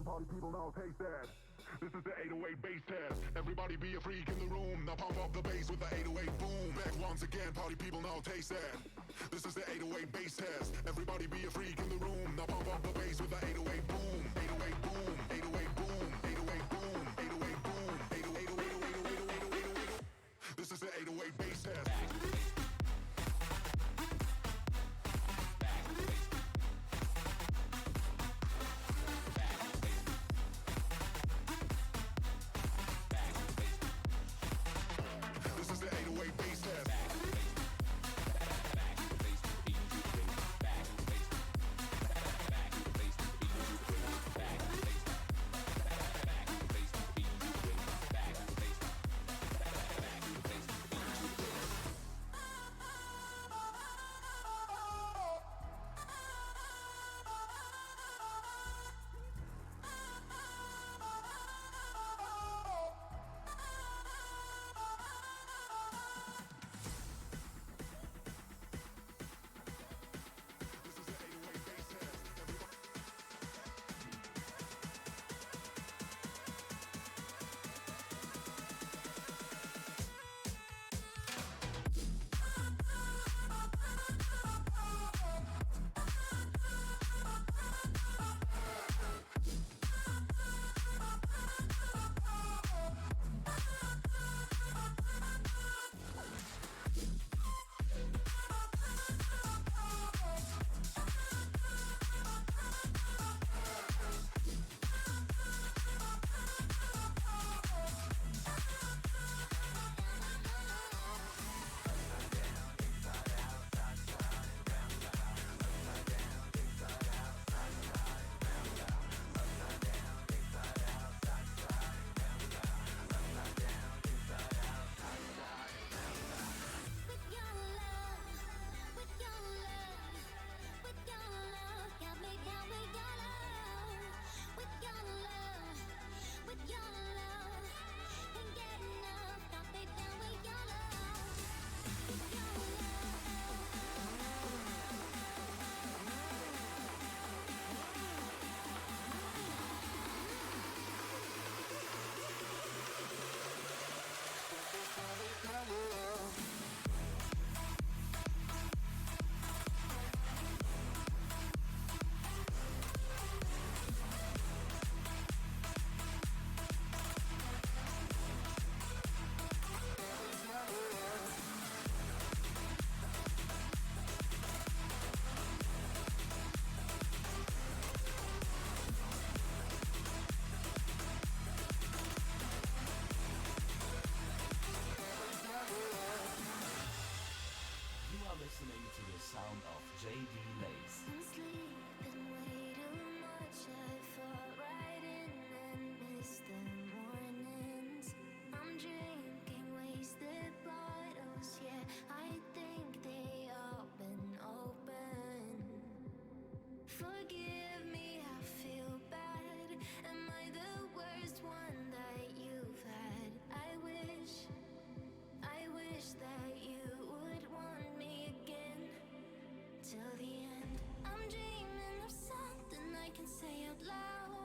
again, party people now taste that. This is the 808 bass test. Everybody be a freak in the room. Now pump up the bass with the 808 boom. Back once again, party people now taste that. This is the 808 bass test. Everybody be a freak in the room. Now pump up the bass with the 808 boom. 808 boom. 808 boom. 808 boom. 808 boom. 808. This is the 808 bass test.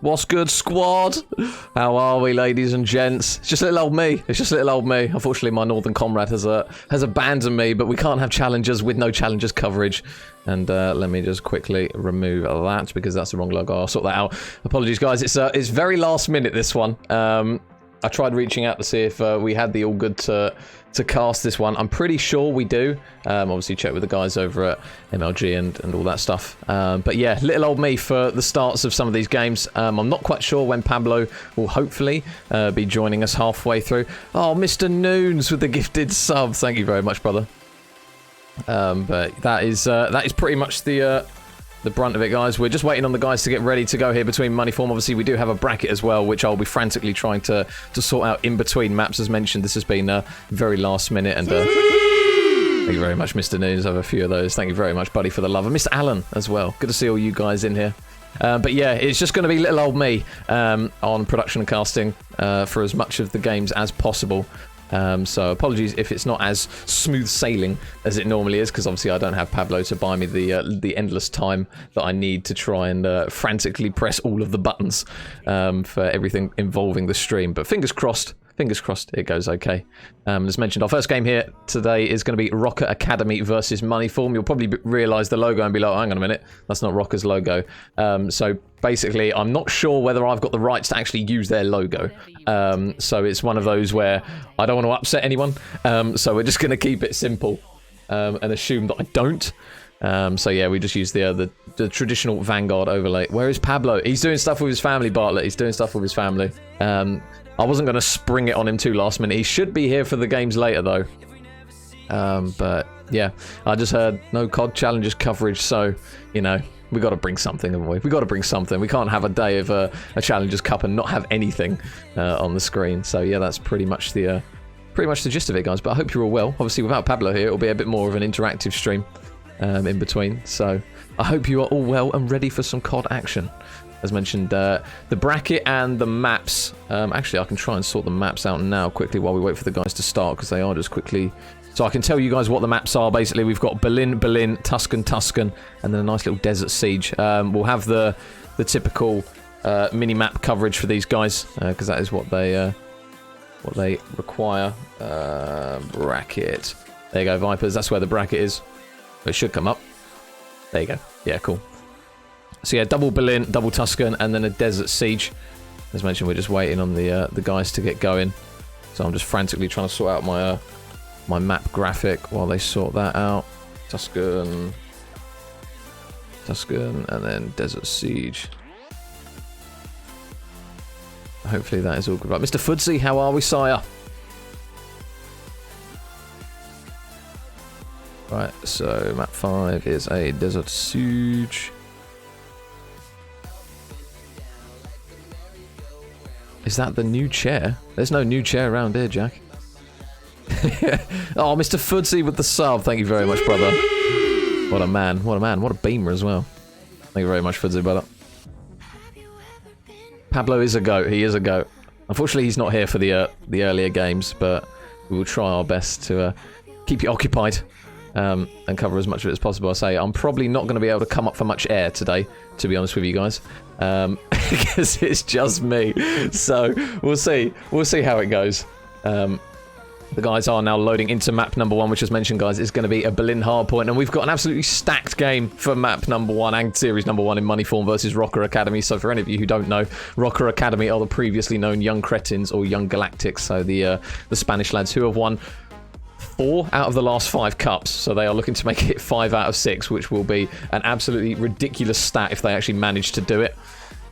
What's good, squad? How are we, ladies and gents? It's just little old me. It's just little old me. Unfortunately, my northern comrade has abandoned me, but we can't have challengers with no challengers coverage. And let me just quickly remove that because that's the wrong logo. I'll sort that out. Apologies, guys. It's very last minute, this one. I tried reaching out to see if we had the all good to cast this one. I'm pretty sure we do. Obviously check with the guys over at MLG and all that stuff. But yeah, little old me for the starts of some of these games. I'm not quite sure when Pablo will hopefully be joining us halfway through. Oh, Mr. Noons with the gifted sub. Thank you very much, brother. But that is pretty much the brunt of it, guys. We're just waiting on the guys to get ready to go here between money form. Obviously, we do have a bracket as well, which I'll be frantically trying to sort out in between maps. As mentioned, this has been very last minute, and thank you very much, Mr. News. I have a few of those. Thank you very much, buddy, for the love. And Mr. Allen as well. Good to see all you guys in here. But yeah, it's just going to be little old me on production and casting for as much of the games as possible. So apologies if it's not as smooth sailing as it normally is, because obviously I don't have Pablo to buy me the endless time that I need to try and frantically press all of the buttons for everything involving the stream. But fingers crossed it goes okay. As mentioned, our first game here today is going to be ROKKR Academy versus Moneyform. You'll probably realise the logo and be like, oh, hang on a minute, that's not ROKKR's logo. So basically, I'm not sure whether I've got the rights to actually use their logo. So it's one of those where I don't want to upset anyone. So we're just going to keep it simple and assume that I don't. So yeah, we just use the traditional Vanguard overlay. Where is Pablo? He's doing stuff with his family, Bartlett. He's doing stuff with his family. I wasn't going to spring it on him too last minute. He should be here for the games later, though. But, yeah. I just heard no COD Challengers coverage, so, you know, we got to bring something, haven't we? We got to bring something. We can't have a day of a Challengers Cup and not have anything on the screen. So, yeah, that's pretty much the gist of it, guys. But I hope you're all well. Obviously, without Pablo here, it'll be a bit more of an interactive stream in between. So, I hope you are all well and ready for some COD action. As mentioned, the bracket and the maps. Actually, I can try and sort the maps out now quickly while we wait for the guys to start, because they are just quickly... So I can tell you guys what the maps are. Basically, we've got Berlin, Tuscan, and then a nice little Desert Siege. We'll have the typical mini-map coverage for these guys, because that is what they require. Bracket. There you go, Vipers. That's where the bracket is. It should come up. There you go. Yeah, cool. So yeah, double Berlin, double Tuscan, and then a Desert Siege. As mentioned, we're just waiting on the guys to get going. So I'm just frantically trying to sort out my my map graphic while they sort that out. Tuscan, and then Desert Siege. Hopefully that is all good. Right, Mr. Foodsy, how are we, sire? Right, so map 5 is a Desert Siege. Is that the new chair? There's no new chair around here, Jack. Oh, Mr. Foodsy with the sub. Thank you very much, brother. What a man. What a man. What a beamer as well. Thank you very much, Foodsy, brother. Pablo is a goat. He is a goat. Unfortunately, he's not here for the earlier games, but we will try our best to keep you occupied and cover as much of it as possible. I say I'm probably not going to be able to come up for much air today, to be honest with you guys, because it's just me. So we'll see. We'll see how it goes. The guys are now loading into map number 1, which, as mentioned, guys, is going to be a Berlin hardpoint, and we've got an absolutely stacked game for map number 1 and series number 1 in Moneyform versus ROKKR Academy. So for any of you who don't know, ROKKR Academy are the previously known Young Cretins or Young Galactics, so the Spanish lads who have won 4 out of the last 5 cups, so they are looking to make it 5 out of 6, which will be an absolutely ridiculous stat if they actually manage to do it.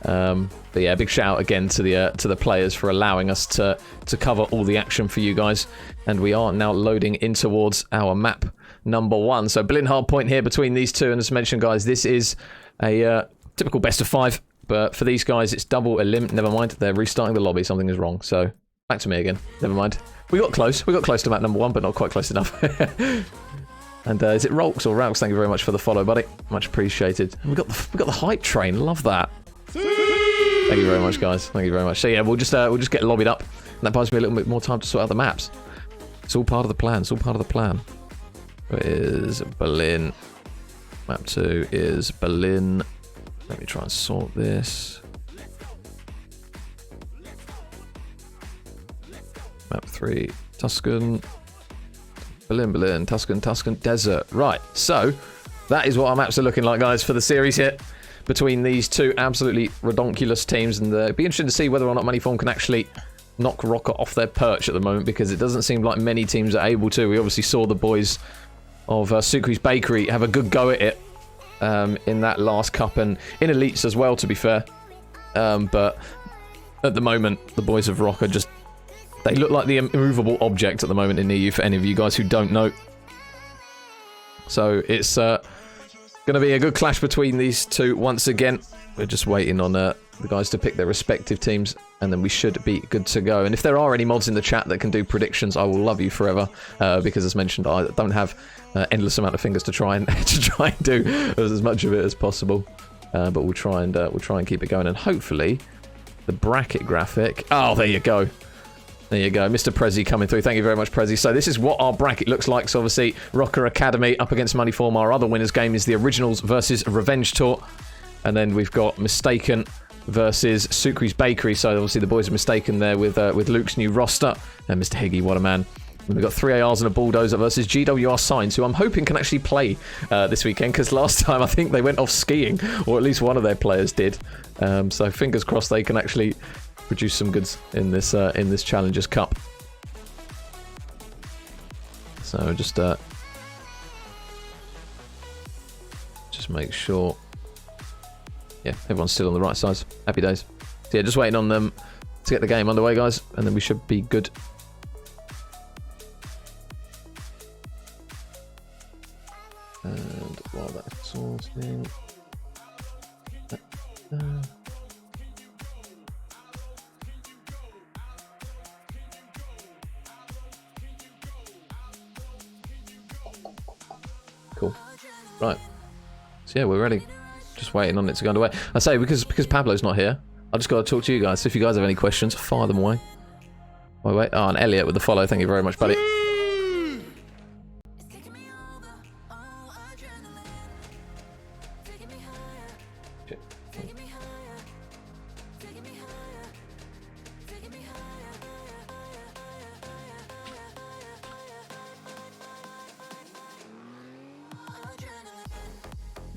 But yeah, big shout out again to the players for allowing us to cover all the action for you guys. And we are now loading in towards our map number 1. So Berlin hardpoint here between these two, and as mentioned, guys, this is a typical best of 5. But for these guys, it's double elim. Never mind, they're restarting the lobby. Something is wrong. So back to me again. Never mind. We got close. We got close to map number 1, but not quite close enough. And is it Rolks or Raux? Thank you very much for the follow, buddy. Much appreciated. And we got the hype train. Love that. Thank you very much, guys. Thank you very much. So yeah, we'll just get lobbied up, and that buys me a little bit more time to sort out the maps. It's all part of the plan. It's all part of the plan. It is Berlin. Map 2 is Berlin. Let me try and sort this. Map 3, Tuscan. Berlin, Tuscan, Desert. Right, so that is what our maps are looking like, guys, for the series here between these two absolutely redonkulous teams. And it'd be interesting to see whether or not Moneyform can actually knock ROKKR off their perch at the moment, because it doesn't seem like many teams are able to. We obviously saw the boys of Sukri's Bakery have a good go at it in that last cup, and in Elites as well, to be fair. But at the moment, the boys of ROKKR just... They look like the immovable object at the moment in EU, for any of you guys who don't know. So it's going to be a good clash between these two once again. We're just waiting on the guys to pick their respective teams, and then we should be good to go. And if there are any mods in the chat that can do predictions, I will love you forever, because as mentioned, I don't have endless amount of fingers to try and do as much of it as possible. But we'll try and keep it going, and hopefully the bracket graphic. Oh, there you go. There you go, Mr. Prezi coming through. Thank you very much, Prezi. So this is what our bracket looks like. So obviously, ROKKR Academy up against Moneyform. Our other winners game is the Originals versus Revenge Tour. And then we've got Mistaken versus Sukri's Bakery. So obviously the boys are Mistaken there with Luke's new roster. And Mr. Higgy, what a man. And we've got 3 ARs and a Bulldozer versus GWR Signs, who I'm hoping can actually play this weekend, because last time I think they went off skiing, or at least one of their players did. So fingers crossed they can actually produce some goods in this Challengers Cup. So just make sure, yeah, everyone's still on the right side. Happy days. So yeah, just waiting on them to get the game underway, guys, and then we should be good. And while that's sorting, cool. Right. So yeah, we're ready. Just waiting on it to go underway. I say because Pablo's not here, I just got to talk to you guys. So if you guys have any questions, fire them away. Wait. Oh, and Elliot with the follow. Thank you very much, buddy.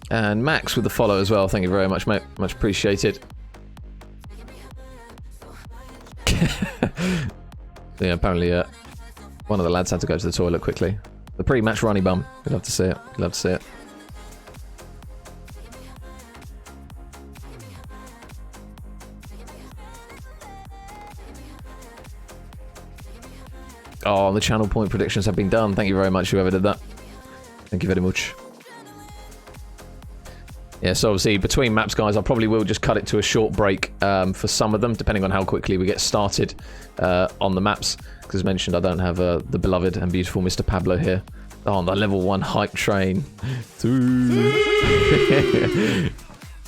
And Max with the follow as well. Thank you very much, mate. Much appreciated. Yeah, apparently one of the lads had to go to the toilet quickly. The pre-match runny bum. You'd love to see it. You'd love to see it. Oh, the channel point predictions have been done. Thank you very much, whoever did that. Thank you very much. Yeah, so obviously between maps, guys, I probably will just cut it to a short break for some of them, depending on how quickly we get started on the maps. Because as mentioned, I don't have the beloved and beautiful Mr. Pablo here. Oh, on the level 1 hype train.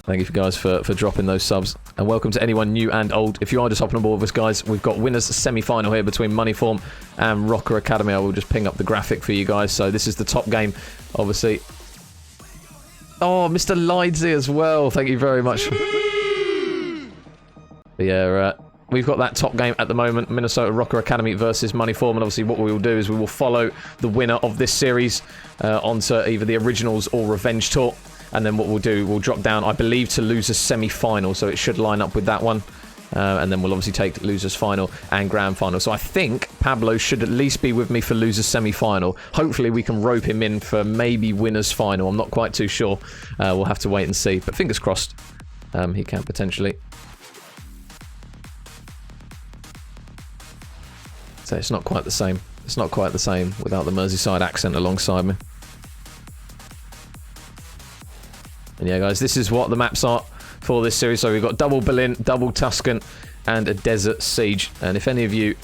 Thank you guys for dropping those subs. And welcome to anyone new and old. If you are just hopping on board with us, guys, we've got winners semi-final here between Moneyform and ROKKR Academy. I will just ping up the graphic for you guys. So this is the top game, obviously. Oh, Mr. Lidesy as well. Thank you very much. But yeah, we've got that top game at the moment. Minnesota ROKKR Academy versus Moneyform. And obviously what we will do is we will follow the winner of this series onto either the Originals or Revenge Tour. And then what we'll do, we'll drop down, I believe, to losers semi-final. So it should line up with that one. And then we'll obviously take losers final and grand final. So I think Pablo should at least be with me for losers semi-final. Hopefully we can rope him in for maybe winners final. I'm not quite too sure. We'll have to wait and see. But fingers crossed, he can potentially. So it's not quite the same. It's not quite the same without the Merseyside accent alongside me. And yeah, guys, this is what the maps are for this series. So we've got double Berlin, double Tuscan, and a Desert Siege. And if any of you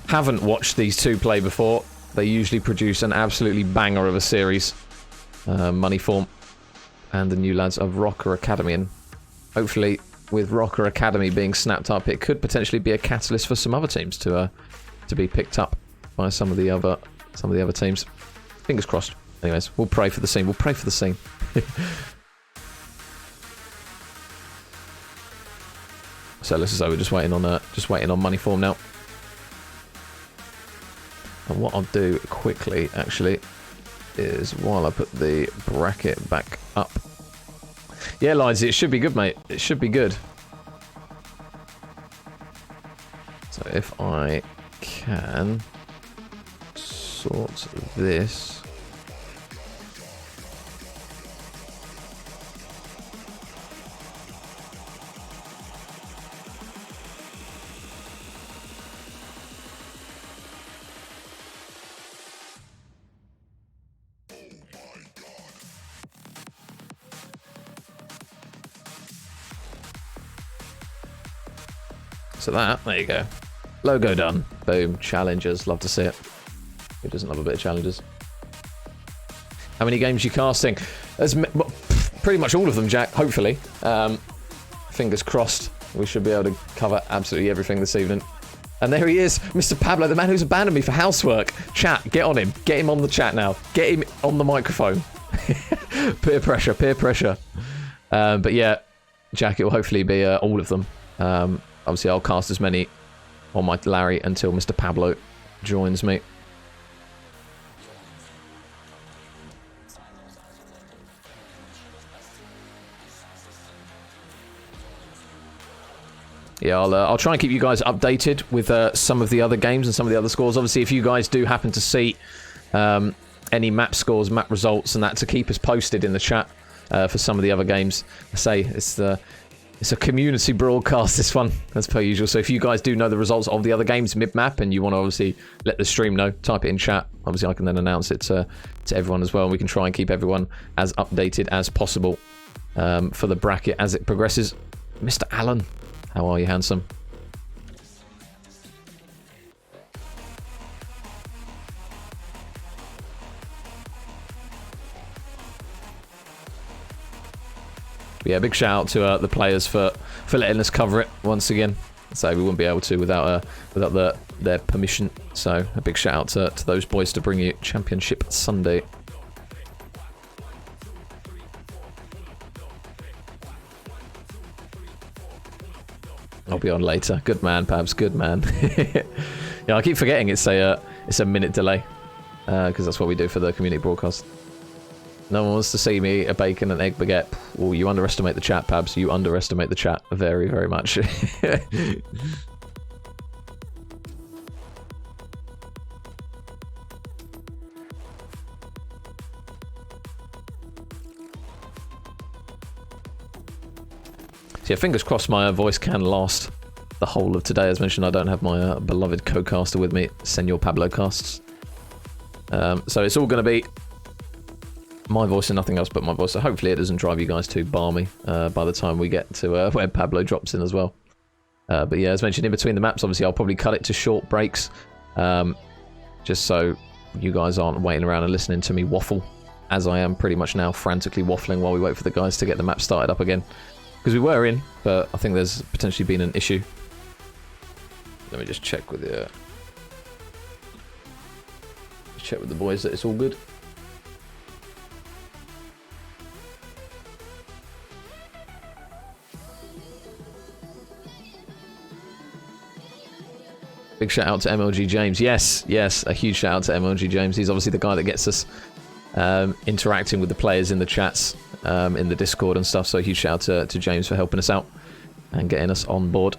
haven't watched these two play before, they usually produce an absolutely banger of a series. Moneyform and the new lads of ROKKR Academy. And hopefully, with ROKKR Academy being snapped up, it could potentially be a catalyst for some other teams to be picked up by some of the other teams. Fingers crossed. Anyways, we'll pray for the scene. We'll pray for the scene. So let's say we're just waiting on Moneyform now. And what I'll do quickly, actually, is while I put the bracket back up. Yeah, Lides, it should be good, mate. It should be good. So if I can sort this. So there you go. Logo done. Boom. Challengers. Love to see it. Who doesn't love a bit of challenges? How many games are you casting? Well, pretty much all of them, Jack, hopefully. Fingers crossed. We should be able to cover absolutely everything this evening. And there he is, Mr. Pablo, the man who's abandoned me for housework. Chat, get on him. Get him on the chat now. Get him on the microphone. Peer pressure, peer pressure. But yeah, Jack, it will hopefully be all of them. Obviously, I'll cast as many on my Larry until Mr. Pablo joins me. Yeah, I'll try and keep you guys updated with some of the other games and some of the other scores. Obviously, if you guys do happen to see any map scores, map results, and that, to keep us posted in the chat for some of the other games. I say it's a community broadcast, this one, as per usual. So if you guys do know the results of the other games mid-map and you want to obviously let the stream know, type it in chat. Obviously, I can then announce it to everyone as well, and we can try and keep everyone as updated as possible for the bracket as it progresses. Mr. Allen. How are you, handsome? Yeah, big shout out to the players for letting us cover it once again. So we wouldn't be able to without their permission. So a big shout out to those boys to bring you Championship Sunday. I'll be on later. Good man, Pabs. Good man. Yeah, I keep forgetting it's a minute delay because that's what we do for the community broadcast. No one wants to see me eat a bacon and egg baguette. Oh, you underestimate the chat, Pabs. You underestimate the chat very, very much. So yeah, fingers crossed my voice can last the whole of today. As mentioned, I don't have my beloved co-caster with me, Senor Pablo Casts. So it's all going to be my voice and nothing else but my voice. So hopefully it doesn't drive you guys too balmy by the time we get to where Pablo drops in as well. But yeah, as mentioned, in between the maps, obviously I'll probably cut it to short breaks, just so you guys aren't waiting around and listening to me waffle, as I am pretty much now frantically waffling while we wait for the guys to get the map started up again. Because we were in, but I think there's potentially been an issue. Let me just check with the boys that it's all good. Big shout out to MLG James. Yes, a huge shout out to MLG James. He's obviously the guy that gets us interacting with the players in the chats, in the Discord and stuff. So a huge shout out to James for helping us out and getting us on board.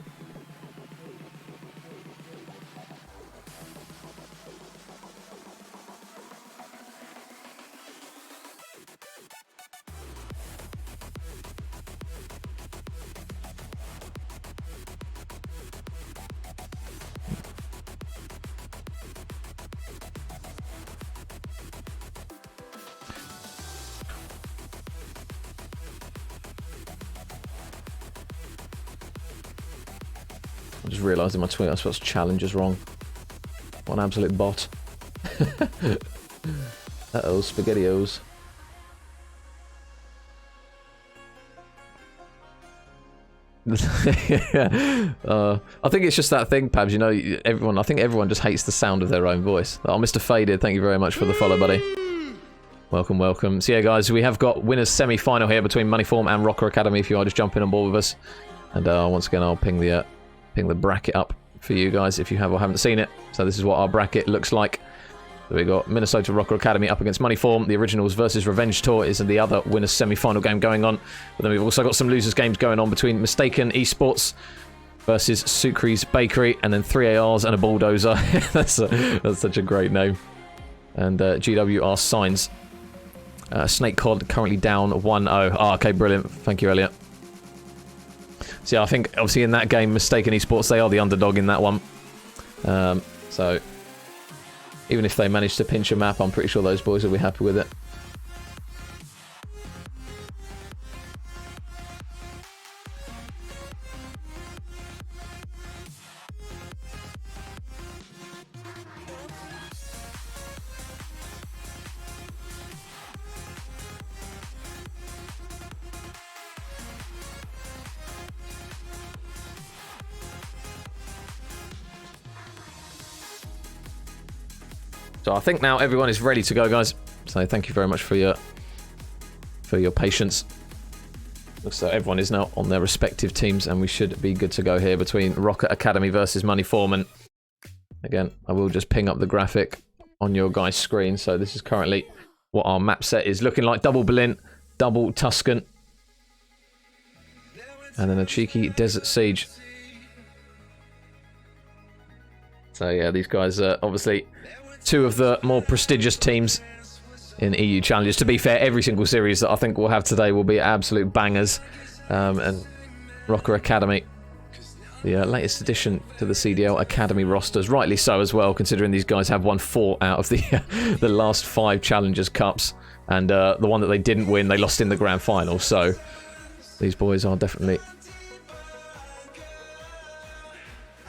I just realised in my tweet I spelled challenges wrong. What an absolute bot. Uh-oh, SpaghettiOs. I think it's just that thing, Pabs, you know, I think everyone just hates the sound of their own voice. Oh, Mr. Faded, thank you very much for the follow, buddy. Welcome, welcome. So yeah, guys, we have got winners semi-final here between Moneyform and ROKKR Academy, if you are just jumping on board with us. And once again, I'll ping the bracket up for you guys if you have or haven't seen it. So this is what our bracket looks like. So we got Minnesota ROKKR Academy up against Moneyform. The Originals versus Revenge Tour is in the other winners semi-final game going on. But then we've also got some losers games going on between Mistaken Esports versus Sucre's Bakery, and then 3ARs and a Bulldozer. that's such a great name. And GWR Signs. Snake Cod currently down 1-0. Oh, okay, brilliant. Thank you, Elliot. So yeah, I think obviously in that game, Mistaken Esports, they are the underdog in that one. So even if they manage to pinch a map, I'm pretty sure those boys will be happy with it. So I think now everyone is ready to go, guys. So thank you very much for your patience. Looks like everyone is now on their respective teams, and we should be good to go here between ROKKR Academy versus Moneyform. And again, I will just ping up the graphic on your guys' screen. So this is currently what our map set is looking like. Double Berlin, double Tuscan, and then a cheeky Desert Siege. So yeah, these guys are obviously two of the more prestigious teams in EU challenges. To be fair, every single series that I think we'll have today will be absolute bangers. And ROKKR Academy, the latest addition to the CDL Academy rosters, rightly so as well, considering these guys have won 4 out of the last 5 Challengers Cups, and the one that they didn't win, they lost in the grand final. So these boys are definitely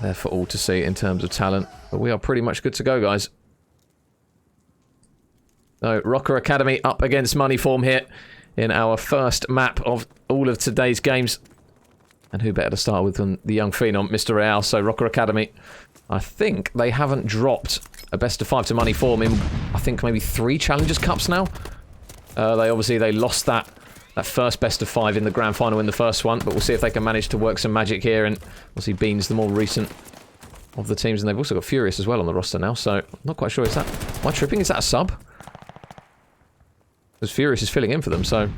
there for all to see in terms of talent. But we are pretty much good to go, guys. So, ROKKR Academy up against Moneyform here in our first map of all of today's games. And who better to start with than the young phenom, Mr. Real. So, ROKKR Academy, I think they haven't dropped a best of 5 to Moneyform in, I think, maybe 3 Challengers Cups now. They lost that first best of 5 in the grand final in the first one, but we'll see if they can manage to work some magic here. And we'll see Beans, the more recent of the teams, and they've also got Furious as well on the roster now. So, I'm not quite sure, is that... Am I tripping? Is that a sub? Because Furious is filling in for them, so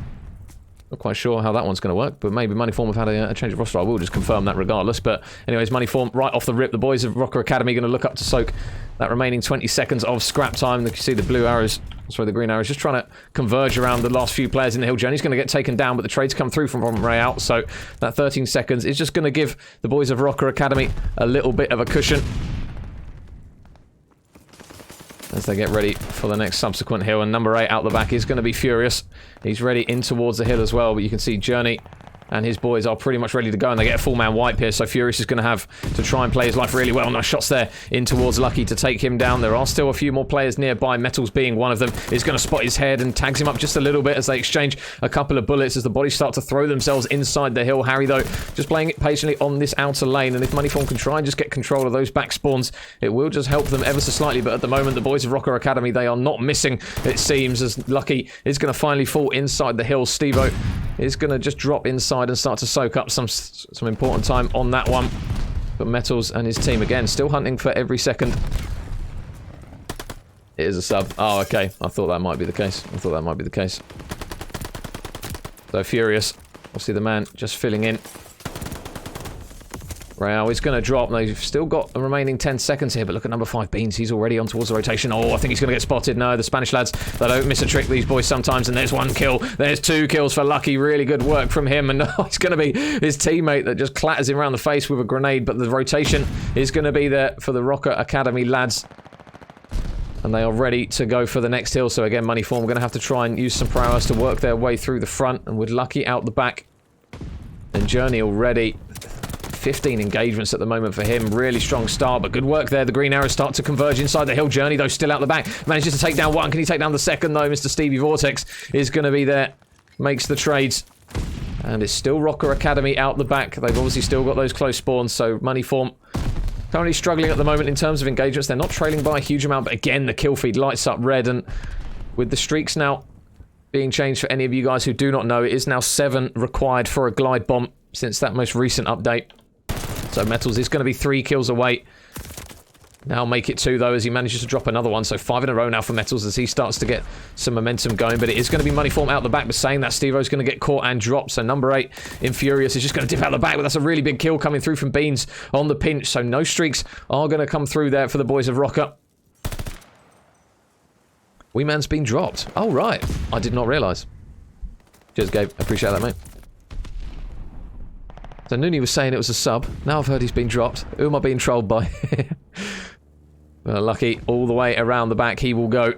not quite sure how that one's going to work, but maybe Moneyform have had a change of roster. I will just confirm that regardless. But anyways, Moneyform right off the rip. The boys of ROKKR Academy going to look up to soak that remaining 20 seconds of scrap time. You can see the blue arrows, sorry, the green arrows, just trying to converge around the last few players in the hill journey. He's going to get taken down, but the trades come through from Ray out, so that 13 seconds is just going to give the boys of ROKKR Academy a little bit of a cushion as they get ready for the next subsequent hill. And number 8 out the back is going to be Furious. He's ready in towards the hill as well, but you can see Journey and his boys are pretty much ready to go, and they get a full man wipe here, so Furious is going to have to try and play his life really well. Nice shots there in towards Lucky to take him down. There are still a few more players nearby, Metals being one of them. Is going to spot his head and tags him up just a little bit as they exchange a couple of bullets as the bodies start to throw themselves inside the hill. Harry, though, just playing it patiently on this outer lane, and if Moneyform can try and just get control of those back spawns, it will just help them ever so slightly. But at the moment, the boys of ROKKR Academy, they are not missing, it seems, as Lucky is going to finally fall inside the hill. Steve-O is going to just drop inside and start to soak up some important time on that one. But Metals and his team, again, still hunting for every second. It is a sub. Oh, okay. I thought that might be the case. So Furious, obviously the man just filling in. Real is going to drop. They've still got the remaining 10 seconds here, but look at number 5, Beans. He's already on towards the rotation. Oh, I think he's going to get spotted. No, the Spanish lads, they don't miss a trick, these boys, sometimes. And there's 1 kill. There's 2 kills for Lucky. Really good work from him. And it's going to be his teammate that just clatters him around the face with a grenade. But the rotation is going to be there for the ROKKR Academy lads. And they are ready to go for the next hill. So again, Moneyform are going to have to try and use some prowess to work their way through the front. And with Lucky out the back. And Journey already... 15 engagements at the moment for him. Really strong start, but good work there. The green arrows start to converge inside the hill. Journey, though, still out the back. Manages to take down 1. Can he take down the second, though? Mr. Stevie Vortex is going to be there. Makes the trades. And it's still ROKKR Academy out the back. They've obviously still got those close spawns, so Moneyform currently struggling at the moment in terms of engagements. They're not trailing by a huge amount, but again, the kill feed lights up red. And with the streaks now being changed for any of you guys who do not know, it is now 7 required for a glide bomb since that most recent update. So Metals is going to be 3 kills away. Now make it 2, though, as he manages to drop another one. So 5 in a row now for Metals as he starts to get some momentum going. But it is going to be Moneyform out the back. But saying that, Steve-O's going to get caught and dropped. So number 8 in Furious is just going to dip out the back. But that's a really big kill coming through from Beans on the pinch. So no streaks are going to come through there for the boys of ROKKR. Wee man's been dropped. Oh, right. I did not realise. Cheers, Gabe. Appreciate that, mate. So Nooney was saying it was a sub. Now I've heard he's been dropped. Who am I being trolled by? Well, Lucky all the way around the back he will go.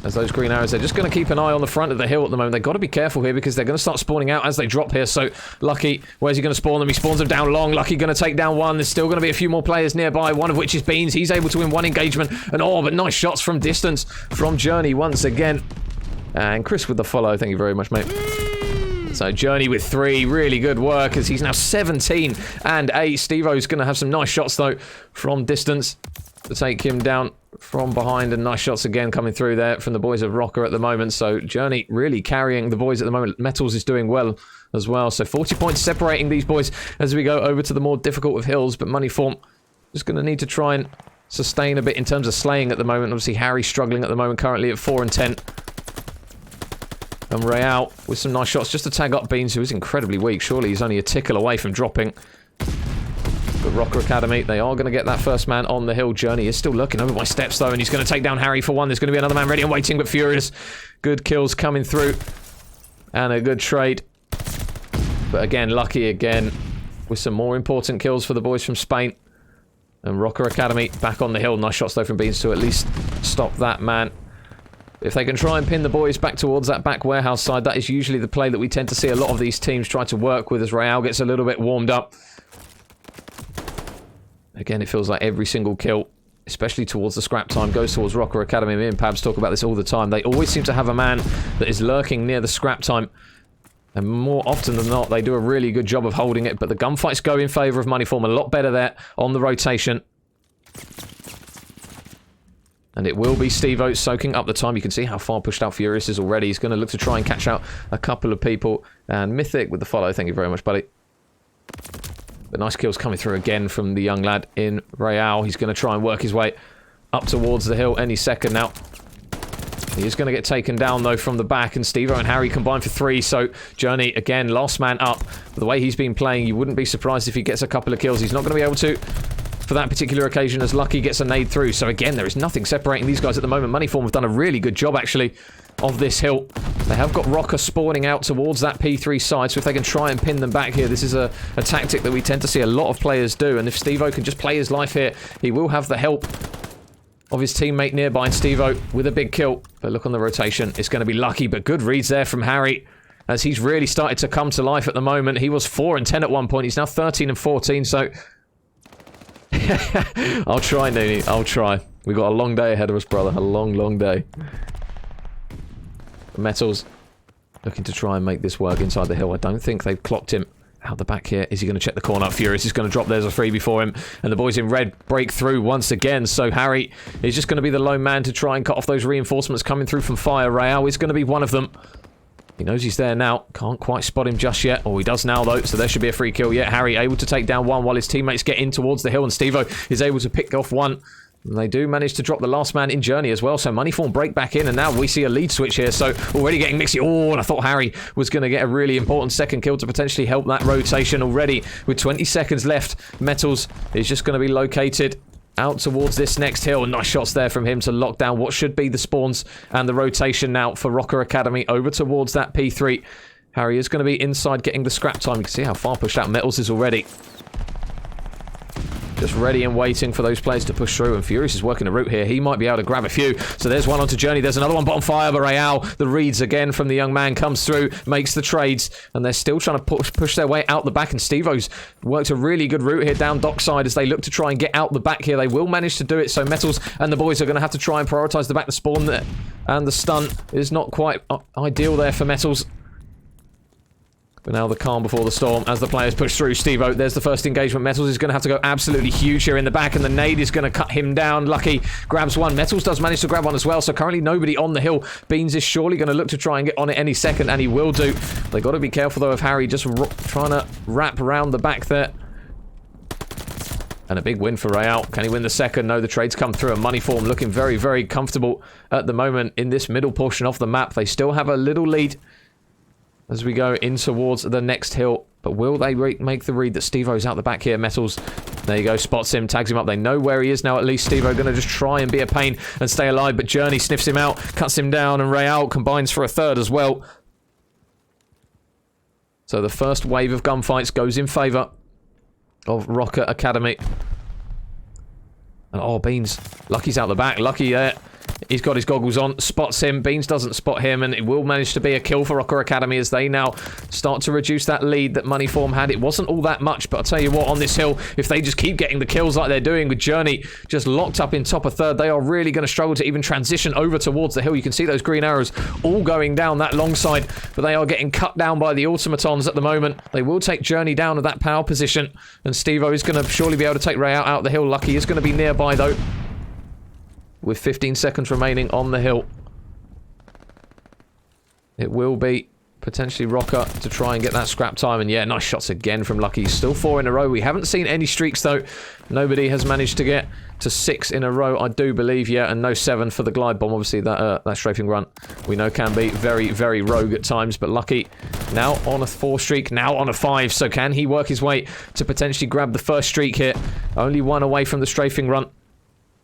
As those green arrows, they're just going to keep an eye on the front of the hill at the moment. They've got to be careful here because they're going to start spawning out as they drop here. So Lucky, where's he going to spawn them? He spawns them down long. Lucky going to take down 1. There's still going to be a few more players nearby, one of which is Beans. He's able to win 1 engagement. And oh, but nice shots from distance from Journey once again. And Chris with the follow. Thank you very much, mate. So Journey with 3, really good work as he's now 17 and 8. Steve-O's going to have some nice shots though from distance. to take him down from behind, and nice shots again coming through there from the boys of ROKKR at the moment. So Journey really carrying the boys at the moment. Metals is doing well as well. So 40 points separating these boys as we go over to the more difficult of hills. But Moneyform just going to need to try and sustain a bit in terms of slaying at the moment. Obviously Harry struggling at the moment, currently at 4 and 10. And Real with some nice shots just to tag up Beans, who is incredibly weak. Surely he's only a tickle away from dropping. But ROKKR Academy, they are going to get that first man on the hill. Journey is still looking over my steps though, and he's going to take down Harry for one. There's going to be another man ready and waiting, but Furious. Good kills coming through. And a good trade. But again, Lucky again with some more important kills for the boys from Spain. And ROKKR Academy back on the hill. Nice shots though from Beans to at least stop that man. If they can try and pin the boys back towards that back warehouse side, that is usually the play that we tend to see a lot of these teams try to work with as Real gets a little bit warmed up. Again, it feels like every single kill, especially towards the scrap time, goes towards ROKKR Academy. Me and Pabs talk about this all the time. They always seem to have a man that is lurking near the scrap time. And more often than not, they do a really good job of holding it. But the gunfights go in favour of Moneyform. A lot better there on the rotation. And it will be Steve-O soaking up the time. You can see how far pushed out Furious is already. He's going to look to try and catch out a couple of people. And Mythic with the follow. Thank you very much, buddy. But nice kills coming through again from the young lad in Real. He's going to try and work his way up towards the hill any second now. He is going to get taken down, though, from the back. And Steve-O and Harry combine for 3. So Journey, again, last man up. The way he's been playing, you wouldn't be surprised if he gets a couple of kills. He's not going to be able to for that particular occasion as Lucky gets a nade through. So again, there is nothing separating these guys at the moment. Moneyform have done a really good job, actually, of this hill. They have got ROKKR spawning out towards that P3 side, so if they can try and pin them back here, this is a tactic that we tend to see a lot of players do. And if Steve-O can just play his life here, he will have the help of his teammate nearby, and Steve-O with a big kill. But look on the rotation, it's going to be Lucky, but good reads there from Harry, as he's really started to come to life at the moment. He was 4 and 10 at one point, he's now 13 and 14, so... I'll try, Nooney, I'll try. We've got a long day ahead of us, brother, a long, long day. Metals looking to try and make this work inside the hill. I don't think they've clocked him out the back here. Is he going to check the corner? Furious is going to drop. There's a freebie for him. And the boys in red break through once again. So Harry is just going to be the lone man to try and cut off those reinforcements coming through from fire. Real is going to be one of them. He knows he's there now. Can't quite spot him just yet. Oh, he does now, though. So there should be a free kill. Yeah, Harry able to take down one while his teammates get in towards the hill. And Steve-O is able to pick off one. And they do manage to drop the last man in Journey as well. So Moneyform break back in. And now we see a lead switch here. So already getting mixy. Oh, and I thought Harry was going to get a really important second kill to potentially help that rotation already. With 20 seconds left, Metals is just going to be located out towards this next hill. Nice shots there from him to lock down what should be the spawns and the rotation now for ROKKR Academy over towards that P3. Harry is going to be inside getting the scrap time. You can see how far pushed out Metals is already. Just ready and waiting for those players to push through, and Furious is working a route here. He might be able to grab a few. So there's one onto Journey. There's another one bottom fire, but Real, the reads again from the young man, comes through, makes the trades, and they're still trying to push their way out the back, and Steve-O's worked a really good route here down dockside as they look to try and get out the back here. They will manage to do it, so Metals and the boys are going to have to try and prioritise the back. The spawn there, and the stun is not quite ideal there for Metals. But now the calm before the storm as the players push through. Steve-O, there's the first engagement. Metals is going to have to go absolutely huge here in the back, and the nade is going to cut him down. Lucky grabs one. Metals does manage to grab one as well, so currently nobody on the hill. Beans is surely going to look to try and get on it any second, and he will do. They got to be careful, though, of Harry just trying to wrap around the back there. And a big win for Real. Can he win the second? No, the trades come through, and Moneyform looking very, very comfortable at the moment in this middle portion of the map. They still have a little lead as we go in towards the next hill. But will they make the read that Steve-O's out the back here? Metals, there you go, spots him, tags him up. They know where he is now at least. Steve-O going to just try and be a pain and stay alive, but Journey sniffs him out, cuts him down, and Real combines for a third as well. So the first wave of gunfights goes in favour of ROKKR Academy. And oh, Beans, Lucky's out the back. Lucky there. He's got his goggles on, spots him. Beans doesn't spot him, and it will manage to be a kill for ROKKR Academy as they now start to reduce that lead that Moneyform had. It wasn't all that much, but I'll tell you what, on this hill, if they just keep getting the kills like they're doing with Journey just locked up in top of third, they are really going to struggle to even transition over towards the hill. You can see those green arrows all going down that long side, but they are getting cut down by the automatons at the moment. They will take Journey down to that power position, and Steve-O is going to surely be able to take Ray out the hill. Lucky is going to be nearby, though. with 15 seconds remaining on the hill. It will be potentially ROKKR to try and get that scrap time. And yeah, nice shots again from Lucky. Still 4 in a row. We haven't seen any streaks, though. Nobody has managed to get to 6 in a row, I do believe, yeah. And no 7 for the glide bomb. Obviously, that strafing run, we know, can be very, very rogue at times. But Lucky now on a 4 streak, now on a 5. So can he work his way to potentially grab the first streak here? Only 1 away from the strafing run.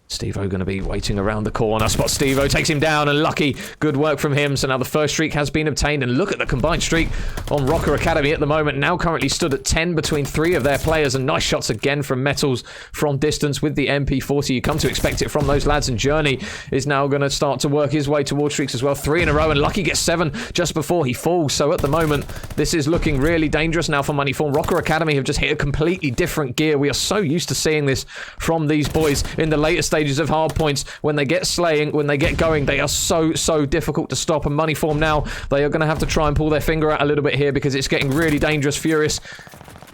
Steve-O going to be waiting around the corner. Spot Steve-O, takes him down, and Lucky, good work from him. So now the first streak has been obtained, and look at the combined streak on ROKKR Academy at the moment. Now currently stood at 10 between 3 of their players, and nice shots again from Metals from distance with the MP40. You come to expect it from those lads, and Journey is now going to start to work his way towards streaks as well. 3 in a row, and Lucky gets 7 just before he falls. So at the moment, this is looking really dangerous now for Moneyform. ROKKR Academy have just hit a completely different gear. We are so used to seeing this from these boys in the later stages of hard points. When they get slaying, when they get going, they are so difficult to stop. And Moneyform now, they are going to have to try and pull their finger out a little bit here because it's getting really dangerous. Furious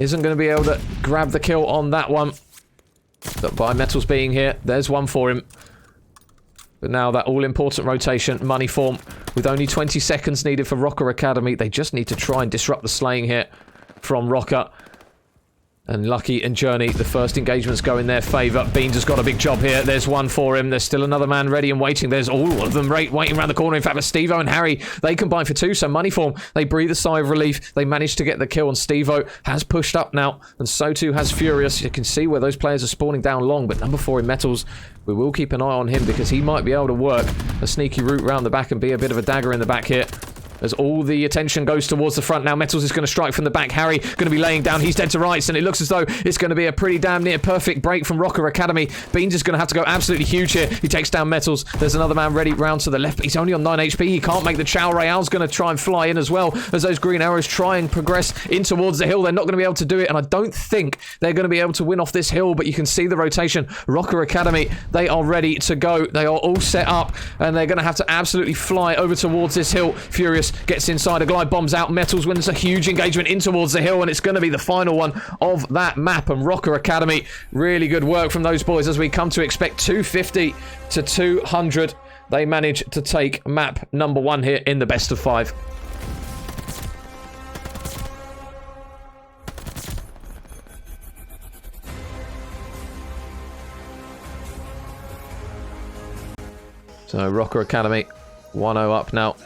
isn't going to be able to grab the kill on that one. But by Metals being here, there's one for him. But now that all-important rotation, Moneyform, with only 20 seconds needed for ROKKR Academy, they just need to try and disrupt the slaying here from ROKKR. And Lucky and Journey, the first engagements go in their favour. Beans has got a big job here. There's one for him. There's still another man ready and waiting. There's all of them waiting around the corner. In fact, but Steve-O and Harry, they combine for 2. So Moneyform, they breathe a sigh of relief. They managed to get the kill, and Steve-O has pushed up now. And so too has Furious. You can see where those players are spawning down long. But number 4 in Metals, we will keep an eye on him because he might be able to work a sneaky route round the back and be a bit of a dagger in the back here. As all the attention goes towards the front now, Metals is going to strike from the back. Harry going to be laying down. He's dead to rights, and it looks as though it's going to be a pretty damn near perfect break from ROKKR Academy. Beans is going to have to go absolutely huge here. He takes down Metals. There's another man ready round to the left, but he's only on 9 HP. He can't make the chow. Royale's going to try and fly in as well as those green arrows try and progress in towards the hill. They're not going to be able to do it, and I don't think they're going to be able to win off this hill, but you can see the rotation. ROKKR Academy, they are ready to go. They are all set up, and they're going to have to absolutely fly over towards this hill. Furious gets inside. A glide bombs out. Metals wins a huge engagement in towards the hill, and it's going to be the final one of that map. And ROKKR Academy, really good work from those boys as we come to expect 250 to 200. They manage to take map number 1 here in the best of 5. So ROKKR Academy 1-0 up now.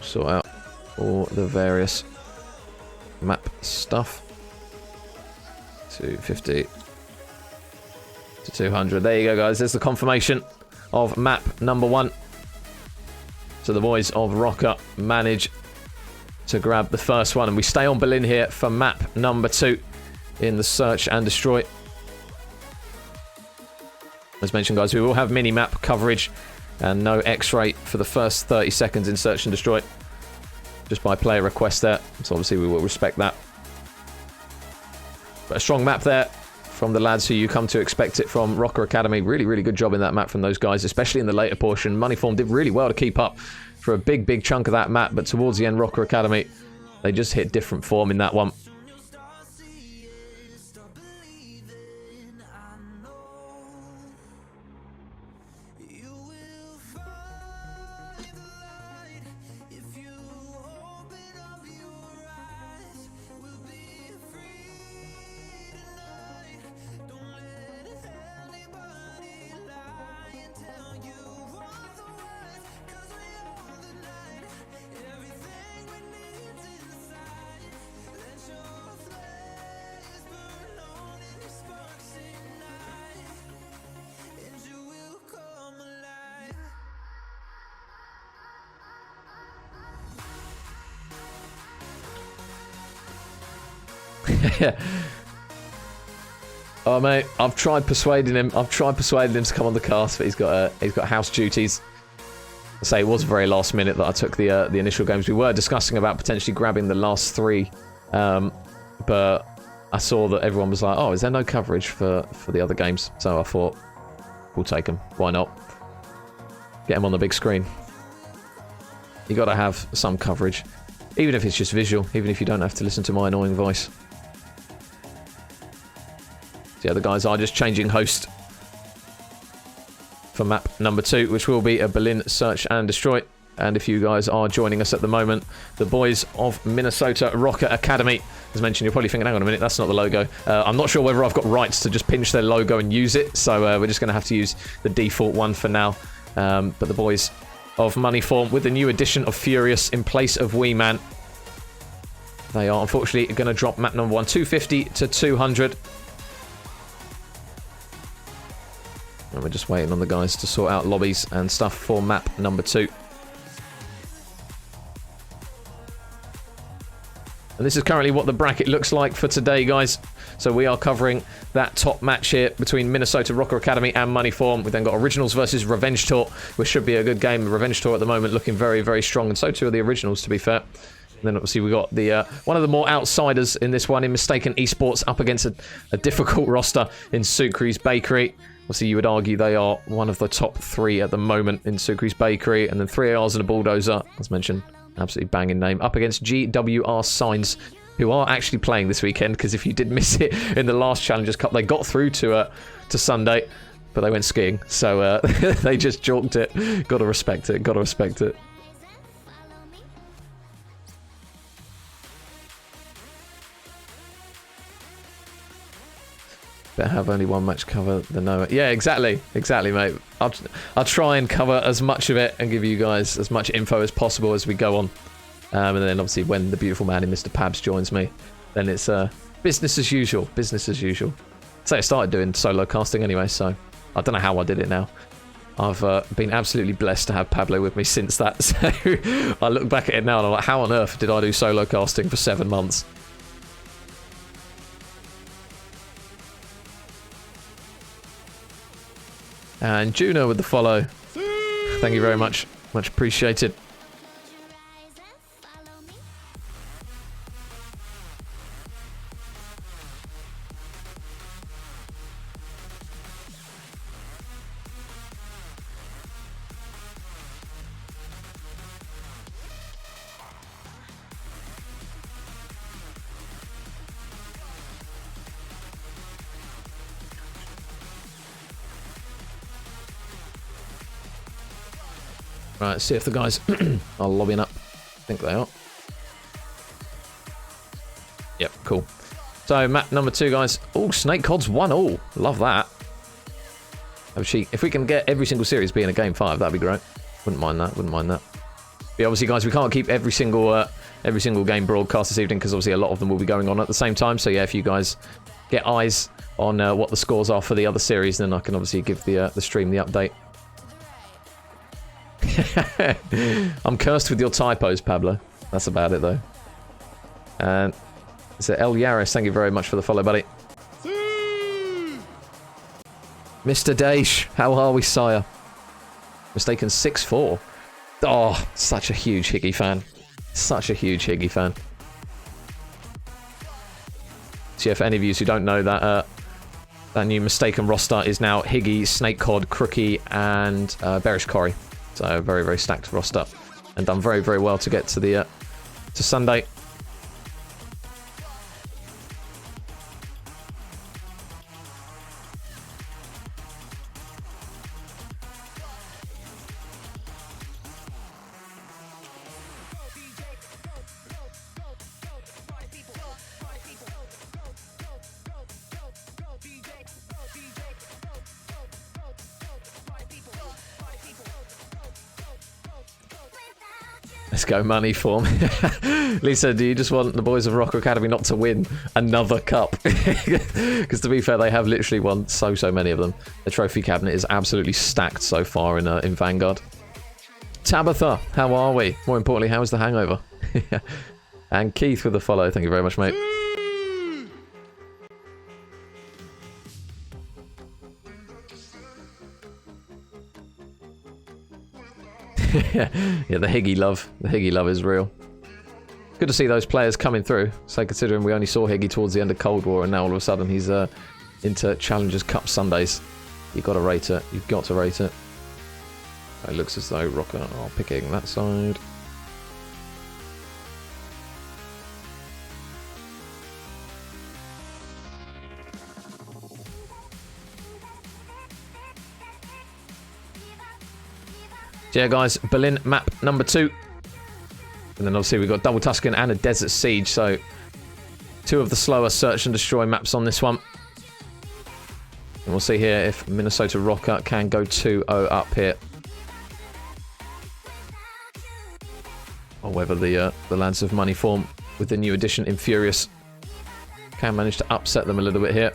Sort out all the various map stuff. 250 to 200. There you go, guys. There's the confirmation of map number 1. So the boys of ROKKR manage to grab the first one, and we stay on Berlin here for map number 2 in the search and destroy. As mentioned, guys, we will have mini-map coverage and no X-ray for the first 30 seconds in search and destroy. Just by player request there. So obviously we will respect that. But a strong map there from the lads who you come to expect it from. ROKKR Academy, really good job in that map from those guys, especially in the later portion. Moneyform did really well to keep up for a big chunk of that map, but towards the end, ROKKR Academy, they just hit different form in that one. Oh mate, I've tried persuading him to come on the cast, but he's got house duties. I say it was very last minute that I took the initial games. We were discussing about potentially grabbing the last 3, but I saw that everyone was like, "Oh, is there no coverage for the other games?" So I thought, we'll take them. Why not? Get him on the big screen. You got to have some coverage, even if it's just visual, even if you don't have to listen to my annoying voice. So yeah, the guys are just changing host for map number 2, which will be a Berlin Search and Destroy. And if you guys are joining us at the moment, the boys of Minnesota ROKKR Academy. As mentioned, you're probably thinking, hang on a minute, that's not the logo. I'm not sure whether I've got rights to just pinch their logo and use it, so we're just going to have to use the default one for now. But the boys of Moneyform with the new edition of Furious in place of Wee Man. They are unfortunately going to drop map number 1, 250 to 200. And we're just waiting on the guys to sort out lobbies and stuff for map number 2. And this is currently what the bracket looks like for today, guys. So we are covering that top match here between Minnesota ROKKR Academy and Moneyform. We've then got Originals versus Revenge Tour, which should be a good game. Revenge Tour at the moment looking very, very strong, and so too are the Originals, to be fair. And then obviously we got the one of the more outsiders in this one in Mistaken Esports up against a difficult roster in Sucre's Bakery. Obviously, you would argue they are one of the top 3 at the moment in Sucre's Bakery, and then 3 ARs and a Bulldozer, as mentioned. Absolutely banging name. Up against GWR Signs, who are actually playing this weekend, because if you did miss it in the last Challengers Cup, they got through to Sunday, but they went skiing. So they just chalked it. Gotta respect it. Gotta respect it. Better have only one match cover than no. Yeah, exactly, mate. I'll try and cover as much of it and give you guys as much info as possible as we go on. And then obviously when the beautiful man in Mr. Pabs joins me, then it's business as usual. Business as usual. So I started doing solo casting anyway, so I don't know how I did it now. I've been absolutely blessed to have Pablo with me since that. So I look back at it now and I'm like, how on earth did I do solo casting for 7 months? And Juno with the follow. Thank you very much. Much appreciated. Right, see if the guys are lobbying up. I think they are. Yep, cool. So, map number 2, guys. Oh, Snake Cod's 1-all. Love that. Actually, if we can get every single series being a game 5, that'd be great. Wouldn't mind that, wouldn't mind that. But obviously, guys, we can't keep every single game broadcast this evening, because obviously a lot of them will be going on at the same time. So, yeah, if you guys get eyes on what the scores are for the other series, then I can obviously give the stream the update. I'm cursed with your typos, Pablo. That's about it, though. And it's El Yaris. Thank you very much for the follow, buddy. Mr. Daish, how are we, sire? Mistaken 6-4. Oh, such a huge Higgy fan. Such a huge Higgy fan. So yeah, for any of you who don't know, that that new Mistaken roster is now Higgy, Snake Cod, Crookie, and Bearish Corey. So very, very stacked roster, and done very, very well to get to the to Sunday. Let's go Moneyform. Lisa, do you just want the boys of ROKKR Academy not to win another cup? Because to be fair, they have literally won so many of them. The trophy cabinet is absolutely stacked so far in Vanguard. Tabitha, how are we? More importantly, how is the hangover? And Keith with the follow. Thank you very much, mate. Yeah, the Higgy love. The Higgy love is real. Good to see those players coming through. So considering we only saw Higgy towards the end of Cold War, and now all of a sudden he's into Challengers Cup Sundays. You've got to rate it. You've got to rate it. It looks as though ROKKR are picking that side. So yeah, guys, Berlin map number 2. And then obviously we've got Double Tuscan and a Desert Siege, so 2 of the slower search and destroy maps on this one. And we'll see here if Minnesota ROKKR can go 2-0 up here. Or whether the Lads of Money form with the new addition in Furious can manage to upset them a little bit here.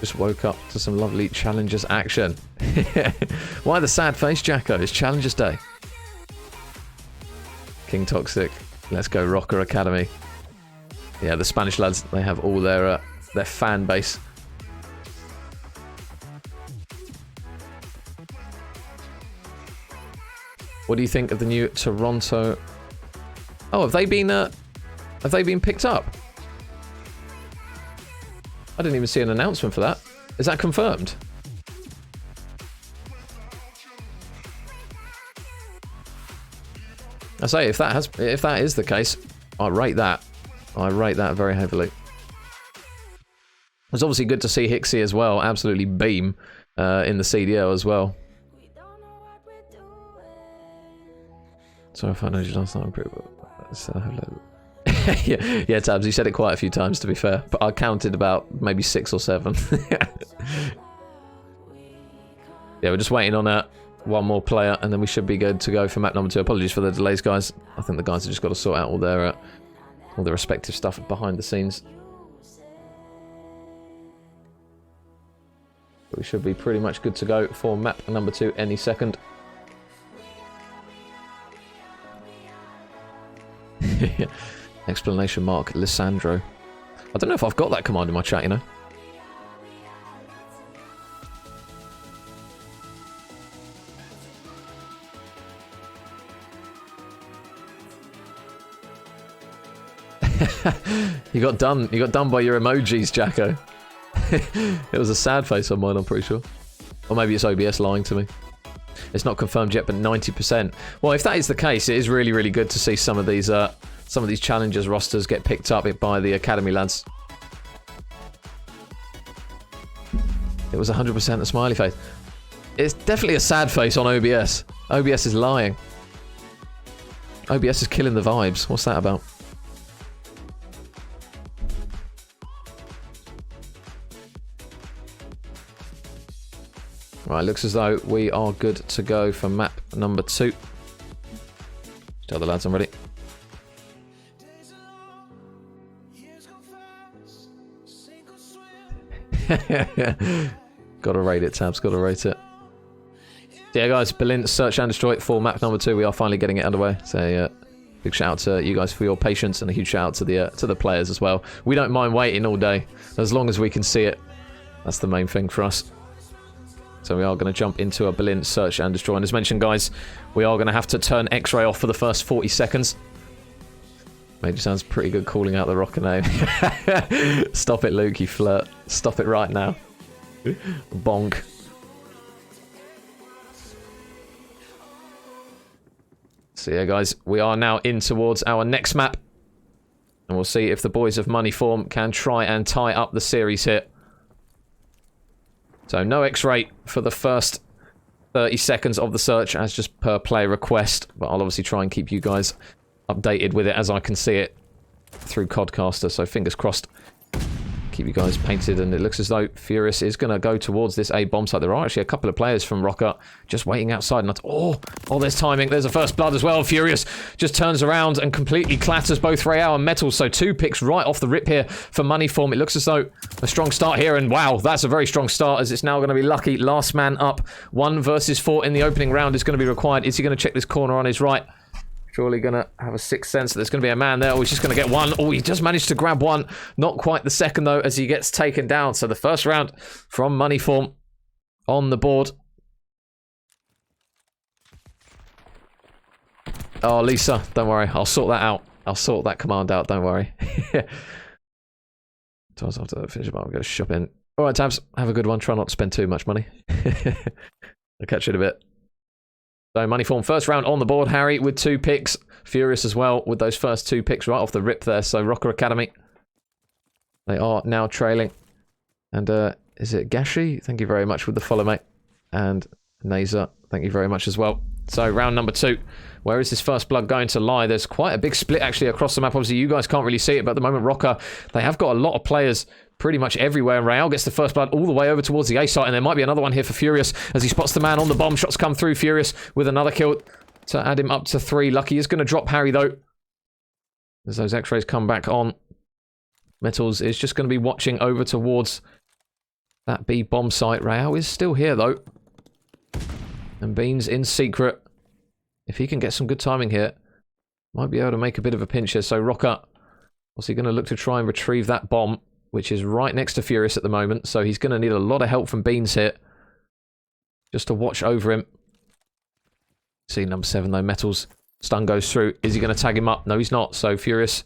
Just woke up to some lovely Challengers action. Why the sad face, Jacko? It's Challengers Day. King Toxic. Let's go ROKKR Academy. Yeah, the Spanish lads, they have all their fan base. What do you think of the new Toronto? Oh, have they been picked up? I didn't even see an announcement for that. Is that confirmed? I say, if that is the case, I rate that. I rate that very heavily. It's obviously good to see Hixie as well, absolutely beam in the CDO as well. Sorry if I know you last time, yeah, Tabs, you said it quite a few times to be fair, but I counted about maybe 6 or 7. Yeah, we're just waiting on one more player and then we should be good to go for map number 2. Apologies for the delays, guys. I think the guys have just got to sort out all their respective stuff behind the scenes. But we should be pretty much good to go for map number 2 any second. Explanation mark Lissandro. I don't know if I've got that command in my chat, you know. You got done by your emojis, Jacko. It was a sad face on mine, I'm pretty sure. Or maybe it's OBS lying to me. It's not confirmed yet, but 90%. Well, if that is the case, it is really, really good to see some of these Challengers rosters get picked up by the Academy lads. It was 100% a smiley face. It's definitely a sad face on OBS. OBS is lying. OBS is killing the vibes. What's that about? Right, looks as though we are good to go for map number 2. Tell the lads I'm ready. Gotta rate it, Tabs, gotta rate it. So yeah, guys, Berlin search and destroy for map number 2. We are finally getting it underway. So big shout out to you guys for your patience and a huge shout out to the players as well. We don't mind waiting all day as long as we can see it. That's the main thing for us. So we are going to jump into a Berlin search and destroy. And as mentioned, guys, we are going to have to turn X-ray off for the first 40 seconds. Maybe sounds pretty good calling out the ROKKR name. Stop it, Luke, you flirt. Stop it right now. Bonk. So yeah, guys, we are now in towards our next map. And we'll see if the boys of Money Form can try and tie up the series here. So no X-ray for the first 30 seconds of the search as just per player request. But I'll obviously try and keep you guys updated with it as I can see it through Codcaster. So fingers crossed. Keep you guys painted. And it looks as though Furious is going to go towards this A bomb site. There are actually a couple of players from ROKKR just waiting outside. And oh, there's timing. There's a first blood as well. Furious just turns around and completely clatters both Real and Metal. So 2 picks right off the rip here for Money Form. It looks as though a strong start here. And wow, that's a very strong start as it's now going to be Lucky. Last man up. 1 versus 4 in the opening round is going to be required. Is he going to check this corner on his right? Surely going to have a sixth sense that there's going to be a man there. Oh, he's just going to get one. Oh, he just managed to grab one. Not quite the second, though, as he gets taken down. So the first round from Money Form on the board. Oh, Lisa, don't worry. I'll sort that out. I'll sort that command out. Don't worry. So I'll have to finish up. I'll go shopping. All right, Tabs. Have a good one. Try not to spend too much money. I'll catch you in a bit. So Money Form first round on the board. Harry with 2 picks. Furious as well with those first 2 picks right off the rip there. So ROKKR Academy. They are now trailing. And is it Gashi? Thank you very much with the follow, mate. And Nazer, thank you very much as well. So, round number 2. Where is this first blood going to lie? There's quite a big split, actually, across the map. Obviously, you guys can't really see it, but at the moment, ROKKR, they have got a lot of players pretty much everywhere. And Real gets the first blood all the way over towards the A site, and there might be another one here for Furious as he spots the man on the bomb. Shots come through. Furious with another kill to add him up to 3. Lucky is going to drop Harry, though, as those X-rays come back on. Metals is just going to be watching over towards that B bomb site. Real is still here, though. And Beans in secret. If he can get some good timing here, might be able to make a bit of a pinch here. So ROKKR, what's he going to look to try and retrieve that bomb, which is right next to Furious at the moment. So he's going to need a lot of help from Beans here, just to watch over him. See number 7 though, Metals. Stun goes through. Is he going to tag him up? No, he's not. So Furious,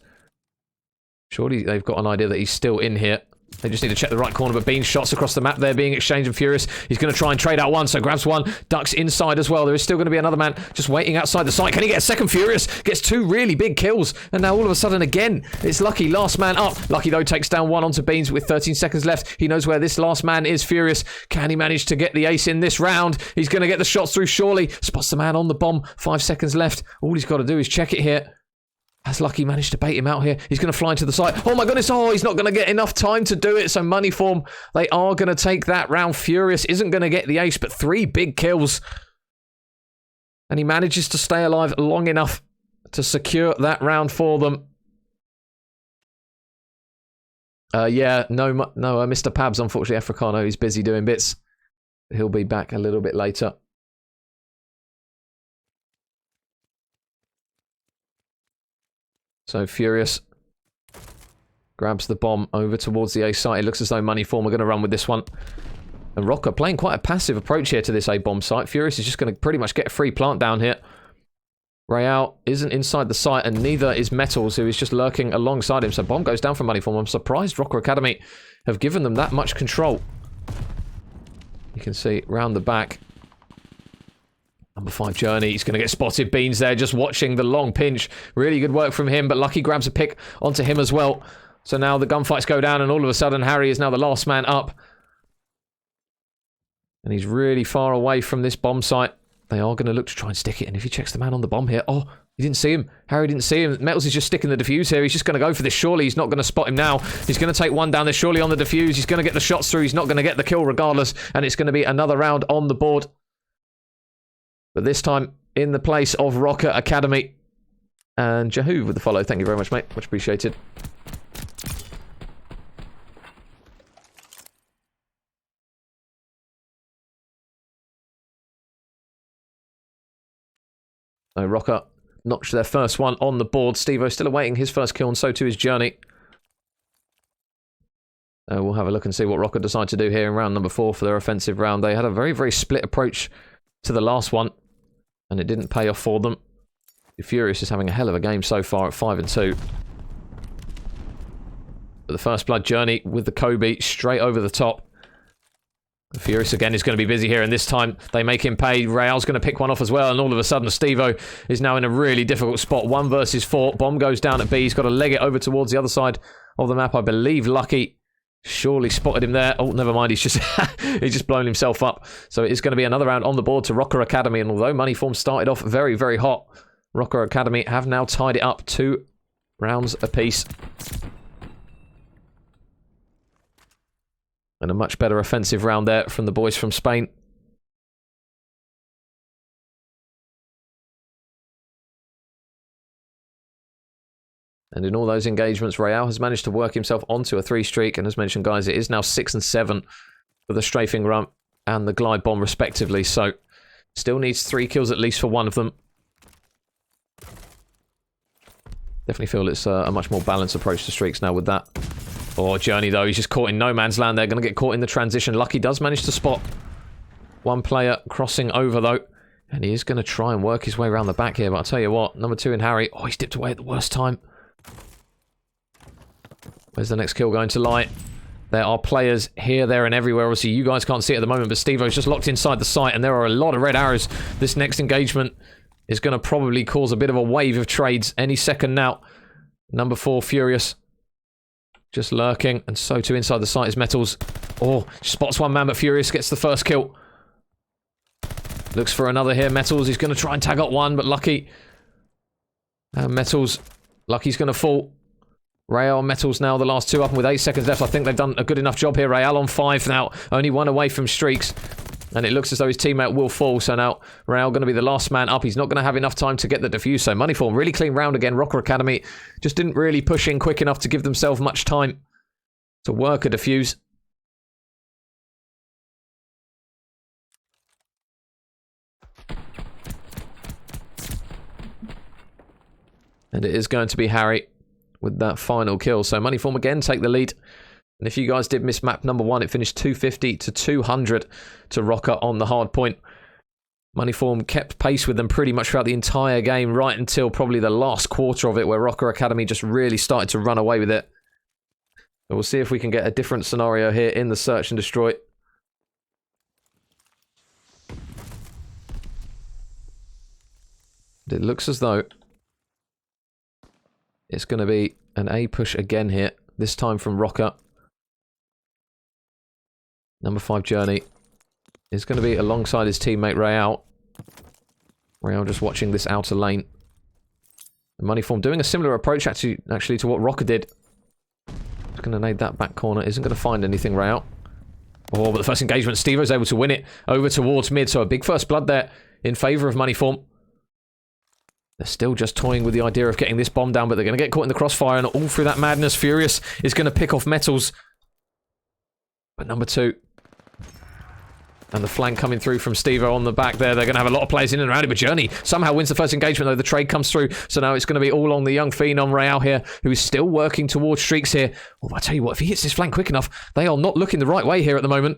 surely they've got an idea that he's still in here. They just need to check the right corner, but Beans shots across the map there being exchanged, and Furious, he's going to try and trade out one, so grabs one, ducks inside as well. There is still going to be another man just waiting outside the site. Can he get a second? Furious gets 2 really big kills, and now all of a sudden again, it's Lucky, last man up. Lucky though takes down one onto Beans with 13 seconds left. He knows where this last man is. Furious, can he manage to get the ace in this round? He's going to get the shots through surely. Spots the man on the bomb, 5 seconds left. All he's got to do is check it here. Has Lucky managed to bait him out here? He's going to fly into the site. Oh my goodness, oh, he's not going to get enough time to do it. So Money Form, they are going to take that round. Furious isn't going to get the ace, but 3 big kills. And he manages to stay alive long enough to secure that round for them. Yeah, no, Mr. Pabs, unfortunately, Africano, he's busy doing bits. He'll be back a little bit later. So Furious grabs the bomb over towards the A site. It looks as though Money Form are going to run with this one. And ROKKR playing quite a passive approach here to this A bomb site. Furious is just going to pretty much get a free plant down here. Real isn't inside the site, and neither is Metals, who is just lurking alongside him. So bomb goes down from Money Form. I'm surprised ROKKR Academy have given them that much control. You can see round the back. Number 5, Journey. He's going to get spotted. Beans there, just watching the long pinch. Really good work from him, but Lucky grabs a pick onto him as well. So now the gunfights go down, and all of a sudden, Harry is now the last man up. And he's really far away from this bomb site. They are going to look to try and stick it, and if he checks the man on the bomb here... Oh, he didn't see him. Harry didn't see him. Metals is just sticking the defuse here. He's just going to go for this. Surely he's not going to spot him now. He's going to take one down there. Surely on the defuse. He's going to get the shots through. He's not going to get the kill regardless, and it's going to be another round on the board. But this time, in the place of ROKKR Academy. And Jahoov with the follow. Thank you very much, mate. Much appreciated. So ROKKR notched their first one on the board. Stevo still awaiting his first kill, and so too is Journey. We'll have a look and see what ROKKR decide to do here in round number 4 for their offensive round. They had a very, very split approach to the last one, and it didn't pay off for them. Furious is having a hell of a game so far at 5-2. But the first blood, Journey with the Kobe straight over the top. Furious again is going to be busy here, and this time they make him pay. Real's going to pick one off as well, and all of a sudden Stevo is now in a really difficult spot. 1 versus 4. Bomb goes down at B. He's got to leg it over towards the other side of the map. I believe Lucky surely spotted him there. Oh, never mind. He's just blown himself up. So it is going to be another round on the board to ROKKR Academy, and although Money Form started off very, very hot, ROKKR Academy have now tied it up 2 rounds apiece. And a much better offensive round there from the boys from Spain. And in all those engagements, Real has managed to work himself onto a 3 streak. And as mentioned, guys, it is now 6-7 for the strafing run and the glide bomb, respectively. So, still needs 3 kills at least for one of them. Definitely feel it's a much more balanced approach to streaks now with that. Oh, Journey, though, he's just caught in no man's land there. Going to get caught in the transition. Lucky does manage to spot one player crossing over, though. And he is going to try and work his way around the back here. But I'll tell you what, number 2 in Harry. Oh, he's dipped away at the worst time. Where's the next kill going to lie? There are players here, there, and everywhere. Obviously, you guys can't see it at the moment, but Stevo's just locked inside the site, and there are a lot of red arrows. This next engagement is going to probably cause a bit of a wave of trades any second now. Number 4, Furious. Just lurking, and so too inside the site is Metals. Oh, spots one man, but Furious gets the first kill. Looks for another here. Metals, he's going to try and tag up one, but Lucky. Metals, Lucky's going to fall. Real, Metals now the last two up, and with 8 seconds left, I think they've done a good enough job here. Real on 5 now, only 1 away from streaks. And it looks as though his teammate will fall, so now Real going to be the last man up. He's not going to have enough time to get the defuse, so Moneyform, really clean round again. ROKKR Academy just didn't really push in quick enough to give themselves much time to work a defuse. And it is going to be Harry with that final kill. So Moneyform again take the lead. And if you guys did miss map number 1, it finished 250 to 200 to ROKKR on the hard point. Moneyform kept pace with them pretty much throughout the entire game, right until probably the last quarter of it, where ROKKR Academy just really started to run away with it. So we'll see if we can get a different scenario here in the search and destroy. It looks as though it's going to be an A push again here, this time from ROKKR. Number 5 Journey is going to be alongside his teammate Real. Real just watching this outer lane. And Moneyform doing a similar approach actually to what ROKKR did. Just going to nade that back corner. Isn't going to find anything, Real. Oh, but the first engagement, Stevo's able to win it over towards mid. So a big first blood there in favour of Moneyform. They're still just toying with the idea of getting this bomb down, but they're going to get caught in the crossfire, and all through that madness, Furious is going to pick off Metals. But number 2... and the flank coming through from Stevo on the back there. They're going to have a lot of players in and around it, but Journey somehow wins the first engagement, though the trade comes through. So now it's going to be all on the young Phenom Real here, who is still working towards streaks here. Oh, I tell you what, if he hits this flank quick enough, they are not looking the right way here at the moment.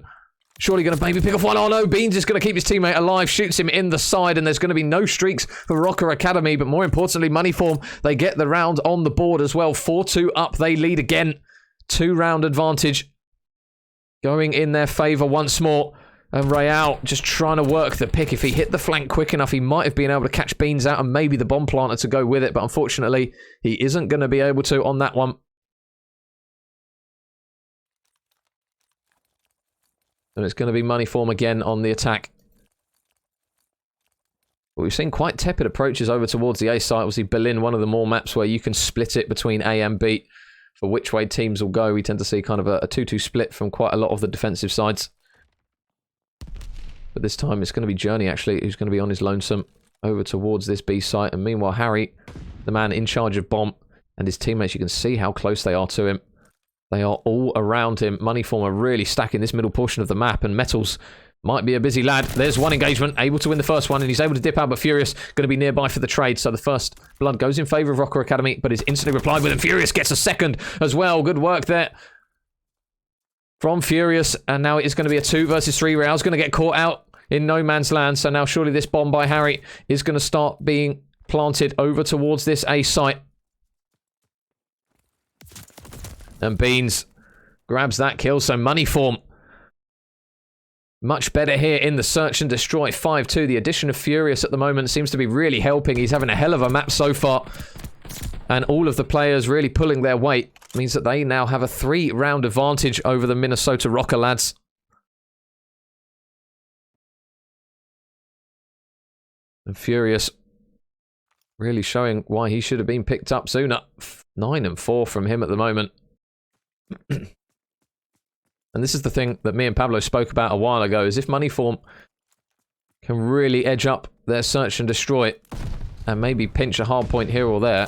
Surely going to maybe pick off one. Oh no, Beans is going to keep his teammate alive, shoots him in the side, and there's going to be no streaks for ROKKR Academy. But more importantly, Moneyform, they get the round on the board as well. 4-2 up, they lead again. 2-round advantage going in their favour once more. And Real just trying to work the pick. If he hit the flank quick enough, he might have been able to catch Beans out and maybe the bomb planter to go with it. But unfortunately, he isn't going to be able to on that one. And it's going to be Moneyform again on the attack. But we've seen quite tepid approaches over towards the A site. Obviously, Berlin, one of the more maps where you can split it between A and B for which way teams will go. We tend to see kind of a 2-2 split from quite a lot of the defensive sides. But this time it's going to be Journey, actually, who's going to be on his lonesome over towards this B site. And meanwhile, Harry, the man in charge of bomb, and his teammates, you can see how close they are to him. They are all around him. Moneyform are really stacking this middle portion of the map, and Metals might be a busy lad. There's one engagement, able to win the first one, and he's able to dip out, but Furious going to be nearby for the trade. So the first blood goes in favour of ROKKR Academy, but is instantly replied with, and Furious gets a second as well. Good work there from Furious, and now it is going to be a 2 versus 3. Real's going to get caught out in no man's land, so now surely this bomb by Harry is going to start being planted over towards this A site. And Beans grabs that kill, so Moneyform much better here in the search and destroy. 5-2. The addition of Furious at the moment seems to be really helping. He's having a hell of a map so far, and all of the players really pulling their weight means that they now have a 3-round advantage over the Minnesota ROKKR lads. And Furious really showing why he should have been picked up sooner. 9-4 from him at the moment. And this is the thing that me and Pablo spoke about a while ago, is if Moneyform can really edge up their search and destroy and maybe pinch a hard point here or there,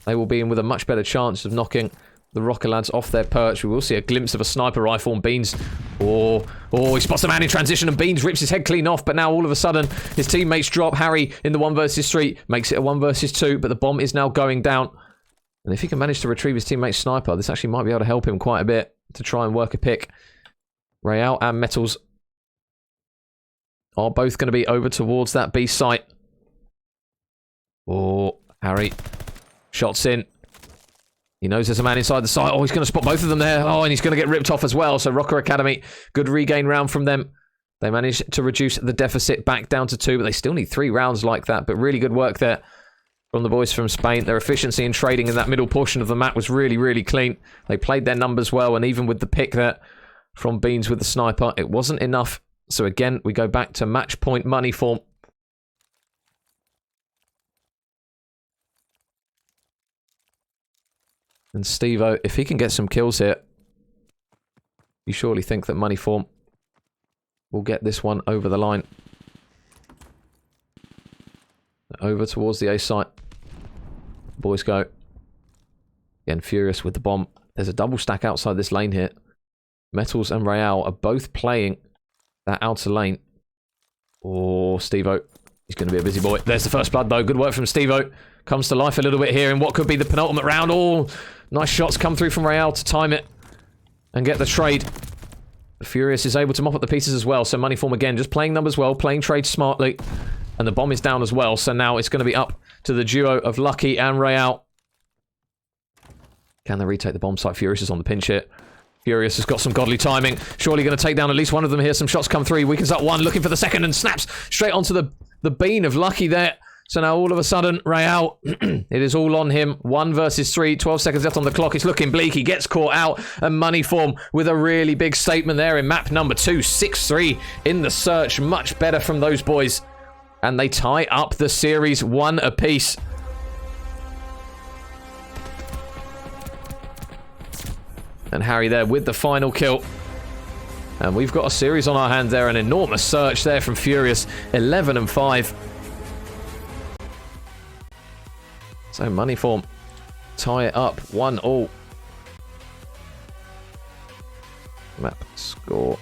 they will be in with a much better chance of knocking the ROKKR lads off their perch. We will see a glimpse of a sniper rifle, and Beans, oh, he spots the man in transition, and Beans rips his head clean off, but now all of a sudden his teammates drop. Harry in the 1 versus 3 makes it a 1 versus 2, but the bomb is now going down. And if he can manage to retrieve his teammate's sniper, this actually might be able to help him quite a bit to try and work a pick. Real and Metals are both going to be over towards that B site. Oh, Harry. Shots in. He knows there's a man inside the site. Oh, he's going to spot both of them there. Oh, and he's going to get ripped off as well. So ROKKR Academy, good regain round from them. They managed to reduce the deficit back down to 2, but they still need 3 rounds like that. But really good work there from the boys from Spain. Their efficiency in trading in that middle portion of the map was really, really clean. They played their numbers well, and even with the pick there from Beans with the sniper, it wasn't enough So again, we go back to match point money form. And Steve-O, if he can get some kills here, you surely think that money form will get this one over the line. Over towards the A site. Boys go. Again, Furious with the bomb. There's a double stack outside this lane here. Metals and Real are both playing that outer lane. Oh, Steve-O. He's going to be a busy boy. There's the first blood, though. Good work from Steve-O. Comes to life a little bit here in what could be the penultimate round. Oh, nice shots come through from Real to time it and get the trade. Furious is able to mop up the pieces as well. So Moneyform again, just playing numbers well, playing trades smartly. And the bomb is down as well. So now it's going to be up to the duo of Lucky and Real. Can they retake the bomb site? Furious is on the pinch here. Furious has got some godly timing. Surely going to take down at least one of them here. Some shots come through. Weakens up one, looking for the second, and snaps straight onto the bean of Lucky there. So now all of a sudden, Real, it is all on him. 1 versus 3, 12 seconds left on the clock. It's looking bleak. He gets caught out. And Moneyform with a really big statement there in map number 2. 6-3 in the search. Much better from those boys. And they tie up the series 1 apiece. And Harry there with the final kill. And we've got a series on our hands there. An enormous search there from Furious. 11 and 5. So Moneyform tie it up. 1-all. Map score.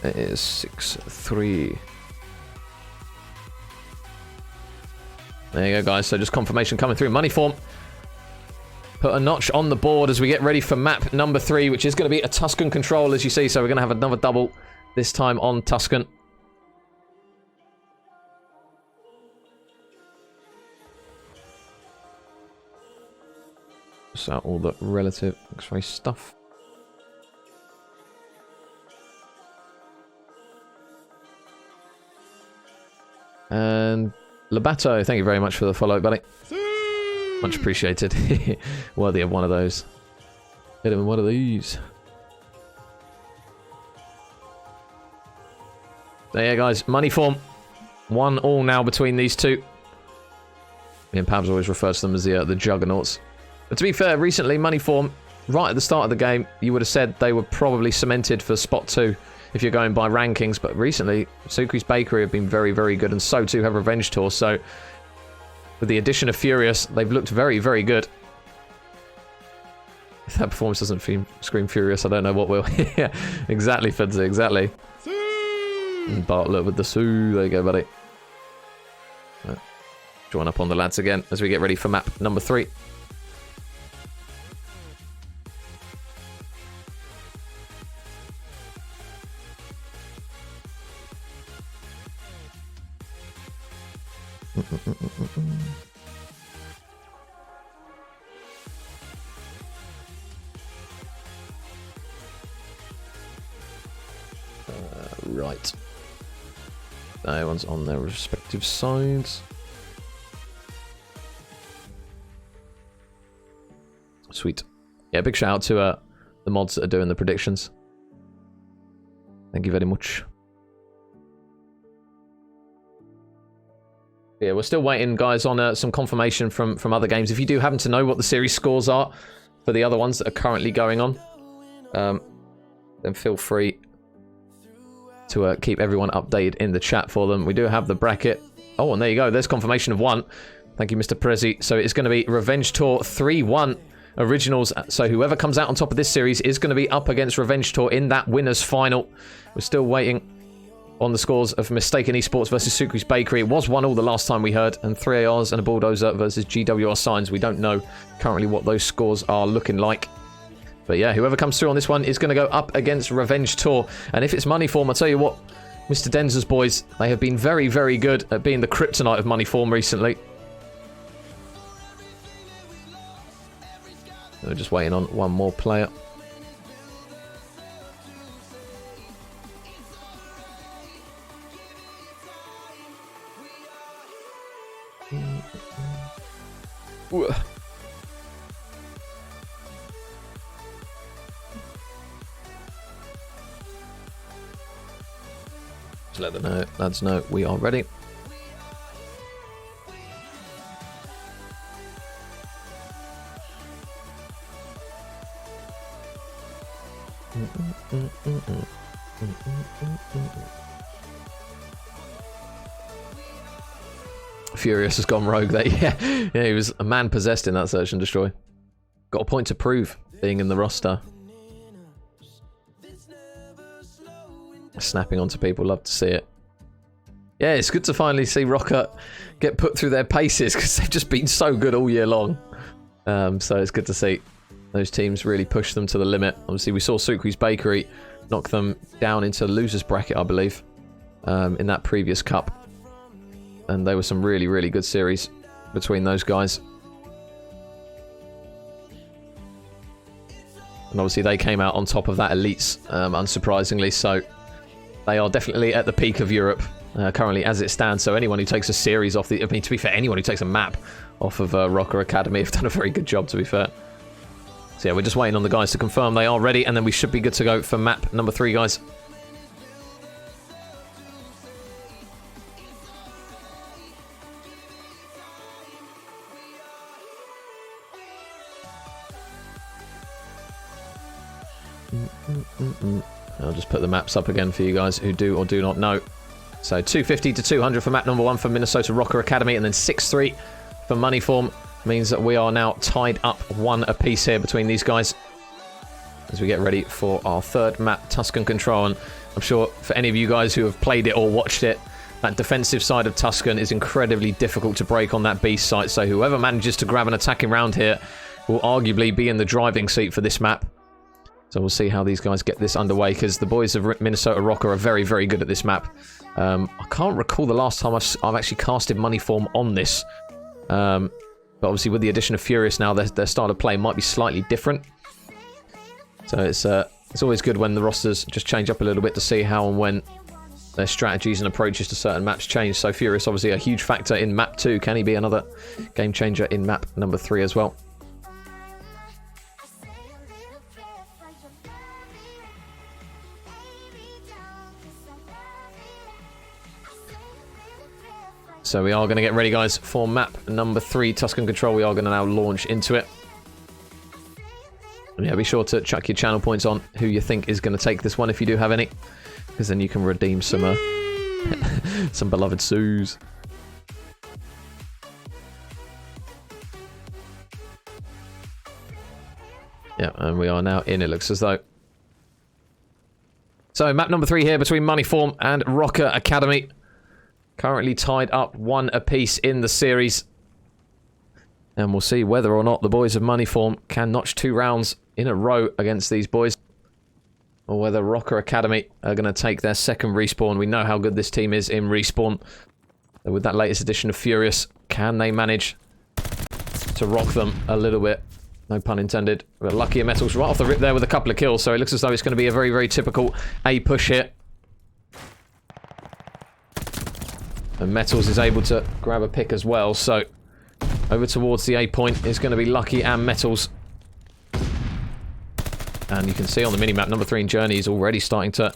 It is 6-3. There you go, guys. So just confirmation coming through. Moneyform put a notch on the board as we get ready for map number 3, which is going to be a Tuscan control, as you see. So we're going to have another double, this time on Tuscan. Just out all the relative X-ray stuff. And Labato, thank you very much for the follow, buddy. Much appreciated. Worthy of one of those. Hit him with one of these. There you go, guys. Moneyform. 1-all now between these two. Me and Pabs always refer to them as the juggernauts. But to be fair, recently, Moneyform, right at the start of the game, you would have said they were probably cemented for spot 2 if you're going by rankings. But recently, Sukri's Bakery have been very, very good, and so too have Revenge Tour. So with the addition of Furious, they've looked very, very good. If that performance doesn't scream Furious, I don't know what will. Yeah, exactly, Fudzy, exactly. And Bartlett with the Sue. There you go, buddy. Join up on the lads again as we get ready for map number 3. Right. Everyone's on their respective sides. Sweet. Yeah, big shout out to the mods that are doing the predictions. Thank you very much. Yeah, we're still waiting, guys, on some confirmation from other games. If you do happen to know what the series scores are for the other ones that are currently going on, then feel free to keep everyone updated in the chat for them. We do have the bracket. Oh, and there you go. There's confirmation of 1. Thank you, Mr. Prezi. So it's going to be Revenge Tour 3-1 originals. So whoever comes out on top of this series is going to be up against Revenge Tour in that winners final. We're still waiting on the scores of Mistaken Esports versus Sukri's Bakery. It was 1-all the last time we heard, and 3 ARs and a Bulldozer versus GWR Signs. We don't know currently what those scores are looking like. But yeah, whoever comes through on this one is going to go up against Revenge Tour. And if it's Moneyform, I'll tell you what, Mr. Denzer's boys, they have been very, very good at being the kryptonite of Moneyform recently. We're just waiting on one more player. Ooh. To let the lads know we are ready. Furious has gone rogue there. Yeah, he was a man possessed in that search and destroy. Got a point to prove being in the roster. Snapping onto people, love to see it. Yeah, it's good to finally see ROKKR get put through their paces because they've just been so good all year long. So it's good to see those teams really push them to the limit. Obviously, we saw Sukri's Bakery knock them down into the losers bracket, I believe, in that previous cup. And they were some really, really good series between those guys. And obviously they came out on top of that elites, unsurprisingly. So they are definitely at the peak of Europe currently as it stands. So anyone who takes a series off the... I mean, to be fair, anyone who takes a map off of ROKKR Academy have done a very good job, to be fair. So yeah, we're just waiting on the guys to confirm they are ready. And then we should be good to go for map number 3, guys. I'll just put the maps up again for you guys who do or do not know. So 250 to 200 for map number 1 for Minnesota ROKKR Academy, and then 6-3 for Moneyform. Means that we are now tied up 1 apiece here between these guys as we get ready for our 3rd map, Tuscan Control. And I'm sure for any of you guys who have played it or watched it, that defensive side of Tuscan is incredibly difficult to break on that beast site. So whoever manages to grab an attacking round here will arguably be in the driving seat for this map. So we'll see how these guys get this underway, because the boys of Minnesota ROKKR are very, very good at this map. I can't recall the last time I've actually casted Moneyform on this. But obviously with the addition of Furious now, their style of play might be slightly different. So it's always good when the rosters just change up a little bit to see how and when their strategies and approaches to certain maps change. So Furious obviously a huge factor in map 2. Can he be another game changer in map number 3 as well? So we are going to get ready, guys, for map number 3, Tuscan Control. We are going to now launch into it. And yeah, be sure to chuck your channel points on who you think is going to take this one, if you do have any. Because then you can redeem some some beloved Sues. Yeah, and we are now in, it looks as though. So map number 3 here between Moneyform and ROKKR Academy. Currently tied up 1 apiece in the series. And we'll see whether or not the boys of Moneyform can notch 2 rounds in a row against these boys. Or whether ROKKR Academy are going to take their 2nd respawn. We know how good this team is in respawn. So with that latest edition of Furious, can they manage to rock them a little bit? No pun intended. But Lucky and Metals right off the rip there with a couple of kills. So it looks as though it's going to be a very, very typical A push here. And Metals is able to grab a pick as well, so over towards the A point is going to be Lucky and Metals. And you can see on the minimap, number 3 in Journey is already starting to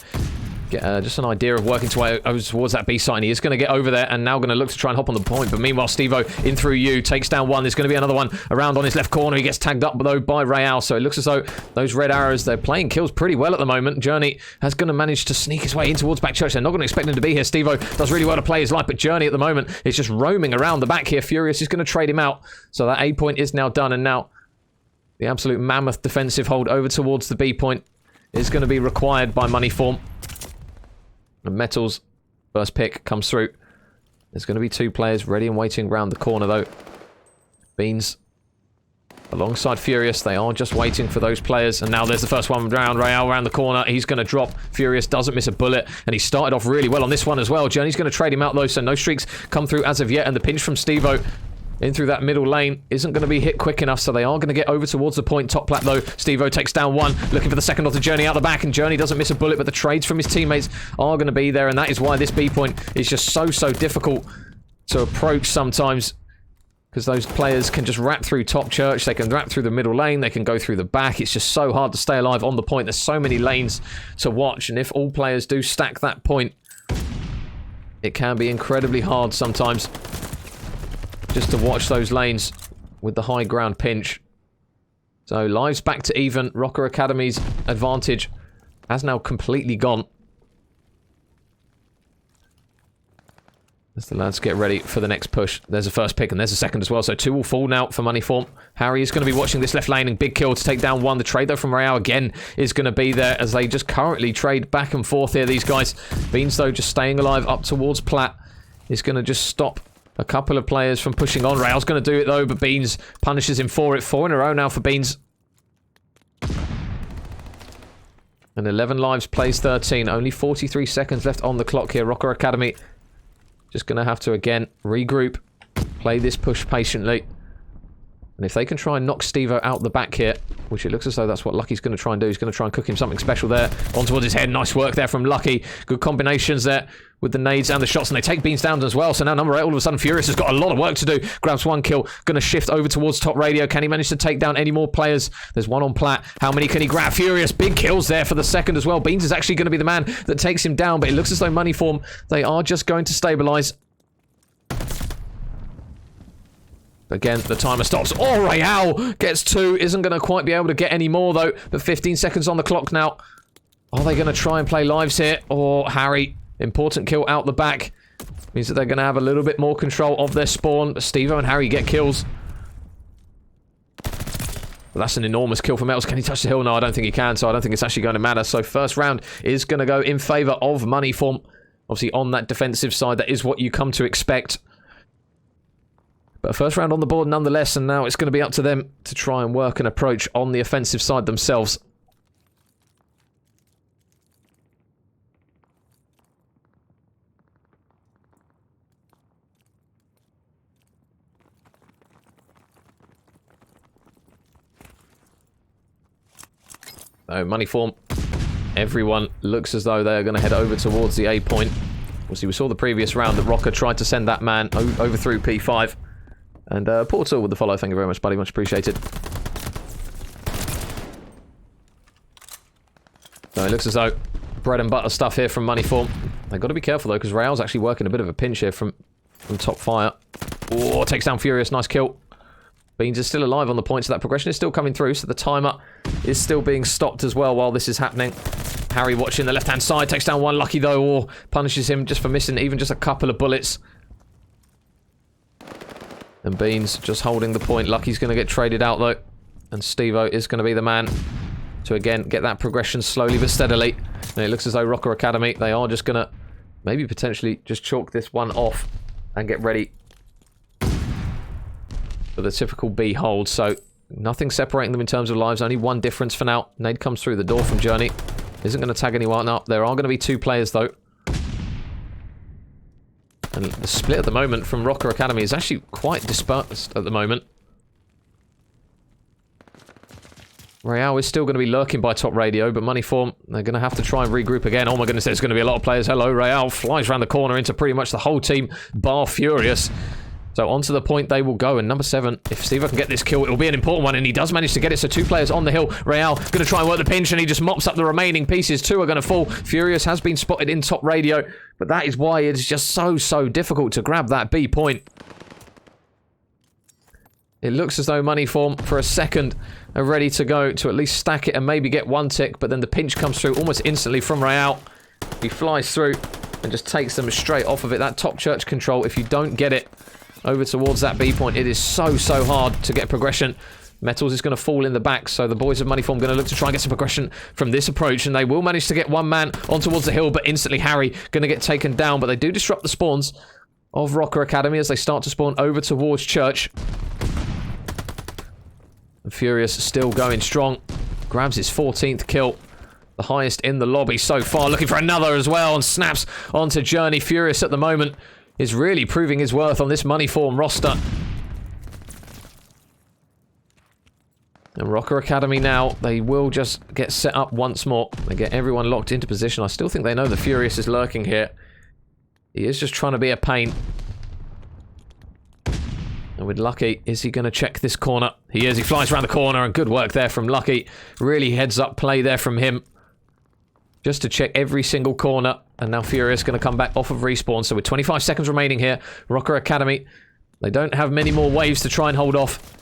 get just an idea of working towards that B site, and he is going to get over there and now going to look to try and hop on the point. But meanwhile, Stevo in through you, takes down 1. There's going to be another one around on his left corner. He gets tagged up though by Real, so it looks as though those red arrows, they're playing kills pretty well at the moment. Journey has going to manage to sneak his way in towards back church. They're not going to expect him to be here. Stevo does really well to play his life, but Journey at the moment is just roaming around the back here. Furious is going to trade him out, so that A point is now done, and now the absolute mammoth defensive hold over towards the B point is going to be required by Moneyform. And Metals, first pick, comes through. There's going to be 2 players ready and waiting round the corner, though. Beans alongside Furious. They are just waiting for those players. And now there's the first one round. Real around the corner. He's going to drop. Furious doesn't miss a bullet. And he started off really well on this one as well. Journey's going to trade him out, though, so no streaks come through as of yet. And the pinch from Stevo in through that middle lane isn't going to be hit quick enough, so they are going to get over towards the point. Top plat though, Stevo takes down 1, looking for the second off the Journey out the back, and Journey doesn't miss a bullet, but the trades from his teammates are going to be there, and that is why this B point is just so difficult to approach sometimes, because those players can just wrap through top church, they can wrap through the middle lane, they can go through the back. It's just so hard to stay alive on the point. There's so many lanes to watch, and if all players do stack that point, It can be incredibly hard sometimes just to watch those lanes with the high ground pinch. So lives back to even. ROKKR Academy's advantage has now completely gone. As the lads get ready for the next push. There's a first pick and there's a second as well. So 2 will fall now for Moneyform. Harry is going to be watching this left lane and big kill to take down 1. The trade though from Real again is going to be there as they just currently trade back and forth here, these guys. Beans though just staying alive up towards Platt is going to just stop a couple of players from pushing on. Real's going to do it though, but Beans punishes him for it. 4 in a row now for Beans. And 11 lives plays 13. Only 43 seconds left on the clock here. ROKKR Academy just going to have to, again, regroup. Play this push patiently. And if they can try and knock Stevo out the back here, which it looks as though that's what Lucky's going to try and do. He's going to try and cook him something special there. On towards his head. Nice work there from Lucky. Good combinations there with the nades and the shots. And they take Beans down as well. So now number 8, all of a sudden, Furious has got a lot of work to do. Grabs 1 kill. Going to shift over towards top radio. Can he manage to take down any more players? There's 1 on Platt. How many can he grab? Furious. Big kills there for the second as well. Beans is actually going to be the man that takes him down. But it looks as though Moneyform, they are just going to stabilize. Again, the timer stops. Oh, Real gets 2. Isn't going to quite be able to get any more, though. But 15 seconds on the clock now. Are they going to try and play lives here? Or Harry, important kill out the back. Means that they're going to have a little bit more control of their spawn. Stevo and Harry get kills. But that's an enormous kill for Metals. Can he touch the hill? No, I don't think he can. So I don't think it's actually going to matter. So first round is going to go in favor of Moneyform. Obviously, on that defensive side, that is what you come to expect. But first round on the board nonetheless, and now it's going to be up to them to try and work an approach on the offensive side themselves. So Moneyform, everyone looks as though they're going to head over towards the A point. Obviously, we saw the previous round that ROKKR tried to send that man over through P5. And Portal with the follow. Thank you very much, buddy. Much appreciated. So it looks as though bread and butter stuff here from Moneyform. They've got to be careful, though, because Real's actually working a bit of a pinch here from top fire. Oh, takes down Furious. Nice kill. Beans is still alive on the point, so that progression is still coming through. So the timer is still being stopped as well while this is happening. Harry watching the left-hand side. Takes down 1. Lucky, though, or punishes him just for missing even just a couple of bullets. And Beans just holding the point. Lucky's going to get traded out, though. And Stevo is going to be the man to, again, get that progression slowly but steadily. And it looks as though ROKKR Academy, they are just going to maybe potentially just chalk this one off and get ready for the typical B hold. So nothing separating them in terms of lives. Only 1 difference for now. Nade comes through the door from Journey. Isn't going to tag anyone up. There are going to be 2 players, though. And the split at the moment from ROKKR Academy is actually quite dispersed at the moment. Real is still going to be lurking by top radio, but Moneyform, they're going to have to try and regroup again. Oh my goodness, there's going to be a lot of players. Hello, Real flies around the corner into pretty much the whole team, bar Furious. So onto the point they will go, and number 7, if Stevo can get this kill, it'll be an important one, and he does manage to get it, so 2 players on the hill. Real going to try and work the pinch, and he just mops up the remaining pieces. 2 are going to fall. Furious has been spotted in top radio, but that is why it's just so difficult to grab that B point. It looks as though Moneyform, for a second, are ready to go to at least stack it and maybe get 1 tick, but then the pinch comes through almost instantly from Real. He flies through and just takes them straight off of it. That top church control, if you don't get it over towards that B point, it is so hard to get progression. Metals is going to fall in the back, so the boys of Moneyform going to look to try and get some progression from this approach, and they will manage to get 1 man on towards the hill, but instantly Harry going to get taken down, but they do disrupt the spawns of ROKKR Academy as they start to spawn over towards Church. And Furious still going strong. Grabs his 14th kill. The highest in the lobby so far. Looking for another as well, and snaps onto Journey. Furious at the moment is really proving his worth on this Moneyform roster. And ROKKR Academy now, they will just get set up once more. They get everyone locked into position. I still think they know the Furious is lurking here. He is just trying to be a pain. And with Lucky, is he going to check this corner? He is. He flies around the corner, and good work there from Lucky. Really heads up play there from him. just to check every single corner. And now Furious going to come back off of respawn. So with 25 seconds remaining here, ROKKR Academy, they don't have many more waves to try and hold off.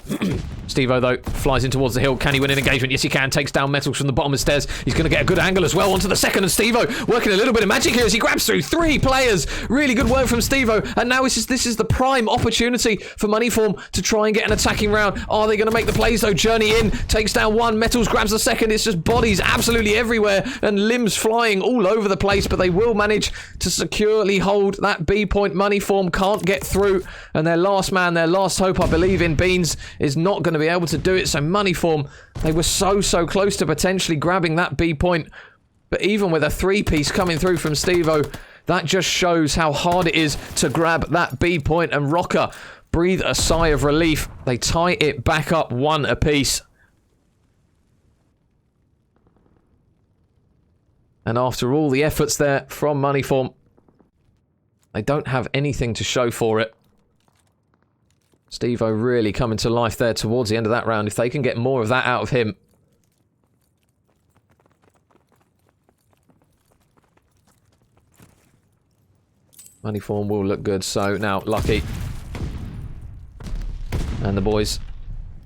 Steve-O, though, flies in towards the hill. Can he win an engagement? Yes, he can. Takes down Metals from the bottom of the stairs. He's going to get a good angle as well onto the second. And Steve-O working a little bit of magic here as he grabs through 3 players. Really good work from Steve-O. And now this is the prime opportunity for Moneyform to try and get an attacking round. Are they going to make the plays, though? Journey in. Takes down 1. Metals grabs the second. It's just bodies absolutely everywhere and limbs flying all over the place. But they will manage to securely hold that B point. Moneyform can't get through. And their last man, their last hope, I believe, in Beans, is not going to be able to do it. So Moneyform, they were so close to potentially grabbing that B point. But even with a 3-piece coming through from Steve-O, that just shows how hard it is to grab that B point. And ROKKR breathe a sigh of relief. They tie it back up 1 apiece. And after all the efforts there from Moneyform, they don't have anything to show for it. Steve-O really coming to life there towards the end of that round. If they can get more of that out of him. Moneyform will look good. So now Lucky and the boys,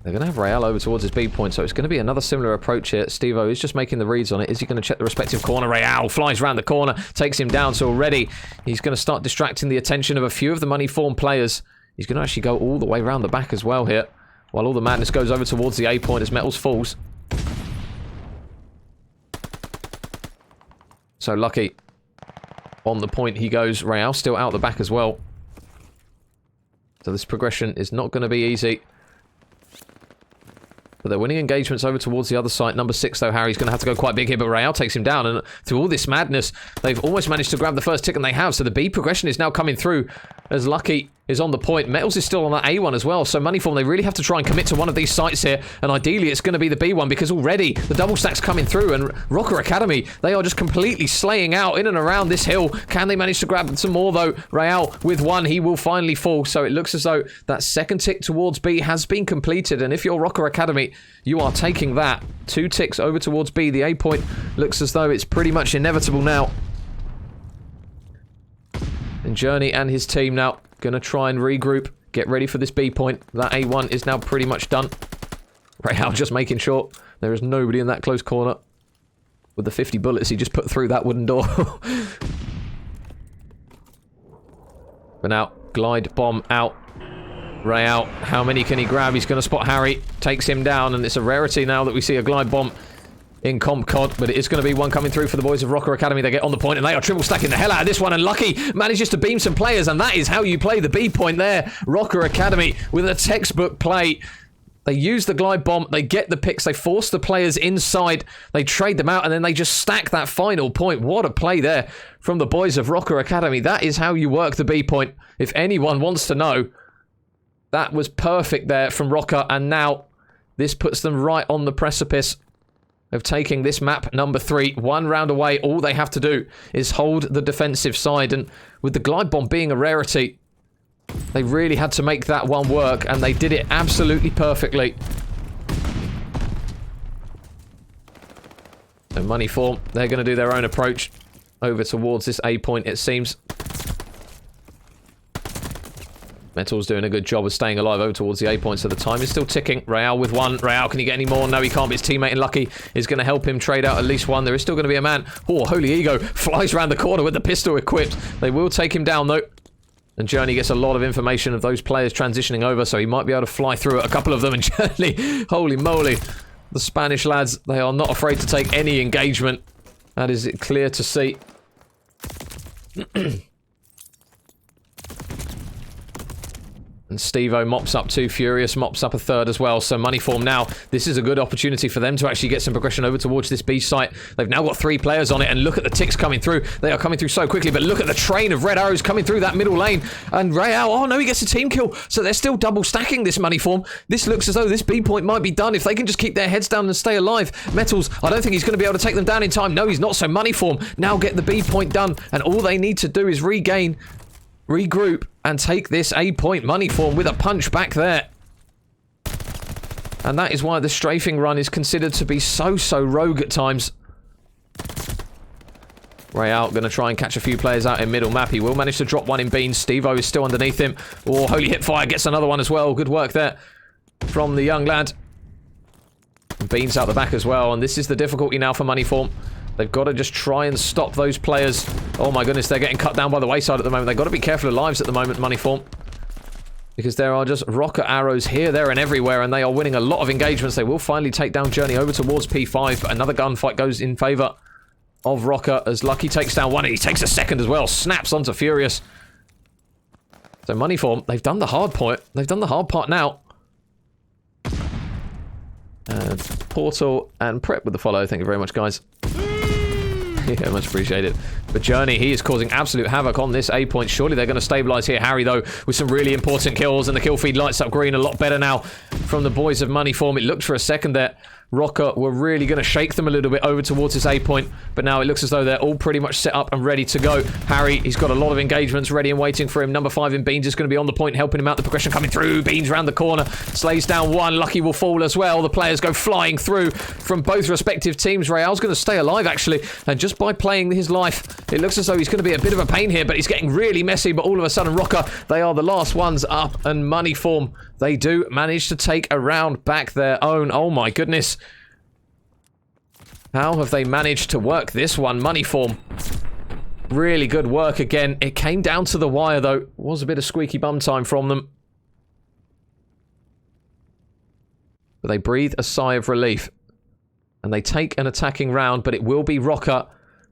they're going to have Real over towards his B point. So it's going to be another similar approach here. Steve-O is just making the reads on it. Is he going to check the respective corner? Real flies around the corner, takes him down. So already he's going to start distracting the attention of a few of the Moneyform players. He's going to actually go all the way around the back as well here. While all the madness goes over towards the A point as Metals falls. So Lucky on the point he goes. Real still out the back as well. So this progression is not going to be easy. But they're winning engagements over towards the other side. Number 6, though, Harry's going to have to go quite big here, but Real takes him down. And through all this madness, they've almost managed to grab the first tick, and they have. So the B progression is now coming through as Lucky is on the point. Metals is still on that A1 as well. So Moneyform, they really have to try and commit to one of these sites here. And ideally, it's going to be the B1 because already the double stack's coming through. And ROKKR Academy, they are just completely slaying out in and around this hill. Can they manage to grab some more, though? Real with 1, he will finally fall. So it looks as though that second tick towards B has been completed. And if you're ROKKR Academy, you are taking that. 2 ticks over towards B. The A point looks as though it's pretty much inevitable now. And Journey and his team now going to try and regroup, get ready for this B point. That A1 is now pretty much done. Real just making sure there is nobody in that close corner. With the 50 bullets he just put through that wooden door. But now, glide bomb out. Real, how many can he grab? He's going to spot Harry, takes him down, and it's a rarity now that we see a glide bomb in Comp COD, but it is going to be one coming through for the boys of ROKKR Academy. They get on the point, and they are triple stacking the hell out of this one, and Lucky manages to beam some players, and that is how you play the B point there. ROKKR Academy with a textbook play. They use the glide bomb, they get the picks, they force the players inside, they trade them out, and then they just stack that final point. What a play there from the boys of ROKKR Academy. That is how you work the B point. If anyone wants to know, that was perfect there from ROKKR, and now this puts them right on the precipice of taking this map number 3. 1 round away. All they have to do is hold the defensive side, and with the glide bomb being a rarity, they really had to make that one work, and they did it absolutely perfectly. So Moneyform, they're going to do their own approach over towards this A point, it seems. Metal's doing a good job of staying alive over towards the A point, so the time is still ticking. Real with 1. Real, can he get any more? No, he can't, but his teammate in Lucky is going to help him trade out at least 1. There is still going to be a man. Oh, Holy Ego flies around the corner with the pistol equipped. They will take him down, though. And Journey gets a lot of information of those players transitioning over, so he might be able to fly through it. A couple of them, and Journey, holy moly. The Spanish lads, they are not afraid to take any engagement. That is clear to see. And Steve-O mops up 2, Furious mops up a 3rd as well. So Moneyform now, this is a good opportunity for them to actually get some progression over towards this B site. They've now got 3 players on it, and look at the ticks coming through. They are coming through so quickly, but look at the train of red arrows coming through that middle lane. And Real, oh no, he gets a team kill. So they're still double stacking this Moneyform. This looks as though this B point might be done if they can just keep their heads down and stay alive. Metals, I don't think he's going to be able to take them down in time. No, he's not. So Moneyform now get the B point done, and all they need to do is regain, regroup, and take this A point. Moneyform with a punch back there. And that is why the strafing run is considered to be so rogue at times. Royale going to try and catch a few players out in middle map. He will manage to drop one in Beans. Steve-O is still underneath him. Oh, Holy Hipfire gets another one as well. Good work there from the young lad. And Beans out the back as well. And this is the difficulty now for Moneyform. They've got to just try and stop those players. Oh my goodness, they're getting cut down by the wayside at the moment. They've got to be careful of lives at the moment, Moneyform. Because there are just ROKKR arrows here, there, and everywhere, and they are winning a lot of engagements. They will finally take down Journey over towards P5, but another gunfight goes in favour of ROKKR as Lucky takes down one, and he takes a second as well. Snaps onto Furious. So Moneyform, they've done the hard part. They've done the hard part now. And Portal and Prep with the follow. Thank you very much, guys. Yeah, much appreciated. But Journey, he is causing absolute havoc on this A point. Surely they're going to stabilise here. Harry, though, with some really important kills, and the kill feed lights up green a lot better now from the boys of Moneyform. It looked for a second there ROKKR were really going to shake them a little bit over towards this A point, but now it looks as though they're all pretty much set up and ready to go. Harry, he's got a lot of engagements ready and waiting for him. Number 5 in Beans is going to be on the point, helping him out. The progression coming through. Beans round the corner, slays down one. Lucky will fall as well. The players go flying through from both respective teams. Royale's going to stay alive, actually, and just by playing his life, it looks as though he's going to be a bit of a pain here, but he's getting really messy. But all of a sudden, ROKKR, they are the last ones up, and Moneyform, they do manage to take a round back their own. Oh my goodness. How have they managed to work this one? Moneyform. Really good work again. It came down to the wire, though. It was a bit of squeaky bum time from them. But they breathe a sigh of relief. And they take an attacking round, but it will be ROKKR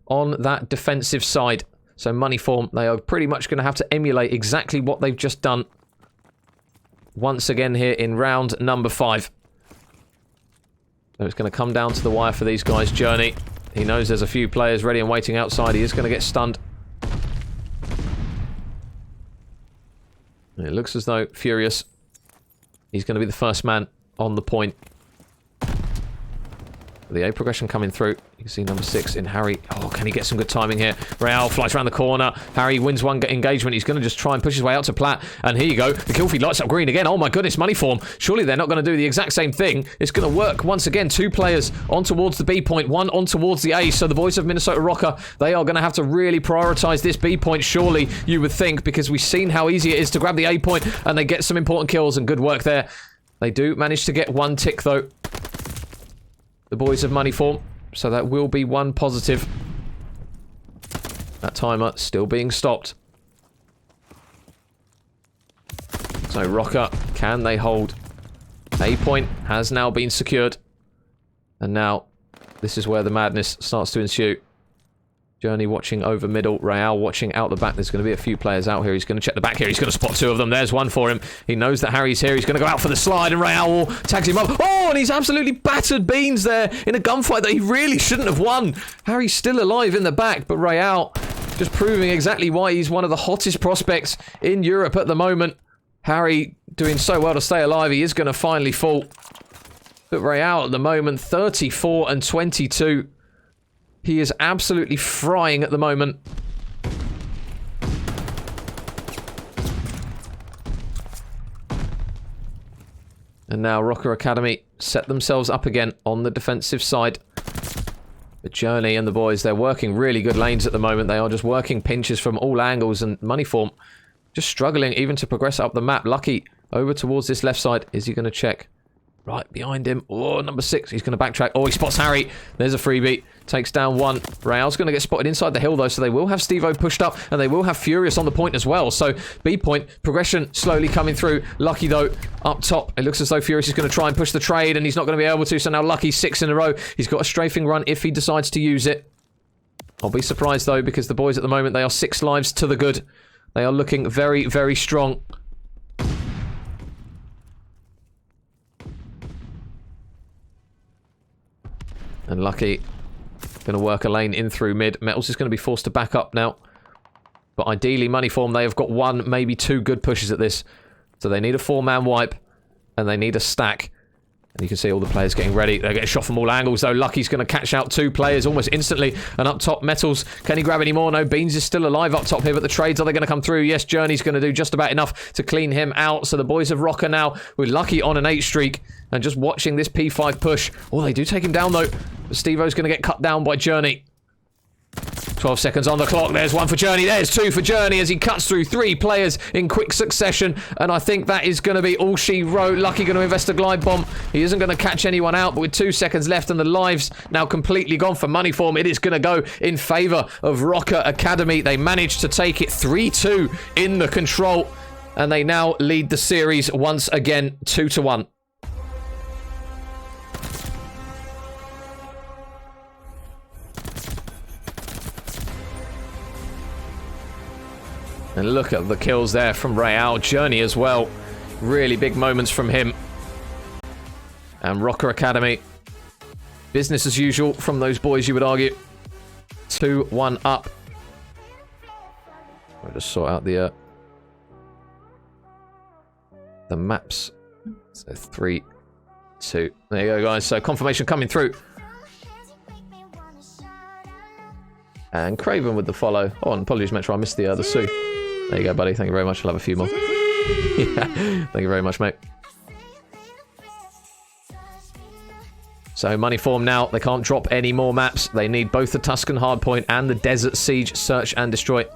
on that defensive side. So Moneyform, they are pretty much going to have to emulate exactly what they've just done. Once again here in round number 5. So it's going to come down to the wire for these guys. Journey, he knows there's a few players ready and waiting outside. He is going to get stunned. And it looks as though Furious, he's going to be the first man on the point. The A progression coming through. You can see number 6 in Harry. Oh, can he get some good timing here? Royale flies around the corner. Harry wins one engagement. He's going to just try and push his way out to Plat. And here you go. The kill feed lights up green again. Oh my goodness, Moneyform. Surely they're not going to do the exact same thing. It's going to work once again. 2 players on towards the B point, 1 on towards the A. So the boys of Minnesota ROKKR, they are going to have to really prioritize this B point, surely, you would think, because we've seen how easy it is to grab the A point, and they get some important kills, and good work there. They do manage to get 1 tick, though. The boys of Moneyform, so that will be 1 positive. That timer still being stopped. So ROKKR, can they hold? A point has now been secured. And now, this is where the madness starts to ensue. Journey watching over middle. Royale watching out the back. There's going to be a few players out here. He's going to check the back here. He's going to spot 2 of them. There's one for him. He knows that Harry's here. He's going to go out for the slide, and Royale tags him up. Oh, and he's absolutely battered Beans there in a gunfight that he really shouldn't have won. Harry's still alive in the back, but Royale just proving exactly why he's one of the hottest prospects in Europe at the moment. Harry doing so well to stay alive. He is going to finally fall. But Royale at the moment, 34 and 22. He is absolutely frying at the moment. And now ROKKR Academy set themselves up again on the defensive side. But Journey and the boys, they're working really good lanes at the moment. They are just working pinches from all angles, and Moneyform just struggling even to progress up the map. Lucky over towards this left side. Is he going to check? Right behind him. Oh, number 6. He's going to backtrack. Oh, he spots Harry. There's a freebie. Takes down 1. Royale's going to get spotted inside the hill, though, so they will have Steve-O pushed up, and they will have Furious on the point as well. So, B point, progression slowly coming through. Lucky, though, up top. It looks as though Furious is going to try and push the trade, and he's not going to be able to. So now Lucky 6 in a row. He's got a strafing run if he decides to use it. I'll be surprised, though, because the boys at the moment, they are 6 lives to the good. They are looking very, very strong. And Lucky going to work a lane in through mid. Metals is going to be forced to back up now. But ideally, Moneyform, they have got 1, maybe 2 good pushes at this. So they need a 4-man wipe. And they need a stack. And you can see all the players getting ready. They're getting shot from all angles, though. Lucky's going to catch out 2 players almost instantly. And up top, Metals. Can he grab any more? No, Beans is still alive up top here. But the trades, are they going to come through? Yes, Journey's going to do just about enough to clean him out. So the boys of ROKKR now with Lucky on an 8 streak. And just watching this P5 push. Oh, they do take him down, though. Steve-O's going to get cut down by Journey. 12 seconds on the clock. There's one for Journey. There's two for Journey as he cuts through three players in quick succession. And I think that is going to be all she wrote. Lucky going to invest a glide bomb. He isn't going to catch anyone out, but with 2 seconds left and the lives now completely gone for money form, it is going to go in favor of ROKKR Academy. They managed to take it 3-2 in the control. And they now lead the series once again 2-1. And look at the kills there from Real. Journey as well. Really big moments from him. And ROKKR Academy. Business as usual from those boys, you would argue. 2-1 up. I'll just sort out the maps. So 3, 2. There you go, guys. So confirmation coming through. And Craven with the follow. Oh, and apologies, Metro. I missed the Sue. There you go, buddy. Thank you very much. I'll have a few more. Yeah. Thank you very much, mate. So, money form now. They can't drop any more maps. They need both the Tuscan Hardpoint and the Desert Siege Search and Destroy.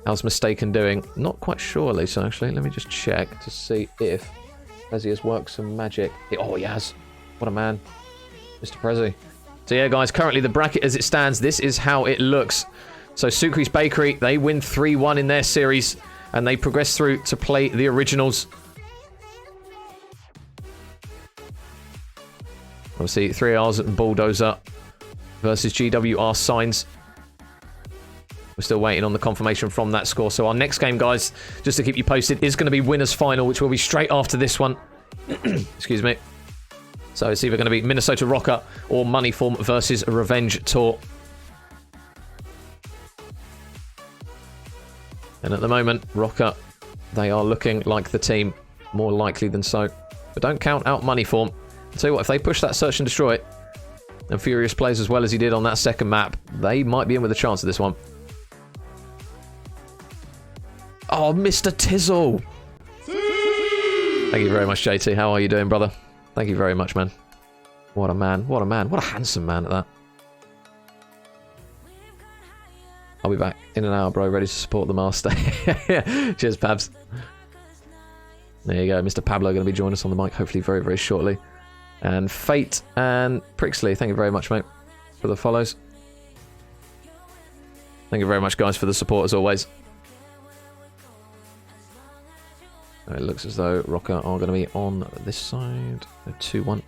How's Mistaken doing? Not quite sure, Lisa, actually. Let me just check to see if Prezi has worked some magic. Oh, he has. What a man. Mr. Prezi. So, yeah, guys, currently the bracket as it stands, this is how it looks. So Sukri's Bakery, they win 3-1 in their series, and they progress through to play the Originals. Obviously, 3Rs and Bulldozer versus GWR Signs. We're still waiting on the confirmation from that score. So our next game, guys, just to keep you posted, is going to be Winners Final, which will be straight after this one. Excuse me. So it's either going to be Minnesota ROKKR or Moneyform versus Revenge Tour. And at the moment, ROKKR, they are looking like the team, more likely than so. But don't count out Moneyform. I'll tell you what, if they push that Search and Destroy, and Furious plays as well as he did on that second map, they might be in with a chance of this one. Oh, Mr. Tizzle! Thank you very much, JT. How are you doing, brother? Thank you very much, man. What a man. What a man. What a handsome man at that. I'll be back in an hour, bro, ready to support the master. Cheers, Pabs. There you go. Mr. Pablo going to be joining us on the mic, hopefully very, very shortly. And Fate and Prixley, thank you very much, mate, for the follows. Thank you very much, guys, for the support, as always. It looks as though ROKKR are going to be on this side. 2-1.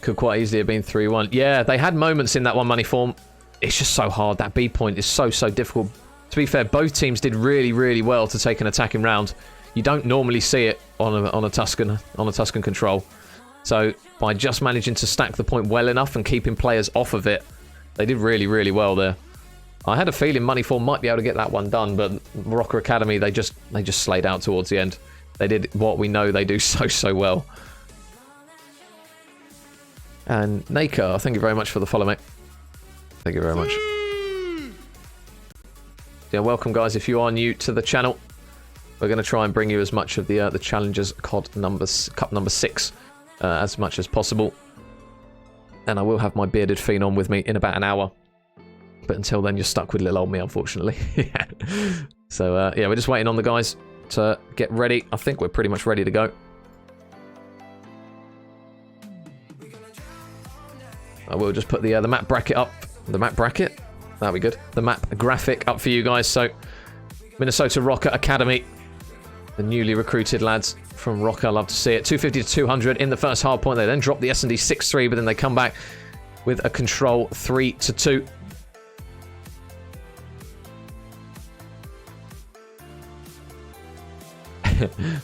Could quite easily have been 3-1. Yeah, they had moments in that one money form. It's just so hard. That B point is so difficult. To be fair, both teams did really, really well to take an attacking round. You don't normally see it on a Tuscan control. So by just managing to stack the point well enough and keeping players off of it, they did really, really well there. I had a feeling Moneyform might be able to get that one done, but ROKKR Academy, they just slayed out towards the end. They did what we know they do so well. And Naka, thank you very much for the follow, mate. Thank you very much. Yeah, welcome, guys. If you are new to the channel, we're going to try and bring you as much of the Challengers Cup number 6 as much as possible. And I will have my bearded phenom with me in about an hour. But until then, you're stuck with little old me, unfortunately. Yeah. So, yeah, we're just waiting on the guys to get ready. I think we're pretty much ready to go. I will just put the map bracket up. The map bracket? That'll be good. The map graphic up for you guys. So, Minnesota ROKKR Academy. The newly recruited lads from ROKKR. Love to see it. 250 to 200 in the first hard point. They then drop the S&D 6-3, but then they come back with a control 3-2.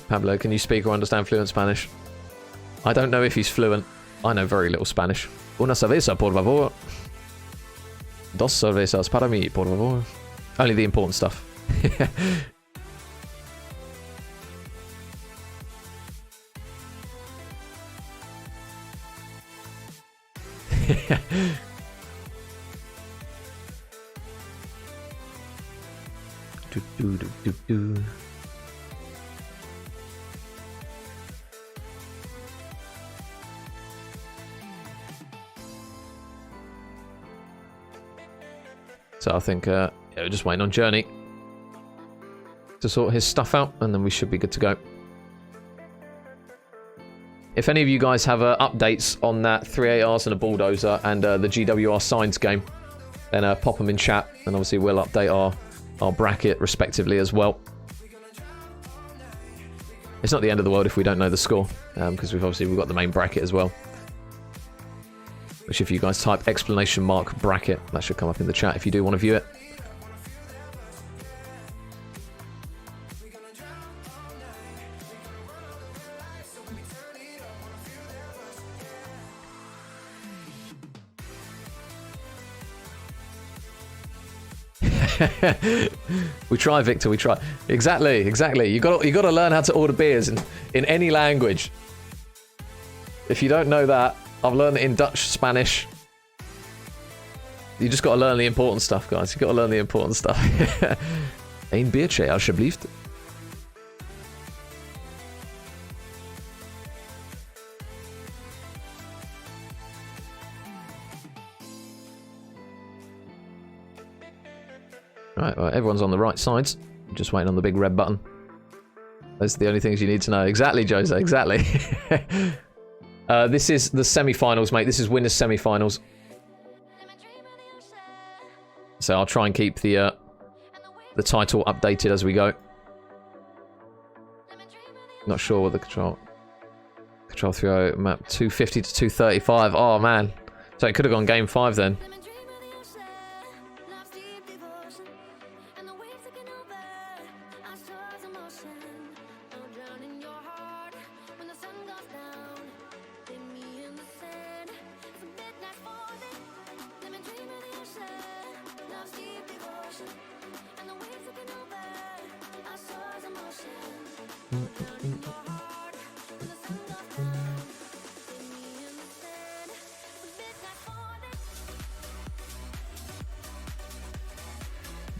Pablo, can you speak or understand fluent Spanish? I don't know if he's fluent. I know very little Spanish. Una cerveza, por favor. Dos cervezas para mí, por favor. Only the important stuff. do. So I think, yeah, we're just waiting on Journey to sort his stuff out, and then we should be good to go. If any of you guys have updates on that 3ARs and a bulldozer and the GWR signs game, then pop them in chat, and obviously we'll update our bracket respectively as well. It's not the end of the world if we don't know the score, because we've got the main bracket as well. Which if you guys type !_ bracket, that should come up in the chat if you do want to view it. We try, Victor, we try. Exactly. You got to learn how to order beers in any language. If you don't know that, I've learned it in Dutch, Spanish. You just got to learn the important stuff, guys. You got to learn the important stuff. Een biertje, alsjeblieft. Right, well, everyone's on the right sides. Just waiting on the big red button. Those are the only things you need to know. Exactly, Jose, exactly. This is the semi-finals, mate. This is winners' semi-finals. So I'll try and keep the title updated as we go. Not sure what the control 3.0 map 250 to 235. Oh man, so it could have gone game 5 then.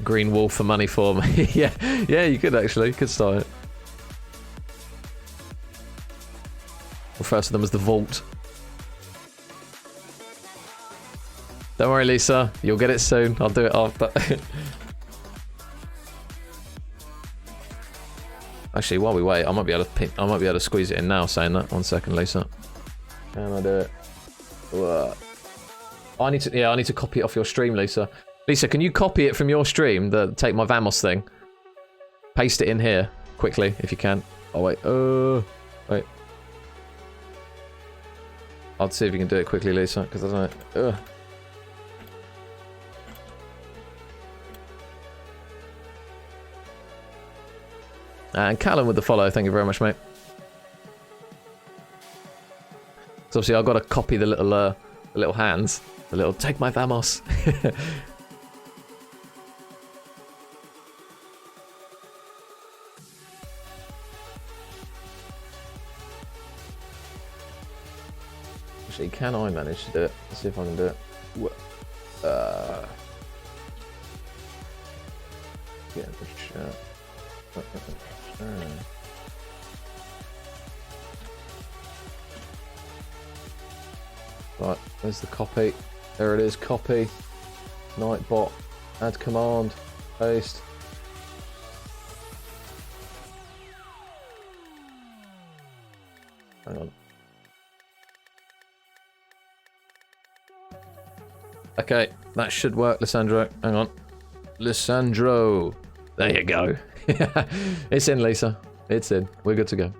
Green wall for money for me. yeah, you could actually. You could start it. Well, first of them was the vault. Don't worry, Lisa. You'll get it soon. I'll do it after. Actually, while we wait, I might be able to squeeze it in now. Saying that. 1 second, Lisa. Can I do it? What? I need to copy it off your stream, Lisa. Lisa, can you copy it from your stream? The Take My Vamos thing. Paste it in here quickly if you can. Oh wait. Wait. I'll see if you can do it quickly, Lisa, because I don't know. And Callum with the follow, thank you very much, mate. So obviously I've got to copy the little hands, the little Take My Vamos. Actually, can I manage to do it? Let's see if I can do it. Get the chat. Right, there's the copy. There it is, copy. Nightbot. Add command. Paste. Hang on. Okay, that should work, Lissandro. Hang on. Lissandro. There you go. It's in, Lisa. It's in. We're good to go.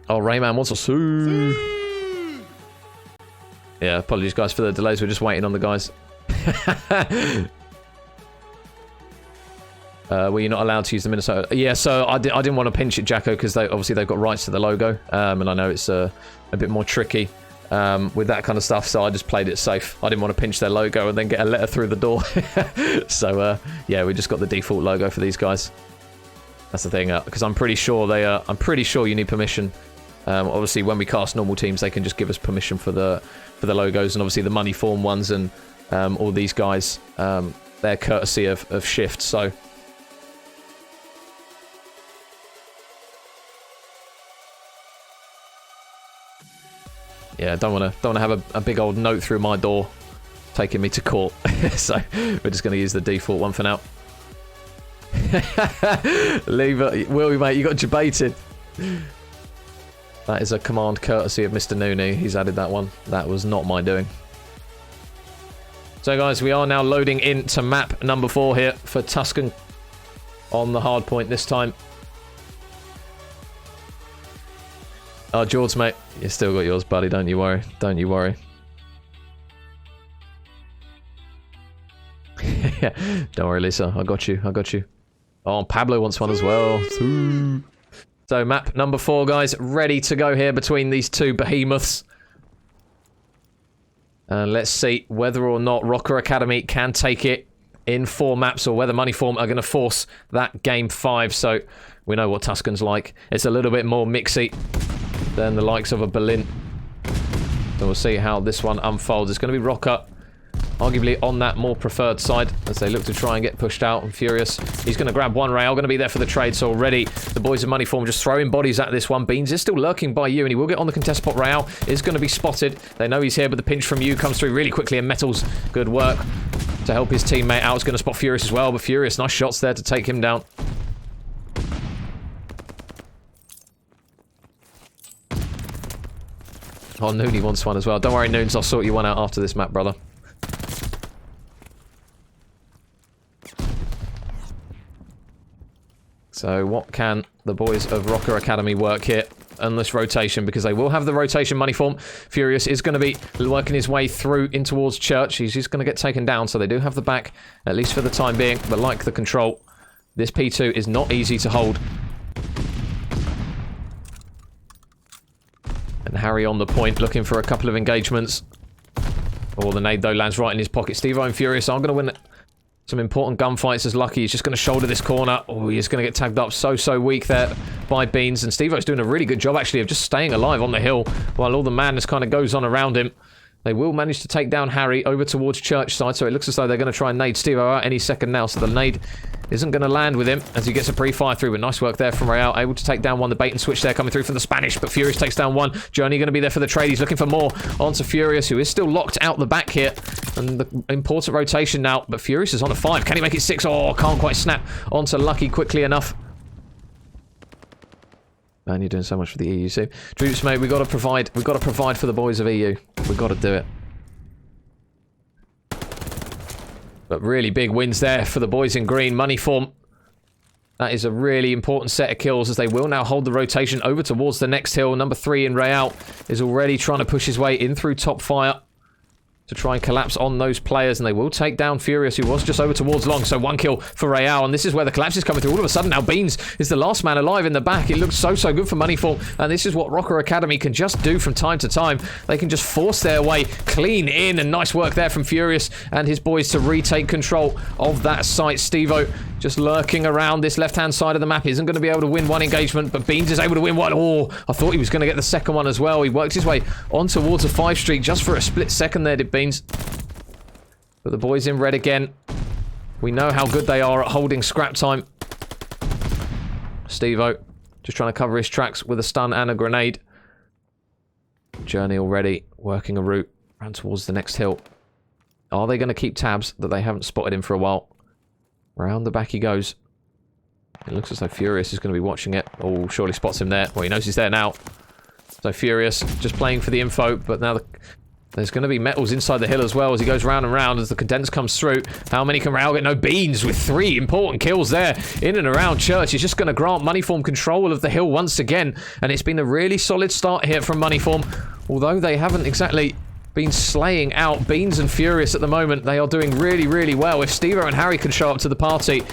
Oh, Rayman wants a sue. Yeah, apologies, guys, for the delays. We're just waiting on the guys. Were you not allowed to use the Minnesota? Yeah, so I didn't want to pinch it, Jacko, because obviously they've got rights to the logo, and I know it's a bit more tricky with that kind of stuff, so I just played it safe. I didn't want to pinch their logo and then get a letter through the door. So yeah, we just got the default logo for these guys. That's the thing, because I'm pretty sure I'm pretty sure you need permission. Obviously, when we cast normal teams, they can just give us permission for the logos, and obviously the money form ones and all these guys, they're courtesy of Shift. So. Yeah, don't want to have a big old note through my door taking me to court. So we're just going to use the default one for now. Leave it. Will, mate, you got debated. That is a command courtesy of Mr. Nooney. He's added that one. That was not my doing. So, guys, we are now loading into map number 4 here for Tuscan on the hard point this time. Oh, George, mate. You still got yours, buddy. Don't you worry. Don't you worry. Don't worry, Lisa. I got you. I got you. Oh, Pablo wants one as well. So, map number 4, guys. Ready to go here between these two behemoths. And let's see whether or not ROKKR Academy can take it in 4 maps, or whether Moneyform are going to force that game 5. So, we know what Tuscan's like. It's a little bit more mixy than the likes of a Berlin. So, we'll see how this one unfolds. It's going to be ROKKR, arguably on that more preferred side, as they look to try and get pushed out. And Furious, he's going to grab one rail, going to be there for the trade. So already the boys of Moneyform just throwing bodies at this one. Beans is still lurking by you, and he will get on the contest spot. Rail is going to be spotted. They know he's here, but the pinch from you comes through really quickly, and Metals, good work to help his teammate out. Is going to spot Furious as well, but Furious, nice shots there to take him down. Oh, Nooney wants one as well. Don't worry, Noons, I'll sort you one out after this map, brother. So what can the boys of ROKKR Academy work here on this rotation? Because they will have the rotation Moneyform. Furious is going to be working his way through in towards Church. He's just going to get taken down, so they do have the back, at least for the time being. But like the control, this P2 is not easy to hold. And Harry on the point, looking for a couple of engagements. Oh, the nade, though, lands right in his pocket. Steve-O and Furious are going to win some important gunfights, as Lucky is just going to shoulder this corner. Oh, he's going to get tagged up so weak there by Beans. And Steve-O's doing a really good job, actually, of just staying alive on the hill while all the madness kind of goes on around him. They will manage to take down Harry over towards Church side, so it looks as though they're going to try and nade Steve-O out any second now. So the nade isn't going to land with him as he gets a pre-fire through, but nice work there from Real. Able to take down one. The bait and switch there coming through from the Spanish, but Furious takes down one. Journey going to be there for the trade. He's looking for more onto Furious, who is still locked out the back here. And the important rotation now, but Furious is on a 5. Can he make it 6? Oh, can't quite snap onto Lucky quickly enough. Man, you're doing so much for the EU, see? Droops, mate, we've got to provide for the boys of EU. We've got to do it. But really big wins there for the boys in green. Moneyform. That is a really important set of kills, as they will now hold the rotation over towards the next hill. Number 3 in Real is already trying to push his way in through top fire to try and collapse on those players, and they will take down Furious, who was just over towards long. So 1 kill for Real, and this is where the collapse is coming through. All of a sudden now Beans is the last man alive in the back. It looks so good for Moneyform, and this is what ROKKR Academy can just do from time to time. They can just force their way clean in, and nice work there from Furious and his boys to retake control of that site. Steve-O just lurking around this left-hand side of the map. Isn't going to be able to win one engagement, but Beans is able to win one. Oh, I thought he was going to get the second one as well. He worked his way on towards a 5 streak just for a split second there, did Beans. But the boys in red again. We know how good they are at holding scrap time. Steve-O just trying to cover his tracks with a stun and a grenade. Journey already working a route around towards the next hill. Are they going to keep tabs that they haven't spotted him for a while? Round the back he goes. It looks as though Furious is going to be watching it. Oh, surely spots him there. Well, he knows he's there now. So Furious just playing for the info, but now there's going to be Metals inside the hill as well as he goes round and round as the condense comes through. How many can Raul get? No, Beans with 3 important kills there in and around Church. He's just going to grant Moneyform control of the hill once again, and it's been a really solid start here from Moneyform, although they haven't exactly been slaying out Beans and Furious at the moment. They are doing really well. If Steve-O and Harry can show up to the party,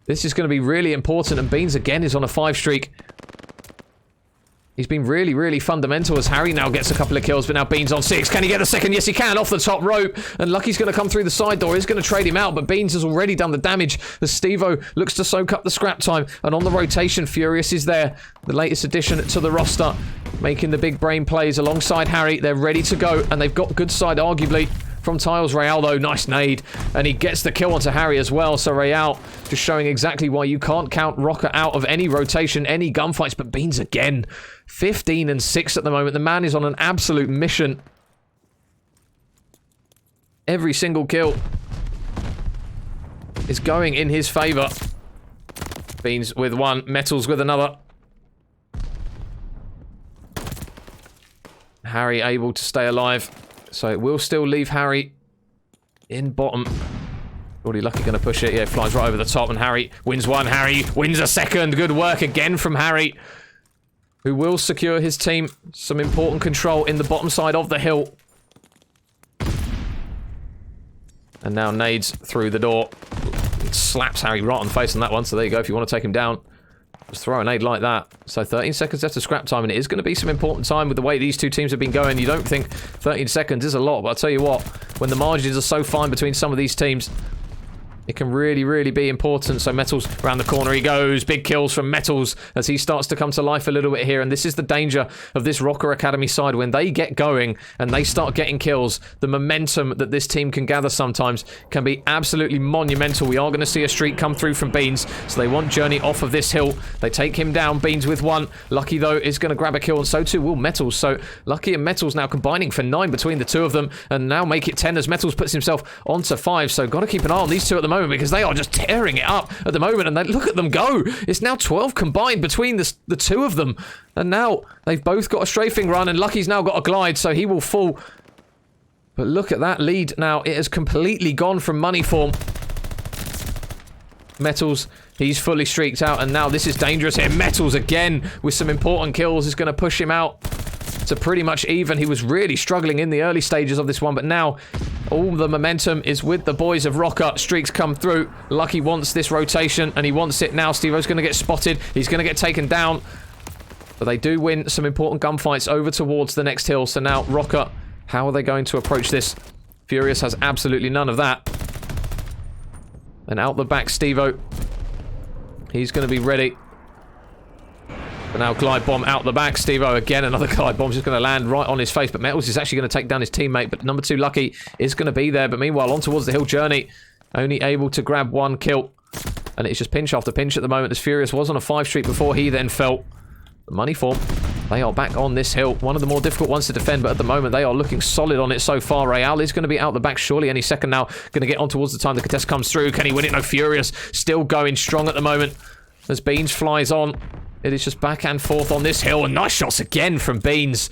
this is going to be really important, and Beans again is on a 5 streak. He's been really fundamental as Harry now gets a couple of kills, but now Beans on 6. Can he get the second? Yes, he can, off the top rope. And Lucky's going to come through the side door. He's going to trade him out, but Beans has already done the damage as Steve-O looks to soak up the scrap time. And on the rotation, Furious is there. The latest addition to the roster, making the big brain plays alongside Harry. They're ready to go, and they've got good side, arguably, from Tiles. Real, though, nice nade. And he gets the kill onto Harry as well. So Real just showing exactly why you can't count ROKKR out of any rotation, any gunfights. But Beans again, 15 and 6 at the moment. The man is on an absolute mission. Every single kill is going in his favour. Beans with one, Metals with another. Harry able to stay alive. So it will still leave Harry in bottom. Already Lucky going to push it. Yeah, flies right over the top, and Harry wins one. Harry wins a second. Good work again from Harry, who will secure his team some important control in the bottom side of the hill. And now nades through the door. It slaps Harry right on the face on that one, so there you go. If you want to take him down, just throw a nade like that. So 13 seconds left of scrap time, and it is going to be some important time with the way these two teams have been going. You don't think 13 seconds is a lot, but I'll tell you what, when the margins are so fine between some of these teams, it can really, really be important. So Metals around the corner he goes. Big kills from Metals as he starts to come to life a little bit here. And this is the danger of this ROKKR Academy side. When they get going and they start getting kills, the momentum that this team can gather sometimes can be absolutely monumental. We are going to see a streak come through from Beans. So they want Journey off of this hill. They take him down. Beans with one. Lucky, though, is going to grab a kill, and so too will Metals. So Lucky and Metals now combining for 9 between the two of them, and now make it 10 as Metals puts himself onto 5. So got to keep an eye on these two at the moment, because they are just tearing it up at the moment, and then look at them go. It's now 12 combined between the two of them, and now they've both got a strafing run, and Lucky's now got a glide, so he will fall. But look at that lead now. It has completely gone from money form. Metals, he's fully streaked out, and now this is dangerous here. Metals again with some important kills is going to push him out to pretty much even. He was really struggling in the early stages of this one, but now all the momentum is with the boys of ROKKR. Streaks come through. Lucky wants this rotation, and he wants it now. Steve-O's going to get spotted. He's going to get taken down. But they do win some important gunfights over towards the next hill. So now ROKKR, how are they going to approach this? Furious has absolutely none of that. And out the back, Steve-O. He's going to be ready. But now glide bomb out the back. Steve-O again, another glide bomb's just going to land right on his face. But Metals is actually going to take down his teammate. But number 2, Lucky, is going to be there. But meanwhile, on towards the hill Journey, only able to grab one kill. And it's just pinch after pinch at the moment, as Furious was on a 5 streak before he then fell. Money form, they are back on this hill. One of the more difficult ones to defend, but at the moment they are looking solid on it so far. Real is going to be out the back surely any second now. Going to get on towards the time the contest comes through. Can he win it? No, Furious still going strong at the moment as Beans flies on. It is just back and forth on this hill, and nice shots again from Beans.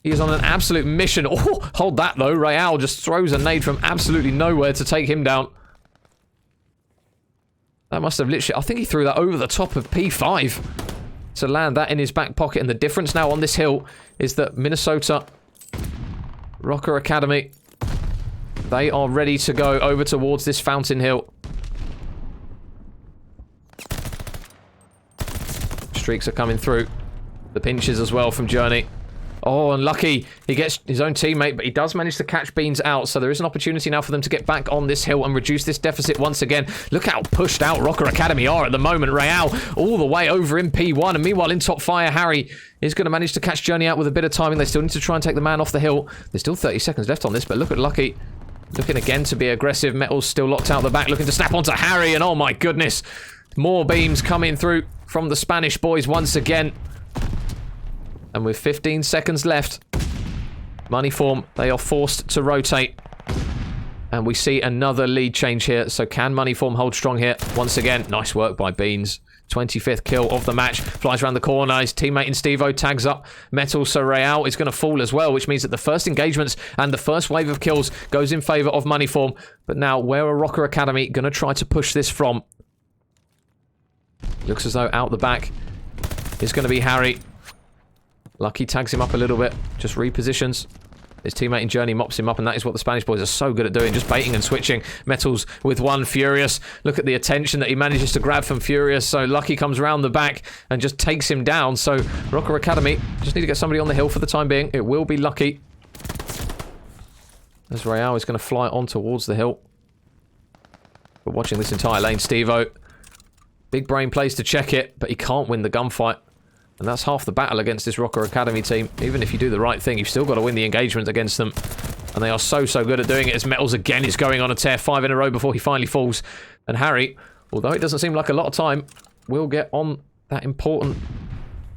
He is on an absolute mission. Oh, hold that though. Real just throws a nade from absolutely nowhere to take him down. That must have literally, I think he threw that over the top of P5 to land that in his back pocket. And the difference now on this hill is that Minnesota ROKKR Academy, they are ready to go over towards this Fountain Hill. Streaks are coming through. The pinches as well from Journey. Oh, and Lucky, he gets his own teammate, but he does manage to catch Beans out, so there is an opportunity now for them to get back on this hill and reduce this deficit once again. Look how pushed out ROKKR Academy are at the moment. Real all the way over in P1, and meanwhile in top fire, Harry is going to manage to catch Journey out with a bit of timing. They still need to try and take the man off the hill. There's still 30 seconds left on this, but look at Lucky. Looking again to be aggressive. Metals still locked out the back, looking to snap onto Harry, and oh my goodness. More beams coming through from the Spanish boys once again. And with 15 seconds left, Money form, they are forced to rotate. And we see another lead change here. So can Money form hold strong here? Once again, nice work by Beans. 25th kill of the match. Flies around the corner. His teammate in Steve-O tags up Metal. So Real is going to fall as well, which means that the first engagements and the first wave of kills goes in favour of Money form. But now, where are ROKKR Academy going to try to push this from? Looks as though out the back is going to be Harry. Lucky tags him up a little bit. Just repositions. His teammate in Journey mops him up, and that is what the Spanish boys are so good at doing, just baiting and switching. Metals with one. Furious. Look at the attention that he manages to grab from Furious. So Lucky comes around the back and just takes him down. So ROKKR Academy just need to get somebody on the hill for the time being. It will be Lucky. As Real is going to fly on towards the hill. But watching this entire lane, Steve-O. Big brain plays to check it, but he can't win the gunfight. And that's half the battle against this ROKKR Academy team. Even if you do the right thing, you've still got to win the engagement against them. And they are so good at doing it, as Metals again is going on a tear. 5 in a row before he finally falls. And Harry, although it doesn't seem like a lot of time, will get on that important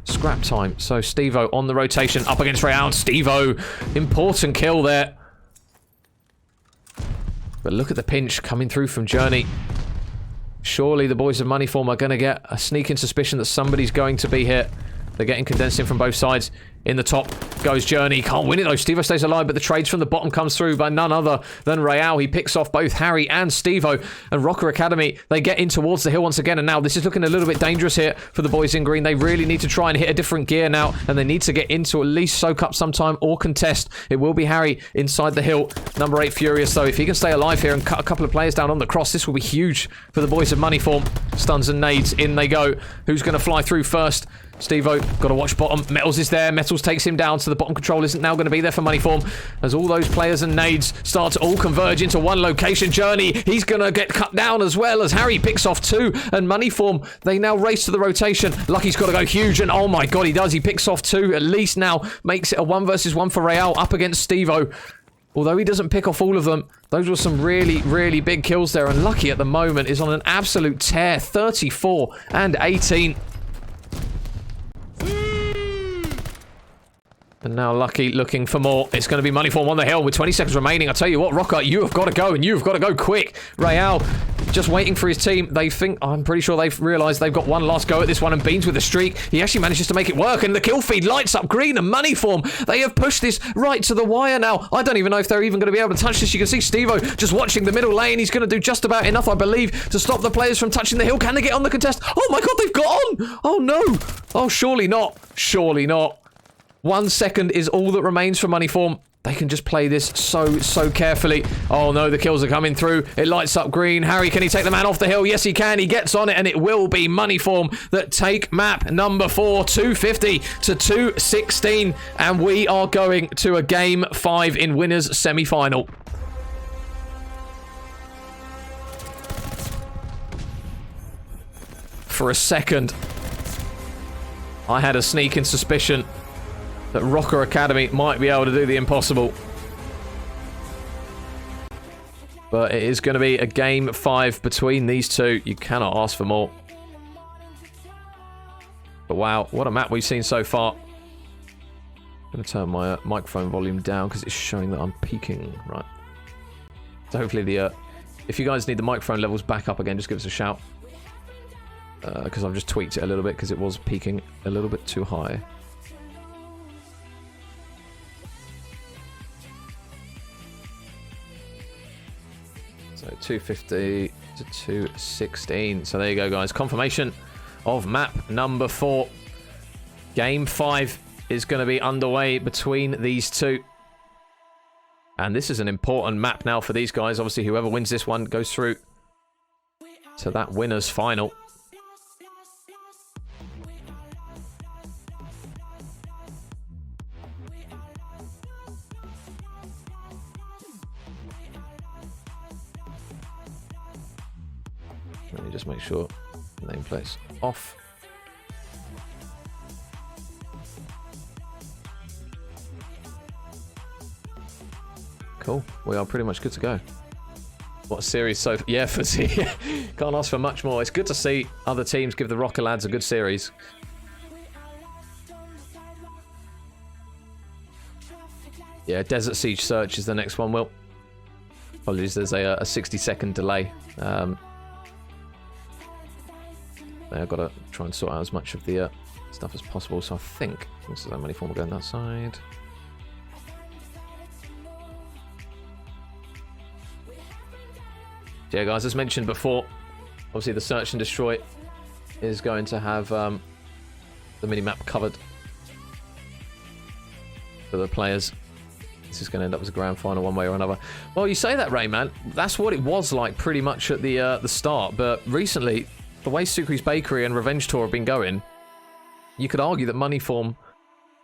scrap time. So Steve-O on the rotation, up against Real. Steve-O, important kill there. But look at the pinch coming through from Journey. Surely the boys of Moneyform are going to get a sneaking suspicion that somebody's going to be here. They're getting condensed in from both sides. In the top goes Journey. Can't win it though. Stevo stays alive, but the trades from the bottom comes through by none other than Real. He picks off both Harry and Stevo. And ROKKR Academy, they get in towards the hill once again. And now this is looking a little bit dangerous here for the boys in green. They really need to try and hit a different gear now. And they need to get in to at least soak up some time or contest. It will be Harry inside the hill. Number 8 Furious though. If he can stay alive here and cut a couple of players down on the cross, this will be huge for the boys of Moneyform. Stuns and nades. In they go. Who's going to fly through first? Stevo, got to watch bottom. Metals is there. Metals takes him down, so the bottom control isn't now going to be there for Moneyform. As all those players and nades start to all converge into one location. Journey, he's going to get cut down as well as Harry picks off 2. And Moneyform, they now race to the rotation. Lucky's got to go huge, and oh my god, he does. He picks off 2. At least now makes it a 1 versus 1 for Real up against Stevo. Although he doesn't pick off all of them, those were some really, really big kills there. And Lucky at the moment is on an absolute tear. 34 and 18. And now Lucky looking for more. It's going to be Moneyform on the hill with 20 seconds remaining. I tell you what, ROKKR, you have got to go, and you've got to go quick. Real just waiting for his team. They think, I'm pretty sure they've realised they've got one last go at this one, and Beans with a streak. He actually manages to make it work, and the kill feed lights up green, and Moneyform, they have pushed this right to the wire now. I don't even know if they're even going to be able to touch this. You can see Stevo just watching the middle lane. He's going to do just about enough, I believe, to stop the players from touching the hill. Can they get on the contest? Oh my god, they've got on! Oh no! Oh, surely not. Surely not. 1 second is all that remains for Moneyform. They can just play this so carefully. Oh no, the kills are coming through. It lights up green. Harry, can he take the man off the hill? Yes, he can. He gets on it, and it will be Moneyform that take map number 4, 250 to 216. And we are going to a game 5 in winners semi-final. For a second, I had a sneaking suspicion that ROKKR Academy might be able to do the impossible. But it is going to be a game 5 between these two. You cannot ask for more. But wow, what a map we've seen so far. I'm going to turn my microphone volume down because it's showing that I'm peaking. Right. So hopefully if you guys need the microphone levels back up again, just give us a shout. Because I've just tweaked it a little bit because it was peaking a little bit too high. So 250 to 216. So there you go, guys. Confirmation of map number 4. Game 5 is going to be underway between these two. And this is an important map now for these guys. Obviously, whoever wins this one goes through to that winner's final. Let me just make sure nameplate's off. Cool. We are pretty much good to go. What a series so far. Yeah, can't ask for much more. It's good to see other teams give the ROKKR lads a good series. Yeah, Desert Siege Search is the next one, Will. Apologies, there's a 60-second delay. I've got to try and sort out as much of the stuff as possible. So I think this is how many form will go on that side. Yeah, guys, as mentioned before, obviously the Search and Destroy is going to have the mini-map covered for the players. This is going to end up as a grand final one way or another. Well, you say that, Rayman. That's what it was like pretty much at the start. But recently, the way Sukri's Bakery and Revenge Tour have been going, you could argue that Moneyform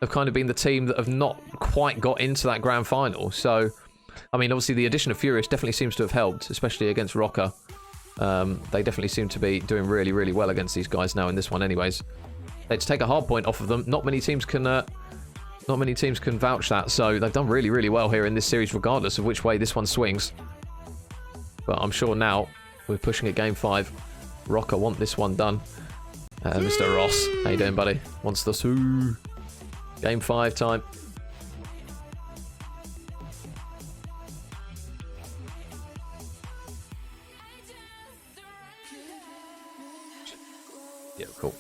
have kind of been the team that have not quite got into that grand final. So, I mean, obviously the addition of Furious definitely seems to have helped, especially against ROKKR. They definitely seem to be doing really, really well against these guys now in this one anyways. To take a hard point off of them, not many teams can vouch that. So they've done really, really well here in this series, regardless of which way this one swings. But I'm sure now, we're pushing at game 5. ROKKR want this one done. Mr. Ross, how you doing, buddy? Wants the Sue. Game 5 time. Yeah, cool.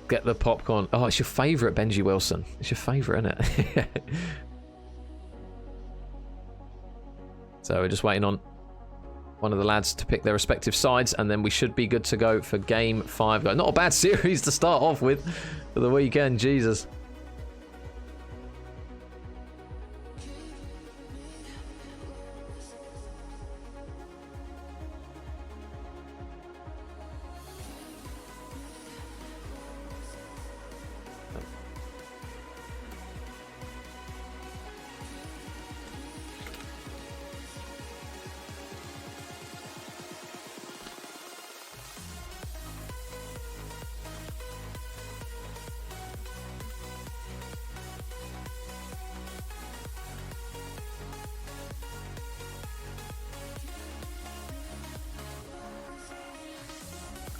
Get the popcorn. Oh, it's your favourite, Benji Wilson. It's your favourite, isn't it? So we're just waiting on one of the lads to pick their respective sides, and then we should be good to go for game 5. Not a bad series to start off with for the weekend, Jesus.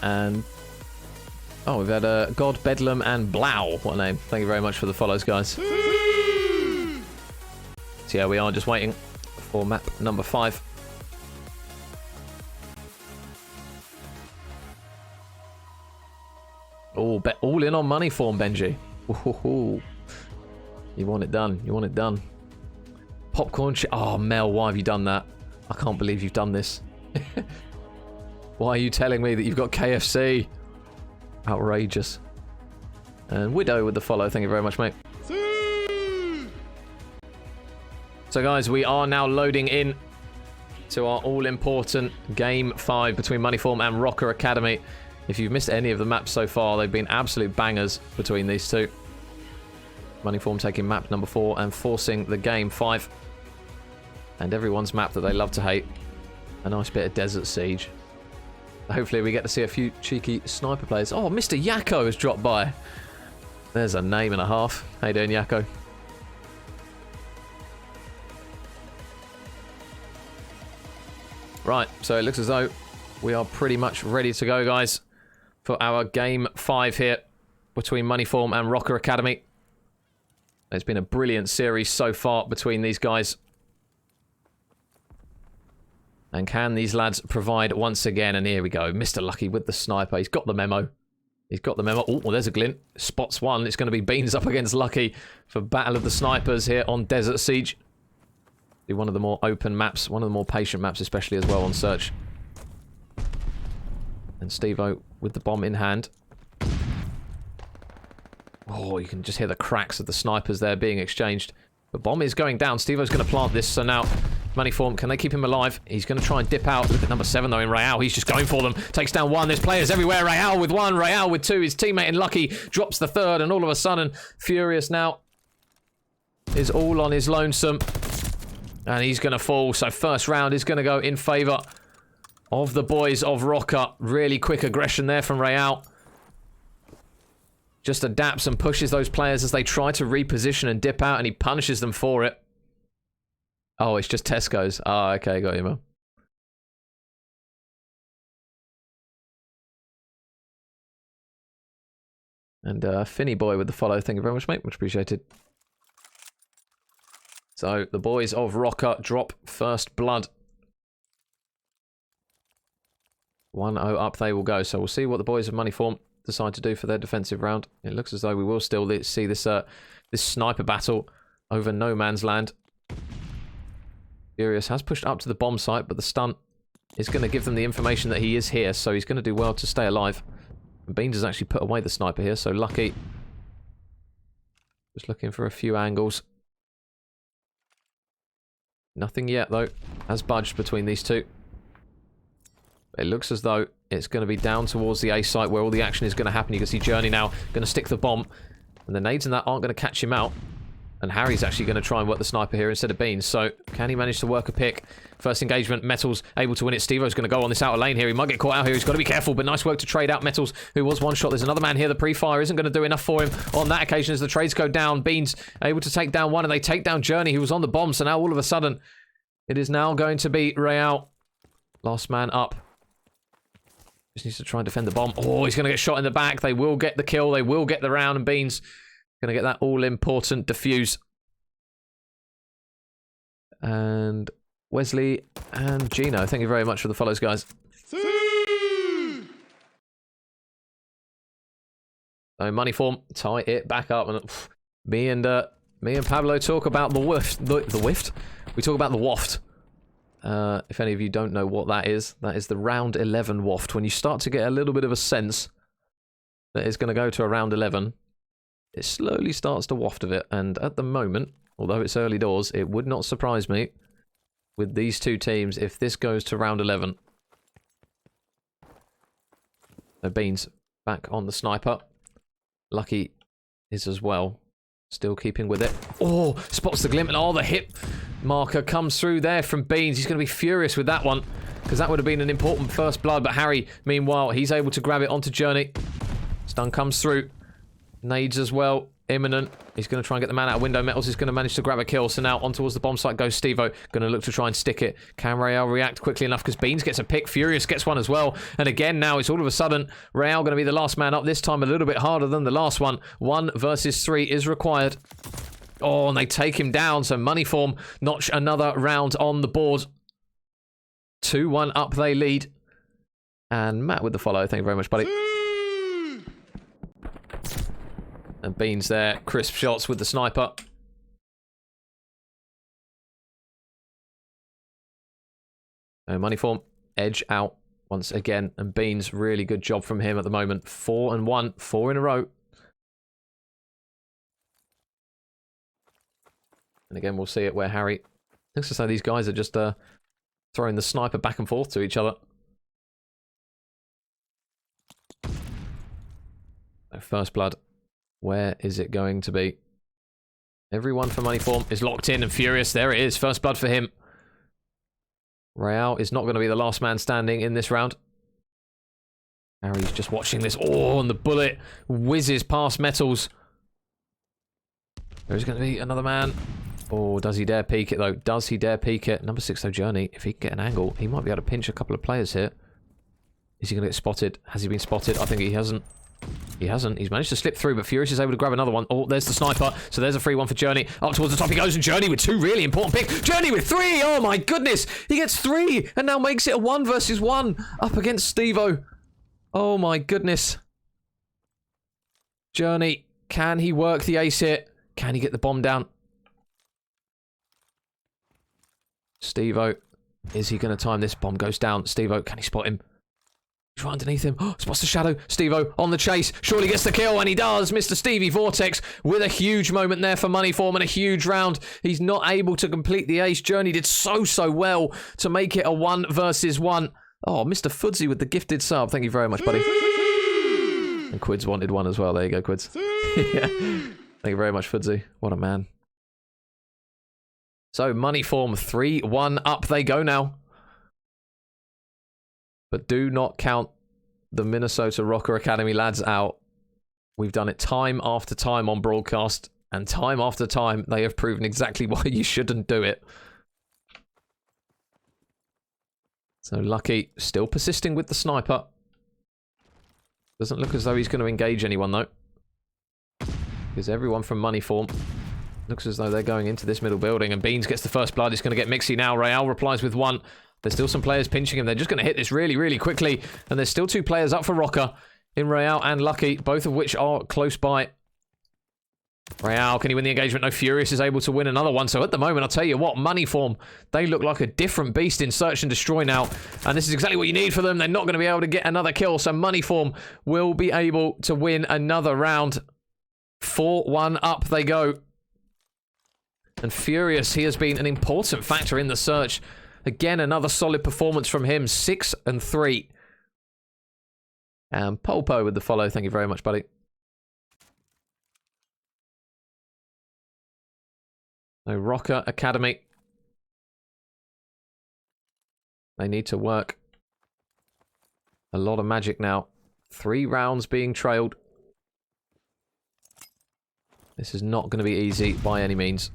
And oh, we've had God, Bedlam, and Blau. What a name. Thank you very much for the follows, guys. So yeah, we are just waiting for map number 5. Oh, all in on money form, Benji. Ooh, you want it done. You want it done. Popcorn. Oh, Mel, why have you done that? I can't believe you've done this. Why are you telling me that you've got KFC? Outrageous. And Widow with the follow. Thank you very much, mate. So, guys, we are now loading in to our all-important Game 5 between Moneyform and ROKKR Academy. If you've missed any of the maps so far, they've been absolute bangers between these two. Moneyform taking map number 4 and forcing the Game 5. And everyone's map that they love to hate. A nice bit of Desert Siege. Hopefully we get to see a few cheeky sniper players. Oh, Mr. Yakko has dropped by. There's a name and a half. How you doing, Yakko? Right, so it looks as though we are pretty much ready to go, guys, for our Game 5 here between Moneyform and ROKKR Academy. It's been a brilliant series so far between these guys. And can these lads provide once again? And here we go. Mr. Lucky with the sniper. He's got the memo. He's got the memo. Oh, well, there's a glint. Spots one. It's going to be Beans up against Lucky for Battle of the Snipers here on Desert Siege. Be one of the more open maps. One of the more patient maps, especially as well on Search. And Steve-O with the bomb in hand. Oh, you can just hear the cracks of the snipers there being exchanged. The bomb is going down. Steve-O's going to plant this, so now Moneyform, can they keep him alive? He's going to try and dip out. Look at number 7, though, in Real. He's just going for them. Takes down one. There's players everywhere. Real with 1, Real with 2. His teammate in Lucky drops the 3rd, and all of a sudden, Furious now is all on his lonesome. And he's going to fall. So first round is going to go in favour of the boys of ROKKR. Really quick aggression there from Real. Just adapts and pushes those players as they try to reposition and dip out, and he punishes them for it. Oh, it's just Tesco's. Oh, okay, got you, man. And Finny Boy with the follow. Thank you very much, mate. Much appreciated. So, the boys of ROKKR drop first blood. 1-0 up they will go. So, we'll see what the boys of Moneyform decide to do for their defensive round. It looks as though we will still see this this sniper battle over no man's land. Furious has pushed up to the bomb site, but the stunt is going to give them the information that he is here, so he's going to do well to stay alive. And Beans has actually put away the sniper here, so Lucky just looking for a few angles. Nothing yet, though. Has budged between these two. It looks as though it's going to be down towards the A site where all the action is going to happen. You can see Journey now going to stick the bomb. And the nades and that aren't going to catch him out. And Harry's actually going to try and work the sniper here instead of Beans. So, can he manage to work a pick? First engagement, Metals able to win it. Steve-O's going to go on this outer lane here. He might get caught out here. He's got to be careful, but nice work to trade out Metals, who was one shot. There's another man here. The pre-fire isn't going to do enough for him on that occasion as the trades go down. Beans able to take down one, and they take down Journey, who was on the bomb. So now all of a sudden, it is now going to be Real. Last man up. Just needs to try and defend the bomb. Oh, he's going to get shot in the back. They will get the kill. They will get the round, and Beans going to get that all-important defuse. And Wesley and Gino, thank you very much for the follows, guys. So money form, tie it back up, and me and Pablo talk about the whift. The whift? We talk about the waft. If any of you don't know what that is the round 11 waft. When you start to get a little bit of a sense that it's going to go to a round 11, it slowly starts to waft of it. And at the moment, although it's early doors, it would not surprise me with these two teams if this goes to round 11. So Beans back on the sniper. Lucky is as well. Still keeping with it. Oh, spots the glint. And oh, the hit marker comes through there from Beans. He's going to be furious with that one, because that would have been an important first blood. But Harry, meanwhile, he's able to grab it onto Journey. Stun comes through. Nades as well. Imminent. He's going to try and get the man out of window. Metals is going to manage to grab a kill. So now on towards the bomb site goes Stevo. Going to look to try and stick it. Can Rael react quickly enough? Because Beans gets a pick. Furious gets one as well. And again, now it's all of a sudden Rael going to be the last man up. This time a little bit harder than the last one. 1 versus 3 is required. Oh, and they take him down. So money form notch another round on the board. 2-1 up they lead. And Matt with the follow. Thank you very much, buddy. And Beans there, crisp shots with the sniper. No money form, edge out once again. And Beans, really good job from him at the moment. 4 and 1, 4 in a row. And again, we'll see it where Harry... Looks as though these guys are just throwing the sniper back and forth to each other. First blood. Where is it going to be? Everyone for money form is locked in and furious. There it is. First blood for him. Rael is not going to be the last man standing in this round. Harry's just watching this. Oh, and the bullet whizzes past Metals. There's going to be another man. Oh, does he dare peek it, though? Does he dare peek it? Number 6, though, Journey. If he can get an angle, he might be able to pinch a couple of players here. Is he going to get spotted? Has he been spotted? I think he hasn't. He hasn't. He's managed to slip through, but Furious is able to grab another one. Oh, there's the sniper. So there's a free one for Journey. Up towards the top he goes, and Journey with 2 really important picks. Journey with 3! Oh my goodness! He gets 3, and now makes it a 1 versus 1 up against Stevo. Oh my goodness. Journey, can he work the ace here? Can he get the bomb down? Stevo, is he going to time this? Bomb goes down. Stevo, can he spot him? He's right underneath him. Oh, spots the shadow. Stevo on the chase. Surely gets the kill, and he does. Mr. Stevie Vortex with a huge moment there for money form and a huge round. He's not able to complete the ace. Journey did so well to make it a 1 versus 1. Oh, Mr. Foodsy with the gifted sub. Thank you very much, buddy. And Quids wanted one as well. There you go, Quids. Yeah. Thank you very much, Foodsy. What a man. So, money form 3-1 up they go now. But do not count the Minnesota ROKKR Academy lads out. We've done it time after time on broadcast, and time after time they have proven exactly why you shouldn't do it. So Lucky still persisting with the sniper. Doesn't look as though he's going to engage anyone though. Because everyone from money form looks as though they're going into this middle building, and Beans gets the first blood. He's going to get Mixie now. Rael replies with 1. There's still some players pinching him. They're just going to hit this really quickly. And there's still 2 players up for ROKKR in Rael and Lucky, both of which are close by. Rael, can he win the engagement? No, Furious is able to win another one. So at the moment, I'll tell you what, money form, they look like a different beast in Search and Destroy now. And this is exactly what you need for them. They're not going to be able to get another kill. So money form will be able to win another round. 4-1 up they go. And Furious, he has been an important factor in the search. Again, another solid performance from him. 6 and 3. And Polpo with the follow. Thank you very much, buddy. So, ROKKR Academy. They need to work a lot of magic now. 3 rounds being trailed. This is not going to be easy by any means.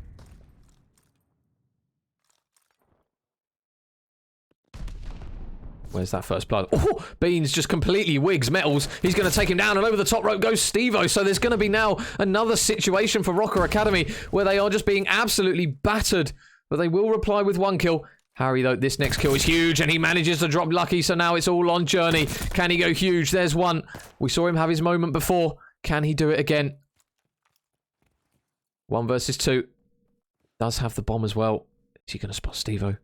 Where's that first blood? Oh, Beans just completely wigs Metals. He's going to take him down, and over the top rope goes Stevo. So there's going to be now another situation for ROKKR Academy where they are just being absolutely battered. But they will reply with 1 kill. Harry, though, this next kill is huge, and he manages to drop Lucky, so now it's all on Journey. Can he go huge? There's 1. We saw him have his moment before. Can he do it again? 1 versus 2. Does have the bomb as well. Is he going to spot Steve-O?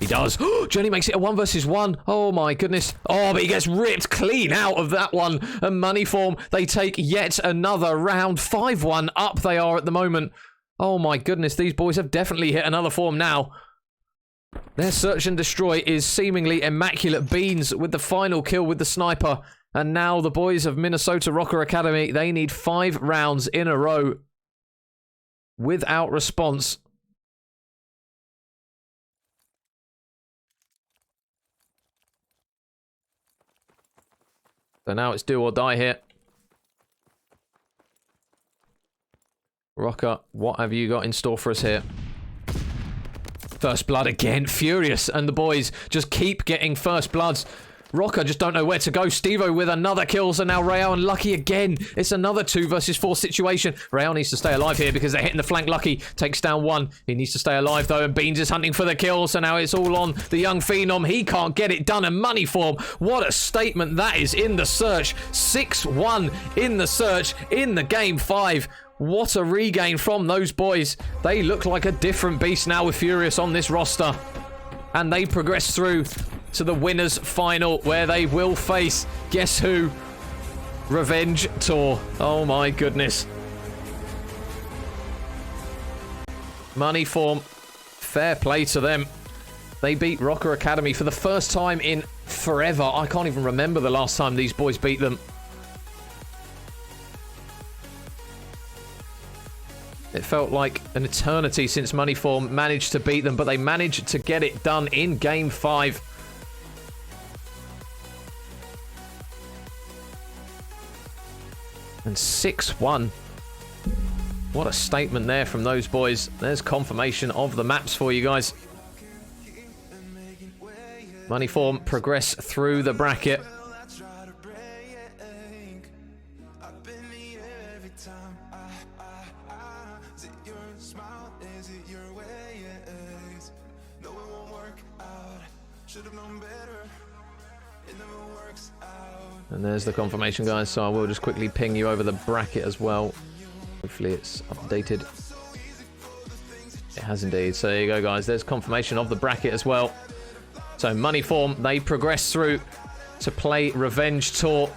He does. Journey makes it a 1 versus 1. Oh my goodness. Oh, but he gets ripped clean out of that one. And Moneyform, they take yet another round. 5-1 up they are at the moment. Oh my goodness, these boys have definitely hit another form now. Their search and destroy is seemingly immaculate beans with the final kill with the sniper. And now the boys of Minnesota ROKKR Academy, they need 5 rounds in a row without response. So now it's do or die here. ROKKR, what have you got in store for us here? First blood again, furious, and the boys just keep getting first bloods. ROKKR just don't know where to go. Steve-O with another kill, so now Rael and Lucky again. It's another 2 versus 4 situation. Rael needs to stay alive here because they're hitting the flank. Lucky takes down 1. He needs to stay alive though, and Beans is hunting for the kill, so now it's all on the young Phenom. He can't get it done, and Moneyform, what a statement that is in the search. 6-1 in the search, in the game 5. What a regain from those boys. They look like a different beast now with Furious on this roster. And they progress through to the winners final where they will face, guess who? Revenge Tour. Oh my goodness. Moneyform, fair play to them. They beat ROKKR Academy for the first time in forever. I can't even remember the last time these boys beat them. It felt like an eternity since Moneyform managed to beat them, but they managed to get it done in Game 5. And 6-1. What a statement there from those boys. There's confirmation of the maps for you guys. Moneyform progress through the bracket. And there's the confirmation, guys, so I will just quickly ping you over the bracket as well. Hopefully it's updated. It has indeed. So there you go, guys. There's confirmation of the bracket as well. So Moneyform, they progress through to play Revenge Tour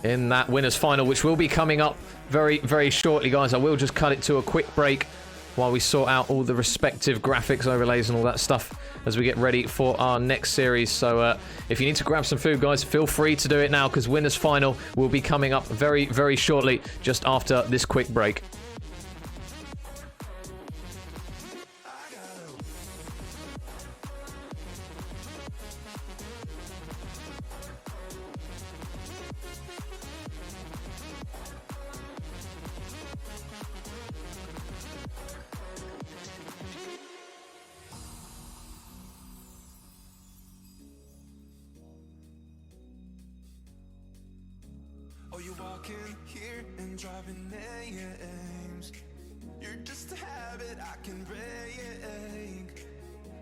in that winners final, which will be coming up very, very shortly, guys. I will just cut it to a quick break while we sort out all the respective graphics overlays and all that stuff as we get ready for our next series. So if you need to grab some food, guys, feel free to do it now, because winners final will be coming up very, very shortly, just after this quick break. Oh, you walking here and driving names. You're just a habit I can break.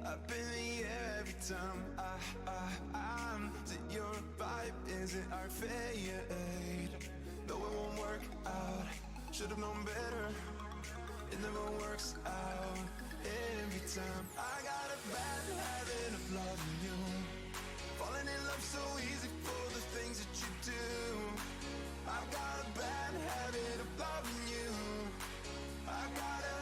Up in the air every time I'm. Is it your vibe? Is it our fate? No, it won't work out. Should've known better. It never works out. Every time I got a bad habit of loving you. Falling in love so easy for the things that you do. I've got a bad habit of loving you. I gotta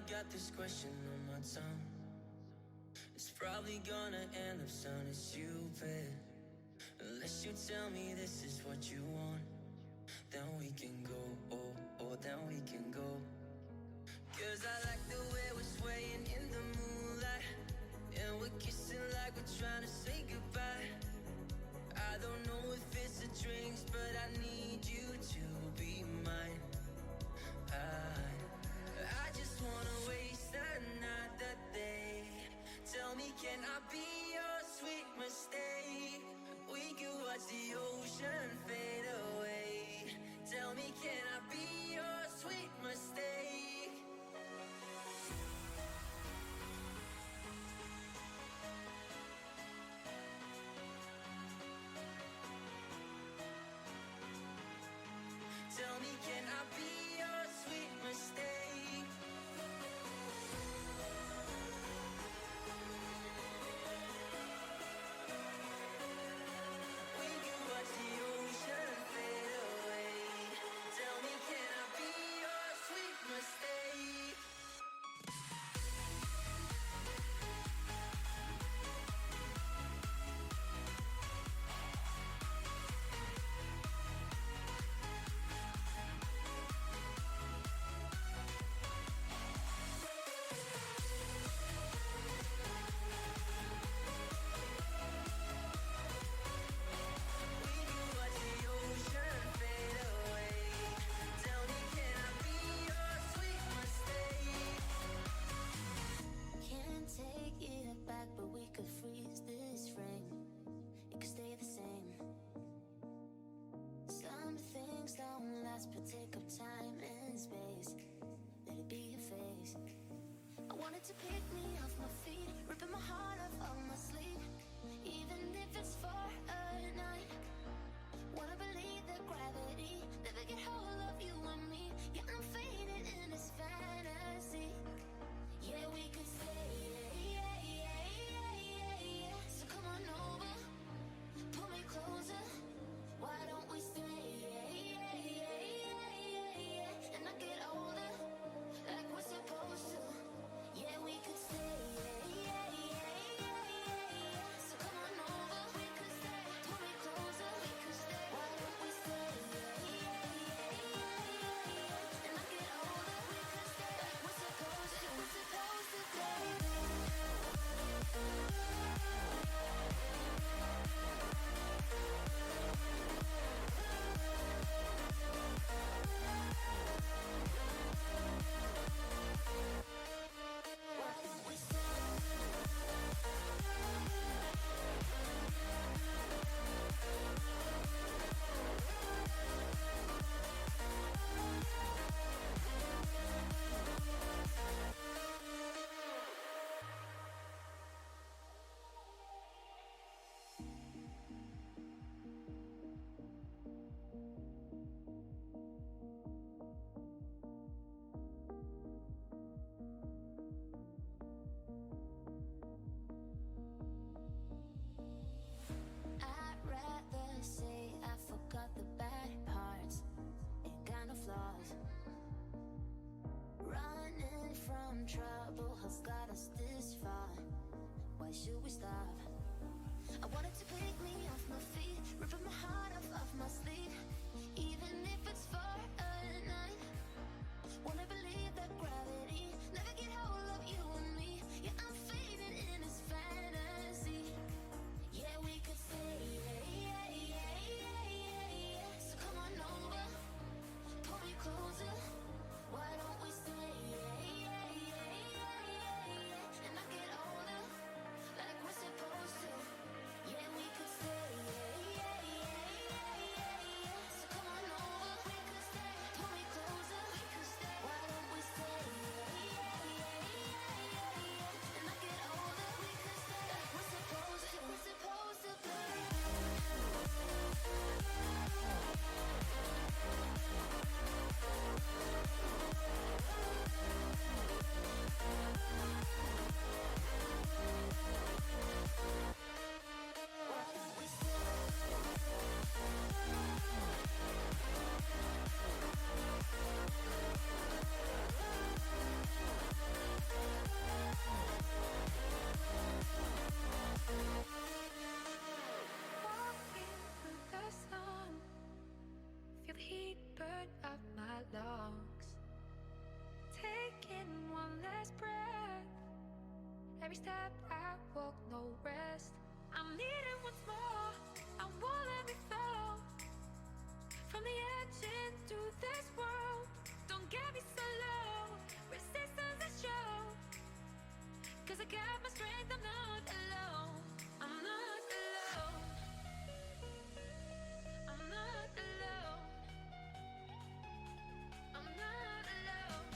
got this question on my tongue. It's probably gonna end up sounding stupid. Unless you tell me this is what you want, then we can go, oh, then we can go. 'Cause I like the way we're swaying in the moonlight, and we're kissing like we're trying to say goodbye. I don't know if it's the drinks, but I need you to be mine. I just wanna waste another day. Tell me, can I be your sweet mistake? We could watch the ocean fade away. Tell me, can I be your sweet mistake? Tell me, can I be your sweet mistake? We can watch the ocean fade away. Tell me, can I be your sweet mistake? But take up time and space. Let it be your face. I wanted to pick me off my feet, ripping my heart off of my sleeve, even if it's for a night. Wanna believe that gravity never get hold of you and me. Yeah, I'm faded in this fantasy. Yeah, we could stay. So come on over, pull me closer. Why don't we stay? Trouble has got us this far. Why should we stop? I wanted to pick me off my feet, ripping my heart off of my sleeve, even if it's for a night. Wanna believe that gravity never get hold of you and me. Yeah, I'm fading in this fantasy. Yeah, we could stay. So come on over, pull me closer. Why don't we stay? Every step I walk, no rest. I'm needing once more. I won't let me fall from the edge into this world. Don't get me so low. Resistance is show. 'Cause I got my strength, I'm not alone. I'm not alone. I'm not alone. I'm not alone.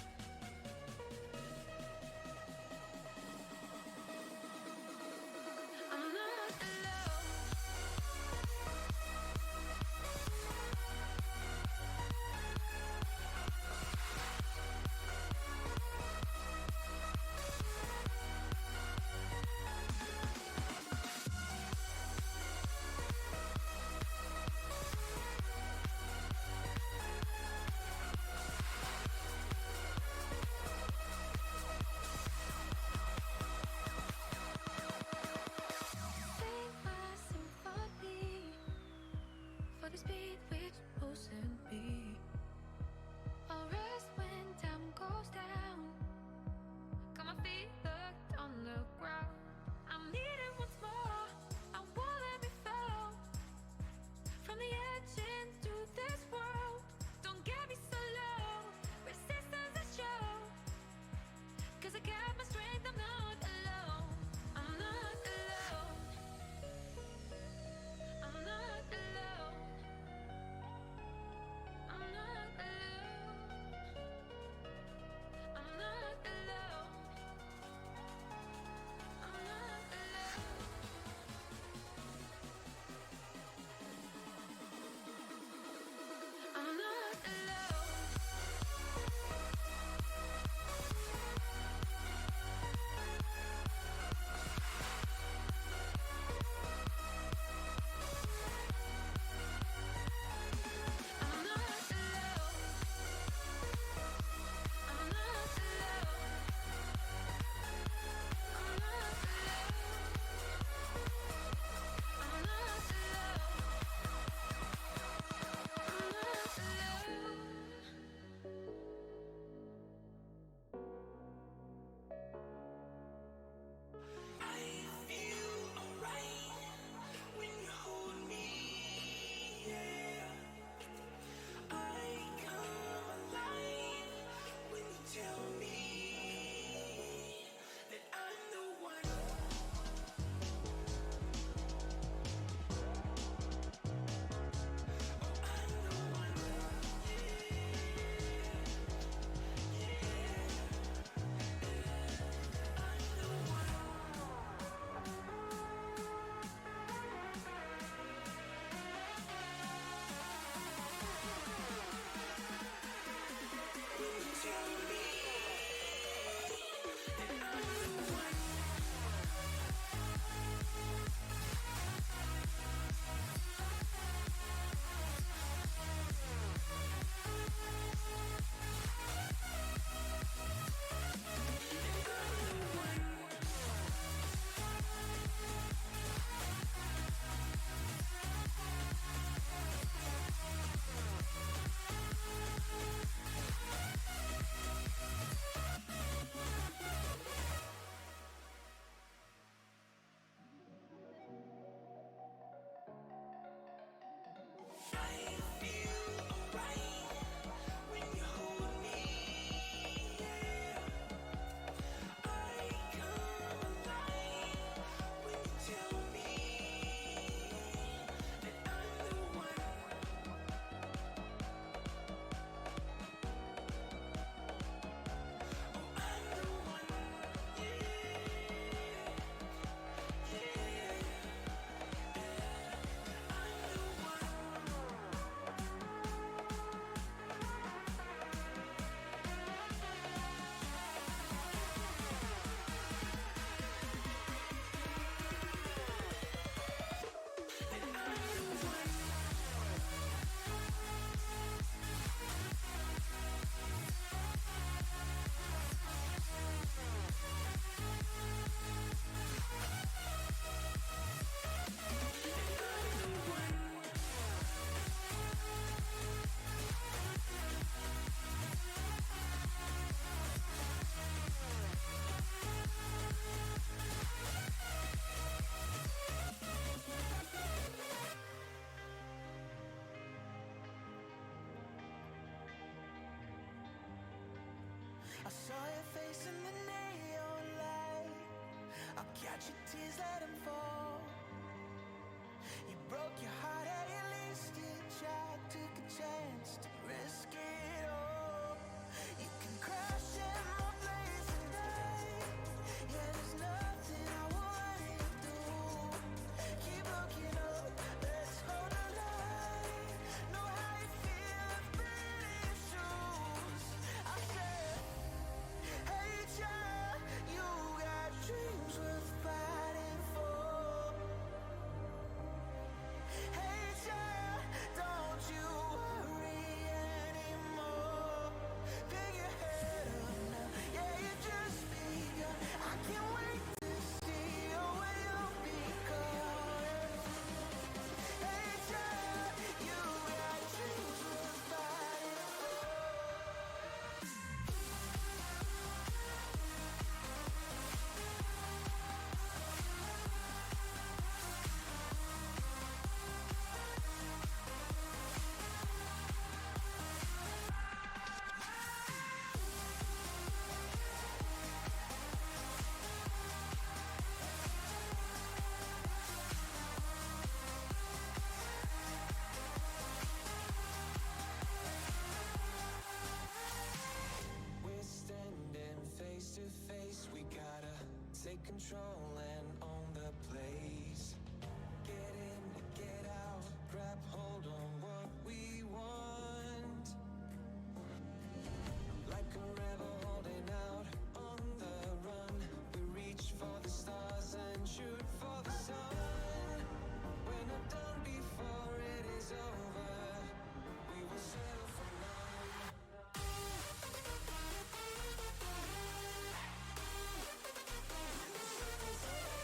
I'm not alone. Sing my symphony for the speed which moves in me. I'll rest when time goes down. Got my feet locked on the ground. I'm needing once more. I won't let me fall from the edge into this world. Don't get me so low. Resistance is show. 'Cause I got my strength, I'm not alone. I'm not alone. I'm not alone. I'm not alone. I'm not alone. I'm not alone. take control and own the place. Get in, get out, grab hold on what we want. Like a rebel holding out on the run, we reach for the stars and shoot for the sun. We're not done before it is over. We will settle for none. We will settle for none.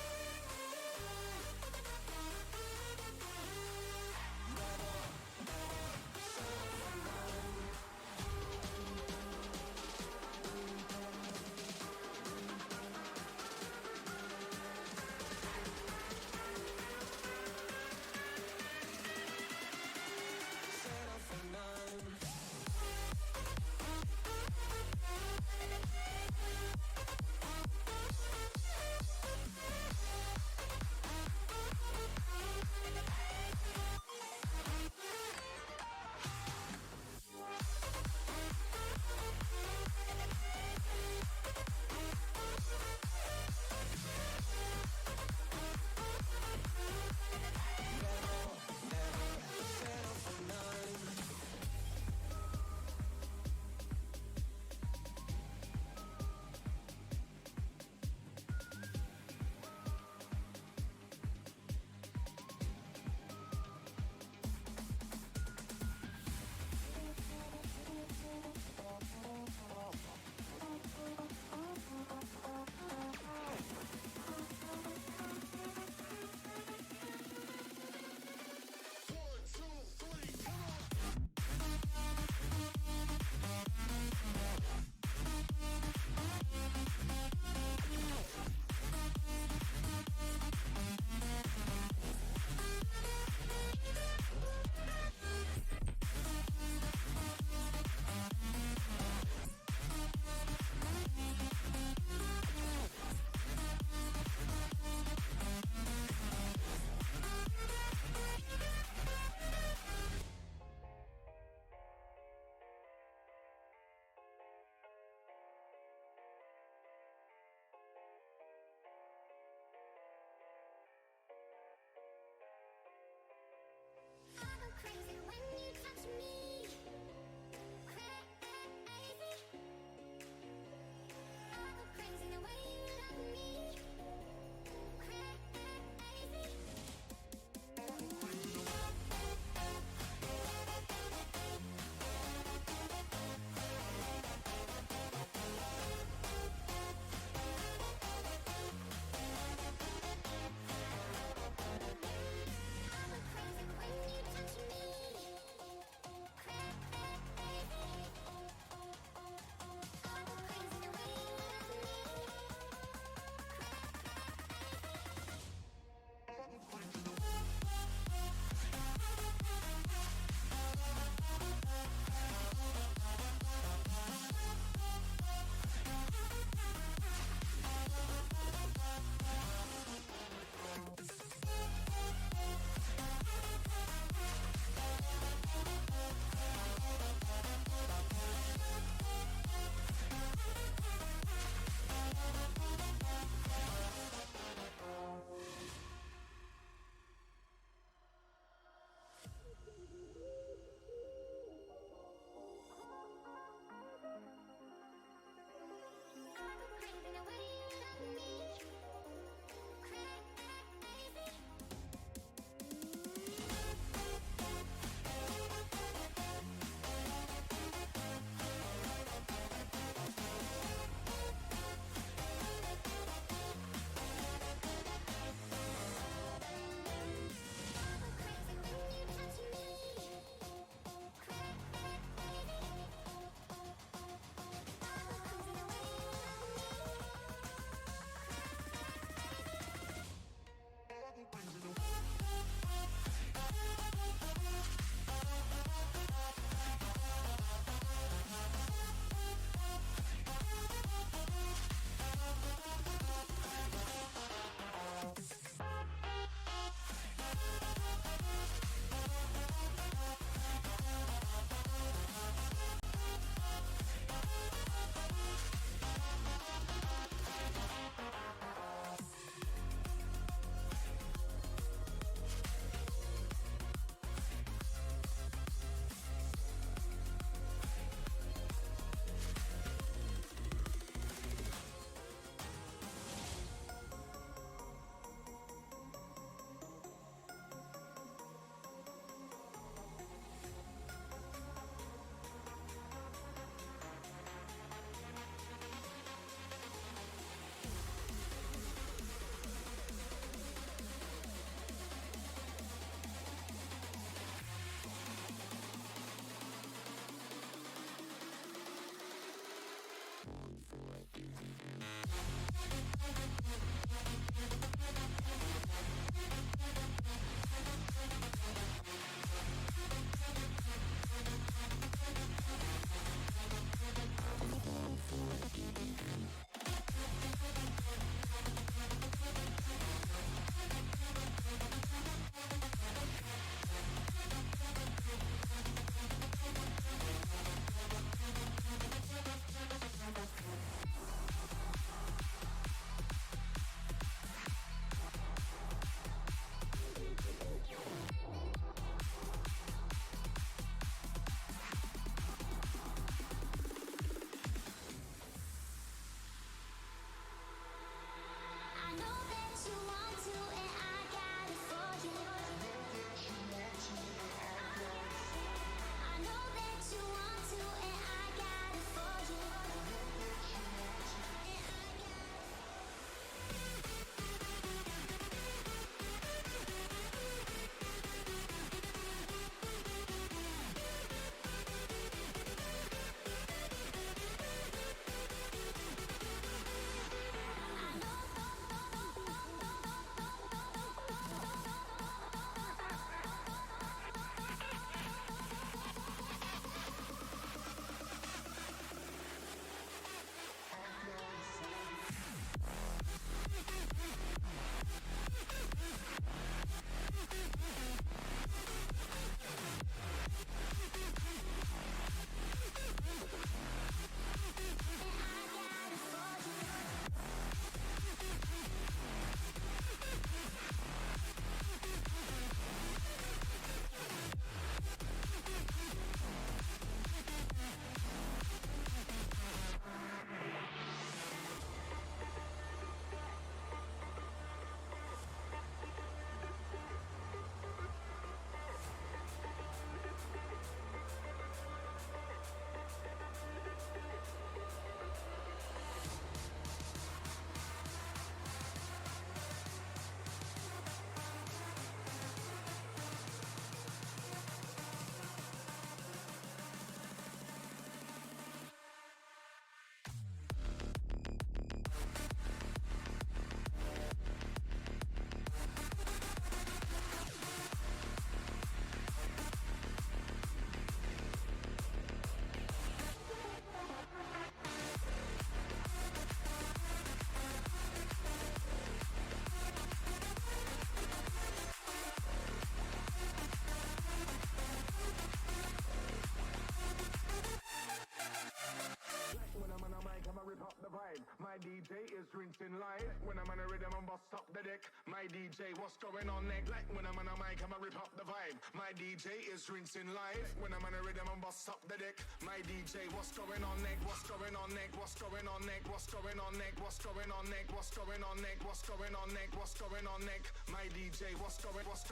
is rinsing live. When I'm on a rhythm, I'm bust up the deck. My DJ, what's going on next? Like when I'm on a mic, I'ma rip up the vibe. My DJ is rinsing live. When I'm on a rhythm, I'm bust up the deck. My DJ, what's going on next? What's going on next? What's going on next? What's going on next? What's going on next? What's going on next? What's going on next? What's going on next? My DJ, what's going? Bust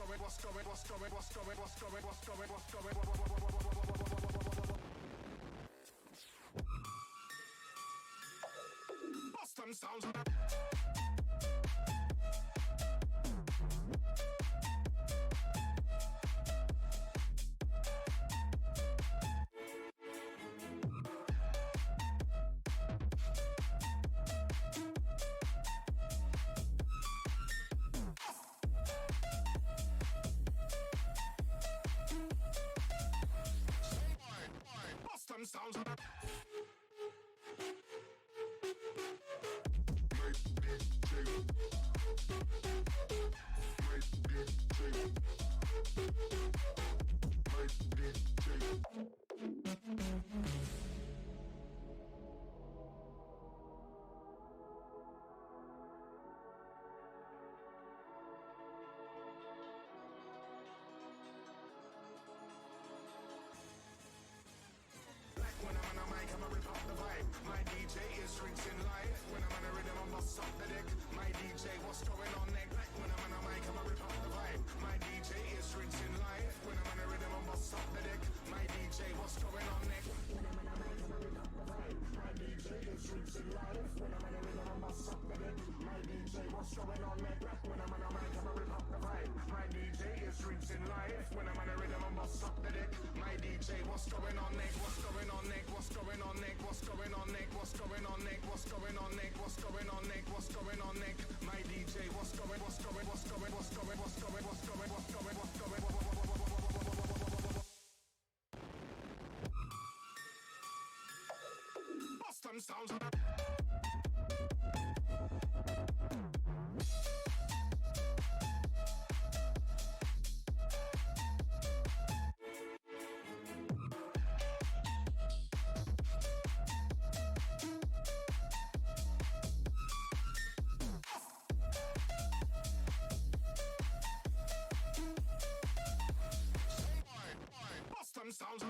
them sounds. Sounds when I'm on a mic, I'ma rip up the vibe. My DJ is rinsing live. When I'm on a rhythm, I'm bust up the deck. My DJ, what's going on next? When I'm on a mic, I'ma rip up the vibe. My DJ is rinsing live. When I'm on a rhythm, I'm bust up the deck. My DJ, what's going on next? When I'm on a mic, I'ma rip up the vibe. My DJ is rinsing live. When I'm on a rhythm, I'm bust up the deck. My DJ, what's going on next? When I'm on a mic, I'ma rip up the vibe. My DJ is rinsing live. When I'm on a rhythm, I'm bust up the deck. My DJ, what's going on next? What's going on next? What's going on next? What's going on next? What's going on next? What's going on next? What's going on next? What's going on next? My DJ, what's going? What's going? What's going? What's going? What's going? What's going? What's going? What's going? Bust them sounds. Them sounds.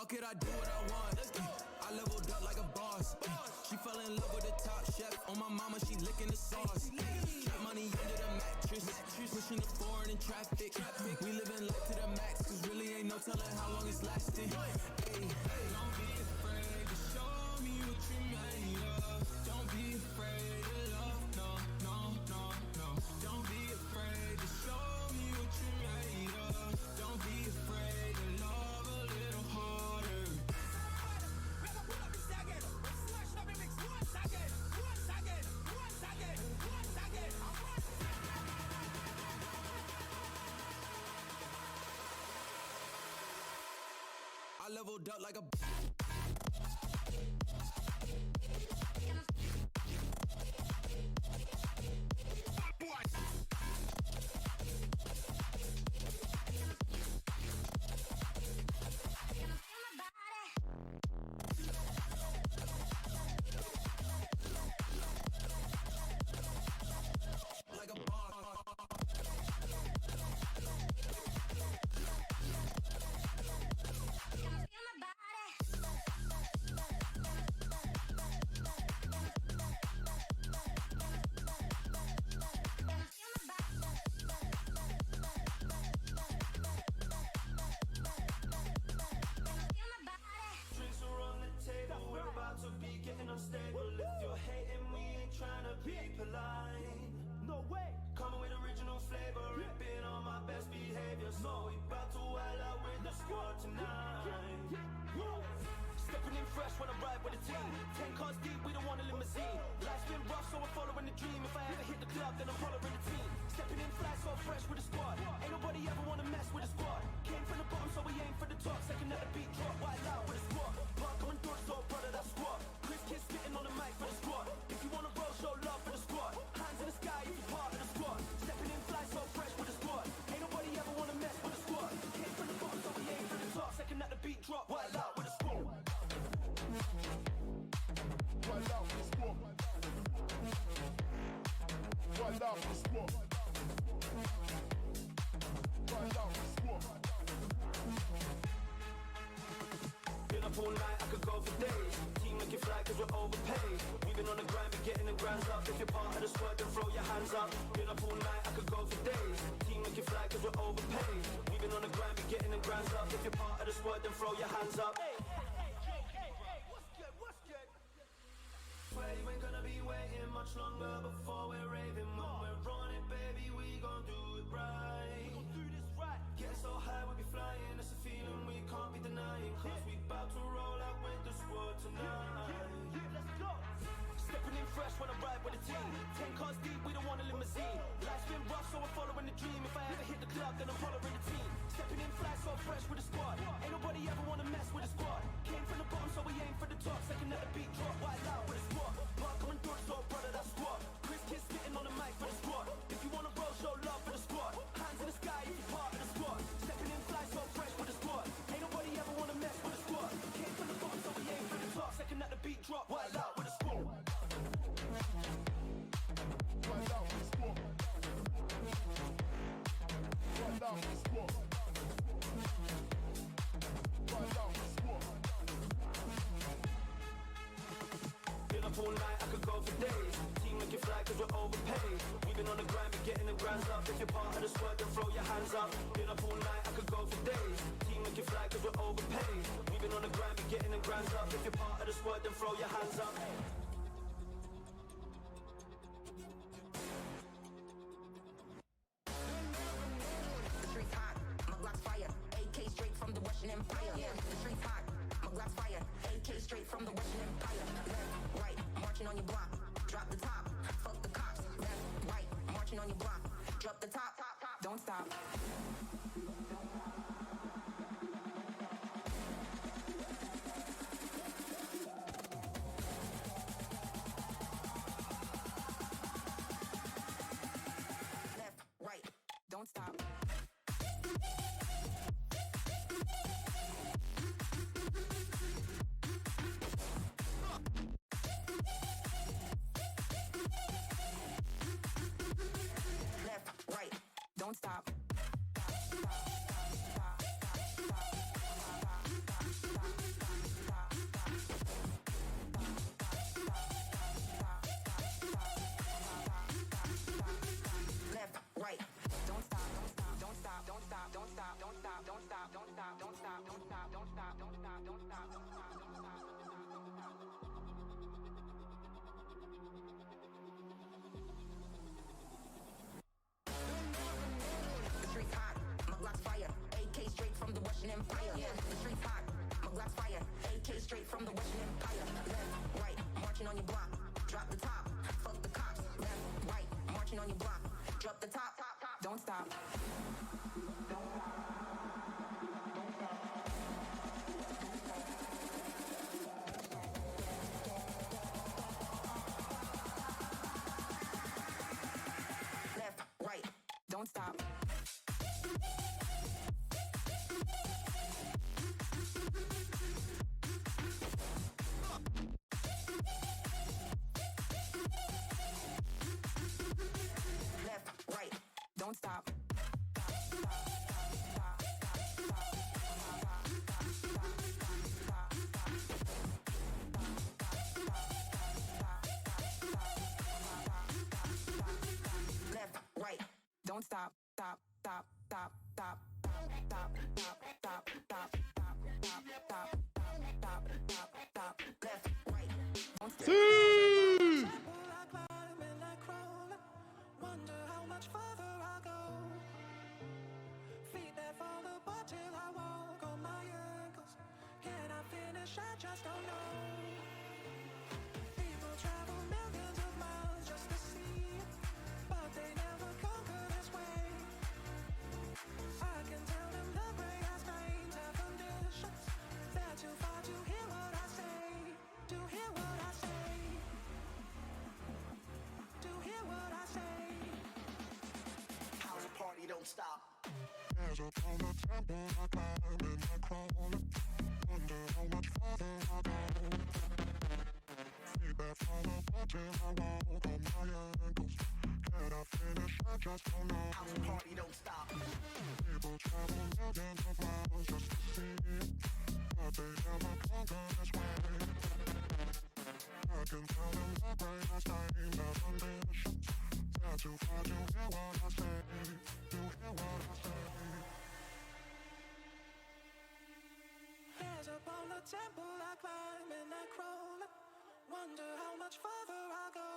Fuck it, I do what I want. I leveled up like a boss. She fell in love with the top chef. On my mama, she licking the sauce. Trap money under the mattress. Pushing the foreign in traffic. We living life to the max, cause really ain't no telling how long it's lasting. Hey, don't be afraid to show me what you made of. Don't be afraid to love, no, no, no, no. Don't be afraid to show me what you made of. Don't be afraid to love a little harder. I leveled up like a like a boss. Drinks are on the table, we're about to be getting unstable. If you're hating, we ain't trying to be polite. No way. Coming with original flavor, ripping on my best behavior. So we about to wild out with the squad tonight. Stepping in fresh when I ride with the team. 10 cars deep, we don't want a limousine. Life's been rough, so I'm following the dream. If I ever hit the club, then I'm following the team. Stepping in fly, so fresh with the squad. Ain't nobody ever wanna mess with the squad. Came from the bottom, so we aim for the top. Second at the beat drop, wild out with the squad. Park going through, so brother, that's squad. Chris Kidd spitting on the mic for the squad. If you wanna roll, show love for the squad. Hands in the sky if you're part of the squad. Stepping in fly, so fresh with the squad. Ain't nobody ever wanna mess with the squad. Came from the bottom, so we aim for the top. Second at the beat drop, wild out with the squad. Wild out with the squad. Wild out with the squad. Wild out with the squad. Been up all night, I could go for days. Team make it fly cause we're overpaid. We've been on the grind, we're getting the grands up. If you're part of the squad, then throw your hands up. Been up all night, I could go for days. Team make it fly cause we're overpaid. We've been on the grind, we're getting the grands up. If you're part of the squad, then throw your hands up. Swear you ain't gonna be waiting much longer before we're raving. When we're on it, baby, we gon' do it right. We gon' do this right. Get so high, we'll be flying. It's a feeling we can't be denying. Cause we bout to roll out with the squad tonight. Let's go. Stepping in fresh when I ride with the team. 10 cars deep, we don't want a limousine. Life's been rough, so I'm following the dream. If I ever hit the club, then I'm following the team. Stepping in fly, so fresh with the squad. Ain't nobody ever wanna mess with the squad. Came from the bottom, so we aim for the top. Second at the beat drop, wild out with the squad. Park coming through, so brother, that's squad. Chris Kidd spitting on the mic for the squad. If you wanna roll, show love for the squad. Hands in the sky if you're part of the squad. Stepping in fly, so fresh with the squad. Ain't nobody ever wanna mess with the squad. Came from the bottom, so we aim for the top. Second at the beat drop, wild out with the squad. Wild out with the squad. Wild out with the squad. Wild out with the squad. Been up all night, I could go for days. Team make it fly cause we're overpaid. We've been on the grind, we're getting the grands up. If you're part of the squad, then throw your hands up. Been up all night, I could go for days. Team make it fly cause we're overpaid. We've been on the grind, we're getting the grands up. If you're part of the squad, then throw your hands up. The streets hot, my Glock's fire. AK straight from the Russian Empire. Yeah, the streets hot, my Glock's fire. AK straight from the Russian Empire. Left, right, marching on your block. Drop the top, fuck the cops. Left, right, marching on your block. Drop the top, don't stop. don't stop, stop, stop, stop, stop, stop, stop, stop, stop, stop, stop, stop, stop, stop, stop, stop, left, right, don't stop. Wonder how much further I'll go. Feet that fall apart till I walk on my ankles. Can I finish? I just don't know. People travel millions of miles just to see it, but they never conquer this way. I can tell them the gray has changed their conditions. They're too far to hear what I say, to hear what I say, to hear what I say. House party don't stop. There's a on the temple, I climb and I crawl. Wonder how much farther I'll go. Feet that fall apart till I walk on my ankles. Can I finish? I just don't know. House party don't stop. People travel millions of miles just to see it, but they never conquer this way. I can tell them the greatest time, the conditions. They're too far to hear what I say, to hear what I say. There's upon the temple I climb and I crawl. Wonder how much further I'll go.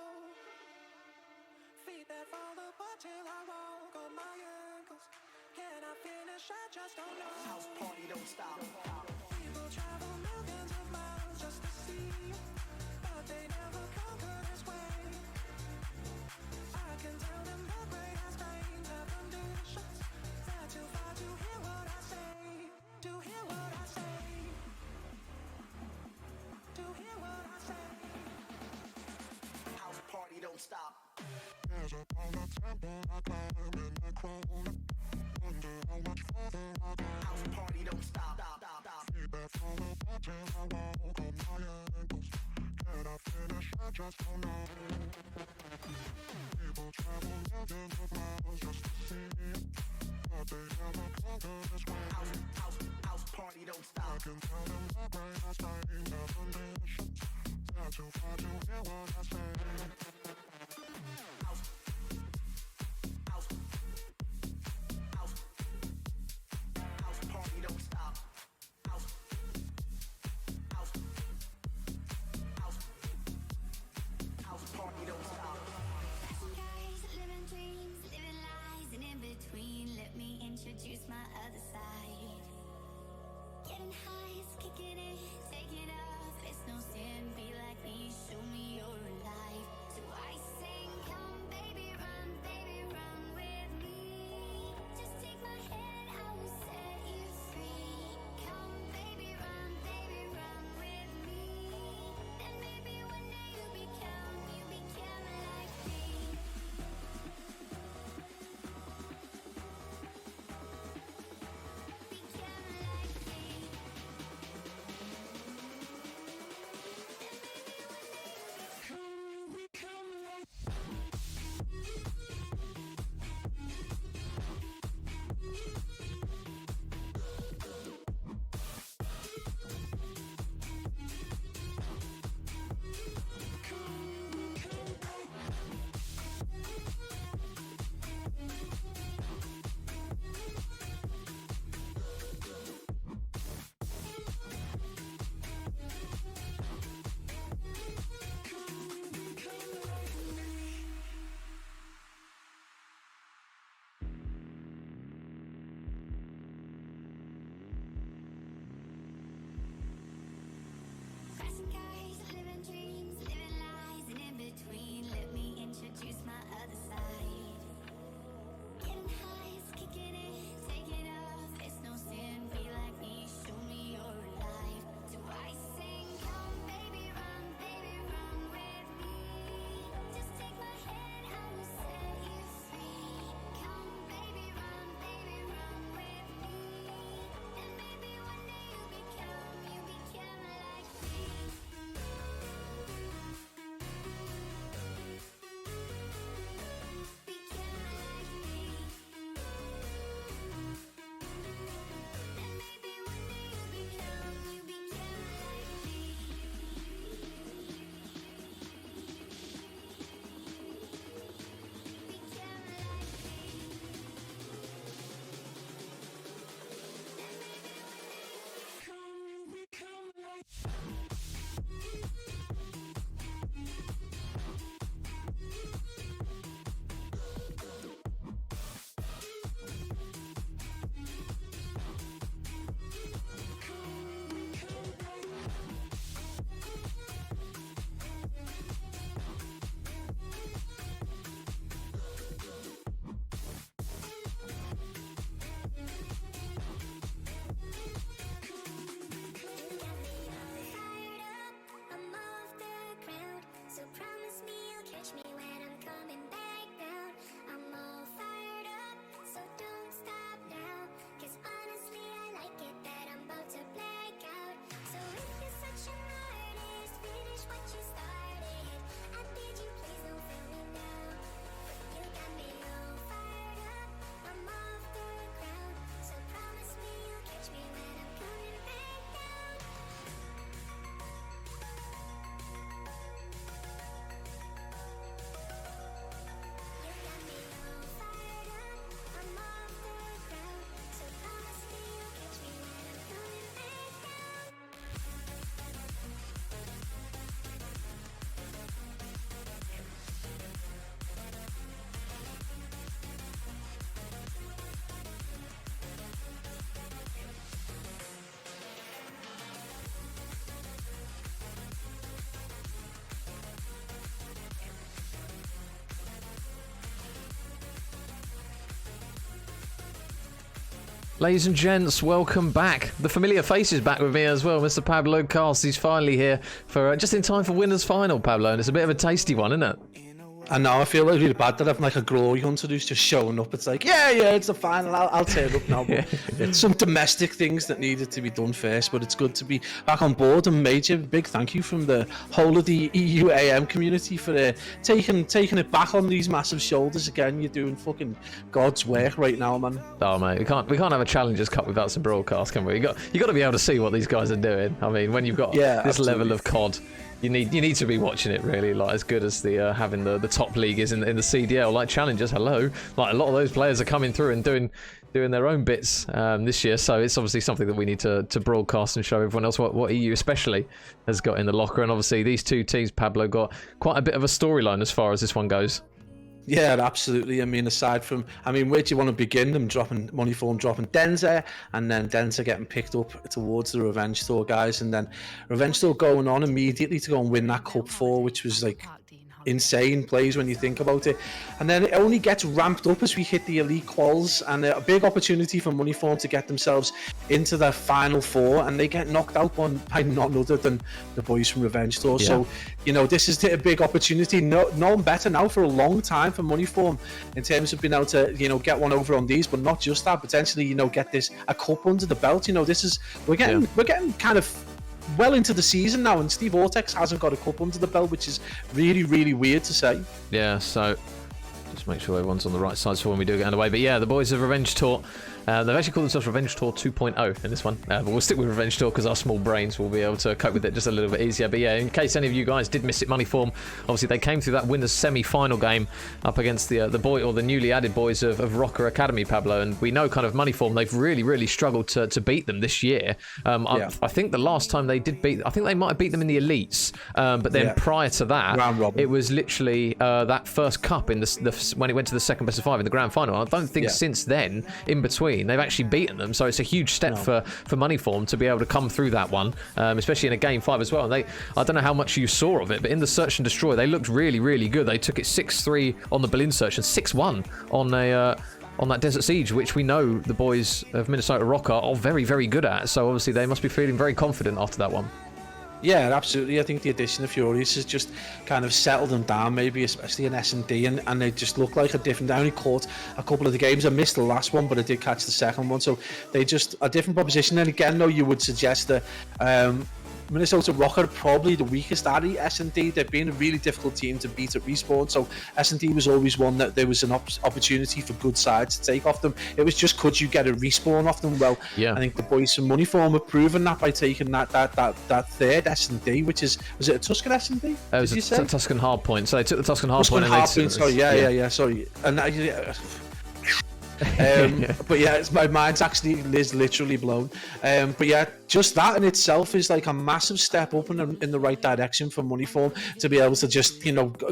Feet that fall apart till I walk on my ankles. Can I finish? I just don't know. House party don't stop. People travel millions of miles just to see it, but they never conquer this way. I can tell them the great has changed their conditions. They're too far to hear what I say, to hear what I say, to hear what I say. House party don't stop. There's a on the temple I climb and I crawl. Wonder how much further I'll go. House party don't stop, stop, stop, stop. Feet that fall apart till I walk on my ankles. Can I finish? I just don't know. People travel millions of miles just to see it, but they never conquer this way. House party don't stop. I can tell them the greatest time, the conditions. They're too far to hear what I say. House party don't stop. House party don't stop. Guys, living dreams, living lies, and in between, let me introduce my other side. Getting high, it's kicking in, take it off, it's no sin. Be like me, show me you're alive. So I Ladies and gents, welcome back. The familiar face is back with me as well, Mr. Pablo Cast. He's finally here for just in time for Winners' Final, Pablo, and it's a bit of a tasty one, isn't it? And now I feel like really bad that I'm like a glory hunter who's just showing up. It's like, yeah, it's the final. I'll turn up now. But it's some domestic things that needed to be done first. But it's good to be back on board. And major big thank you from the whole of the EU AM community for taking it back on these massive shoulders again. You're doing fucking God's work right now, man. Oh mate, we can't have a Challengers Cup without some broadcast, can we? You got to be able to see what these guys are doing. I mean, when you've got this absolutely. level of COD. You need to be watching it really, like as good as the having the top league is in the CDL. Like Challengers, hello, like a lot of those players are coming through and doing their own bits this year. So it's obviously something that we need to broadcast and show everyone else what EU especially has got in the locker. And obviously these two teams, Pablo, got quite a bit of a storyline as far as this one goes. Yeah, absolutely. I mean, aside from, where do you want to begin? Them dropping money for them, dropping Denzer, and then Denzer getting picked up towards the Revenge Tour guys, and then Revenge Tour going on immediately to go and win that Cup 4, which was like insane plays when you think about it. And then it only gets ramped up as we hit the elite quals, and a big opportunity for Moneyform to get themselves into the final 4, and they get knocked out by none other than the boys from Revenge Tour. Yeah. So, this is a big opportunity. Known better now for a long time for Moneyform in terms of being able to, get one over on these, but not just that, potentially, get a cup under the belt. We're getting kind of well into the season now, and Steve Ortex hasn't got a cup under the belt, which is really, really weird to say. Yeah, so just make sure everyone's on the right side for when we do get underway. But yeah, the boys of Revenge Tour, they've actually called themselves Revenge Tour 2.0 in this one, but we'll stick with Revenge Tour because our small brains will be able to cope with it just a little bit easier. But yeah, in case any of you guys did miss it, Moneyform, obviously they came through that winners semi-final game up against the boy or the newly added boys of ROKKR Academy, Pablo, and we know kind of Moneyform, they've really, really struggled to beat them this year. I think the last time they did beat, I think they might have beat them in the elites, but then prior to that, it was literally that first cup in when it went to the second best of 5 in the grand final. I don't think since then, in between, they've actually beaten them, so it's a huge step for Moneyform to be able to come through that one, especially in a game 5 as well. And I don't know how much you saw of it, but in the Search and Destroy, they looked really, really good. They took it 6-3 on the Berlin Search and 6-1 on that Desert Siege, which we know the boys of Minnesota ROKKR are very, very good at. So obviously they must be feeling very confident after that one. Yeah, absolutely. I think the addition of Furious has just kind of settled them down, maybe especially in S&D, and they just look like a different. I only caught a couple of the games. I missed the last one, but I did catch the second one. So they just a different proposition. And again, though, you would suggest that Minnesota ROKKR probably the weakest at S&D. They've been a really difficult team to beat at Respawn, so S&D was always one that there was an opportunity for good sides to take off them. It was just, could you get a Respawn off them? Well, I think the boys from Moneyform have proven that by taking that third S&D, which was it a Tuscan S&D? It was a Tuscan Hardpoint. So they took the Tuscan Hardpoint. Sorry, sorry. And but yeah, my mind's actually is literally blown. But yeah, just that in itself is like a massive step up in the right direction for Moneyform to be able to just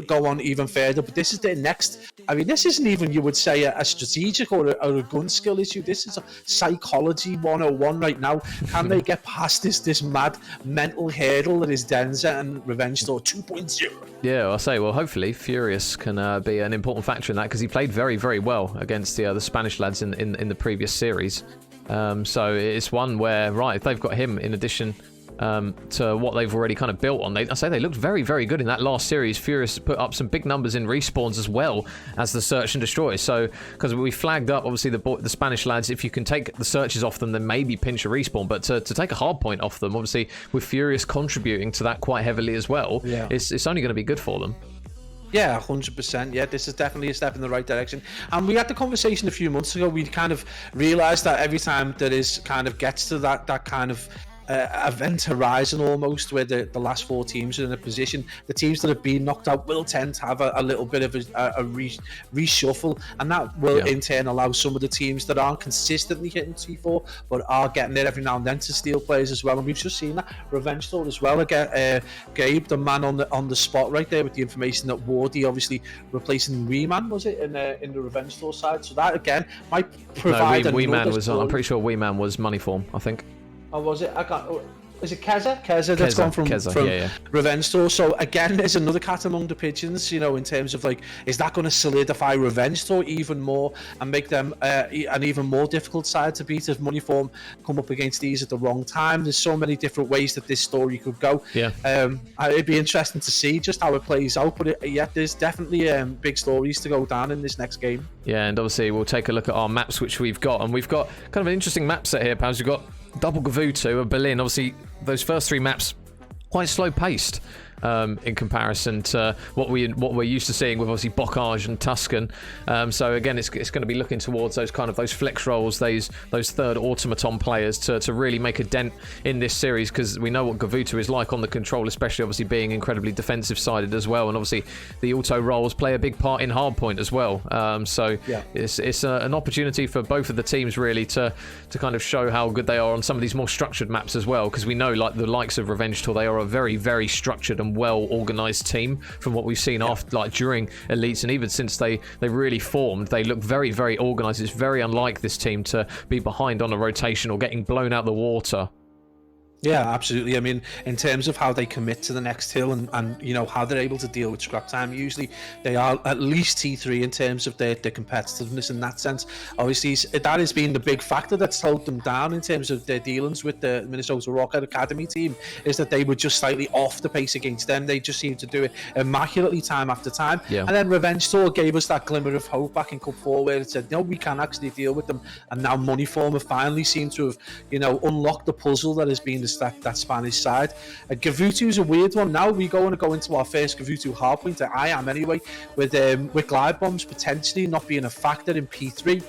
go on even further. But this is their next. I mean, this isn't even, you would say, a strategic or a gun skill issue. This is a psychology 101 right now. Can they get past this mad mental hurdle that is Denzer and Revenge Tour 2.0? Yeah, I'll say. Well, hopefully Furious can be an important factor in that, because he played very, very well against the Spanish lads in the previous series. So it's one where, if they've got him in addition to what they've already kind of built on, I say they looked very, very good in that last series. Furious put up some big numbers in respawns as well as the Search and Destroy. So, because we flagged up, obviously, the Spanish lads, if you can take the searches off them, then maybe pinch a respawn. But to take a hard point off them, obviously, with Furious contributing to that quite heavily as well, it's only going to be good for them. Yeah, 100%. Yeah, this is definitely a step in the right direction. And we had the conversation a few months ago. We kind of realised that every time there is kind of gets to that kind of event horizon almost, where the last 4 teams are in a position, the teams that have been knocked out will tend to have a little bit of a reshuffle, and that will in turn allow some of the teams that aren't consistently hitting T4 but are getting it every now and then to steal players as well. And we've just seen that Revenge Tour as well. Again, Gabe, the man on the spot right there with the information that Wardy obviously replacing Weeman, was it, in the Revenge Tour side? So that again might provide. No, Weeman was on. I'm pretty sure Weeman was Moneyform, I think. Oh, was it? Is it Keza? Keza that's gone from Revenge Tour. So again, there's another cat among the pigeons, you know, in terms of like, is that going to solidify Revenge Tour even more and make them an even more difficult side to beat if Moneyform come up against these at the wrong time? There's so many different ways that this story could go. Yeah. It'd be interesting to see just how it plays out. But there's definitely big stories to go down in this next game. Yeah, and obviously we'll take a look at our maps which we've got, and we've got kind of an interesting map set here, pals. We've got Double Gavutu of Berlin. Obviously, those first 3 maps quite slow paced in comparison to what we're used to seeing with obviously Bocage and Tuscan. So again, it's going to be looking towards those flex rolls, those third automaton players to really make a dent in this series, because we know what Gavutu is like on the control, especially obviously being incredibly defensive sided as well, and obviously the auto rolls play a big part in hardpoint as well. It's an opportunity for both of the teams really to kind of show how good they are on some of these more structured maps as well, because we know like the likes of Revenge Tour, they are a very, very structured and well organized team from what we've seen after, like during elites, and even since they really formed, they look very, very organized. It's very unlike this team to be behind on a rotation or getting blown out the water. Yeah, absolutely. I mean, in terms of how they commit to the next hill and you know, how they're able to deal with scrap time, usually they are at least T3 in terms of their competitiveness in that sense. Obviously, that has been the big factor that's slowed them down in terms of their dealings with the Minnesota ROKKR Academy team, is that they were just slightly off the pace against them. They just seemed to do it immaculately time after time. Yeah. And then Revenge Tour gave us that glimmer of hope back in Cup 4 where it said, no, we can actually deal with them. And now Moneyform have finally seemed to have, you know, unlocked the puzzle that has been that Spanish side. Gavutu is a weird one. Now we're going to go into our first Gavutu hardpoint, I am anyway, with glide bombs potentially not being a factor in P3.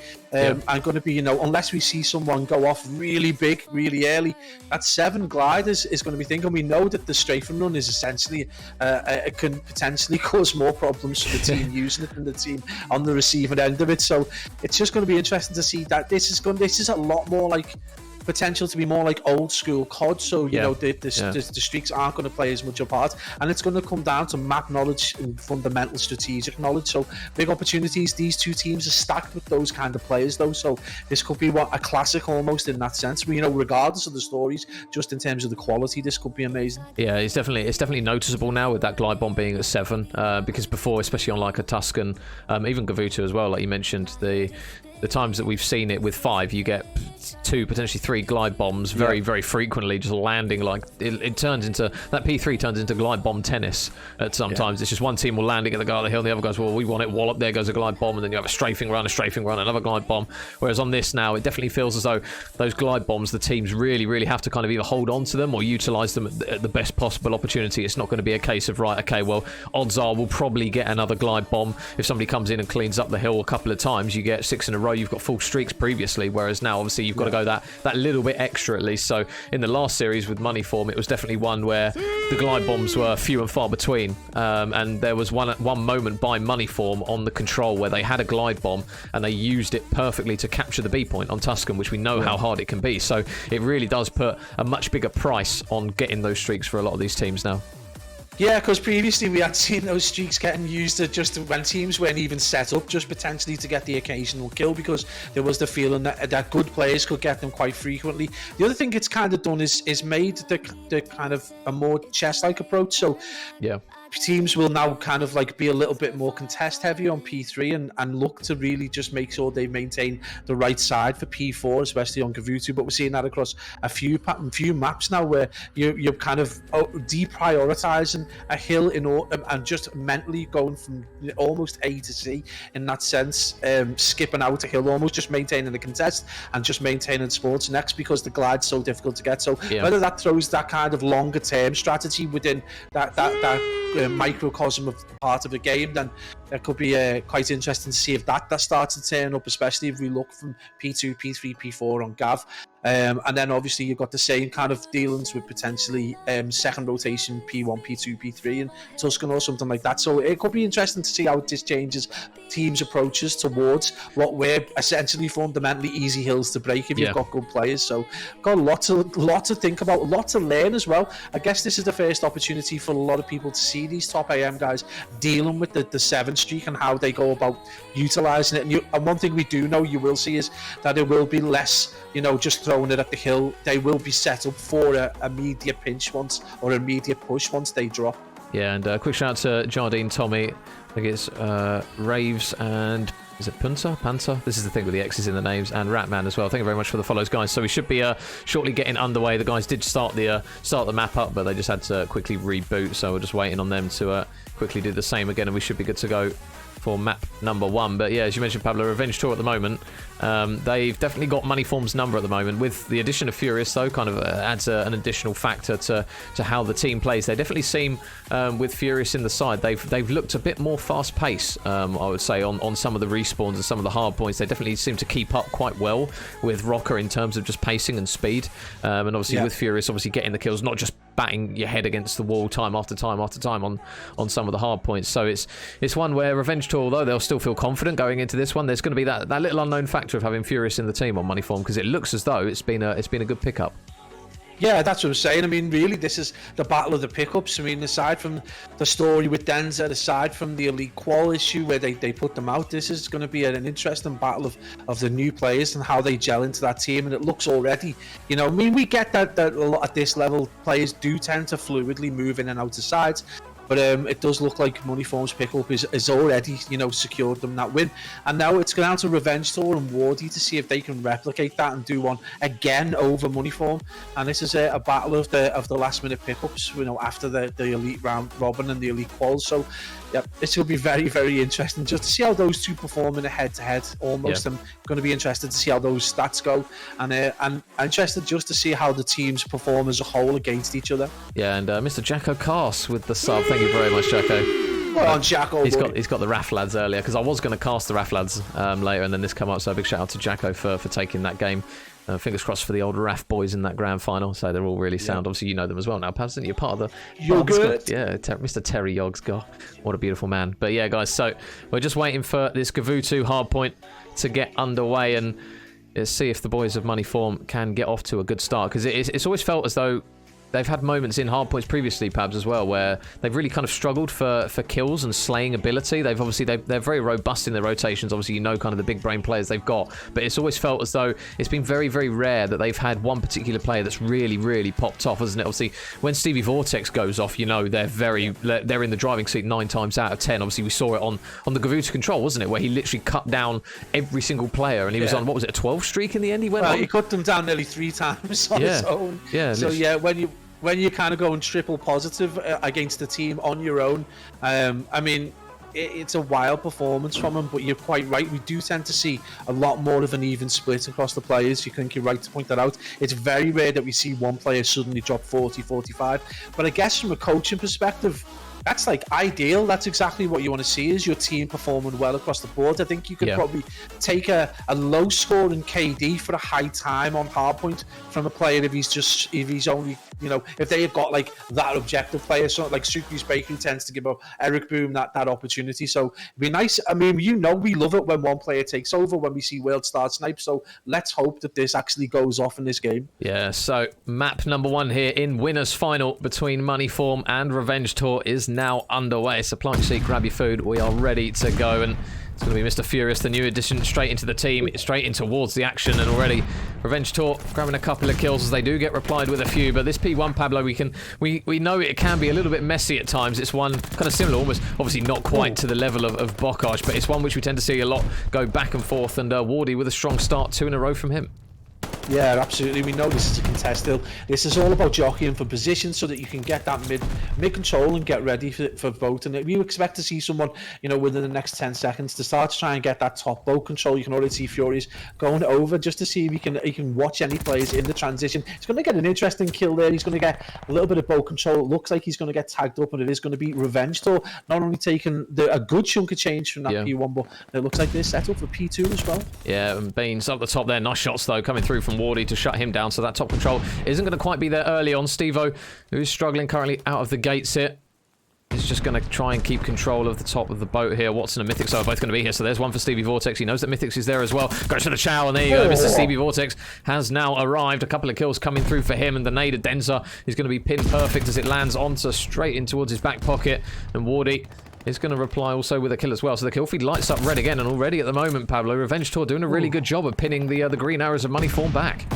I'm going to be, you know, unless we see someone go off really big, really early, that 7 glide is going to be thinking. We know that the strafing run is essentially, it can potentially cause more problems for the team using it than the team on the receiving end of it. So it's just going to be interesting to see that this is a lot more like potential to be more like old school COD, so you know the streaks aren't going to play as much a part, and it's going to come down to map knowledge and fundamental strategic knowledge. So big opportunities. These two teams are stacked with those kind of players though, so this could be a classic almost in that sense. You know, regardless of the stories, just in terms of the quality, this could be amazing. Yeah, it's definitely noticeable now with that glide bomb being at 7, because before, especially on like a Tuscan, even Gavutu as well, like you mentioned, the times that we've seen it with 5, you get 2, potentially 3 glide bombs very, very frequently, just landing like it turns into, that P3 turns into glide bomb tennis at sometimes. It's just one team will land it at the guy on the hill, the other goes, well, we want it, wallop, there goes a glide bomb, and then you have a strafing run, another glide bomb. Whereas on this now, it definitely feels as though those glide bombs, the teams really, really have to kind of either hold on to them or utilize them at the best possible opportunity. It's not going to be a case of, right, okay, well, odds are we'll probably get another glide bomb. If somebody comes in and cleans up the hill a couple of times, you get 6 in a row, you've got full streaks previously, whereas now obviously you've got to go that little bit extra at least. So in the last series with Moneyform, it was definitely one where the glide bombs were few and far between, and there was one moment by Moneyform on the control where they had a glide bomb and they used it perfectly to capture the B point on Tuscan, which we know how hard it can be. So it really does put a much bigger price on getting those streaks for a lot of these teams now. Yeah, because previously we had seen those streaks getting used just when teams weren't even set up, just potentially to get the occasional kill, because there was the feeling that good players could get them quite frequently. The other thing it's kind of done is made the kind of a more chess-like approach. So yeah, teams will now kind of like be a little bit more contest heavy on P3 and look to really just make sure they maintain the right side for P4, especially on Gavutu. But we're seeing that across a few maps now where you're kind of deprioritizing a hill and just mentally going from almost A to C in that sense, skipping out a hill, almost just maintaining the contest and just maintaining sports next, because the glide's so difficult to get. So whether that throws that kind of longer term strategy within that microcosm of part of the game, then it could be quite interesting to see if that starts to turn up, especially if we look from P2, P3, P4 on Gav. And then obviously you've got the same kind of dealings with potentially second rotation P1, P2, P3 and Tuscan or something like that. So it could be interesting to see how this changes teams' approaches towards what were essentially fundamentally easy hills to break if you've got good players. So got a lot to think about, a lot to learn as well. I guess this is the first opportunity for a lot of people to see these top AM guys dealing with the 7 streak and how they go about utilising it. And one thing we do know you will see is that it will be less, just throw throwing it at the hill, they will be set up for a immediate pinch once, or immediate push once they drop. Yeah, and quick shout out to Jardine, Tommy. I think it's Raves and... Is it Panther? This is the thing with the X's in the names, and Ratman as well. Thank you very much for the follows, guys. So we should be shortly getting underway. The guys did start the map up, but they just had to quickly reboot, so we're just waiting on them to quickly do the same again, and we should be good to go for map number 1. But yeah, as you mentioned, Pablo, Revenge Tour at the moment, they've definitely got Moneyform's number at the moment. With the addition of Furious, though, kind of adds an additional factor to how the team plays. They definitely seem, with Furious in the side, they've looked a bit more fast pace, I would say, on some of the respawns and some of the hard points. They definitely seem to keep up quite well with ROKKR in terms of just pacing and speed. And obviously with Furious, obviously getting the kills, not just batting your head against the wall time after time after time on some of the hard points. So it's one where Revenge Tour, although they'll still feel confident going into this one, there's going to be that little unknown factor of having Furious in the team on Moneyform, because it looks as though it's been a good pickup. Yeah, that's what I'm saying. I mean, really, this is the battle of the pickups. I mean, aside from the story with Denza, aside from the elite qual issue where they put them out, this is going to be an interesting battle of the new players and how they gel into that team. And it looks already, you know, I mean, we get that a lot at this level, players do tend to fluidly move in and out of sides. But it does look like Moneyform's pickup is already, you know, secured them that win. And now it's going down to Revenge Tour and Wardy to see if they can replicate that and do one again over Moneyform. And this is a battle of the last minute pickups, you know, after the elite round robin and the elite quals. So yeah, this will be very, very interesting just to see how those two perform in a head-to-head almost. Yeah. I'm going to be interested to see how those stats go, and I'm interested just to see how the teams perform as a whole against each other. Yeah, and Mr. Jacko Cast with the sub. Thank you very much, Jacko. Well on, Jacko. He's got the RAF lads earlier, because I was going to cast the RAF lads later, and then this come up. So a big shout out to Jacko for taking that game. Fingers crossed for the old RAF boys in that grand final. So they're all really sound. Yeah. Obviously, you know them as well now, Paz, you're part of the... You're good. Yeah, Mr. Terry Yoggs. God, what a beautiful man. But yeah, guys, so we're just waiting for this Gavutu hardpoint to get underway, and let's see if the boys of Moneyform can get off to a good start, because it's always felt as though they've had moments in hardpoints previously, Pabs, as well, where they've really kind of struggled for kills and slaying ability. They're very robust in their rotations. Obviously, you know, kind of the big brain players they've got, but it's always felt as though it's been very, very rare that they've had one particular player that's really, really popped off, hasn't it? Obviously, when Stevie Vortex goes off, you know, they're in the driving seat 9 times out of 10. Obviously, we saw it on the Gavuta control, wasn't it, where he literally cut down every single player, and he was on, what was it, a 12 streak in the end? He cut them down nearly 3 times on his own. Yeah. So yeah, when you kind of going triple positive against the team on your own, I mean, it's a wild performance from him, but you're quite right. We do tend to see a lot more of an even split across the players. You think you're right to point that out. It's very rare that we see one player suddenly drop 40, 45. But I guess from a coaching perspective, that's like ideal. That's exactly what you want to see, is your team performing well across the board. I think you could probably take a low score in KD for a high time on hardpoint from a player if he's only, you know, if they have got like that objective player, so like Suku's Bakery tends to give up Eric Boom that opportunity. So it'd be nice. I mean, you know, we love it when one player takes over, when we see World Star Snipe. So let's hope that this actually goes off in this game. Yeah, so map number 1 here in winners final between Moneyform and Revenge Tour is now underway. So plant your seat, grab your food. We are ready to go, and it's going to be Mr. Furious, the new addition, straight into the team, straight in towards the action, and already Revenge Tour grabbing a couple of kills as they do get replied with a few. But this P1, Pablo, we know it can be a little bit messy at times. It's one kind of similar, almost, obviously not quite to the level of Bocage, but it's one which we tend to see a lot go back and forth, and Wardy with a strong start, 2 in a row from him. Yeah, absolutely. We know this is a contest still. This is all about jockeying for position so that you can get that mid control and get ready for boat. And we expect to see someone, you know, within the next 10 seconds to start to try and get that top boat control. You can already see Furies going over just to see if he can watch any players in the transition. He's going to get an interesting kill there. He's going to get a little bit of boat control. It looks like he's going to get tagged up, and it is going to be Revenge Tour. Not only taking a good chunk of change from that P1, but it looks like they're set up for P2 as well. Yeah, and Beans up the top there. Nice shots, though, coming through from Wardy to shut him down, so that top control isn't going to quite be there early on. Stevo, who's struggling currently out of the gates here, is just going to try and keep control of the top of the boat here. Watson and Mythix are both going to be here, so there's one for Stevie Vortex. He knows that Mythix is there as well. Goes for the chow, and there you go. Mr. Stevie Vortex has now arrived. A couple of kills coming through for him, and the nade of Denza is going to be pinned perfect as it lands onto straight in towards his back pocket, and Wardy is going to reply also with a kill as well. So the kill feed lights up red again, and already at the moment, Pablo, Revenge Tour doing a really good job of pinning the green arrows of Moneyform back.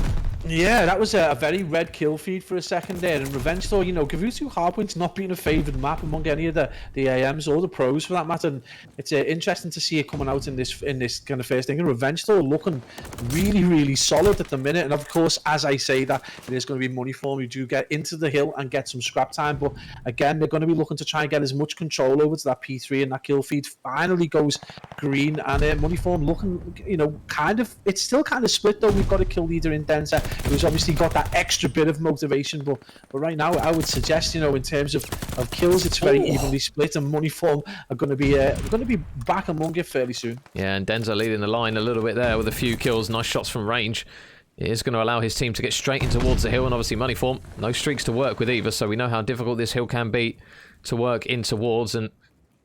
Yeah, that was a very red kill feed for a second there. And Revenge Tour, you know, Gavutu Hardpoint's not being a favoured map among any of the AMs or the pros for that matter. And it's interesting to see it coming out in this kind of first thing. And Revenge Tour looking really, really solid at the minute. And of course, as I say that, it is going to be money for them. You do get into the hill and get some scrap time. But again, they're going to be looking to try and get as much control over to that P3, and that kill feed finally goes green. And money for them looking, you know, it's still kind of split though. We've got a kill leader in Denzer, who's obviously got that extra bit of motivation, but right now I would suggest, you know, in terms of kills, it's very evenly split, and money form are going to be back among it fairly soon. Yeah, and Denzer leading the line a little bit there with a few kills, nice shots from range. It is going to allow his team to get straight in towards the hill, and obviously money form, no streaks to work with either, so we know how difficult this hill can be to work in towards. And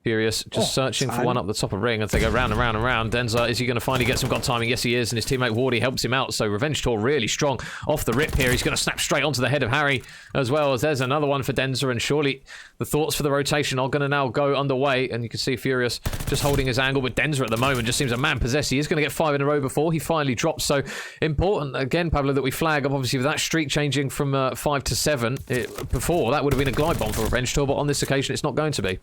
Furious just searching for one up the top of ring as they go round and round and round. Denzer, is he going to finally get some god timing? Yes, he is, and his teammate Wardy helps him out. So Revenge Tour really strong off the rip here. He's going to snap straight onto the head of Harry, as well as there's another one for Denzer, and surely the thoughts for the rotation are going to now go underway. And you can see Furious just holding his angle, but Denzer at the moment just seems a man possessed. He is going to get 5 in a row before he finally drops. So important again, Pablo, that we flag up obviously with that streak changing from 5 to 7. Before that would have been a glide bomb for Revenge Tour, but on this occasion it's not going to be.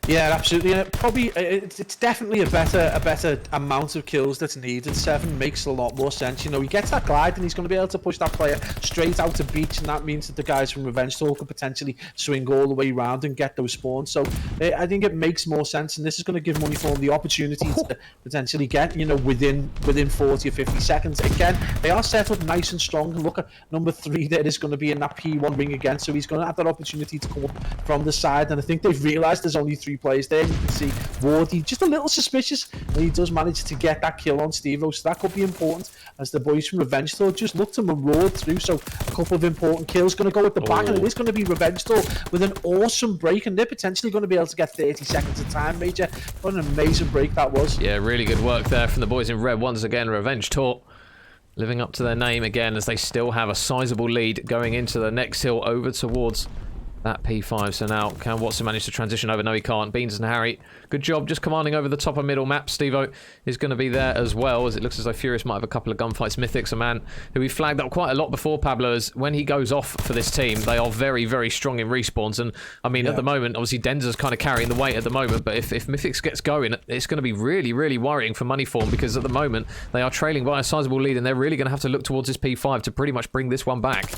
Yeah, absolutely. And it's definitely a better amount of kills that's needed. 7 makes a lot more sense. You know, he gets that glide and he's going to be able to push that player straight out to beach, and that means that the guys from Revenge Tour could potentially swing all the way around and get those spawns. So I think it makes more sense, and this is going to give Money Form the opportunity to potentially get, you know, within 40 or 50 seconds. Again, they are set up nice and strong. Look at number 3 there is going to be in that P1 ring again, so he's going to have that opportunity to come up from the side, and I think they've realised there's only 3 players there. You can see Wardy just a little suspicious, and he does manage to get that kill on Steve-O, so that could be important as the boys from Revenge Tour just look to maraud through. So a couple of important kills going to go at the back, and it is going to be Revenge Tour with an awesome break, and they're potentially going to be able to get 30 seconds of time. Major, what an amazing break that was. Yeah, really good work there from the boys in red. Once again, Revenge Tour living up to their name again, as they still have a sizable lead going into the next hill over towards that P5. So now, can Watson manage to transition over? No, he can't. Beans and Harry, good job just commanding over the top of middle map. Steve-O is going to be there as well, as it looks as though Furious might have a couple of gunfights. Mythic's a man who we flagged up quite a lot before, Pablo, as when he goes off for this team, they are very, very strong in respawns. And I mean, at the moment, obviously Denzer's kind of carrying the weight at the moment, but if Mythic's gets going, it's going to be really, really worrying for Money Form, because at the moment they are trailing by a sizable lead, and they're really going to have to look towards this P5 to pretty much bring this one back.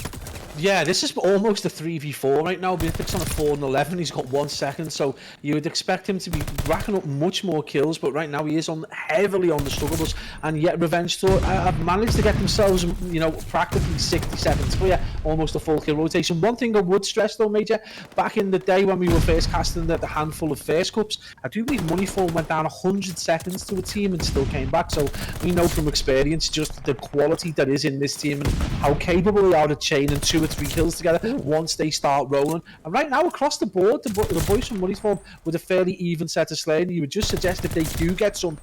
Yeah, this is almost a 3v4 right now. Mythic's on a 4 and 11. He's got 1 second, so you would expect him to be racking up much more kills, but right now he is heavily on the struggle bus, and yet Revenge Tour have managed to get themselves, you know, practically 60 seconds clear, almost a full kill rotation. One thing I would stress though, Major, back in the day when we were first casting the handful of first cups, I do believe Money Form went down 100 seconds to a team and still came back, so we know from experience just the quality that is in this team and how capable they are of chaining 2 or 3 kills together once they start rolling. And right now across the board, the boys from Money Form with a fairly even set of slaying. You would just suggest if they do get some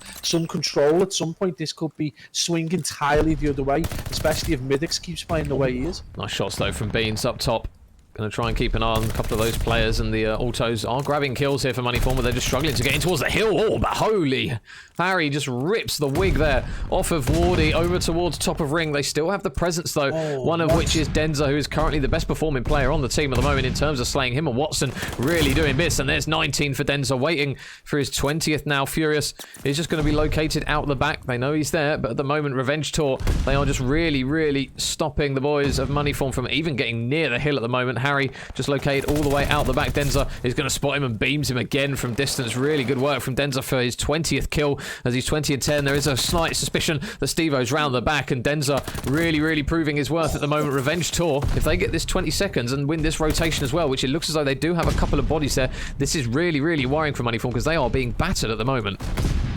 control at some point, this could be swing entirely the other way, especially if Mythics keeps playing the way he is. Nice shots though from Beans up top. Going to try and keep an eye on a couple of those players, and the autos are grabbing kills here for Money Form, but they're just struggling to get in towards the hill. Oh, but holy, Harry just rips the wig there off of Wardy over towards top of ring. They still have the presence though, one of which is Denzer, who is currently the best performing player on the team at the moment in terms of slaying. Him and Watson really doing bits, and there's 19 for Denzer, waiting for his 20th now. Furious is just going to be located out the back. They know he's there, but at the moment Revenge Tour, they are just really, really stopping the boys of Money Form from even getting near the hill at the moment. Harry just located all the way out the back. Denzer is going to spot him and beams him again from distance. Really good work from Denzer for his 20th kill, as he's 20 and 10. There is a slight suspicion that Steve-O's round the back, and Denzer really, really proving his worth at the moment. Revenge Tour, if they get this 20 seconds and win this rotation as well, which it looks as though they do have a couple of bodies there, this is really, really worrying for Money Form, because they are being battered at the moment.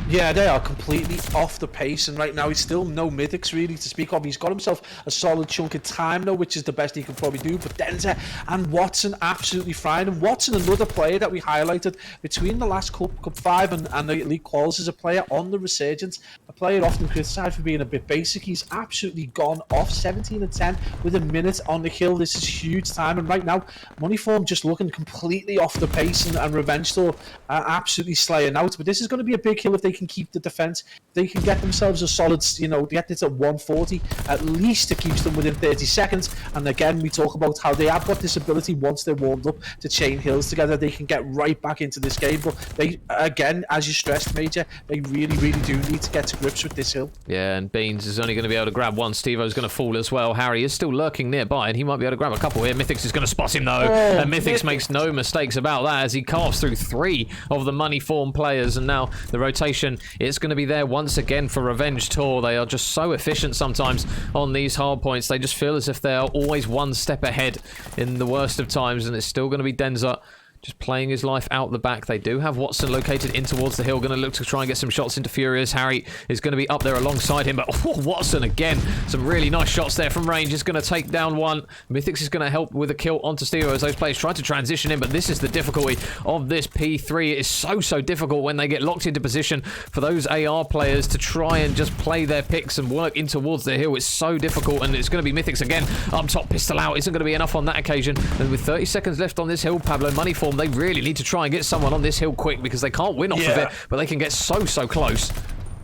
Yeah, they are completely off the pace, and right now he's still no Mythics really to speak of. He's got himself a solid chunk of time though, which is the best he can probably do, but Denzer and Watson absolutely fine. And Watson, another player that we highlighted between the last Cup 5 and the Elite Quals, as a player on the resurgence, a player often criticised for being a bit basic. He's absolutely gone off, 17 and 10 with a minute on the hill. This is huge time, and right now Money Form just looking completely off the pace, and Revenge Tour absolutely slaying out. But this is going to be a big hill if they can keep the defense. They can get themselves a solid, you know, get it at 140 at least. It keeps them within 30 seconds. And again, we talk about how they have got this ability once they're warmed up to chain hills together. They can get right back into this game. But they, again, as you stressed, Major, they really, really do need to get to grips with this hill. Yeah, and Beans is only going to be able to grab one. Steve-O's going to fall as well. Harry is still lurking nearby, and he might be able to grab a couple here. Mythix is going to spot him, though. And Mythix makes no mistakes about that as he carves through 3 of the money form players. And now the rotation, it's going to be there once again for Revenge Tour. They are just so efficient sometimes on these hard points. They just feel as if they're always one step ahead in the worst of times, and it's still going to be Denza just playing his life out the back. They do have Watson located in towards the hill. Going to look to try and get some shots into Furious. Harry is going to be up there alongside him. But Watson again. Some really nice shots there from range. Is going to take down one. Mythix is going to help with a kill onto Steve as those players try to transition in. But this is the difficulty of this P3. It is so difficult when they get locked into position for those AR players to try and just play their picks and work in towards the hill. It's so difficult. And it's going to be Mythix again. Up top, pistol out. Isn't going to be enough on that occasion. And with 30 seconds left on this hill, Pablo, money form, they really need to try and get someone on this hill quick because they can't win off of it, but they can get so close.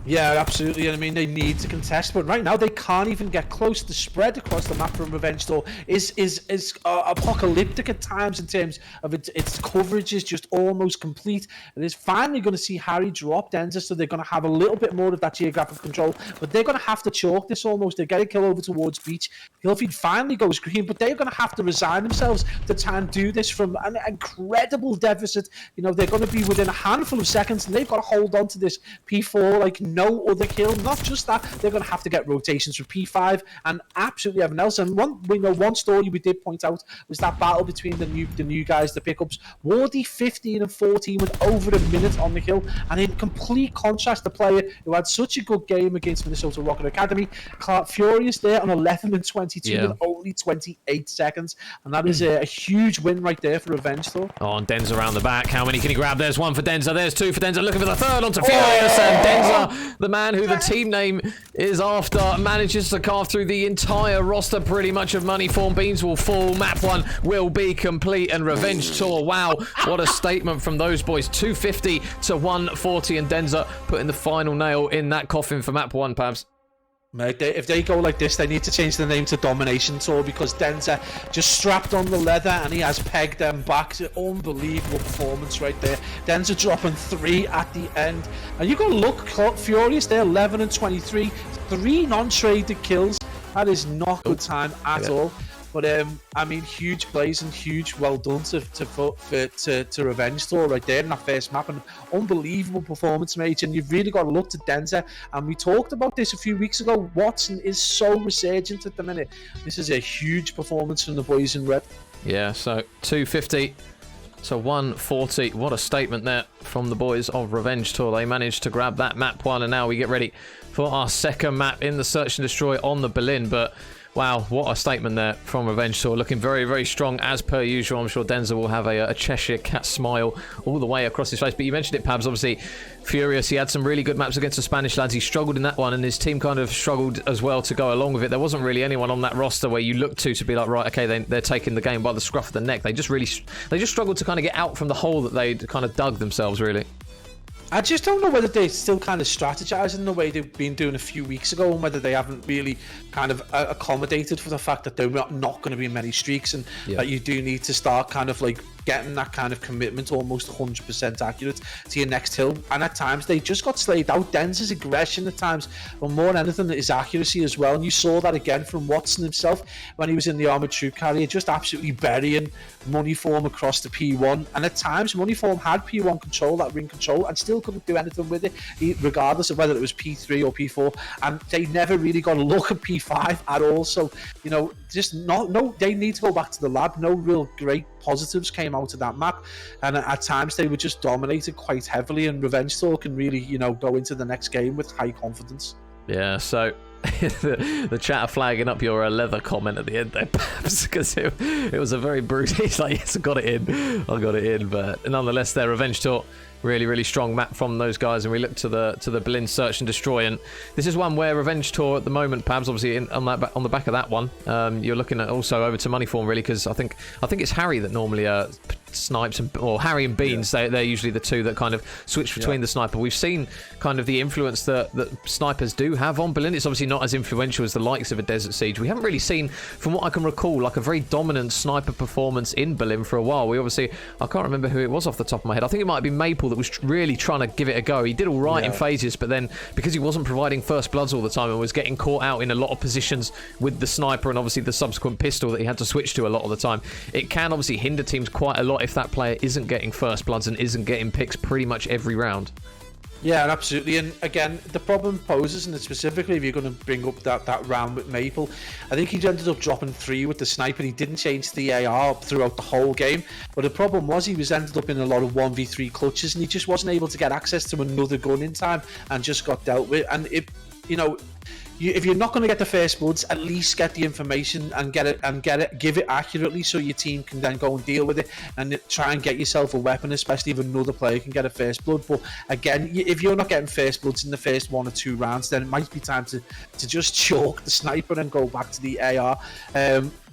Yeah, absolutely. And I mean, they need to contest, but right now they can't even get close. The spread across the map from Revenge Tour is apocalyptic at times in terms of its coverage is just almost complete. It is finally going to see Harry drop Denza, so they're going to have a little bit more of that geographic control, but they're going to have to chalk this almost. They get a kill over towards Beach. Hillfeed finally goes green, but they're going to have to resign themselves to try and do this from an incredible deficit. You know, they're going to be within a handful of seconds, and they've got to hold on to this P4 like no other kill. Not just that, they're going to have to get rotations for P5 and absolutely everything else. And one story we did point out was that battle between the new guys, the pickups. Wardy 15 and 14 with over a minute on the hill, and in complete contrast, the player who had such a good game against Minnesota ROKKR Academy, Furious there on 11 and 22 with only 28 seconds, and that is a huge win right there for Revenge Tour. Oh, and Denza around the back. How many can he grab? There's one for Denza. There's 2 for Denza. Looking for the third onto Furious, and Denza, the man who the team name is after, manages to carve through the entire roster pretty much of money form. Beans will fall. Map 1 will be complete, and Revenge Tour, wow, what a statement from those boys. 250 to 140, and Denza putting the final nail in that coffin for Map 1, Pabs. Mate, if they go like this, they need to change the name to Domination Tour, because Denza just strapped on the leather and he has pegged them back. Unbelievable performance right there. Denza dropping 3 at the end. And you got to look, Furious, they're 11 and 23. 3 non-traded kills. That is not good time at all. But I mean, huge plays and huge well done to Revenge Tour right there in that first map, and unbelievable performance, mate. And you've really got to look to Denza. And we talked about this a few weeks ago. Watson is so resurgent at the minute. This is a huge performance from the boys in red. Yeah, so 250 to 140. What a statement there from the boys of Revenge Tour. They managed to grab that map 1, and now we get ready for our second map in the Search and Destroy on the Berlin. But wow, what a statement there from Revenge Tour. Looking very strong as per usual. I'm sure Denza will have a Cheshire cat smile all the way across his face. But you mentioned it, Pabs. Obviously, Furious, he had some really good maps against the Spanish lads. He struggled in that one, and his team kind of struggled as well to go along with it. There wasn't really anyone on that roster where you look to be like, right, okay, they're taking the game by the scruff of the neck. They just struggled to kind of get out from the hole that they'd kind of dug themselves, really. I just don't know whether they're still kind of strategizing the way they've been doing a few weeks ago, and whether they haven't really kind of accommodated for the fact that they're not going to be many streaks, and that you do need to start kind of like getting that kind of commitment almost 100% accurate to your next hill. And at times they just got slayed out. Denza's aggression at times, but more than anything, his accuracy as well. And you saw that again from Watson himself when he was in the armored troop carrier, just absolutely burying money form across the P1. And at times money form had P1 control, that ring control, and still couldn't do anything with it, regardless of whether it was P3 or P4. And they never really got a look at P5 at all. So, you know, just they need to go back to the lab. No real great positives came out of that map, and at times they were just dominated quite heavily, and Revenge Tour can really, you know, go into the next game with high confidence. Yeah, so the chat are flagging up your leather comment at the end there, perhaps, because it was a very brutal. He's like, yes, I got it in, but nonetheless, their Revenge Tour, really strong map from those guys. And we look to the Berlin Search and Destroy, and this is one where Revenge Tour at the moment, Pabs, obviously on the back of that one, you're looking at also over to Moneyform, really, because I think it's Harry that normally Snipes or Harry and Beans. They're usually the two that kind of switch between the sniper. We've seen kind of the influence that snipers do have on Berlin. It's obviously not as influential as the likes of a Desert Siege. We haven't really seen, from what I can recall, like a very dominant sniper performance in Berlin for a while. We obviously, I can't remember who it was off the top of my head. I think it might be Maple that was really trying to give it a go. He did all right in phases, but then because he wasn't providing first bloods all the time and was getting caught out in a lot of positions with the sniper and obviously the subsequent pistol that he had to switch to a lot of the time, it can obviously hinder teams quite a lot if that player isn't getting first bloods and isn't getting picks pretty much every round. Yeah, absolutely. And again, the problem poses, and specifically if you're going to bring up that round with Maple, I think he ended up dropping 3 with the sniper. He didn't change the AR throughout the whole game, but the problem was he was ended up in a lot of 1v3 clutches, and he just wasn't able to get access to another gun in time, and just got dealt with. And if you're not going to get the first bloods, at least get the information and give it accurately, so your team can then go and deal with it and try and get yourself a weapon, especially if another player can get a first blood. But again, if you're not getting first bloods in the first 1 or 2 rounds, then it might be time to just chalk the sniper and go back to the AR.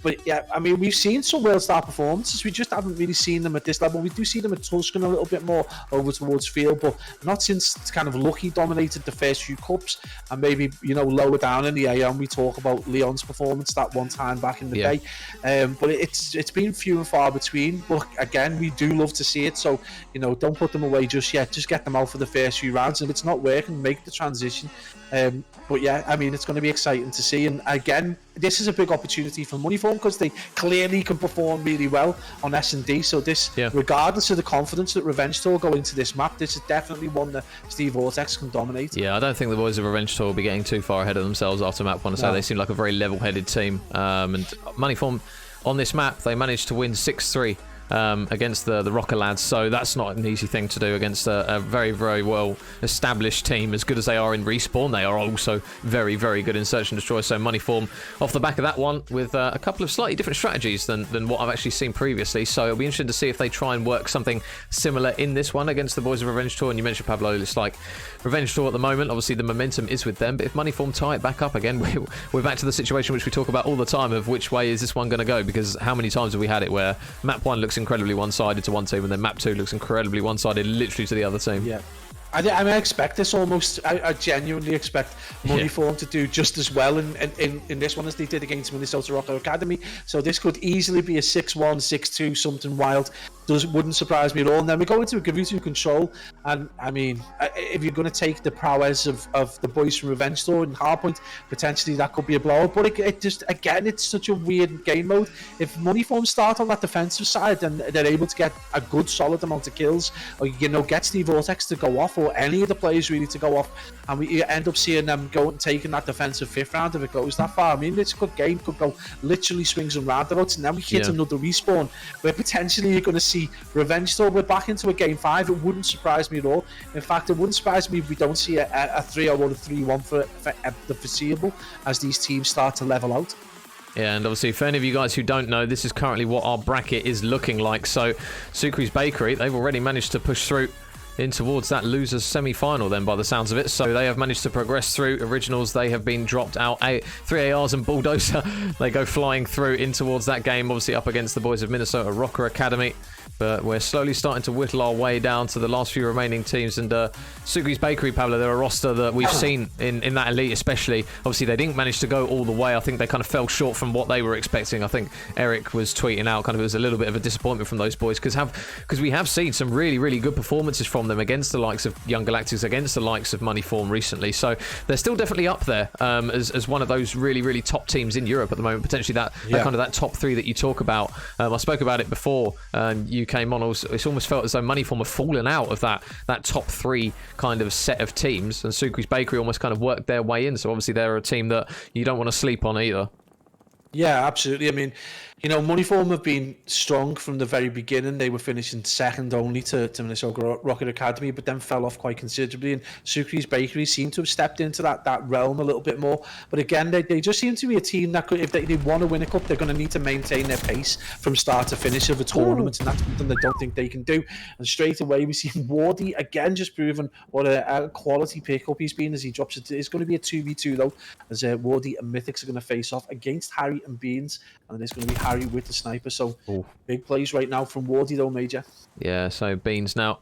But yeah, I mean, we've seen some world-star performances. We just haven't really seen them at this level. We do see them at Tuscan a little bit more over towards field, but not since kind of Lucky dominated the first few cups, and maybe, lower down in the AM we talk about Leon's performance that one time back in the day. But it's been few and far between. But again, we do love to see it. So, don't put them away just yet. Just get them out for the first few rounds. If it's not working, make the transition. But yeah, I mean, it's going to be exciting to see. And again, this is a big opportunity for Moneyform because they clearly can perform really well on S&D. So this, regardless of the confidence that Revenge Tour go into this map, this is definitely one that Steve Vortex can dominate. Yeah, I don't think the boys of Revenge Tour will be getting too far ahead of themselves after map 1. So they seem like a very level-headed team. And Moneyform on this map, they managed to win 6-3. Against the ROKKR lads, so that's not an easy thing to do against a very, very well established team. As good as they are in respawn, they are also very, very good in search and destroy. So Moneyform off the back of that one with a couple of slightly different strategies than what I've actually seen previously. So it'll be interesting to see if they try and work something similar in this one against the boys of Revenge Tour. And you mentioned, Pablo, it's like Revenge Tour at the moment, obviously the momentum is with them, but if Moneyform tie it back up again, we're back to the situation which we talk about all the time of which way is this one going to go, because how many times have we had it where map 1 looks incredibly one-sided to one team and then map 2 looks incredibly one-sided literally to the other team. Yeah, I expect this almost. I genuinely expect Moneyform to do just as well in this one as they did against Minnesota ROKKR Academy. So this could easily be a 6-1, 6-2, something wild. Wouldn't surprise me at all. And then we go into a Gavutu control, and I mean, if you're going to take the prowess of the boys from Revenge Tour and Hardpoint, potentially that could be a blowout. But it just, again, it's such a weird game mode. If Moneyform start on that defensive side and they're able to get a good solid amount of kills, or get Steve Vortex to go off, or any of the players really to go off, and we end up seeing them go and taking that defensive 5th round if it goes that far. I mean, it's a good game, could go literally swings and roundabouts, and then we hit another respawn where potentially you're going to see Revenge Tour. We're back into a game 5. It wouldn't surprise me at all. In fact, it wouldn't surprise me if we don't see a 3-0 or a 3-1 for the foreseeable as these teams start to level out. Yeah, and obviously, for any of you guys who don't know, this is currently what our bracket is looking like. So, Sukri's Bakery, they've already managed to push through in towards that losers semi-final then by the sounds of it. So they have managed to progress through. Originals, they have been dropped out. 3 ARs and Bulldozer, they go flying through in towards that game, obviously up against the boys of Minnesota ROKKR Academy. But we're slowly starting to whittle our way down to the last few remaining teams. And Sukri's Bakery, Pablo, they're a roster that we've seen in that elite especially. Obviously, they didn't manage to go all the way. I think they kind of fell short from what they were expecting. I think Eric was tweeting out kind of it was a little bit of a disappointment from those boys because we have seen some really, really good performances from them against the likes of Young Galactics, against the likes of Moneyform recently. So they're still definitely up there as one of those really, really top teams in Europe at the moment. Potentially that kind of that top 3 that you talk about. I spoke about it before. You came on. It's almost felt as though Moneyform have fallen out of that top 3 kind of set of teams, and Sukri's Bakery almost kind of worked their way in. So obviously they're a team that you don't want to sleep on either. Yeah, absolutely. I mean, Moneyform have been strong from the very beginning. They were finishing second only to Minnesota ROKKR Academy, but then fell off quite considerably. And Sukri's Bakery seem to have stepped into that realm a little bit more. But again, they just seem to be a team that if they want to win a cup, they're going to need to maintain their pace from start to finish of a tournament, and that's something they don't think they can do. And straight away, we see Wardy again just proving what a quality pickup he's been as he drops it. It's going to be a 2v2 though, as Wardy and Mythics are going to face off against Harry and Beans, and it's going to be Harry with the sniper. So big plays right now from Wardy though, Major. Yeah, so Beans now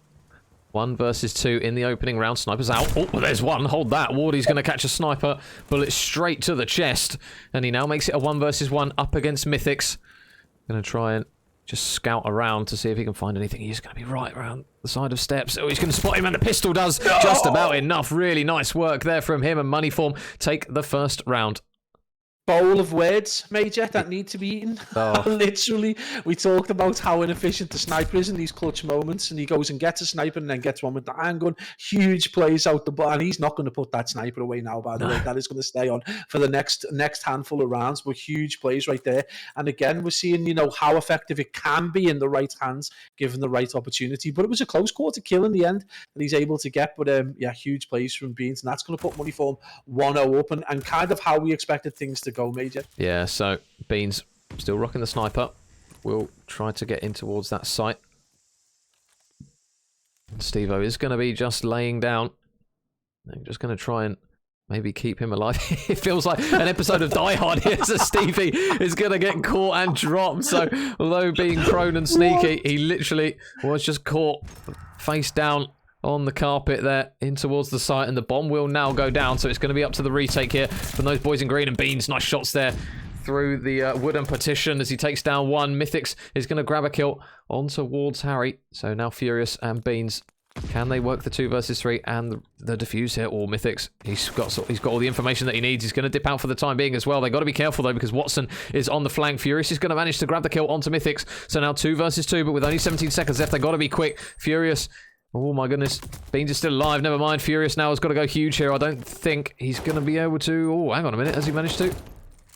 1 versus 2 in the opening round. Sniper's out. Oh, there's one. Hold that. Wardy's going to catch a sniper. Bullet straight to the chest. And he now makes it a 1 versus 1 up against Mythics. Going to try and just scout around to see if he can find anything. He's going to be right around the side of steps. Oh, he's going to spot him, and the pistol does just about enough. Really nice work there from him, and Moneyform take the first round. Bowl of words, Major, that need to be eaten. Literally, we talked about how inefficient the sniper is in these clutch moments, and he goes and gets a sniper and then gets one with the handgun. Huge plays out the butt, and he's not going to put that sniper away now, by the way. That is going to stay on for the next handful of rounds, but huge plays right there. And again, we're seeing, how effective it can be in the right hands, given the right opportunity. But it was a close quarter kill in the end that he's able to get. But huge plays from Beans, and that's going to put Moneyform 1-0 up, and kind of how we expected things to go, Major. Yeah, so Beans still rocking the sniper. We'll try to get in towards that site. Steve-O is going to be just laying down. I'm just going to try and maybe keep him alive. It feels like an episode of Die Hard here, so Stevie is going to get caught and dropped. So although being prone and sneaky, he literally was just caught face down on the carpet there in towards the site, and the bomb will now go down, so it's going to be up to the retake here from those boys in green. And Beans, nice shots there through the wooden partition as he takes down one. Mythics is going to grab a kill on towards Harry. So now Furious and Beans, can they work the 2 versus 3 and the defuse here? Or Mythics, he's got all the information that he needs. He's going to dip out for the time being as well. They got to be careful though, because Watson is on the flank. Furious is going to manage to grab the kill onto Mythics. So now 2 versus 2, but with only 17 seconds left, they got to be quick. Furious, oh my goodness, Beans is still alive. Never mind, Furious now has got to go huge here. I don't think he's going to be able to. Oh, hang on a minute, has he managed to?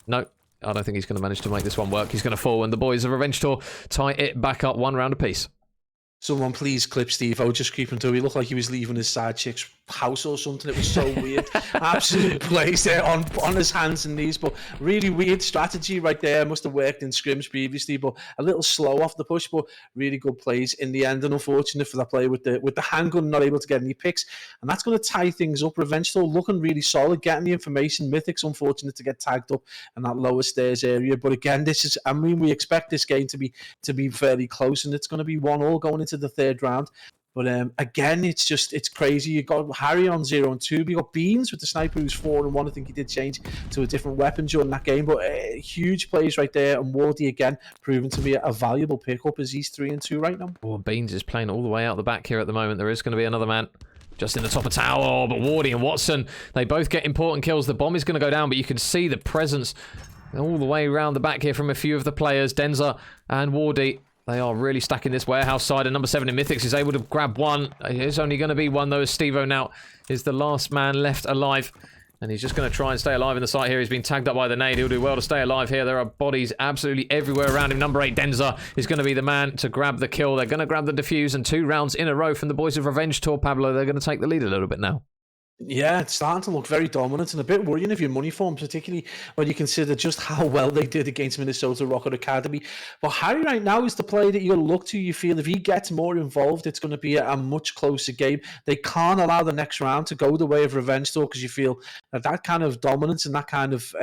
No, I don't think he's going to manage to make this one work. He's going to fall, and the boys of Revenge Tour tie it back up 1 round apiece. Someone please clip Steve-O just creeping through. He looked like he was leaving his side chick's house or something. It was so weird. Absolute place there on his hands and knees, but really weird strategy right there. Must have worked in scrims previously, but a little slow off the push, but really good plays in the end. And unfortunate for that player with the handgun, not able to get any picks, and that's going to tie things up. Revenge Tour looking really solid, getting the information. Mythic's unfortunate to get tagged up in that lower stairs area, but again, we expect this game to be fairly close, and it's going to be 1-1 going into the third round. But again, it's crazy. You got Harry on 0 and 2. You got Beans with the sniper who's 4 and 1. I think he did change to a different weapon during that game. But huge plays right there. And Wardy again proving to be a valuable pickup as he's 3 and 2 right now. Well, Beans is playing all the way out the back here at the moment. There is going to be another man just in the top of tower. Oh, but Wardy and Watson, they both get important kills. The bomb is going to go down, but you can see the presence all the way around the back here from a few of the players. Denza and Wardy, they are really stacking this warehouse side, and number 7 in Mythics is able to grab one. It's only going to be one, though, as Steve-O now is the last man left alive. And he's just going to try and stay alive in the site here. He's been tagged up by the nade. He'll do well to stay alive here. There are bodies absolutely everywhere around him. Number 8, Denza, is going to be the man to grab the kill. They're going to grab the defuse, and 2 rounds in a row from the boys of Revenge Tour, Pablo. They're going to take the lead a little bit now. Yeah, it's starting to look very dominant and a bit worrying if you're Moneyform, particularly when you consider just how well they did against Minnesota ROKKR Academy. But Harry right now is the player that you're going to look to. You feel if he gets more involved, it's going to be a much closer game. They can't allow the next round to go the way of Revenge Tour, because you feel that kind of dominance and that kind of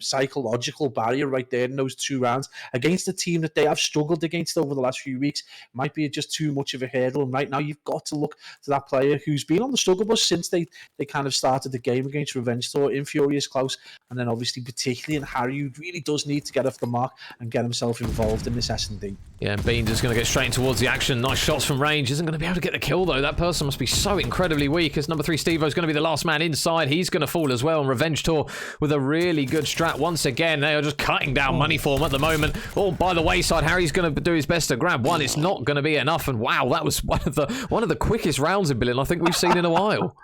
psychological barrier right there in those 2 rounds against a team that they have struggled against over the last few weeks might be just too much of a hurdle. And right now you've got to look to that player who's been on the struggle bus since they kind of started the game against Revenge Tour in Furious Klaus, and then obviously particularly in Harry, who really does need to get off the mark and get himself involved in this S&D. Yeah, and Beans is going to get straight in towards the action. Nice shots from range. Isn't going to be able to get the kill, though. That person must be so incredibly weak, as number 3 Steve-O is going to be the last man inside. He's going to fall as well, and Revenge Tour with a really good strat once again. They are just cutting down Moneyform at the moment. Oh, by the wayside, Harry's going to do his best to grab one. It's not going to be enough, and wow, that was one of the quickest rounds in Billion I think we've seen in a while.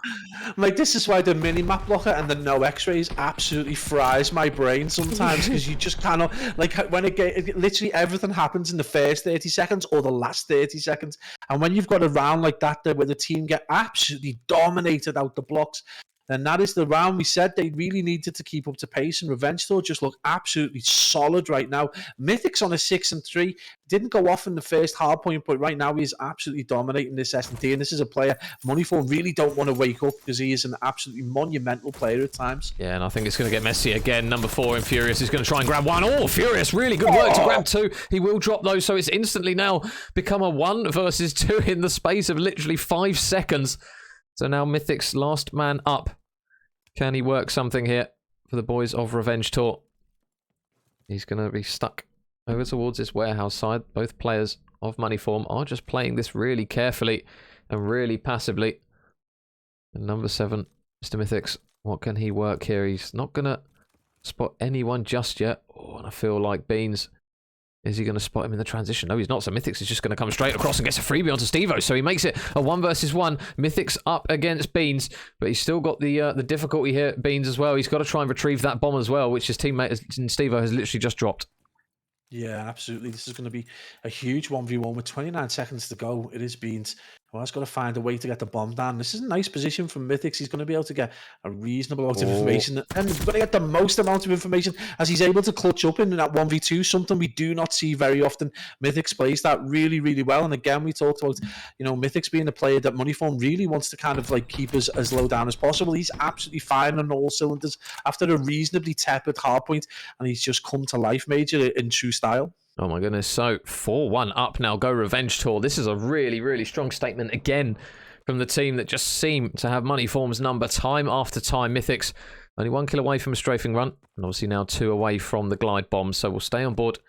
Like, this is why the mini-map blocker and the no x-rays absolutely fries my brain sometimes, because you just cannot, like, when literally everything happens in the first 30 seconds or the last 30 seconds, and when you've got a round like that where the team get absolutely dominated out the blocks, then that is the round. We said they really needed to keep up to pace, and Revenge Tour just look absolutely solid right now. Mythic's on a 6-3. Didn't go off in the first hard point, but right now he's absolutely dominating this S&T, and this is a player Moneyform really don't want to wake up because he is an absolutely monumental player at times. Yeah, and I think it's going to get messy again. Number 4 in Furious is going to try and grab one. Oh, Furious, really good work to grab 2. He will drop those, so it's instantly now become a 1 versus 2 in the space of literally 5 seconds. So now Mythic's last man up. Can he work something here for the boys of Revenge Tour? He's going to be stuck over towards this warehouse side. Both players of Moneyform are just playing this really carefully and really passively. And number 7, Mr. Mythix, what can he work here? He's not going to spot anyone just yet. Oh, and I feel like Beans, is he going to spot him in the transition? No, he's not. So Mythix is just going to come straight across and gets a freebie onto Stevo. So he makes it a 1 versus 1. Mythix up against Beans, but he's still got the difficulty here, Beans, as well. He's got to try and retrieve that bomb as well, which his teammate Stevo has literally just dropped. Yeah, absolutely. This is going to be a huge 1v1 with 29 seconds to go. It is Beans who has got to find a way to get the bomb down. This is a nice position from Mythix. He's going to be able to get a reasonable amount of information, and he's going to get the most amount of information as he's able to clutch up in that 1v2, something we do not see very often. Mythix plays that really, really well. And again, we talked about, you know, Mythix being a player that Moneyform really wants to kind of like keep as low down as possible. He's absolutely firing on all cylinders after a reasonably tepid hard point, and he's just come to life, Major, in true style. Oh my goodness, so 4-1 up now, go Revenge Tour. This is a really, really strong statement again from the team that just seem to have Moneyform's number time after time. Mythix only 1 kill away from a strafing run, and obviously now 2 away from the glide bomb, so we'll stay on board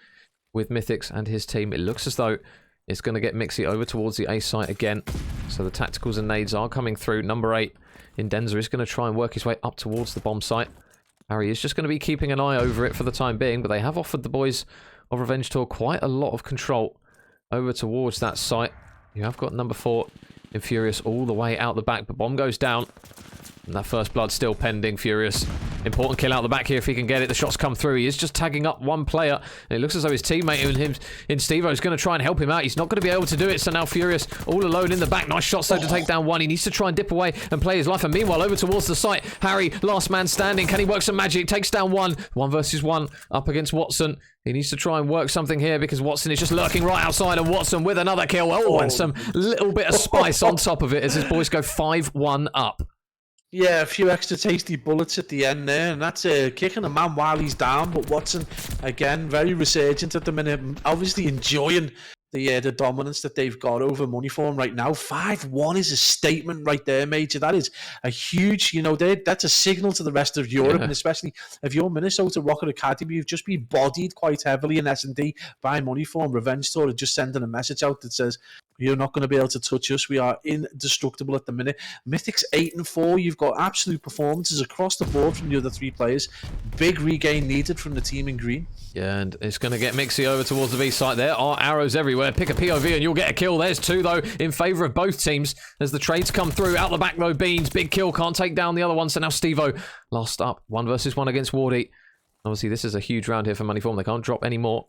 with Mythix and his team. It looks as though it's going to get Mixie over towards the A site again, so the tacticals and nades are coming through. Number 8 in Denzer is going to try and work his way up towards the bomb site. Harry is just going to be keeping an eye over it for the time being, but they have offered the boys of Revenge Tour quite a lot of control over towards that site. You have got number 4 in Furious all the way out the back, but bomb goes down. And that first blood still pending. Furious, important kill out the back here if he can get it. The shots come through. He is just tagging up one player. And it looks as though his teammate in Stevo is going to try and help him out. He's not going to be able to do it. So now Furious all alone in the back. Nice shots though to take down one. He needs to try and dip away and play his life. And meanwhile, over towards the site, Harry, last man standing. Can he work some magic? Takes down one. 1 versus 1 up against Watson. He needs to try and work something here because Watson is just lurking right outside, and Watson with another kill. Oh, and some little bit of spice on top of it as his boys go 5-1 up. Yeah, a few extra tasty bullets at the end there, and that's kicking a man while he's down. But Watson, again, very resurgent at the minute, obviously enjoying the dominance that they've got over Moneyform right now. 5-1 is a statement right there, Major. That is a huge, that's a signal to the rest of Europe, and especially if you're Minnesota ROKKR Academy, you've just been bodied quite heavily in S&D by Moneyform. Revenge Tour are just sending a message out that says, you're not going to be able to touch us. We are indestructible at the minute. Mythic's 8-4. You've got absolute performances across the board from the other 3 players. Big regain needed from the team in green. Yeah, and it's going to get Mixie over towards the V site. There are arrows everywhere. Pick a POV and you'll get a kill. There's 2, though, in favour of both teams as the trades come through. Out the back, though, Beans. Big kill. Can't take down the other one. So now Stevo last up. 1 versus 1 against Wardy. Obviously, this is a huge round here for Moneyform. They can't drop any more.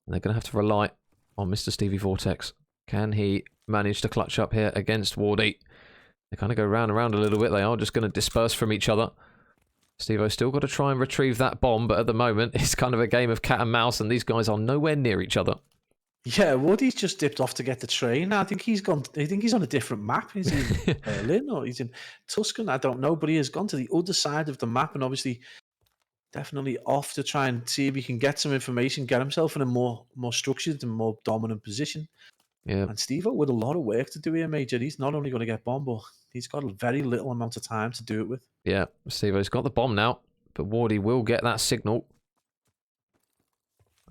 And they're going to have to rely on Mr. Stevie Vortex. Can he manage to clutch up here against Wardy? They kind of go round and round a little bit. They are just going to disperse from each other. Stevo's still got to try and retrieve that bomb, but at the moment, it's kind of a game of cat and mouse, and these guys are nowhere near each other. Yeah, Wardy's just dipped off to get the train. I think he's on a different map. Is he in Berlin or he's in Tuscan? I don't know, but he has gone to the other side of the map, and obviously definitely off to try and see if he can get some information, get himself in a more structured and more dominant position. Yeah. And Stevo with a lot of work to do here, Major. He's not only going to get bomb, but he's got a very little amount of time to do it with. Yeah, Stevo's got the bomb now, but Wardy will get that signal.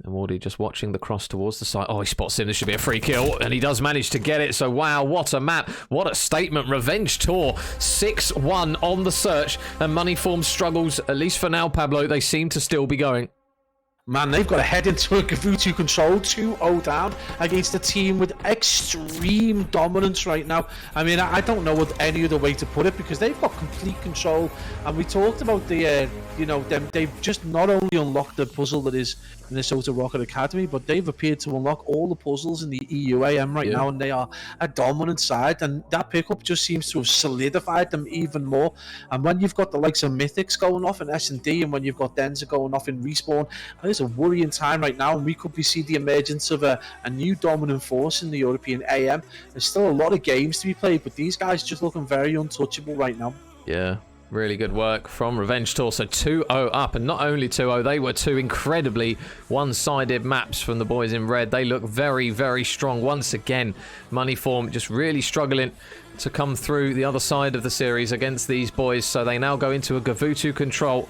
And Wardy just watching the cross towards the side. Oh, he spots him. This should be a free kill. And he does manage to get it. So, wow, what a map. What a statement. Revenge Tour. 6-1 on the search. And Moneyform struggles, at least for now, Pablo. They seem to still be going. Man, they've got to head into a Gavutu control 2-0 down against a team with extreme dominance right now. I mean, I don't know what any other way to put it, because they've got complete control. And we talked about the, they've just not only unlocked the puzzle that is Minnesota ROKKR Academy, but they've appeared to unlock all the puzzles in the EUAM right now, and they are a dominant side. And that pickup just seems to have solidified them even more. And when you've got the likes of Mythics going off in S&D, and when you've got Denza going off in Respawn, it's a worrying time right now, and we could be see the emergence of a new dominant force in the European AM. There's still a lot of games to be played, but these guys just looking very untouchable right now. Yeah, really good work from Revenge Tour. So 2-0 up, and not only 2-0, they were two incredibly one-sided maps from the boys in red. They look very, very strong once again. Moneyform just really struggling to come through the other side of the series against these boys. So they now go into a Gavutu control.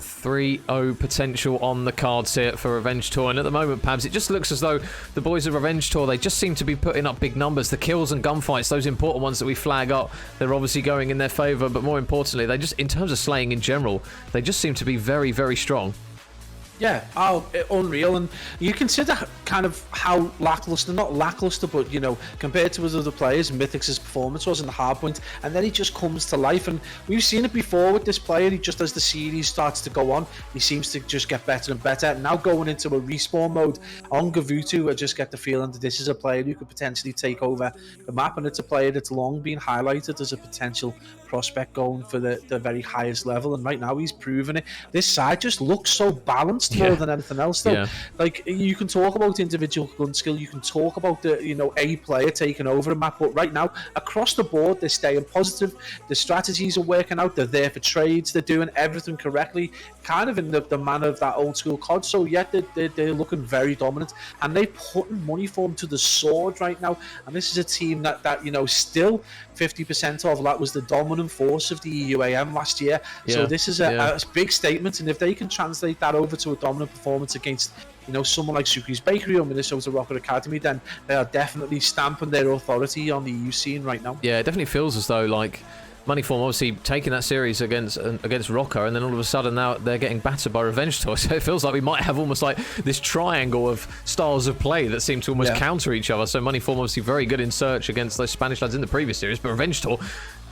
3-0 potential on the cards here for Revenge Tour, and at the moment, Pabs, it just looks as though the boys of Revenge Tour, they just seem to be putting up big numbers. The kills and gunfights, those important ones that we flag up, they're obviously going in their favour, but more importantly, they just, in terms of slaying in general, they just seem to be very, very strong. Yeah, unreal. And you consider kind of how lackluster, not lackluster, but, compared to his other players, Mythic's performance was in the hard point, and then he just comes to life. And we've seen it before with this player. He just, as the series starts to go on, he seems to just get better and better. Now going into a respawn mode on Gavutu, I just get the feeling that this is a player who could potentially take over the map, and it's a player that's long been highlighted as a potential prospect going for the very highest level, and right now he's proven it. This side just looks so balanced more than anything else, though. Like, you can talk about individual gun skill, you can talk about the a player taking over a map, but right now across the board they're staying positive, the strategies are working out, they're there for trades, they're doing everything correctly, kind of in the manner of that old school COD. So yeah, they're looking very dominant, and they're putting Moneyform to the sword right now. And this is a team that still 50% of that was the dominant force of the EUAM last year. So this is a big statement, and if they can translate that over to a dominant performance against someone like Suki's Bakery or Minnesota ROKKR Academy, then they are definitely stamping their authority on the EU scene right now. Yeah, it definitely feels as though, like, Moneyform obviously taking that series against ROKKR, and then all of a sudden now they're getting battered by Revenge Tour. So it feels like we might have almost like this triangle of styles of play that seem to almost counter each other. So Moneyform obviously very good in search against those Spanish lads in the previous series, but Revenge Tour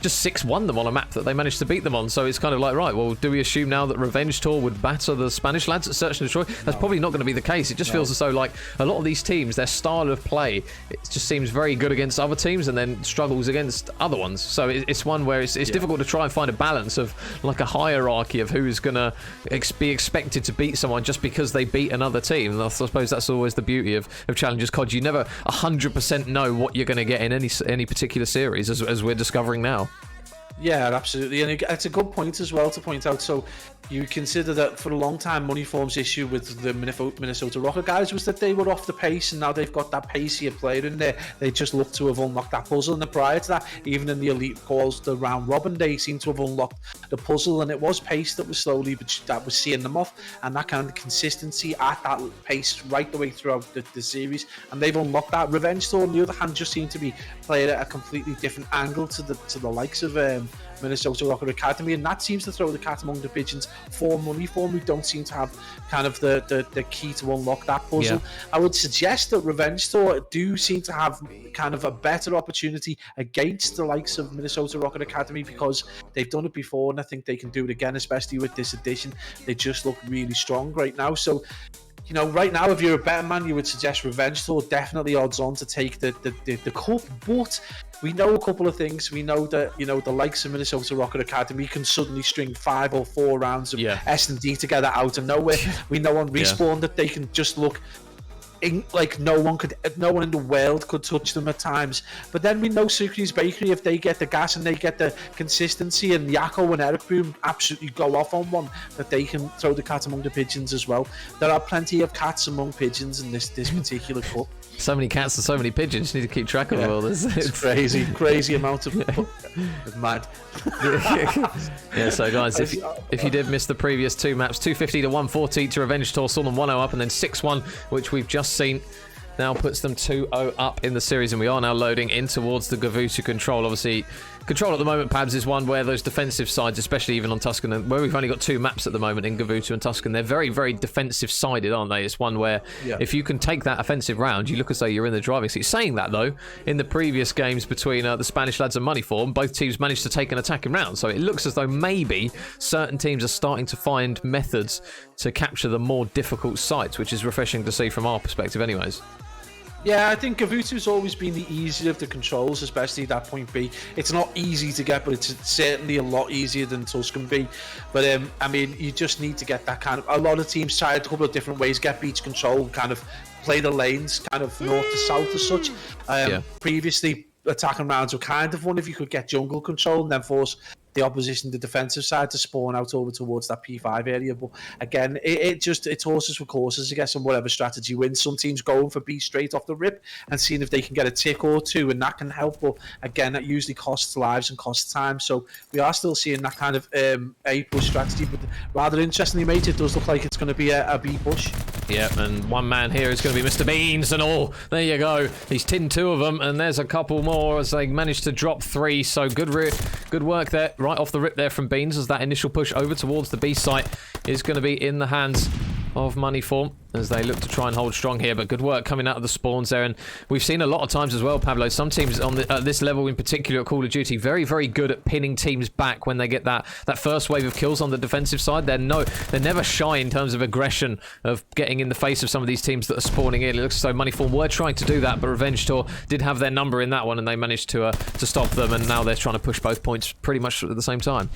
just 6-1 them on a map that they managed to beat them on. So it's kind of like, right, well, do we assume now that Revenge Tour would batter the Spanish lads at Search and Destroy? That's probably not going to be the case. It just feels as though, like, a lot of these teams, their style of play, it just seems very good against other teams and then struggles against other ones. So it's one where it's difficult to try and find a balance of, like, a hierarchy of who's going to be expected to beat someone just because they beat another team. And I suppose that's always the beauty of Challengers COD. You never 100% know what you're going to get in any particular series, as we're discovering now. Yeah, absolutely, and it's a good point as well to point out. So you consider that for a long time, Moneyform's issue with the Minnesota ROKKR guys was that they were off the pace, and now they've got that pacier player in there. They just look to have unlocked that puzzle, and prior to that, even in the elite calls, the round robin, they seem to have unlocked the puzzle, and it was pace that was slowly, but that was seeing them off, and that kind of consistency at that pace right the way throughout the series, and they've unlocked that. Revenge Tour, on the other hand, just seem to be playing at a completely different angle to the likes of Minnesota ROKKR Academy, and that seems to throw the cat among the pigeons for Moneyform, who don't seem to have kind of the key to unlock that puzzle. I would suggest that Revenge Tour do seem to have kind of a better opportunity against the likes of Minnesota ROKKR Academy, because they've done it before, and I think they can do it again, especially with this edition. They just look really strong right now. So right now, if you're a better man, you would suggest Revenge Tour definitely odds on to take the cup. But we know a couple of things. We know that the likes of Minnesota ROKKR Academy can suddenly string 5 or 4 rounds of S&D together out of nowhere. We know on Respawn that they can just look like no one in the world could touch them at times. But then we know Suki's Bakery, if they get the gas and they get the consistency, and Yako and Eric Boom absolutely go off on one, that they can throw the cat among the pigeons as well. There are plenty of cats among pigeons in this particular cup. So many cats and so many pigeons. You need to keep track of all this. It's crazy amount of it's mad. So guys, if you did miss the previous two maps, 250 to 140 to Revenge Tour, saw them 1-0 up, and then 6-1, which we've just seen now puts them 2-0 up in the series, and we are now loading in towards the Gavutu control. Obviously, control at the moment, Pabs, is one where those defensive sides, especially even on Tuscan, where we've only got 2 maps at the moment in Gavutu and Tuscan, they're very, very defensive-sided, aren't they? It's one where if you can take that offensive round, you look as though you're in the driving seat. Saying that, though, in the previous games between the Spanish lads and Moneyform, both teams managed to take an attacking round, so it looks as though maybe certain teams are starting to find methods to capture the more difficult sites, which is refreshing to see from our perspective anyways. Yeah, I think Gavutu's always been the easier of the controls, especially that point B. It's not easy to get, but it's certainly a lot easier than Tuscan B. But, I mean, you just need to get that kind of... A lot of teams try a couple of different ways, get beach control, kind of play the lanes, kind of north to south as such. Previously, attacking rounds were kind of one if you could get jungle control and then force the opposition, the defensive side, to spawn out over towards that P5 area. But again, it's horses for courses, I guess, and whatever strategy wins. Some teams going for B straight off the rip and seeing if they can get a tick or two, and that can help. But again, that usually costs lives and costs time. So we are still seeing that kind of A push strategy. But rather interestingly, mate, it does look like it's going to be a B push. Yep, and one man here is going to be Mr. Beans and all. There you go. He's tinned 2 of them, and there's a couple more as they managed to drop 3. So good work there, right off the rip there from Beans, as that initial push over towards the B site is going to be in the hands of Moneyform as they look to try and hold strong here. But good work coming out of the spawns there, and we've seen a lot of times as well, Pablo, some teams on this level in particular at Call of Duty very, very good at pinning teams back when they get that first wave of kills on the defensive side. They're never shy in terms of aggression, of getting in the face of some of these teams that are spawning in. It looks as though Moneyform were trying to do that, but Revenge Tour did have their number in that one, and they managed to stop them, and now they're trying to push both points pretty much at the same time.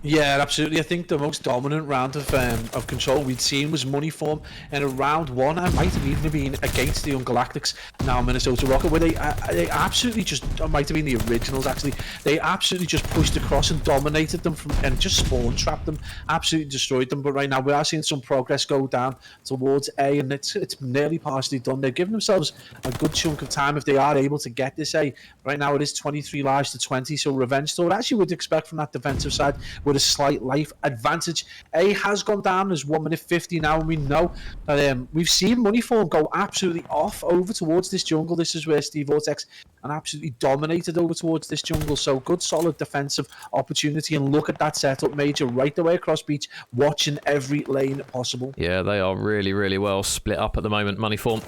Yeah, absolutely. I think the most dominant round of control we'd seen was Moneyform in a round 1. I might have even been against the Young Galactics, now Minnesota ROKKR, where they absolutely just, might have been the originals actually, they absolutely just pushed across and dominated them and just spawn trapped them, absolutely destroyed them. But right now we are seeing some progress go down towards A, and it's nearly partially done. They've given themselves a good chunk of time if they are able to get this A. Right now it is 23 lives to 20, so Revenge Tour actually would expect from that defensive side with a slight life advantage. A has gone down as 1 minute 50 now, and we know that we've seen Moneyform go absolutely off over towards this jungle. This is where Steve Vortex and absolutely dominated over towards this jungle. So good solid defensive opportunity, and look at that setup, Major, right the way across beach, watching every lane possible. Yeah, they are really, really well split up at the moment, Moneyform.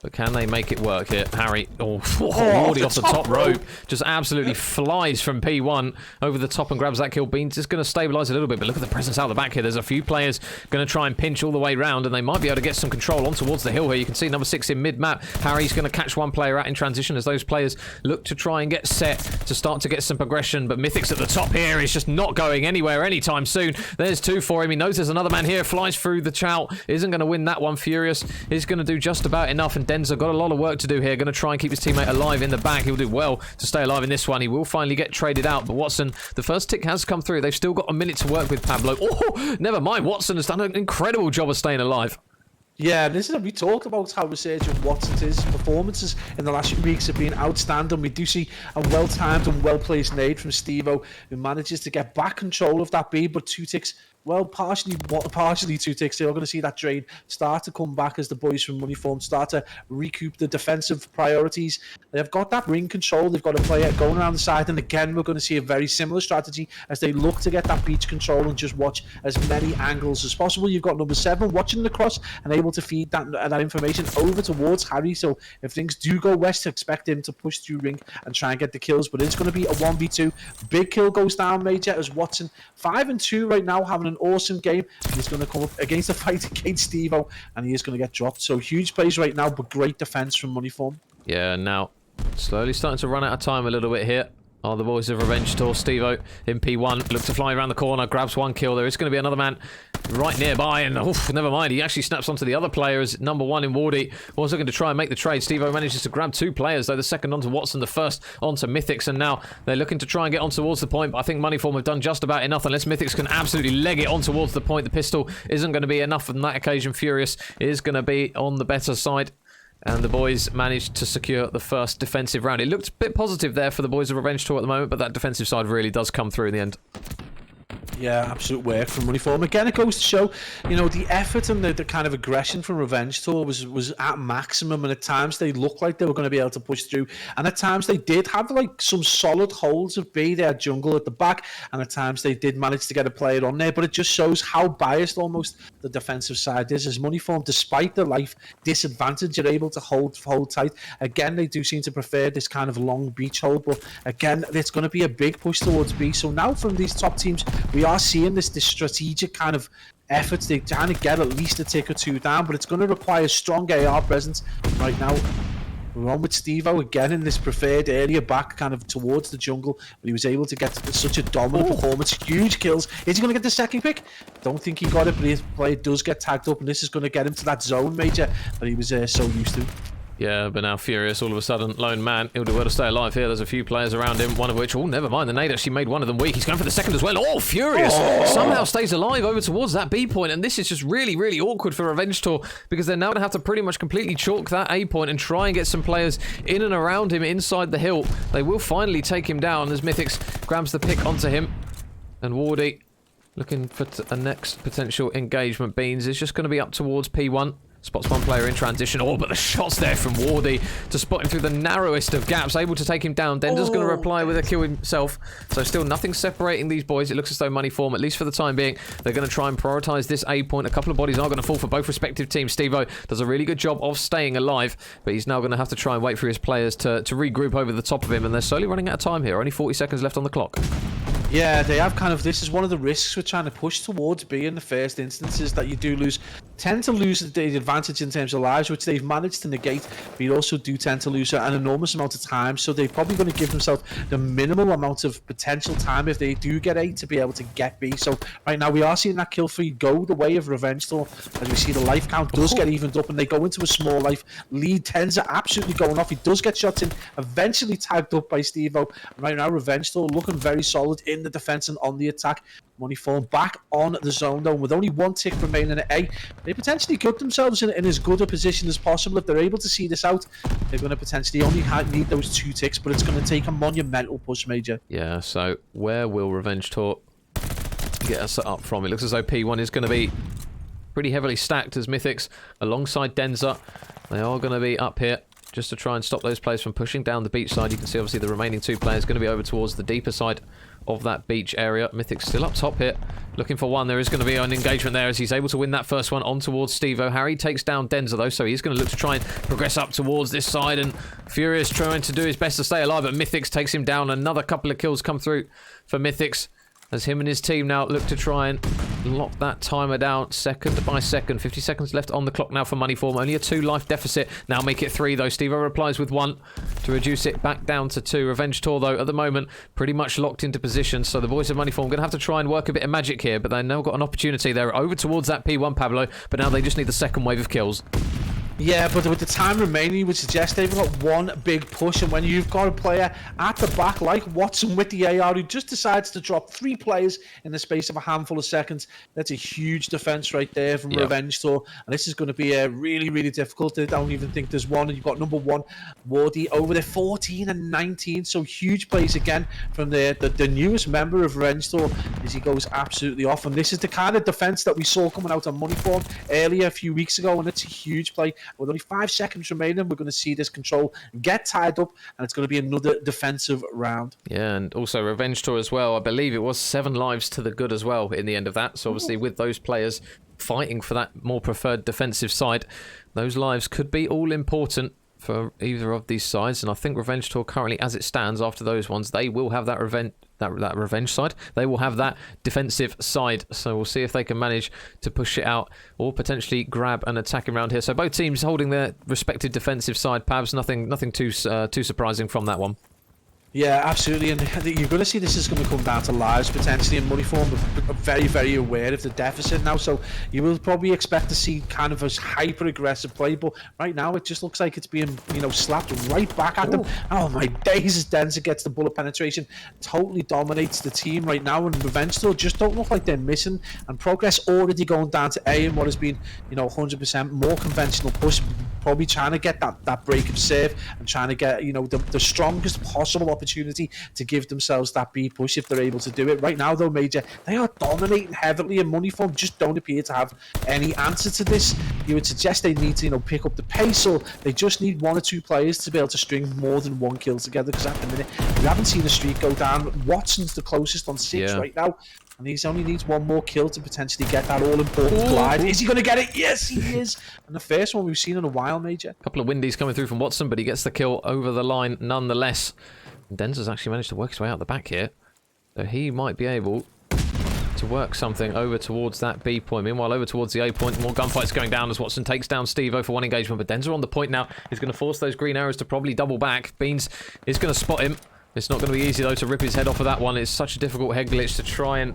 But can they make it work here? Harry, already off the top rope. Just absolutely flies from P1 over the top and grabs that kill. Beans is going to stabilise a little bit, but look at the presence out the back here. There's a few players going to try and pinch all the way round, and they might be able to get some control on towards the hill here. You can see number 6 in mid-map. Harry's going to catch one player out in transition as those players look to try and get set to start to get some progression. But Mythic's at the top here is just not going anywhere anytime soon. There's 2 for him. He knows there's another man here. Flies through the chow. Isn't going to win that one. Furious is going to do just about enough, and Denzer got a lot of work to do here. Going to try and keep his teammate alive in the back. He'll do well to stay alive in this one. He will finally get traded out, but Watson, the first tick has come through. They've still got a minute to work with, Pablo. Oh, never mind. Watson has done an incredible job of staying alive. Yeah, this is we talked about how resurgent Watson's performances in the last few weeks have been outstanding. We do see a well-timed and well-placed nade from Steve-O, who manages to get back control of that B, but 2 ticks, well, partially 2 ticks. They're going to see that drain start to come back as the boys from Moneyform start to recoup the defensive priorities. They've got that ring control. They've got a player going around the side, and again, we're going to see a very similar strategy as they look to get that beach control and just watch as many angles as possible. You've got number 7 watching the cross and able to feed that information over towards Harry. So if things do go west, expect him to push through ring and try and get the kills. But it's going to be a 1v2. Big kill goes down, Major, as Watson 5-2 right now, having an awesome game. He's going to come up against the fight against Steve-O, and he is going to get dropped. So huge plays right now, but great defense from Moneyform. Yeah, now slowly starting to run out of time a little bit here. Oh, the boys of Revenge Tour. Steve-O in P1 look to fly around the corner, grabs 1 kill. There is going to be another man right nearby, and never mind, he actually snaps onto the other player as number 1 in Wardy was looking to try and make the trade. Steve-O manages to grab 2 players, though, the second onto Watson, the first onto Mythics, and now they're looking to try and get on towards the point, but I think Moneyform have done just about enough unless Mythics can absolutely leg it on towards the point. The pistol isn't going to be enough on that occasion. Furious is going to be on the better side, and the boys managed to secure the first defensive round. It looked a bit positive there for the boys of Revenge Tour at the moment, but that defensive side really does come through in the end. Yeah, absolute work from Money Form. Again, it goes to show, you know, the effort and the kind of aggression from Revenge Tour was at maximum, and at times they looked like they were going to be able to push through, and at times they did have like some solid holds of B. They had Jungle at the back, and at times they did manage to get a player on there, but it just shows how biased almost the defensive side is. As Money Form, despite the life disadvantage, you're able to hold tight. Again, they do seem to prefer this kind of long beach hold, but again, it's going to be a big push towards B. So now from these top teams, we are seeing this strategic kind of efforts. They're trying to get at least a tick or two down, but it's going to require strong AR presence. Right now, we're on with Steve-O again in this preferred area back kind of towards the jungle, but he was able to get such a dominant performance. Huge kills. Is he going to get the second pick? Don't think he got it, but his player does get tagged up, and this is going to get him to that zone major that he was so used to. Yeah, but now Furious, all of a sudden, lone man. He'll do well to stay alive here. There's a few players around him, one of which, oh, never mind, the nade actually made one of them weak. He's going for the second as well. Oh, Furious somehow stays alive over towards that B point, and this is just really, really awkward for Revenge Tour, because they're now going to have to pretty much completely chalk that A point and try and get some players in and around him inside the hill. They will finally take him down as Mythics grabs the pick onto him, and Wardy looking for a next potential engagement. Beans is just going to be up towards P1. Spots one player in transition. Oh, but the shots there from Wardy to spot him through the narrowest of gaps, able to take him down. Dender's going to reply with a kill himself. So still nothing separating these boys. It looks as though Money Form, at least for the time being, they're going to try and prioritise this A point. A couple of bodies are going to fall for both respective teams. Steve-O does a really good job of staying alive, but he's now going to have to try and wait for his players to regroup over the top of him, and they're slowly running out of time here. Only 40 seconds left on the clock. Yeah, they have kind of, this is one of the risks we're trying to push towards B in the first instances, that you do tend to lose the advantage in terms of lives, which they've managed to negate, but you also do tend to lose an enormous amount of time, so they're probably going to give themselves the minimal amount of potential time if they do get A to be able to get B. So right now we are seeing that kill feed go the way of Revenge Tour, as we see the life count does get evened up and they go into a small life lead. Tens are absolutely going off. He does get shots in, eventually tagged up by Steve-O. Right now Revenge Tour looking very solid in the defense and on the attack. Money Form back on the zone though, with only one tick remaining at A. They potentially put themselves in as good a position as possible. If they're able to see this out, they're going to potentially only need those 2 ticks, but it's going to take a monumental push, Major. Yeah, so where will Revenge Tour get us up from? It looks as though P1 is going to be pretty heavily stacked as Mythics alongside Denza. They are going to be up here just to try and stop those players from pushing down the beach side. You can see obviously the remaining 2 players going to be over towards the deeper side of that beach area. Mythic's still up top here, looking for one. There is going to be an engagement there as he's able to win that first one on towards Steve-O. Harry takes down Denza though, so he's going to look to try and progress up towards this side, and Furious trying to do his best to stay alive, but Mythics takes him down. Another couple of kills come through for Mythics as him and his team now look to try and lock that timer down second by second. 50 seconds left on the clock now for Money Form. Only a 2 life deficit. Now make it 3 though. Steve-O replies with 1 to reduce it back down to 2. Revenge Tour though at the moment pretty much locked into position, so the boys of Money Form going to have to try and work a bit of magic here, but they've now got an opportunity. They're over towards that P1 Pablo, but now they just need the second wave of kills. Yeah, but with the time remaining, you would suggest they've got one big push, and when you've got a player at the back like Watson with the AR who just decides to drop 3 players in the space of a handful of seconds, that's a huge defense right there from Revenge Tour, and this is going to be really, really difficult. I don't even think there's one, and you've got number 1 Wardy over there, 14 and 19, so huge plays again from the newest member of Revenge Tour as he goes absolutely off, and this is the kind of defense that we saw coming out on Money Form earlier a few weeks ago, and it's a huge play. With only 5 seconds remaining, we're going to see this control get tied up, and it's going to be another defensive round. Yeah, and also Revenge Tour as well. I believe it was 7 lives to the good as well in the end of that. So obviously with those players fighting for that more preferred defensive side, those lives could be all important for either of these sides. And I think Revenge Tour currently, as it stands, after those ones, they will have that revenge side. They will have that defensive side. So we'll see if they can manage to push it out or potentially grab an attack around here. So both teams holding their respective defensive side. Pabs, nothing too surprising from that one. Yeah, absolutely, and you're going to see this is going to come down to lives potentially, and Money Form are very, very aware of the deficit now, so you will probably expect to see kind of a hyper-aggressive play, but right now it just looks like it's being, slapped right back at them. Oh my days, as Denza gets the bullet penetration, totally dominates the team right now, and Revenge Tour just don't look like they're missing, and Progress already going down to A in what has been, 100% more conventional push, probably trying to get that break of serve and trying to get, the strongest possible opportunity opportunity to give themselves that B push if they're able to do it. Right now, though, Major, they are dominating heavily, and Moneyform just don't appear to have any answer to this. You would suggest they need to, pick up the pace, or they just need 1 or 2 players to be able to string more than 1 kill together, because at the minute, we haven't seen the streak go down. Watson's the closest on 6 right now, and he only needs 1 more kill to potentially get that all-important glide. Is he going to get it? Yes, he is. And the first one we've seen in a while, Major. A couple of windies coming through from Watson, but he gets the kill over the line nonetheless. Denzel's actually managed to work his way out the back here, so he might be able to work something over towards that B point. Meanwhile, over towards the A point, more gunfights going down as Watson takes down Steve-O for 1 engagement, but Denzel on the point now. He's going to force those green arrows to probably double back. Beans is going to spot him. It's not going to be easy, though, to rip his head off of that one. It's such a difficult head glitch to try and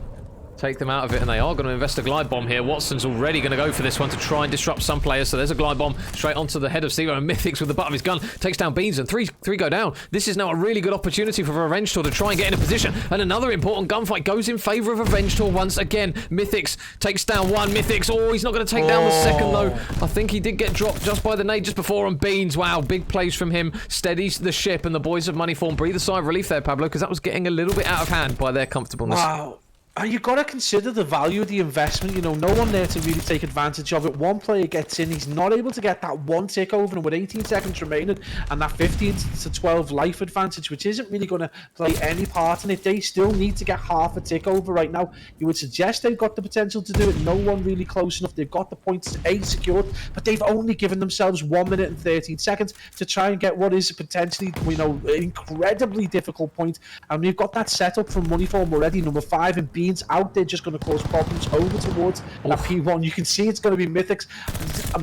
take them out of it, and they are going to invest a glide bomb here. Watson's already going to go for this one to try and disrupt some players, so there's a glide bomb straight onto the head of Steve-O, and Mythics with the butt of his gun takes down Beans, and three go down. This is now a really good opportunity for Revenge Tour to try and get in a position, and another important gunfight goes in favour of Revenge Tour once again. Mythics takes down one. Mythics, he's not going to take down the second, though. I think he did get dropped just by the nade just before on Beans. Wow, big plays from him. Steadies the ship, and the boys of Moneyform breathe a sigh of relief there, Pablo, because that was getting a little bit out of hand by their comfortableness. Wow. You've got to consider the value of the investment. No one there to really take advantage of it. One player gets in, he's not able to get that 1 tick over, and with 18 seconds remaining and that 15 to 12 life advantage, which isn't really going to play any part in it, they still need to get half a tick over right now. You would suggest they've got the potential to do it. No one really close enough. They've got the points A secured, but they've only given themselves 1 minute and 13 seconds to try and get what is potentially, an incredibly difficult point. And we've got that set up from Moneyform already. Number 5 and Beans out there just going to cause problems over towards that P1. You can see it's going to be Mythics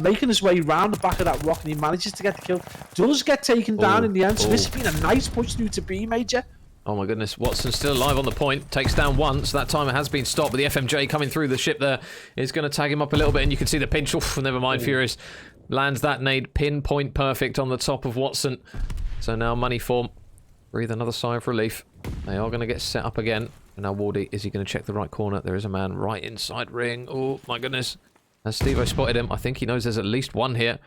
making his way round the back of that rock, and he manages to get the kill. Does get taken down in the end, so this has been a nice push through to B, Major. Oh my goodness, Watson's still alive on the point, takes down one, so that timer has been stopped, but the FMJ coming through the ship there is going to tag him up a little bit, and you can see the pinch. Never mind, Furious lands that nade pinpoint perfect on the top of Watson. So now Moneyform breathe another sigh of relief. They are going to get set up again. And now Wardy, is he going to check the right corner? There is a man right inside ring. Oh my goodness. As Steve-O spotted him, I think he knows there's at least one here.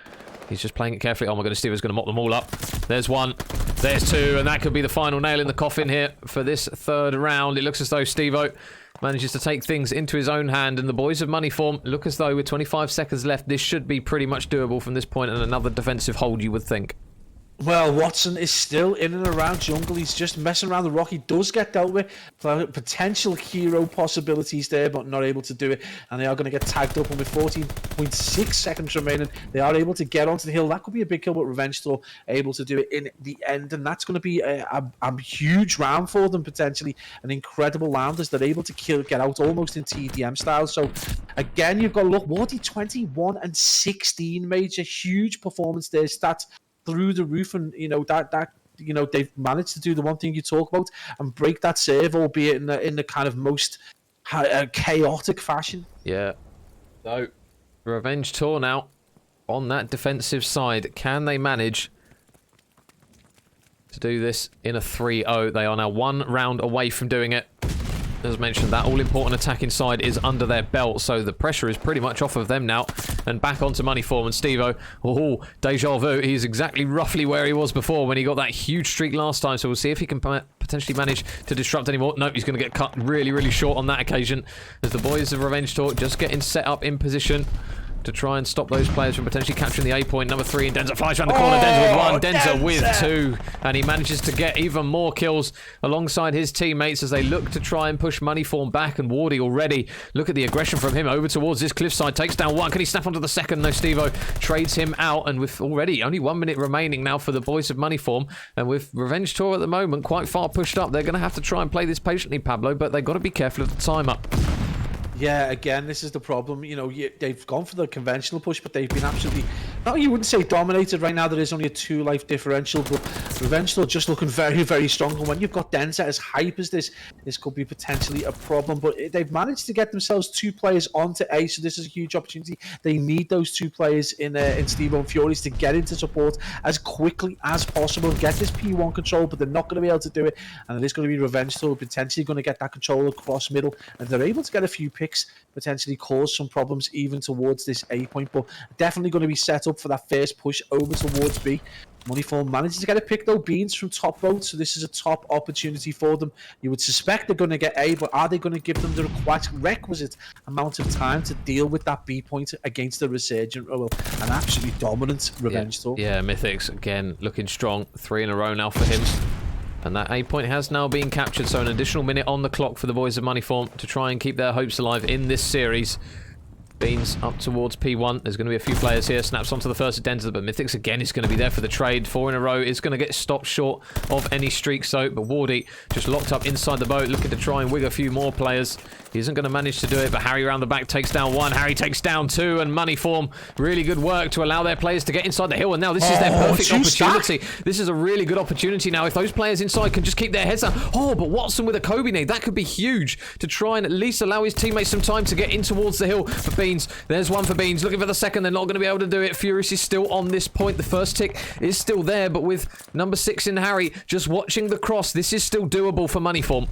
He's just playing it carefully. Oh my goodness, Steve-O's going to mop them all up. There's one. There's two. And that could be the final nail in the coffin here for this third round. It looks as though Steve-O manages to take things into his own hand. And the boys of Moneyform look as though with 25 seconds left, this should be pretty much doable from this point, and another defensive hold, you would think. Well, Watson is still in and around jungle. He's just messing around the rock. He does get dealt with. Potential hero possibilities there, but not able to do it. And they are going to get tagged up. And with 14.6 seconds remaining, they are able to get onto the hill. That could be a big kill, but Revenge Tour able to do it in the end. And that's going to be a huge round for them, potentially. An incredible round as they're able to get out almost in TDM style. So, again, you've got to look. Wardy 21 and 16, Major. Huge performance there. Stats through the roof, and they've managed to do the one thing you talk about and break that save, albeit in the kind of most chaotic fashion. Yeah. So Revenge Tour now on that defensive side. Can they manage to do this in a 3-0? They are now 1 round away from doing it. As mentioned, that all-important attacking side is under their belt, so the pressure is pretty much off of them now. And back onto Moneyform, and Steve-O, deja vu. He's exactly roughly where he was before when he got that huge streak last time, so we'll see if he can potentially manage to disrupt anymore. Nope, he's going to get cut really, really short on that occasion, as the boys of Revenge Tour just getting set up in position to try and stop those players from potentially capturing the A point. Number 3, and Denzel flies around the corner. Denzel with 1, Denzel with 2, and he manages to get even more kills alongside his teammates as they look to try and push Moneyform back. And Wardy already, look at the aggression from him over towards this cliffside, takes down 1. Can he snap onto the second? No, Steve-O trades him out, and with already only 1 minute remaining now for the boys of Moneyform, and with Revenge Tour at the moment quite far pushed up, they're going to have to try and play this patiently, Pablo, but they've got to be careful of the timer. Yeah, again, this is the problem. They've gone for the conventional push, but they've been absolutely, you wouldn't say dominated right now. There is only a 2-life differential, but Revenge Tour just looking very, very strong. And when you've got Denza as hype as this could be potentially a problem. But they've managed to get themselves 2 players onto A, so this is a huge opportunity. They need those 2 players in Steve-O and Furies to get into support as quickly as possible and get this P1 control, but they're not going to be able to do it. And it is going to be Revenge Tour potentially going to get that control across middle. And if they're able to get a few picks, potentially cause some problems even towards this A point, but definitely going to be set up for that first push over towards B. Moneyform manages to get a pick though. Beans from top boat, so this is a top opportunity for them. You would suspect they're going to get A, but are they going to give them the requisite amount of time to deal with that B point against the resurgent? Oh, well, an absolutely dominant Revenge Tour. Yeah, Mythics again looking strong. 3 in a row now for him. And that A point has now been captured, so an additional minute on the clock for the boys of Moneyform to try and keep their hopes alive in this series. Beans up towards P1. There's going to be a few players here. Snaps onto the first Denza, but Mythics again is going to be there for the trade. 4 in a row is going to get stopped short of any streaks, though. But Wardy just locked up inside the boat, looking to try and wig a few more players. He isn't going to manage to do it, but Harry around the back takes down 1. Harry takes down 2, and Moneyform, really good work to allow their players to get inside the hill. And now this is their perfect opportunity. This is a really good opportunity now. If those players inside can just keep their heads down. Oh, but Watson with a Kobe nade. That could be huge to try and at least allow his teammates some time to get in towards the hill. For Beans, there's 1 for Beans. Looking for the second. They're not going to be able to do it. Furious is still on this point. The first tick is still there, but with number 6 in Harry just watching the cross, this is still doable for Moneyform.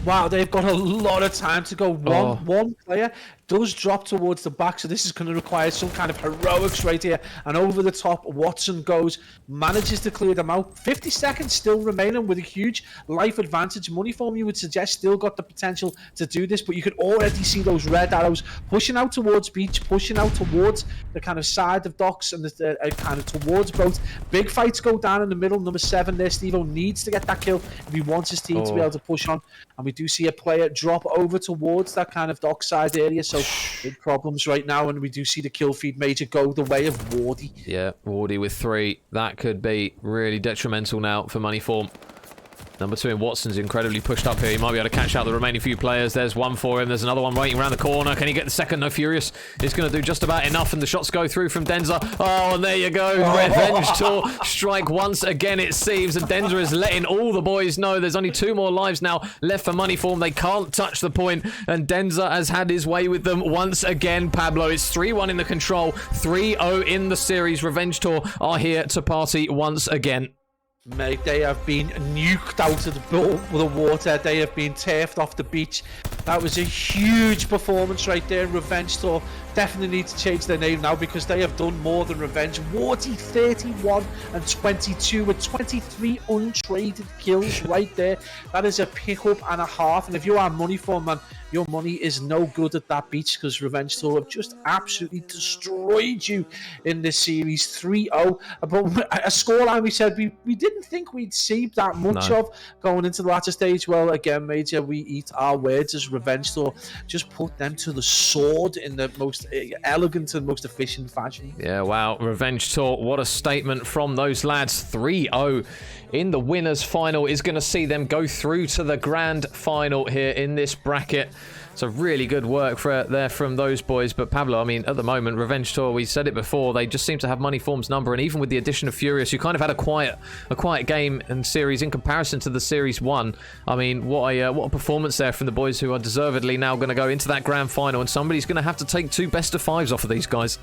Wow, they've got a lot of time to go. One player does drop towards the back, so this is going to require some kind of heroics right here. And over the top, Watson goes, manages to clear them out. 50 seconds still remaining with a huge life advantage. Moneyform, you would suggest, still got the potential to do this, but you could already see those red arrows pushing out towards beach, pushing out towards the kind of side of docks and the kind of towards boat. Big fights go down in the middle. Number 7 there, Steve-O, needs to get that kill if he wants his team to be able to push on. And we do see a player drop over towards that kind of dockside area, so big problems right now, and we do see the kill feed major go the way of Wardy. Yeah, Wardy with 3. That could be really detrimental now for Moneyform. Number 2 in Watson's incredibly pushed up here. He might be able to catch out the remaining few players. There's 1 for him. There's another one waiting around the corner. Can he get the second? No, Furious is going to do just about enough, and the shots go through from Denza. Oh, and there you go. Revenge Tour strike once again, it seems. And Denza is letting all the boys know there's only 2 more lives now left for Moneyform. They can't touch the point, and Denza has had his way with them once again. Pablo, it's 3-1 in the control, 3-0 in the series. Revenge Tour are here to party once again. Mate, they have been nuked out of the water. They have been turfed off the beach. That was a huge performance right there. Revenge Tour definitely need to change their name now, because they have done more than revenge. Wardy 31 and 22 with 23 untraded kills right there. That is a pickup and a half. And if you are Moneyform, man, your money is no good at that beach, because Revenge Tour have just absolutely destroyed you in this series. 3-0. But a scoreline we said we didn't think we'd see that much of going into the latter stage. Well, again, Major, we eat our words as Revenge Tour just put them to the sword in the most elegant and most efficient fashion. Yeah, wow. Revenge Tour, what a statement from those lads. 3-0 in the winners final is going to see them go through to the grand final here in this bracket. So really good work there from those boys. But Pablo, I mean, at the moment, Revenge Tour, we said it before, they just seem to have Moneyform's number. And even with the addition of Furious, who kind of had a quiet game and series in comparison to the Series 1. I mean, what a performance there from the boys, who are deservedly now going to go into that grand final. And somebody's going to have to take 2 best of 5s off of these guys.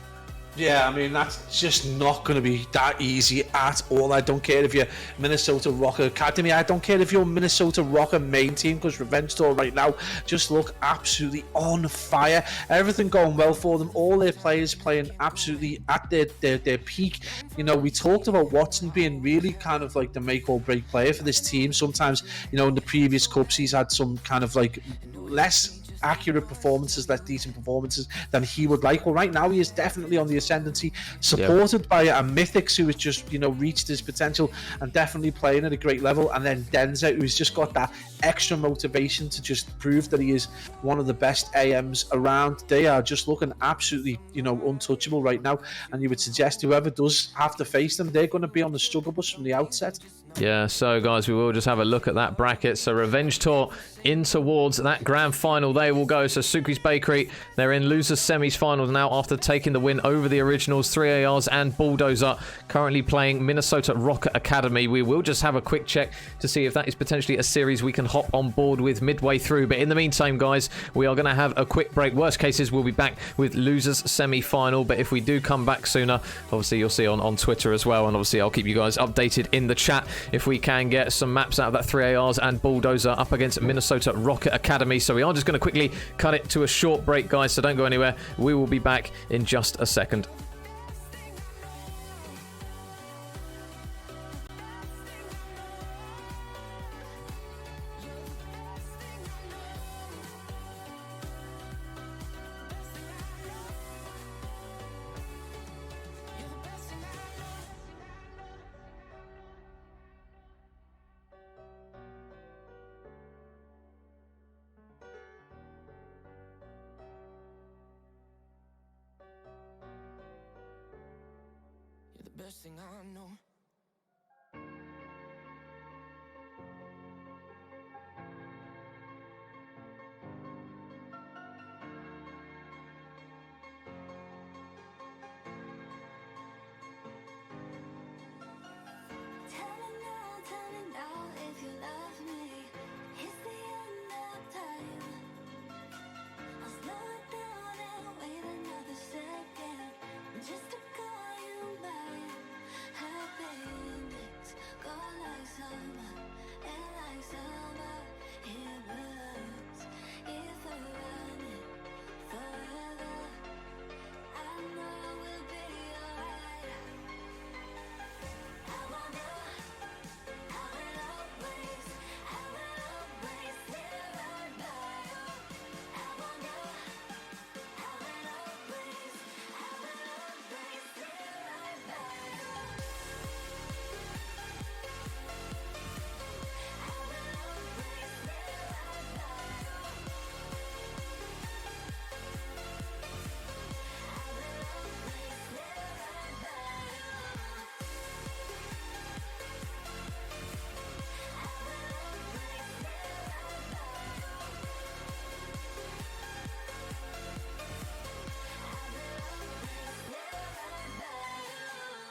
Yeah, I mean, that's just not going to be that easy at all. I don't care if you're Minnesota ROKKR Academy. I don't care if you're Minnesota ROKKR main team, because Revenge Tour right now just look absolutely on fire. Everything going well for them. All their players playing absolutely at their peak. You know, we talked about Watson being really kind of like the make or break player for this team. Sometimes, you know, in the previous cups, he's had some kind of like less accurate performances, less decent performances than he would like. Well, right now he is definitely on the ascendancy, supported by a Mythics who has just, you know, reached his potential and definitely playing at a great level, and then Denza, who's just got that extra motivation to just prove that he is one of the best AMs around. They are just looking absolutely, you know, untouchable right now, and you would suggest whoever does have to face them, they're going to be on the struggle bus from the outset. Yeah, so guys, we will just have a look at that bracket. So Revenge Tour in towards that grand final they will go. So Suki's Bakery, they're in losers semis finals now after taking the win over the originals. 3 ARs and Bulldozer currently playing Minnesota ROKKR Academy. We will just have a quick check to see if that is potentially a series we can hop on board with midway through. But in the meantime, guys, we are going to have a quick break. Worst cases, we'll be back with losers semi-final. But if we do come back sooner, obviously you'll see on Twitter as well. And obviously I'll keep you guys updated in the chat if we can get some maps out of that 3 ARs and Bulldozer up against Minnesota ROKKR Academy. So we are just going to quickly cut it to a short break, guys, so don't go anywhere. We will be back in just a second. first thing I know. Tell me now if you love me. It's the end of time. I'll slow it down and wait another second just to call you mine. Happiness go like summer and like summer. It burns if we're running forever. I know we'll be alright. I wonder. I will always live right by you. I wonder, I will always live right by you. I will always live right by you. I will always live right by you.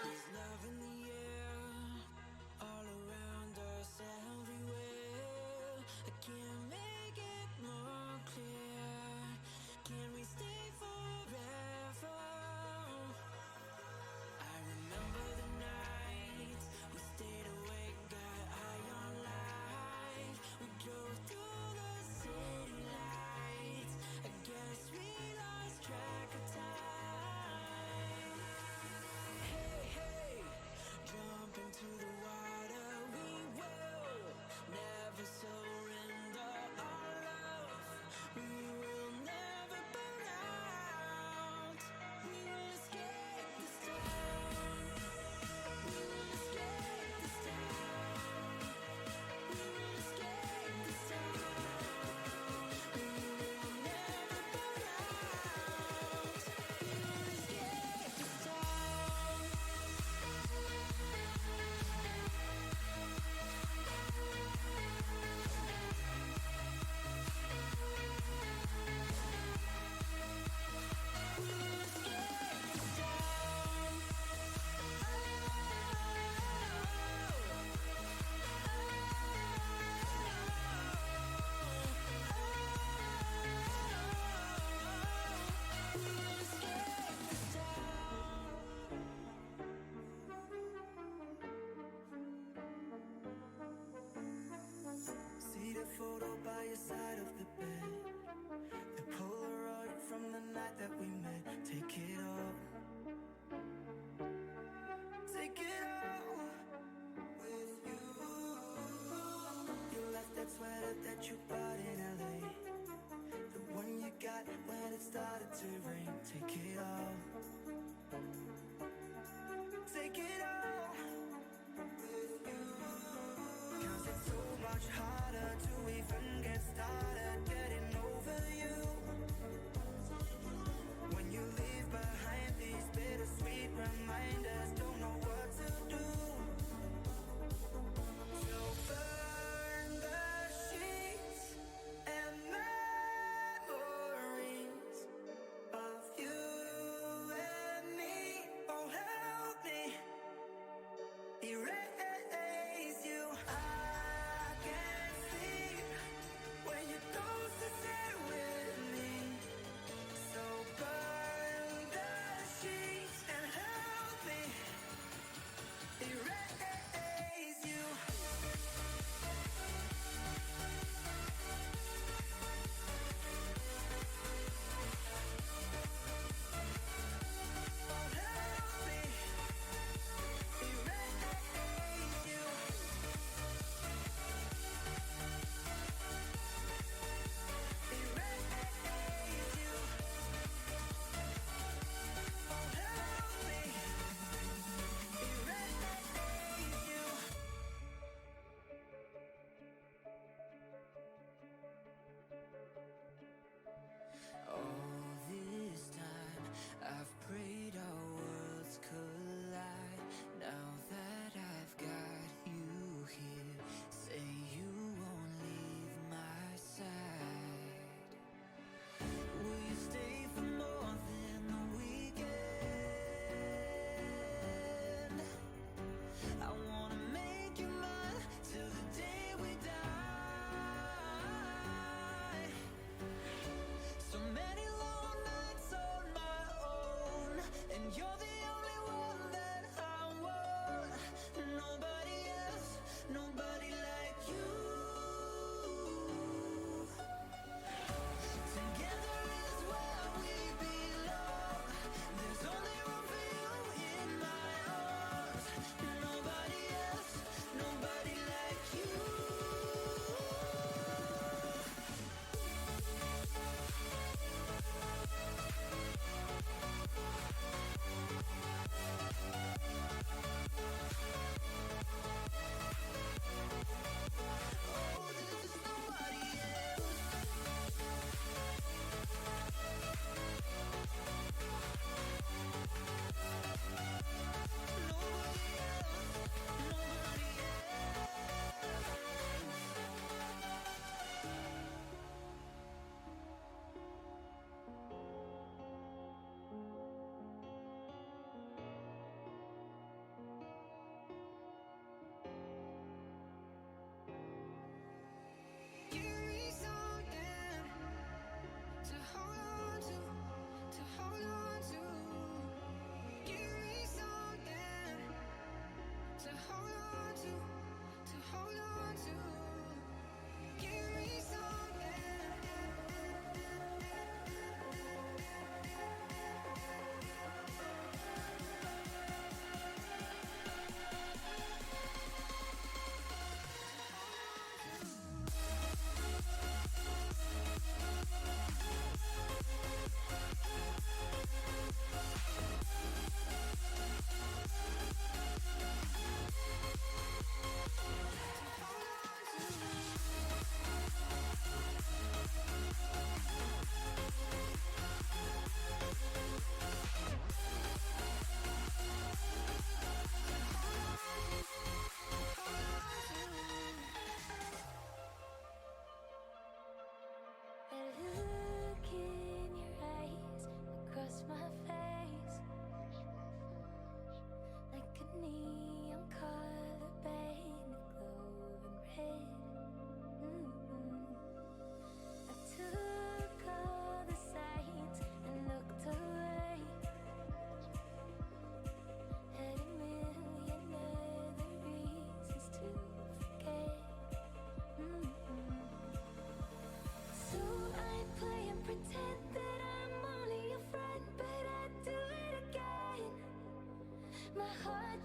There's love in the air, all around us, everywhere. I can't make it more clear. Can we stay forever? I remember the nights we stayed awake, got high on life. We drove through the city lights. I guess we lost track of time. Hey, hey, jump into the water. We will never surrender our love. We will never burn out. We will escape this town. We will escape this town. We will escape this town. We will never burn out. We will escape this town. We will escape this town. We will escape this town. See the photo by your side of the bed, the Polaroid from the night that we met. Take it all. Take it all with you. You left that sweater that you bought in LA, the one you got when it started to rain. Take it all. Take it all with you. 'Cause it's so much harder to even get started getting over you. When you leave behind these bittersweet reminders, don't know what to do. So burn the sheets and memories of you and me. Oh, help me erase you. I can't sleep when you don't sit there with me. So burn the sheets and help me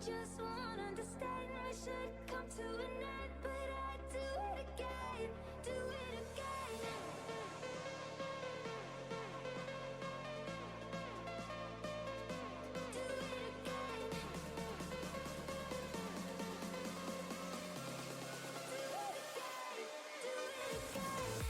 just won't understand. We should come to an end, but I do it again, do it again. Do it again. Do it again.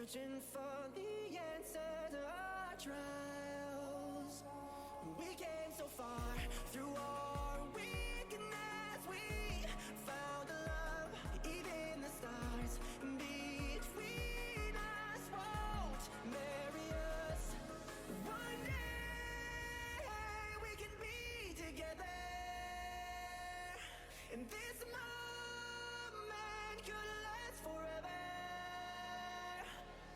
searching for the answer to our trials. We came so far through our weakness. We found a love, even the stars between us won't marry us. One day we can be together, and this moment could last forever.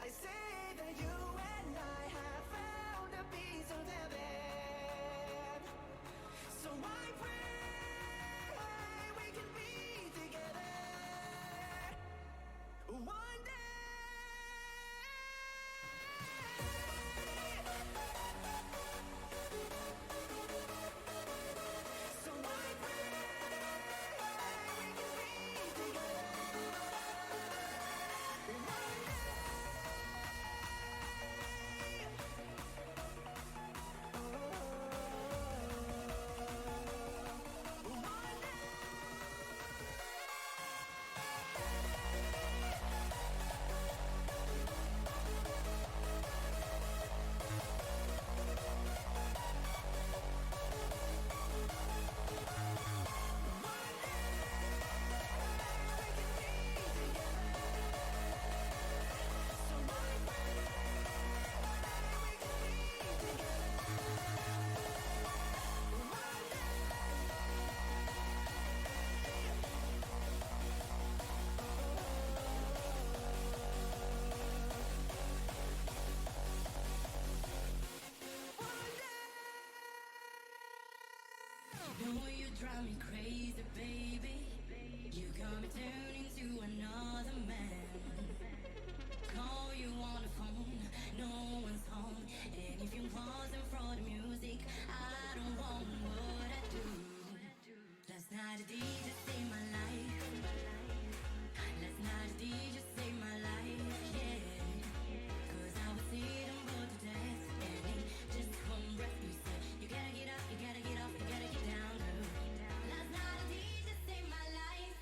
I say that you and I have found a piece of heaven, so I pray we can be together one day. So I pray we can be together one day. No, you drive me crazy, baby. You got me turning to another man. Call you on the phone, no one's home. And if you wasn't for the music, I don't want what I do. Last night a DJ saved my life. Last night a DJ saved my life, yeah. 'Cause I was sitting bored to death. And in just one breath you said, you gotta get up, you gotta get off, you gotta get down, girl. Last night a DJ saved my life.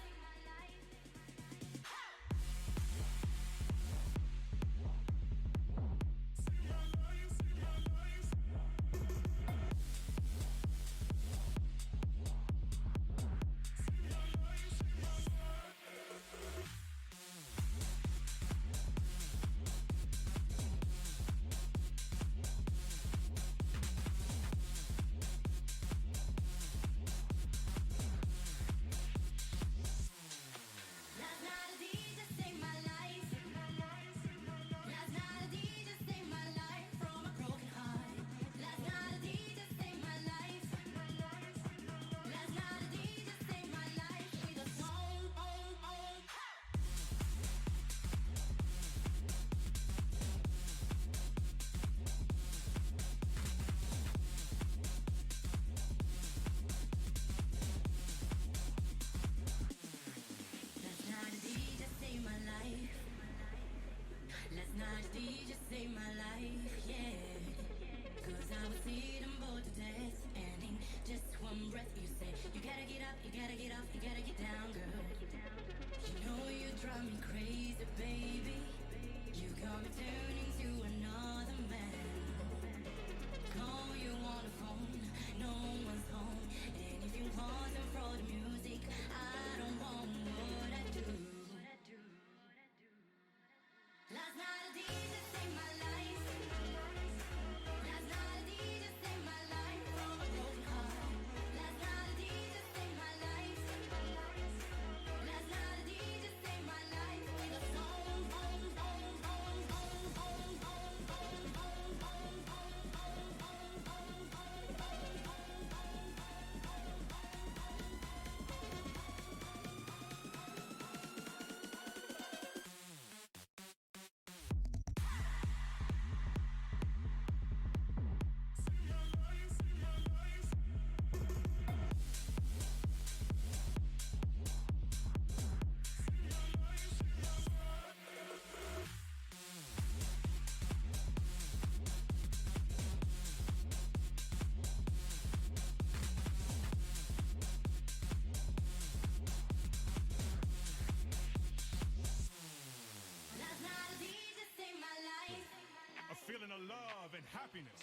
love and happiness.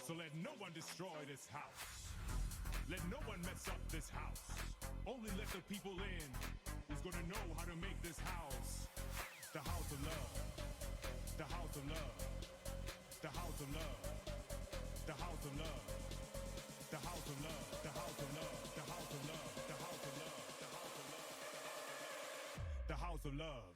So let no one destroy this house. Let no one mess up this house. Only let the people in who's gonna know how to make this house the house of love. The house of love. The house of love. The house of love. The house of love. The house of love. The house of love. The house of love. The house of love. The house of love.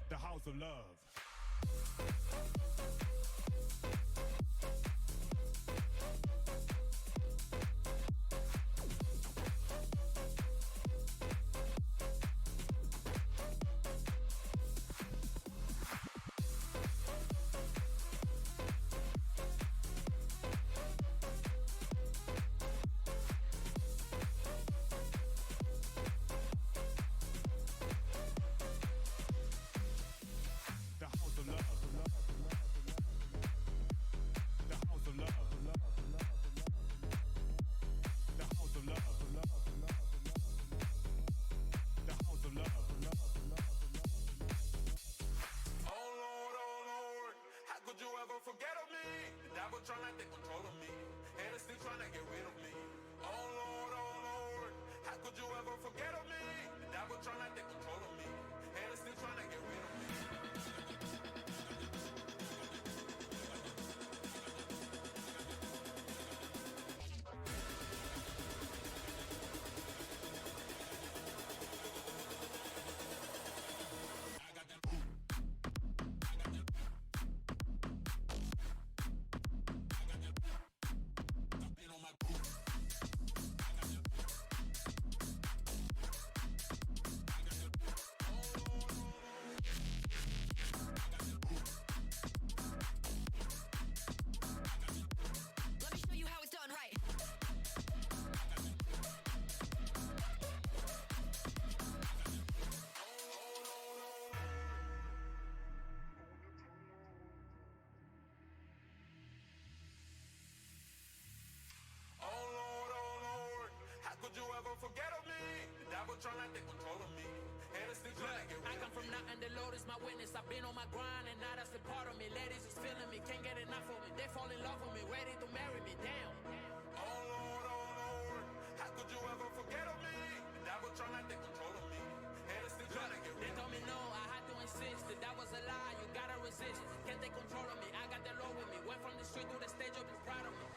The house of love. I come from nothing, the Lord is my witness. I've been on my grind and now that's a part of me. Ladies is feeling me, can't get enough of me. They fall in love with me, ready to marry me. Damn. Oh Lord, how could you ever forget of me? The devil trying to take control of me. Haters still trying to get rid They of told me. me no, I had to insist that that was a lie. You gotta resist, can't take control of me. I got the Lord with me. Went from the street to the stage, up is proud of me.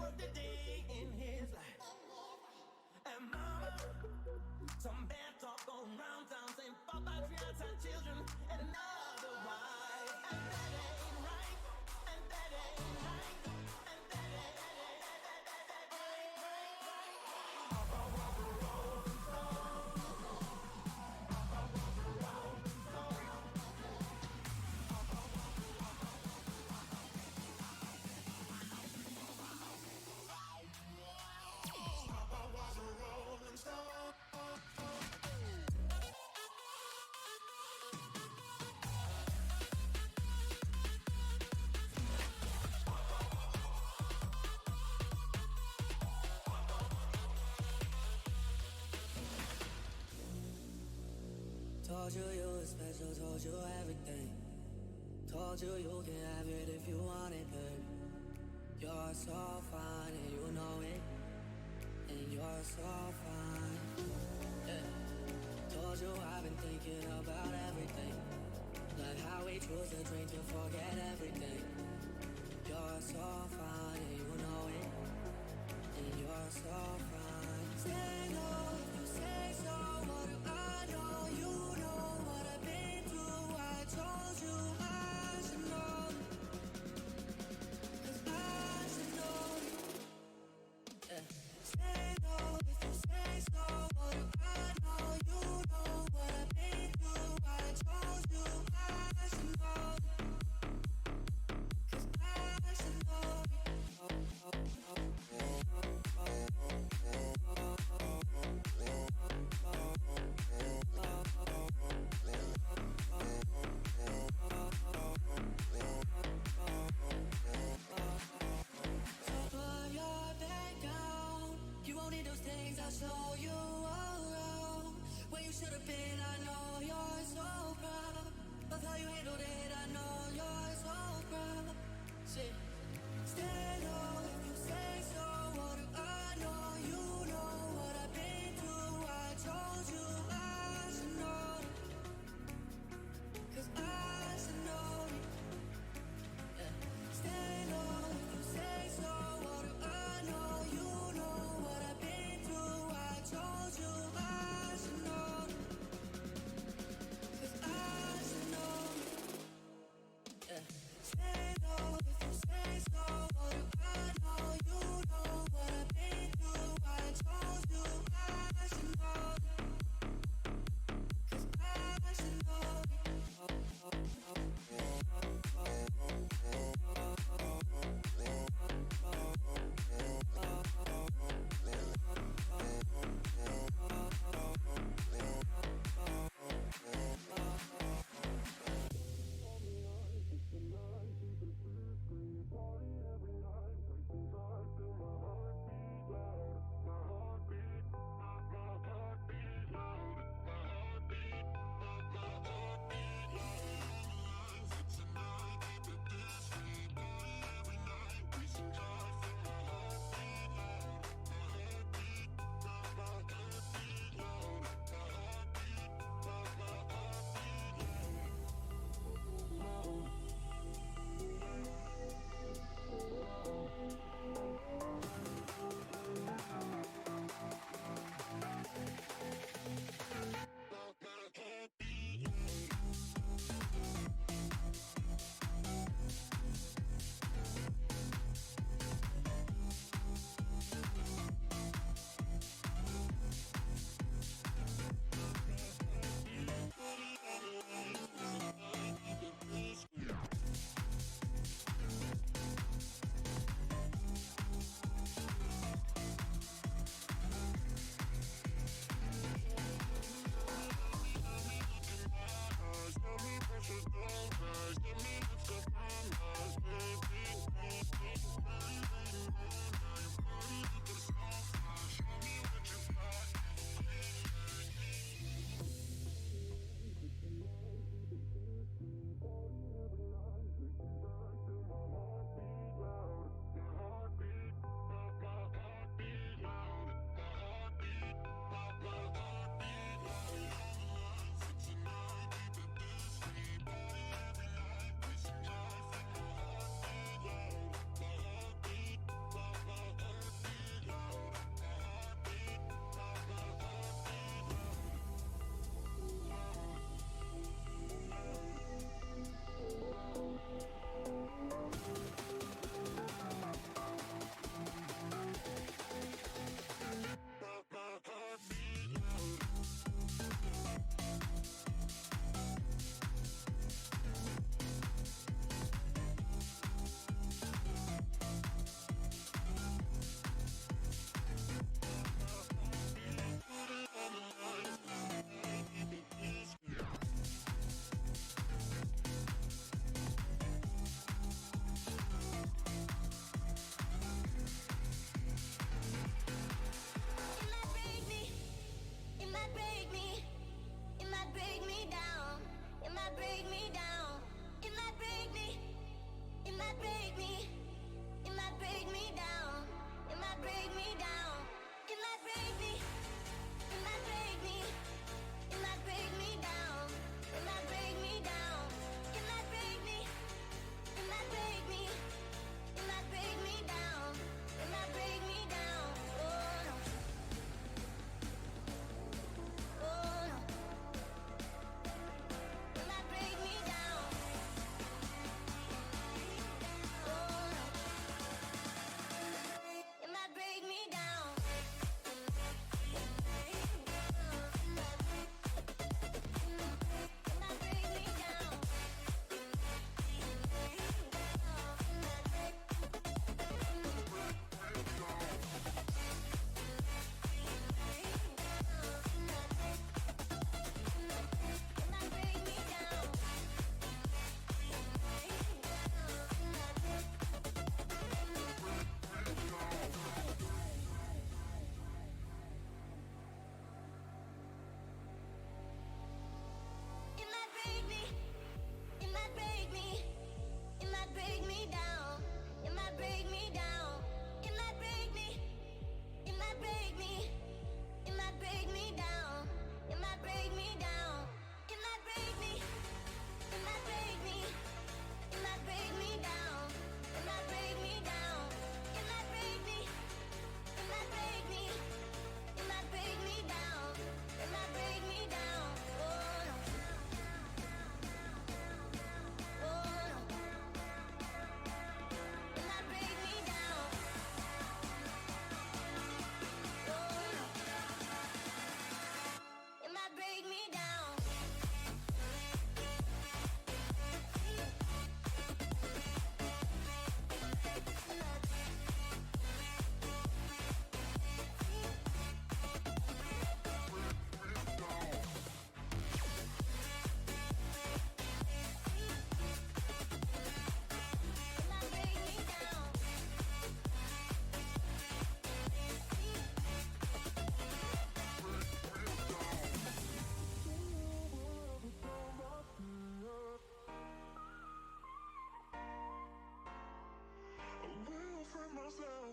worked a day in his life. And mama, some bad talk going round town saying fuck patriots and children and another wife. And that ain't right. And that ain't right. And that ain't Told you you were special, told you everything. Told you you can have it if you want it, babe. You're so fine and you know it. And you're so fine. Yeah. Told you I've been thinking about everything. Like how we choose a drink to forget everything. You're so fine and you know it. And you're so fine. Stay low if you say so. What do I know? You know what I've been through. I told you I should know. 'Cause I should know. Yeah. Stay low if you say so. What do I know? You know what I've been through. I told you I should know.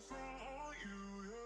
myself on you, yeah.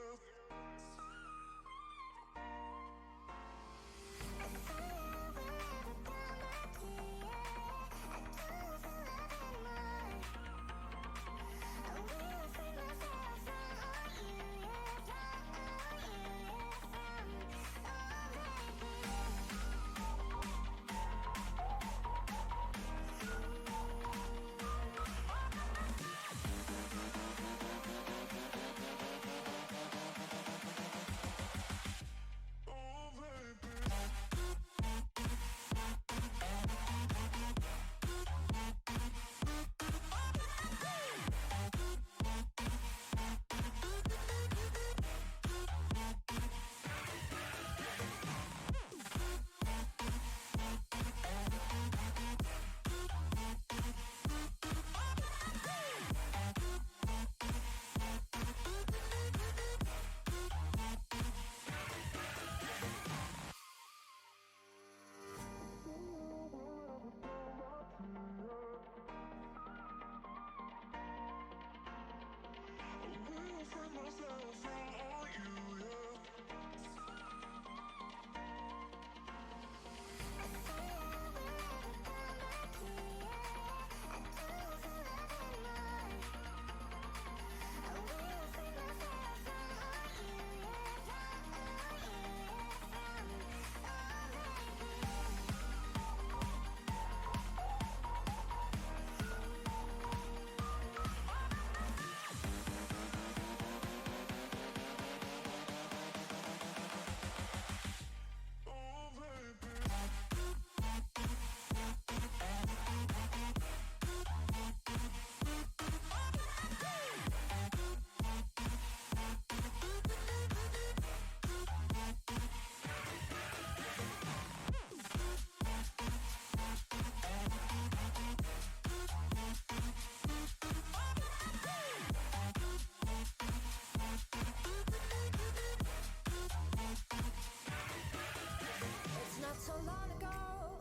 It's not so long ago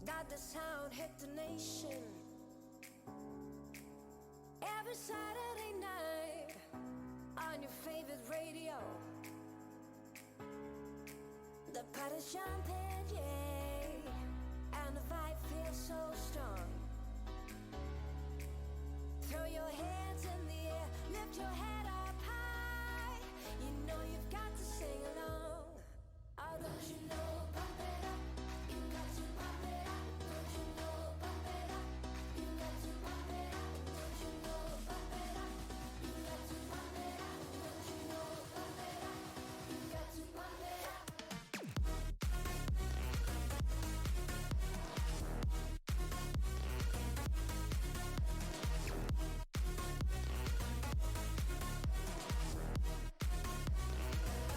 that the sound hit the nation. Every Saturday night on your favorite radio, the party's jumping, yeah, and the vibe feels so strong. Throw your hands in the air, lift your head up high. You know you've got to sing along. Oh, don't you know, pump it up. You got to pump it up. Don't you know, pump it up. You got to pump it up. Don't you know, pump it up. You got to pump it up. Don't you know, pump it up. You got to pump it up.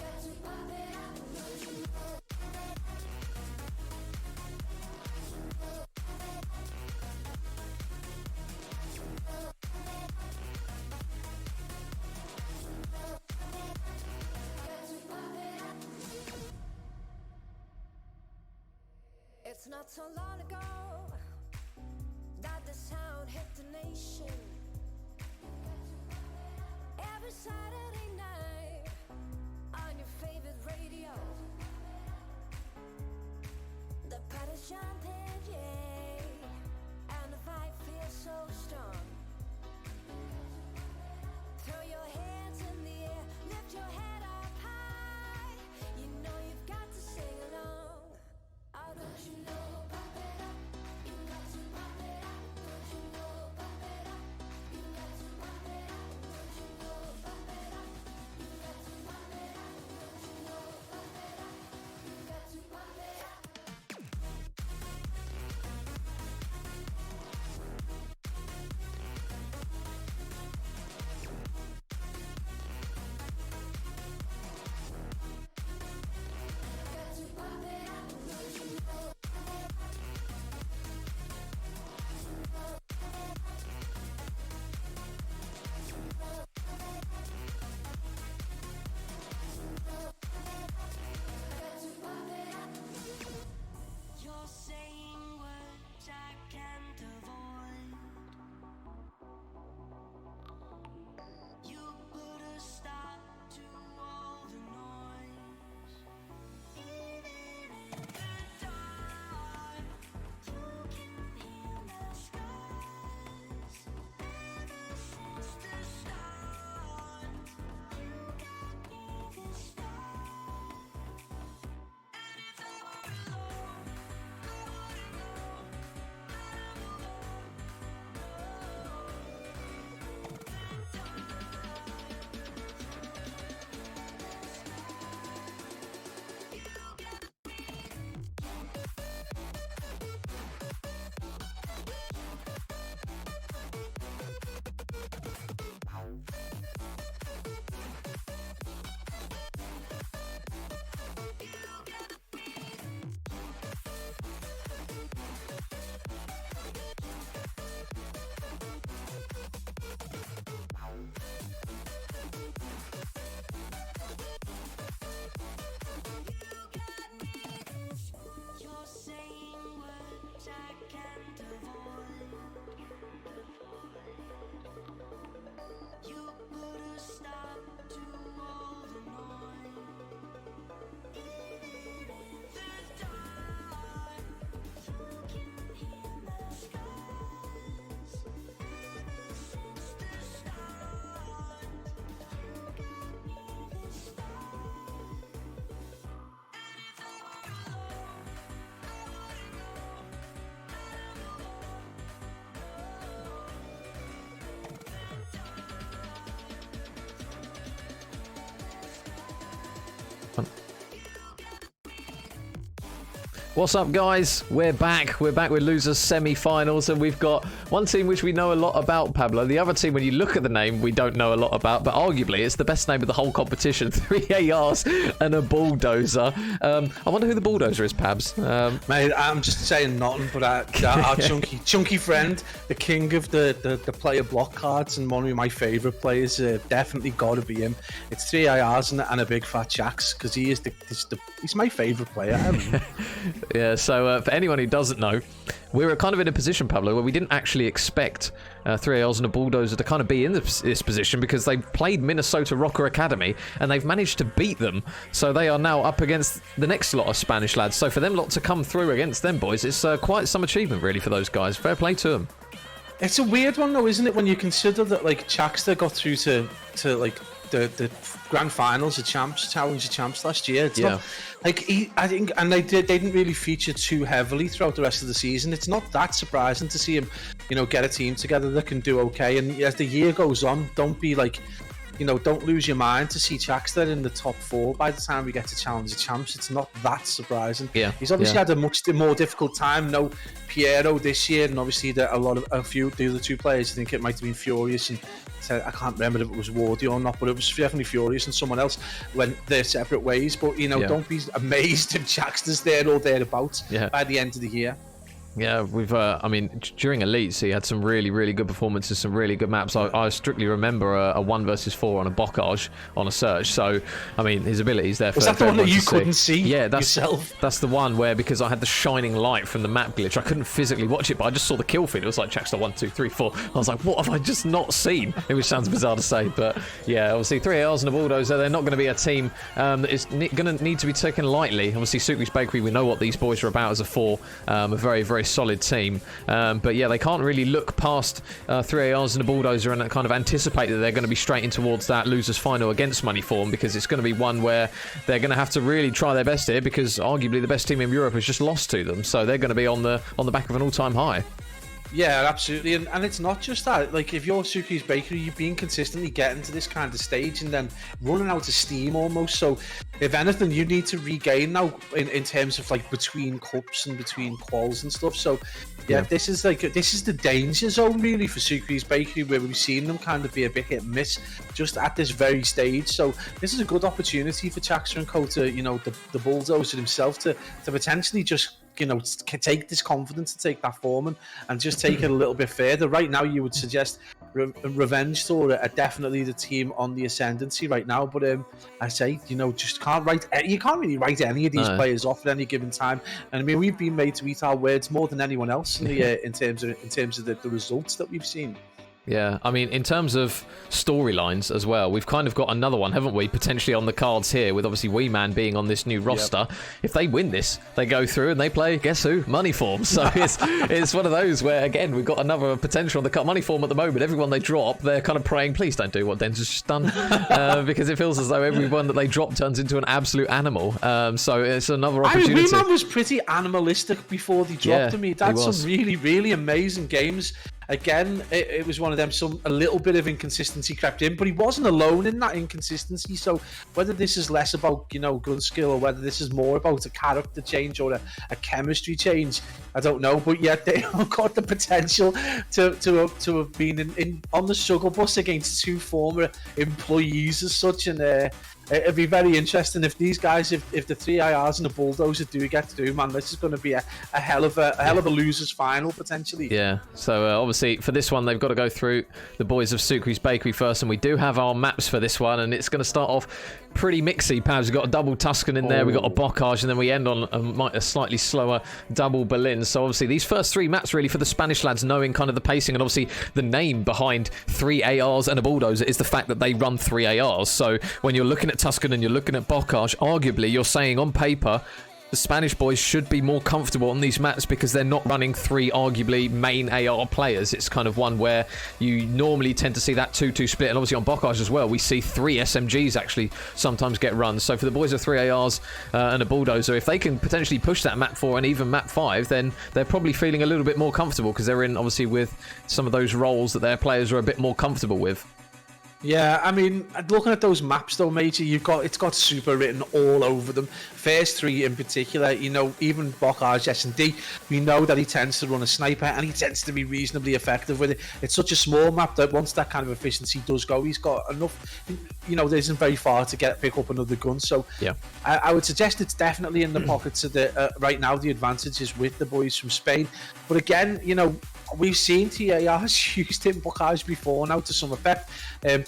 Got to pump it up. Don't you know? Got to pump it up. It's not so long ago that the sound hit the nation. Every Saturday night on your favorite radio, the party's jumping, yeah, and the vibe feels so strong. Throw your hands in the air, lift your head up high. You know you've got to sing along. Oh, don't you know, pump it up. You got to pump it up. Don't you know, pump it up. What's up, guys? We're back. We're back with losers semi-finals, and we've got one team which we know a lot about, Pablo. The other team, when you look at the name, we don't know a lot about, but arguably it's the best name of the whole competition. 3 ARs and a bulldozer. I wonder who the bulldozer is, Pabs. Mate, I'm just saying nothing, but our chunky friend, the king of the player block cards, and one of my favourite players, definitely got to be him. It's 3 ARs and a big fat Jax, because he's my favourite player. Yeah, so for anyone who doesn't know, we're kind of in a position, Pablo, where we didn't actually expect 3 ARs and a bulldozer to kind of be in this position, because they've played Minnesota ROKKR Academy and they've managed to beat them. So they are now up against the next lot of Spanish lads. So for them lot to come through against them boys, it's quite some achievement really for those guys. Fair play to them. It's a weird one though, isn't it, when you consider that like Chaxter got through to like the grand finals of champs, challenge of champs last year. It's not like I think, and they didn't really feature too heavily throughout the rest of the season. It's not that surprising to see him, get a team together that can do okay. And as the year goes on, don't be like, don't lose your mind to see Chaxter in the top 4 by the time we get to Challenge of Champs. It's not that surprising. Yeah, he's obviously had a much more difficult time. No Piero this year, and obviously the other 2 players. I think it might have been Furious and I can't remember if it was Wardy or not, but it was definitely Furious and someone else went their separate ways. But don't be amazed if Chaxter's there or thereabouts by the end of the year. Yeah, we've, I mean, during Elites, he had some really, really good performances, some really good maps. I strictly remember a 1 versus 4 on a Bocage on a search. So, I mean, his ability's there for Was that the one that you see. couldn't see yourself? That's the one where, because I had the shining light from the map glitch, I couldn't physically watch it, but I just saw the kill feed. It was like Chaxter 1, 2, 3, 4. I was like, what have I just not seen? Which sounds bizarre to say, but yeah, obviously 3 ARs and a bulldozer, they're not going to be a team that is going to need to be taken lightly. Obviously, Sucre's Bakery, we know what these boys are about as a 4, a very, very solid team. But yeah, they can't really look past 3 ARs and a bulldozer and kind of anticipate that they're going to be straight in towards that losers final against Moneyform, because it's going to be one where they're going to have to really try their best here, because arguably the best team in Europe has just lost to them, so they're going to be on the back of an all-time high. Yeah, absolutely, and it's not just that. Like, if you're Suki's Bakery, you've been consistently getting to this kind of stage and then running out of steam almost. So, if anything, you need to regain now in terms of like between cups and between quals and stuff. So, yeah, this is the danger zone really for Suki's Bakery, where we've seen them kind of be a bit hit and miss just at this very stage. So, this is a good opportunity for Chaxter and Co to, the bulldozer himself to potentially just take this confidence, to take that form and just take it a little bit further. Right now, you would suggest Revenge Tour are definitely the team on the ascendancy right now. But I say, you can't really write any of these players off at any given time. And I mean, we've been made to eat our words more than anyone else in the in terms of the results that we've seen. Yeah, I mean, in terms of storylines as well, we've kind of got another one, haven't we, potentially on the cards here, with obviously Wee Man being on this new roster. If they win this, they go through and they play, guess who? Moneyform. So it's one of those where, again, we've got another potential on the card. Moneyform at the moment, everyone they drop, they're kind of praying, please don't do what Den's just done, because it feels as though everyone that they drop turns into an absolute animal. So it's another opportunity. Wee Man was pretty animalistic before they dropped him. He had some really, really amazing games. Again, it was one of them, a little bit of inconsistency crept in, but he wasn't alone in that inconsistency. So whether this is less about, gun skill, or whether this is more about a character change or a chemistry change, I don't know. But yet they have got the potential to have been on the struggle bus against 2 former employees as such. And it'd be very interesting if these guys, if the 3 IRs and the bulldozer do get to do, man, this is going to be a hell of a losers final potentially. Yeah. So obviously for this one, they've got to go through the boys of Sucre's Bakery first, and we do have our maps for this one, and it's going to start off pretty mixy, Pabs. We've got a double Tuscan in there, we've got a Bocage, and then we end on a slightly slower double Berlin. So obviously these first 3 maps really for the Spanish lads, knowing kind of the pacing, and obviously the name behind 3 ARs and a bulldozer is the fact that they run 3 ARs. So when you're looking at Tuscan and you're looking at Bocage, arguably you're saying on paper the Spanish boys should be more comfortable on these maps, because they're not running 3 arguably main AR players. It's kind of one where you normally tend to see that 2-2 split, and obviously on Bocage as well, we see 3 SMGs actually sometimes get run. So for the boys of 3 ARs and a bulldozer, if they can potentially push that map 4 and even map 5, then they're probably feeling a little bit more comfortable, because they're in obviously with some of those roles that their players are a bit more comfortable with. Yeah, I mean, looking at those maps though, Major, it's got super written all over them. First three in particular, you know, even ROKKR's S&D, we know that he tends to run a sniper and he tends to be reasonably effective with it. It's such a small map that once that kind of efficiency does go, he's got enough, you know, there isn't very far to pick up another gun. So Yeah. I would suggest it's definitely in the pockets of the, right now, the advantage is with the boys from Spain. But again, you know, we've seen TARs used in ROKKRs before now to some effect.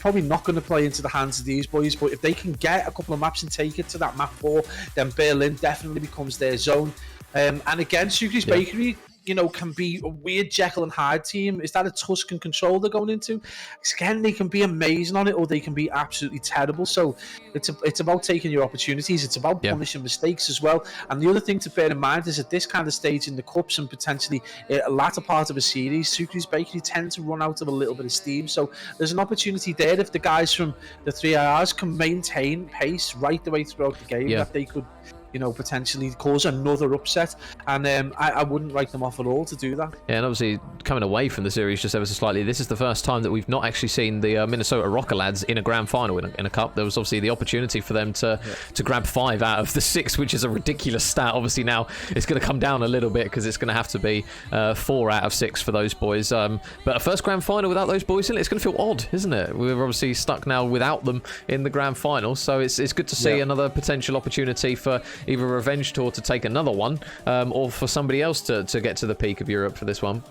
Probably not going to play into the hands of these boys, but if they can get a couple of maps and take it to that map 4, then Berlin definitely becomes their zone. And again, Sucre's Bakery, you know, can be a weird Jekyll and Hyde team. Is that a Tuscan control they're going into? Again, they can be amazing on it, or they can be absolutely terrible. So it's about taking your opportunities. It's about punishing mistakes as well. And the other thing to bear in mind is at this kind of stage in the cups and potentially a latter part of a series, Sucre's Bakery tend to run out of a little bit of steam. So there's an opportunity there if the guys from the 3IRs can maintain pace right the way throughout the game, that they could, you know, potentially cause another upset, and I wouldn't write them off at all to do that. Yeah, and obviously coming away from the series just ever so slightly, this is the first time that we've not actually seen the Minnesota ROKKR lads in a grand final in a cup. There was obviously the opportunity for them to grab 5 out of the 6, which is a ridiculous stat. Obviously now it's going to come down a little bit because it's going to have to be 4 out of 6 for those boys. But a first grand final without those boys in it, it's going to feel odd, isn't it? We're obviously stuck now without them in the grand final, so it's good to see another potential opportunity for either Revenge Tour to take another one, or for somebody else to get to the peak of Europe for this one.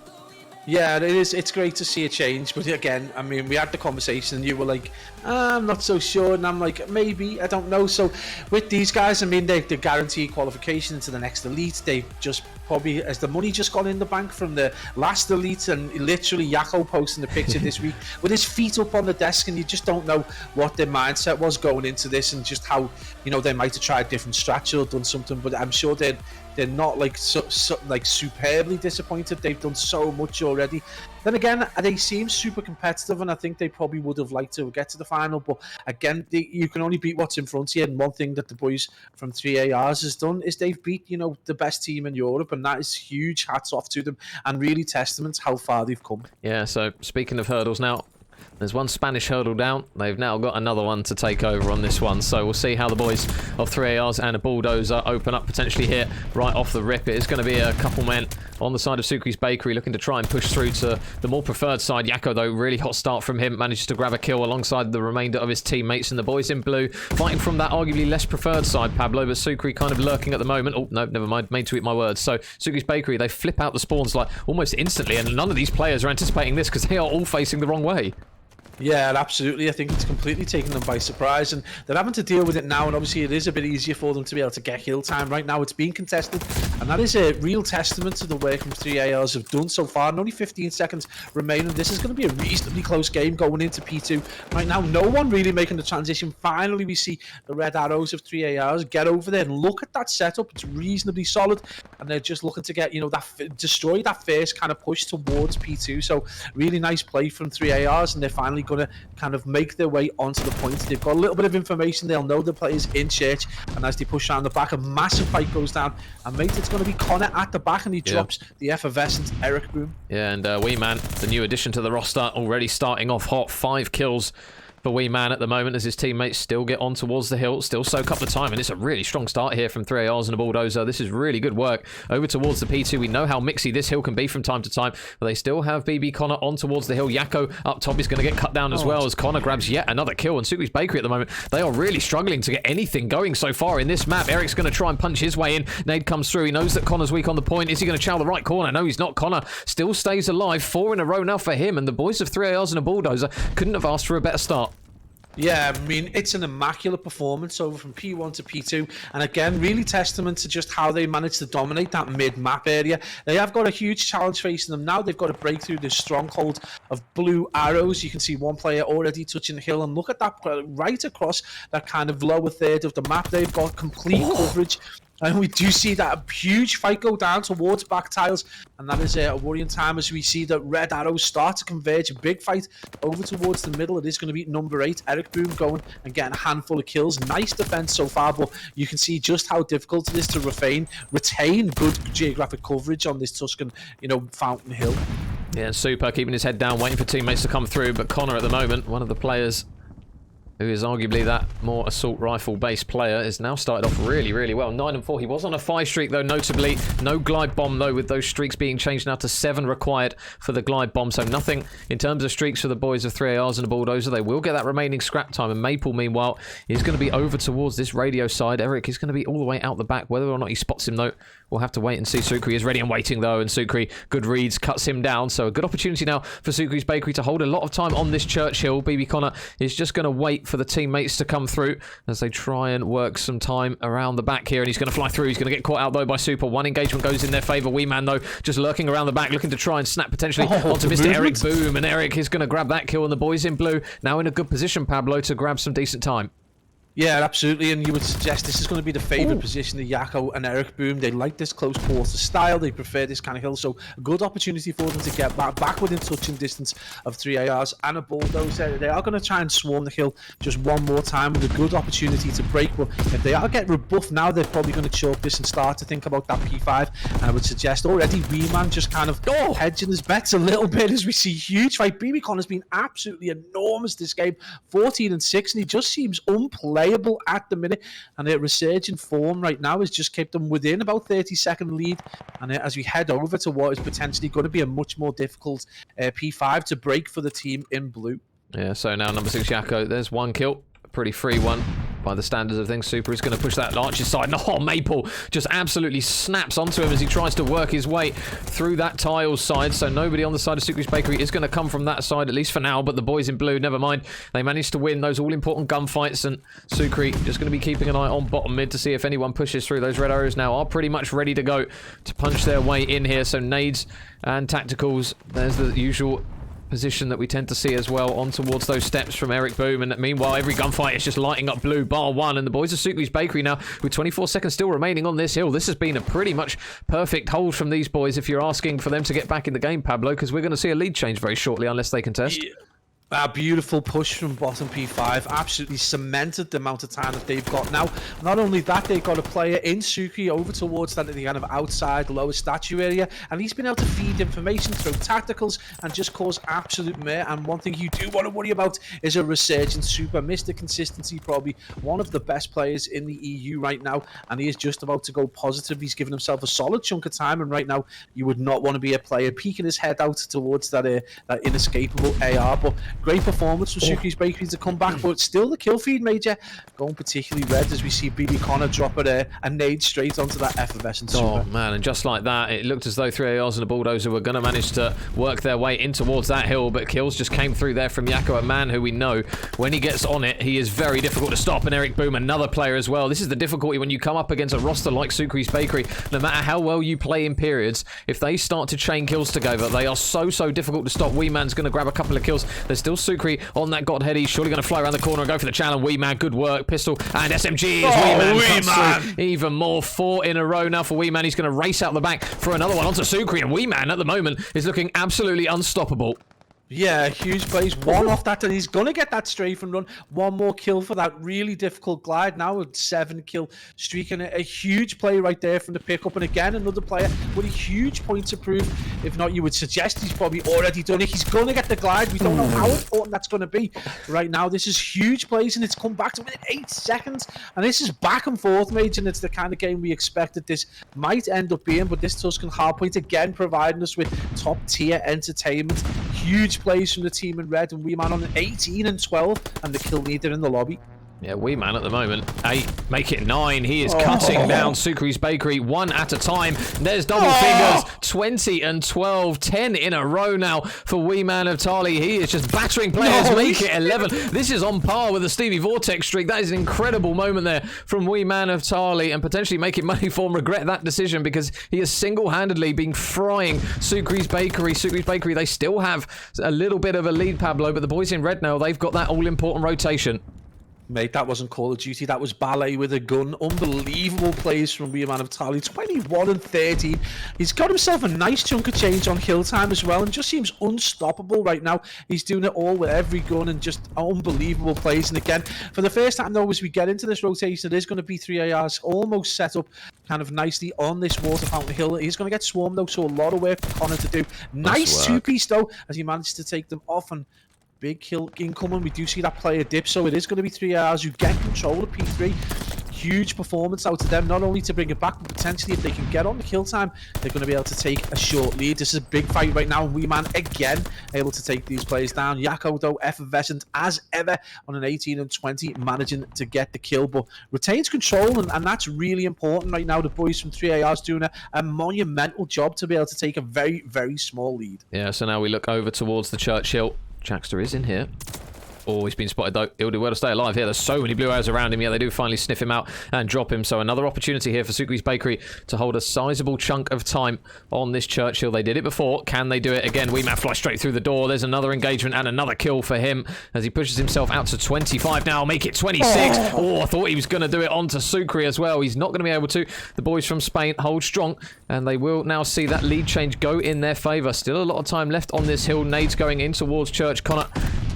Yeah, it is. It's great to see a change, but again, I mean, we had the conversation and you were like, I'm not so sure, and I'm like, maybe, I don't know. So with these guys, I mean, they guarantee qualification to the next elite. They just probably, as the money just gone in the bank from the last elite, and literally Yako posting the picture this week with his feet up on the desk, and you just don't know what their mindset was going into this, and just how, you know, they might have tried different strats or done something, but I'm sure they're not like like superbly disappointed. They've done so much already. Then again, they seem super competitive, and I think they probably would have liked to get to the final. But again, you can only beat what's in front of you. And one thing that the boys from 3ARs has done is they've beat, you know, the best team in Europe, and that is huge. Hats off to them, and really testament how far they've come. Yeah. So speaking of hurdles now, there's one Spanish hurdle down. They've now got another one to take over on this one. So we'll see how the boys of 3ARs and a Bulldozer open up potentially here right off the rip. It is going to be a couple men on the side of Sucre's Bakery looking to try and push through to the more preferred side. Yako, though, really hot start from him. Manages to grab a kill alongside the remainder of his teammates. And the boys in blue fighting from that arguably less preferred side, Pablo. But Sucre kind of lurking at the moment. Oh, no, never mind. Made to eat my words. So Sucre's Bakery, they flip out the spawns like almost instantly. And none of these players are anticipating this because they are all facing the wrong way. Yeah, absolutely. I think it's completely taken them by surprise, and they're having to deal with it now, and obviously it is a bit easier for them to be able to get kill time. Right now it's being contested, and that is a real testament to the work from 3ARs have done so far. And only 15 seconds remaining. This is going to be a reasonably close game going into P2. Right now, no one really making the transition. Finally, we see the red arrows of 3ARs get over there and look at that setup. It's reasonably solid, and they're just looking to get, you know, destroy that first kind of push towards P2. So really nice play from 3ARs, and they're finally going to kind of make their way onto the point. They've got a little bit of information. They'll know the players in church, and as they push around the back, a massive fight goes down, and mate, it's going to be Connor at the back, and he drops the effervescent Eric Boom. Yeah, and Wee Man, the new addition to the roster, already starting off hot. 5 kills for Wee Man at the moment as his teammates still get on towards the hill, still soak up the time, and it's a really strong start here from 3ARs and a Bulldozer. This is really good work over towards the P2. We know how mixy this hill can be from time to time, but they still have BB Connor on towards the hill. Yako up top is going to get cut down as well as Connor grabs yet another kill, and Sucre's Bakery at the moment, they are really struggling to get anything going so far in this map. Eric's going to try and punch his way in. Nade comes through. He knows that Connor's weak on the point. Is he going to chow the right corner? No, he's not. Connor still stays alive. 4 in a row now for him, and the boys of 3ARs and a Bulldozer couldn't have asked for a better start. Yeah, I mean, it's an immaculate performance over from P1 to P2, and again, really testament to just how they managed to dominate that mid-map area. They have got a huge challenge facing them now. They've got to break through this stronghold of blue arrows. You can see one player already touching the hill, and look at that right across that kind of lower third of the map. They've got complete coverage. And we do see that huge fight go down towards back tiles, and that is a worrying time as we see that red arrows start to converge. A big fight over towards the middle. It is going to be number 8, Eric Boom, going and getting a handful of kills. Nice defense so far, but you can see just how difficult it is to retain good geographic coverage on this Tuscan, you know, Fountain Hill. Yeah, Super keeping his head down, waiting for teammates to come through, but Connor at the moment, one of the players who is arguably that more assault rifle based player, is now started off really, really well. 9-4. He was on a 5 streak though, notably. No glide bomb though, with those streaks being changed now to 7 required for the glide bomb. So nothing in terms of streaks for the boys of 3ARs and a bulldozer. They will get that remaining scrap time. And Maple, meanwhile, is going to be over towards this radio side. Eric is going to be all the way out the back. Whether or not he spots him though, we'll have to wait and see. Sukri is ready and waiting though, and Sukri, good reads, cuts him down. So a good opportunity now for Sukri's Bakery to hold a lot of time on this Churchill. BB Connor is just going to wait for the teammates to come through as they try and work some time around the back here, and he's going to fly through. He's going to get caught out though by Super. One engagement goes in their favour. Wee Man though just lurking around the back, looking to try and snap potentially onto Mr. Eric Boom, and Eric is going to grab that kill, and the boys in blue now in a good position, Pablo, to grab some decent time. Yeah, absolutely, and you would suggest this is going to be the favoured position of Yakko and Eric Boom. They like this close quarter style, they prefer this kind of hill, so a good opportunity for them to get back within touching distance of 3ARs and a bulldozer. They are going to try and swarm the hill just one more time with a good opportunity to break, but if they are getting rebuffed now, they're probably going to chalk this and start to think about that P5, and I would suggest already Wee Man just kind of hedging his bets a little bit as we see huge fight. BB Connor's been absolutely enormous this game, 14-6, and he just seems unplayable at the minute, and a resurgent form right now has just kept them within about 30-second lead, and as we head over to what is potentially going to be a much more difficult P5 to break for the team in blue. Yeah, so now number 6 Yakko, there's one kill, a pretty free one by the standards of things. Super is going to push that Larches side, and Maple just absolutely snaps onto him as he tries to work his way through that tiles side. So nobody on the side of Sukri's Bakery is going to come from that side, at least for now, but the boys in blue, never mind. They managed to win those all-important gunfights, and Sukri just going to be keeping an eye on bottom mid to see if anyone pushes through. Those red arrows now are pretty much ready to go to punch their way in here, so nades and tacticals, there's the usual position that we tend to see as well on towards those steps from Eric Boom, and meanwhile every gunfight is just lighting up blue bar one, and the boys of Sukri's Bakery now with 24 seconds still remaining on this hill. This has been a pretty much perfect hold from these boys if you're asking for them to get back in the game, Pablo, because we're going to see a lead change very shortly unless they contest. Yeah. A beautiful push from bottom P5, absolutely cemented the amount of time that they've got now. Not only that, they've got a player in Sukri over towards that the kind of outside lower statue area, and he's been able to feed information through tacticals and just cause absolute mare. And one thing you do want to worry about is a resurgent Super. Mr. Consistency, probably one of the best players in the EU right now, and he is just about to go positive. He's given himself a solid chunk of time, and right now you would not want to be a player peeking his head out towards that inescapable AR, but great performance from Sukri's Bakery to come back, but still the kill feed major going particularly red as we see BB Connor drop a nade straight onto that effervescent Super. Oh man, and just like that, it looked as though 3ARs and a bulldozer were going to manage to work their way in towards that hill, but kills just came through there from Yakko, a man who we know when he gets on it, he is very difficult to stop, and Eric Boom, another player as well. This is the difficulty when you come up against a roster like Sukri's Bakery. No matter how well you play in periods, if they start to chain kills together, they are so difficult to stop. Wee Man's going to grab a couple of kills. There's still Sukri on that Godhead. He's surely going to fly around the corner and go for the challenge. Wee Man, good work. Pistol and SMG as Wee Man. Even more, 4 in a row now for Wee Man. He's going to race out the back for another one onto Sukri, and Wee Man at the moment is looking absolutely unstoppable. Yeah, huge plays. One off that, and he's going to get that strafe and run. One more kill for that really difficult glide. Now a 7-kill streak, and a huge play right there from the pickup. And again, another player with a huge point to prove. If not, you would suggest he's probably already done it. He's going to get the glide. We don't know how important that's going to be right now. This is huge plays, and it's come back to within 8 seconds. And this is back and forth, mate, and it's the kind of game we expected this might end up being. But this Tuscan hardpoint again providing us with top-tier entertainment. Huge plays from the team in red, and Wee Man on an 18-12, and the kill leader in the lobby. Yeah, Wee Man at the moment, 8, make it 9. He is cutting down Sukri's Bakery one at a time. There's double fingers, 20-12, 10 in a row now for Wee Man of Tali. He is just battering players, make it 11. This is on par with the Stevie Vortex streak. That is an incredible moment there from Wee Man of Tali, and potentially making Money Form regret that decision, because he has single-handedly been frying Sukri's Bakery. Sukri's Bakery, they still have a little bit of a lead, Pablo, but the boys in red now, they've got that all-important rotation. Mate, that wasn't Call of Duty, that was ballet with a gun. Unbelievable plays from Wee Man of Tali, 21-13. He's got himself a nice chunk of change on kill time as well, and just seems unstoppable right now. He's doing it all with every gun, and just unbelievable plays. And again, for the first time though, as we get into this rotation, there's going to be 3ARs almost set up kind of nicely on this water fountain hill. He's going to get swarmed though, so a lot of work for Connor to do. Nice two-piece though, as he managed to take them off, and big kill incoming. We do see that player dip, so it is going to be 3ARs who get control of P3. Huge performance out of them, not only to bring it back, but potentially if they can get on the kill time, they're going to be able to take a short lead. This is a big fight right now. WeeMan again able to take these players down. Yakko, though, effervescent as ever on an 18 and 20, managing to get the kill, but retains control, and that's really important right now. The boys from 3ARs doing a monumental job to be able to take a very, very small lead. Yeah, so now we look over towards the Churchill. Jackster is in here. Oh, he's been spotted though. He'll do well to stay alive here. There's so many blue arrows around him. Yeah, they do finally sniff him out and drop him. So another opportunity here for Sukri's Bakery to hold a sizable chunk of time on this Churchill. They did it before. Can they do it again? WeeMan flies straight through the door. There's another engagement and another kill for him as he pushes himself out to 25 now. Make it 26. Oh, I thought he was going to do it onto Sukri as well. He's not going to be able to. The boys from Spain hold strong, and they will now see that lead change go in their favour. Still a lot of time left on this hill. Nades going in towards Church. Connor.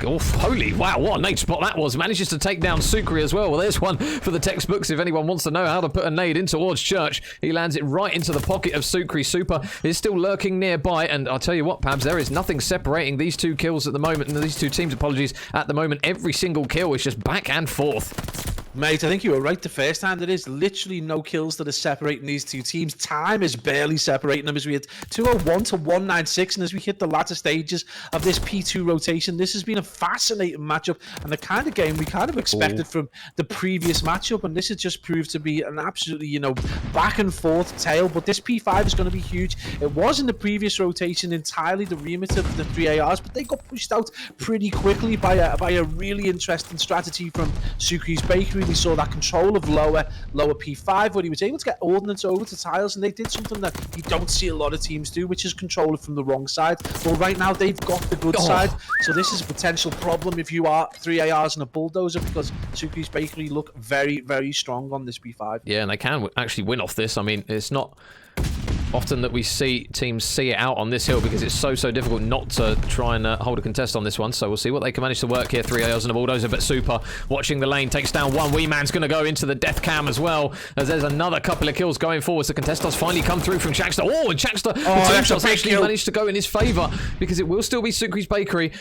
Oh, holy wow, what a nade spot that was. Manages to take down Sukri as well. Well, there's one for the textbooks if anyone wants to know how to put a nade in towards Church. He lands it right into the pocket of Sukri. Super is still lurking nearby, and I'll tell you what, Pabs, there is nothing separating these two kills at the moment, and these two teams, apologies, at the moment. Every single kill is just back and forth. Mate, I think you were right the first time. There is literally no kills that are separating these two teams. Time is barely separating them as we hit 201 to 196, and as we hit the latter stages of this P2 rotation, this has been a fascinating matchup and the kind of game we kind of expected from the previous matchup, and this has just proved to be an absolutely, you know, back and forth tale. But this P5 is going to be huge. It was in the previous rotation entirely the remit of the 3ARs, but they got pushed out pretty quickly by a really interesting strategy from Sukri's Bakery. We saw that control of lower P5 where he was able to get ordnance over to tiles, and they did something that you don't see a lot of teams do, which is control it from the wrong side. Well, right now they've got the good side, so this is a potential problem if you are 3ARs and a bulldozer, because Sukri's Bakery look very, very strong on this P5. Yeah, and they can actually win off this. I mean, it's not often that we see teams see it out on this hill because it's so difficult not to try and hold a contest on this one. So we'll see what they can manage to work here. 3ARs and a bulldozer, but Super watching the lane, takes down one. WeeMan's going to go into the death cam as well, as there's another couple of kills going forwards. The contest does finally come through from Jackster. Oh, and Jackster, the two shots actually managed to go in his favour, because it will still be Sukri's Bakery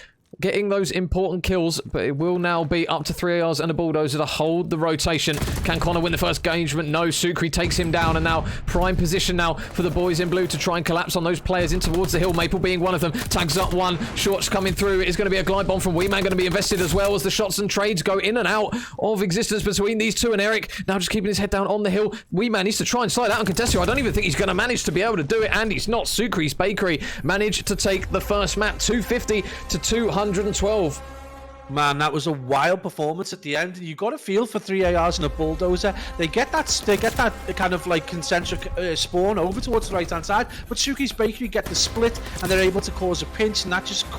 getting those important kills, but it will now be up to 3ARs and a bulldozer to hold the rotation. Can Connor win the first engagement? No, Sukri takes him down, and now prime position now for the boys in blue to try and collapse on those players in towards the hill. Maple being one of them, tags up one. Shorts coming through. It is going to be a glide bomb from WeeMan, going to be invested as well, as the shots and trades go in and out of existence between these two, and Eric now just keeping his head down on the hill. WeeMan needs to try and slide out and contest here. I don't even think he's going to manage to be able to do it, and he's not. Sukri's Bakery managed to take the first map, 250 to 212. Man, that was a wild performance at the end. You got a feel for 3ARs and a bulldozer. They get that kind of like concentric spawn over towards the right hand side, but Sukri's Bakery get the split, and they're able to cause a pinch, and that just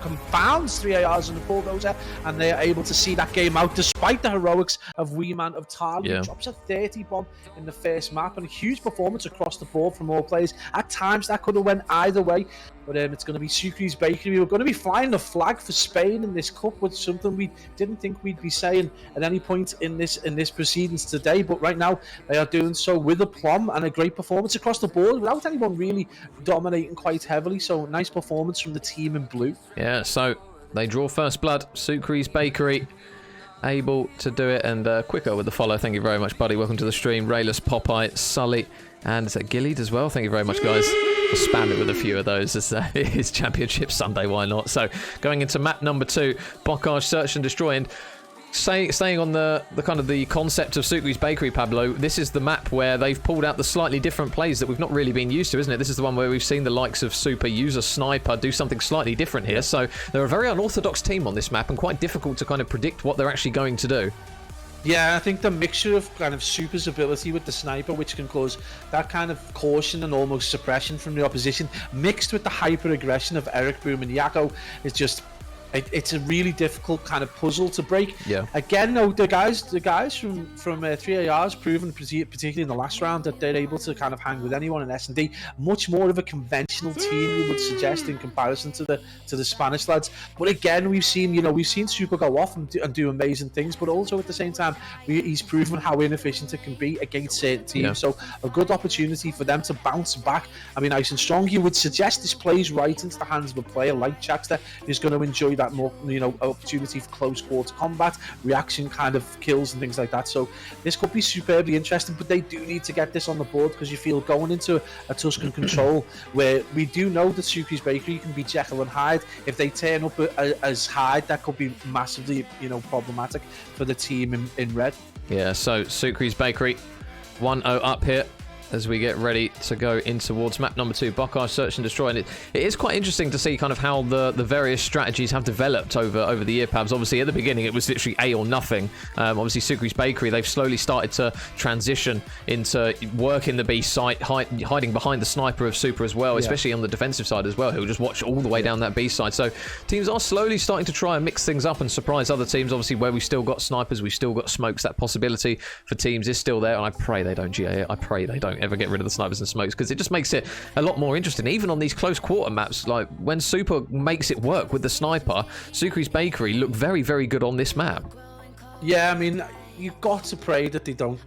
confounds 3ARs and the bulldozer, and they're able to see that game out despite the heroics of WeeMan of Tarl. He drops a 30 bomb in the first map, and a huge performance across the board from all players. At times that could have went either way, but it's going to be Sukri's Bakery. We're going to be flying the flag for Spain in this cup, which is something we didn't think we'd be saying at any point in this proceedings today. But right now they are doing so with aplomb and a great performance across the board without anyone really dominating quite heavily. So nice performance from the team in blue. Yeah, so they draw first blood. Sukri's Bakery able to do it, and Quicker with the follow. Thank you very much, buddy. Welcome to the stream. Rayless, Popeye, Sully, and Gillied as well. Thank you very much, guys. We'll spam it with a few of those as it's Championship Sunday, why not? So going into map number 2, Bocage, Search and Destroy. And staying on the kind of the concept of Sukri's Bakery, Pablo, this is the map where they've pulled out the slightly different plays that we've not really been used to, isn't it? This is the one where we've seen the likes of Super use a sniper, do something slightly different here. So they're a very unorthodox team on this map, and quite difficult to kind of predict what they're actually going to do. Yeah, I think the mixture of kind of Super's ability with the sniper, which can cause that kind of caution and almost suppression from the opposition, mixed with the hyper aggression of Eric, Boom and Yakko, is just it's a really difficult kind of puzzle to break. Yeah. Again, though, the guys from 3AR's proven, particularly in the last round, that they're able to kind of hang with anyone in S&D. Much more of a conventional team, you would suggest, in comparison to the Spanish lads. But again, we've seen Super go off and do amazing things, but also at the same time, he's proven how inefficient it can be against certain teams. Yeah. So a good opportunity for them to bounce back. I mean, nice and strong. You would suggest this plays right into the hands of a player like Jackster, who's going to enjoy that that more, opportunity for close quarter combat, reaction kind of kills and things like that. So this could be superbly interesting, but they do need to get this on the board, because you feel going into a Tuscan control where we do know that Sucre's Bakery can be Jekyll and Hyde. If they turn up as Hyde, that could be massively, problematic for the team in red. Yeah, so Sucre's Bakery 1-0 up here as we get ready to go in towards map number 2, ROKKR Search and Destroy. And it is quite interesting to see kind of how the various strategies have developed over the year, Pabs. Obviously, at the beginning, it was literally A or nothing. Obviously, Sucre's Bakery, they've slowly started to transition into working the B site, hiding behind the sniper of Super as well, especially on the defensive side as well, who'll just watch all the way down that B side. So teams are slowly starting to try and mix things up and surprise other teams. Obviously, where we've still got snipers, we've still got smokes, that possibility for teams is still there. And I pray they don't GA it. I pray they don't ever get rid of the snipers and smokes, because it just makes it a lot more interesting, even on these close quarter maps. Like when Super makes it work with the sniper, Sucre's Bakery look very, very good on this map. Yeah, I mean, you've got to pray that they don't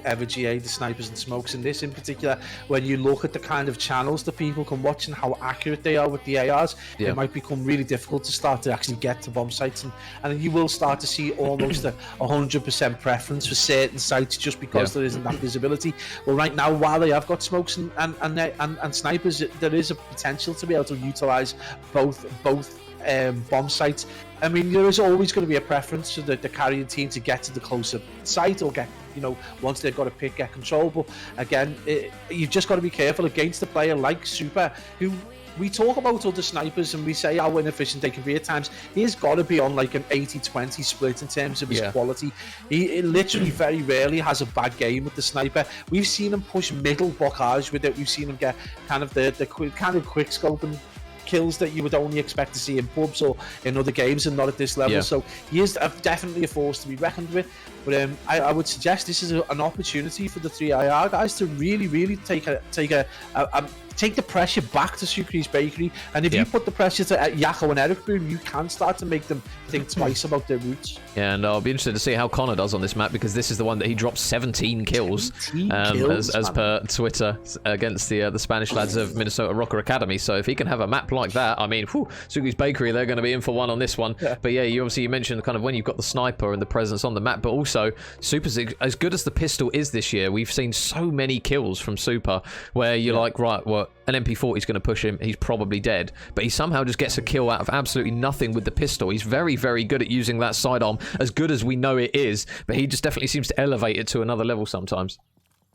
ever GA the snipers and smokes in this in particular. When you look at the kind of channels that people can watch and how accurate they are with the ARs, it might become really difficult to start to actually get to bomb sites, and you will start to see almost a 100% preference for certain sites just because there isn't that visibility. Well, right now, while they have got smokes and snipers, there is a potential to be able to utilize both bomb sites. I mean, there is always going to be a preference for the carrying team to get to the closer site, or get, once they've got a pick, get control. But again, you've just got to be careful against a player like Super, who we talk about other snipers and we say how inefficient they can be at times. He's got to be on like an 80-20 split in terms of his quality. He literally very rarely has a bad game with the sniper. We've seen him push middle blockage with it. We've seen him get kind of the kind of quick scoping kills that you would only expect to see in pubs or in other games, and not at this level. So he is definitely a force to be reckoned with. But I would suggest this is an opportunity for the 3IR guys to really take the pressure back to Sucre's Bakery. And if you put the pressure to Yakko and Eric Boom, you can start to make them think twice about their routes. Yeah, and I'll be interested to see how Connor does on this map, because this is the one that he dropped 17 kills, as per Twitter, against the Spanish lads of Minnesota ROKKR Academy. So if he can have a map like that, I mean, Sucre's Bakery, they're going to be in for one on this one. But yeah, you mentioned kind of when you've got the sniper and the presence on the map, but also Super's as good as the pistol is this year. We've seen so many kills from Super where you're like, right, well, an MP40 is going to push him, he's probably dead, but he somehow just gets a kill out of absolutely nothing with the pistol. He's very, very good at using that sidearm, as good as we know it is, but he just definitely seems to elevate it to another level sometimes.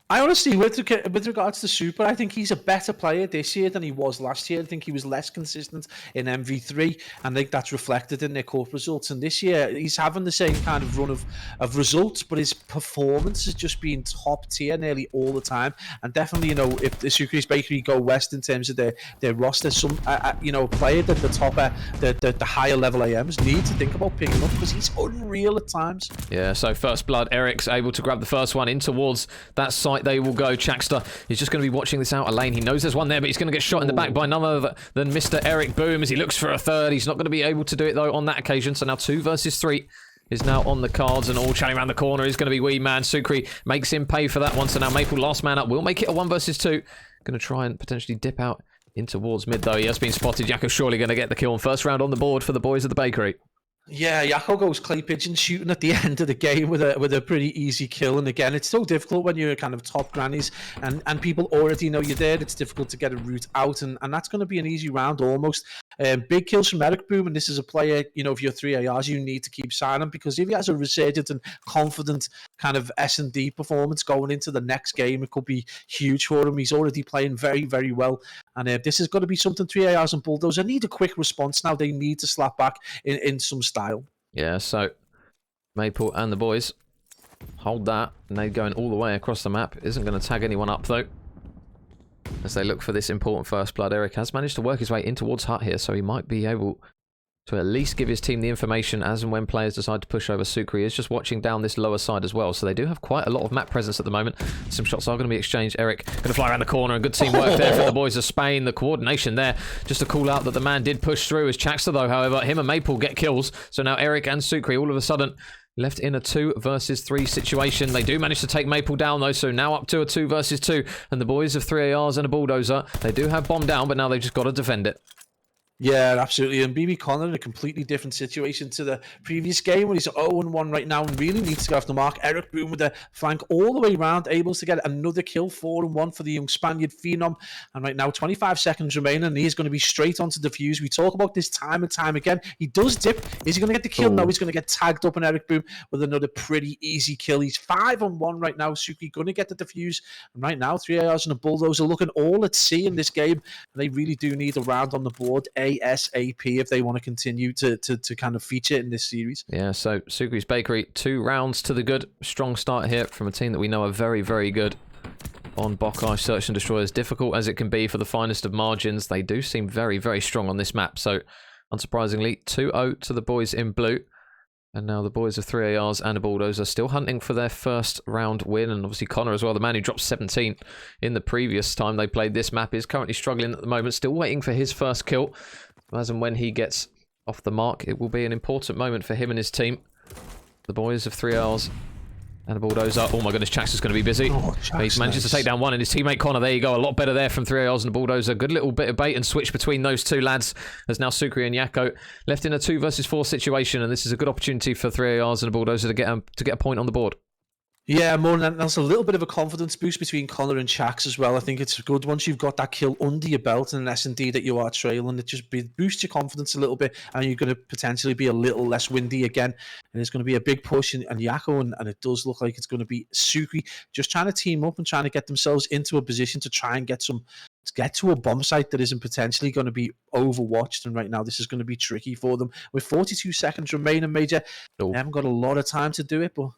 I honestly, with regards to Super, I think he's a better player this year than he was last year. I think he was less consistent in MV3, and I think that's reflected in their cup results. And this year, he's having the same kind of run of results, but his performance has just been top tier nearly all the time. And definitely, if the Sucre's Bakery go west in terms of their roster, some player that the higher level AMs need to think about picking up, because he's unreal at times. Yeah, so first blood, Eric's able to grab the first one in towards that site. They will go. Chakster is just going to be watching this outer lane. He knows there's one there, but he's going to get shot in the back by none other than Mr. Eric Boom as he looks for a third. He's not going to be able to do it, though, on that occasion. So now 2 versus 3 is now on the cards, and all chatting around the corner is going to be Wee Man. Sucre makes him pay for that one. So now Maple, last man up, will make it a 1 versus 2. Going to try and potentially dip out in towards mid, though. He has been spotted. Yakko surely going to get the kill on first round on the board for the boys of the bakery. Yeah, Yakko goes clay pigeon shooting at the end of the game with a pretty easy kill. And again, it's so difficult when you're kind of top grannies and people already know you're there. It's difficult to get a route out, and that's going to be an easy round almost. Big kills from Eric Boom, and this is a player, if you're 3ARs, you need to keep signing, because if he has a resurgent and confident kind of S&D performance going into the next game, it could be huge for him. He's already playing very, very well, and this is going to be something 3ARs and Bulldozer need a quick response now. They need to slap back in some style. Yeah, so Maple and the boys hold that, and they're going all the way across the map. Isn't going to tag anyone up, though, as they look for this important first blood. Eric has managed to work his way in towards Hut here, so he might be able to at least give his team the information as and when players decide to push over. Sucre is just watching down this lower side as well, so they do have quite a lot of map presence at the moment. Some shots are going to be exchanged. Eric going to fly around the corner, and good teamwork there for the boys of Spain. The coordination there, just to call out that the man did push through as Chakster, though, however, him and Maple get kills, so now Eric and Sucre all of a sudden left in a 2 versus 3 situation. They do manage to take Maple down, though, so now up to a 2 versus 2, and the boys of 3ARs and a Bulldozer, they do have bomb down, but now they've just got to defend it. Yeah, absolutely. And BB Connor in a completely different situation to the previous game where he's 0-1 right now and really needs to get off the mark. Eric Boom with the flank all the way around, able to get another kill, 4-1 for the young Spaniard Phenom. And right now, 25 seconds remaining, and he's going to be straight onto defuse. We talk about this time and time again. He does dip. Is he going to get the kill? No, he's going to get tagged up, and Eric Boom with another pretty easy kill. He's 5-1 right now. Suki going to get the defuse. And right now, 3 ARs and a Bulldozer looking all at sea in this game. And they really do need a round on the board ASAP if they want to continue to kind of feature in this series. Yeah, so Sukri's Bakery, 2 rounds to the good. Strong start here from a team that we know are very, very good on ROKKR Search and Destroy. As difficult as it can be for the finest of margins, they do seem very, very strong on this map. So, unsurprisingly, 2-0 to the boys in blue. And now the boys of 3 ARs and a Bulldozer still hunting for their first round win. And obviously Connor as well, the man who dropped 17 in the previous time they played this map, is currently struggling at the moment, still waiting for his first kill. As and when he gets off the mark, it will be an important moment for him and his team. The boys of 3 ARs and a Bulldozer. Oh my goodness, Chax is going to be busy. He manages to take down one, and his teammate Connor, there you go, a lot better there from 3 ARs and a Bulldozer. Good little bit of bait and switch between those two lads, as now Sukri and Yako left in a 2 versus 4 situation, and this is a good opportunity for 3 ARs and a Bulldozer to get a point on the board. Yeah, more than that, that's a little bit of a confidence boost between Connor and Chax as well. I think it's good once you've got that kill under your belt and an S&D that you are trailing. It just boosts your confidence a little bit, and you're going to potentially be a little less windy again. And it's going to be a big push, and Yako, and it does look like it's going to be Sukri just trying to team up and trying to get themselves into a position to try and get to a bomb site that isn't potentially going to be overwatched. And right now, this is going to be tricky for them. With 42 seconds remaining, Major, they haven't got a lot of time to do it, but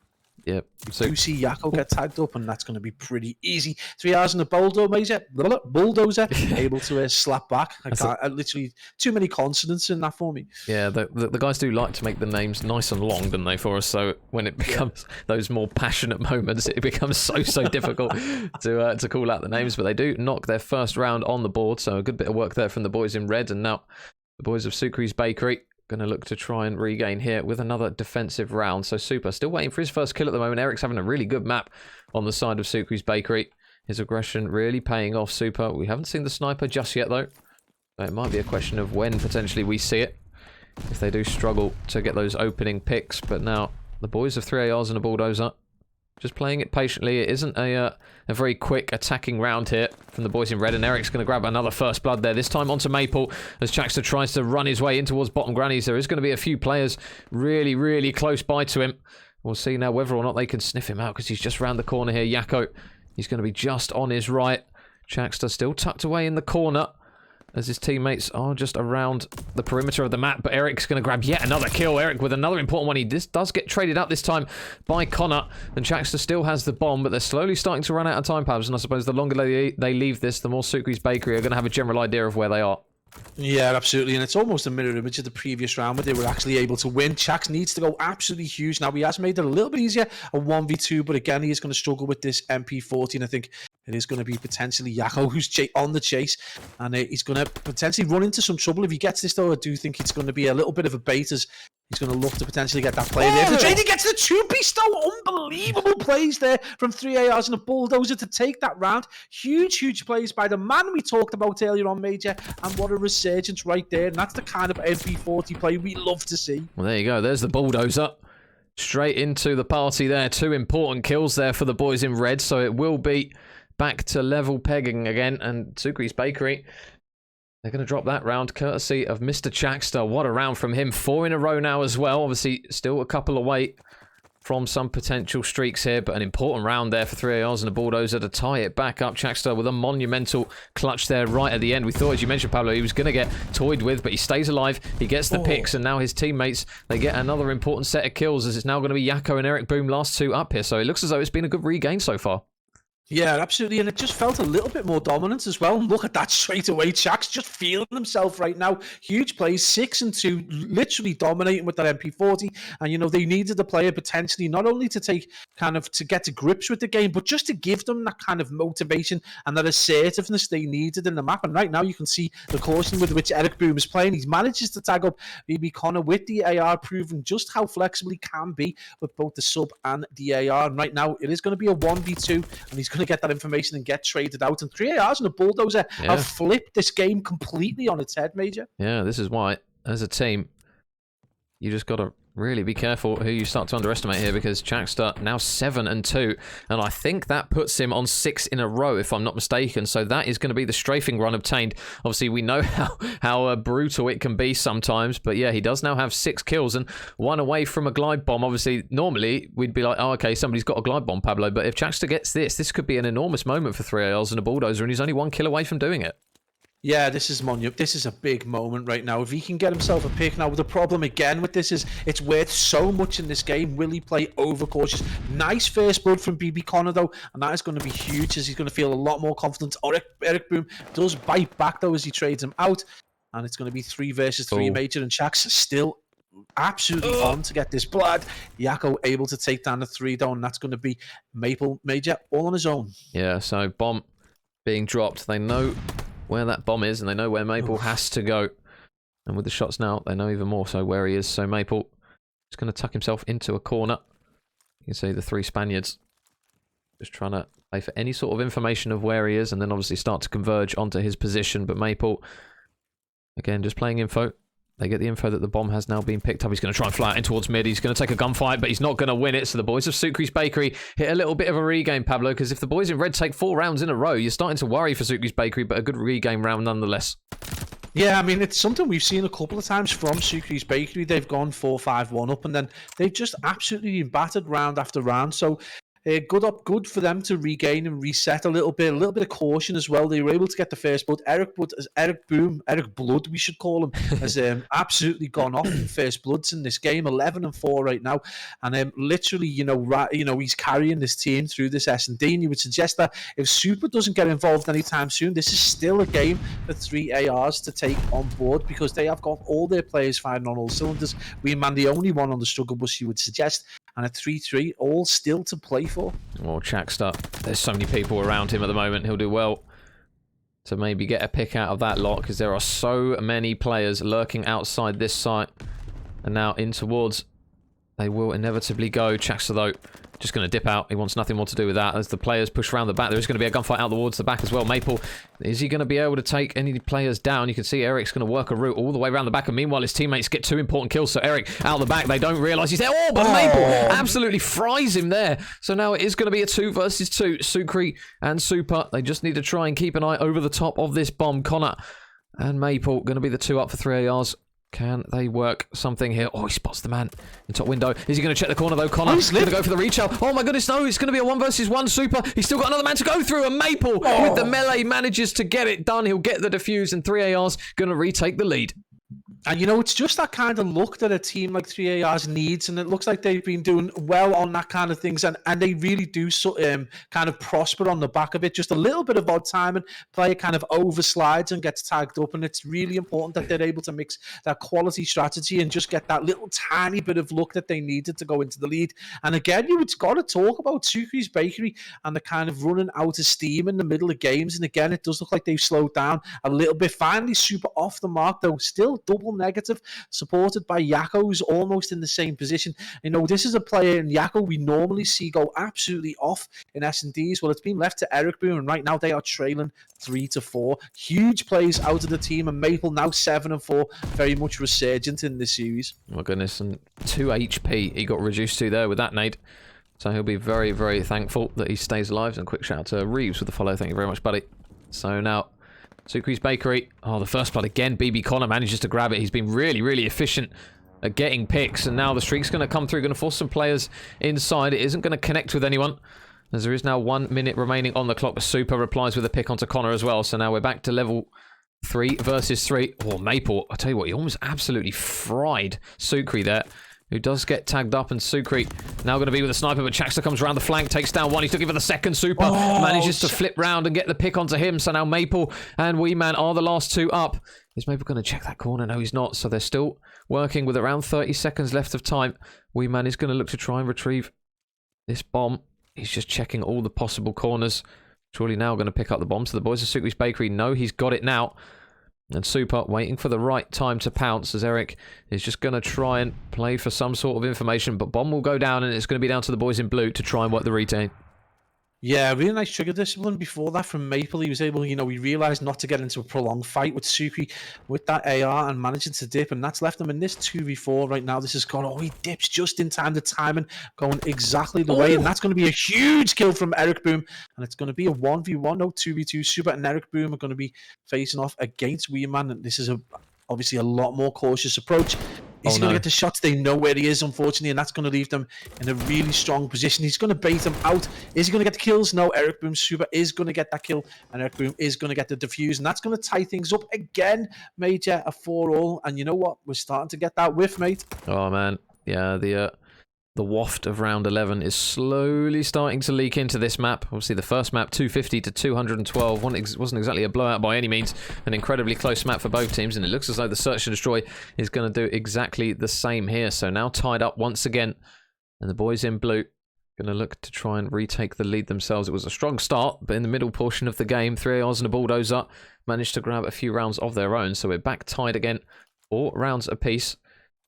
yep. So you see Yako get tagged up, and that's going to be pretty easy. 3 hours and a bulldozer able to slap back. I literally too many consonants in that for me. Yeah, the guys do like to make the names nice and long, don't they, for us? So when it becomes those more passionate moments, it becomes so difficult to call out the names. But they do knock their first round on the board, so a good bit of work there from the boys in red. And now the boys of Sukri's Bakery going to look to try and regain here with another defensive round. So Super still waiting for his first kill at the moment. Eric's having a really good map on the side of Sukri's Bakery. His aggression really paying off, Super. We haven't seen the sniper just yet, though. So it might be a question of when potentially we see it, if they do struggle to get those opening picks. But now the boys of 3 ARs and a Bulldozer just playing it patiently. It isn't a very quick attacking round here from the boys in red, and Eric's going to grab another first blood there, this time onto Maple, as Chaxter tries to run his way in towards bottom grannies. There is going to be a few players really, really close by to him. We'll see now whether or not they can sniff him out, because he's just round the corner here. Yako, he's going to be just on his right. Chaxter still tucked away in the corner, as his teammates are just around the perimeter of the map. But Eric's going to grab yet another kill. Eric with another important one. He does get traded up this time by Connor. And Chaxter still has the bomb, but they're slowly starting to run out of time, Pabs. And I suppose the longer they leave this, the more Sukri's Bakery are going to have a general idea of where they are. Yeah, absolutely. And it's almost a mirror image of the previous round where they were actually able to win. Chax needs to go absolutely huge. Now, he has made it a little bit easier, a 1v2, but again, he is going to struggle with this MP40. And I think it is going to be potentially Yako who's on the chase, and he's going to potentially run into some trouble if he gets this, though. I do think it's going to be a little bit of a bait, as he's going to look to potentially get that play there. The trading gets the 2-piece, though. Unbelievable plays there from 3 ARs and a Bulldozer to take that round. Huge plays by the man we talked about earlier on, Major, and what a resurgence right there. And that's the kind of MP40 play we love to see. Well, there you go. There's the Bulldozer. Straight into the party there. 2 important kills there for the boys in red, so it will be back to level pegging again. And Sukri's Bakery, they're going to drop that round courtesy of Mr. Chaxter. What a round from him. 4 in a row now as well. Obviously, still a couple away from some potential streaks here, but an important round there for 3 ARs and a Bulldozer to tie it back up. Chaxter with a monumental clutch there right at the end. We thought, as you mentioned, Pablo, he was going to get toyed with, but he stays alive. He gets the picks, and now his teammates, they get another important set of kills, as it's now going to be Yako and Eric Boom, last 2 up here. So it looks as though it's been a good regain so far. Yeah, absolutely. And it just felt a little bit more dominant as well. And look at that straight away. Chax just feeling himself right now. Huge plays, 6 and 2, literally dominating with that MP40. And, you know, they needed the player potentially not only to take to get to grips with the game, but just to give them that kind of motivation and that assertiveness they needed in the map. And right now you can see the caution with which Eric Boom is playing. He manages to tag up BB Connor with the AR, proving just how flexible he can be with both the sub and the AR. And right now it is going to be a 1v2, and he's going to get that information and get traded out. And 3ARs and a Bulldozer have flipped this game completely on its head, Major. Yeah, this is why, as a team, you just got to really be careful who you start to underestimate here, because Jackster now 7-2, and I think that puts him on 6 in a row, if I'm not mistaken. So that is going to be the strafing run obtained. Obviously, we know how brutal it can be sometimes, but yeah, he does now have 6 kills and 1 away from a glide bomb. Obviously, normally we'd be like, oh, okay, somebody's got a glide bomb, Pablo. But if Jackster gets this could be an enormous moment for 3ARs and a Bulldozer, and he's only 1 kill away from doing it. Yeah, this is a big moment right now. If he can get himself a pick now, the problem again with this is it's worth so much in this game. Will he play overcautious? Nice first blood from BB Connor though, and that is going to be huge as he's going to feel a lot more confident. Eric Boom does bite back though as he trades him out, and it's going to be 3 versus 3 Major, and Shaq's still absolutely on to get this blood. Yakko able to take down the 3 though, and that's going to be Maple Major all on his own. Yeah, so bomb being dropped. They know where that bomb is, and they know where Maple has to go. And with the shots now, they know even more so where he is. So Maple is going to tuck himself into a corner. You can see the 3 Spaniards just trying to play for any sort of information of where he is, and then obviously start to converge onto his position. But Maple, again, just playing info. They get the info that the bomb has now been picked up. He's going to try and fly out in towards mid. He's going to take a gunfight, but he's not going to win it. So the boys of Sukri's Bakery hit a little bit of a regain, Pablo, because if the boys in red take 4 rounds in a row, you're starting to worry for Sukri's Bakery, but a good regain round nonetheless. Yeah, I mean, it's something we've seen a couple of times from Sukri's Bakery. They've gone 4-5-1 up, and then they've just absolutely been battered round after round. So good for them to regain and reset a little bit of caution as well. They were able to get the first blood. Eric Blood, we should call him, has absolutely gone off in first bloods in this game, 11-4 right now, and literally, he's carrying this team through this S&D. And you would suggest that if Super doesn't get involved anytime soon, this is still a game for 3ARs to take on board, because they have got all their players firing on all cylinders. Weeman, the only one on the struggle bus, you would suggest, and a 3-3, all still to play for. Well, Jackster, there's so many people around him at the moment. He'll do well to maybe get a pick out of that lot, because there are so many players lurking outside this site. And now in towards, they will inevitably go. Jackster, though, just going to dip out. He wants nothing more to do with that. As the players push around the back, there is going to be a gunfight out towards the back as well. Maple, is he going to be able to take any players down? You can see Eric's going to work a route all the way around the back, and meanwhile his teammates get 2 important kills. So Eric out the back, they don't realise he's there. Oh, but Maple absolutely fries him there. So now it is going to be a 2 versus 2. Sukri and Super, they just need to try and keep an eye over the top of this bomb. Connor and Maple going to be the 2 up for 3ARs. Can they work something here? Oh, he spots the man in top window. Is he going to check the corner, though? Connor is going to go for the reach out. Oh, my goodness, no. It's going to be a 1 versus 1 Super. He's still got another man to go through. And Maple, with the melee, manages to get it done. He'll get the defuse, and 3AR's going to retake the lead. And, it's just that kind of look that a team like 3ARs needs, and it looks like they've been doing well on that kind of things, and they really do kind of prosper on the back of it. Just a little bit of odd timing, player kind of overslides and gets tagged up, and it's really important that they're able to mix that quality strategy and just get that little tiny bit of luck that they needed to go into the lead. And again, you've got to talk about Sukri's Bakery and the kind of running out of steam in the middle of games, and again, it does look like they've slowed down a little bit. Finally, Super off the mark, though, still double negative, supported by Yakko, who's almost in the same position. This is a player in Yakko we normally see go absolutely off in S&Ds. Well, it's been left to Eric Boone, and right now they are trailing 3-4. Huge plays out of the team, and Maple now 7-4, very much resurgent in this series. Oh my goodness, and 2 HP he got reduced to there with that nade. So he'll be very, very thankful that he stays alive. And quick shout out to Reeves with the follow. Thank you very much, buddy. So now Sukri's Bakery. Oh, the first blood again. BB Connor manages to grab it. He's been really, really efficient at getting picks. And now the streak's going to come through. Going to force some players inside. It isn't going to connect with anyone, as there is now 1 minute remaining on the clock. But Super replies with a pick onto Connor as well. So now we're back to level 3 versus 3. Oh, Maple. I tell you what, he almost absolutely fried Sukri there, who does get tagged up, and Sukri now going to be with a sniper, but Jackster comes around the flank, takes down 1. He's looking for the second Super, manages to flip round and get the pick onto him. So now Maple and Weeman are the last 2 up. Is Maple going to check that corner? No, he's not. So they're still working with around 30 seconds left of time. Weeman is going to look to try and retrieve this bomb. He's just checking all the possible corners. Surely now going to pick up the bomb. So the boys of Sukri's Bakery know he's got it now. And Super waiting for the right time to pounce, as Eric is just going to try and play for some sort of information. But bomb will go down, and it's going to be down to the boys in blue to try and work the retain. Yeah, really nice trigger discipline before that from Maple. He was able, he realized not to get into a prolonged fight with Suki with that AR and managing to dip, and that's left him in this 2v4 right now. This has gone, he dips just in time, the timing going exactly the way, and that's going to be a huge kill from Eric Boom, and it's going to be a 1v1, no 2v2. Super and Eric Boom are going to be facing off against Weeman, and this is obviously a lot more cautious approach. Is he going to get the shots? They know where he is, unfortunately, and that's going to leave them in a really strong position. He's going to bait them out. Is he going to get the kills? No, Eric Boom Super is going to get that kill, and Eric Boom is going to get the defuse, and that's going to tie things up again. Major, a 4-all, and you know what? We're starting to get that whiff, mate. Oh, man. Yeah, the waft of round 11 is slowly starting to leak into this map. Obviously, the first map, 250 to 212, wasn't exactly a blowout by any means. An incredibly close map for both teams, and it looks as though the Search and Destroy is going to do exactly the same here. So now tied up once again, and the boys in blue going to look to try and retake the lead themselves. It was a strong start, but in the middle portion of the game, 3 ARs and a Bulldozer managed to grab a few rounds of their own. So we're back tied again, 4 rounds apiece.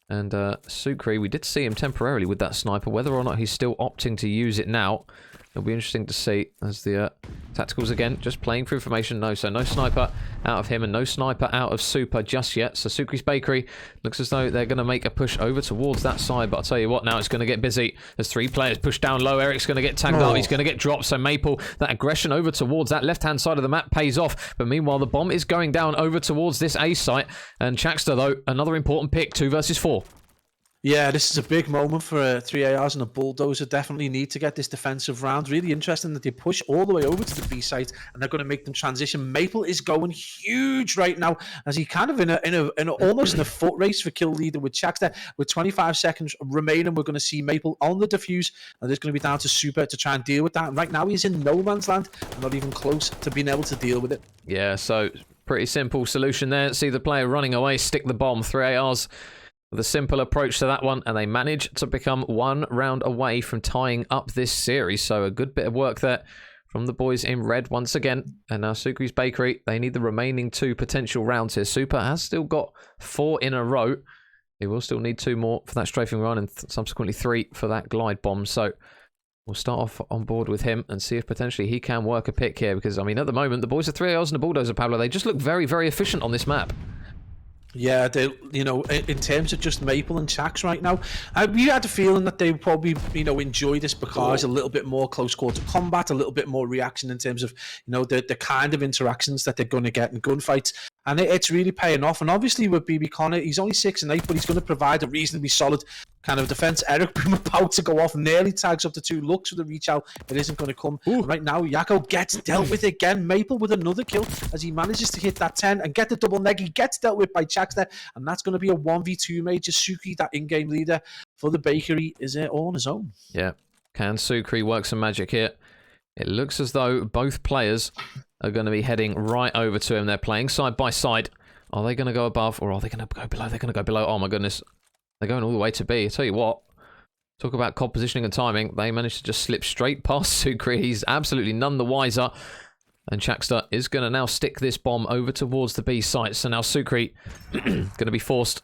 And Sukri, we did see him temporarily with that sniper. Whether or not he's still opting to use it now, it'll be interesting to see as the tacticals again, just playing for information. No, so no sniper out of him and no sniper out of Super just yet. So Sukri's Bakery looks as though they're going to make a push over towards that side. But I'll tell you what, now it's going to get busy. There's 3 players pushed down low. Eric's going to get tagged up. He's going to get dropped. So Maple, that aggression over towards that left-hand side of the map pays off. But meanwhile, the bomb is going down over towards this A site. And Chaxter, though, another important pick, 2 versus 4. Yeah, this is a big moment for 3 ARs and a Bulldozer. Definitely need to get this defensive round. Really interesting that they push all the way over to the B site and they're going to make them transition. Maple is going huge right now as he kind of in a almost in a foot race for kill leader with Chaxter. With 25 seconds remaining, we're going to see Maple on the defuse, and it's going to be down to Super to try and deal with that. And right now he's in no man's land, not even close to being able to deal with it. Yeah, so pretty simple solution there. See the player running away, stick the bomb. 3 ARs. The simple approach to that one, and they managed to become 1 round away from tying up this series. So a good bit of work there from the boys in red once again. And now Sukri's Bakery, they need the remaining 2 potential rounds here. Super has still got 4 in a row. He will still need 2 more for that strafing run and subsequently 3 for that glide bomb. So we'll start off on board with him and see if potentially he can work a pick here. Because, I mean, at the moment, the boys are 3 ARs and a Bulldozer, Pablo. They just look very, very efficient on this map. Yeah, they, in terms of just Maple and Chax right now, we had a feeling that they would probably, enjoy this because a little bit more close quarter combat, a little bit more reaction in terms of, the kind of interactions that they're going to get in gunfights. And it's really paying off. And obviously with BB Connor, he's only 6 and 8, but he's going to provide a reasonably solid kind of defense. Eric Boom about to go off, nearly tags up to 2, looks for the reach out. It isn't going to come. Right now, Yako gets dealt with again. Maple with another kill as he manages to hit that 10 and get the double neg. He gets dealt with by Chaxter, and that's going to be a 1v2 major. Suki, that in-game leader for the Bakery, is all on his own. Yeah. Can Sukri work some magic here? It looks as though both players are going to be heading right over to him. They're playing side by side. Are they going to go above or are they going to go below? They're going to go below. Oh my goodness. They're going all the way to B. I tell you what. Talk about cold positioning and timing. They managed to just slip straight past Sukri. He's absolutely none the wiser. And Chaxter is going to now stick this bomb over towards the B site. So now Sukri going to be forced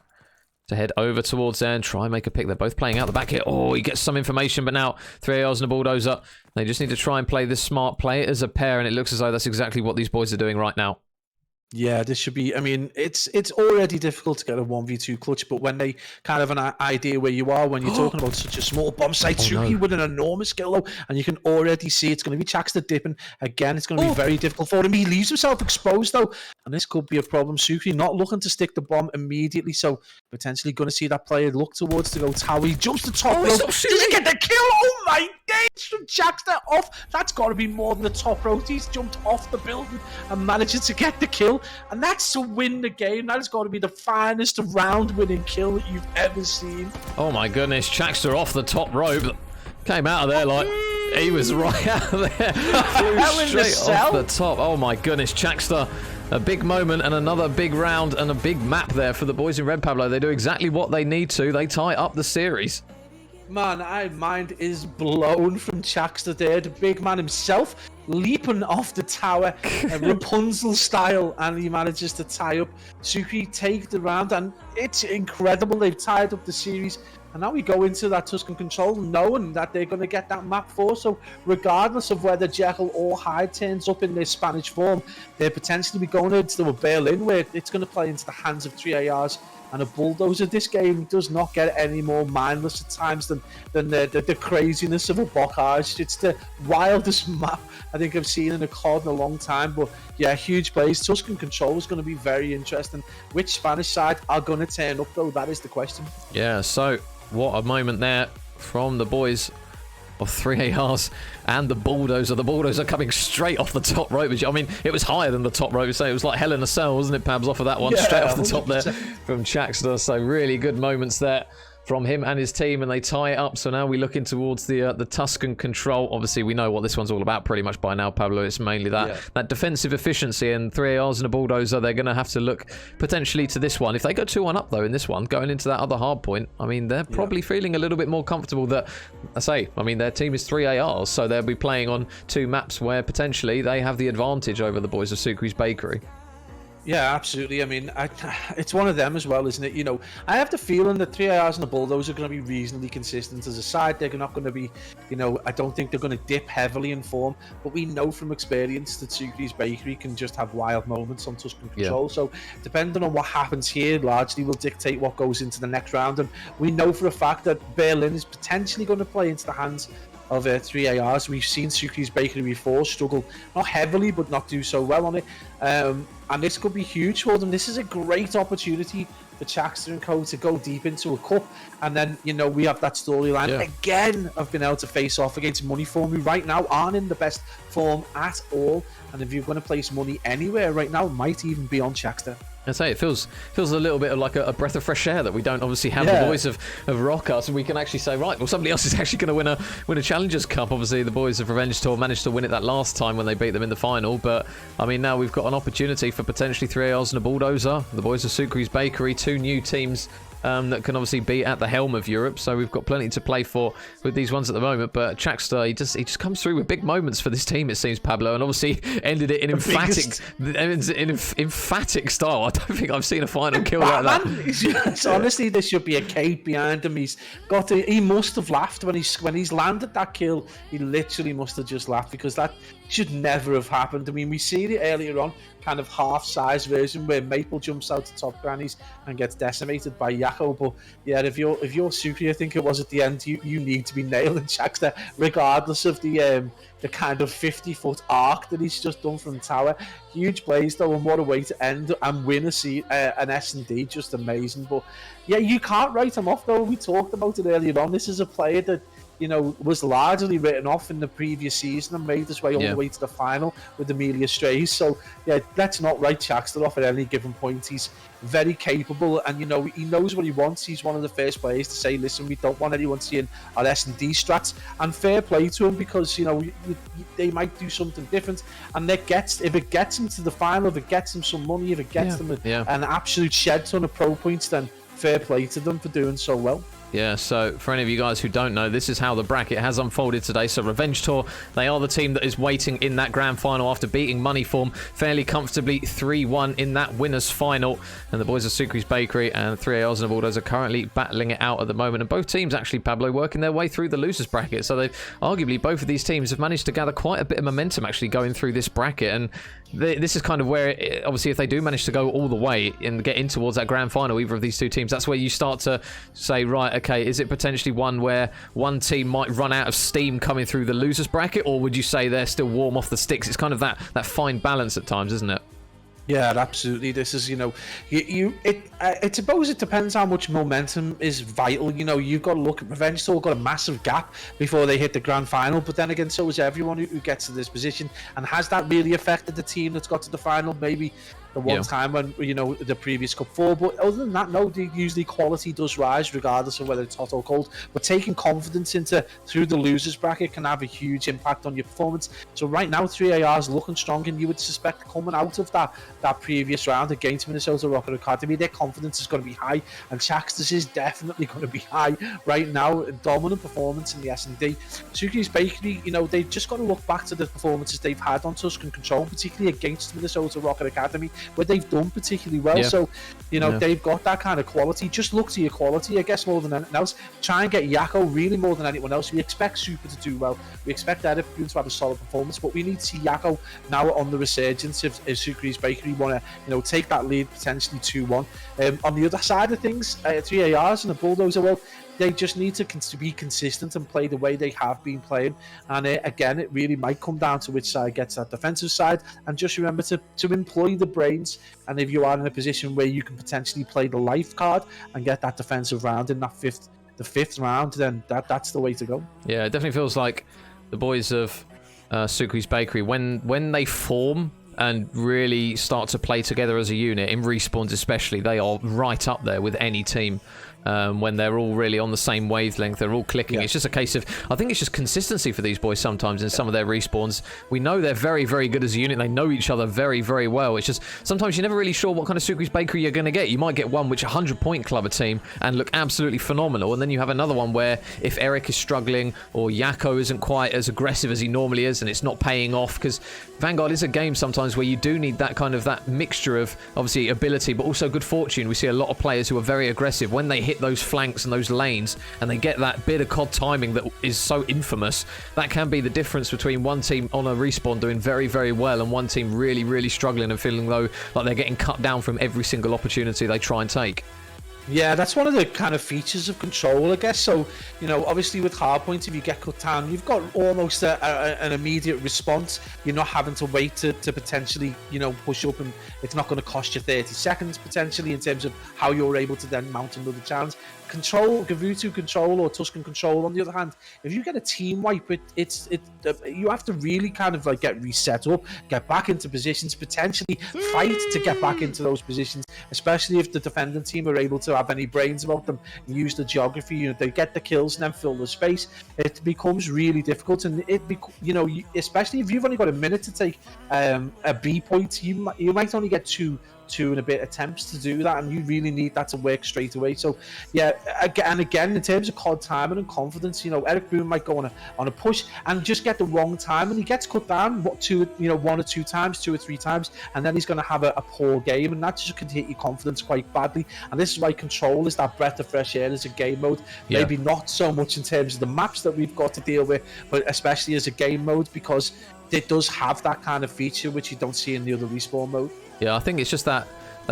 to head over towards there and try and make a pick. They're both playing out the back here. Oh, he gets some information, but now 3 ARs and a Bulldozer. They just need to try and play this smart, play it as a pair, and it looks as though that's exactly what these boys are doing right now. Yeah, this should be, I mean, it's already difficult to get a 1v2 clutch, but when they kind of have an idea where you are, when you're talking about such a small bomb site, Suki with an enormous skill, though, and you can already see it's going to be Chaxter dipping. Again, it's going to be very difficult for him. He leaves himself exposed, though, and this could be a problem. Suki not looking to stick the bomb immediately, so potentially going to see that player look towards to go tower. He jumps the top rope. Does he get the kill? Oh my days from Chaxter off. That's got to be more than the top rope. He's jumped off the building and manages to get the kill. And that's to win the game. That has got to be the finest round-winning kill that you've ever seen. Oh my goodness, Chaxter off the top rope. Came out of there like he was right out of there. Flew straight off the top. Oh my goodness, Chaxter. A big moment and another big round and a big map there for the boys in red, Pablo. They do exactly what they need to. They tie up the series. Man, my mind is blown from Chaxter there. The big man himself leaping off the tower, Rapunzel style, and he manages to tie up. Suki take the round, and it's incredible. They've tied up the series And now we go into that Tuscan Control knowing that they're going to get that map 4. So regardless of whether Jekyll or Hyde turns up in their Spanish form, they're potentially be going into a Berlin where it's going to play into the hands of 3ARs and a bulldozer. This game does not get any more mindless at times than the craziness of a blockage. It's the wildest map I think I've seen in a COD in a long time. But yeah, huge plays. Tuscan Control is going to be very interesting. Which Spanish side are going to turn up though? That is the question. Yeah, so what a moment there from the boys of 3ARs and the bulldozer. The bulldozer coming straight off the top rope. I mean, it was higher than the top rope, so it was like hell in a cell, wasn't it, Pabs, off of that one? Yeah, straight off the top 100%. there from Chaxter. So really good moments there from him and his team, and they tie it up. So now we're looking towards the Tuscan Control. Obviously, we know what this one's all about pretty much by now, Pablo. It's mainly that defensive efficiency, and 3ARs and a bulldozer, they're going to have to look potentially to this one. If they go 2-1 up, though, in this one, going into that other hard point, I mean, they're probably feeling a little bit more comfortable that, their team is 3ARs, so they'll be playing on 2 maps where potentially they have the advantage over the boys of Sucre's Bakery. Yeah, absolutely. I mean, it's one of them as well, isn't it? You know, I have the feeling that 3ARs and the Bulldogs are going to be reasonably consistent as a side. They're not going to be, I don't think they're going to dip heavily in form, but we know from experience that Sucre's Bakery can just have wild moments on Tuscan Control. So depending on what happens here, largely will dictate what goes into the next round. And we know for a fact that Berlin is potentially going to play into the hands of 3ARs. We've seen Sucre's Bakery before struggle, not heavily, but not do so well on it. And this could be huge for them. This is a great opportunity for Chaxter and Co to go deep into a cup. And then, we have that storyline again of being able to face off against Moneyform, who right now aren't in the best form at all. And if you're going to place money anywhere right now, it might even be on Chaxter. I say it feels a little bit of like a breath of fresh air that we don't obviously have the boys of ROKKR, so we can actually say, right, well, somebody else is actually going to win a Challengers Cup. Obviously, the boys of Revenge Tour managed to win it that last time when they beat them in the final, but I mean, now we've got an opportunity for potentially 3ARs and a Bulldozer. The boys of Sucre's Bakery, 2 new teams that can obviously be at the helm of Europe, so we've got plenty to play for with these ones at the moment. But Chaxter, he just comes through with big moments for this team, it seems, Pablo, and obviously ended it in emphatic style. I don't think I've seen a final kill like that. Honestly, there should be a cape behind him. He must have laughed when he's landed that kill. He literally must have just laughed, because that should never have happened. I mean, we see it earlier on, kind of half-size version where Maple jumps out to top grannies and gets decimated by Yakko. But yeah, if you're Sucre, I think it was at the end, you need to be nailing Chaxter, regardless of the kind of 50-foot arc that he's just done from tower. Huge plays though, and what a way to end and win an S&D, just amazing. But yeah, you can't write him off though. We talked about it earlier on. This is a player that was largely written off in the previous season and made his way all the way to the final with Amelia Strays. So, yeah, let's not write Chaxter off at any given point. He's very capable, and, he knows what he wants. He's one of the first players to say, listen, we don't want anyone seeing our S&D strats. And fair play to him, because, they might do something different. And if it gets him to the final, if it gets him some money, if it gets them an absolute shed ton of pro points, then fair play to them for doing so well. Yeah, so for any of you guys who don't know, this is how the bracket has unfolded today. So Revenge Tour, they are the team that is waiting in that grand final after beating Moneyform fairly comfortably 3-1 in that winners final. And the boys of Sucre's Bakery and 3ARs and the Bulldogs are currently battling it out at the moment. And both teams actually, Pablo, working their way through the losers bracket. So they've arguably, both of these teams have managed to gather quite a bit of momentum actually going through this bracket. And this is kind of where, obviously, if they do manage to go all the way and get in towards that grand final, either of these two teams, that's where you start to say, right, okay, is it potentially one where one team might run out of steam coming through the losers bracket, or would you say they're still warm off the sticks? It's kind of that fine balance at times, isn't it? Yeah, absolutely. This is, I suppose it depends how much momentum is vital. You've got to look at Revenge Tour, got a massive gap before they hit the grand final, but then again, so is everyone who gets to this position. And has that really affected the team that's got to the final? Maybe the one time when, the previous Cup 4. But other than that, no, usually quality does rise regardless of whether it's hot or cold. But taking confidence through the losers bracket can have a huge impact on your performance. So right now, 3AR is looking strong, and you would suspect coming out of that previous round against Minnesota ROKKR Academy, their confidence is going to be high, and Chaxter's is definitely going to be high right now. Dominant performance in the S&D. Sucre's Bakery, they've just got to look back to the performances they've had on Tuscan Control, particularly against Minnesota ROKKR Academy. where they've done particularly well. Yeah. So, you know, they've got that kind of quality. Just look to your quality, I guess, more than anything else. Try and get Yako really more than anyone else. We expect Super to do well. We expect Eric to have a solid performance, but we need to see Yako now on the resurgence if Sucre's Bakery want to, you know, take that lead potentially 2-1. On the other side of things, 3 ARs and a Bulldozer, well, they just need to be consistent and play the way they have been playing. And again, it really might come down to which side gets that defensive side. And just remember to employ the brains. And if you are in a position where you can potentially play the life card and get that defensive round in that the fifth round, then that's the way to go. Yeah, it definitely feels like the boys of Sucre's Bakery, when they form and really start to play together as a unit, in respawns especially, they are right up there with any team. When they're all really on the same wavelength, they're all clicking. Yeah. It's just a case of, I think it's just consistency for these boys sometimes in some of their respawns. We know they're very, very good as a unit. They know each other very, very well. It's just sometimes you're never really sure what kind of Sucre's Bakery you're going to get. You might get one which 100-point club a team and look absolutely phenomenal, and then you have another one where if Eric is struggling or Yako isn't quite as aggressive as he normally is and it's not paying off, because Vanguard is a game sometimes where you do need that kind of that mixture of obviously ability but also good fortune. We see a lot of players who are very aggressive when they hit those flanks and those lanes and they get that bit of COD timing that is so infamous. That can be the difference between one team on a respawn doing very, very well and one team really, really struggling and feeling though like they're getting cut down from every single opportunity they try and take. Yeah, that's one of the kind of features of Control, I guess. So, you know, obviously with Hardpoint, if you get cut down, you've got almost an immediate response. You're not having to wait to potentially, you know, push up, and it's not going to cost you 30 seconds potentially in terms of how you're able to then mount another challenge. Control, Gavutu Control or Tuscan Control, on the other hand, if you get a team wipe, you have to really kind of like get reset up, get back into positions, potentially fight to get back into those positions, especially if the defending team are able to have any brains about them and use the geography. You know, they get the kills and then fill the space. It becomes really difficult, and especially if you've only got a minute to take a B point, you might only get two and a bit attempts to do that, and you really need that to work straight away. So yeah, again in terms of COD timing and confidence, you know, Eric Boone might go on a push and just get the wrong time, and he gets cut down one or two times, 2 or 3 times, and then he's going to have a poor game, and that just can hit your confidence quite badly. And this is why Control is that breath of fresh air as a game mode. Maybe not so much in terms of the maps that we've got to deal with, but especially as a game mode, because it does have that kind of feature which you don't see in the other respawn mode. Yeah, I think it's just that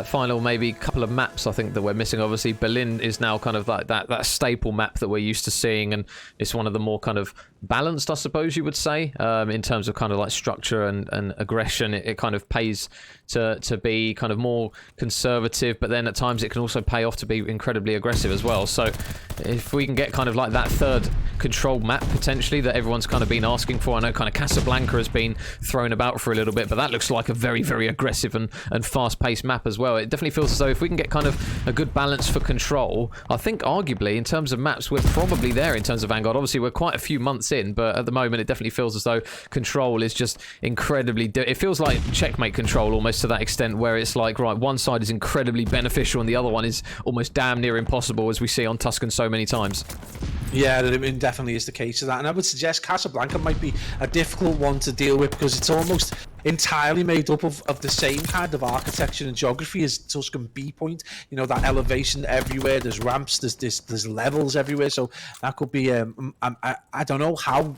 final maybe couple of maps I think that we're missing. Obviously Berlin is now kind of like that staple map that we're used to seeing, and it's one of the more kind of balanced, I suppose you would say, in terms of kind of like structure and aggression. It kind of pays to be kind of more conservative, but then at times it can also pay off to be incredibly aggressive as well. So if we can get kind of like that third controlled map potentially that everyone's kind of been asking for, I know kind of Casablanca has been thrown about for a little bit, but that looks like a very, very aggressive and fast-paced map as well. It definitely feels as though if we can get kind of a good balance for Control, I think arguably in terms of maps we're probably there in terms of Vanguard. Obviously we're quite a few months in, but at the moment it definitely feels as though Control is just incredibly it feels like checkmate Control almost to that extent, where it's like, right, one side is incredibly beneficial and the other one is almost damn near impossible, as we see on Tuscan so many times. Yeah, it definitely is the case of that, and I would suggest Casablanca might be a difficult one to deal with because it's almost entirely made up of the same kind of architecture and geography as Tuscan B Point. You know, that elevation everywhere, there's ramps, there's levels everywhere, so that could be I don't know how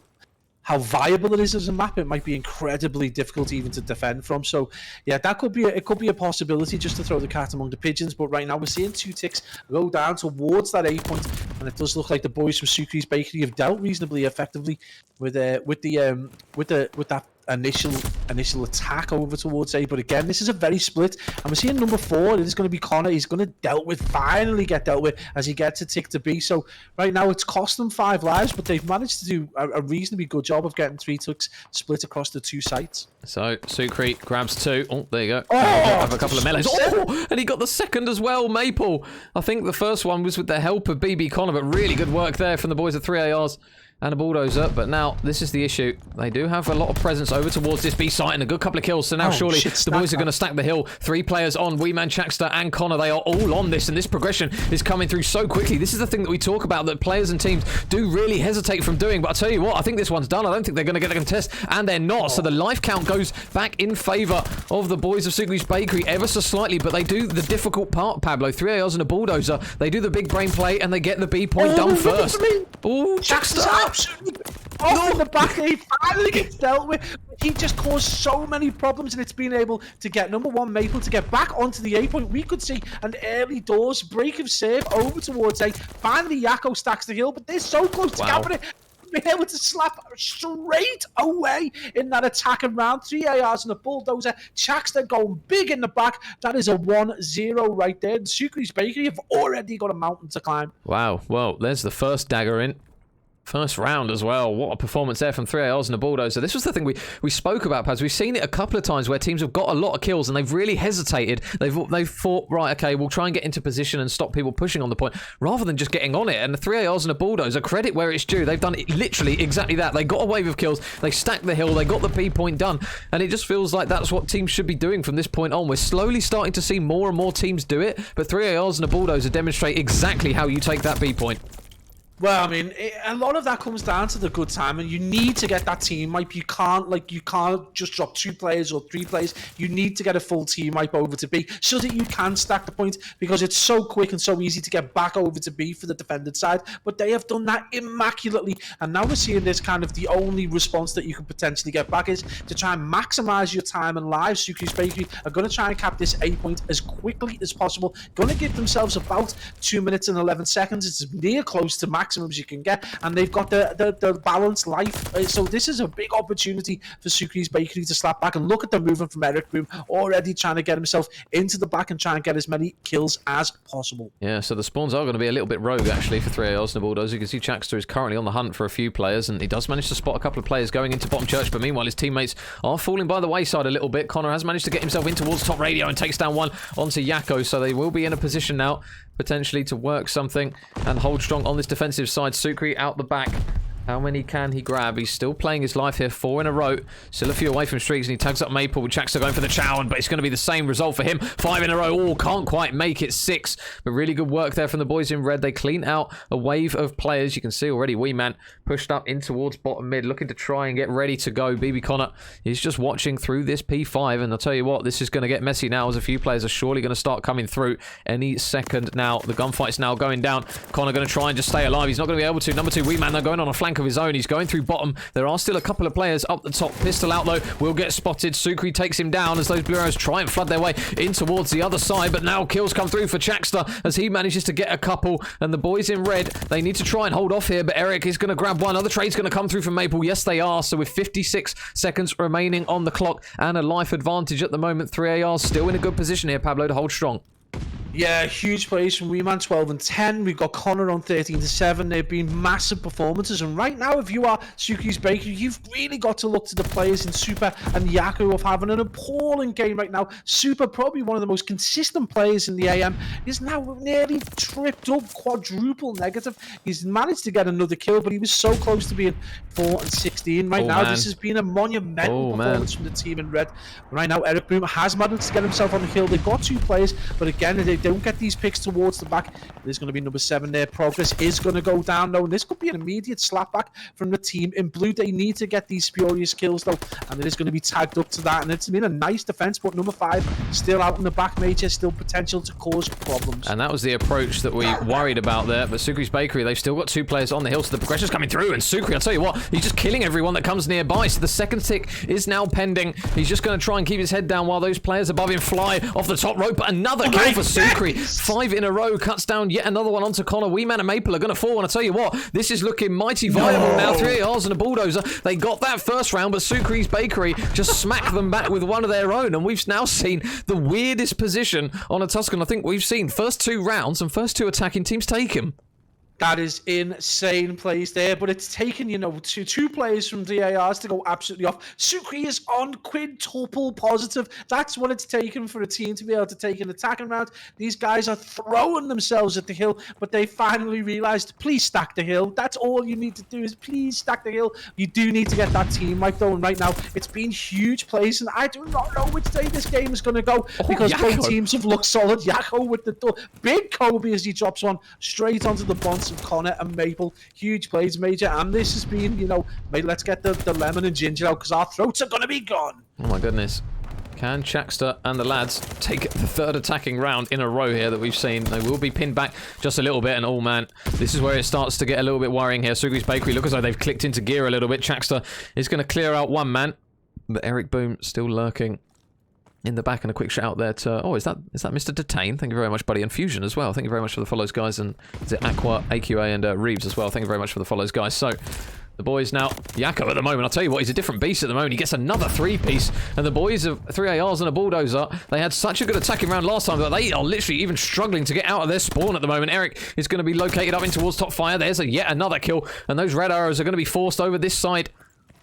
viable it is as a map. It might be incredibly difficult even to defend from. So yeah, that could be it could be a possibility, just to throw the cat among the pigeons. But right now we're seeing 2 ticks go down towards that A point, and it does look like the boys from Sucre's Bakery have dealt reasonably effectively with that initial attack over towards A. But again, this is a very split, and we're seeing number 4. It is going to be Connor. He's going to finally get dealt with as he gets a tick to B. So right now it's cost them 5 lives, but they've managed to do a reasonably good job of getting 3 ticks split across the 2 sites. So Sucre grabs 2. Oh, there you go. Oh, have a couple of melees. Oh, and he got the second as well, Maple. I think the first one was with the help of BB Connor, but really good work there from the boys at 3ARs. and a bulldozer, but now this is the issue. They do have a lot of presence over towards this B site and a good couple of kills, so now surely the boys are going to stack the hill. 3 players on, Weeman, Chaxter, and Connor. They are all on this, and this progression is coming through so quickly. This is the thing that we talk about that players and teams do really hesitate from doing, but I'll tell you what, I think this one's done. I don't think they're going to get a contest, and they're not, so the life count goes back in favour of the boys of Sukri's Bakery ever so slightly, but they do the difficult part, Pablo. 3 ARs and a bulldozer. They do the big brain play, and they get the B point done first. Oh, Chaxter's absolutely off in the back, and he finally gets dealt with. He just caused so many problems, and it's been able to get number 1 Maple to get back onto the A point. We could see an early doors break of serve over towards A. Finally, Yakko stacks the hill, but they're so close to capping it. Being able to slap straight away in that attacking round. 3 ARs and a bulldozer. Chaxter going big in the back. That is a 1-0 right there. The Sukri's Bakery have already got a mountain to climb. Wow, well, there's the first dagger in. First round as well. What a performance there from 3 ARs and a bulldozer. This was the thing we spoke about, Paz. We've seen it a couple of times where teams have got a lot of kills and they've really hesitated. They've thought, right, okay, we'll try and get into position and stop people pushing on the point rather than just getting on it. And the 3 ARs and a bulldozer, credit where it's due. They've done literally exactly that. They got a wave of kills. They stacked the hill. They got the B point done. And it just feels like that's what teams should be doing from this point on. We're slowly starting to see more and more teams do it. But 3 ARs and a bulldozer demonstrate exactly how you take that B point. Well, I mean, a lot of that comes down to the good time, and you need to get that team wipe. You can't just drop 2 players or 3 players. You need to get a full team wipe over to B so that you can stack the points, because it's so quick and so easy to get back over to B for the defended side. But they have done that immaculately, and now we're seeing this kind of the only response that you can potentially get back is to try and maximize your time and lives. Sukri's Bakery are going to try and cap this A point as quickly as possible. Going to give themselves about 2 minutes and 11 seconds. It's near close to maximums you can get, and they've got the balanced life. So this is a big opportunity for Sukri's Bakery to slap back. And look at the movement from Eric Broom, already trying to get himself into the back and try and get as many kills as possible. Yeah, so the spawns are going to be a little bit rogue actually for 3 ARs and a bulldozer. You can see Chaxter is currently on the hunt for a few players, and he does manage to spot a couple of players going into bottom church, but meanwhile his teammates are falling by the wayside a little bit. Connor has managed to get himself in towards top radio and takes down one onto Yakko, so they will be in a position now potentially to work something and hold strong on this defensive side. Sukri out the back. How many can he grab? He's still playing his life here. 4 in a row. Still a few away from streaks, and he tags up Maple with Chaxter going for the chow, but it's going to be the same result for him. 5 in a row. Oh, can't quite make it 6. But really good work there from the boys in red. They clean out a wave of players. You can see already Weeman pushed up in towards bottom mid, looking to try and get ready to go. BB Connor is just watching through this P5, and I'll tell you what, this is going to get messy now, as a few players are surely going to start coming through any second now. The gunfight's now going down. Connor going to try and just stay alive. He's not going to be able to. Number 2, Weeman, though, going on a flank of his own. He's going through bottom. There are still a couple of players up the top. Pistol out, though, will get spotted. Sukri takes him down as those blue arrows try and flood their way in towards the other side, but now kills come through for Chaxter as he manages to get a couple, and the boys in red, they need to try and hold off here, but Eric is going to grab one. Other trade's going to come through from Maple. Yes, they are. So with 56 seconds remaining on the clock and a life advantage at the moment, 3 ARs still in a good position here, Pablo, to hold strong. Yeah, huge plays from Weeman, 12 and 10. We've got Connor on 13 to 7. They've been massive performances. And right now, if you are Sukri's Bakery, you've really got to look to the players in Super and Yakko of having an appalling game right now. Super, probably one of the most consistent players in the AM, is now nearly tripped up, quadruple negative. He's managed to get another kill, but he was so close to being 4 and 16. Right now, this has been a monumental performance from the team in red. Right now, Eric Broom has managed to get himself on the kill. They've got 2 players, but again, they don't get these picks towards the back. There's going to be number 7 there. Progress is going to go down, though, and this could be an immediate slapback from the team in blue. They need to get these spurious kills, though, and it is going to be tagged up to that, and it's been a nice defense, but number 5 still out in the back, Major, still potential to cause problems. And that was the approach that we worried about there, but Sukri's Bakery, they've still got 2 players on the hill, so the progression's coming through, and Sukri, I'll tell you what, he's just killing everyone that comes nearby, so the second tick is now pending. He's just going to try and keep his head down while those players above him fly off the top rope, but another kill for Sukri. 5 in a row, cuts down yet another one onto Connor. Weeman and Maple are going to fall, and I tell you what, this is looking mighty viable now. 3 ARs and a bulldozer. They got that first round, but Sukri's Bakery just smacked them back with one of their own, and we've now seen the weirdest position on a Tuscan I think we've seen. First 2 rounds and first 2 attacking teams take him. That is insane plays there, but it's taken, you know, two players from DARs to go absolutely off. Sukri is on quintuple positive. That's what it's taken for a team to be able to take an attacking round. These guys are throwing themselves at the hill, but they finally realized, please stack the hill. That's all you need to do is please stack the hill. You do need to get that team wiped though, and right now it's been huge plays, and I do not know which way this game is going to go because both teams have looked solid. Yakko with the big Kobe as he drops one straight onto the bunts of Connor and Maple. Huge plays, Major, and this has been, you know, mate, let's get the lemon and ginger out because our throats are going to be gone. Oh my goodness. Can Chaxter and the lads take the third attacking round in a row here that we've seen? They will be pinned back just a little bit, and oh man, this is where it starts to get a little bit worrying here. Sugri's Bakery look as though they've clicked into gear a little bit. Chaxter is going to clear out one man, but Eric Boom still lurking in the back, and a quick shout out there to, oh, is that Mr. Detain? Thank you very much, buddy. And Fusion as well. Thank you very much for the follows, guys. And is it Aqua, AQA, and Reeves as well. Thank you very much for the follows, guys. So, the boys now, Yakko at the moment, I'll tell you what, he's a different beast at the moment. He gets another 3-piece, and the boys of 3ARs and a Bulldozer, they had such a good attacking round last time, but they are literally even struggling to get out of their spawn at the moment. Eric is going to be located up in towards top fire. There's yet another kill, and those red arrows are going to be forced over this side.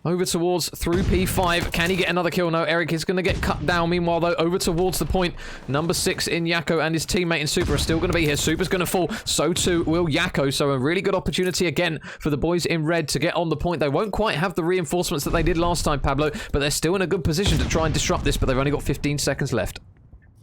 Over towards through P5. Can he get another kill? No, Eric is going to get cut down. Meanwhile, though, over towards the point. Number 6 in Yakko and his teammate in Super are still going to be here. Super's going to fall. So too will Yakko. So a really good opportunity again for the boys in red to get on the point. They won't quite have the reinforcements that they did last time, Pablo, but they're still in a good position to try and disrupt this, but they've only got 15 seconds left.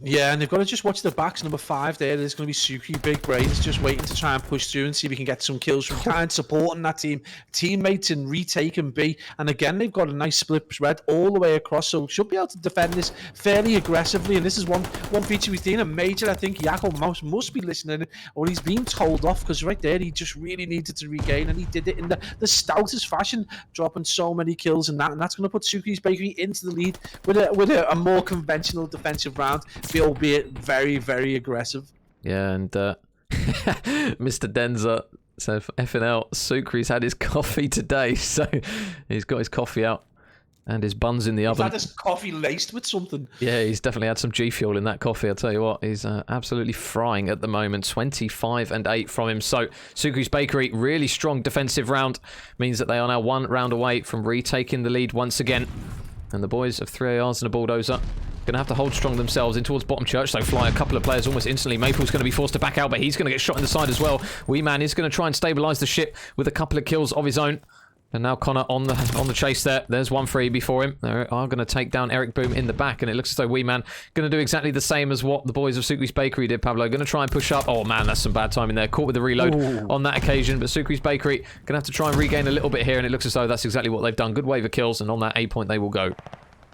Yeah, and they've got to just watch the backs. Number 5 there. There's going to be Suki, big brains, just waiting to try and push through and see if we can get some kills from kind supporting that team. Teammates in retake and B. And again, they've got a nice split spread all the way across, so should be able to defend this fairly aggressively. And this is one feature we've seen. A Major, I think Yakko must be listening, or he's being told off, because right there, he just really needed to regain, and he did it in the stoutest fashion, dropping so many kills and that's going to put Suki's Bakery into the lead with a more conventional defensive round, albeit very, very aggressive. Yeah, and Mr. Denzer said for FNL, Sukri's had his coffee today, so he's got his coffee out and his buns in the oven. He's had his coffee laced with something. Yeah, he's definitely had some G Fuel in that coffee, I'll tell you what. He's absolutely frying at the moment. 25 and 8 from him. So, Sukri's Bakery, really strong defensive round. Means that they are now one round away from retaking the lead once again. And the boys of 3ARs and a Bulldozer going to have to hold strong themselves in towards bottom church. So fly a couple of players almost instantly. Maple's going to be forced to back out, but he's going to get shot in the side as well. Wee Man is going to try and stabilise the ship with a couple of kills of his own. And now Connor on the chase there. There's one free before him. They are going to take down Eric Boom in the back, and it looks as though Wee Man going to do exactly the same as what the boys of Sukri's Bakery did, Pablo. Going to try and push up. Oh man, that's some bad timing there. Caught with the reload on that occasion, but Sukri's Bakery going to have to try and regain a little bit here, and it looks as though that's exactly what they've done. Good wave of kills, and on that A point they will go.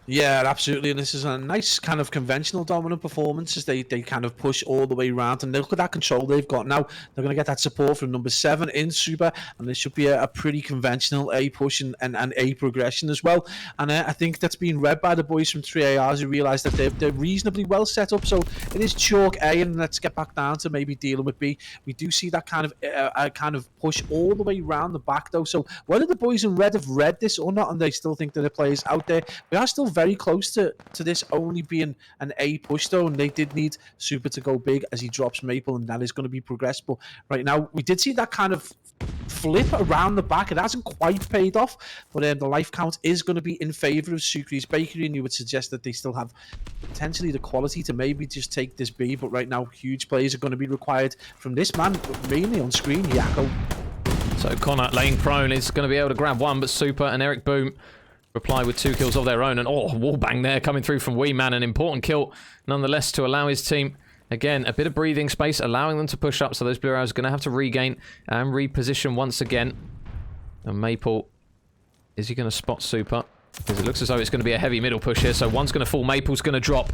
Yeah, absolutely. And this is a nice kind of conventional dominant performance as they kind of push all the way around. And look at that control they've got now. They're going to get that support from number 7 in Super. And this should be a pretty conventional A push and A progression as well. And I think that's been read by the boys from 3ARs who realise that they're reasonably well set up. So it is chalk A, and let's get back down to maybe dealing with B. We do see that kind of push all the way around the back though. So whether the boys in red have read this or not, and they still think that the players out there, we are still very close to this only being an A push though, and they did need Super to go big as he drops Maple, and that is going to be progressed. But right now we did see that kind of flip around the back. It hasn't quite paid off, but the life count is going to be in favour of Sukri's Bakery, and you would suggest that they still have potentially the quality to maybe just take this B. But right now huge plays are going to be required from this man, mainly on screen, Yakko. So Connor laying prone is going to be able to grab one, but Super and Eric Boom reply with 2 kills of their own. And wallbang there coming through from Wee Man. An important kill nonetheless to allow his team, again, a bit of breathing space, allowing them to push up. So those blue arrows are going to have to regain and reposition once again. And Maple, is he going to spot Super? Because it looks as though it's going to be a heavy middle push here. So one's going to fall, Maple's going to drop.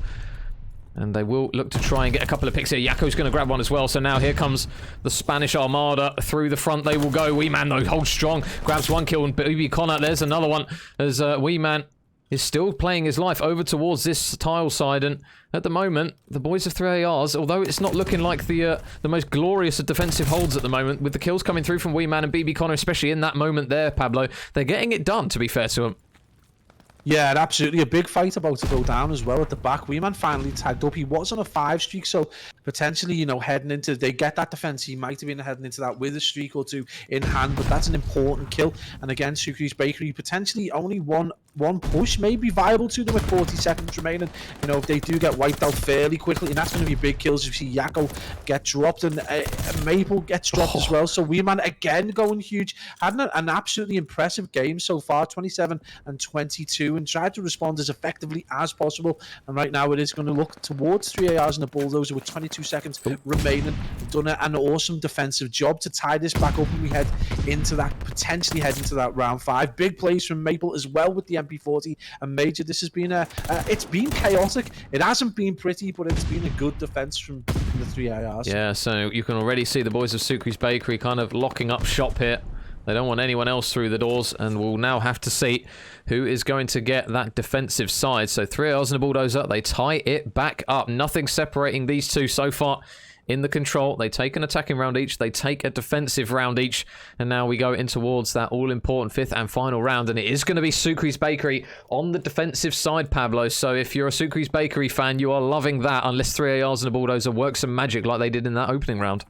And they will look to try and get a couple of picks here. Yakko's going to grab one as well. So now here comes the Spanish Armada. Through the front they will go. Wee Man, though, holds strong. Grabs one kill. And Baby Connor, there's another one. As Wee Man is still playing his life over towards this tile side. And at the moment, the boys of 3ARs, although it's not looking like the most glorious of defensive holds at the moment, with the kills coming through from Wee Man and BB Connor, especially in that moment there, Pablo, they're getting it done, to be fair to them. Yeah, absolutely. A big fight about to go down as well at the back. Wee Man finally tagged up. He was on a 5 streak, so potentially, you know, heading into, they get that defense, he might have been heading into that with a streak or two in hand, but that's an important kill. And again, Sucre's Bakery potentially only one push may be viable to them with 40 seconds remaining. You know, if they do get wiped out fairly quickly, and that's going to be big kills. You see Yakko get dropped, and Maple gets dropped as well. So Weeman again going huge, had an absolutely impressive game so far, 27 and 22, and tried to respond as effectively as possible. And right now it is going to look towards 3 ARs and a bulldozer with 22 seconds remaining. They've done an awesome defensive job to tie this back up, and we potentially head into that round 5. Big plays from Maple as well with the MP40 and Major. This has been it's been chaotic. It hasn't been pretty, but it's been a good defense from the 3 ARs. Yeah, so you can already see the boys of Sucre's Bakery kind of locking up shop here. They don't want anyone else through the doors, and we'll now have to see who is going to get that defensive side. So 3 ARs and a bulldozer, they tie it back up. Nothing separating these two so far in the control. They take an attacking round each, they take a defensive round each, and now we go in towards that all-important 5th and final round, and it is going to be Sucre's Bakery on the defensive side, Pablo. So if you're a Sucre's Bakery fan, you are loving that, unless 3 ARs and a bulldozer work some magic like they did in that opening round.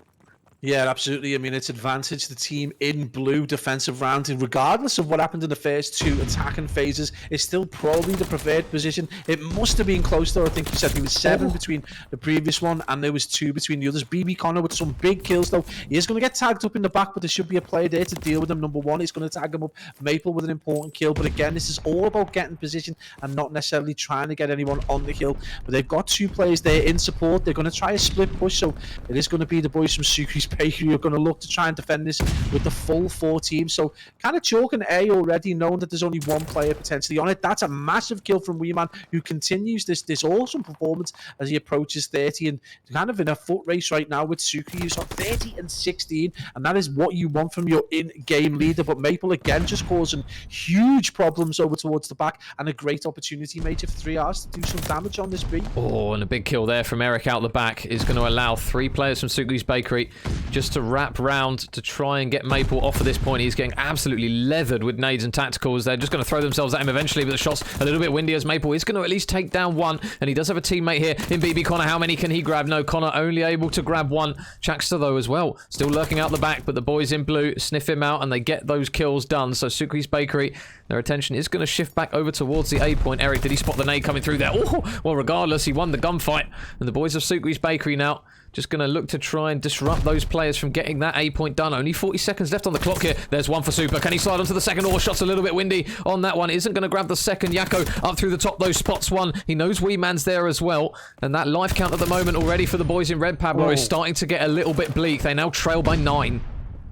Yeah, absolutely. I mean, it's advantage the team in blue defensive round, and regardless of what happened in the first 2 attacking phases, it's still probably the preferred position. It must have been close, though. I think you said there was 7 between the previous one, and there was 2 between the others. BB Connor with some big kills, though. He is going to get tagged up in the back, but there should be a player there to deal with him. Number 1 is going to tag him up. Maple with an important kill, but again, this is all about getting position and not necessarily trying to get anyone on the hill. But they've got 2 players there in support. They're going to try a split push, so it is going to be the boys from Sucre's Bakery are going to look to try and defend this with the full 4 teams. So kind of chalking A already, knowing that there's only 1 player potentially on it. That's a massive kill from Weeman, who continues this awesome performance as he approaches 30, and kind of in a foot race right now with Sucre, who's on 30 and 16, and that is what you want from your in-game leader. But Maple again just causing huge problems over towards the back, and a great opportunity, Major, for 3 hours to do some damage on this B. Oh, and a big kill there from Eric out the back is going to allow 3 players from Sucre's Bakery just to wrap round to try and get Maple off at this point. He's getting absolutely leathered with nades and tacticals. They're just going to throw themselves at him eventually, but the shot's a little bit windy as Maple is going to at least take down 1, and he does have a teammate here in BB Connor. How many can he grab? No, Connor only able to grab 1. Jackster, though, as well, still lurking out the back, but the boys in blue sniff him out, and they get those kills done. So Sucre's Bakery, their attention is going to shift back over towards the A point. Eric, did he spot the nade coming through there? Oh, well, regardless, he won the gunfight, and the boys of Sucre's Bakery now just going to look to try and disrupt those players from getting that A point done. Only 40 seconds left on the clock here. There's 1 for Super. Can he slide onto the second? Or shot's a little bit windy on that one. Isn't going to grab the second. Yakko up through the top, though, spots 1. He knows Wee Man's there as well. And that life count at the moment already for the boys in red, Pablo, is starting to get a little bit bleak. They now trail by 9.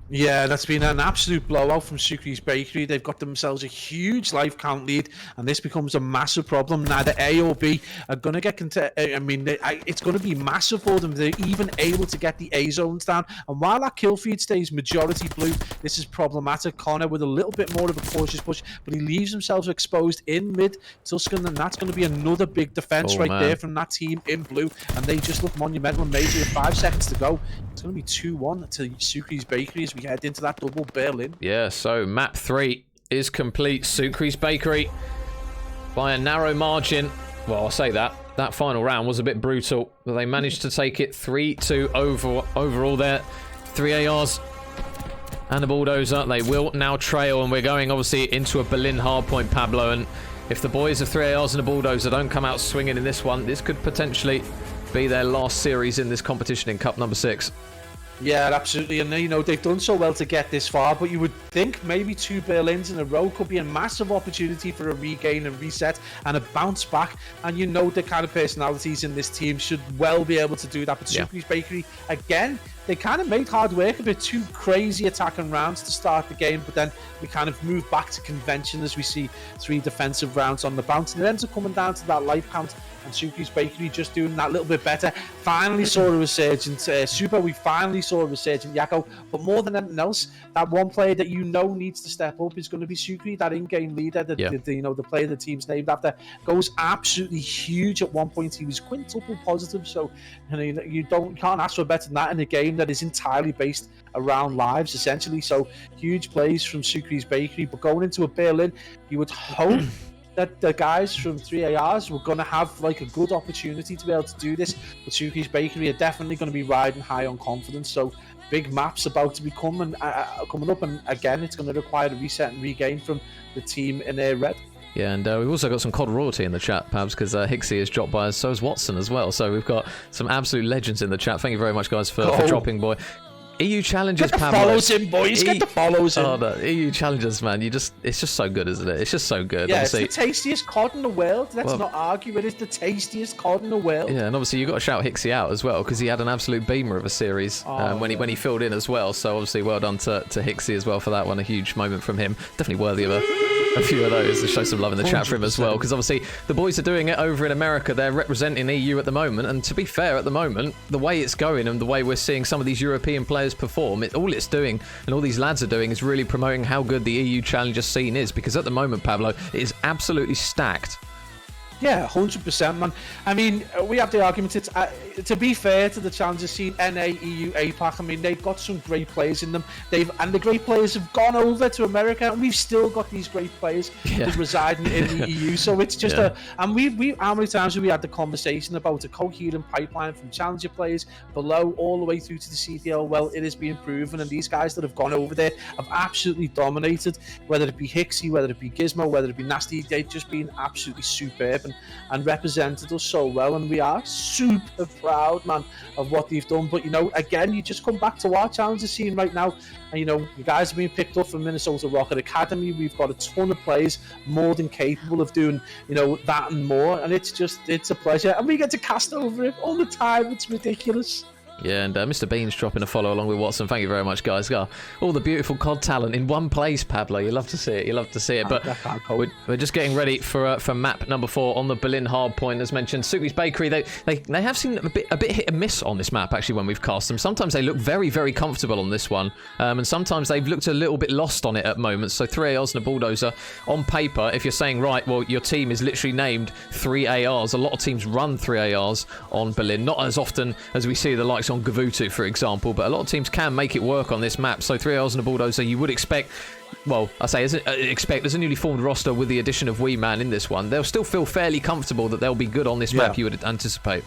Yeah, that's been an absolute blowout from Sucre's Bakery. They've got themselves a huge life count lead, and this becomes a massive problem. Neither A or B are going to get... it's going to be massive for them. They're even able to get the A zones down. And while that kill feed stays majority blue, this is problematic. Connor with a little bit more of a cautious push, but he leaves himself exposed in mid Tuscan, and that's going to be another big defense there from that team in blue. And they just look monumental and major with 5 seconds to go. It's going to be 2-1 to Sucre's Bakery as we head into that double Berlin. Yeah, so map 3 is complete. Sucre's Bakery by a narrow margin. Well, I'll say that. That final round was a bit brutal, but they managed to take it 3-2 overall there. 3 ARs and a bulldozer. They will now trail, and we're going obviously into a Berlin hardpoint, Pablo. And if the boys of 3 ARs and a bulldozer don't come out swinging in this one, this could potentially be their last series in this competition in Cup number 6. Yeah, absolutely. And, you know, they've done so well to get this far, but you would think maybe 2 Berlins in a row could be a massive opportunity for a regain and reset and a bounce back. And you know the kind of personalities in this team should well be able to do that. But Sucre's Bakery, again, they kind of made hard work of it. 2 crazy attacking rounds to start the game, but then we kind of move back to convention as we see 3 defensive rounds on the bounce. And it ends up coming down to that life count, and Sucre's Bakery just doing that little bit better. Finally saw a resurgent Super. We finally saw a resurgent Yakko. But more than anything else, that one player that you know needs to step up is going to be Sucre, that in-game leader, the player the team's named after, goes absolutely huge at one point. He was quintuple positive, so you can't ask for better than that in a game that is entirely based around lives, essentially. So huge plays from Sucre's Bakery. But going into a Berlin, you would hope that the guys from 3ARs were going to have like a good opportunity to be able to do this, but Suki's Bakery are definitely going to be riding high on confidence. So big maps about to be coming up, and again, it's going to require a reset and regain from the team in their red. Yeah, and we've also got some COD royalty in the chat, Pabs, because Hixie has dropped by us, so has Watson as well. So we've got some absolute legends in the chat. Thank you very much, guys, for dropping, boy. EU Challengers, Get the Pablo. follows in, boys. Get the follows in. Oh, no, EU Challengers, man. It's just so good, isn't it? It's just so good. Yeah, Obviously, it's the tastiest COD in the world. Let's not argue. It is the tastiest COD in the world. yeah, and obviously you've got to shout Hixie out as well, because he had an absolute beamer of a series when he filled in as well. So obviously, well done to Hixie as well for that one. A huge moment from him. Definitely worthy of a few of those to show some love in the chat for him as well, because obviously the boys are doing it over in America. They're representing EU at the moment, and to be fair, at the moment, the way it's going and the way we're seeing some of these European players perform, all it's doing and all these lads are doing is really promoting how good the EU Challenger scene is, because at the moment, Pablo, it is absolutely stacked. Yeah, 100%, man. I mean, we have the argument. It's to be fair to the Challenger scene, NA, EU, APAC. I mean, they've got some great players in them. And the great players have gone over to America, and we've still got these great players residing in the EU. So it's just and we how many times have we had the conversation about a coherent pipeline from Challenger players below all the way through to the CDL? Well, it is being proven, and these guys that have gone over there have absolutely dominated. Whether it be Hixie, whether it be Gizmo, whether it be Nasty, they've just been absolutely superb and represented us so well, and we are super proud, man, of what they've done. But again, you just come back to our Challenger scene right now, and you guys are being picked up from Minnesota ROKKR Academy. We've got a ton of players more than capable of doing that and more, and it's a pleasure, and we get to cast over it all the time. It's ridiculous. Yeah, and Mr. Bean's dropping a follow along with Watson. Thank you very much, guys. All the beautiful COD talent in one place, Pablo. You love to see it. You love to see it. But we're just getting ready for map number 4 on the Berlin hardpoint. As mentioned, Suki's Bakery, they have seen a bit hit and miss on this map, actually, when we've cast them. Sometimes they look very, very comfortable on this one. And sometimes they've looked a little bit lost on it at moments. So 3 ARs and a Bulldozer. On paper, if you're saying, right, well, your team is literally named 3 ARs. A lot of teams run 3 ARs on Berlin. Not as often as we see the likes on Gavutu, for example, but a lot of teams can make it work on this map. So 3 Ls and a Bulldozer, you would expect, well, I say expect as a newly formed roster with the addition of Wee Man in this one, they'll still feel fairly comfortable that they'll be good on this map, you would anticipate.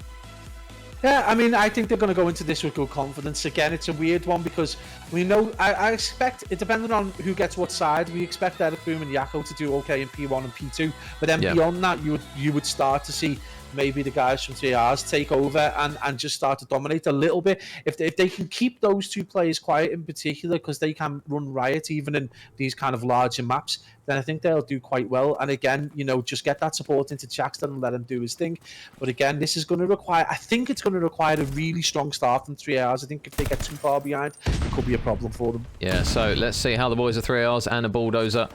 Yeah, I mean, I think they're going to go into this with good confidence. Again, it's a weird one because we know, I expect, it depending on who gets what side, we expect Eric Boom and Yakko to do okay in P1 and P2, but then beyond that, you would start to see maybe the guys from 3Rs take over and just start to dominate a little bit. If they can keep those two players quiet in particular, because they can run riot even in these kind of larger maps, then I think they'll do quite well. And again, just get that support into Jackson and let him do his thing. But again, this is going to require, I think it's going to require a really strong start from 3Rs. I think if they get too far behind, it could be a problem for them. Yeah, so let's see how the boys of 3Rs and a Bulldozer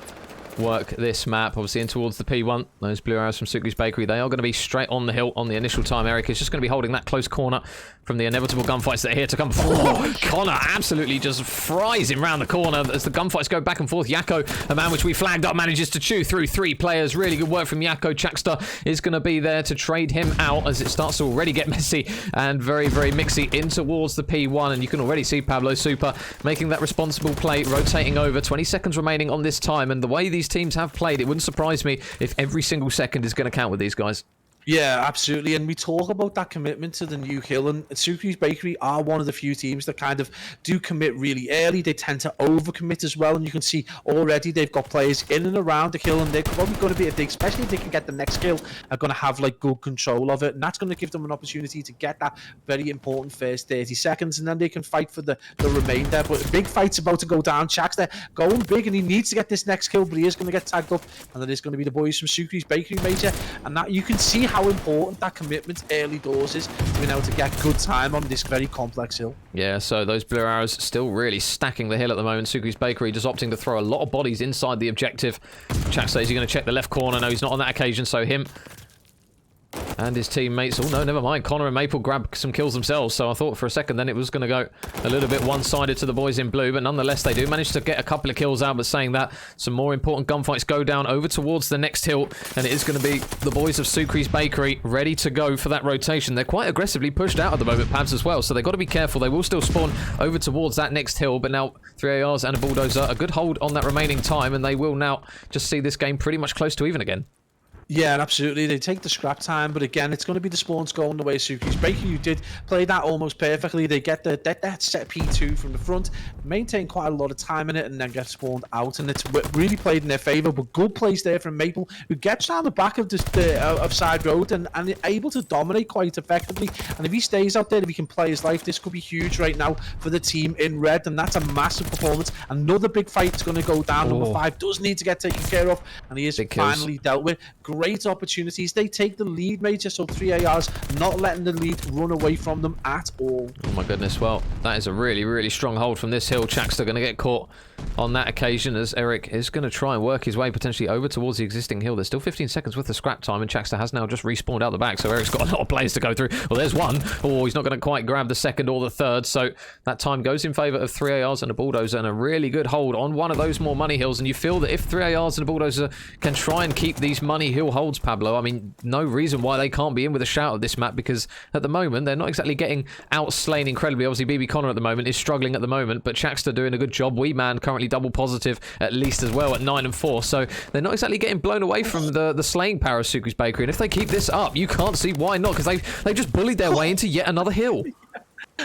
work this map. Obviously in towards the P1, those blue arrows from Suki's Bakery, they are going to be straight on the hill on the initial time. Eric is just going to be holding that close corner from the inevitable gunfights that are here to come. Connor absolutely just fries him round the corner as the gunfights go back and forth. Yakko, a man which we flagged up, manages to chew through 3 players. Really good work from Yakko. Chakstar is going to be there to trade him out as it starts to already get messy and very, very mixy in towards the P1, and you can already see Pablo Super making that responsible play, rotating over. 20 seconds remaining on this time, and the way these teams have played, it wouldn't surprise me if every single second is going to count with these guys. Yeah, absolutely. And we talk about that commitment to the new hill, and Suki's Bakery are one of the few teams that kind of do commit really early. They tend to overcommit as well, and you can see already they've got players in and around the hill, and they're probably going to be, especially if they can get the next kill, are going to have like good control of it, and that's going to give them an opportunity to get that very important first 30 seconds, and then they can fight for the remainder. But the big fight's about to go down. Shaq's there going big, and he needs to get this next kill, but he is going to get tagged up, and that is going to be the boys from Suki's Bakery, Major, and that you can see how important that commitment early doors is to being able to get good time on this very complex hill. Yeah, so those blue arrows still really stacking the hill at the moment. Suki's Bakery just opting to throw a lot of bodies inside the objective. Chak says he's going to check the left corner. No, he's not on that occasion, so him and his teammates. Oh, no, never mind. Connor and Maple grab some kills themselves, so I thought for a second then it was going to go a little bit one-sided to the boys in blue, but nonetheless they do manage to get a couple of kills out. But saying that, some more important gunfights go down over towards the next hill, and it is going to be the boys of Suki's Bakery ready to go for that rotation. They're quite aggressively pushed out at the moment, Pabs, as well, so they've got to be careful. They will still spawn over towards that next hill, but now 3 ARs and a Bulldozer, a good hold on that remaining time, and they will now just see this game pretty much close to even again. Yeah, absolutely. They take the scrap time, but again, it's going to be the spawns going the way of Suki's Bakery, who did play that almost perfectly. They get that set P2 from the front, maintain quite a lot of time in it, and then get spawned out, and it's really played in their favour. But good plays there from Maple, who gets down the back of of side road and able to dominate quite effectively. And if he stays out there, if he can play his life, this could be huge right now for the team in red, and that's a massive performance. Another big fight is going to go down. Number 5 does need to get taken care of, and he is finally dealt with. Great opportunities. They take the lead, Major, so 3 ARs not letting the lead run away from them at all. Oh my goodness, well, that is a really, really strong hold from this hill. Chaxter going to get caught on that occasion as Eric is going to try and work his way potentially over towards the existing hill. There's still 15 seconds worth of scrap time, and Chaxter has now just respawned out the back, so Eric's got a lot of players to go through. Well, there's one. Oh, he's not going to quite grab the second or the third, so that time goes in favour of 3 ARs and a bulldozer, and a really good hold on one of those more money hills. And you feel that if 3 ARs and a bulldozer can try and keep these money hill holds, Pablo, I mean, no reason why they can't be in with a shout at this map, because at the moment they're not exactly getting outslain incredibly. Obviously BB Connor at the moment is struggling at the moment, but Chaxter doing a good job. Wee Man currently double positive at least as well at 9 and 4, so they're not exactly getting blown away from the slaying power of Suku's Bakery. And if they keep this up, you can't see why not, because they just bullied their way into yet another hill.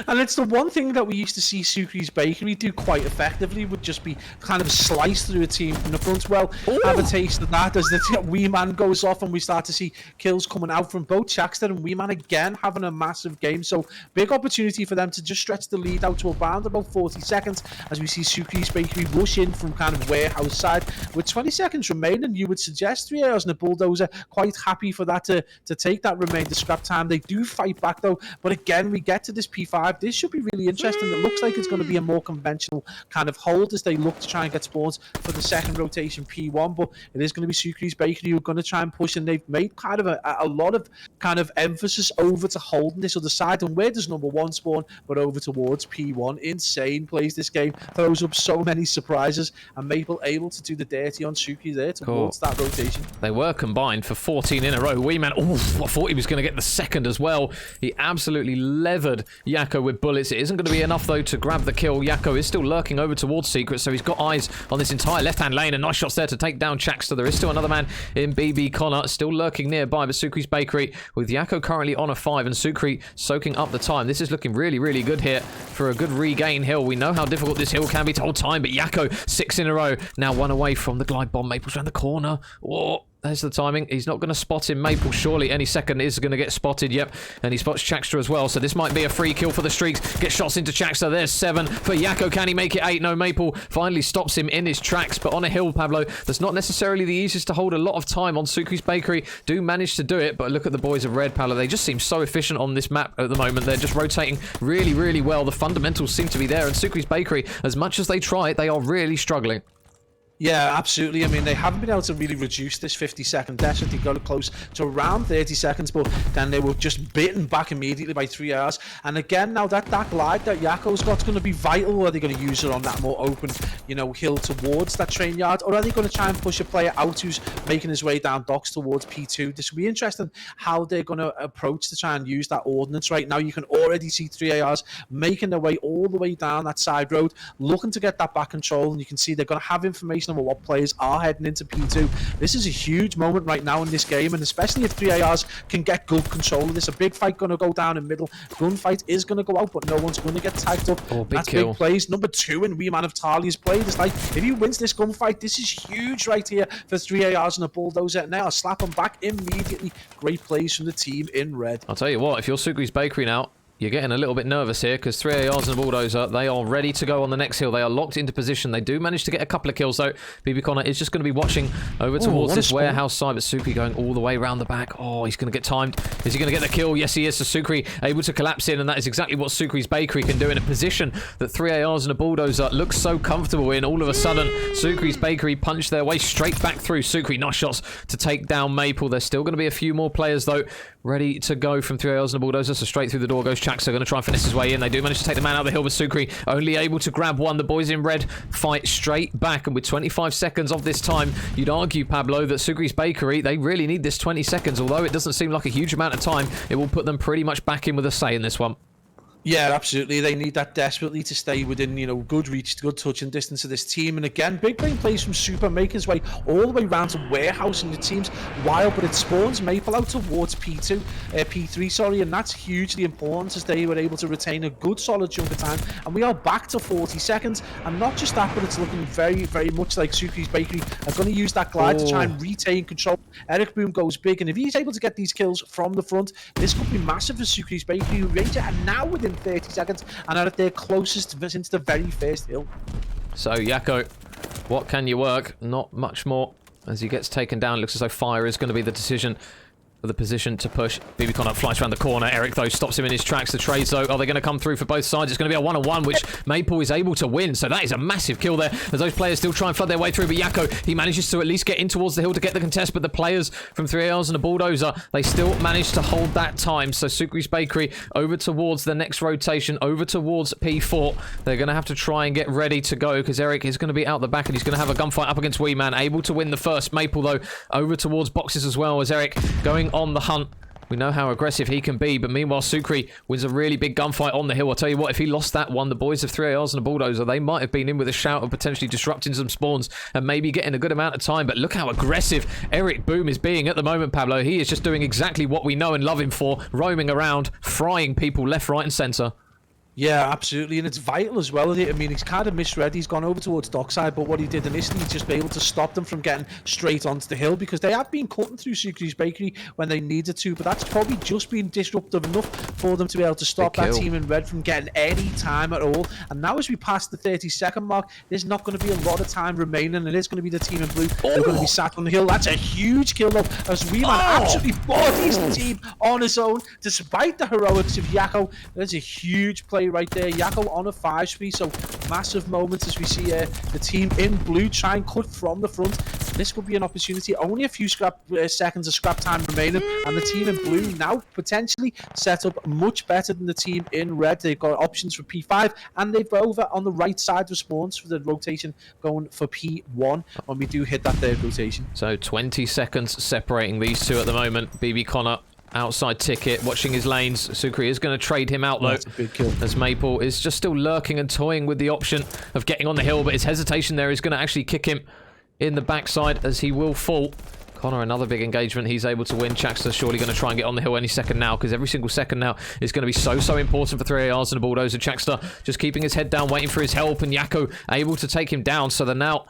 And it's the one thing that we used to see Suki's Bakery do quite effectively, would just be kind of slice through a team from the front. Well, have a taste of that as the Wee Man goes off and we start to see kills coming out from both Chaxter and Wee Man again having a massive game. So big opportunity for them to just stretch the lead out to around about 40 seconds as we see Suki's Bakery rush in from kind of warehouse side. With 20 seconds remaining, you would suggest 3 hours and a bulldozer quite happy for that to take that remainder scrap time. They do fight back though, but again, we get to this P5. This should be really interesting. It looks like it's going to be a more conventional kind of hold as they look to try and get spawns for the second rotation P1, but it is going to be Suki's Bakery who are going to try and push, and they've made kind of a lot of kind of emphasis over to holding this other side. And where does number 1 spawn but over towards P1? Insane plays this game, throws up so many surprises, and Maple able to do the dirty on Suki there towards that rotation. They were combined for 14 in a row. Wee Man, I thought he was going to get the second as well. He absolutely levered Yakko with bullets. It isn't going to be enough though to grab the kill. Yakko is still lurking over towards Secret, so he's got eyes on this entire left-hand lane, and nice shots there to take down Chaxter. There is still another man in BB Connor still lurking nearby, but Suki's Bakery with Yakko currently on a 5 and Sukri soaking up the time. This is looking really, really good here for a good regain hill. We know how difficult this hill can be to hold time, but Yakko 6 in a row, now 1 away from the glide bomb. Maple's around the corner. Oh, there's the timing. He's not going to spot him. Maple surely any second is going to get spotted. Yep. And he spots Chaxter as well. So this might be a free kill for the Streaks. Get shots into Chaxter. There's 7 for Yakko. Can he make it 8? No, Maple finally stops him in his tracks. But on a hill, Pablo, that's not necessarily the easiest to hold a lot of time on. Suki's Bakery do manage to do it. But look at the boys of red, Pablo. They just seem so efficient on this map at the moment. They're just rotating really, really well. The fundamentals seem to be there. And Suki's Bakery, as much as they try, they are really struggling. Yeah, absolutely. I mean, they haven't been able to really reduce this 50-second deficit. They got close to around 30 seconds, but then they were just bitten back immediately by 3 hours. And again, now that glide that Yakko's got's going to be vital. Are they going to use it on that more open, hill towards that train yard? Or are they going to try and push a player out who's making his way down docks towards P2? This will be interesting how they're going to approach to try and use that ordnance. Right now, you can already see 3 ARs making their way all the way down that side road, looking to get that back control. And you can see they're going to have information about what players are heading into P2. This is a huge moment right now in this game, and especially if 3 ARs can get good control of this. A big fight going to go down in middle. Gunfight is going to go out, but no one's going to get tagged up. That's big plays. Number 2 in Wee Man of Talia's played. It's like, if he wins this gunfight, this is huge right here for 3 ARs and a bulldozer. Now I'll slap him back immediately. Great plays from the team in red. I'll tell you what, if you're Suki's Bakery now, you're getting a little bit nervous here because 3 ARs and a bulldozer, they are ready to go on the next hill. They are locked into position. They do manage to get a couple of kills, though. BB Connor is just going to be watching over towards this warehouse side, but Suki going all the way around the back. Oh, he's going to get timed. Is he going to get the kill? Yes, he is. So Sukri able to collapse in, and that is exactly what Sukri's Bakery can do in a position that 3 ARs and a bulldozer looks so comfortable in. All of a sudden, Sukri's Bakery punch their way straight back through. Sukri, nice shots to take down Maple. There's still going to be a few more players, though, ready to go from 3 ARs and a bulldozer. So straight through the door goes Chaxter. Going to try and finish his way in. They do manage to take the man out of the hill, but Sukri only able to grab one. The boys in red fight straight back, and with 25 seconds of this time, you'd argue, Pablo, that Sukri's Bakery, they really need this 20 seconds. Although it doesn't seem like a huge amount of time, it will put them pretty much back in with a say in this one. Yeah, absolutely. They need that desperately to stay within, good reach, good touching distance of this team. And again, big brain plays from Super, making his way all the way round to Warehouse, and the team's wild, but it spawns Maple out towards P3, sorry, and that's hugely important as they were able to retain a good solid chunk of time. And we are back to 40 seconds. And not just that, but it's looking very, very much like Sucre's Bakery are going to use that glide to try and retain control. Eric Boom goes big, and if he's able to get these kills from the front, this could be massive for Sucre's Bakery, who range it and now within 30 seconds and are at their closest since the very first hill. So Yakko, what can you work? Not much more. As he gets taken down, it looks as though fire is going to be the decision for the position to push. BB Connor flies around the corner. Eric, though, stops him in his tracks. The trades, though, are they going to come through for both sides? It's going to be a one-on-one, which Maple is able to win. So that is a massive kill there, as those players still try and flood their way through. But Yakko, he manages to at least get in towards the hill to get the contest. But the players from 3ARs and a Bulldozer, they still manage to hold that time. So Sucre's Bakery over towards the next rotation, over towards P4. They're going to have to try and get ready to go, because Eric is going to be out the back, and he's going to have a gunfight up against Wee Man, able to win the first. Maple, though, over towards boxes as well, as Eric going on the hunt. We know how aggressive he can be, but meanwhile, Sucre wins a really big gunfight on the hill. I'll tell you what, if he lost that one, the boys of 3ARs and a Bulldozer, they might have been in with a shout of potentially disrupting some spawns and maybe getting a good amount of time. But look how aggressive Eric Boom is being at the moment, Pablo. He is just doing exactly what we know and love him for, roaming around, frying people left, right, and centre. Yeah, absolutely, and it's vital as well. I mean, he's kind of misread. He's gone over towards Dockside, but what he did initially was just be able to stop them from getting straight onto the hill, because they have been cutting through Sucre's Bakery when they needed to, but that's probably just been disruptive enough for them to be able to stop that team in red from getting any time at all. And now as we pass the 30-second mark, there's not going to be a lot of time remaining. It is going to be the team in blue. They're going to be sat on the hill. That's a huge kill though, as Weeman absolutely bodies the team on his own, despite the heroics of Yakko. There's a huge play right there. Yakko on a 5-speed, so massive moments as we see the team in blue try and cut from the front. This could be an opportunity. Only a few seconds of scrap time remaining, and the team in blue now potentially set up much better than the team in red. They've got options for P5, and they've over on the right side of spawns for the rotation going for P1 when we do hit that third rotation. So 20 seconds separating these two at the moment. BB Connor outside ticket, watching his lanes. Sucre is going to trade him out though. That's a big kill. As Maple is just still lurking and toying with the option of getting on the hill, but his hesitation there is going to actually kick him in the backside as he will fall. Connor, another big engagement. He's able to win. Chaxter surely going to try and get on the hill any second now, because every single second now is going to be so important for 3ARs and a Bulldozer. Chaxter just keeping his head down, waiting for his help, and Yakko able to take him down. So they're now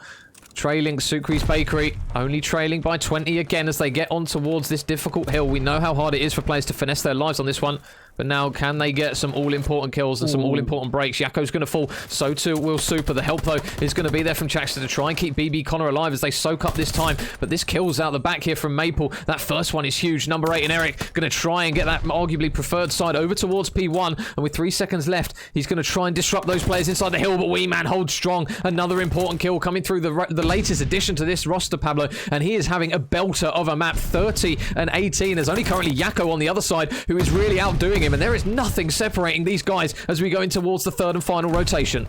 trailing Sucre's Bakery, only trailing by 20 again as they get on towards this difficult hill. We know how hard it is for players to finesse their lives on this one, but now can they get some all-important kills and some all-important breaks? Yakko's going to fall, so too will Super. The help, though, is going to be there from Chaxter to try and keep BB Connor alive as they soak up this time, but this kills out the back here from Maple. That first one is huge. Number 8 and Eric going to try and get that arguably preferred side over towards P1, and with 3 seconds left, he's going to try and disrupt those players inside the hill, but Wee Man holds strong. Another important kill coming through the latest addition to this roster, Pablo, and he is having a belter of a map. 30 and 18. There's only currently Yakko on the other side who is really outdoing him, and there is nothing separating these guys as we go in towards the third and final rotation.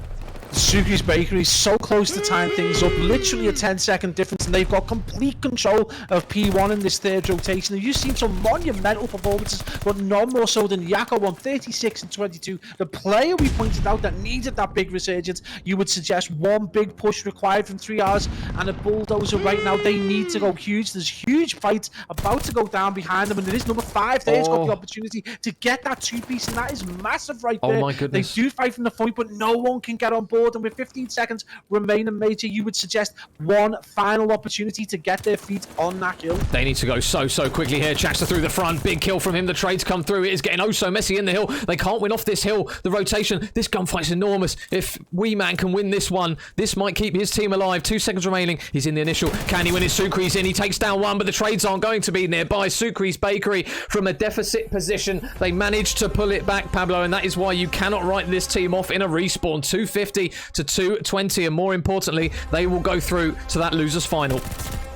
Sucre's Bakery so close to tying things up, literally a 10-second difference, and they've got complete control of P1 in this third rotation. And you've seen some monumental performances, but none more so than Yakko on 36 and 22. The player we pointed out that needed that big resurgence. You would suggest one big push required from 3Rs and a Bulldozer right now. They need to go huge. There's huge fights about to go down behind them, and it is number 5 there's got the opportunity to get that 2-piece, and that is massive right there. Oh my goodness. They do fight from the point, but no one can get on board. And with 15 seconds remaining, Major, you would suggest one final opportunity to get their feet on that hill. They need to go so quickly here. Chaxter through the front. Big kill from him. The trades come through. It is getting oh so messy in the hill. They can't win off this hill. The rotation. This gunfight's enormous. If Wee Man can win this one, this might keep his team alive. 2 seconds remaining. He's in the initial. Can he win his? Sucre's in. He takes down one, but the trades aren't going to be nearby. Sucre's Bakery from a deficit position. They managed to pull it back, Pablo, and that is why you cannot write this team off in a respawn. 250 to 220, and more importantly, they will go through to that losers final.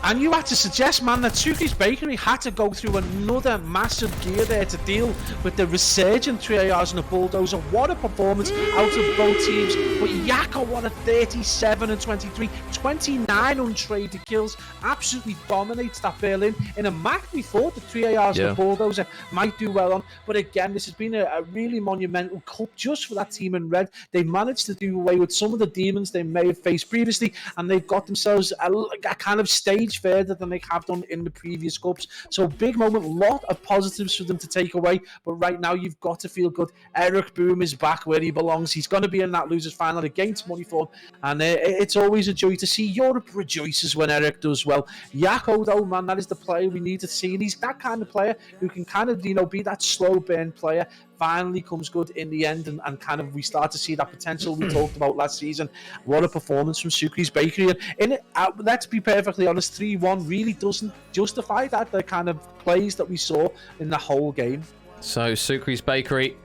And you had to suggest, man, that Suki's Bakery had to go through another massive gear there to deal with the resurgent 3ARs and the Bulldozer. What a performance out of both teams. But Yako won a 37 and 23, 29 untraded kills. Absolutely dominates that Berlin in a map we thought the 3ARs and the Bulldozer might do well on. But again, this has been a really monumental cup just for that team in red. They managed to do away with some of the demons they may have faced previously, and they've got themselves a kind of stage further than they have done in the previous cups. So big moment, lot of positives for them to take away, but right now you've got to feel good. Eric Boom is back where he belongs. He's going to be in that losers final against Moneyform, and it's always a joy to see Europe rejoices when Eric does well. Yako, though, man, that is the player we need to see, and he's that kind of player who can kind of, be that slow burn player. Finally comes good in the end, and kind of we start to see that potential we talked about last season. What a performance from Suki's Bakery. And in it, let's be perfectly honest, 3-1 really doesn't justify the kind of plays that we saw in the whole game. So Suki's Bakery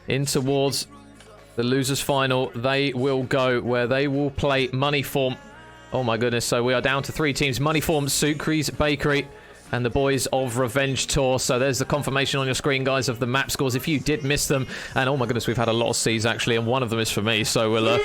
in towards the losers final. They will go where they will play Moneyform. Oh my goodness, so we are down to 3 teams. Moneyform, Suki's Bakery, and the boys of Revenge Tour. So there's the confirmation on your screen, guys, of the map scores if you did miss them. And oh my goodness, we've had a lot of C's actually, and one of them is for me. So we'll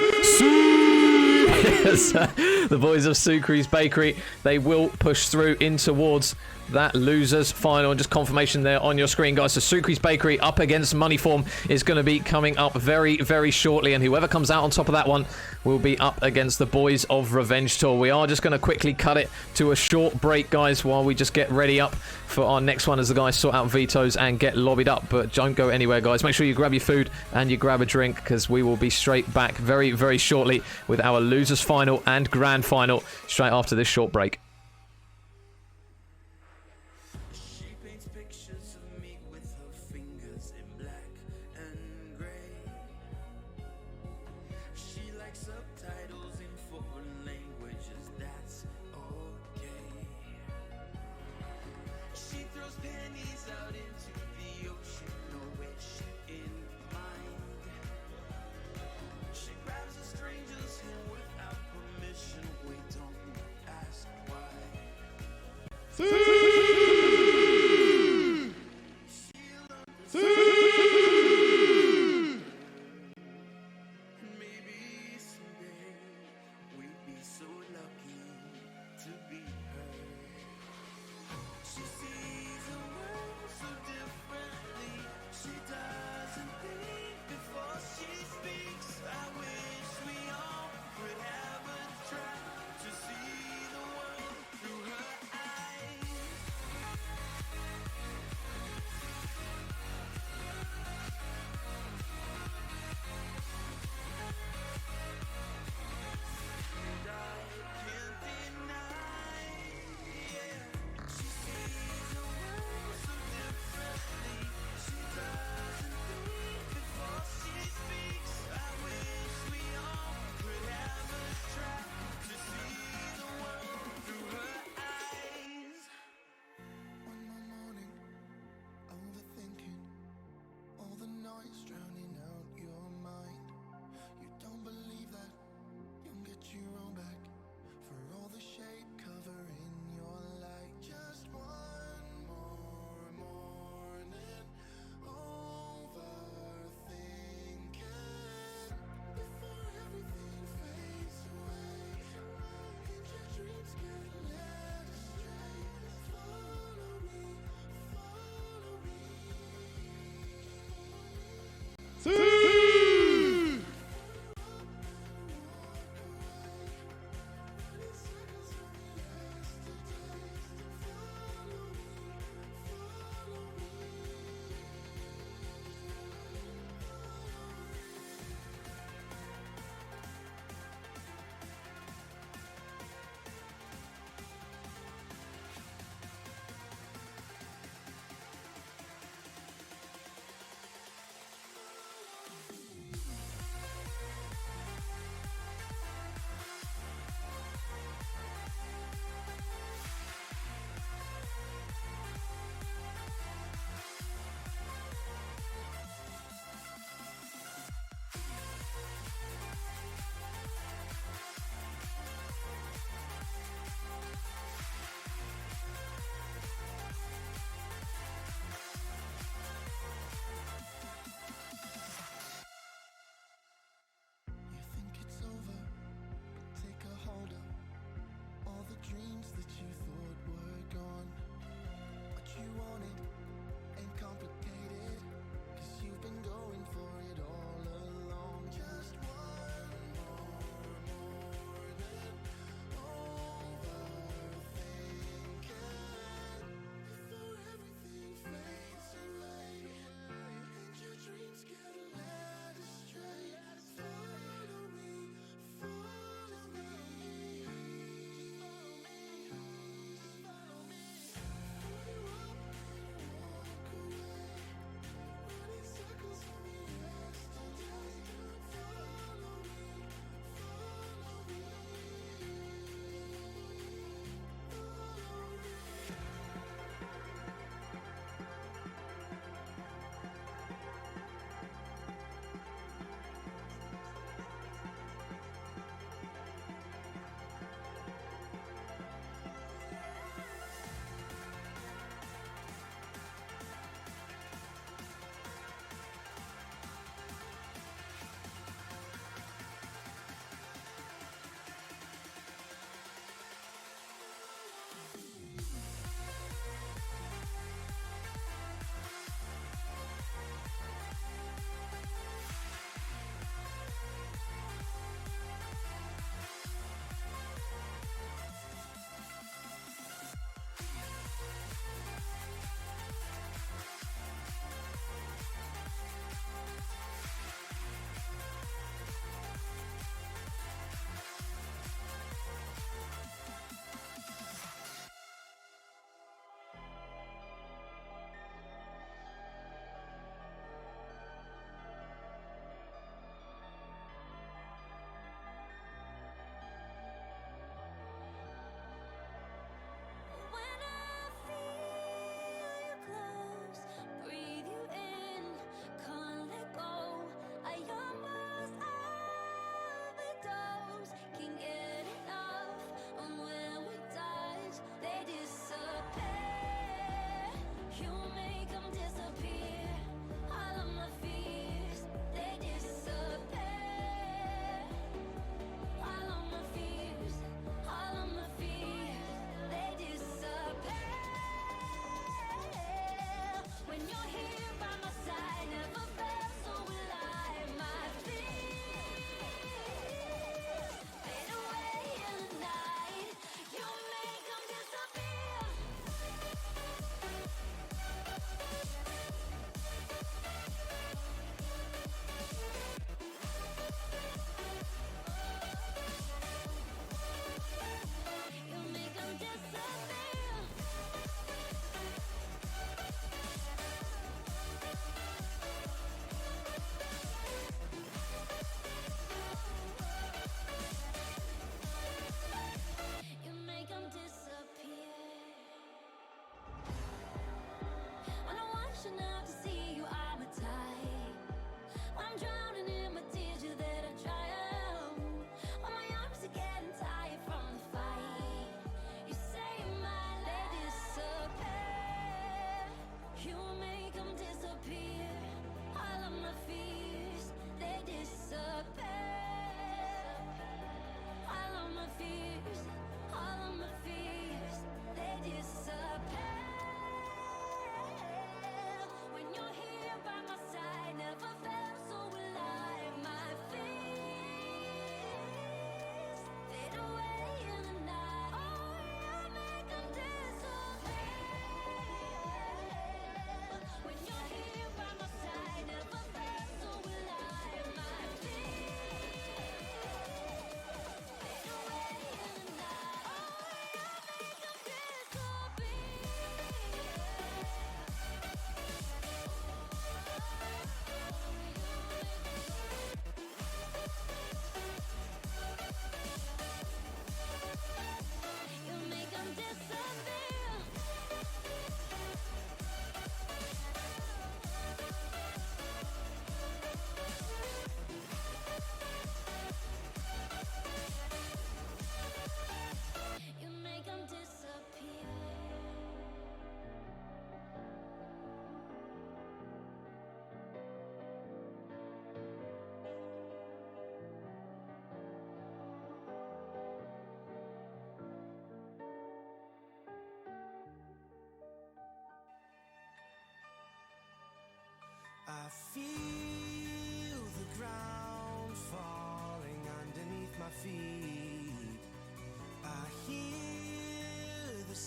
the boys of Suki's Bakery, they will push through in towards that losers final. And just confirmation there on your screen, guys. So Suki's Bakery up against Moneyform is going to be coming up very, very shortly, and whoever comes out on top of that one will be up against the boys of Revenge Tour. We are just going to quickly cut it to a short break, guys, while we just get ready up for our next one as the guys sort out vetoes and get lobbied up. But don't go anywhere, guys. Make sure you grab your food and you grab a drink, because we will be straight back very, very shortly with our losers final and grand final straight after this short break.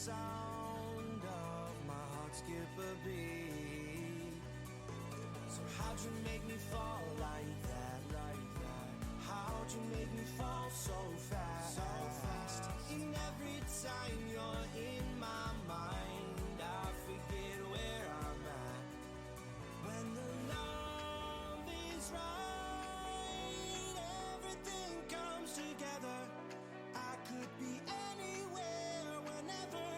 sound of my heart skip a beat. So how'd you make me fall like that, like that? How'd you make me fall so fast, so fast? And every time you're in my mind, I forget where I'm at. When the love is right, everything comes together. I could be anywhere, whenever.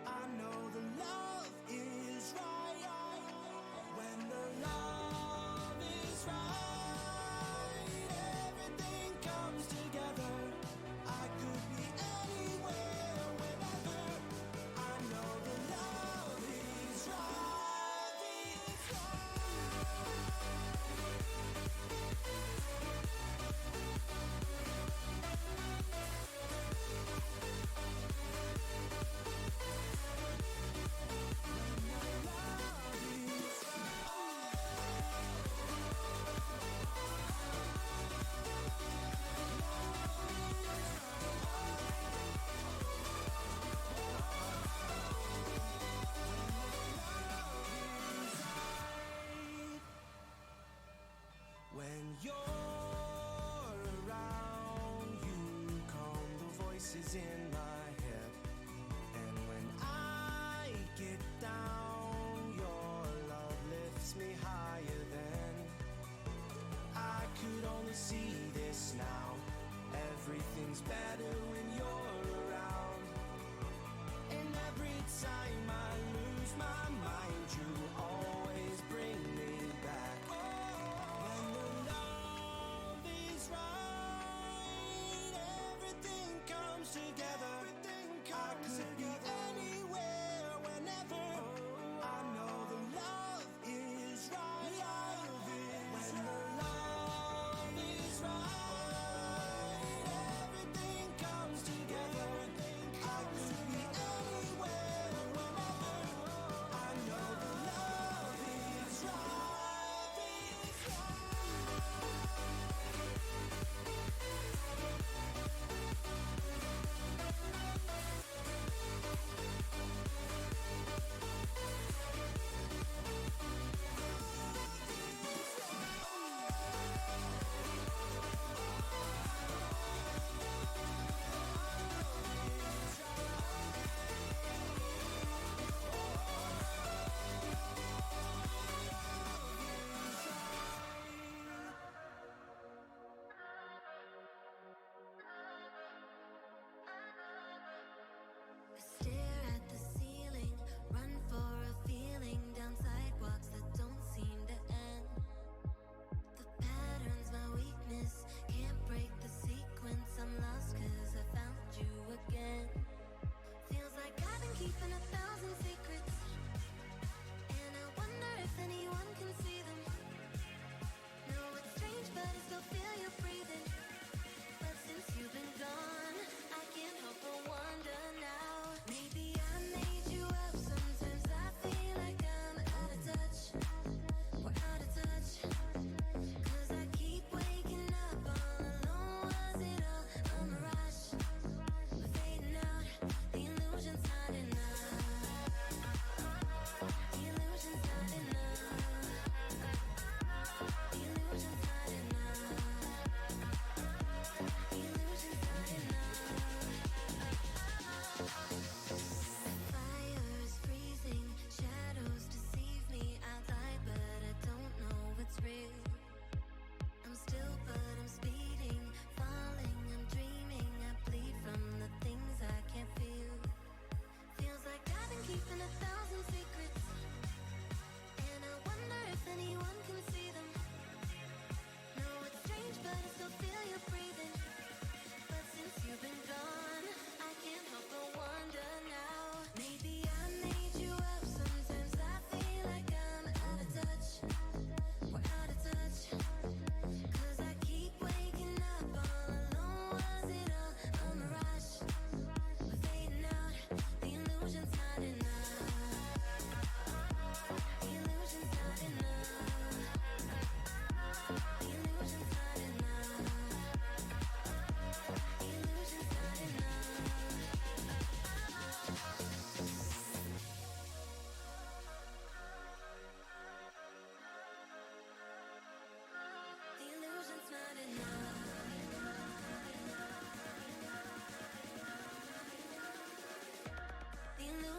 I know the love is right. When the love is right, everything comes together. I could be anywhere, whenever. I know the love is right. When you're around, you calm the voices in my head. And when I get down, your love lifts me higher than I could only see this now. Everything's better when you're around. And every time I lose my mind, you always bring me back. When the love is right, everything comes together. I could be anywhere, whenever. I know the love is right. When the love is right, everything comes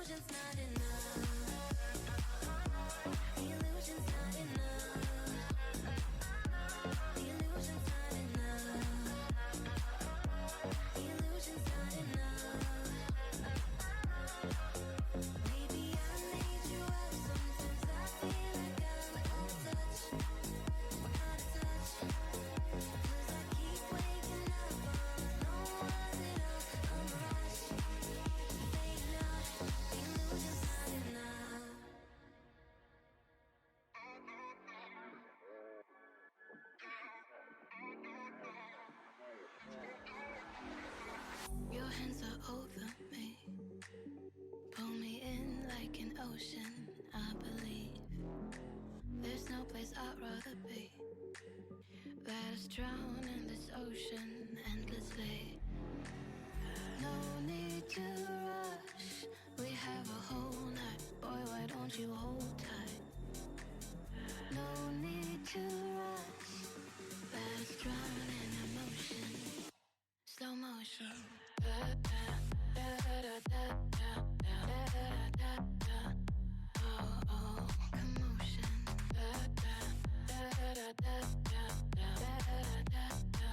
illusion's not enough. The illusion's not enough. The illusion's not enough. The illusion's not enough. Maybe I need you out sometimes. I feel like I'm out of touch. Out of touch. 'Cause I keep waking up on no was it all a rush. Fake love. The illusion's not enough. Your hands are over me. Pull me in like an ocean, I believe. There's no place I'd rather be. Let us drown in this ocean endlessly. No need to rush. We have a whole night. Boy, why don't you hold tight? No need to rush. Let us drown in emotion. Slow motion. Da, da, da, da, da, da, da, da, da, da. Oh, oh, commotion. Da, da, da, da, da, da, da, da, da, da.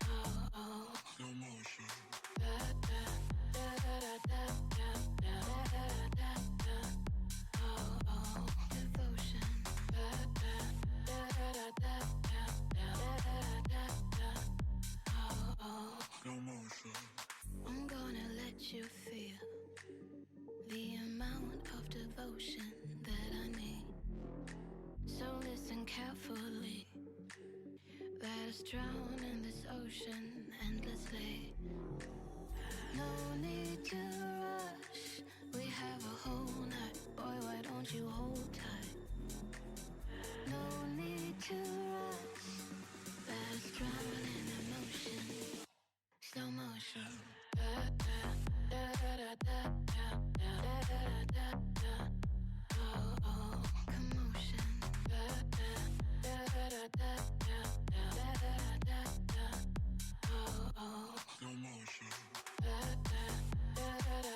Oh, oh, slow motion. Da, da, da, da, da, da, da, da, da, da. Oh, oh, devotion. Da, da, da, da, da, da, da, da, da. Oh, oh, slow motion. I'm gonna let you feel the amount of devotion that I need. So listen carefully. Let us drown in this ocean endlessly. No need to rush. We have a whole night. Boy, why don't you hold tight? No need to rush. Let us drown in emotion. Slow motion. Da, da, da, da, da, da, da, da, da, da. Oh, oh, commotion. Da, da, da, da, da, da, da, da, da, da. Oh, oh, slow motion. Da, da, da, da,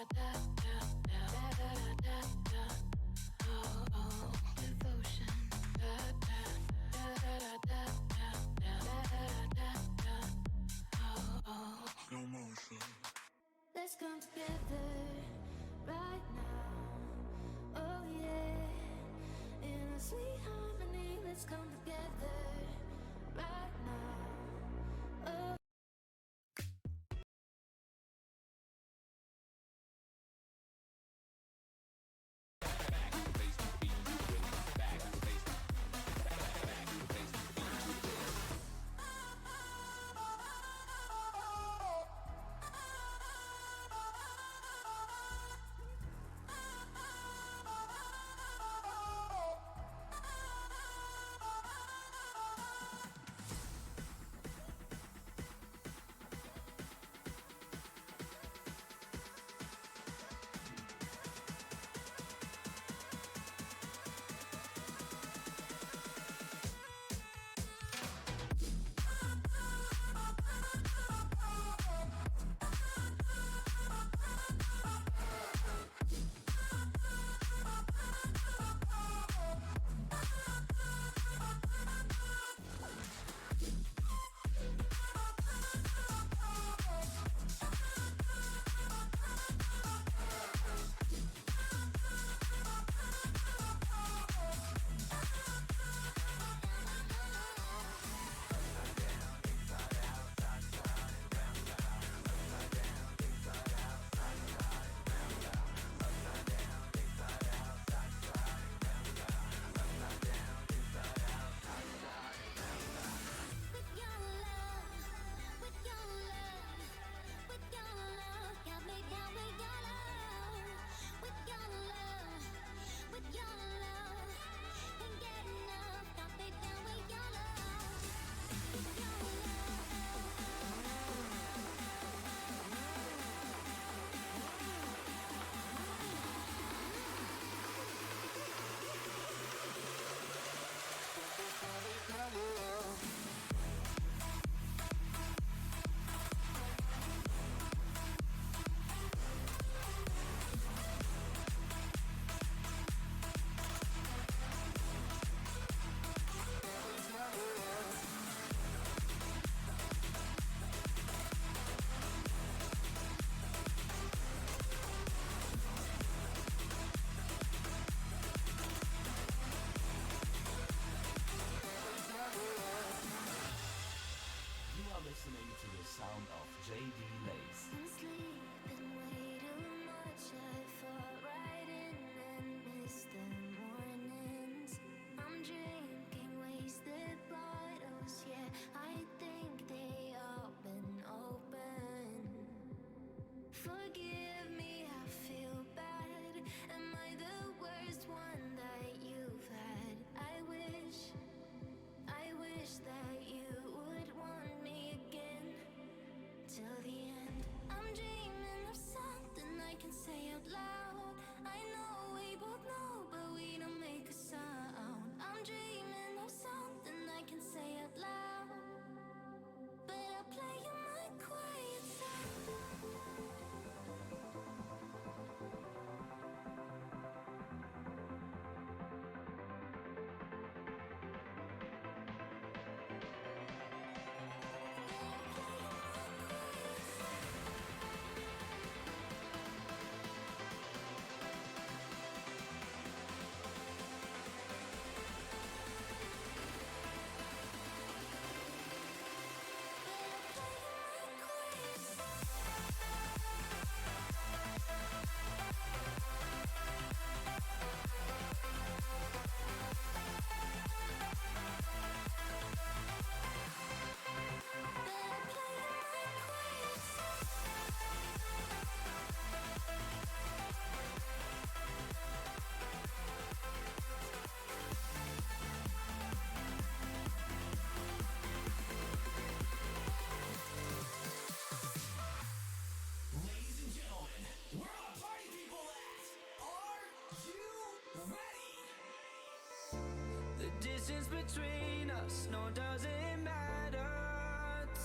The distance between us, no, doesn't matter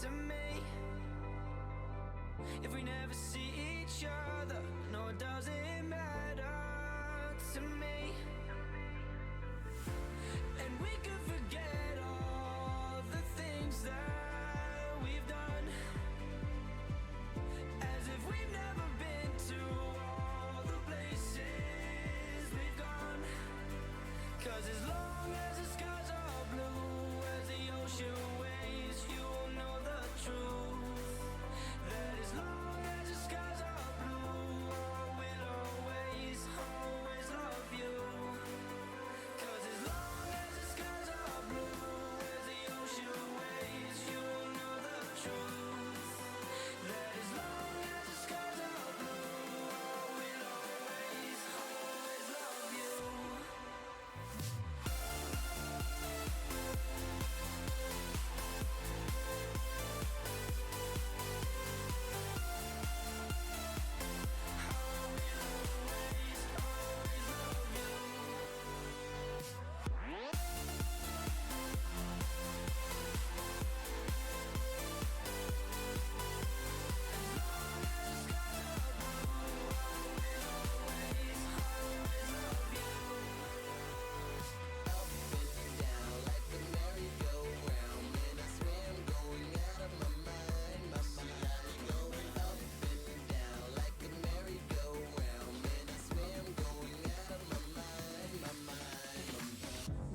to me. If we never see each other, no, it doesn't matter to me. And we could forget all the things that we've done, as if we've never been to all the places we've gone. 'Cause as long as the skies are blue, as the ocean waves, you will know the truth. That as long as the skies are blue, I will always, always love you. 'Cause as long as the skies are blue, as the ocean waves, you will know the truth. That as long as the skies are blue, I will always, always love you.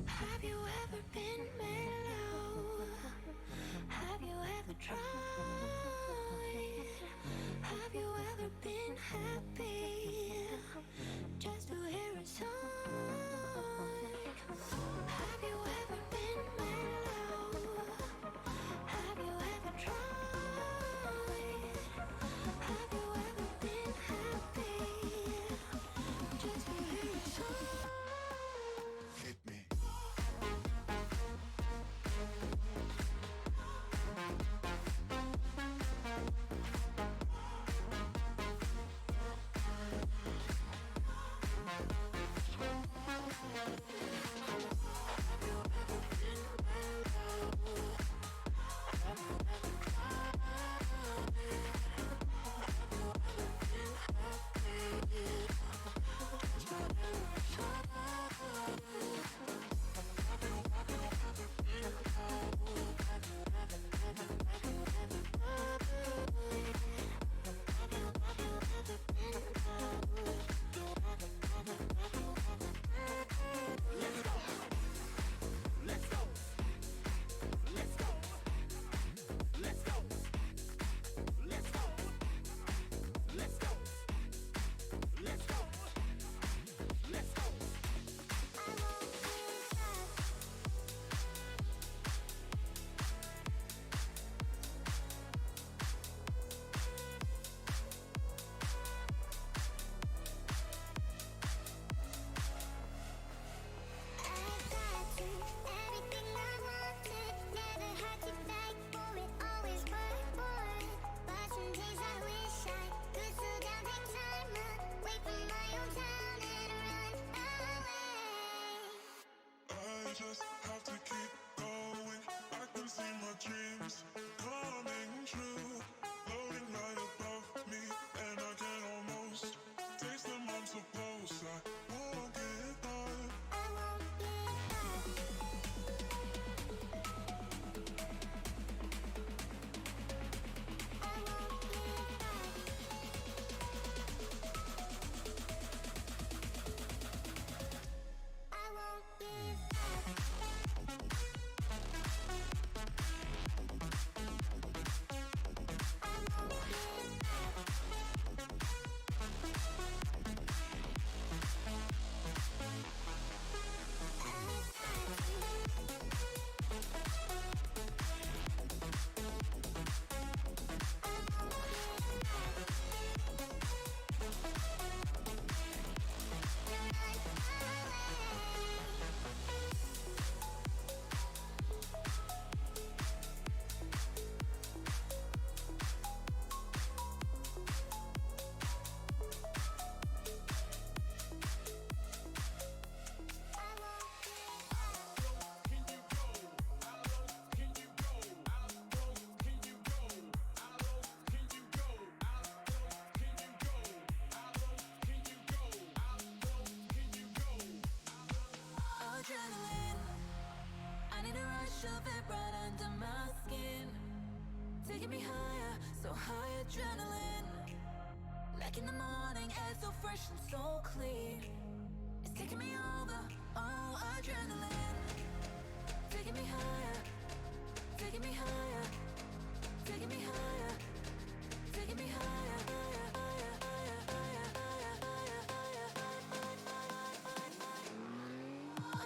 Have you ever been mellow? Have you ever tried? Have you ever been happy just to hear a song? Have you ever been mellow? Have you ever tried? Have you ever been happy just to hear a song? Hit me. fresh and so clean. It's taking me over, oh, adrenaline. Taking me higher, taking me higher, taking me higher, taking me higher, higher, higher, higher, higher, higher, higher, higher.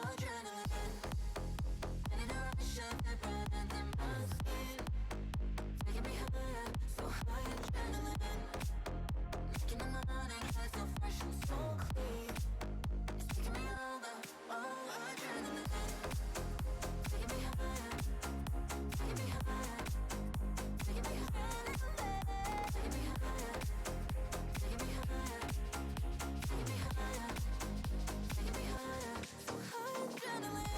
Adrenaline, and in a rush of the breath in my skin. Taking me higher, so high adrenaline. Making the morning light so fresh and so clean. It's taking me over, oh, adrenaline. Taking me higher, taking me higher, taking me higher, taking me higher, taking me higher, taking me higher, taking me higher, so high adrenaline.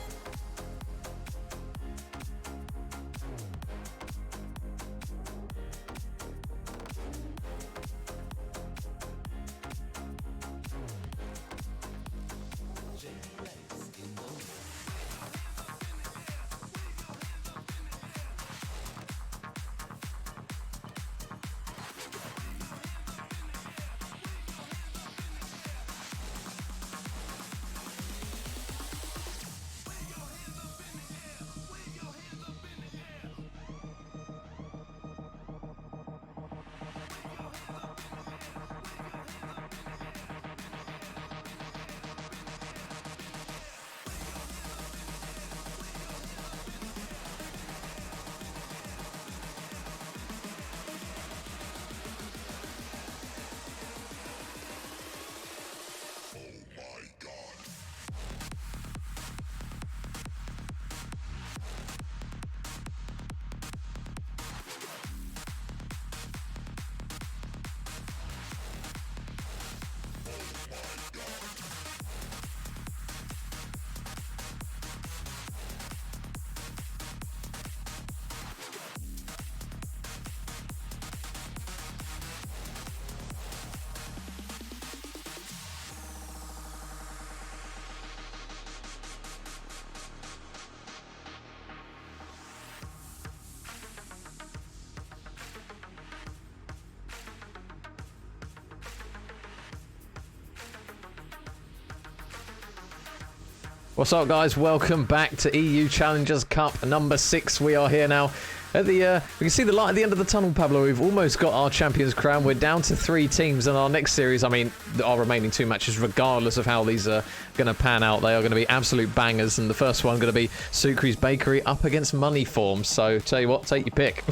What's up, guys? Welcome back to EU Challengers Cup number 6. We are here now at the, we can see the light at the end of the tunnel, Pablo. We've almost got our champions crown. We're down to 3 teams, and our next series, I mean, our remaining 2 matches, regardless of how these are going to pan out, they are going to be absolute bangers. And the first one going to be Sucre's Bakery up against Money Form. So, tell you what, take your pick.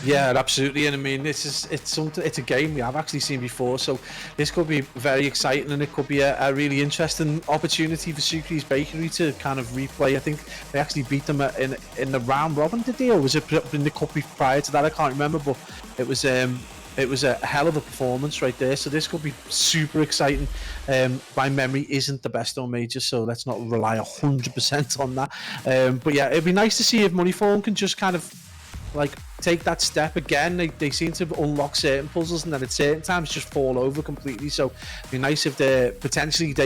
Yeah, absolutely. And I mean, it's a game we have actually seen before, so this could be very exciting, and it could be a really interesting opportunity for Sucre's Bakery to kind of replay. I think they actually beat them in the round robin, did they, or was it in the cup prior to that? I can't remember, but it was a hell of a performance right there. So this could be super exciting. My memory isn't the best on majors, so let's not rely 100% on that. But yeah, it'd be nice to see if Moneyform can just kind of like take that step again. They seem to unlock certain puzzles and then at certain times just fall over completely. So it'd be nice if they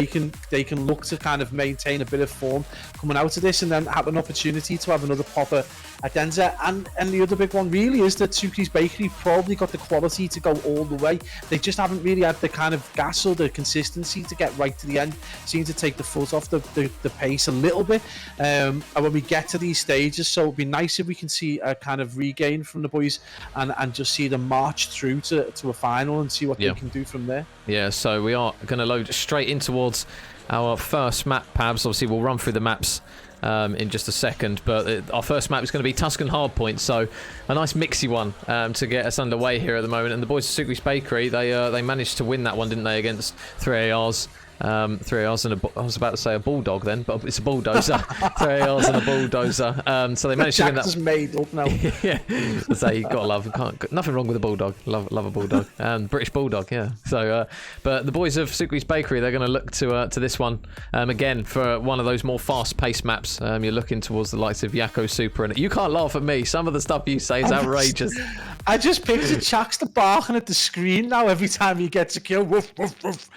can look to kind of maintain a bit of form coming out of this, and then have an opportunity to have another popper at Denza. And the other big one really is that Suki's Bakery probably got the quality to go all the way. They just haven't really had the kind of gas or the consistency to get right to the end. Seem to take the foot off the pace a little bit. And when we get to these stages, so it'd be nice if we can see a kind of regain from the boys and just see them march through to a final and see what they can do from there. Yeah, so we are going to load straight in towards our first map, Pabs. Obviously, we'll run through the maps in just a second, but our first map is going to be Tuscan Hardpoint, so a nice mixy one to get us underway here at the moment. And the boys at Sucre's Bakery, they managed to win that one, didn't they, against 3ARs. 3ARs and I was about to say a bulldog then, but it's a bulldozer. 3ARs and a bulldozer. So they managed to win that. Jack is made up now. Yeah, so you gotta love. Nothing wrong with a bulldog. Love a bulldog. British bulldog. Yeah. So, but the boys of Sucre's Bakery, they're going to look to this one again for one of those more fast-paced maps. You're looking towards the likes of Yakko Super, and you can't laugh at me. Some of the stuff you say is outrageous. I just picture Chaxter barking at the screen now every time he gets a kill. Woof, woof, woof.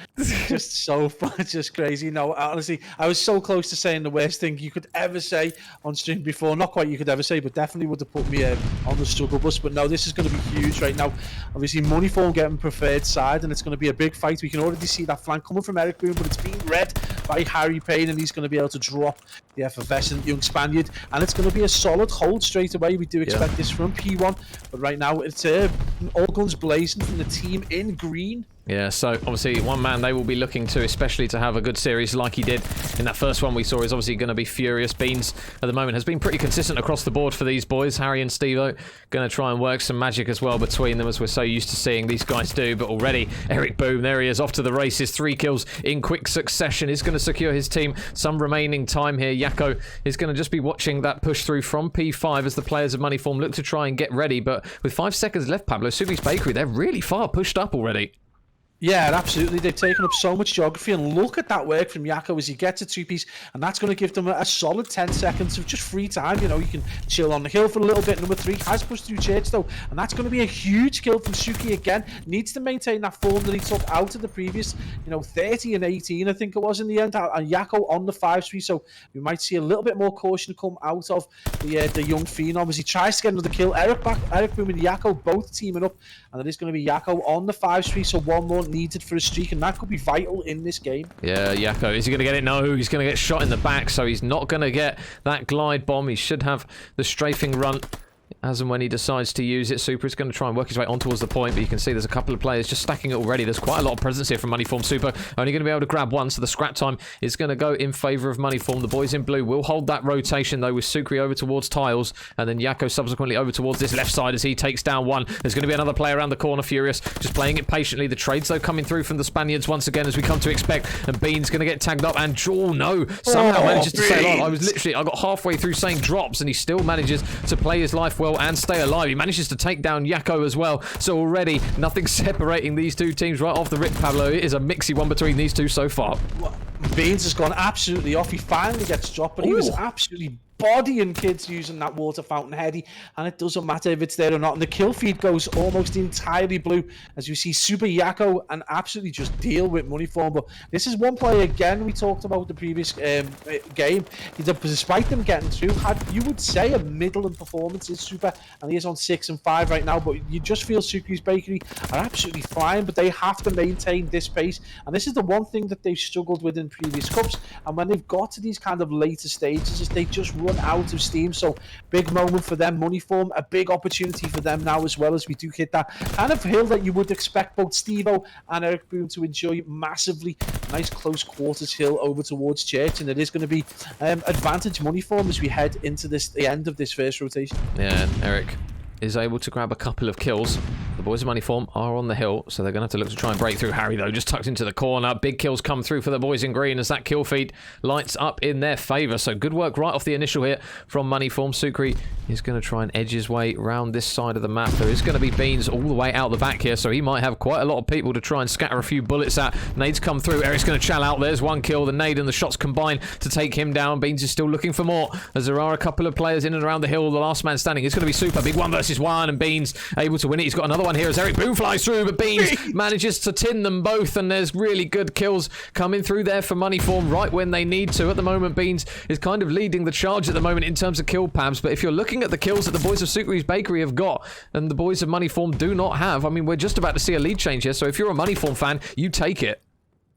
Just so stuff, but it's just crazy. No, honestly, I was so close to saying the worst thing you could ever say on stream before. Not quite you could ever say, but definitely would have put me on the struggle bus. But no, this is going to be huge right now. Obviously, Moneyform getting preferred side, and it's going to be a big fight. We can already see that flank coming from Eric Boone, but it's being read by Harry Payne, and he's going to be able to drop the effervescent young Spaniard, and it's going to be a solid hold straight away. We do expect this from P1, but right now it's all guns blazing from the team in green. Yeah, so obviously one man they will be looking to, especially to have a good series like he did in that first one we saw, is obviously going to be Furious. Beans at the moment has been pretty consistent across the board for these boys. Harry and Steve-O going to try and work some magic as well between them, as we're so used to seeing these guys do. But already Eric Boom, there he is, off to the races. 3 kills in quick succession. Is going to secure his team some remaining time here. Yako is going to just be watching that push through from P5 as the players of Moneyform look to try and get ready. But with 5 seconds left, Pablo, Subi's Bakery, they're really far pushed up already. Yeah, absolutely. They've taken up so much geography, and look at that work from Yako as he gets a 2-piece, and that's going to give them a solid 10 seconds of just free time. You know, you can chill on the hill for a little bit. Number 3 has pushed through Church, though, and that's going to be a huge kill from Suki again. Needs to maintain that form that he took out of the previous, 30 and 18, I think it was in the end, and Yako on the 5-3, so we might see a little bit more caution come out of the young phenom as he tries to get another kill. Eric Boom and Yako both teaming up, and it is going to be Yako on the 5-3, so one more needed for a streak, and that could be vital in this game. Yeah, Yako, is he going to get it? No, he's going to get shot in the back, so he's not going to get that glide bomb. He should have the strafing run as and when he decides to use it. Super is going to try and work his way on towards the point, but you can see there's a couple of players just stacking it already. There's quite a lot of presence here from Moneyform. Super only going to be able to grab one, so the scrap time is going to go in favour of Moneyform. The boys in blue will hold that rotation, though, with Sukri over towards Tiles, and then Yako subsequently over towards this left side as he takes down one. There's going to be another player around the corner, Furious, just playing it patiently. The trades, though, coming through from the Spaniards once again, as we come to expect, and Bean's going to get tagged up, and no, somehow manages to stay alive. I got halfway through saying drops, and he still manages to play his life well and stay alive. He manages to take down Yako as well, so already nothing separating these two teams right off the rip, Pablo. It is a mixy one between these two so far. Beans has gone absolutely off. He finally gets dropped, but he was absolutely bodying kids using that water fountain heady, and it doesn't matter if it's there or not. And the kill feed goes almost entirely blue as you see Super Yako and absolutely just deal with Moneyform. But this is one player again we talked about the previous game. Despite them getting through, you would say a middling performance is Super, and he is on 6 and 5 right now. But you just feel Suki's Bakery are absolutely fine, but they have to maintain this pace. And this is the one thing that they've struggled with in previous cups. And when they've got to these kind of later stages, is they just run out of steam. So big moment for them. Moneyform, a big opportunity for them now as well, as we do hit that kind of hill that you would expect both Steve-O and Eric Boone to enjoy massively. Nice close quarters hill over towards Church, and it is going to be advantage Moneyform as we head into the end of this first rotation. Yeah, Eric is able to grab a couple of kills. The boys of Moneyform are on the hill, so they're going to have to look to try and break through. Harry, though, just tucked into the corner. Big kills come through for the boys in green as that kill feed lights up in their favour. So good work right off the initial hit from Moneyform. Sukri is going to try and edge his way around this side of the map. There is going to be Beans all the way out the back here, so he might have quite a lot of people to try and scatter a few bullets at. Nades come through. Eric's going to chal out. There's one kill. The nade and the shots combine to take him down. Beans is still looking for more, as there are a couple of players in and around the hill. The last man standing is going to be Super. Big 1 versus 1, and Beans able to win it. He's got another one here as Eric Boone flies through, but Beans manages to tin them both, and there's really good kills coming through there for Moneyform right when they need to. At the moment, Beans is kind of leading the charge at the moment in terms of kill pabs, but if you're looking at the kills that the boys of Sukri's Bakery have got and the boys of Moneyform do not have, I mean, we're just about to see a lead change here, so if you're a Moneyform fan, you take it.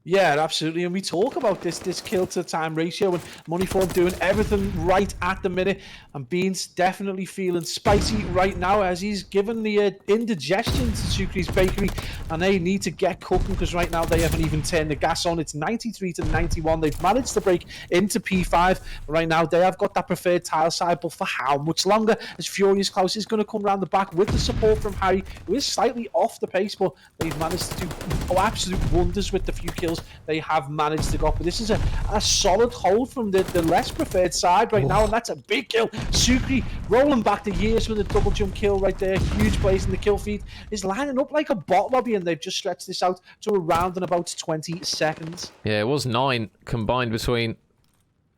Yeah, absolutely. And we talk about this kill to time ratio, and Moneyform doing everything right at the minute. And Beans definitely feeling spicy right now as he's given the indigestion to Sukri's Bakery, and they need to get cooking because right now they haven't even turned the gas on. It's 93 to 91. They've managed to break into P5. Right now they have got that preferred tile side, but for how much longer? As Furious Klaus is going to come around the back with the support from Harry, who is slightly off the pace, but they've managed to do absolute wonders with the few kills they have managed to go. But this is a solid hold from the less preferred side right now, and that's a big kill. Sukri rolling back the years with a double jump kill right there. Huge place in the kill feed. Is lining up like a bot lobby, and they've just stretched this out to around in about 20 seconds. Yeah, it was 9 combined between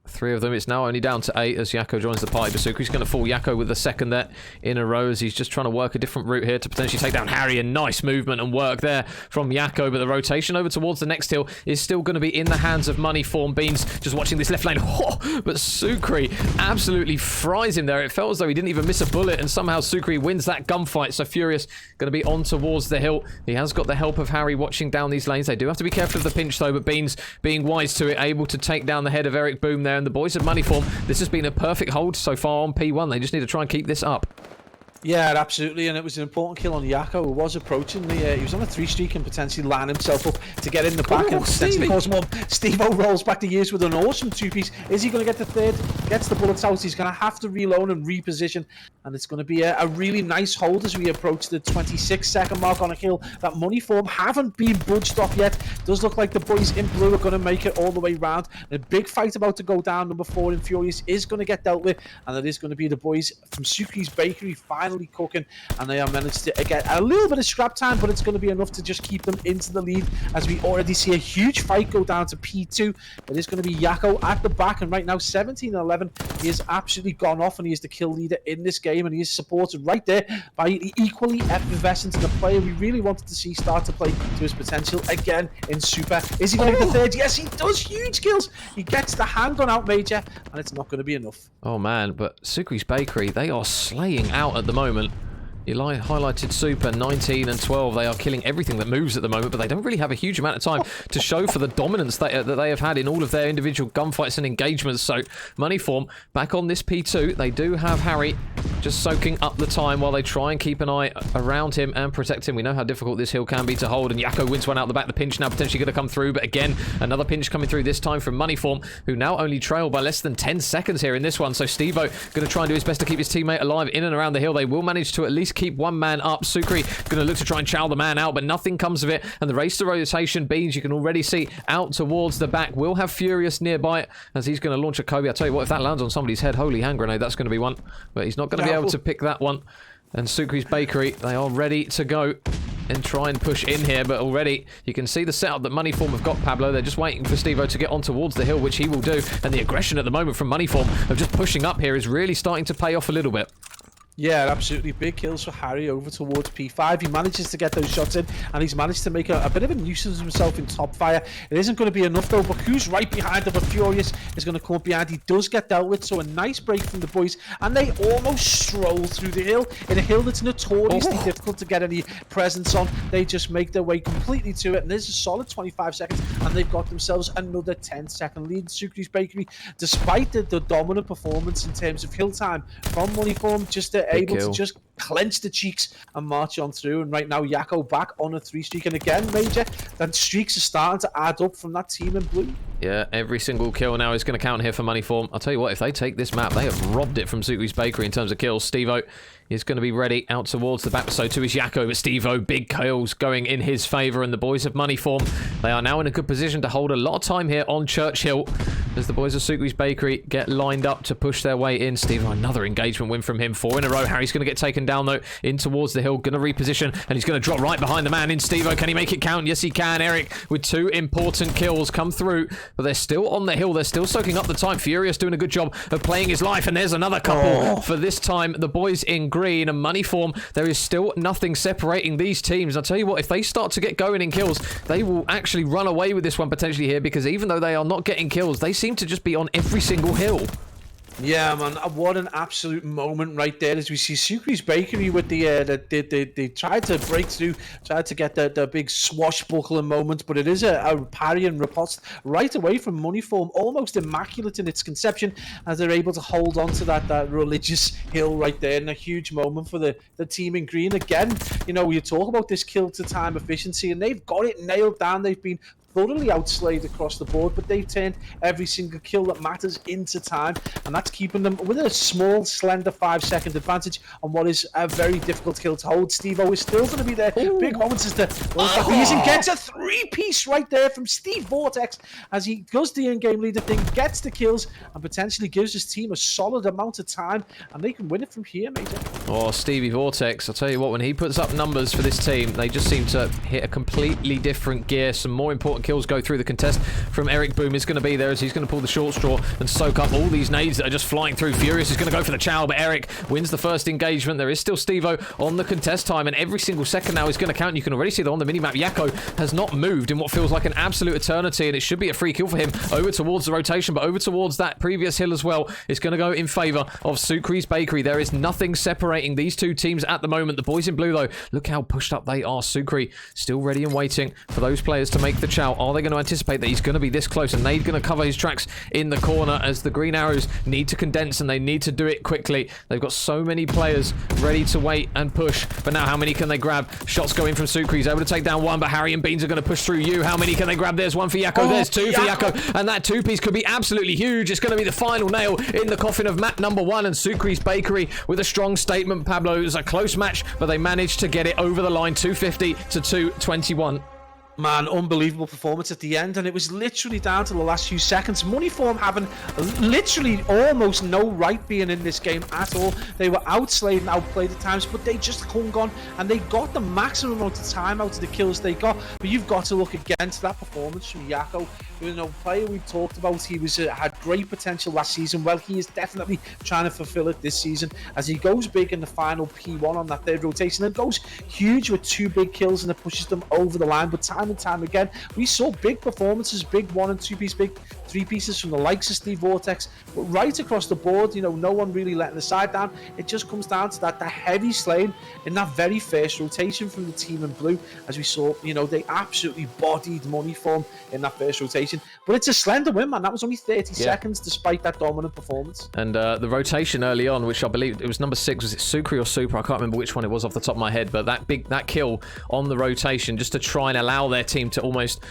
3 of them. It's now only down to 8 as Yakko joins the party. Basukri's going to fall Yakko with the second there in a row as he's just trying to work a different route here to potentially take down Harry. And nice movement and work there from Yakko. But the rotation over towards the next hill is still going to be in the hands of Moneyform. Beans just watching this left lane. Oh, but Sukri absolutely fries him there. It felt as though he didn't even miss a bullet. And somehow Sukri wins that gunfight. So Furious going to be on towards the hill. He has got the help of Harry watching down these lanes. They do have to be careful of the pinch though. But Beans being wise to it, able to take down the head of Eric Boom there. And the boys of Moneyform, this has been a perfect hold so far on P1. They just need to try and keep this up. Yeah, absolutely, and it was an important kill on Yakko, who was approaching the... he was on a 3-streak and potentially line himself up to get in the back and potentially cause more. Steve-O rolls back the years with an awesome 2-piece. Is he going to get the third? Gets the bullets out. He's going to have to reload and reposition, and it's going to be a really nice hold as we approach the 26-second mark on a kill that Moneyform haven't been budged off yet. Does look like the boys in blue are going to make it all the way round. A big fight about to go down. Number 4 in Furious is going to get dealt with, and it is going to be the boys from Sukri's Bakery finally cooking, and they are managed to get a little bit of scrap time, but it's going to be enough to just keep them into the lead as we already see a huge fight go down to P2. It is going to be Yakko at the back, and right now 17-11. He has absolutely gone off, and he is the kill leader in this game, and he is supported right there by the equally effervescent and the player we really wanted to see start to play to his potential again in Super. Is he going to get the third? Yes, he does. Huge kills. He gets the handgun out major, and it's not going to be enough. Oh man, but Sukri's Bakery, they are slaying out at the moment. You highlighted Super, 19 and 12. They are killing everything that moves at the moment, but they don't really have a huge amount of time to show for the dominance that they have had in all of their individual gunfights and engagements. So, Moneyform back on this P2. They do have Harry just soaking up the time while they try and keep an eye around him and protect him. We know how difficult this hill can be to hold, and Yakko wins one out the back. The pinch now potentially going to come through, but again, another pinch coming through, this time from Moneyform, who now only trail by less than 10 seconds here in this one. So, Steve-O going to try and do his best to keep his teammate alive in and around the hill. They will manage to at least keep one man up. Sukri going to look to try and chow the man out, but nothing comes of it. And the race to rotation, Beans, you can already see out towards the back. Will have Furious nearby as he's going to launch a Kobe. I tell you what, if that lands on somebody's head, holy hand grenade, that's going to be one. But he's not going to be able to pick that one. And Sukri's Bakery, they are ready to go and try and push in here, but already you can see the setup that Moneyform have got, Pablo. They're just waiting for Steve-O to get on towards the hill, which he will do. And the aggression at the moment from Moneyform of just pushing up here is really starting to pay off a little bit. Yeah, absolutely. Big kills for Harry over towards P5. He manages to get those shots in, and he's managed to make a bit of a nuisance of himself in top fire. It isn't going to be enough, though, but who's right behind him? But Furious is going to come up behind. He does get dealt with, so a nice break from the boys, and they almost stroll through the hill. In a hill that's notoriously difficult to get any presence on, they just make their way completely to it, and there's a solid 25 seconds, and they've got themselves another 10-second lead. Sukri's Bakery, despite the dominant performance in terms of hill time from Moneyform, just able to just clench the cheeks and march on through. And right now Yakko back on a 3-streak, and again, Major, that streaks are starting to add up from that team in blue. Yeah, every single kill now is going to count here for Moneyform. I'll tell you what, if they take this map, they have robbed it from Sukri's Bakery in terms of kills. Steve-O is going to be ready out towards the back. So too is Yakko, but Steve-O, big kills going in his favour. And the boys of Moneyform, they are now in a good position to hold a lot of time here on Churchill as the boys of Sukri's Bakery get lined up to push their way in. Steve-O, another engagement win from him. 4 in a row. Harry's going to get taken down, though, in towards the hill. Going to reposition, and he's going to drop right behind the man in Steve-O. Can he make it count? Yes, he can. Eric with 2 important kills come through, but they're still on the hill. They're still soaking up the time. Furious doing a good job of playing his life, and there's another couple for this time. The boys in green and Moneyform, there is still nothing separating these teams. I'll tell you what, if they start to get going in kills, they will actually run away with this one potentially here, because even though they are not getting kills, they seem to just be on every single hill. Yeah, man, what an absolute moment right there as we see Sukri's Bakery with they tried to break through, tried to get the big swashbuckling moment, but it is a parry and riposte right away from Moneyform, almost immaculate in its conception, as they're able to hold on to that religious hill right there, and a huge moment for the team in green. Again, you know, you talk about this kill to time efficiency, and they've got it nailed down. They've been thoroughly outslayed across the board, but they've turned every single kill that matters into time, and that's keeping them with a small, slender 5-second advantage on what is a very difficult kill to hold. Steve-O is still going to be there. Big moments as the and gets a 3-piece right there from Steve Vortex as he does the in-game leader thing, gets the kills, and potentially gives his team a solid amount of time, and they can win it from here, Major. Oh, Stevie Vortex, I'll tell you what, when he puts up numbers for this team, they just seem to hit a completely different gear. Some more important important kills go through the contest from Eric Boom is going to be there as he's going to pull the short straw and soak up all these nades that are just flying through. Furious is going to go for the chow, but Eric wins the first engagement. There is still Stevo on the contest time, and every single second now is going to count. You can already see that on the minimap, Yakko has not moved in what feels like an absolute eternity, and it should be a free kill for him over towards the rotation, but over towards that previous hill as well. It's going to go in favor of Sukri's Bakery. There is nothing separating these two teams at the moment. The boys in blue, though, look how pushed up they are. Sukri still ready and waiting for those players to make the chow. Are they going to anticipate that he's going to be this close? And they're going to cover his tracks in the corner as the green arrows need to condense, and they need to do it quickly. They've got so many players ready to wait and push, but now how many can they grab? Shots going from Sukri. He's able to take down one, but Harry and Beans are going to push through you. How many can they grab? There's one for Yakko. There's two for Yakko. And that two-piece could be absolutely huge. It's going to be the final nail in the coffin of map number 1, and Sukri's Bakery with a strong statement, Pablo. It was a close match, but they managed to get it over the line, 250 to 221. Man, unbelievable performance at the end, and it was literally down to the last few seconds. Moneyform having literally almost no right being in this game at all. They were outslayed and outplayed at times, but they just hung on, and they got the maximum amount of time out of the kills they got. But you've got to look against that performance from Yakko, you know, player we've talked about. He was had great potential last season. Well, he is definitely trying to fulfill it this season as he goes big in the final P1 on that third rotation and goes huge with 2 big kills, and it pushes them over the line. But time and time again, we saw big performances, big 1 and 2 piece, big 3 pieces from the likes of Steve Vortex, but right across the board, you know, no one really letting the side down. It just comes down to that heavy slaying in that very first rotation from the team in blue, as we saw, you know, they absolutely bodied Moneyform in that first rotation. But it's a slender win, man. That was only 30 seconds despite that dominant performance. And the rotation early on, which I believe it was number 6, was it Sukri or Super? I can't remember which one it was off the top of my head, but that kill on the rotation just to try and allow their team to almost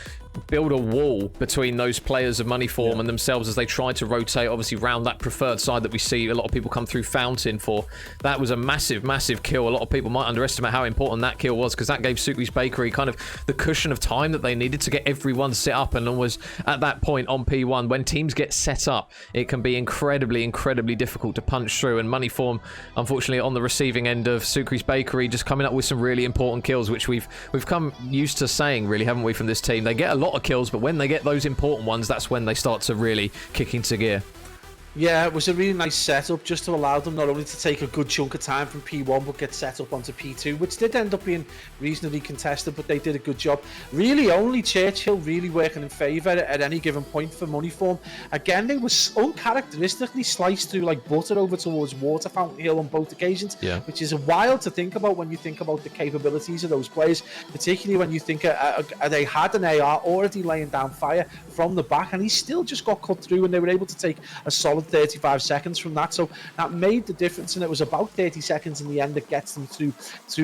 build a wall between those players of Moneyform and themselves as they try to rotate, obviously, round that preferred side that we see a lot of people come through Fountain for. That was a massive, massive kill. A lot of people might underestimate how important that kill was, because that gave Sukri's Bakery kind of the cushion of time that they needed to get everyone set up. And always at that point on P1, when teams get set up, it can be incredibly, incredibly difficult to punch through. And Moneyform, unfortunately, on the receiving end of Sukri's Bakery, just coming up with some really important kills, which we've come used to saying, really, haven't we, from this team? They get a lot of kills, but when they get those important ones, that's when they start to really kick into gear. Yeah, it was a really nice setup just to allow them not only to take a good chunk of time from P1 but get set up onto P2, which did end up being reasonably contested, but they did a good job. Really only Churchill really working in favour at any given point for Moneyform. Again, they were uncharacteristically sliced through like butter over towards Water Fountain Hill on both occasions, which is wild to think about when you think about the capabilities of those players, particularly when you think they had an AR already laying down fire from the back, and he still just got cut through, and they were able to take a solid 35 seconds from that. So that made the difference, and it was about 30 seconds in the end that gets them through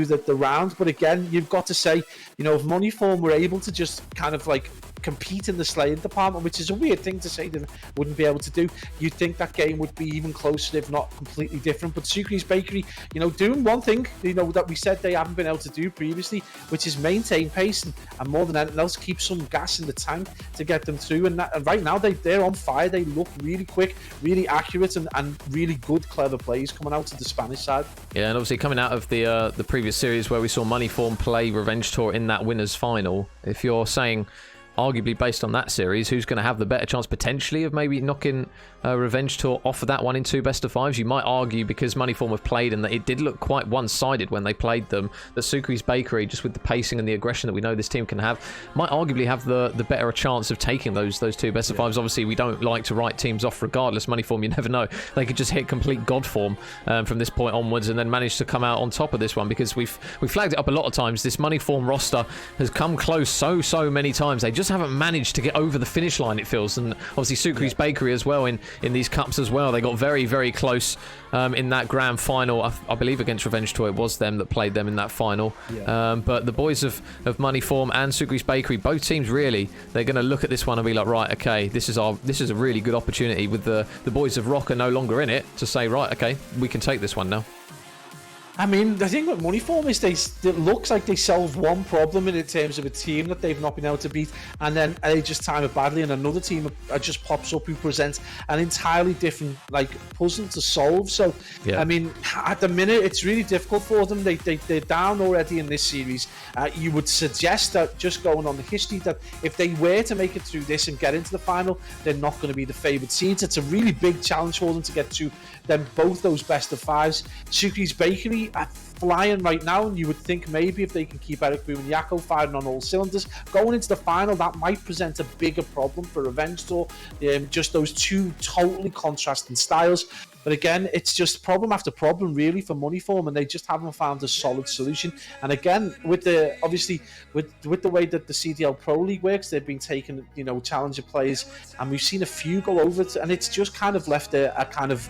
the round. But again, you've got to say, you know, if Moneyform were able to just kind of like compete in the slaying department, which is a weird thing to say they wouldn't be able to do, you'd think that game would be even closer, if not completely different. But Sukri's Bakery, you know, doing one thing, you know, that we said they haven't been able to do previously, which is maintain pace and more than anything else, keep some gas in the tank to get them through. And right now they're on fire. They look really quick, really accurate, and really good, clever plays coming out to the Spanish side. Yeah, and obviously coming out of the previous series where we saw Moneyform play Revenge Tour in that winners final, if you're saying, arguably based on that series, who's going to have the better chance potentially of maybe knocking Revenge Tour off of that one in 2 best-of-5s? You might argue, because Moneyform have played and that it did look quite one-sided when they played them, that Sukri's Bakery, just with the pacing and the aggression that we know this team can have, might arguably have the better chance of taking those 2 best-of-5s. Obviously, we don't like to write teams off regardless. Moneyform, you never know. They could just hit complete god form from this point onwards and then manage to come out on top of this one, because we've flagged it up a lot of times. This Moneyform roster has come close so many times. They just haven't managed to get over the finish line, it feels. And obviously Sukri's Bakery as well in these cups as well. They got very close in that grand final. I believe against Revenge Tour, it was them that played them in that final. But the boys of Moneyform and Sukri's Bakery, both teams really, they're going to look at this one and be like, right, okay, this is a really good opportunity with the boys of ROKKR no longer in it, to say, right, okay, we can take this one now. I mean, the thing with Moneyform is it looks like they solve one problem in terms of a team that they've not been able to beat, and then they just time it badly, and another team just pops up who presents an entirely different puzzle to solve. So, I mean, at the minute, it's really difficult for them. They're down already in this series. You would suggest that, just going on the history, that if they were to make it through this and get into the final, they're not going to be the favoured seeds. It's a really big challenge for them to get to them both those best of fives. Suki's Bakery are flying right now, and you would think maybe if they can keep Eric Boom and Yako firing on all cylinders, going into the final, that might present a bigger problem for Revenge Tour. Just those two totally contrasting styles. But again, it's just problem after problem really for Moneyform, and they just haven't found a solid solution. And again, with the way that the CDL Pro League works, they've been taking challenger players, and we've seen a few go over it, and it's just kind of left a kind of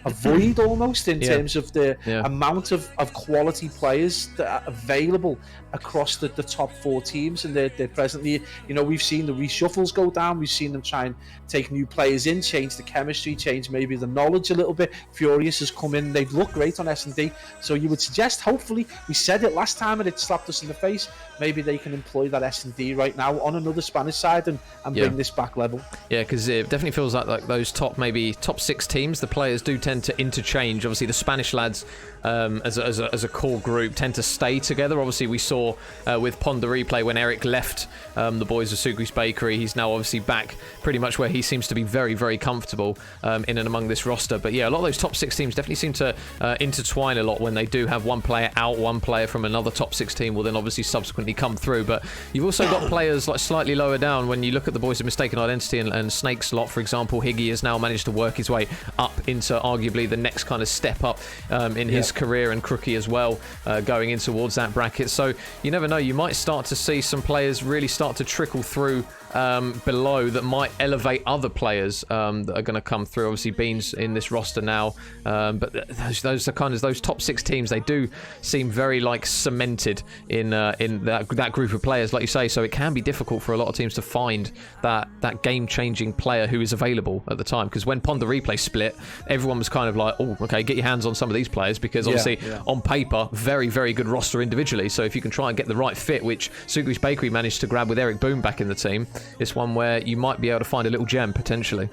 a void almost in terms of the amount of quality players that are available across the top four teams. And they're presently, we've seen the reshuffles go down, we've seen them try and take new players in, change the chemistry, change maybe the knowledge a little bit. Furious has come in, they've looked great on S&D, so you would suggest, hopefully, we said it last time and it slapped us in the face, maybe they can employ that S&D right now on another Spanish side and bring this back level. Yeah, because it definitely feels like those top six teams, the players do tend to interchange. Obviously the Spanish lads as a core group tend to stay together. Obviously we saw with Ponder Replay when Eric left the boys of Suku's Bakery, he's now obviously back pretty much where he seems to be very, very comfortable in and among this roster. But yeah, a lot of those top six teams definitely seem to intertwine a lot when they do have one player out, one player from another top six team will then obviously subsequently come through. But you've also got players like slightly lower down. When you look at the boys of Mistaken Identity and Snake's lot, for example, Higgy has now managed to work his way up into arguably the next kind of step up in his career, and Crookie as well going in towards that bracket. So you never know, you might start to see some players really start to trickle through below that might elevate other players that are going to come through. Obviously Beans in this roster now, but those are kind of those top six teams, they do seem very cemented in that group of players, like you say. So it can be difficult for a lot of teams to find that game-changing player who is available at the time, because when Ponder Replay split, everyone was kind of like, oh, okay, get your hands on some of these players, because obviously on paper, very, very good roster individually. So if you can try and get the right fit, which Suku's Bakery managed to grab with Eric Boom back in the team, it's one where you might be able to find a little gem potentially.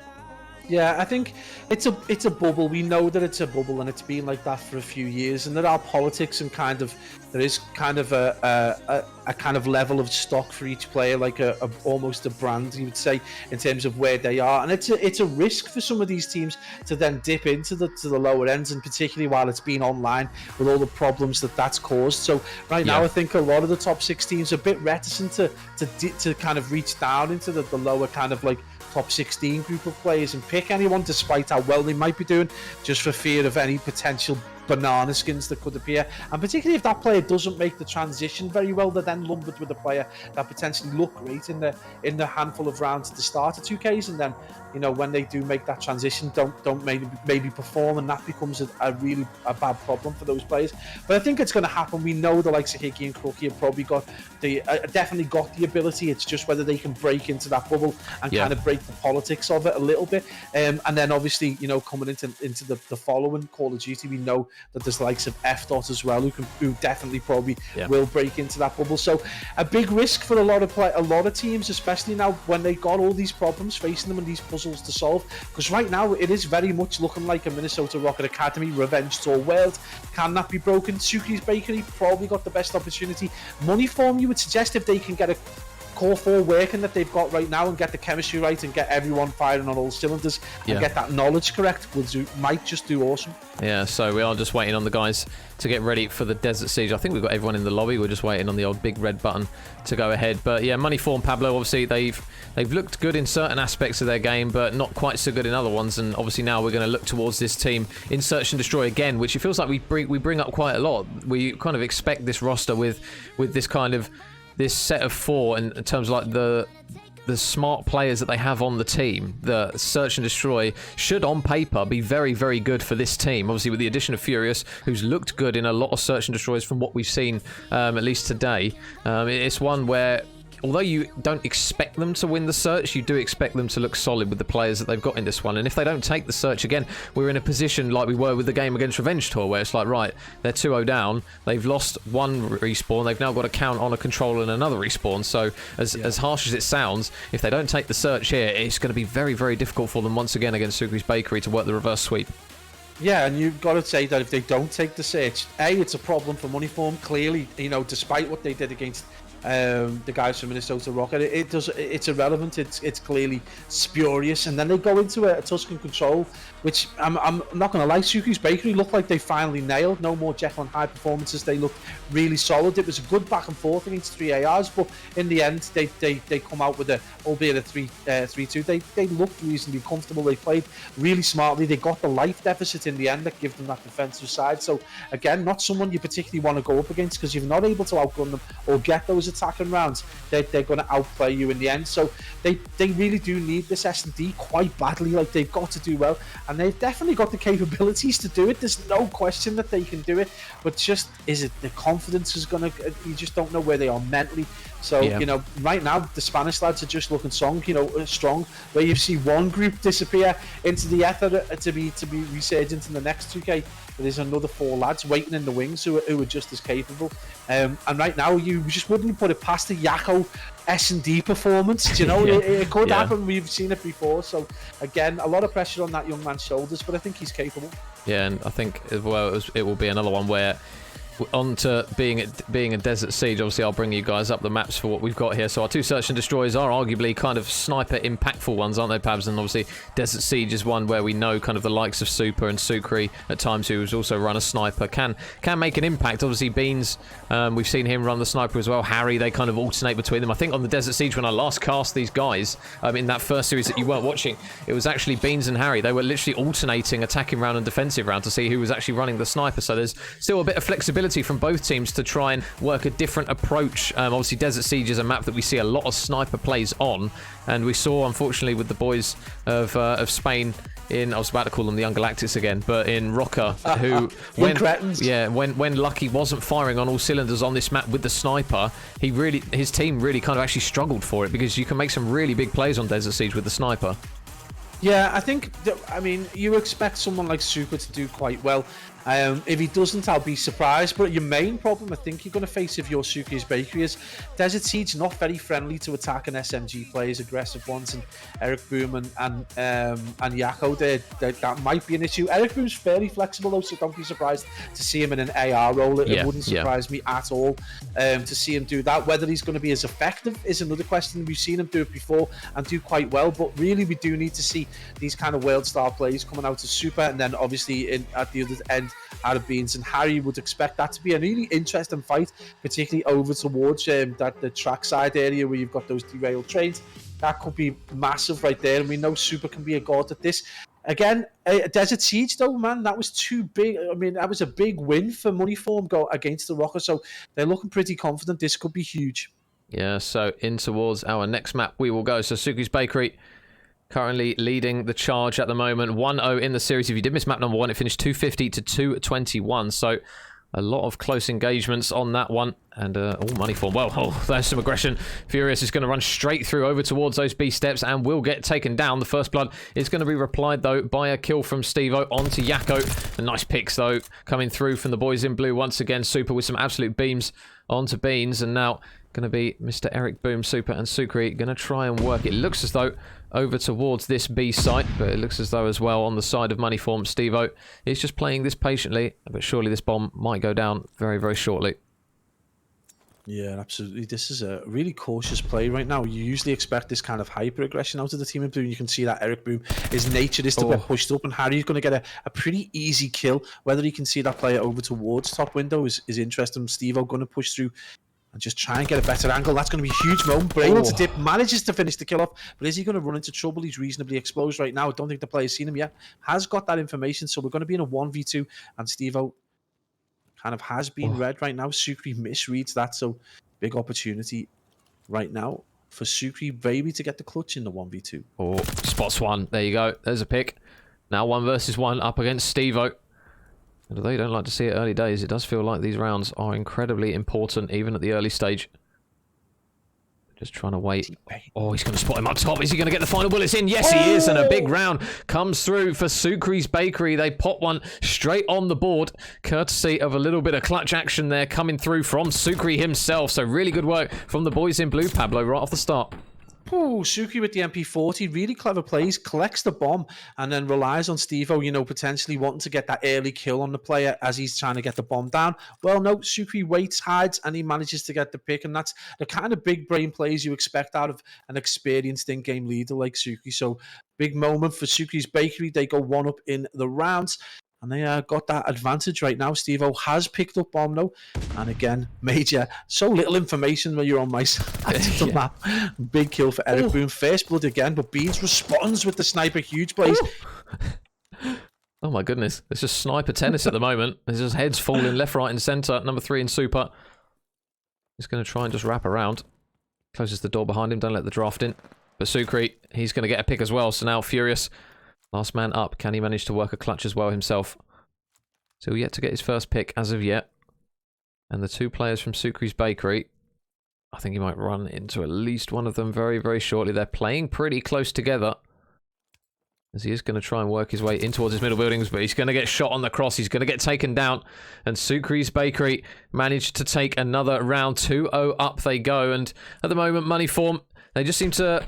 Yeah, I think it's a bubble. We know that it's a bubble, and it's been like that for a few years. And there are politics, and there is kind of a kind of level of stock for each player, like almost a brand, you would say, in terms of where they are. And it's a risk for some of these teams to then dip into the lower ends, and particularly while it's been online with all the problems that's caused. So right now, I think a lot of the top six teams are a bit reticent to kind of reach down into the lower kind of top 16 group of players and pick anyone, despite how well they might be doing, just for fear of any potential banana skins that could appear. And particularly if that player doesn't make the transition very well, they're then lumbered with a player that potentially look great in the handful of rounds at the start of 2Ks, and then when they do make that transition, don't maybe perform, and that becomes a really bad problem for those players. But I think it's going to happen. We know the likes of Hickey and Crookie have probably definitely got the ability. It's just whether they can break into that bubble and kind of break the politics of it a little bit. And then obviously, coming into the following Call of Duty, we know that there's the likes of F-Dot as well, who definitely probably will break into that bubble. So a big risk for a lot of teams, especially now when they got all these problems facing them and these puzzles to solve, because right now it is very much looking like a Minnesota ROKKR Academy Revenge Tour world. Can that be broken? Suki's Bakery probably got the best opportunity. Moneyform, you would suggest, if they can get a core 4 working that they've got right now and get the chemistry right and get everyone firing on all cylinders and get that knowledge correct, might just do awesome. Yeah, so we are just waiting on the guys to get ready for the Desert Siege. I think we've got everyone in the lobby. We're just waiting on the old big red button to go ahead. But yeah, Moneyform, Pablo, obviously they've looked good in certain aspects of their game, but not quite so good in other ones. And obviously now we're going to look towards this team in Search and Destroy again, which it feels like we bring up quite a lot. We kind of expect this roster with this set of 4 in terms of like the smart players that they have on the team. The Search and Destroy should on paper be very, very good for this team. Obviously with the addition of Furious, who's looked good in a lot of Search and Destroys from what we've seen, at least today. It's one where although you don't expect them to win the search, you do expect them to look solid with the players that they've got in this one. And if they don't take the search again, we're in a position like we were with the game against Revenge Tour, where it's like, right, they're 2-0 down, they've lost one respawn, they've now got to count on a control and another respawn. So as harsh as it sounds, if they don't take the search here, it's going to be very, very difficult for them once again against Sukri's Bakery to work the reverse sweep. Yeah, and you've got to say that if they don't take the search, it's a problem for Moneyform. Clearly, you know, despite what they did against the guys from Minnesota ROKKR, it's irrelevant. It's clearly spurious. And then they go into a Tuscan control, which I'm not going to lie, Sukri's Bakery looked like they finally nailed. No more Jekyll and Hyde performances. They looked really solid. It was a good back and forth against 3 ARs, but in the end, they come out with albeit a 3-2. They looked reasonably comfortable. They played really smartly. They got the life deficit in the end that gave them that defensive side. So again, not someone you particularly want to go up against, because you're not able to outgun them or get those attacking rounds. They're going to outplay you in the end. So they really do need this S&D quite badly. Like, they've got to do well, and they've definitely got the capabilities to do it. There's no question that they can do it, but just, is it the confidence is going to, you just don't know where they are mentally. So, you know, right now, the Spanish lads are just looking strong, where you see one group disappear into the ether to be resurgent in the next 2K. There's another 4 lads waiting in the wings who are just as capable. And right now, you just wouldn't put it past the Yakko S&D performance. You know, it could happen. We've seen it before. So, again, a lot of pressure on that young man's shoulders, but I think he's capable. Yeah, and I think as well it will be another one where, on to being a Desert Siege, obviously I'll bring you guys up the maps for what we've got here. So our 2 Search and Destroys are arguably kind of sniper impactful ones, aren't they, Pabs? And obviously Desert Siege is one where we know kind of the likes of Super and Sukri at times, who's also run a sniper, can make an impact. Obviously Beans, we've seen him run the sniper as well. Harry, they kind of alternate between them. I think on the Desert Siege, when I last cast these guys, in that first series that you weren't watching, it was actually Beans and Harry. They were literally alternating attacking round and defensive round to see who was actually running the sniper. So there's still a bit of flexibility from both teams to try and work a different approach. Obviously Desert Siege is a map that we see a lot of sniper plays on, and we saw, unfortunately, with the boys of Spain in, I was about to call them the Young Galactics again, but in ROKKR, who when Lucky wasn't firing on all cylinders on this map with the sniper, his team really kind of actually struggled for it, because you can make some really big plays on Desert Siege with the sniper. Yeah, I think, you expect someone like Super to do quite well. If he doesn't, I'll be surprised. But your main problem, I think, you're going to face if you're Sukri's Bakery is Desert Siege not very friendly to attacking SMG players, aggressive ones, and Eric Boom and Yakko, that might be an issue. Eric Boom's fairly flexible though, so don't be surprised to see him in an AR role. It wouldn't surprise me at all to see him do that. Whether he's going to be as effective is another question. We've seen him do it before and do quite well, but really we do need to see these kind of world star plays coming out of Super, and then obviously at the other end out of Beans and Harry. Would expect that to be a really interesting fight, particularly over towards the trackside area where you've got those derailed trains. That could be massive right there, and we know Super can be a god at this. Again, Desert Siege though, man, that was too big. I mean, that was a big win for Moneyform go against the ROKKR, so they're looking pretty confident. This could be huge. Yeah, so in towards our next map we will go. So Sukri's Bakery currently leading the charge at the moment, 1-0 in the series. If you did miss map number 1, it finished 250 to 221. So a lot of close engagements on that one. And Moneyform. Well, there's some aggression. Furious is going to run straight through over towards those B steps and will get taken down. The first blood is going to be replied, though, by a kill from Stevo onto Yakko. A nice picks, though, coming through from the boys in blue once again. Super with some absolute beams onto Beans. And now going to be Mr. Eric Boom, Super, and Sukri going to try and work. It looks as though over towards this B site, but it looks as though as well on the side of Moneyform, Stevo is just playing this patiently, but surely this bomb might go down very, very shortly. Yeah, absolutely. This is a really cautious play right now. You usually expect this kind of hyper aggression out of the team in blue, and you can see that Eric Boom, his nature is to get pushed up, and Harry's going to get a pretty easy kill. Whether he can see that player over towards top window is interesting. Stevo going to push through and just try and get a better angle. That's going to be a huge moment. But able to dip, manages to finish the kill off. But is he going to run into trouble? He's reasonably exposed right now. I don't think the player's seen him yet. Has got that information, so we're going to be in a 1v2, and Stevo kind of has been read right now. Sukri misreads that, so big opportunity right now for Sukri maybe to get the clutch in the 1v2. Oh, spots one. There you go. There's a pick. Now 1 versus 1 up against Stevo. And although you don't like to see it early days, it does feel like these rounds are incredibly important, even at the early stage. Just trying to wait. Oh, he's going to spot him up top. Is he going to get the final bullets in? Yes, he is. And a big round comes through for Sukri's Bakery. They pop one straight on the board, courtesy of a little bit of clutch action there coming through from Sukri himself. So really good work from the boys in blue, Pablo, right off the start. Oh, Sukri with the MP40, really clever plays, collects the bomb, and then relies on Steve-O, you know, potentially wanting to get that early kill on the player as he's trying to get the bomb down. Well, no, Sukri waits, hides, and he manages to get the pick, and that's the kind of big brain plays you expect out of an experienced in-game leader like Sukri. So, big moment for Sukri's Bakery. They go 1-up in the rounds. And they got that advantage right now. Steve-O has picked up bomb though. And again, major. So little information when you're on my side of the map. Big kill for Eric Boone. First blood again, but Beans responds with the sniper. Huge plays. Oh my goodness. It's just sniper tennis at the moment. There's just heads falling left, right, and centre. Number 3 in super. He's going to try and just wrap around. Closes the door behind him. Don't let the draft in. But Sukri, he's going to get a pick as well. So now Furious. Last man up. Can he manage to work a clutch as well himself? So yet to get his first pick as of yet. And the 2 players from Sukri's Bakery, I think he might run into at least one of them very, very shortly. They're playing pretty close together. As he is going to try and work his way in towards his middle buildings, but he's going to get shot on the cross. He's going to get taken down. And Sukri's Bakery managed to take another round. 2-0 up they go. And at the moment, Money Form, they just seem to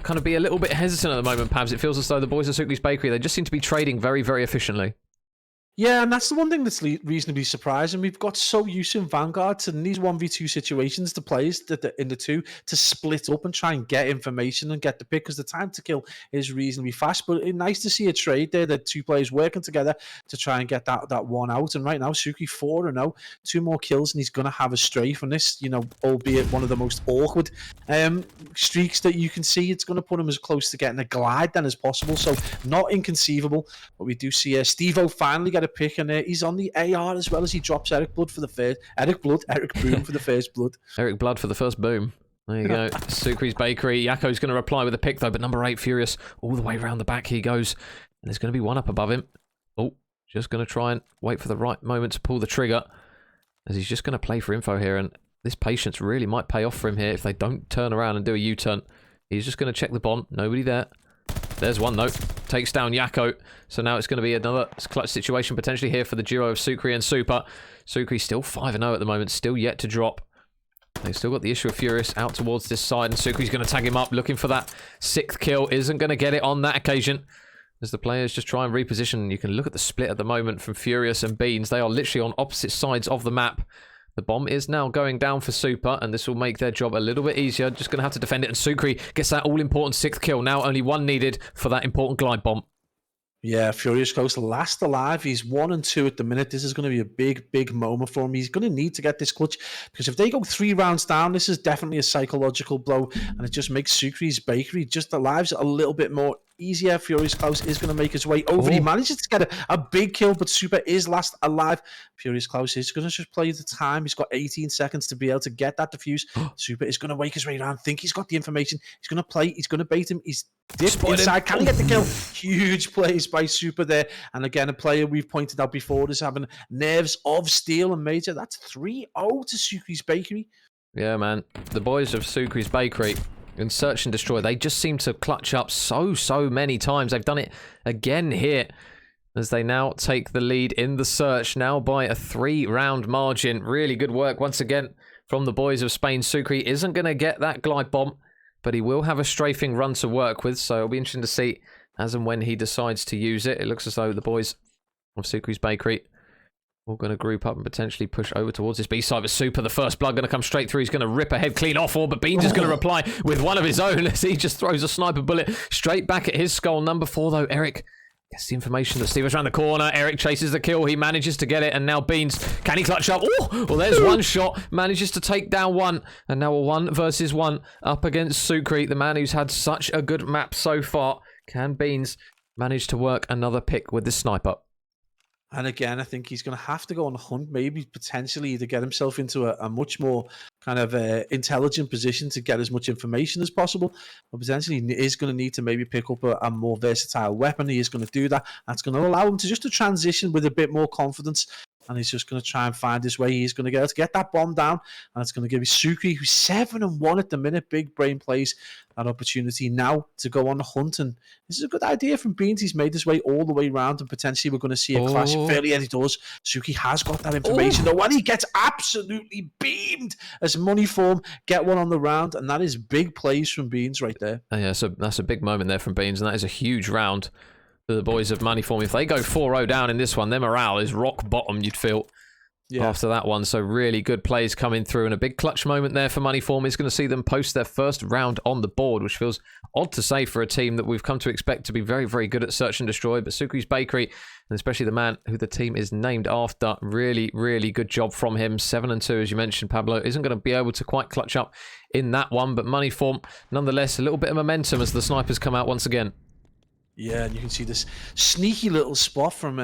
kind of be a little bit hesitant at the moment, Pabs. It feels as though the boys at Sukri's Bakery, they just seem to be trading very, very efficiently. Yeah, and that's the one thing that's reasonably surprising. We've got so used in Vanguard to in these 1v2 situations, the players that in the 2 to split up and try and get information and get the pick because the time to kill is reasonably fast. But it's nice to see a trade there, the 2 players working together to try and get that one out. And right now, Sukri 4-0, 2 more kills, and he's going to have a stray from this, you know, albeit one of the most awkward streaks that you can see. It's going to put him as close to getting a glide then as possible. So not inconceivable. But we do see Steve-O finally get a pick, and he's on the AR as well as he drops Eric Boone for the first blood. Eric Blood for the first boom. There you go. Sukri's Bakery. Yako's going to reply with a pick though, but number 8 Furious all the way around the back he goes, and there's going to be one up above him. Oh, just going to try and wait for the right moment to pull the trigger, as he's just going to play for info here, and this patience really might pay off for him here if they don't turn around and do a U-turn. He's just going to check the bomb. Nobody there. There's one though. Takes down Yako. So now it's going to be another clutch situation potentially here for the duo of Sukri and Super. Sukri still 5-0 at the moment. Still yet to drop. They've still got the issue of Furious out towards this side. And Sukri's going to tag him up. Looking for that 6th kill. Isn't going to get it on that occasion. As the players just try and reposition. You can look at the split at the moment from Furious and Beans. They are literally on opposite sides of the map. The bomb is now going down for Super, and this will make their job a little bit easier. Just going to have to defend it, and Sukri gets that all-important 6th kill. Now only 1 needed for that important glide bomb. Yeah, Furious Ghost last alive. He's 1-2 at the minute. This is going to be a big, big moment for him. He's going to need to get this clutch because if they go 3 rounds down, this is definitely a psychological blow, and it just makes Sukri's Bakery just the lives a little bit more easier. Furious Klaus is going to make his way over. He manages to get a big kill, but Super is last alive. Furious Klaus is going to just play the time. He's got 18 seconds to be able to get that defuse. Super is going to wake his way around, think he's got the information. He's going to play. He's going to bait him. He's dipped inside. Can he get the kill? Huge plays by Super there. And again, a player we've pointed out before is having nerves of steel and major. That's 3-0 to Sukri's Bakery. Yeah, man. The boys of Sukri's Bakery in Search and Destroy, they just seem to clutch up so many times. They've done it again here as they now take the lead in the search, now by a 3-round margin. Really good work once again from the boys of Spain. Sukri isn't going to get that glide bomb, but he will have a strafing run to work with, so it'll be interesting to see as and when he decides to use it. It looks as though the boys of Sukri's Bakery all going to group up and potentially push over towards this B-side. But Super, the first blood, going to come straight through. He's going to rip a head clean off all, but Beans is going to reply with one of his own as he just throws a sniper bullet straight back at his skull. Number 4, though, Eric gets the information that Steve is around the corner. Eric chases the kill. He manages to get it, and now Beans, can he clutch up? Oh, well, there's one shot. Manages to take down one, and now a 1 versus 1 up against Sukri, the man who's had such a good map so far. Can Beans manage to work another pick with this sniper? And again, I think he's going to have to go on a hunt, maybe potentially to get himself into a much more kind of intelligent position to get as much information as possible. But potentially he is going to need to maybe pick up a more versatile weapon. He is going to do that. That's going to allow him to just to transition with a bit more confidence. and he's just going to try and find his way. He's going to get that bomb down, and it's going to give Suki, who's 7-1 at the minute. Big brain plays that opportunity now to go on the hunt, and this is a good idea from Beans. He's made his way all the way around, and potentially we're going to see a clash. Fairly as he does, Suki has got that information, though, and he gets absolutely beamed as Moneyform get one on the round, and that is big plays from Beans right there. Yeah, so that's a big moment there from Beans, and that is a huge round for the boys of Moneyform. If they go 4-0 down in this one, their morale is rock bottom, you'd feel. After that one. So really good plays coming through, and a big clutch moment there for Moneyform is going to see them post their first round on the board, which feels odd to say for a team that we've come to expect to be very, very good at search and destroy. But Sukri's Bakery, and especially the man who the team is named after, really, really good job from him. 7-2, as you mentioned, Pablo, isn't going to be able to quite clutch up in that one, but Moneyform, nonetheless, a little bit of momentum as the snipers come out once again. Yeah, and you can see this sneaky little spot from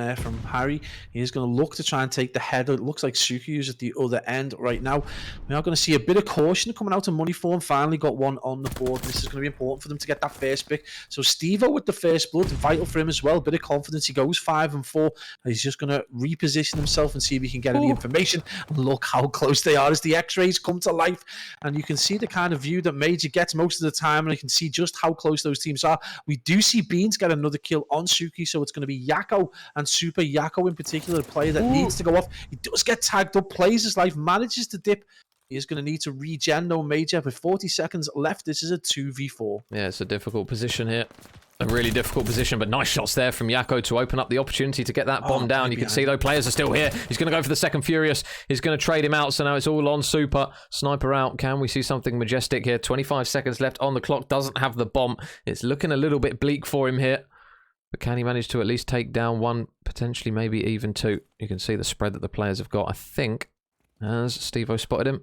Harry. He is going to look to try and take the header. It looks like Suki is at the other end right now. We are going to see a bit of caution coming out of Moneyform. Finally got one on the board. This is going to be important for them to get that first pick. So Steve-O with the first blood, vital for him as well. A bit of confidence. He goes 5-4. He's just going to reposition himself and see if he can get any information. And look how close they are as the X-rays come to life. And you can see the kind of view that Major gets most of the time. And you can see just how close those teams are. We do see Beans get another kill on Suki, so it's going to be Yakko and Super Yakko in particular, the player that needs to go off. He does get tagged up, plays his life, manages to dip. He is going to need to regen no Major with 40 seconds left. This is a 2v4. Yeah, it's a difficult position here. A really difficult position, but nice shots there from Yakko to open up the opportunity to get that bomb down. You can see, though, players are still here. He's going to go for the second Furious. He's going to trade him out, so now it's all on Super. Sniper out. Can we see something majestic here? 25 seconds left on the clock. Doesn't have the bomb. It's looking a little bit bleak for him here. But can he manage to at least take down one, potentially maybe even two? You can see the spread that the players have got. I think, has Steve-O spotted him?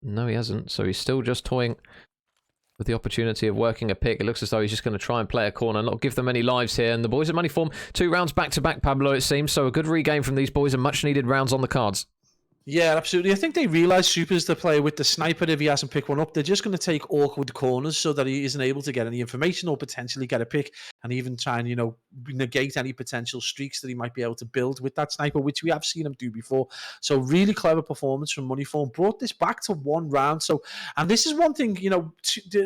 No, he hasn't. So he's still just toying with the opportunity of working a pick. It looks as though he's just going to try and play a corner, not give them any lives here. And the boys at Moneyform, 2 rounds back-to-back, Pablo, it seems. So a good regain from these boys and much-needed rounds on the cards. Yeah, absolutely. I think they realise Super's the player with the sniper. If he hasn't picked one up, they're just going to take awkward corners so that he isn't able to get any information or potentially get a pick, and even try and, you know, negate any potential streaks that he might be able to build with that sniper, which we have seen him do before. So really clever performance from Moneyform. Brought this back to 1 round. So, and this is one thing, you know,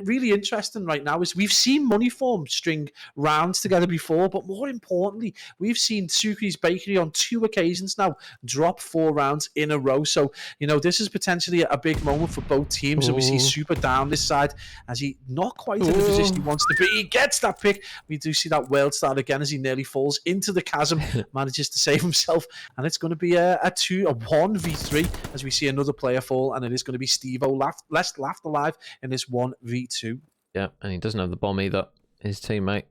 really interesting right now is we've seen Moneyform string rounds together before, but more importantly, we've seen Sukri's Bakery on 2 occasions now drop 4 rounds in a row. So, you know, this is potentially a big moment for both teams. And we see Super down this side as he not quite in the position he wants to be. He gets that pick. We do see that whale start again as he nearly falls into the chasm, manages to save himself. And it's going to be a 1v3 as we see another player fall. And it is going to be Steve-O left alive in this 1v2. Yeah, and he doesn't have the bomb either. His teammate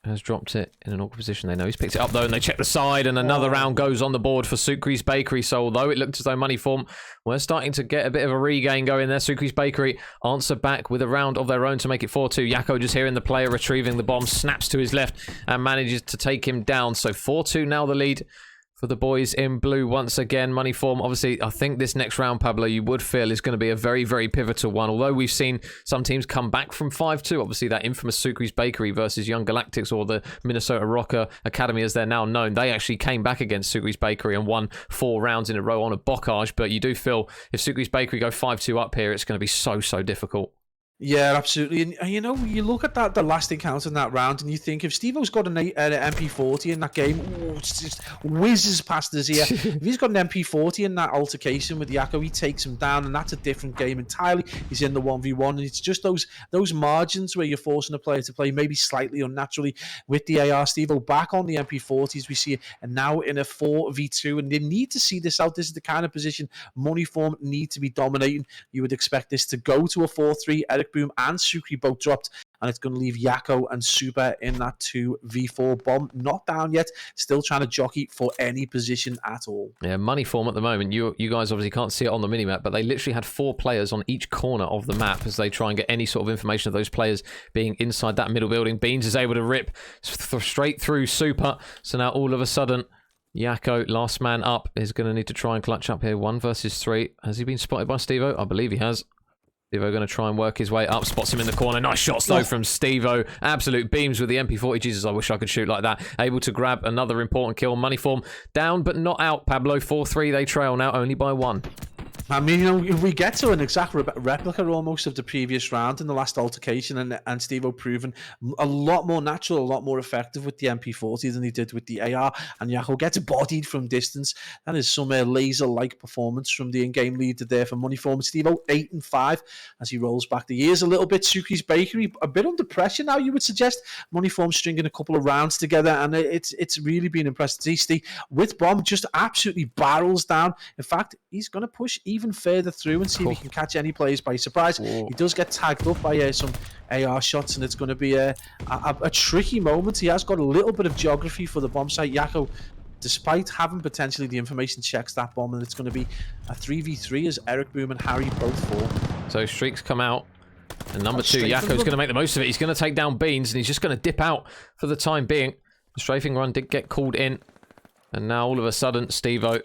has dropped it in an awkward position. They know he's picked it up, though, and they check the side, and another round goes on the board for Sukri's Bakery. So although it looked as though Moneyform were starting to get a bit of a regain going there, Sukri's Bakery answer back with a round of their own to make it 4-2. Yakko just hearing the player retrieving the bomb, snaps to his left and manages to take him down. So 4-2 now the lead for the boys in blue once again. Moneyform, obviously, I think this next round, Pablo, you would feel is going to be a very, very pivotal one. Although we've seen some teams come back from 5-2. Obviously, that infamous Sukri's Bakery versus Young Galactics, or the Minnesota ROKKR Academy as they're now known. They actually came back against Sukri's Bakery and won 4 rounds in a row on a bocage. But you do feel if Sukri's Bakery go 5-2 up here, it's going to be so, so difficult. Yeah, absolutely. And you know, you look at the last encounter in that round and you think if Steve-O's got an MP40 in that game, it just whizzes past his ear. If he's got an MP40 in that altercation with Yakko, he takes him down, and that's a different game entirely. He's in the 1v1, and it's just those margins where you're forcing a player to play maybe slightly unnaturally. With the AR, Steve-O back on the MP40s, we see it, and now in a 4v2, and they need to see this out. This is the kind of position Moneyform need to be dominating. You would expect this to go to a 4-3. Eric Boom and Sukri both dropped, and it's going to leave Yakko and Super in that 2v4. Bomb not down yet, still trying to jockey for any position at all. Yeah, Moneyform at the moment, you guys obviously can't see it on the minimap, but they literally had 4 players on each corner of the map as they try and get any sort of information of those players being inside that middle building. Beans is able to rip straight through Super, so now all of a sudden Yakko, last man up, is going to need to try and clutch up here. 1 versus 3. Has he been spotted by Steve-O? I believe he has. Stevo going to try and work his way up. Spots him in the corner. Nice shots, though, from Stevo. Absolute beams with the MP40. Jesus, I wish I could shoot like that. Able to grab another important kill. Moneyform down, but not out. Pablo 4-3. They trail now only by 1. I mean, you know, if we get to an exact replica almost of the previous round in the last altercation, and Stevo proven a lot more natural, a lot more effective with the MP40 than he did with the AR, and Yako gets bodied from distance. That is some laser-like performance from the in-game leader there for Moneyform. Stevo 8-5 as he rolls back the years a little bit. Suki's Bakery a bit under pressure now, you would suggest. Moneyform stringing a couple of rounds together, and it's really been impressive to see. With Bomb just absolutely barrels down. In fact, he's going to push even further through and see if he can catch any players by surprise. Whoa. He does get tagged up by some AR shots, and it's going to be a tricky moment. He has got a little bit of geography for the bomb site. Yako, despite having potentially the information, checks that bomb, and it's going to be a 3v3 as Eric Boom and Harry both fall. So streaks come out, and number 2, Yako's going to make the most of it. He's going to take down Beans, and he's just going to dip out for the time being. The strafing run did get called in, and now all of a sudden, Stevo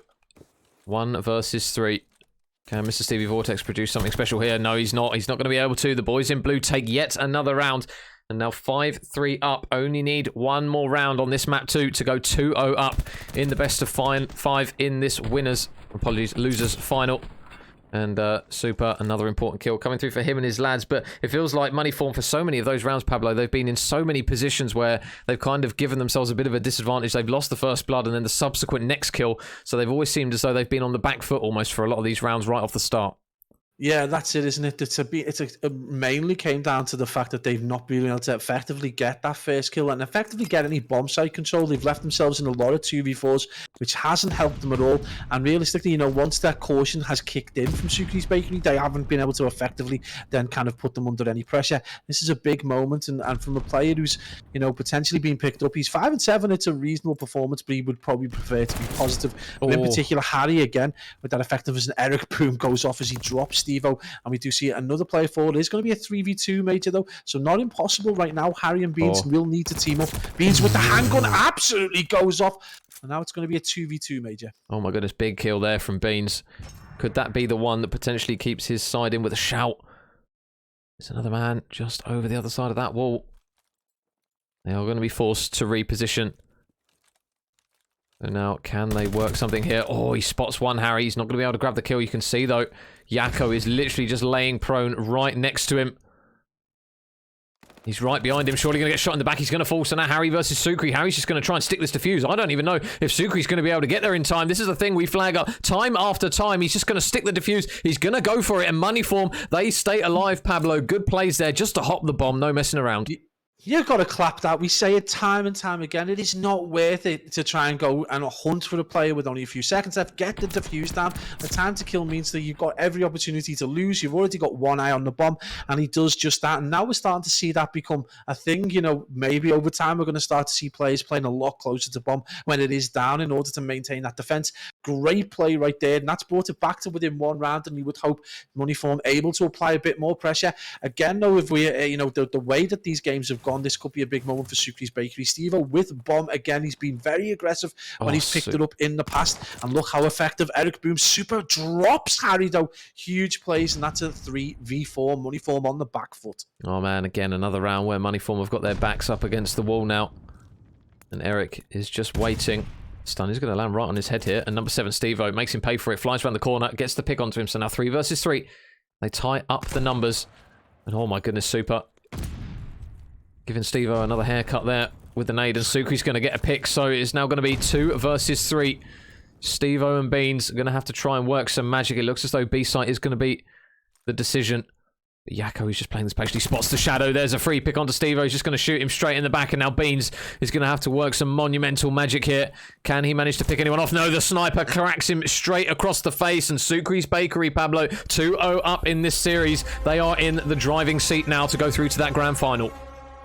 1 versus 3. Can Mr. Stevie Vortex produce something special here? No, he's not. He's not going to be able to. The boys in blue take yet another round. And now 5-3 up. Only need one more round on this map 2 to go 2-0 up in the best of 5 in this losers final. And Super, another important kill coming through for him and his lads. But it feels like Moneyform for so many of those rounds, Pablo, they've been in so many positions where they've kind of given themselves a bit of a disadvantage. They've lost the first blood and then the subsequent next kill. So they've always seemed as though they've been on the back foot almost for a lot of these rounds right off the start. Yeah, that's it, isn't it? It mainly came down to the fact that they've not been able to effectively get that first kill and effectively get any bomb site control. They've left themselves in a lot of 2v4s, which hasn't helped them at all. And realistically, you know, once that caution has kicked in from Suki's Bakery, they haven't been able to effectively then kind of put them under any pressure. This is a big moment, and from a player who's, you know, potentially being picked up, he's 5-7. It's a reasonable performance, but he would probably prefer to be positive. But in particular, Harry again with that effectiveness, and Eric Boom goes off as he drops Stevo, and we do see another player forward. It's going to be a 3v2 major though, so not impossible right now. Harry and Beans will need to team up. Beans with the handgun absolutely goes off, and now it's going to be a 2v2 major. Oh my goodness, big kill there from Beans. Could that be the one that potentially keeps his side in with a shout? There's another man just over the other side of that wall. They are going to be forced to reposition. So now, can they work something here? Oh, he spots one, Harry. He's not going to be able to grab the kill. You can see, though, Yako is literally just laying prone right next to him. He's right behind him. Surely going to get shot in the back. He's going to fall. So now Harry versus Sukri. Harry's just going to try and stick this defuse. I don't even know if Sukri's going to be able to get there in time. This is the thing we flag up time after time. He's just going to stick the defuse. He's going to go for it. And Moneyform, they stay alive, Pablo. Good plays there just to hop the bomb. No messing around. You've got to clap that. We say it time and time again. It is not worth it to try and go and hunt for a player with only a few seconds left. Get the defuse down. The time to kill means that you've got every opportunity to lose. You've already got one eye on the bomb, and he does just that. And now we're starting to see that become a thing. You know, maybe over time we're going to start to see players playing a lot closer to bomb when it is down in order to maintain that defense. Great play right there, and that's brought it back to within one round, and you would hope Moneyform able to apply a bit more pressure. Again, though, if we, you know, the way that these games have gone, this could be a big moment for Suki's Bakery. Stevo with bomb again. He's been very aggressive when he's picked it up in the past, and look how effective Eric Boom super drops Harry though. Huge plays, and that's a 3v4. Moneyform on the back foot. Oh man, again another round where Moneyform have got their backs up against the wall now, and Eric is just waiting. Stun is going to land right on his head here, and number 7 Stevo makes him pay for it. Flies around the corner, gets the pick onto him. So now 3 versus 3. They tie up the numbers, and oh my goodness, Super giving Stevo another haircut there with the nade, and Sukri's going to get a pick, so it's now going to be 2 versus 3. Stevo and Beans are going to have to try and work some magic. It looks as though B-site is going to be the decision. But Yako is just playing this patiently, spots the shadow. There's a free pick onto Stevo. He's just going to shoot him straight in the back, and now Beans is going to have to work some monumental magic here. Can he manage to pick anyone off? No, the sniper cracks him straight across the face, and Sukri's Bakery, Pablo, 2-0 up in this series. They are in the driving seat now to go through to that grand final.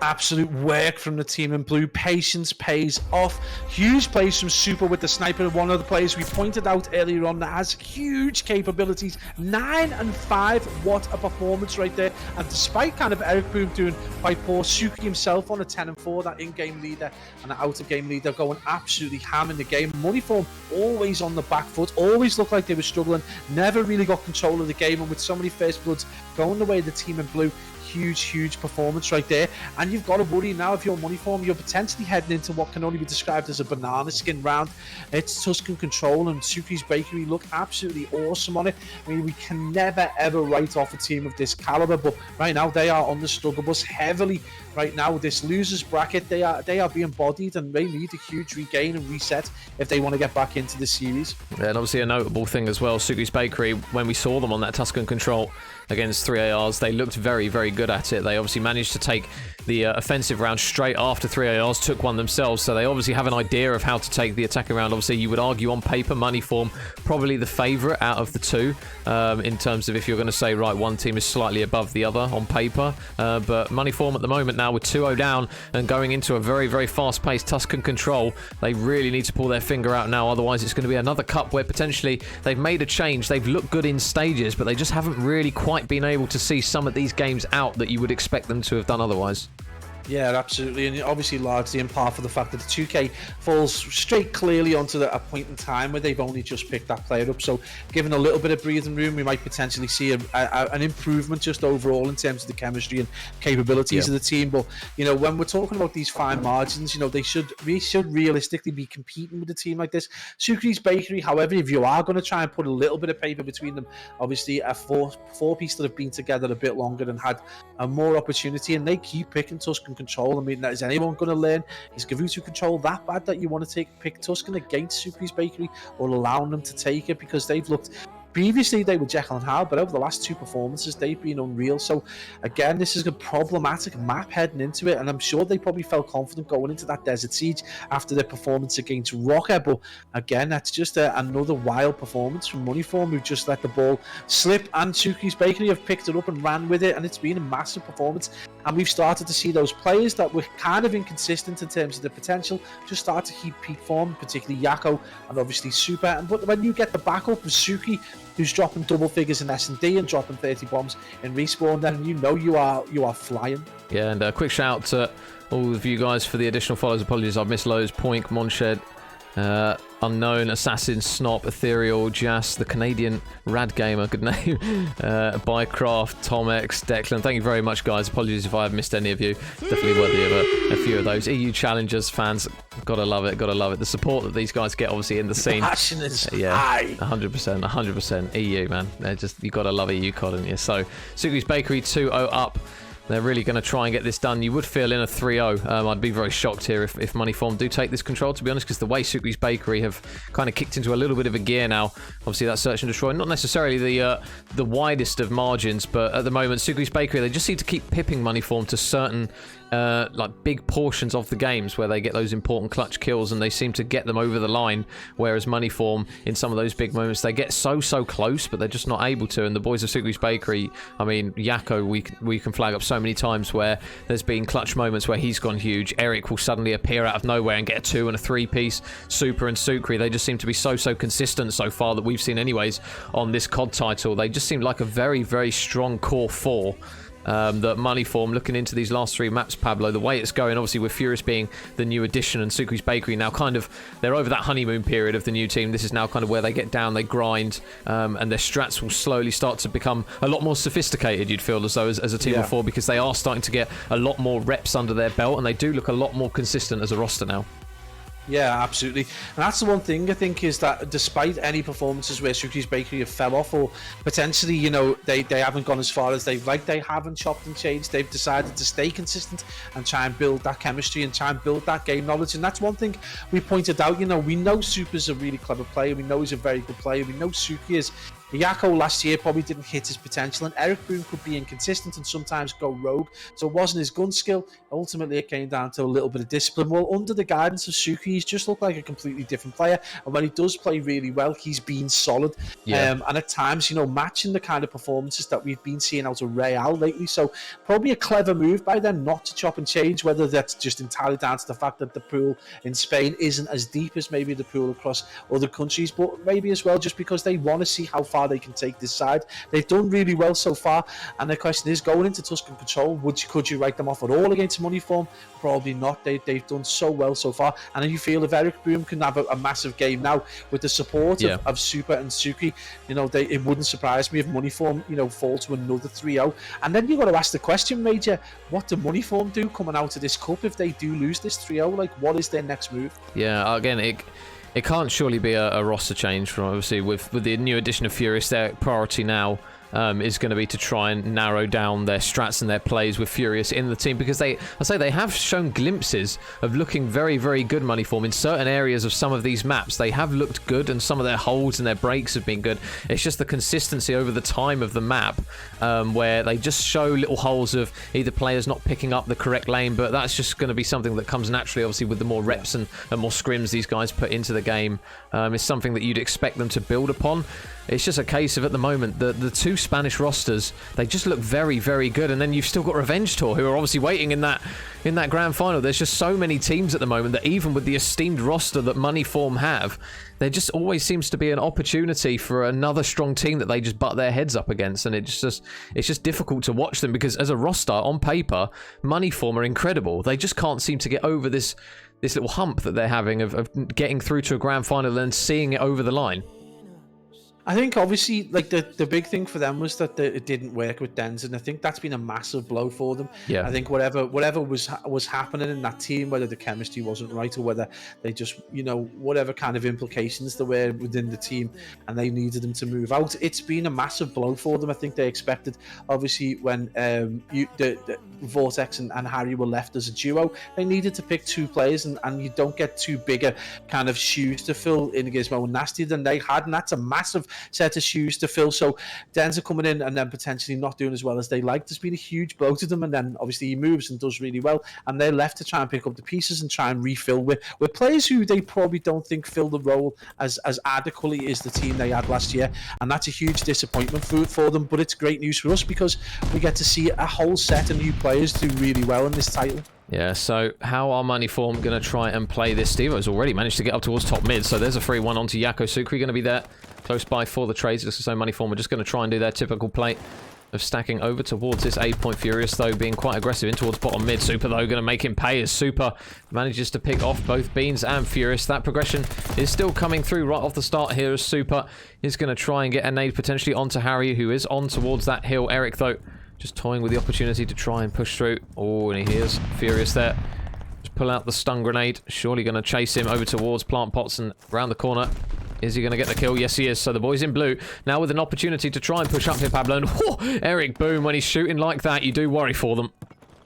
Absolute work from the team in blue. Patience pays off. Huge plays from Super with the sniper. One of the players we pointed out earlier on that has huge capabilities. 9 and 5. What a performance right there. And despite kind of Eric Boom doing quite poor, Suki himself on a 10 and 4, that in-game leader and that out-of-game leader going absolutely ham in the game. Moneyform always on the back foot. Always looked like they were struggling. Never really got control of the game. And with so many first bloods going the way of the team in blue, huge performance right there. And you've got to worry now if you're Moneyform, you're potentially heading into what can only be described as a banana skin round. It's Tuscan Control and Suki's Bakery look absolutely awesome on it. I mean, we can never ever write off a team of this caliber, but right now they are on the struggle bus heavily. Right now, this losers bracket, they are being bodied, and they need a huge regain and reset if they want to get back into the series. Yeah, and obviously a notable thing as well, Suki's Bakery, when we saw them on that Tuscan Control against 3ARs, they looked very good at it. They obviously managed to take the offensive round straight after 3ARs took one themselves, so they obviously have an idea of how to take the attacking round. Obviously, you would argue on paper, Moneyform probably the favourite out of the two, in terms of if you're going to say, right, one team is slightly above the other on paper, but Moneyform at the moment now with 2-0 down and going into a very fast-paced Tuscan Control, they really need to pull their finger out now, otherwise it's going to be another cup where potentially they've made a change, they've looked good in stages, but they just haven't really quite been able to see some of these games out that you would expect them to have done otherwise. Yeah, absolutely, and obviously largely in part for the fact that the 2K falls straight clearly onto a point in time where they've only just picked that player up. So given a little bit of breathing room, we might potentially see an improvement just overall in terms of the chemistry and capabilities of the team. But you know, when we're talking about these fine margins, you know, we should realistically be competing with a team like this. Suki's Bakery, however, if you are going to try and put a little bit of paper between them, obviously a four piece that have been together a bit longer and had a more opportunity, and they keep picking Tuscan Control. I mean, is anyone going to learn? Is Gavutu Control that bad that you want to pick Tuscan against Suki's Bakery, or allowing them to take it? Because they've looked... Previously, they were Jekyll and Hyde, but over the last two performances, they've been unreal. So, again, this is a problematic map heading into it, and I'm sure they probably felt confident going into that Desert Siege after their performance against ROKKR. But, again, that's just another wild performance from Moneyform, who just let the ball slip, and Suki's Bakery have picked it up and ran with it, and it's been a massive performance. And we've started to see those players that were kind of inconsistent in terms of the potential just start to keep peak form, particularly Yako and obviously Super. But when you get the backup of Suki, who's dropping double figures in S&D and dropping 30 bombs in Respawn, then you know you are flying. Yeah, and a quick shout out to all of you guys for the additional follows. Apologies, I've missed loads. Poink, Monshed, Unknown, Assassin, Snop, Ethereal, Jas, the Canadian Rad Gamer, good name, Bycraft, Tom X, Declan. Thank you very much, guys. Apologies if I have missed any of you. Definitely worthy of a few of those. EU Challengers fans, gotta love it, gotta love it. The support that these guys get, obviously, in the scene. Passion is high. 100%. EU, man. They're just, you gotta love EU COD, don't you? So, Suki's Bakery 2-0 up. They're really going to try and get this done. You would feel in a 3-0. I'd be very shocked here if Moneyform do take this control, to be honest, because the way Suki's Bakery have kind of kicked into a little bit of a gear now. Obviously, that Search and Destroy, not necessarily the widest of margins, but at the moment, Suki's Bakery, they just seem to keep pipping Moneyform to certain like big portions of the games where they get those important clutch kills, and they seem to get them over the line, whereas Moneyform, in some of those big moments, they get so close, but they're just not able to. And the boys of Suki's Bakery, I mean, Yako, we can flag up so many times where there's been clutch moments where he's gone huge. Eric will suddenly appear out of nowhere and get a 2 and a 3 piece. Super and Sukri, they just seem to be so consistent so far that we've seen anyways on this COD title. They just seem like a very strong core 4. That Moneyform, looking into these last 3 maps, Pablo, the way it's going, obviously with Furious being the new addition and Suki's Bakery now kind of, they're over that honeymoon period of the new team. This is now kind of where they get down, they grind, and their strats will slowly start to become a lot more sophisticated, you'd feel as though, as a team of 4, because they are starting to get a lot more reps under their belt, and they do look a lot more consistent as a roster now. Yeah, absolutely. And that's the one thing I think, is that despite any performances where Suki's Bakery have fell off, or potentially, you know, they haven't gone as far as they'd like, they haven't chopped and changed. They've decided to stay consistent and try and build that chemistry and try and build that game knowledge. And that's one thing we pointed out. You know, we know Super's a really clever player. We know he's a very good player. We know Suki is. Yako last year probably didn't hit his potential, and Eric Boone could be inconsistent and sometimes go rogue, so it wasn't his gun skill. Ultimately, it came down to a little bit of discipline. Well, under the guidance of Suki, he's just looked like a completely different player, and when he does play really well, he's been solid. And at times, you know, matching the kind of performances that we've been seeing out of Real lately. So probably a clever move by them not to chop and change, whether that's just entirely down to the fact that the pool in Spain isn't as deep as maybe the pool across other countries, but maybe as well just because they want to see how far they can take this side. They've done really well so far, and the question is, going into Tuscan Control, could you write them off at all against money form? Probably not. They've done so well so far, and then you feel if Eric Boom can have a massive game now with the support of Super and Suki, you know, it wouldn't surprise me if money form, you know, fall to another 3-0. And then you got to ask the question, Major, what do money form do coming out of this cup if they do lose this 3-0? Like, what is their next move? Yeah, again, it can't surely be a roster change from, obviously, with the new addition of Furious. Their priority now is going to be to try and narrow down their strats and their plays with Furious in the team, because they have shown glimpses of looking very, very good, money form, in certain areas of some of these maps. They have looked good, and some of their holds and their breaks have been good. It's just the consistency over the time of the map, where they just show little holes of either players not picking up the correct lane, but that's just going to be something that comes naturally, obviously, with the more reps and more scrims these guys put into the game. It's something that you'd expect them to build upon. It's just a case of, at the moment, the two Spanish rosters, they just look very, very good. And then you've still got Revenge Tour, who are obviously waiting in that grand final. There's just so many teams at the moment that, even with the esteemed roster that Money Form have, there just always seems to be an opportunity for another strong team that they just butt their heads up against. And it's just difficult to watch them, because as a roster, on paper, Money Form are incredible. They just can't seem to get over this little hump that they're having of getting through to a grand final and seeing it over the line. I think obviously, like, the big thing for them was that it didn't work with Dens, and I think that's been a massive blow for them. Yeah. I think whatever was happening in that team, whether the chemistry wasn't right or whether they just, you know, whatever kind of implications there were within the team, and they needed them to move out, it's been a massive blow for them. I think they expected, obviously, when the Vortex and Harry were left as a duo, they needed to pick two players, and you don't get two bigger kind of shoes to fill in Gizmo and Nasty than they had, and that's a massive set of shoes to fill. So Denzer coming in and then potentially not doing as well as they liked has been a huge blow to them, and then obviously he moves and does really well, and they're left to try and pick up the pieces and try and refill with players who they probably don't think fill the role as adequately as the team they had last year, and that's a huge disappointment for them. But it's great news for us, because we get to see a whole set of new players do really well in this title. Yeah, so how are Money Form going to try and play this? Stevo's already managed to get up towards top mid, so there's a 3-1 onto Yako. Sukri going to be there close by for the trades. So Money Form are just going to try and do their typical play of stacking over towards this 8-point. Furious, though, being quite aggressive in towards bottom mid. Super, though, going to make him pay as Super manages to pick off both Beans and Furious. That progression is still coming through right off the start here, as Super is going to try and get a nade potentially onto Harry, who is on towards that hill. Eric, though, just toying with the opportunity to try and push through. Oh, and he hears Furious there. Just pull out the stun grenade. Surely going to chase him over towards plant pots and round the corner. Is he going to get the kill? Yes, he is. So the boys in blue now with an opportunity to try and push up here, Pablo. And Eric Boom, when he's shooting like that, you do worry for them.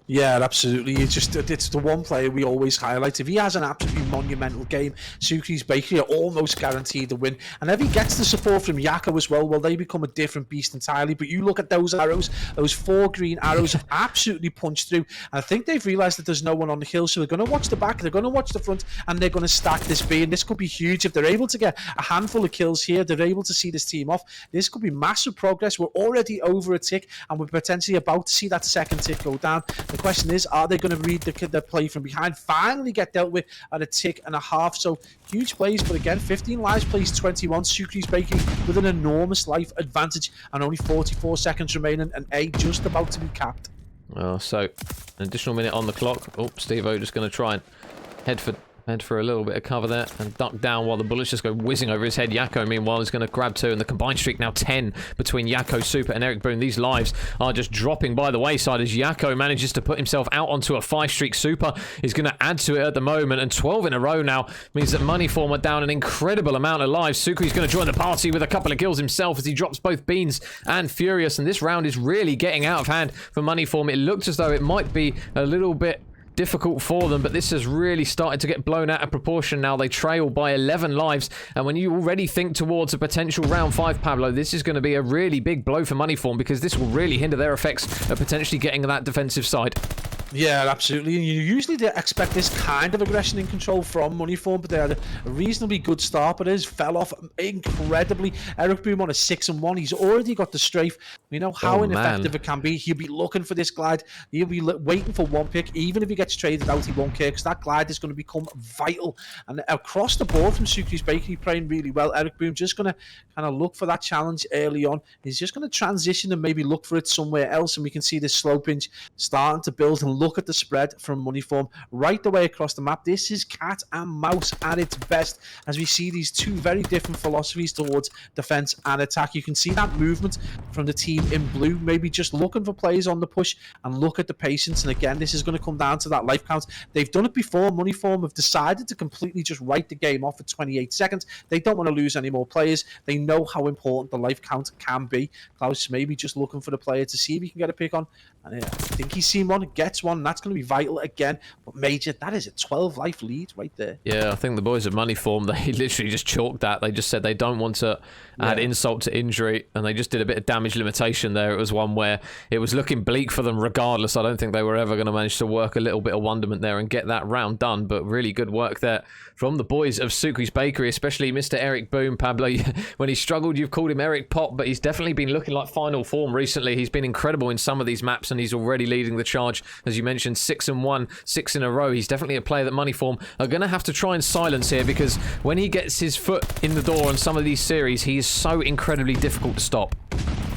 Yeah, absolutely. It's the one player we always highlight. If he has an absolutely monumental game, Sukri's Bakery are almost guaranteed to win. And if he gets the support from Yako as well, they become a different beast entirely. But you look at those arrows, those 4 green arrows have absolutely punched through. And I think they've realised that there's no one on the hill, so they're going to watch the back, they're going to watch the front, and they're going to stack this B. And this could be huge. If they're able to get a handful of kills here, they're able to see this team off. This could be massive progress. We're already over a tick, and we're potentially about to see that second tick go down. The question is, are they going to read the play from behind, finally get dealt with at a tick and a half? So huge plays, but again, 15 lives plays 21. Sukri's Bakery with an enormous life advantage, and only 44 seconds remaining, and A just about to be capped. Well, so an additional minute on the clock. Oh, Steve-O just going to try and head for a little bit of cover there and duck down while the bullets just go whizzing over his head. Yako, meanwhile, is going to grab 2, and the combined streak now 10 between Yako, Super, and Eric Boone. These lives are just dropping by the wayside as Yako manages to put himself out onto a 5-streak. Super is going to add to it at the moment, and 12 in a row now means that Money Form are down an incredible amount of lives. Sukri's going to join the party with a couple of kills himself as he drops both Beans and Furious, and this round is really getting out of hand for Money Form. It looked as though it might be a little bit difficult for them, but this has really started to get blown out of proportion now. They trail by 11 lives, and when you already think towards a potential round 5, Pablo, this is going to be a really big blow for Moneyform, because this will really hinder their effects of potentially getting that defensive side. Yeah, absolutely. And you usually expect this kind of aggression and control from Moneyform, but they had a reasonably good start, but it fell off incredibly. Eric Boom on a 6-1. He's already got the strafe. We know how ineffective it can be. He'll be looking for this glide. He'll be waiting for one pick. Even if he gets traded out, he won't care, because that glide is going to become vital. And across the board from Sucre's Bakery, playing really well. Eric Boom just going to kind of look for that challenge early on. He's just going to transition and maybe look for it somewhere else, and we can see this slow pinch starting to build. And look at the spread from Moneyform right the way across the map. This is cat and mouse at its best, as we see these two very different philosophies towards defense and attack. You can see that movement from the team in blue, maybe just looking for players on the push, and look at the patience. And again, this is going to come down to that life count. They've done it before. Moneyform have decided to completely just write the game off at 28 seconds. They don't want to lose any more players. They know how important the life count can be. Klaus maybe just looking for the player to see if he can get a pick on, and I think he's seen one, gets one. That's going to be vital again. But Major, that is a 12 life lead right there. Yeah, I think the boys of Moneyform, they literally just chalked that. They just said they don't want to add insult to injury, and they just did a bit of damage limitation there. It was one where it was looking bleak for them regardless. I don't think they were ever going to manage to work a little bit of wonderment there and get that round done, but really good work there from the boys of Sucre's Bakery, especially Mr. Eric Boom. Pablo, when he struggled, you've called him Eric Pop, but he's definitely been looking like final form recently. He's been incredible in some of these maps, and he's already leading the charge. As you mentioned, 6-1, 6 in a row. He's definitely a player that Moneyform are going to have to try and silence here, because when he gets his foot in the door on some of these series, he is so incredibly difficult to stop.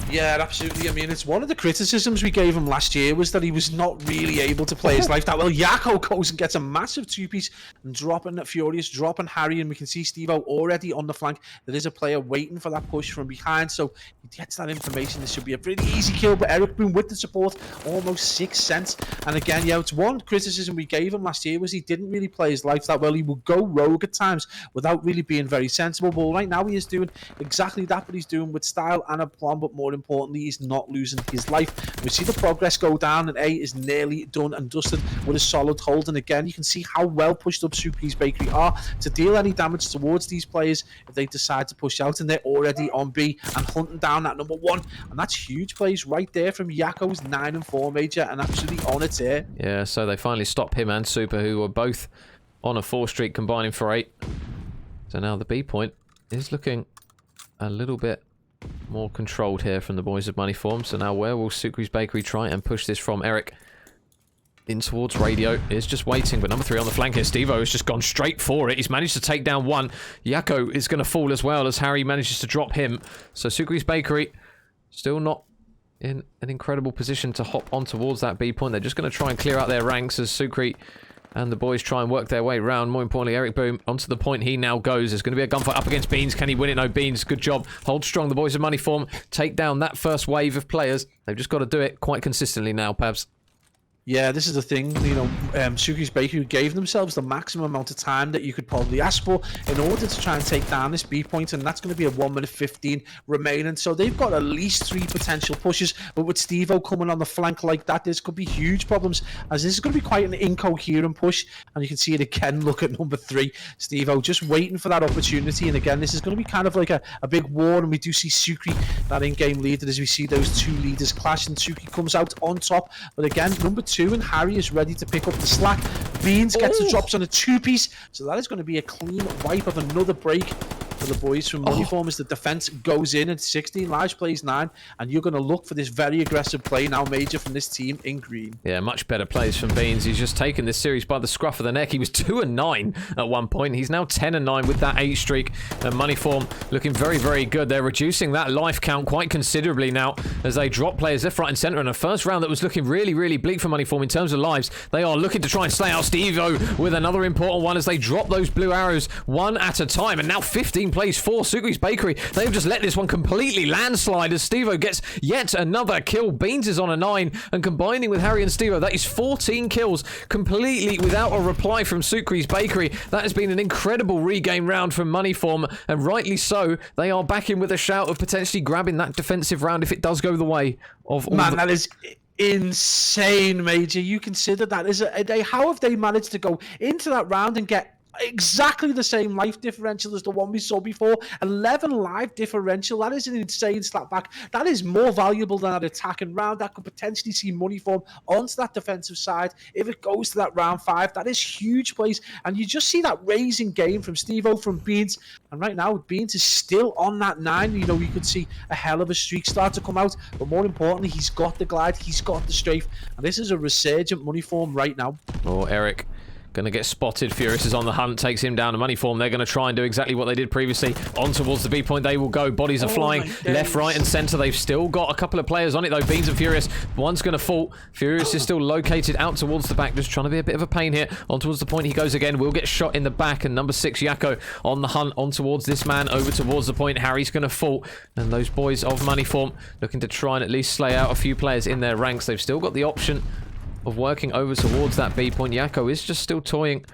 Yeah, absolutely. I mean, it's one of the criticisms we gave him last year was that he was not really able to play his life that well. Yako goes and gets a massive two-piece and dropping Furious, dropping Harry, and we can see Steve-O already on the flank. There is a player waiting for that push from behind, so he gets that information. This should be a pretty easy kill, but Eric Boom with the support, almost 6 cents. And again, yeah, it's one criticism we gave him last year was he didn't really play his life that well. He would go rogue at times without really being very sensible, but right now he is doing exactly that, but he's doing with style and a plan, but more importantly, he's not losing his life. We see the progress go down, and A is nearly done and dusted with a solid hold. And again, you can see how well pushed up Sucre's Bakery are to deal any damage towards these players if they decide to push out, and they're already on B and hunting down that number 1. And that's huge plays right there from Yako's 9-4 Major, and actually on its air. Yeah, so they finally stop him and Super, who were both on a 4 streak, combining for 8. So now the B point is looking a little bit more controlled here from the boys of Moneyform. So now where will Sucre's Bakery try and push this from? Eric in towards Radio is just waiting, but number 3 on the flank here, Steve-O has just gone straight for it. He's managed to take down one. Yako is going to fall as well as Harry manages to drop him. So Sucre's Bakery still not in an incredible position to hop on towards that B point. They're just going to try and clear out their ranks as Sucre and the boys try and work their way round. More importantly, Eric Boom onto the point he now goes. There's going to be a gunfight up against Beans. Can he win it? No, Beans, good job. Hold strong. The boys of Moneyform take down that first wave of players. They've just got to do it quite consistently now, Pabs. Yeah, this is the thing, you know, Sucre's Bakery gave themselves the maximum amount of time that you could probably ask for in order to try and take down this B point, and that's going to be a 1 minute 15 remaining. So they've got at least 3 potential pushes, but with Steve-O coming on the flank like that, this could be huge problems, as this is going to be quite an incoherent push, and you can see it again. Look at number 3, Steve-O just waiting for that opportunity, and again, this is going to be kind of like a big war, and we do see Sucre, that in-game leader, as we see those 2 leaders clash, and Sucre comes out on top, but again, number 2 and Harry is ready to pick up the slack. Beans gets the drops on a 2-piece, so that is going to be a clean wipe of another break for the boys from Moneyform as the defense goes in at 16. Lige plays 9, and you're going to look for this very aggressive play now, Major, from this team in green. Yeah, much better plays from Beans. He's just taken this series by the scruff of the neck. He was 2-9 at one point. He's now 10-9 with that 8 streak. And Moneyform looking very, very good. They're reducing that life count quite considerably now as they drop players left, right, and center. In a first round that was looking really, really bleak for Moneyform in terms of lives, they are looking to try and slay out Steve-O with another important one as they drop those blue arrows one at a time. And now 15 plays for Sucre's Bakery. They've just let this one completely landslide as Steve-O gets yet another kill. Beans is on a 9, and combining with Harry and Steve-O, that is 14 kills completely without a reply from Sucre's Bakery. That has been an incredible regain round from Moneyform, and rightly so. They are back in with a shout of potentially grabbing that defensive round if it does go the way of all Man, that is insane, Major. You consider that is how have they managed to go into that round and get exactly the same life differential as the one we saw before? 11 life differential. That is an insane slapback. That is more valuable than an attacking round. That could potentially see money form onto that defensive side if it goes to that round 5. That is huge plays, and you just see that raising game from Steve-O, from Beans, and right now Beans is still on that 9. You know, you could see a hell of a streak start to come out, but more importantly, he's got the glide, he's got the strafe, and this is a resurgent money form right now. Oh, Eric going to get spotted. Furious is on the hunt, takes him down to money form. They're going to try and do exactly what they did previously. On towards the B point they will go. Bodies are flying left, right, and center. They've still got a couple of players on it though. Beans and Furious. One's going to fall. Furious is still located out towards the back, just trying to be a bit of a pain here. On towards the point he goes again. Will get shot in the back, and number 6 Yakko on the hunt on towards this man over towards the point. Harry's going to fall, and those boys of money form looking to try and at least slay out a few players in their ranks. They've still got the option of working over towards that B point. Yakko is just still toying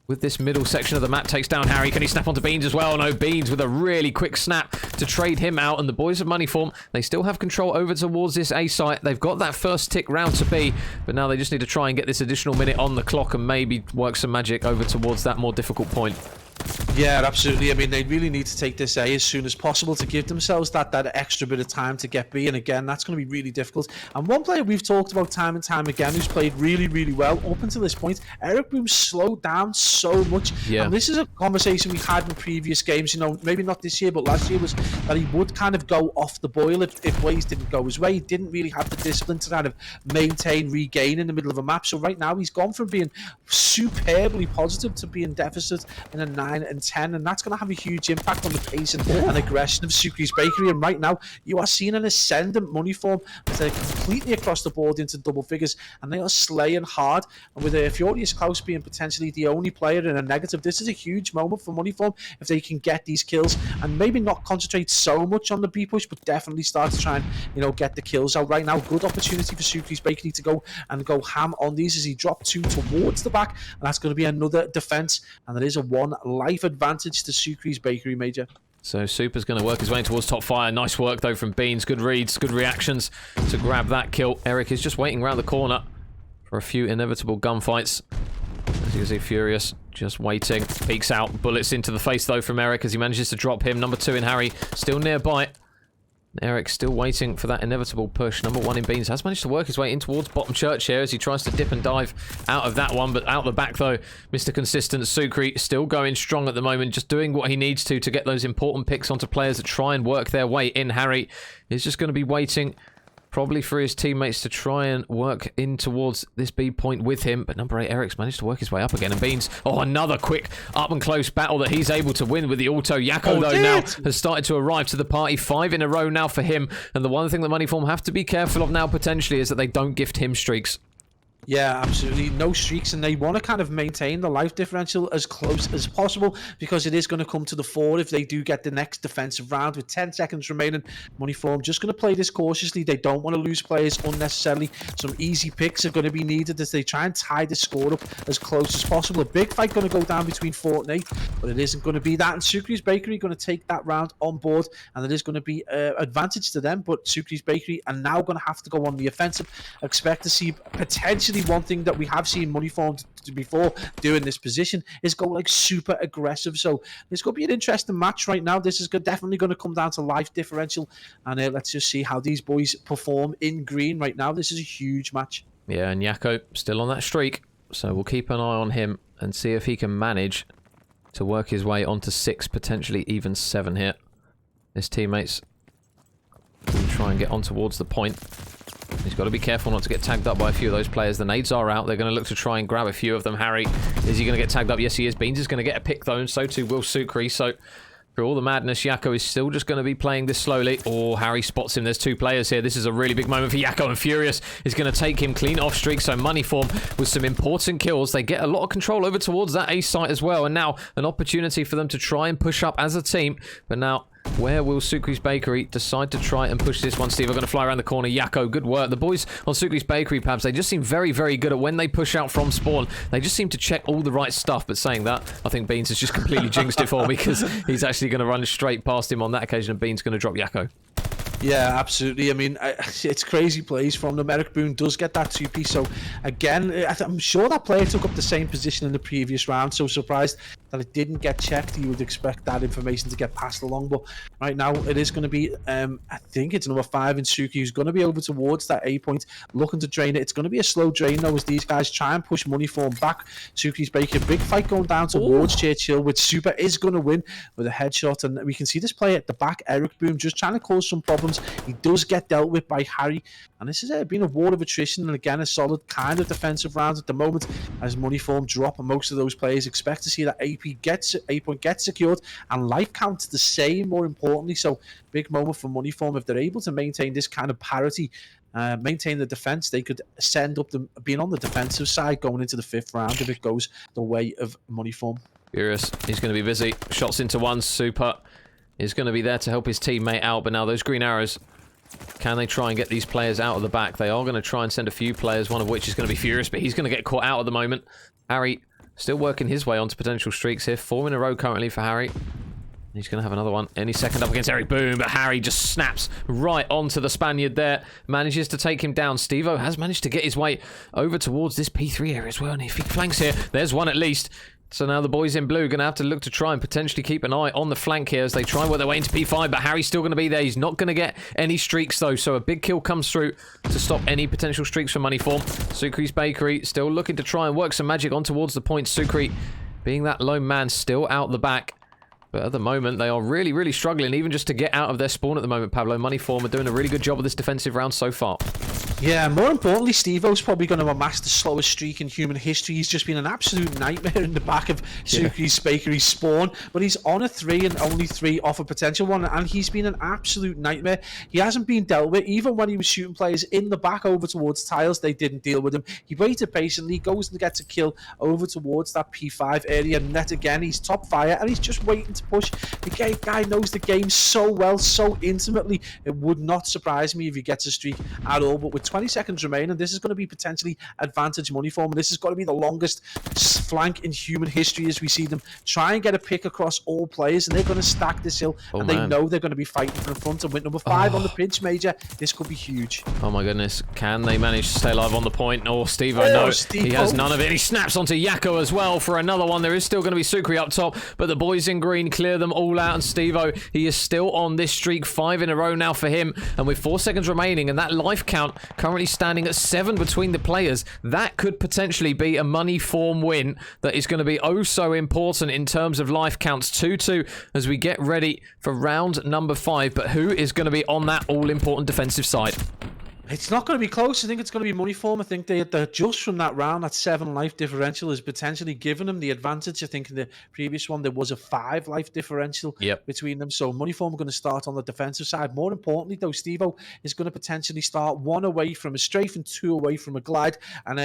with this middle section of the map. Takes down Harry. Can he snap onto Beans as well? No, Beans with a really quick snap to trade him out. And the boys of money form, they still have control over towards this A site. They've got that first tick round to B, but now they just need to try and get this additional minute on the clock and maybe work some magic over towards that more difficult point. Yeah, absolutely. I mean, they really need to take this A as soon as possible to give themselves that extra bit of time to get B. And again, that's going to be really difficult. And one player we've talked about time and time again who's played really, really well up until this point, Eric Boom, slowed down so much. Yeah. And this is a conversation we had in previous games, you know, maybe not this year, but last year, was that he would kind of go off the boil if ways didn't go his way. He didn't really have the discipline to kind of maintain, regain in the middle of a map. So right now, he's gone from being superbly positive to being deficit in a 9 and 10, and that's going to have a huge impact on the pace and aggression of Sukri's Bakery. And right now you are seeing an ascendant money form as they're completely across the board into double figures, and they are slaying hard. And with Furious Klaus being potentially the only player in a negative, this is a huge moment for money form if they can get these kills and maybe not concentrate so much on the B push, but definitely start to try and, you know, get the kills out right now. Good opportunity for Sukri's Bakery to go ham on these as he dropped 2 towards the back, and that's going to be another defense, and there is a 1 life advantage to Sukri's Bakery, Major. So Super's going to work his way towards top fire. Nice work though from Beans. Good reads, good reactions to grab that kill. Eric is just waiting around the corner for a few inevitable gunfights. As you can see, Furious just waiting. Peeks out. Bullets into the face though from Eric as he manages to drop him. Number 2 in Harry still nearby. Eric still waiting for that inevitable push. Number 1 in Beans has managed to work his way in towards bottom church here as he tries to dip and dive out of that one, but out the back though, Mr. Consistent Sukri still going strong at the moment, just doing what he needs to get those important picks onto players that try and work their way in. Harry is just going to be waiting probably for his teammates to try and work in towards this B point with him, but number 8 Eric's managed to work his way up again, and Beans, another quick up and close battle that he's able to win with the auto. Yakko though now has started to arrive to the party. 5 in a row now for him, and the one thing that Moneyform have to be careful of now potentially is that they don't gift him streaks. Yeah, absolutely. No streaks, and they want to kind of maintain the life differential as close as possible because it is going to come to the fore if they do get the next defensive round with 10 seconds remaining. Moneyform just going to play this cautiously. They don't want to lose players unnecessarily. Some easy picks are going to be needed as they try and tie the score up as close as possible. A big fight going to go down between Fort and 8, but it isn't going to be that. And Sukri's Bakery going to take that round on board, and it is going to be advantage to them, but Sukri's Bakery are now going to have to go on the offensive. Expect to see potentially one thing that we have seen Moneyform before doing this position is go like super aggressive. So it's going to be an interesting match right now. This is definitely going to come down to life differential, and let's just see how these boys perform in green right now. This is a huge match. Yeah, and Yakko still on that streak, so we'll keep an eye on him and see if he can manage to work his way onto 6, potentially even 7 here. His teammates will try and get on towards the point. He's got to be careful not to get tagged up by a few of those players. The nades are out. They're going to look to try and grab a few of them. Harry, is he going to get tagged up? Yes, he is. Beans is going to get a pick, though, and so too will Sukri. So, for all the madness, Yakko is still just going to be playing this slowly. Harry spots him. There's 2 players here. This is a really big moment for Yakko, and Furious is going to take him clean off streak. So, Moneyform with some important kills. They get a lot of control over towards that A site as well. And now, an opportunity for them to try and push up as a team. But now, where will Sukri's Bakery decide to try and push this one? Steve are going to fly around the corner. Yakko, good work. The boys on Sukri's Bakery, Pabs, they just seem very, very good at when they push out from spawn. They just seem to check all the right stuff. But saying that, I think Beans has just completely jinxed it for me because he's actually going to run straight past him on that occasion, and Beans going to drop Yakko. Yeah, absolutely. I mean, it's crazy plays from them. Eric Boone does get that 2-piece. So, again, I'm sure that player took up the same position in the previous round. So surprised that it didn't get checked. You would expect that information to get passed along. But right now, it is going to be, I think it's number 5 in Suki, who's going to be over towards that A point, looking to drain it. It's going to be a slow drain, though, as these guys try and push money form back. Suki's breaking. Big fight going down towards Churchill, which Super is going to win with a headshot. And we can see this player at the back, Eric Boone, just trying to cause some problems. He does get dealt with by Harry, and this has been a war of attrition, and again a solid kind of defensive round at the moment as money form drop, and most of those players expect to see that A point get secured and life count the same, more importantly. So big moment for money form. If they're able to maintain this kind of parity, maintain the defense, they could send up them being on the defensive side going into the 5th round if it goes the way of money form. Furious, he's going to be busy. Shots into one. Super is going to be there to help his teammate out, but now those green arrows, can they try and get these players out of the back? They are going to try and send a few players, one of which is going to be Furious, but he's going to get caught out at the moment. Harry still working his way onto potential streaks here. 4 in a row currently for Harry. He's going to have another one any second up against Eric Boone, but Harry just snaps right onto the Spaniard there. Manages to take him down. Steve-O has managed to get his way over towards this P3 area as well, and if he flanks here, there's one at least. So now the boys in blue are going to have to look to try and potentially keep an eye on the flank here as they try and work their way into P5, but Harry's still going to be there. He's not going to get any streaks, though, so a big kill comes through to stop any potential streaks from Moneyform. Sukri's Bakery still looking to try and work some magic on towards the point. Sukri, being that lone man, still out the back. But at the moment, they are really, really struggling, even just to get out of their spawn at the moment, Pablo. Moneyform are doing a really good job of this defensive round so far. Yeah, more importantly, Steve-O's probably going to amass the slowest streak in human history. He's just been an absolute nightmare in the back of Sukri's Bakery spawn, but he's on a 3 and only 3 off a potential one, and he's been an absolute nightmare. He hasn't been dealt with, even when he was shooting players in the back over towards tiles, they didn't deal with him. He waited patiently, goes and gets a kill over towards that P5 area, and net again, he's top fire, and he's just waiting to push. The guy knows the game so well, so intimately, it would not surprise me if he gets a streak at all, but with 20 seconds remaining, this is going to be potentially advantage money for him. This is going to be the longest flank in human history as we see them try and get a pick across all players, and they're going to stack this hill, and they know they're going to be fighting from the front. And with number 5 on the pinch, Major, this could be huge. Oh my goodness, can they manage to stay alive on the point? Oh, Steve-O, no, he has none of it. He snaps onto Yakko as well for another one. There is still going to be Sukri up top, but the boys in green clear them all out, and Steve-O, he is still on this streak. 5 in a row now for him, and with 4 seconds remaining, and that life count currently standing at 7 between the players, that could potentially be a money form win that is going to be oh so important in terms of life counts. 2-2 as we get ready for round number 5, but who is going to be on that all-important defensive side? It's not going to be close. I think it's going to be money form. I think they just from that round, that 7 life differential is potentially giving them the advantage. I think in the previous one, there was a 5 life differential between them. So money form are going to start on the defensive side. More importantly, though, Steve-O is going to potentially start 1 away from a strafe and 2 away from a glide. And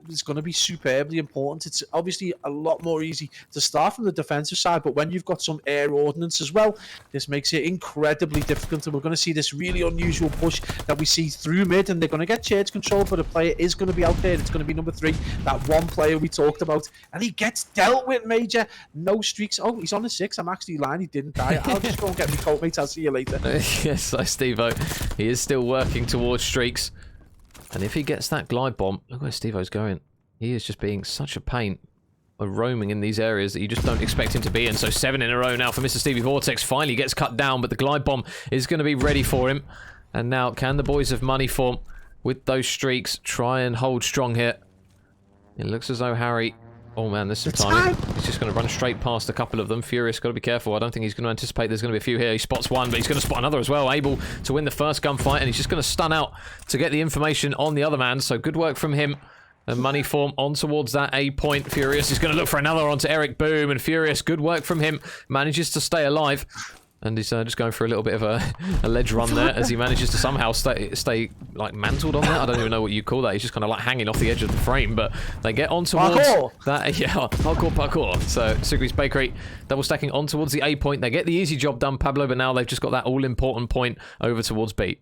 it's going to be superbly important. It's obviously a lot more easy to start from the defensive side, but when you've got some air ordnance as well, this makes it incredibly difficult. And we're going to see this really unusual push that we see through mid, and they're going to get charge control, but a player is going to be out there. It's going to be number 3, that one player we talked about, and he gets dealt with, Major. No streaks. Oh, he's on a 6. I'm actually lying. He didn't die. I'll just go and get my coat, mate. I'll see you later. Yes, so Steve-O, he is still working towards streaks, and if he gets that glide bomb, look where Steve-O's going. He is just being such a pain of roaming in these areas that you just don't expect him to be in. So 7 in a row now for Mr. Stevie Vortex. Finally gets cut down, but the glide bomb is going to be ready for him. And now, can the boys of Moneyform, with those streaks, try and hold strong here? It looks as though Harry... Oh man, this is timing. He's just going to run straight past a couple of them. Furious, got to be careful. I don't think he's going to anticipate there's going to be a few here. He spots one, but he's going to spot another as well. Able to win the first gunfight, and he's just going to stun out to get the information on the other man. So good work from him. And Moneyform on towards that A point. Furious is going to look for another onto Eric Boom, and Furious, good work from him. Manages to stay alive. And he's just going for a little bit of a ledge run there as he manages to somehow stay like mantled on that. I don't even know what you call that. He's just kind of like hanging off the edge of the frame. But they get on towards that. Yeah, parkour. So Sukri's Bakery double stacking on towards the A point. They get the easy job done, Pablo, but now they've just got that all important point over towards B.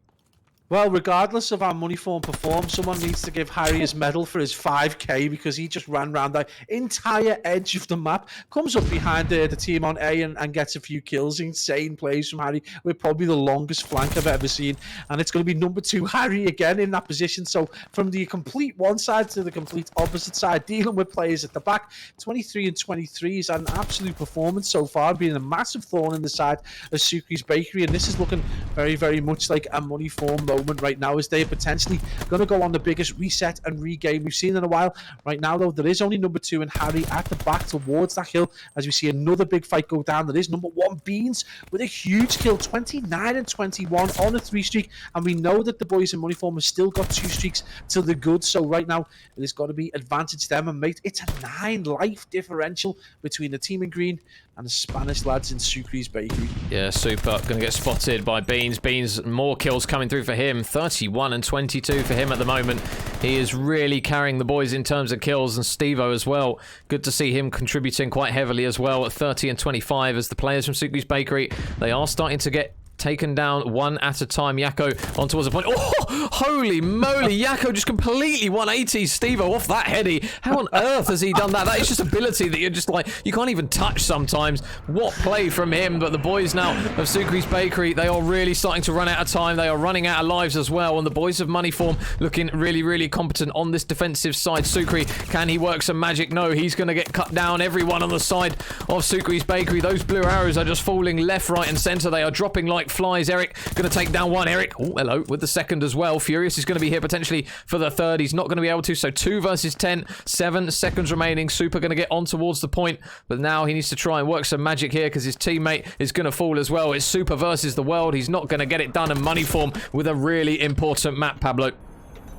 Well, regardless of how Moneyform performs, someone needs to give Harry his medal for his 5k because he just ran around the entire edge of the map, comes up behind the team on A and gets a few kills. Insane plays from Harry with probably the longest flank I've ever seen. And it's going to be number 2 Harry again in that position. So from the complete one side to the complete opposite side, dealing with players at the back, 23 and 23 is an absolute performance so far, being a massive thorn in the side of Sukri's Bakery. And this is looking very, very much like a Moneyform moment right now, as they're potentially going to go on the biggest reset and regain we've seen in a while. Right now, though, there is only number 2 and Harry at the back towards that hill as we see another big fight go down. There is number 1 Beans with a huge kill, 29 and 21 on a 3 streak, and we know that the boys in Moneyform have still got 2 streaks to the good. So right now, it has got to be advantage them, and mate, it's a 9 life differential between the team in green and the Spanish lads in Sukri's Bakery. Yeah, super. Going to get spotted by Beans. Beans, more kills coming through for him. 31 and 22 for him at the moment. He is really carrying the boys in terms of kills, and Stevo as well. Good to see him contributing quite heavily as well at 30 and 25 as the players from Sukri's Bakery, they are starting to get taken down one at a time. Yakko on towards the point. Oh, holy moly. Yakko just completely 180 Stevo off that heady. How on earth has he done that? That is just ability that you're just like, you can't even touch sometimes. What play from him. But the boys now of Sukri's Bakery, they are really starting to run out of time. They are running out of lives as well. And the boys of Moneyform looking really, really competent on this defensive side. Sukri, can he work some magic? No, he's going to get cut down. Everyone on the side of Sukri's Bakery. Those blue arrows are just falling left, right, and center. They are dropping like flies. Eric going to take down one. Eric, oh, hello, with the second as well. Furious is going to be here potentially for the third. He's not going to be able to, so 2 versus 10. 7 seconds remaining. Super going to get on towards the point, but now he needs to try and work some magic here because his teammate is going to fall as well. It's Super versus the world. He's not going to get it done, and Moneyform with a really important map, Pablo.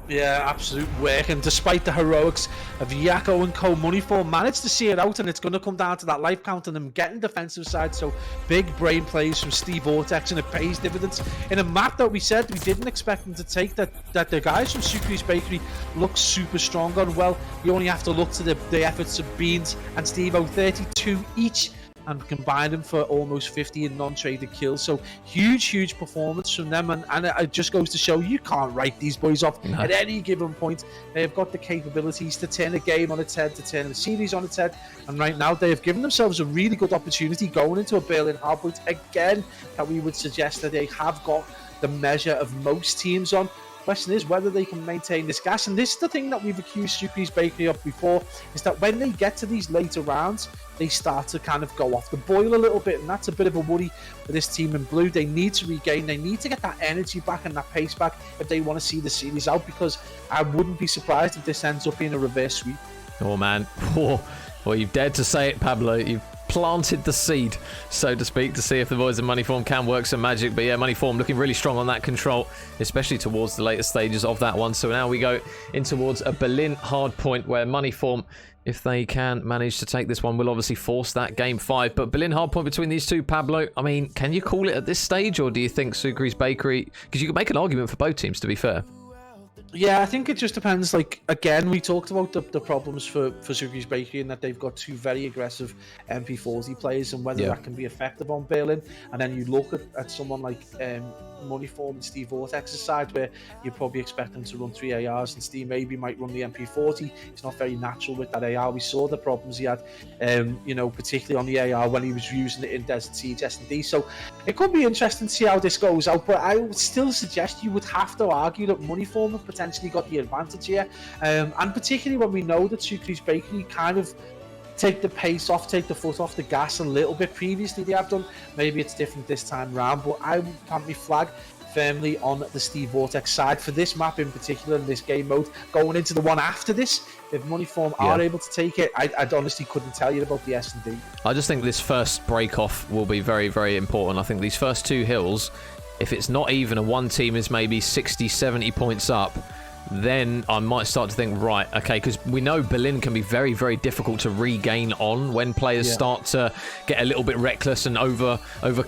Yeah, absolute work, and despite the heroics of Yakko and co, Moneyform managed to see it out, and it's going to come down to that life count and them getting defensive side. So big brain plays from Steve Vortex, and it pays dividends in a map that we said we didn't expect them to take. That the guys from Sukri's Bakery look super strong on. Well, you only have to look to the efforts of Beans and Steve-O, 32 each, and combined them for almost 50 in non-traded kills. So huge performance from them, and it just goes to show you can't write these boys off at any given point. They have got the capabilities to turn a game on its head, to turn a series on its head, and right now they have given themselves a really good opportunity going into a Berlin hardpoint again that we would suggest that they have got the measure of most teams on. Question is whether they can maintain this gas, and this is the thing that we've accused Sukri's Bakery of before, is that when they get to these later rounds, they start to kind of go off the boil a little bit, and that's a bit of a worry for this team in blue. They need to regain, they need to get that energy back and that pace back if they want to see the series out, because I wouldn't be surprised if this ends up being a reverse sweep. Oh man, well, you've dared to say it, Pablo. You've planted the seed, so to speak, to see if the boys of Moneyform can work some magic. But yeah, Moneyform looking really strong on that control, especially towards the later stages of that one. So now we go in towards a Berlin hardpoint where Moneyform, if they can manage to take this one, will obviously force that game 5. But Berlin hardpoint between these two, Pablo, I mean, can you call it at this stage, or do you think Sukri's Bakery, because you could make an argument for both teams, to be fair? Yeah, I think it just depends. Like, again, we talked about the problems for Sukri's Bakery, and that they've got 2 very aggressive MP40 players, and whether that can be effective on Berlin. And then you look at someone like Moneyform and Steve Vortex's side, where you probably expect them to run 3 ARs, and Steve maybe might run the MP40. It's not very natural with that AR. We saw the problems he had, particularly on the AR when he was using it in Desert Siege S&D. So it could be interesting to see how this goes out, but I would still suggest you would have to argue that Moneyform have potentially got the advantage here, and particularly when we know that Sukri's Bakery kind of take the pace off, take the foot off the gas a little bit. Previously they have done. Maybe it's different this time round, but I would plant my flag firmly on the Steve Vortex side for this map in particular, in this game mode. Going into the one after this, if Moneyform are able to take it, I honestly couldn't tell you about the S&D. I just think this first break off will be very, very important. I think these first 2 hills, if it's not even, and one team is maybe 60, 70 points up, then I might start to think, right, okay, because we know Berlin can be very, very difficult to regain on when players start to get a little bit reckless and over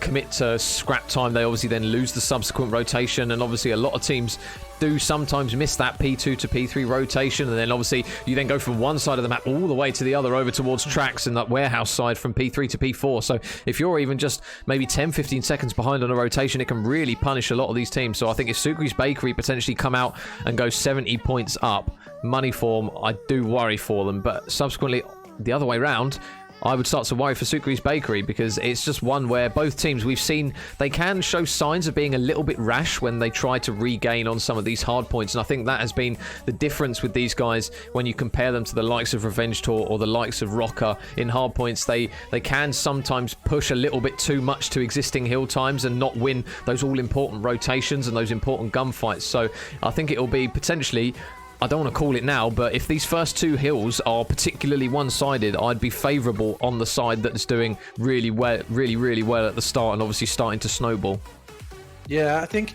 commit to scrap time. They obviously then lose the subsequent rotation, and obviously a lot of teams do sometimes miss that P2 to P3 rotation, and then obviously you then go from one side of the map all the way to the other over towards tracks and that warehouse side from P3 to P4. So if you're even just maybe 10-15 seconds behind on a rotation, it can really punish a lot of these teams. So I think if Sukri's Bakery potentially come out and go 70 points up, money form, I do worry for them. But subsequently, the other way round, I would start to worry for Sukri's Bakery, because it's just one where both teams, we've seen they can show signs of being a little bit rash when they try to regain on some of these hard points, and I think that has been the difference with these guys when you compare them to the likes of Revenge Tour or the likes of ROKKR. In hard points, they can sometimes push a little bit too much to existing hill times and not win those all-important rotations and those important gunfights. So I think it'll be potentially, I don't want to call it now, but if these first two hills are particularly one-sided, I'd be favourable on the side that's doing really well, really well at the start, and obviously starting to snowball. Yeah, I think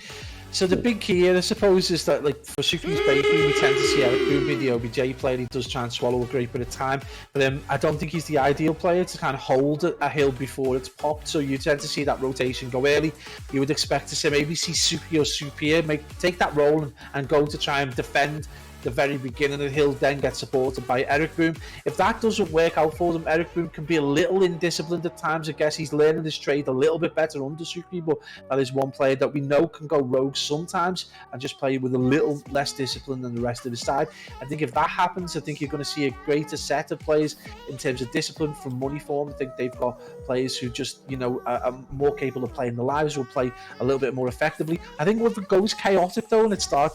so. The big key here, I suppose, is that like for Sukri's Bakery, we tend to see Eric Boom being the OBJ player. He does try and swallow a great bit of time, but I don't think he's the ideal player to kind of hold a hill before it's popped. So you tend to see that rotation go early. You would expect to see maybe Sukri or Superior take that role and go to try and defend the very beginning of the hill, then get supported by Eric Boom. If that doesn't work out for them, Eric Boom can be a little indisciplined at times. I guess he's learning his trade a little bit better under Sukri, but that is one player that we know can go rogue sometimes and just play with a little less discipline than the rest of his side. I think if that happens, I think you're going to see a greater set of players in terms of discipline from money form. I think they've got players who just, are more capable of playing the lives, will play a little bit more effectively. I think if it goes chaotic though, and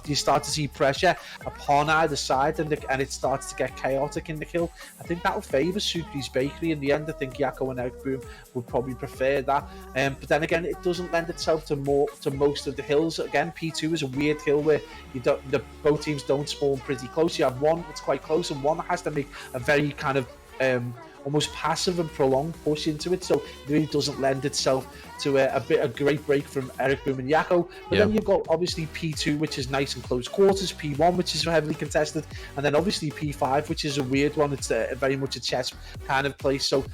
you start to see pressure upon either side, and it starts to get chaotic in the kill, I think that'll favour Sukri's Bakery in the end. I think Yakko and Eric Boom would probably prefer that, but then again, it doesn't lend itself to most of the hills. Again, P2 is a weird hill where both teams don't spawn pretty close. You have one that's quite close and one that has to make a very kind of almost passive and prolonged push into it, so it really doesn't lend itself to a great break from Eric Boom and Yakko. But then you've got obviously P2, which is nice and close quarters, P1, which is heavily contested, and then obviously P5, which is a weird one. It's very much a chess kind of place. So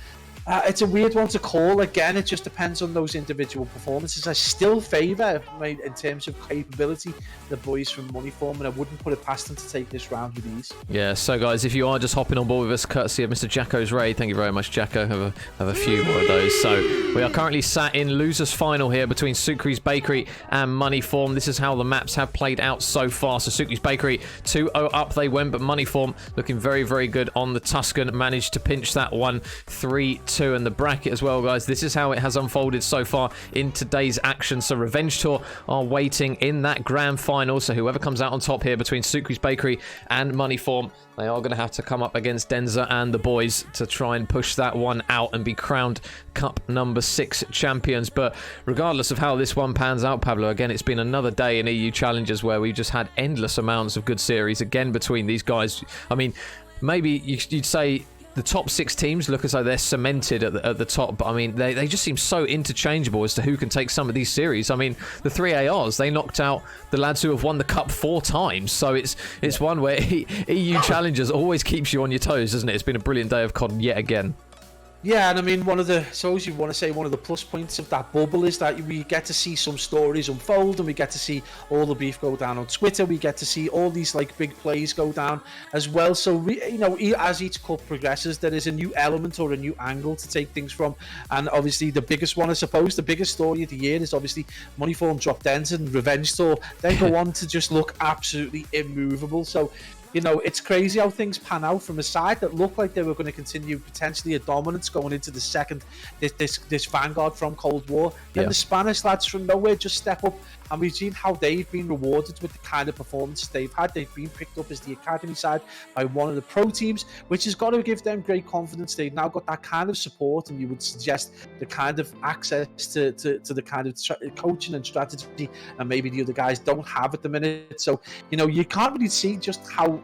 it's a weird one to call. Again, it just depends on those individual performances. I still favour, in terms of capability, the boys from Money Form, and I wouldn't put it past them to take this round with ease. Yeah, so guys, if you are just hopping on board with us, courtesy of Mr. Jacko's Raid, thank you very much, Jacko. Have a few more of those. So we are currently sat in losers final here between Sukri's Bakery and Money Form. This is how the maps have played out so far. So Sukri's Bakery 2-0 up they went, but Money Form looking very, very good on the Tuscan. Managed to pinch that one 3-2. And the bracket as well, guys. This is how it has unfolded so far in today's action. So Revenge Tour are waiting in that grand final. So whoever comes out on top here between Sukri's Bakery and Money Form, they are going to have to come up against Denza and the boys to try and push that one out and be crowned Cup number 6 champions. But regardless of how this one pans out, Pablo, again, it's been another day in EU Challenges where we've just had endless amounts of good series again between these guys. I mean, maybe you'd say the top 6 teams look as though they're cemented at the top, but I mean, they just seem so interchangeable as to who can take some of these series. I mean, the 3 ARs, they knocked out the lads who have won the Cup 4 times, so it's one where EU Challengers always keeps you on your toes, doesn't it? It's been a brilliant day of COD yet again. Yeah, and I mean, one of the plus points of that bubble is that we get to see some stories unfold, and we get to see all the beef go down on Twitter. We get to see all these like big plays go down as well. So as each cup progresses, there is a new element or a new angle to take things from. And obviously, the biggest one, I suppose, the biggest story of the year is obviously Money Form drop Denza and Revenge Tour. They go on to just look absolutely immovable. So, it's crazy how things pan out from a side that looked like they were going to continue potentially a dominance going into the second, this vanguard from Cold War. Then the Spanish lads from nowhere just step up, and we've seen how they've been rewarded with the kind of performances they've had. They've been picked up as the academy side by one of the pro teams, which has got to give them great confidence. They've now got that kind of support, and you would suggest the kind of access to the kind of coaching and strategy and maybe the other guys don't have at the minute. So, you can't really see just how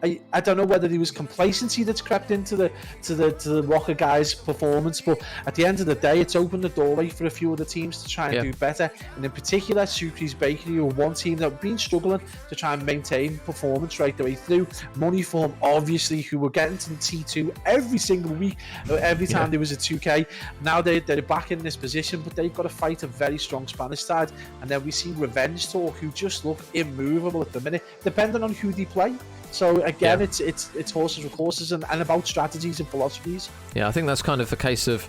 I don't know whether there was complacency that's crept into the ROKKR guys' performance, but at the end of the day, it's opened the doorway for a few other teams to try and do better. And in particular, Sucre's Bakery, or one team that have been struggling to try and maintain performance right the way through. Moneyform, obviously, who were getting to the T2 every single week, every time there was a 2K. Now they're back in this position, but they've got to fight a very strong Spanish side. And then we see Revenge Talk, who just look immovable at the minute, depending on who they play. So again, it's horses with horses and about strategies and philosophies. Yeah, I think that's kind of the case of,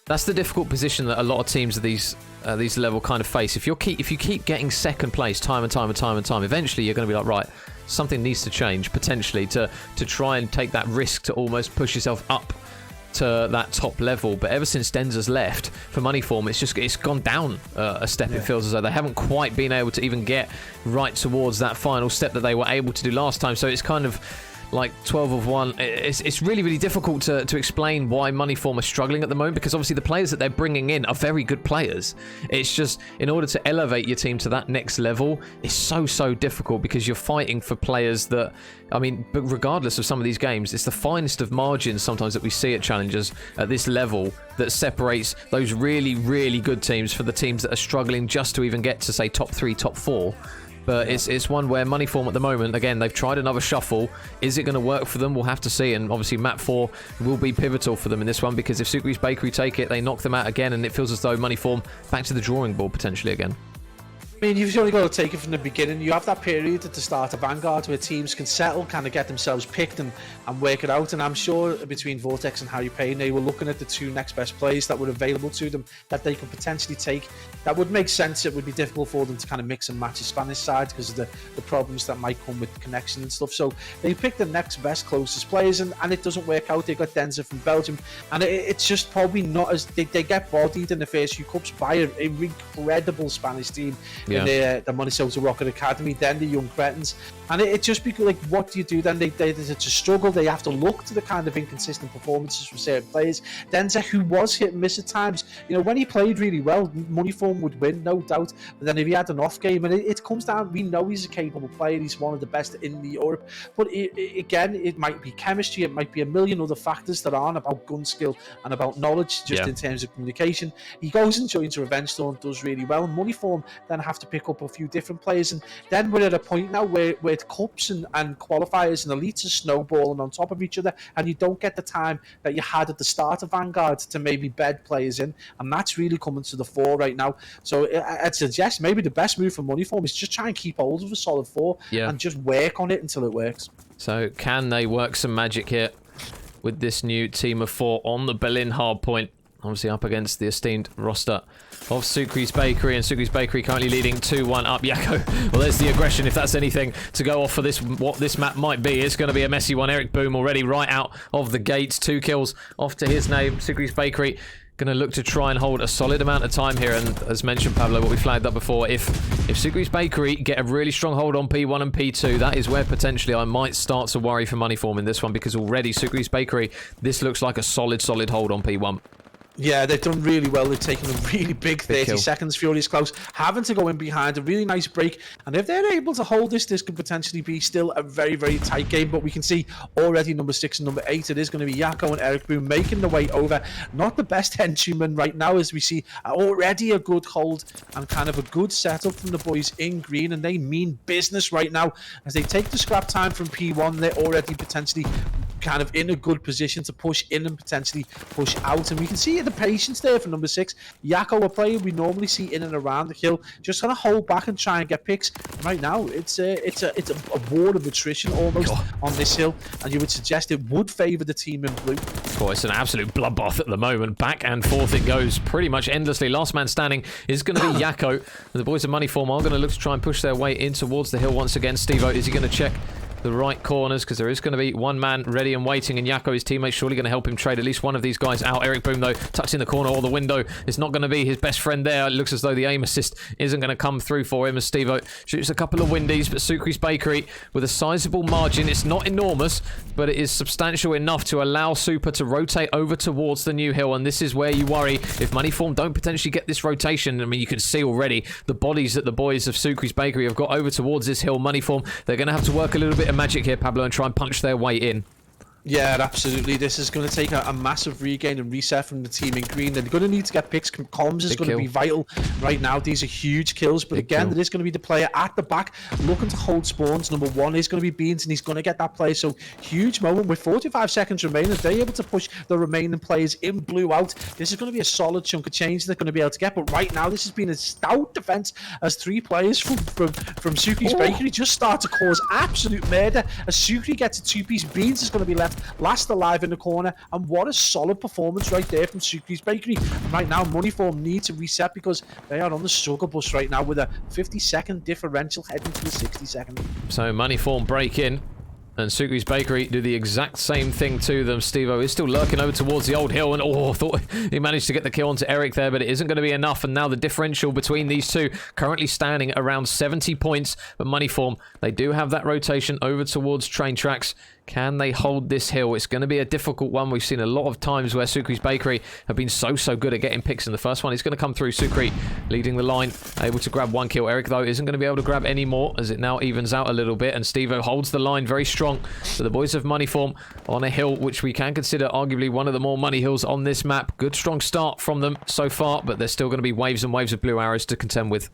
that's the difficult position that a lot of teams of these level kind of face. If you keep getting second place time and time, eventually you're going to be like, right, something needs to change potentially to try and take that risk to almost push yourself up to that top level. But ever since Denza's left for Moneyform, it's gone down a step. It feels as though they haven't quite been able to even get right towards that final step that they were able to do last time. So it's kind of like 12 of 1. It's really, really difficult to explain why Moneyform are struggling at the moment, because obviously the players that they're bringing in are very good players. It's just, in order to elevate your team to that next level, it's so difficult, because you're fighting for players that, I mean, but regardless of some of these games, it's the finest of margins sometimes that we see at Challengers at this level that separates those really, really good teams for the teams that are struggling just to even get to, say, top 3, top 4. But it's one where Moneyform at the moment, again, they've tried another shuffle. Is it going to work for them? We'll have to see. And obviously map 4 will be pivotal for them in this one, because if Sucre's Bakery take it, they knock them out again, and it feels as though Moneyform back to the drawing board potentially again. I mean, you've only got to take it from the beginning. You have that period at the start of Vanguard where teams can settle, kind of get themselves picked and work it out. And I'm sure between Vortex and Harry Payne, they were looking at the 2 next best players that were available to them that they could potentially take. That would make sense. It would be difficult for them to kind of mix and match the Spanish side because of the problems that might come with connection and stuff. So they picked the next best, closest players, and it doesn't work out. They got Denza from Belgium, and it's just probably not as... They get bodied in the first few cups by an incredible Spanish team. In the Minnesota ROKKR Academy, then the Young Cretins, and it just becomes like, what do you do then? It's a struggle. They have to look to the kind of inconsistent performances from certain players. Denza, who was hit and miss at times, you know, when he played really well, Moneyform would win, no doubt. But then if he had an off game, and it comes down, we know he's a capable player. He's one of the best in the Europe. But again, it might be chemistry. It might be a million other factors that aren't about gun skill and about knowledge, just in terms of communication. He goes and joins Revenge Storm, does really well. And Moneyform then have to pick up a few different players, and then we're at a point now where cups and qualifiers and elites are snowballing on top of each other, and you don't get the time that you had at the start of Vanguard to maybe bed players in, and that's really coming to the fore right now. So I'd suggest maybe the best move for Moneyform is just try and keep hold of a solid 4 and just work on it until it works. So can they work some magic here with this new team of 4 on the Berlin hardpoint? Obviously up against the esteemed roster of Sucre's Bakery, and Sucre's Bakery currently leading 2-1 up. Yakko, well, there's the aggression, if that's anything to go off for this, what this map might be. It's going to be a messy one. Eric Boom already right out of the gates. 2 kills off to his name. Sucre's Bakery going to look to try and hold a solid amount of time here, and as mentioned, Pablo, what we flagged up before, if Sucre's Bakery get a really strong hold on P1 and P2, that is where potentially I might start to worry for Moneyform in this one, because already Sucre's Bakery, this looks like a solid hold on P1. Yeah, they've done really well. They've taken a really big 30 seconds. Furious close, having to go in behind, a really nice break. And if they're able to hold this could potentially be still a very, very tight game. But we can see already number 6 and number 8, it is going to be Yakko and Eric Boom making the way over. Not the best henchman right now, as we see already a good hold and kind of a good setup from the boys in green. And they mean business right now. As they take the scrap time from P1, they're already potentially kind of in a good position to push in and potentially push out. And we can see the patience there for number 6. Yakko, a player we normally see in and around the hill, just going to hold back and try and get picks. Right now, it's a war of attrition almost on this hill, and you would suggest it would favour the team in blue. Of course, it's an absolute bloodbath at the moment. Back and forth it goes pretty much endlessly. Last man standing is going to be Yakko. And the boys of Moneyform are going to look to try and push their way in towards the hill once again. Steve-O, is he going to check the right corners, because there is going to be one man ready and waiting, and Yakko, his teammate, surely going to help him trade at least one of these guys out. Eric Boom, though, tucks in the corner or the window. It's not going to be his best friend there. It looks as though the aim assist isn't going to come through for him, as Steve-O shoots a couple of windies, but Sucre's Bakery with a sizable margin. It's not enormous, but it is substantial enough to allow Super to rotate over towards the new hill, and this is where you worry if Moneyform don't potentially get this rotation. I mean, you can see already the bodies that the boys of Sucre's Bakery have got over towards this hill. Moneyform, they're going to have to work a little bit of magic here, Pablo, and try and punch their way in. Yeah, absolutely. This is going to take a massive regain and reset from the team in green. They're going to need to get picks. Comms is going to be vital right now. These are huge kills. But again, there is going to be the player at the back looking to hold spawns. Number one is going to be Beans, and he's going to get that play. So huge moment with 45 seconds remaining. They're able to push the remaining players in blue out. This is going to be a solid chunk of change they're going to be able to get. But right now, this has been a stout defense as 3 players from Sukri's Bakery just start to cause absolute murder. As Sukri gets a 2-piece, Beans is going to be left last alive in the corner, and what a solid performance right there from Sukri's Bakery. Right now, Moneyform need to reset because they are on the struggle bus right now with a 50-second differential heading to the 60-second. So Moneyform break in, and Sukri's Bakery do the exact same thing to them. Steve-O is still lurking over towards the old hill, and thought he managed to get the kill onto Eric there, but it isn't going to be enough. And now the differential between these two currently standing around 70 points. But Moneyform, they do have that rotation over towards train tracks. Can they hold this hill? It's going to be a difficult one. We've seen a lot of times where Sukri's Bakery have been so good at getting picks in the first one. It's going to come through. Sukri leading the line, able to grab 1 kill. Eric, though, isn't going to be able to grab any more as it now evens out a little bit. And Steve-O holds the line very strong. So the boys of Moneyform on a hill, which we can consider arguably one of the more money hills on this map. Good, strong start from them so far, but there's still going to be waves and waves of blue arrows to contend with.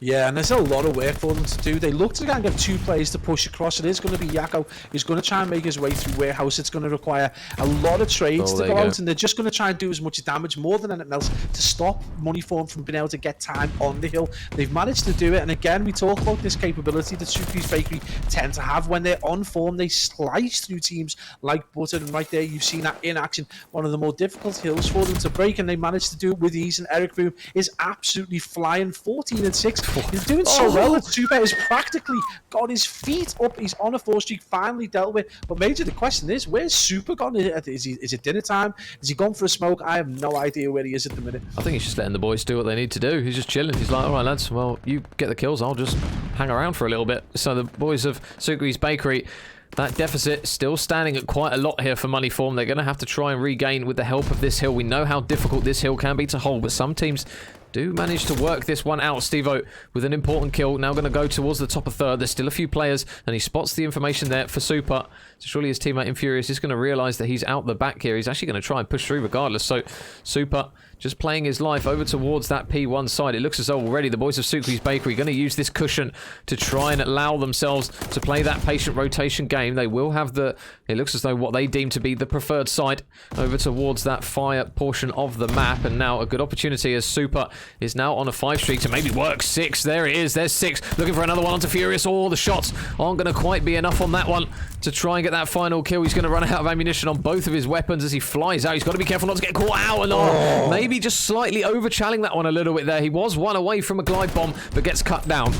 Yeah, and there's a lot of work for them to do. They look to kind of get 2 players to push across. It is going to be Yakko. He's going to try and make his way through Warehouse. It's going to require a lot of trades to go out, and they're just going to try and do as much damage, more than anything else, to stop Moneyform from being able to get time on the hill. They've managed to do it, and again, we talk about this capability that Sukri's Bakery tend to have. When they're on form, they slice through teams like butter, and right there, you've seen that in action. One of the more difficult hills for them to break, and they managed to do it with ease, and Eric Boom is absolutely flying, 14-6. He's doing so well that Super has practically got his feet up. He's on a 4 streak, finally dealt with. But Major, the question is, where's Super gone? Is it dinner time? Has he gone for a smoke? I have no idea where he is at the minute. I think he's just letting the boys do what they need to do. He's just chilling. He's like, all right, lads, well, you get the kills. I'll just hang around for a little bit. So the boys of Sukri's Bakery, that deficit still standing at quite a lot here for Moneyform. They're going to have to try and regain with the help of this hill. We know how difficult this hill can be to hold, but some teams do manage to work this one out. Steve-O with an important kill. Now going to go towards the top of third. There's still a few players, and he spots the information there for Super. So surely his teammate Infurious is going to realise that he's out the back here. He's actually going to try and push through regardless. So Super just playing his life over towards that P1 side. It looks as though already the boys of Sukri's Bakery are going to use this cushion to try and allow themselves to play that patient rotation game. They will have the, it looks as though what they deem to be the preferred side over towards that fire portion of the map. And now a good opportunity as Super is now on a 5 streak to maybe work 6. There it is. There's 6. Looking for another one onto Furious. Oh, the shots aren't going to quite be enough on that one to try and get that final kill. He's going to run out of ammunition on both of his weapons as he flies out. He's got to be careful not to get caught out. And maybe just slightly overchalling that one a little bit there. He was 1 away from a glide bomb, but gets cut down.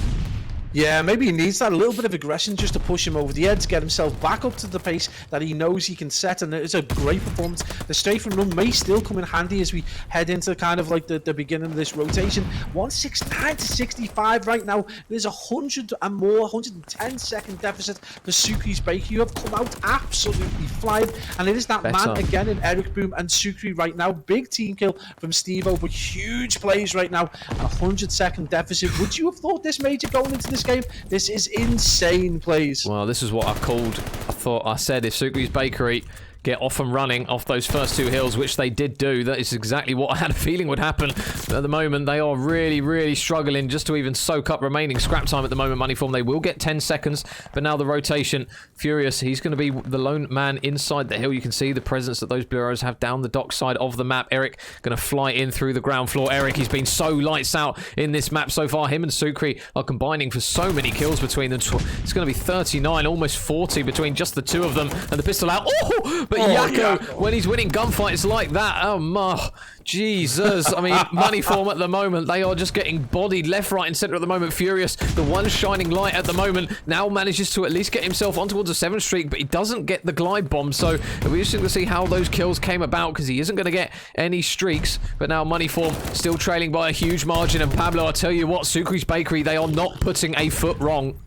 Yeah, maybe he needs that, a little bit of aggression just to push him over the edge, get himself back up to the pace that he knows he can set, and it's a great performance. The strafe and run may still come in handy as we head into kind of like the beginning of this rotation. 169 to 65 right now. There's 100 and more, 110 second deficit for Sukri's Bakery. You have come out absolutely flying, and it is that man again in Eric Boom and Sukri right now. Big team kill from Steve-O, but huge plays right now. 100 second deficit. Would you have thought this Major going into this game? This is insane plays. Well, this is what I called. I said if Sukri's Bakery get off and running off those first 2 hills, which they did do, that is exactly what I had a feeling would happen. But at the moment, they are really struggling just to even soak up remaining scrap time at the moment. Moneyform, they will get 10 seconds, but now the rotation. Furious, he's going to be the lone man inside the hill. You can see the presence that those blue arrows have down the dock side of the map. Eric going to fly in through the ground floor. Eric, he's been so lights out in this map so far. Him and Sukri are combining for so many kills between them. It's going to be 39, almost 40 between just the 2 of them, and the pistol out. Oh! But Yakko, when he's winning gunfights like that, oh my, Jesus. I mean, Moneyform at the moment, they are just getting bodied left, right, and center at the moment. Furious, the one shining light at the moment, now manages to at least get himself on towards a 7 streak, but he doesn't get the glide bomb. So it'll be interesting to see how those kills came about, because he isn't going to get any streaks. But now Moneyform still trailing by a huge margin. And Pablo, I tell you what, Sukri's Bakery, they are not putting a foot wrong.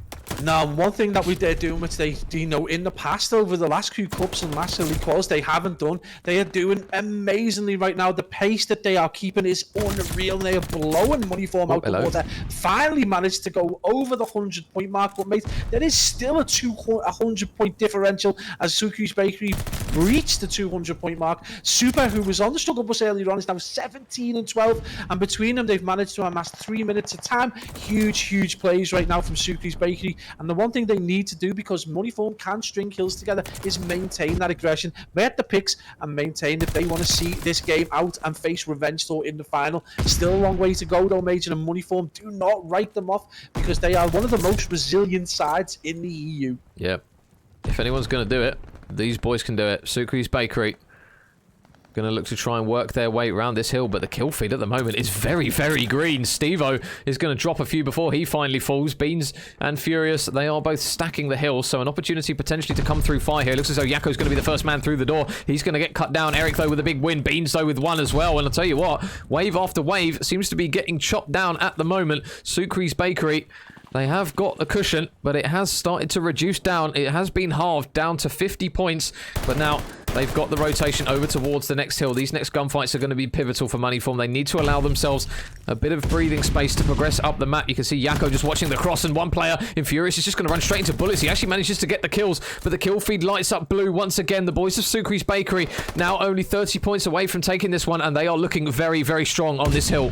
Now, one thing that they're doing, which they, in the past, over the last few cups and last league quals, they haven't done. They are doing amazingly right now. The pace that they are keeping is unreal. They are blowing money form out the water. Finally managed to go over the 100-point mark, but mate, there is still a 100-point differential as Suki's Bakery breached the 200-point mark. Super, who was on the struggle bus earlier on, is now 17-12, and between them, they've managed to amass 3 minutes of time. Huge plays right now from Suki's Bakery. And the one thing they need to do, because Moneyform can string kills together, is maintain that aggression, get the picks, and maintain if they want to see this game out and face Revenge Tour in the final. Still a long way to go, though, Major, and Moneyform do not write them off because they are one of the most resilient sides in the EU. Yep. If anyone's going to do it, these boys can do it. Suki's Bakery going to look to try and work their way around this hill, but the kill feed at the moment is very green. Steve-O is going to drop a few before he finally falls. Beans and Furious, they are both stacking the hill, so an opportunity potentially to come through fire here. Looks as though Yakko's going to be the first man through the door. He's going to get cut down. Eric, though, with a big win. Beans, though, with one as well. And I'll tell you what, wave after wave seems to be getting chopped down at the moment. Sucre's Bakery, they have got a cushion, but it has started to reduce down. It has been halved down to 50 points, but now they've got the rotation over towards the next hill. These next gunfights are going to be pivotal for Moneyform. They need to allow themselves a bit of breathing space to progress up the map. You can see Yakko just watching the cross, and one player in Furious is just going to run straight into bullets. He actually manages to get the kills, but the kill feed lights up blue once again. The boys of Sucre's Bakery now only 30 points away from taking this one, and they are looking very strong on this hill.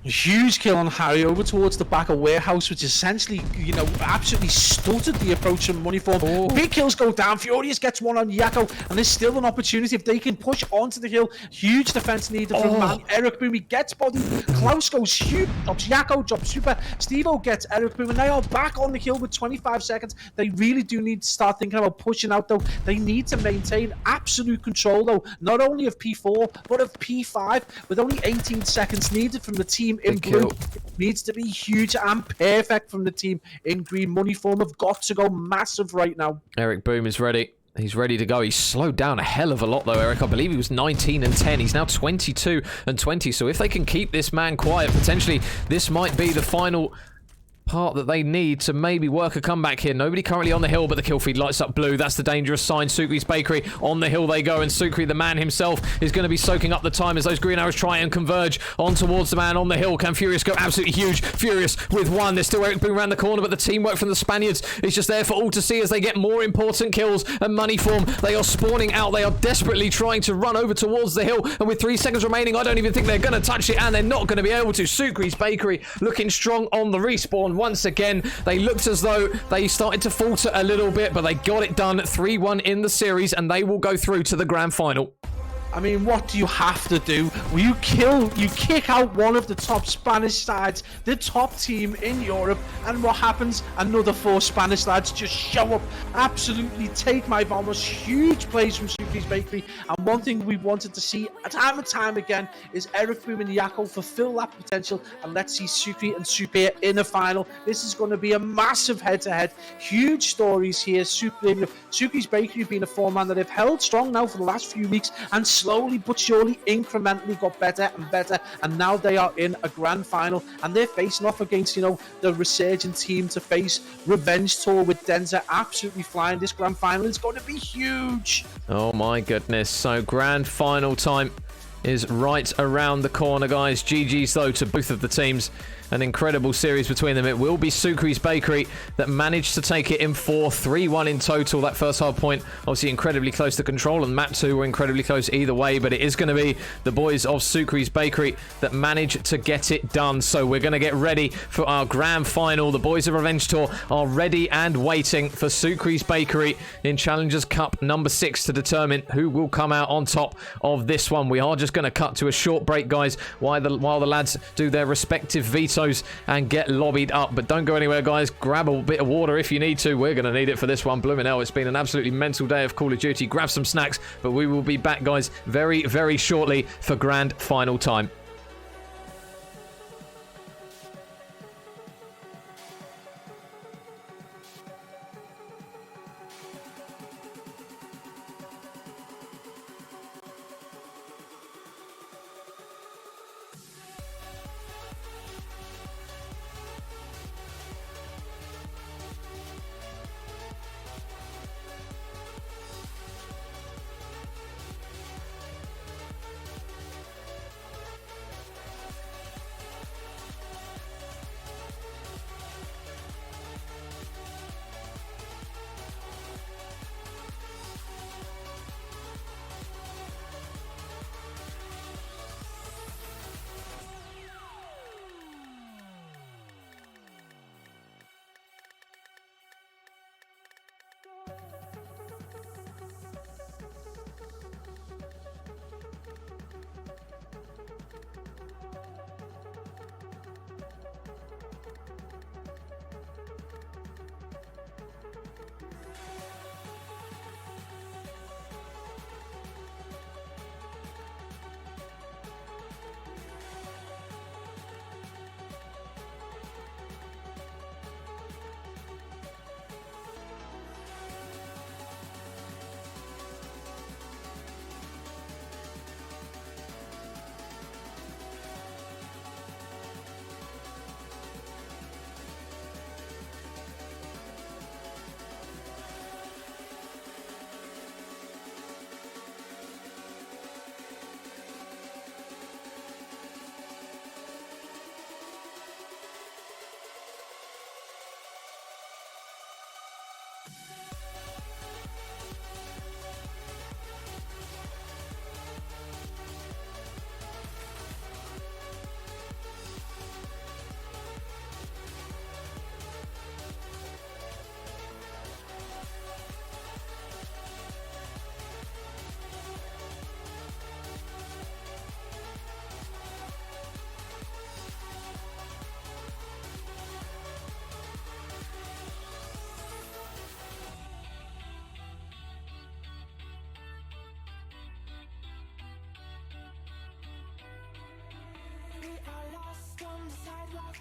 A huge kill on Harry over towards the back of Warehouse, which essentially, absolutely stuttered the approach from Moneyform. Big kills go down. Furious gets one on Yakko, and there's still an opportunity if they can push onto the hill. Huge defense needed from man. Eric Boom, he gets bodied. Klaus goes huge, drops Yakko, drops Super. Steve-O gets Eric Boom, and they are back on the hill with 25 seconds. They really do need to start thinking about pushing out, though. They need to maintain absolute control, though, not only of P4, but of P5, with only 18 seconds needed from the team in blue. Needs to be huge and perfect from the team in green. Moneyform have got to go massive right now. Eric Boom is ready. He's ready to go. He's slowed down a hell of a lot, though, Eric. I believe he was 19-10. He's now 22-20. So if they can keep this man quiet, potentially this might be the final part that they need to maybe work a comeback here. Nobody currently on the hill, but the kill feed lights up blue. That's the dangerous sign. Sucre's Bakery on the hill they go, and Sucre, the man himself, is going to be soaking up the time as those green arrows try and converge on towards the man on the hill. Can Furious go absolutely huge? Furious with one. There's still Eric Boom around the corner, but the teamwork from the Spaniards is just there for all to see as they get more important kills. And Moneyform, they are spawning out. They are desperately trying to run over towards the hill, and with 3 seconds remaining, I don't even think they're going to touch it, and they're not going to be able to. Sucre's Bakery looking strong on the respawn once again. They looked as though they started to falter a little bit, but they got it done. 3-1 in the series, and they will go through to the grand final. I mean, what do you have to do? You kick out one of the top Spanish sides, the top team in Europe, and what happens? Another 4 Spanish lads just show up, absolutely take my vamos. Huge plays from Suki's Bakery, and one thing we wanted to see time and time again is Eric Boom and Yakko fulfill that potential, and let's see Suki and Super in the final. This is going to be a massive head-to-head. Huge stories here. Suki's Bakery being a 4-man that have held strong now for the last few weeks, and slowly but surely, incrementally got better and better, and now they are in a grand final, and they're facing off against, the resurgent team to face Revenge Tour with Denza absolutely flying. This grand final is going to be huge. Oh my goodness. So grand final time is right around the corner, guys. GG's, though, to both of the teams. An incredible series between them. It will be Sucre's Bakery that managed to take it in 4, 3-1 in total. That first hard point, obviously incredibly close to control, and map 2 were incredibly close either way, but it is going to be the boys of Sucre's Bakery that managed to get it done. So we're going to get ready for our grand final. The boys of Revenge Tour are ready and waiting for Sucre's Bakery in Challengers Cup number 6 to determine who will come out on top of this one. We are just going to cut to a short break, guys, while the lads do their respective vetoes and get lobbied up. But don't go anywhere, guys. Grab a bit of water if you need to. We're going to need it for this one. Blooming hell, it's been an absolutely mental day of Call of Duty. Grab some snacks, but we will be back, guys, very shortly for grand final time. We are lost on the sidewalk.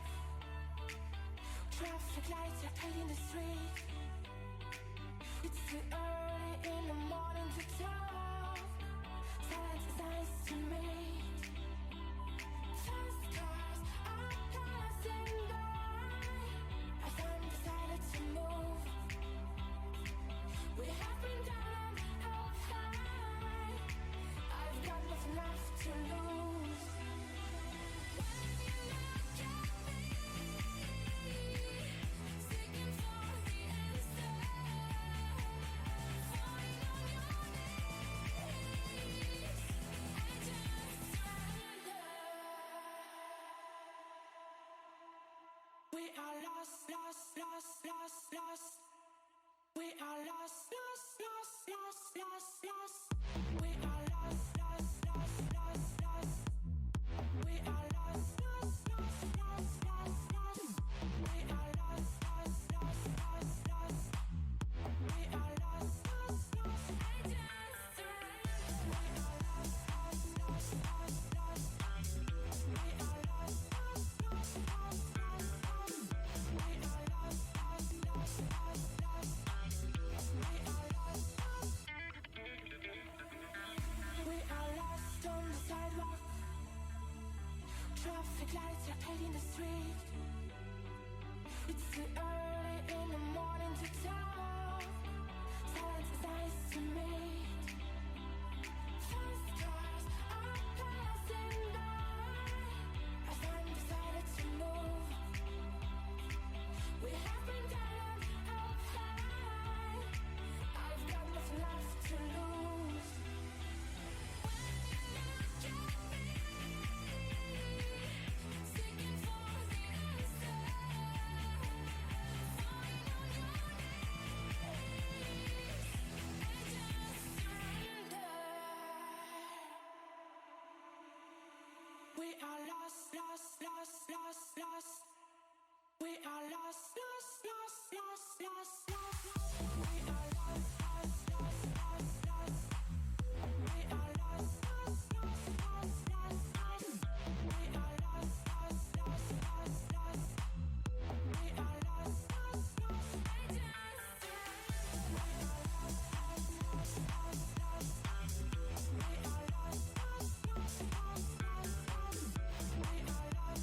Traffic lights are painting the street. It's too early in the morning to talk. Silence is nice to me. Fast cars are passing by. As I'm decided to move. We have been down up high. I've got nothing left to lose. When you look at me, seeking for the answer, falling on your knees, and just surrender. We are lost, lost, lost, lost, lost. We are lost, lost, lost, lost, lost, lost. We are lost, lost, lost, lost, lost. We are lost, lost, lost, lost, lost, lost. We are lost, lost, lost, lost, lost. We are lost, lost, lost, and just surrender. We are lost, lost, lost, lost, lost. We are lost, lost, lost, lost, lost, lost. We are lost, lost, lost, lost, lost. We are lost on the sidewalk. Traffic lights are painting the street. It's too early in the morning to talk. Silence is nice to me. Fast cars are passing by. As I'm decided to move. We have been down up high. I've got nothing left to lose. When you look at me, seeking for the answer, falling on your knees, and just surrender. We are lost, lost, lost, lost, lost. We are lost, lost, lost, lost, lost, lost. We are lost, lost, lost, lost, lost. We are lost, lost, lost, lost, lost, lost. We are lost, lost, lost, lost, lost. We are lost, lost, lost, and just surrender. We are lost, lost, lost, lost, lost. We are lost, lost, lost, lost, lost, lost. We are lost,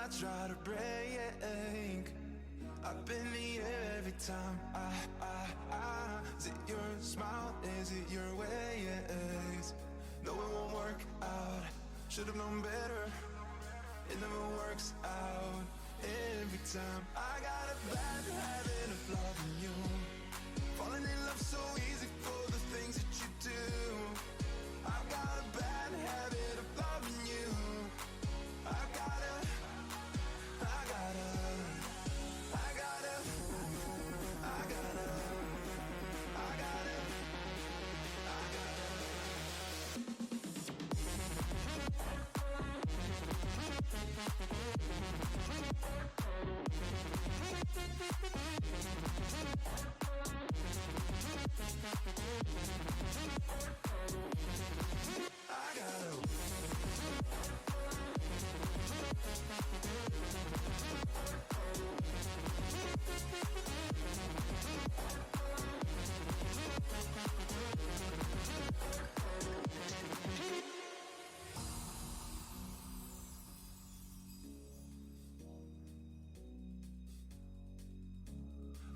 I try to break. Up in the air every time is it your smile, is it your ways? No, it won't work out. Should've known better. It never works out. Every time I got a bad habit of loving you. Falling in love so easy for the things that you do. I've got a bad habit of loving you. I gotta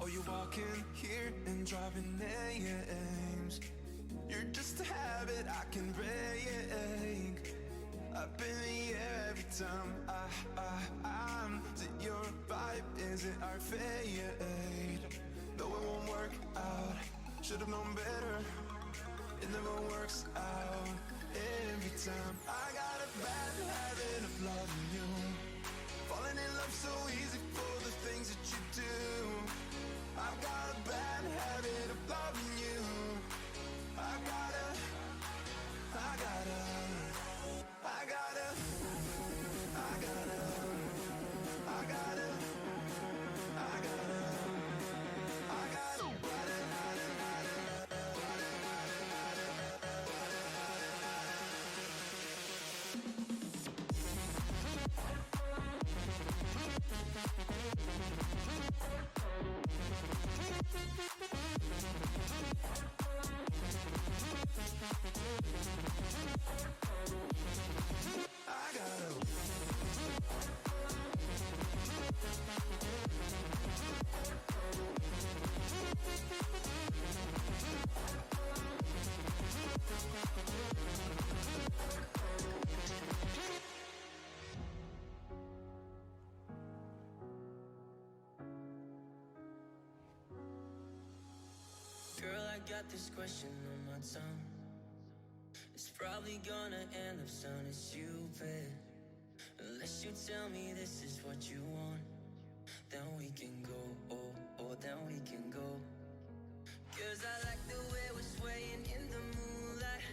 Oh, you're walking here and driving names. You're just a habit I can break. Up in the air every time I'm. Is it your vibe? Is it our fate? No, it won't work out. Should've known better. It never works out. Every time I got a bad habit of loving you. Falling in love so easy for the things that you do. I've got a bad habit of loving you. I gotta Girl, I got this question on my tongue. It's probably gonna end up sounding stupid. Unless you tell me this is what you want, then we can go, then we can go. Cause I like the way we're swaying in the moonlight,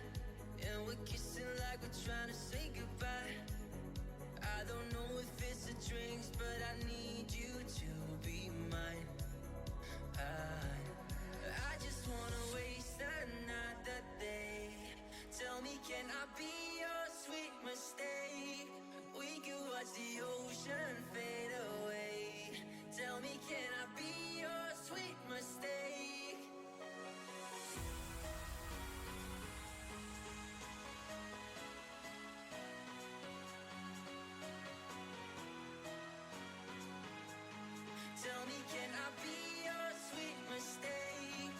and we're kissing like we're trying to say goodbye. I don't know if it's the drinks, but I need you to be mine. I just wanna waste another day. Tell me, can I be your sweet mistake? We could watch the ocean fade away. Tell me, can I be your sweet mistake? Tell me, can I be your sweet mistake?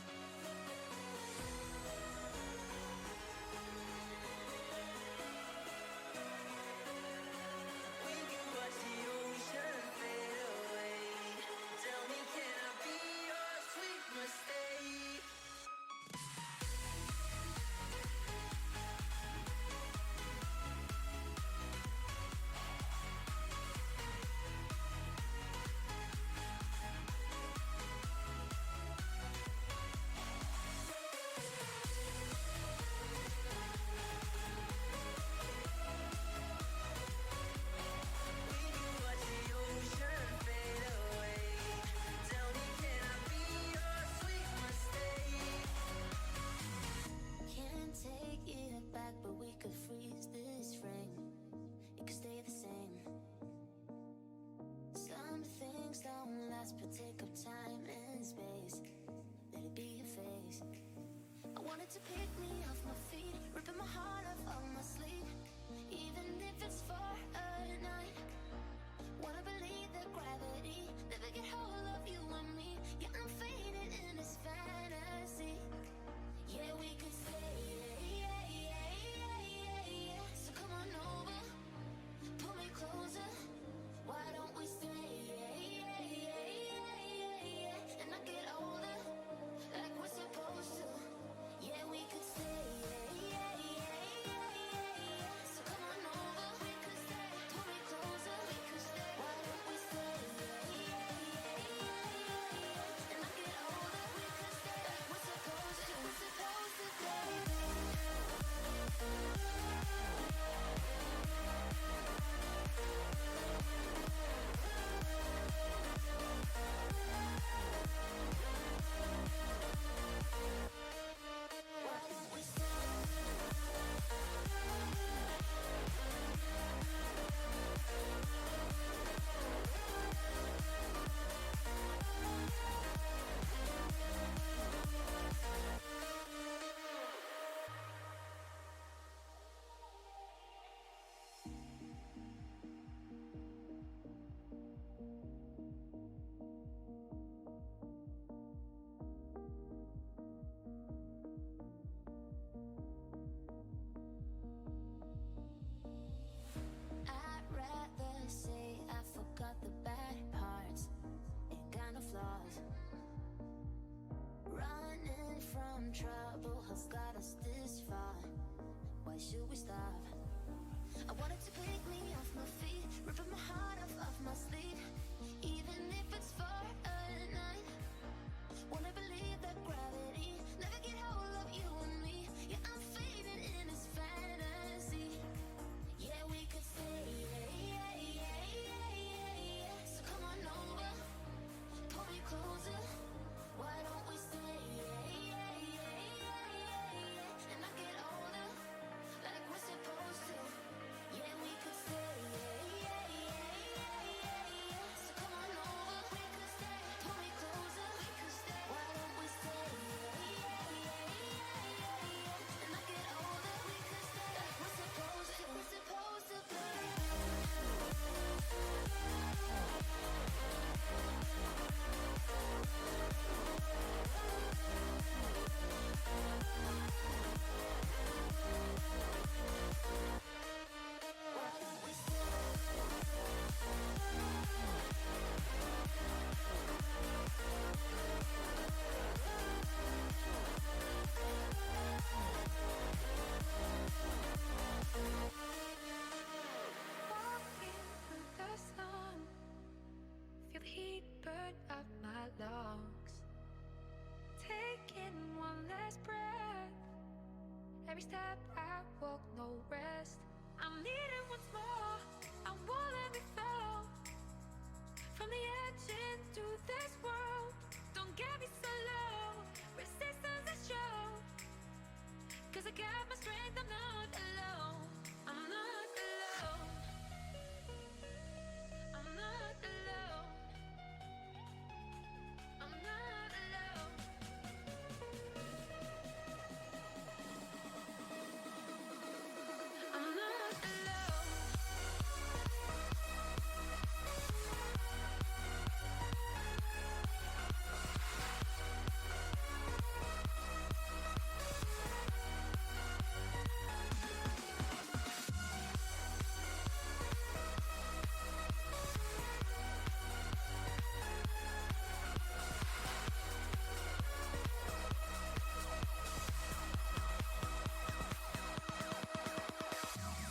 We can watch the ocean fade away. Tell me, can I be your sweet mistake? But take up time and space. Let it be your face. I wanted to pick me off my feet, ripping my heart off on my sleeve. Even if it's for a night. Wanna why should we stop? I wanted to pick me off my feet, ripping my heart off my sleeve, even if it's for a night. Wanna believe that gravity never get hold of you and me. Yeah, I'm fading in this fantasy. Yeah, we could stay. So come on over, pull me closer. Why don't we stay? And I get older, like we're supposed to. Yeah, we could stay. So come on over, we could stay. Pull me closer, we could stay. Why don't we stay? And I get older, we could stay. Like we're supposed to. We're supposed to be. Why don't we stay? Walking through the sun, feel the heat burn up my lungs. Taking one last breath, every step I walk, no rest. I'm needing once more, I won't let me fall. From the edge into this world, don't get me so low. Resistance is show, 'cause I got my strength, I'm not alone. I'm not alone. I'm not alone. I'm not alone. I'm not alone.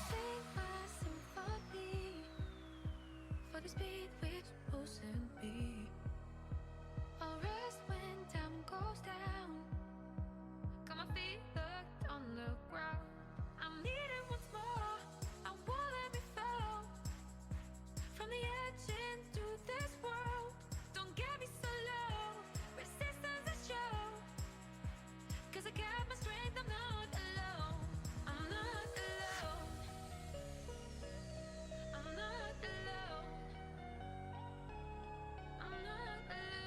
Sing my symphony for the speed which moves in me. I'll rest when time goes down. Got my feet hooked on the ground. I'm needing once more, I won't let me fall. From the edge into this world, don't get me so low. Resistance is show, 'cause I got my strength, I'm not alone. I'm not alone. I'm not alone. I'm not alone.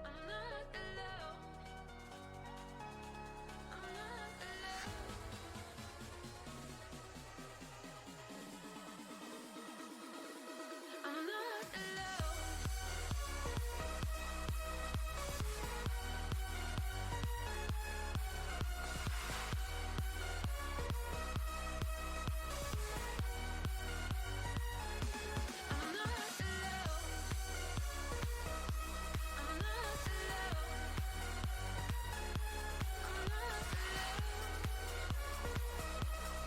I'm not alone. I'm not alone. I'm not alone. I'm not alone. I'm not alone.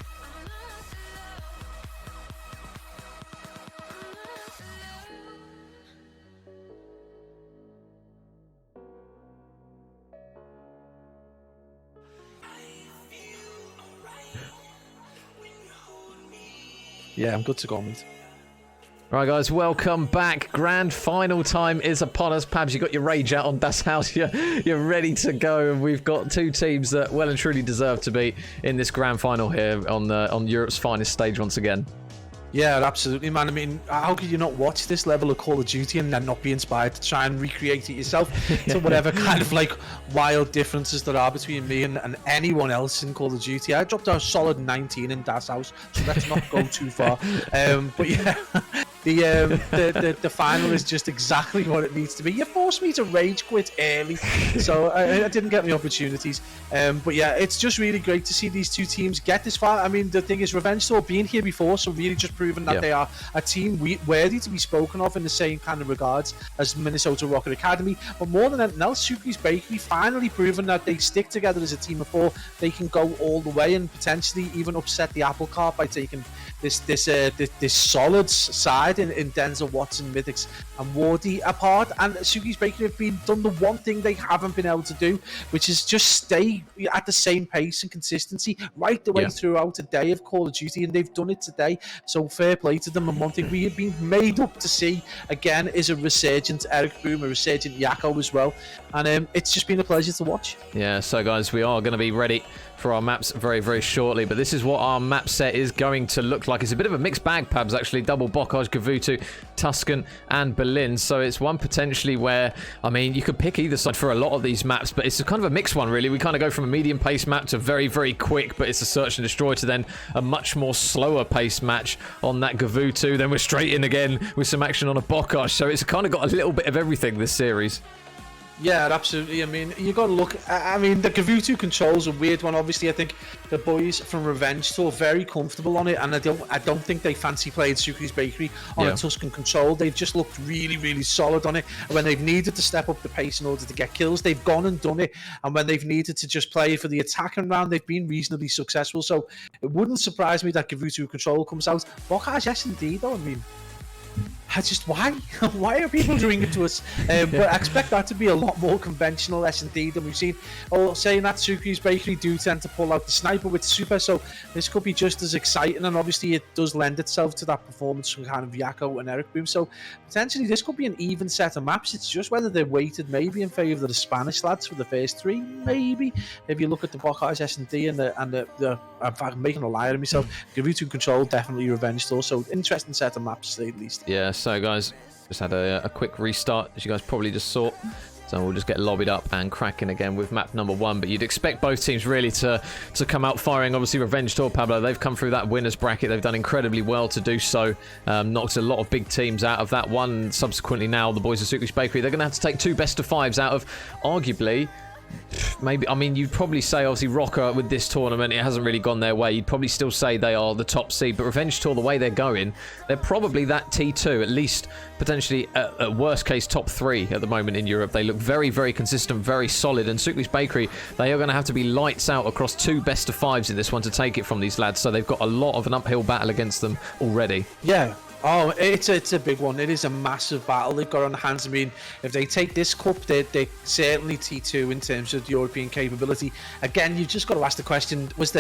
I'm not alone. I'm not alone. Yeah, I'm good to go, mate. Right, guys, welcome back. Grand final time is upon us. Pabs, you got your rage out on Das House. You're ready to go, and we've got two teams that well and truly deserve to be in this grand final here on Europe's finest stage once again. Yeah, absolutely, man. I mean, how could you not watch this level of Call of Duty and then not be inspired to try and recreate it yourself to whatever kind of like wild differences there are between me and anyone else in Call of Duty? I dropped a solid 19 in Das House, so let's not go too far. But yeah, the final is just exactly what it needs to be. You forced me to rage quit early, so I didn't get the opportunities. But yeah, it's just really great to see these two teams get this far. I mean, the thing is, Revenge Tour been here before, so really just proving that they are a team worthy to be spoken of in the same kind of regards as Minnesota ROKKR Academy. But more than anything else, Suki's Bakery finally proven that they stick together as a team of four. They can go all the way and potentially even upset the apple cart by taking this solid side in Denzel, Watson, Mythics and Wardy apart. And Suki's Bakery have done the one thing they haven't been able to do, which is just stay at the same pace and consistency right the way throughout a day of Call of Duty, and they've done it today, so fair play to them. And one thing we have been made up to see again is a resurgent Eric Boom, a resurgent Yakko as well, and it's just been a pleasure to watch. Yeah, so guys, we are going to be ready for our maps very, very shortly, but this is what our map set is going to look like. It's a bit of a mixed bag, Pabs, actually. Double Bocage, Gavutu, Tuscan, and Berlin. So it's one potentially where, I mean, you could pick either side for a lot of these maps, but it's a kind of a mixed one, really. We kind of go from a medium pace map to very, very quick, but it's a search and destroy, to then a much more slower pace match on that Gavutu. Then we're straight in again with some action on a Bocage. So it's kind of got a little bit of everything, this series. Yeah, absolutely. I mean, you got to look. I mean, the Gavutu control's a weird one. Obviously, I think the boys from Revenge Tour very comfortable on it, and I don't think they fancy played Suki's Bakery on a Tuscan control. They've just looked really, really solid on it. And when they've needed to step up the pace in order to get kills, they've gone and done it. And when they've needed to just play for the attacking round, they've been reasonably successful. So it wouldn't surprise me that Gavutu control comes out. Bocage, yes, indeed, though. I mean, why are people doing it to us? But I expect that to be a lot more conventional S&D than we've seen. Saying that, Suki's Bakery do tend to pull out the sniper with super, so this could be just as exciting, and obviously it does lend itself to that performance from kind of Yakko and Eric Boom, so potentially this could be an even set of maps. It's just whether they're weighted maybe in favour of the Spanish lads for the first three, maybe. If you look at the Bocage S&D and the I'm making a liar of myself, Gavutu control, definitely Revenge Tour, so interesting set of maps to say the least. Yeah, so guys, just had a quick restart, as you guys probably just saw. So we'll just get lobbied up and cracking again with map number 1. But you'd expect both teams really to come out firing. Obviously, Revenge Tour, Pablo, they've come through that winners bracket. They've done incredibly well to do so. Knocked a lot of big teams out of that one. Subsequently now, the boys of Suki's Bakery, they're going to have to take 2 best of 5s out of, arguably, maybe, I mean, you'd probably say, obviously, ROKKR with this tournament, it hasn't really gone their way. You'd probably still say they are the top seed, but Revenge Tour, the way they're going, they're probably that T2, at least potentially at worst case top 3 at the moment in Europe. They look very, very consistent, very solid, and Suki's Bakery, they are going to have to be lights out across 2 best of 5s in this one to take it from these lads, so they've got a lot of an uphill battle against them already. Yeah. Oh, it's a big one. It is a massive battle they've got on the hands. I mean, if they take this cup, they're certainly T2 in terms of European capability. Again, you've just got to ask the question, with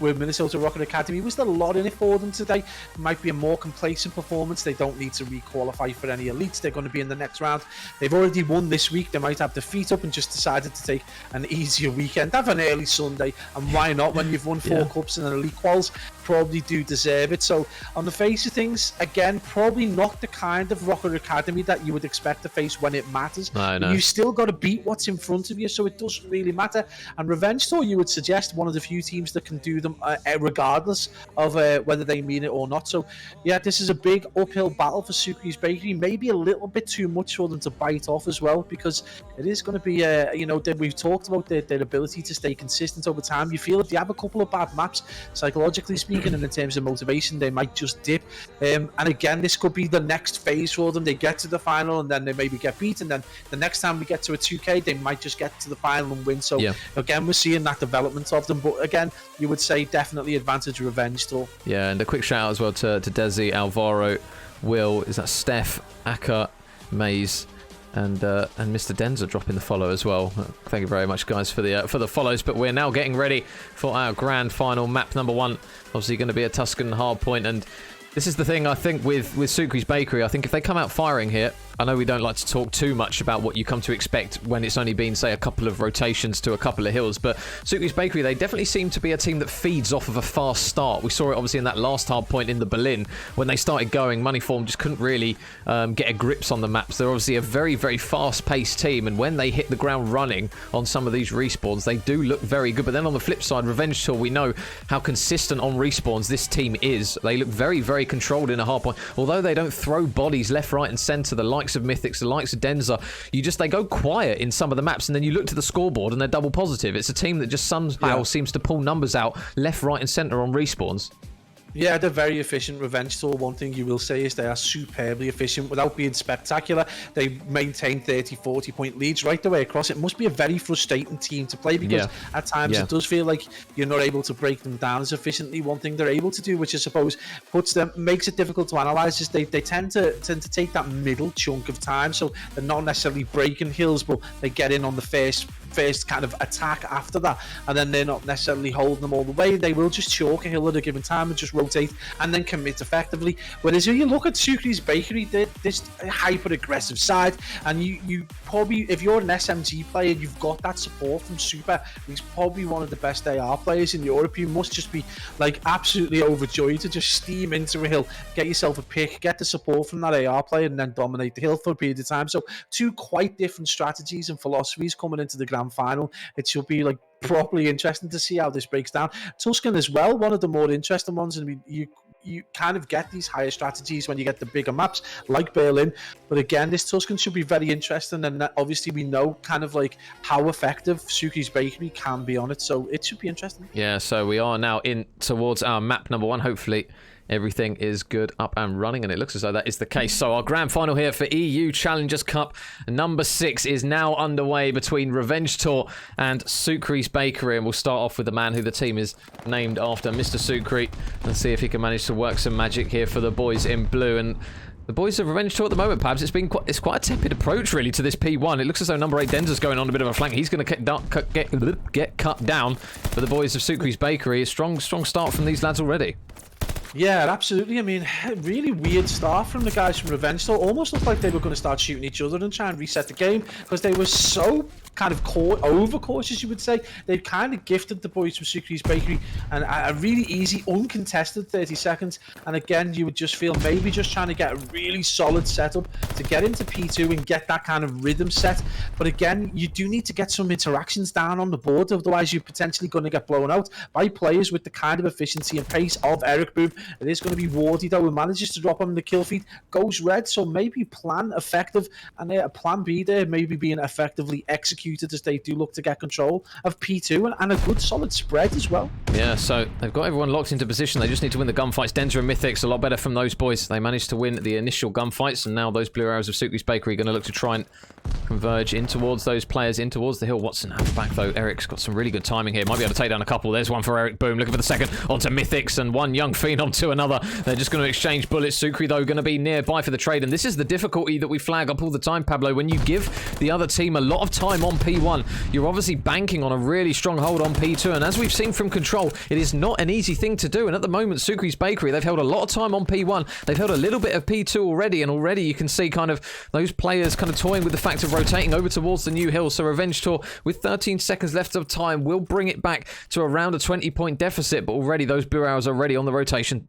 Minnesota ROKKR Academy, was there a lot in it for them today? It might be a more complacent performance. They don't need to re-qualify for any elites. They're going to be in the next round. They've already won this week. They might have their feet up and just decided to take an easier weekend. Have an early Sunday, and why not? When you've won 4 cups and an elite quals, probably do deserve it. So on the face of things, again, probably not the kind of ROKKR Academy that you would expect to face when it matters. You still got to beat what's in front of you, so it doesn't really matter. And Revenge Tour, you would suggest, one of the few teams that can do them regardless of whether they mean it or not. So yeah, this is a big uphill battle for Suki's Bakery, maybe a little bit too much for them to bite off as well, because it is going to be we've talked about their ability to stay consistent over time. You feel if you have a couple of bad maps, psychologically speaking, and in terms of motivation, they might just dip. And again, this could be the next phase for them. They get to the final and then they maybe get beat, and then the next time we get to a 2K, they might just get to the final and win. So again, we're seeing that development of them. But again, you would say definitely advantage Revenge Tour. Yeah, and a quick shout out as well to Desi, Alvaro, Will, is that Steph, Aka, Maze, and Mr. Denza dropping the follow as well. Thank you very much, guys, for the follows. But we're now getting ready for our grand final. Map number 1, obviously going to be a Tuscan hardpoint, and this is the thing, I think, with Suki's Bakery. I think if they come out firing here, I know we don't like to talk too much about what you come to expect when it's only been, say, a couple of rotations to a couple of hills, but Sukri's Bakery, they definitely seem to be a team that feeds off of a fast start. We saw it obviously in that last hard point in the Berlin. When they started going, Moneyform just couldn't really get a grips on the maps. They're obviously a very, very fast-paced team, and when they hit the ground running on some of these respawns, they do look very good. But then on the flip side, Revenge Tour, we know how consistent on respawns this team is. They look very, very controlled in a hard point. Although they don't throw bodies left, right, and centre, the likes of Mythics, the likes of Denza, they go quiet in some of the maps, and then you look to the scoreboard and they're double positive. It's a team that just somehow seems to pull numbers out left, right, and centre on respawns. Yeah, they're very efficient. Revenge Tour, one thing you will say is they are superbly efficient without being spectacular. They maintain 30, 40 point leads right the way across. It must be a very frustrating team to play because at times it does feel like you're not able to break them down as efficiently. One thing they're able to do, which I suppose makes it difficult to analyse, is they tend to take that middle chunk of time. So they're not necessarily breaking hills, but they get in on the first kind of attack after that, and then they're not necessarily holding them all the way. They will just chalk a hill at a given time and just rotate and then commit effectively. Whereas if you look at Sukri's Bakery, they're this hyper aggressive side, and you probably, if you're an SMG player, you've got that support from Super. He's probably one of the best AR players in Europe. You must just be like absolutely overjoyed to just steam into a hill, get yourself a pick, get the support from that AR player, and then dominate the hill for a period of time. So two quite different strategies and philosophies coming into the grand final. It should be like properly interesting to see how this breaks down. Tuscan as well, one of the more interesting ones. I mean, you kind of get these higher strategies when you get the bigger maps like Berlin, but again, this Tuscan should be very interesting, and obviously we know kind of like how effective Sukri's Bakery can be on it, so it should be interesting. Yeah, so we are now in towards our map number 1. Hopefully everything is good, up and running, and it looks as though that is the case. So our grand final here for EU Challengers Cup number 6 is now underway between Revenge Tour and Sukri's Bakery, and we'll start off with the man who the team is named after, Mr. Sukri. Let's see if he can manage to work some magic here for the boys in blue. And the boys of Revenge Tour at the moment, Pabs, it's quite a tepid approach really to this P1. It looks as though number 8 Denza's going on a bit of a flank. He's going to get cut down. For the boys of Sukri's Bakery, a strong start from these lads already. Yeah, absolutely. I mean, really weird start from the guys from Revenge Tour. Almost looked like they were going to start shooting each other and try and reset the game, because they were so kind of overcautious, you would say. They've kind of gifted the boys from Sukri's Bakery and a really easy, uncontested 30 seconds. And again, you would just feel maybe just trying to get a really solid setup to get into P2 and get that kind of rhythm set. But again, you do need to get some interactions down on the board, otherwise you're potentially going to get blown out by players with the kind of efficiency and pace of Eric Boom. It is going to be Wardy though, who manages to drop him the kill feed, goes red, so maybe plan effective, and a plan B there maybe being effectively executed as they do look to get control of P2 and a good solid spread as well. Yeah, so they've got everyone locked into position. They just need to win the gunfights. Denza and Mythics, a lot better from those boys. They managed to win the initial gunfights, and now those blue arrows of Sukri's Bakery are going to look to try and converge in towards those players, in towards the hill. Watson out the back though. Eric's got some really good timing here. Might be able to take down a couple. There's one for Eric. Boom, looking for the second. Onto Mythics, and one young phenom to another. They're just going to exchange bullets. Sukri though going to be nearby for the trade, and this is the difficulty that we flag up all the time, Pablo. When you give the other team a lot of time on P1, you're obviously banking on a really strong hold on P2, and as we've seen from Control, it is not an easy thing to do. And at the moment, Sukri's Bakery, they've held a lot of time on P1. They've held a little bit of P2 already, and already you can see kind of those players kind of toying with the fact of rotating over towards the new hill. So Revenge Tour, with 13 seconds left of time, will bring it back to around a 20-point deficit, but already those blue arrows are already on the rotation.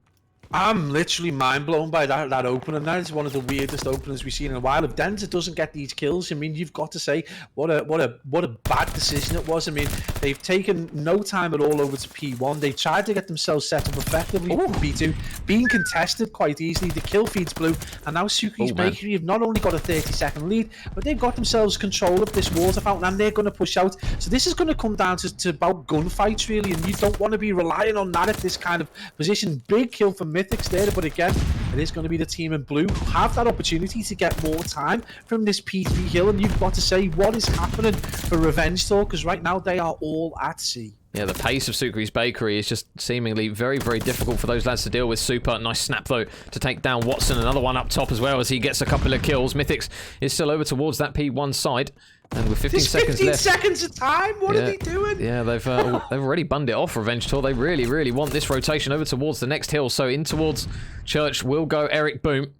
I'm literally mind blown by that opener. That is one of the weirdest openers we've seen in a while. If Denza doesn't get these kills, I mean, you've got to say what a bad decision it was. I mean, they've taken no time at all over to P1. They tried to get themselves set up effectively for P2, being contested quite easily. The kill feeds blue, and now Sukri's Bakery have not only got a 30-second lead, but they've got themselves control of this water fountain, and they're going to push out. So this is going to come down to about gunfights really, and you don't want to be relying on that at this kind of position. Big kill for Mythics there, but again, it is going to be the team in blue who have that opportunity to get more time from this P3 hill, and you've got to say what is happening for Revenge Tour, because right now they are all at sea. Yeah, the pace of Sukri's Bakery is just seemingly very, very difficult for those lads to deal with. Super, nice snap though to take down Watson. Another one up top as well as he gets a couple of kills. Mythics is still over towards that P1 side. And with 15 seconds left... 15 seconds of time? What are they doing? Yeah, they've already bunned it off, Revenge Tour. They really, really want this rotation over towards the next hill. So in towards Church will go Eric Boom.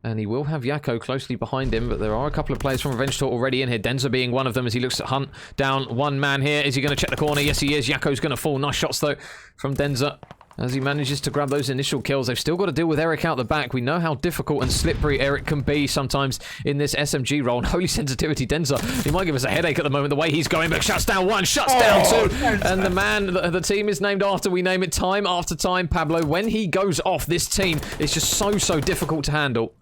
And he will have Yakko closely behind him, but there are a couple of players from Revenge Tour already in here. Denza being one of them as he looks to hunt down one man here. Is he going to check the corner? Yes, he is. Yakko's going to fall. Nice shots, though, from Denza as he manages to grab those initial kills. They've still got to deal with Eric out the back. We know how difficult and slippery Eric can be sometimes in this SMG role. And holy sensitivity, Denza, he might give us a headache at the moment, the way he's going, but shuts down one, shuts down two. And the man the team is named after, we name it time after time, Pablo. When he goes off, this team is just so difficult to handle.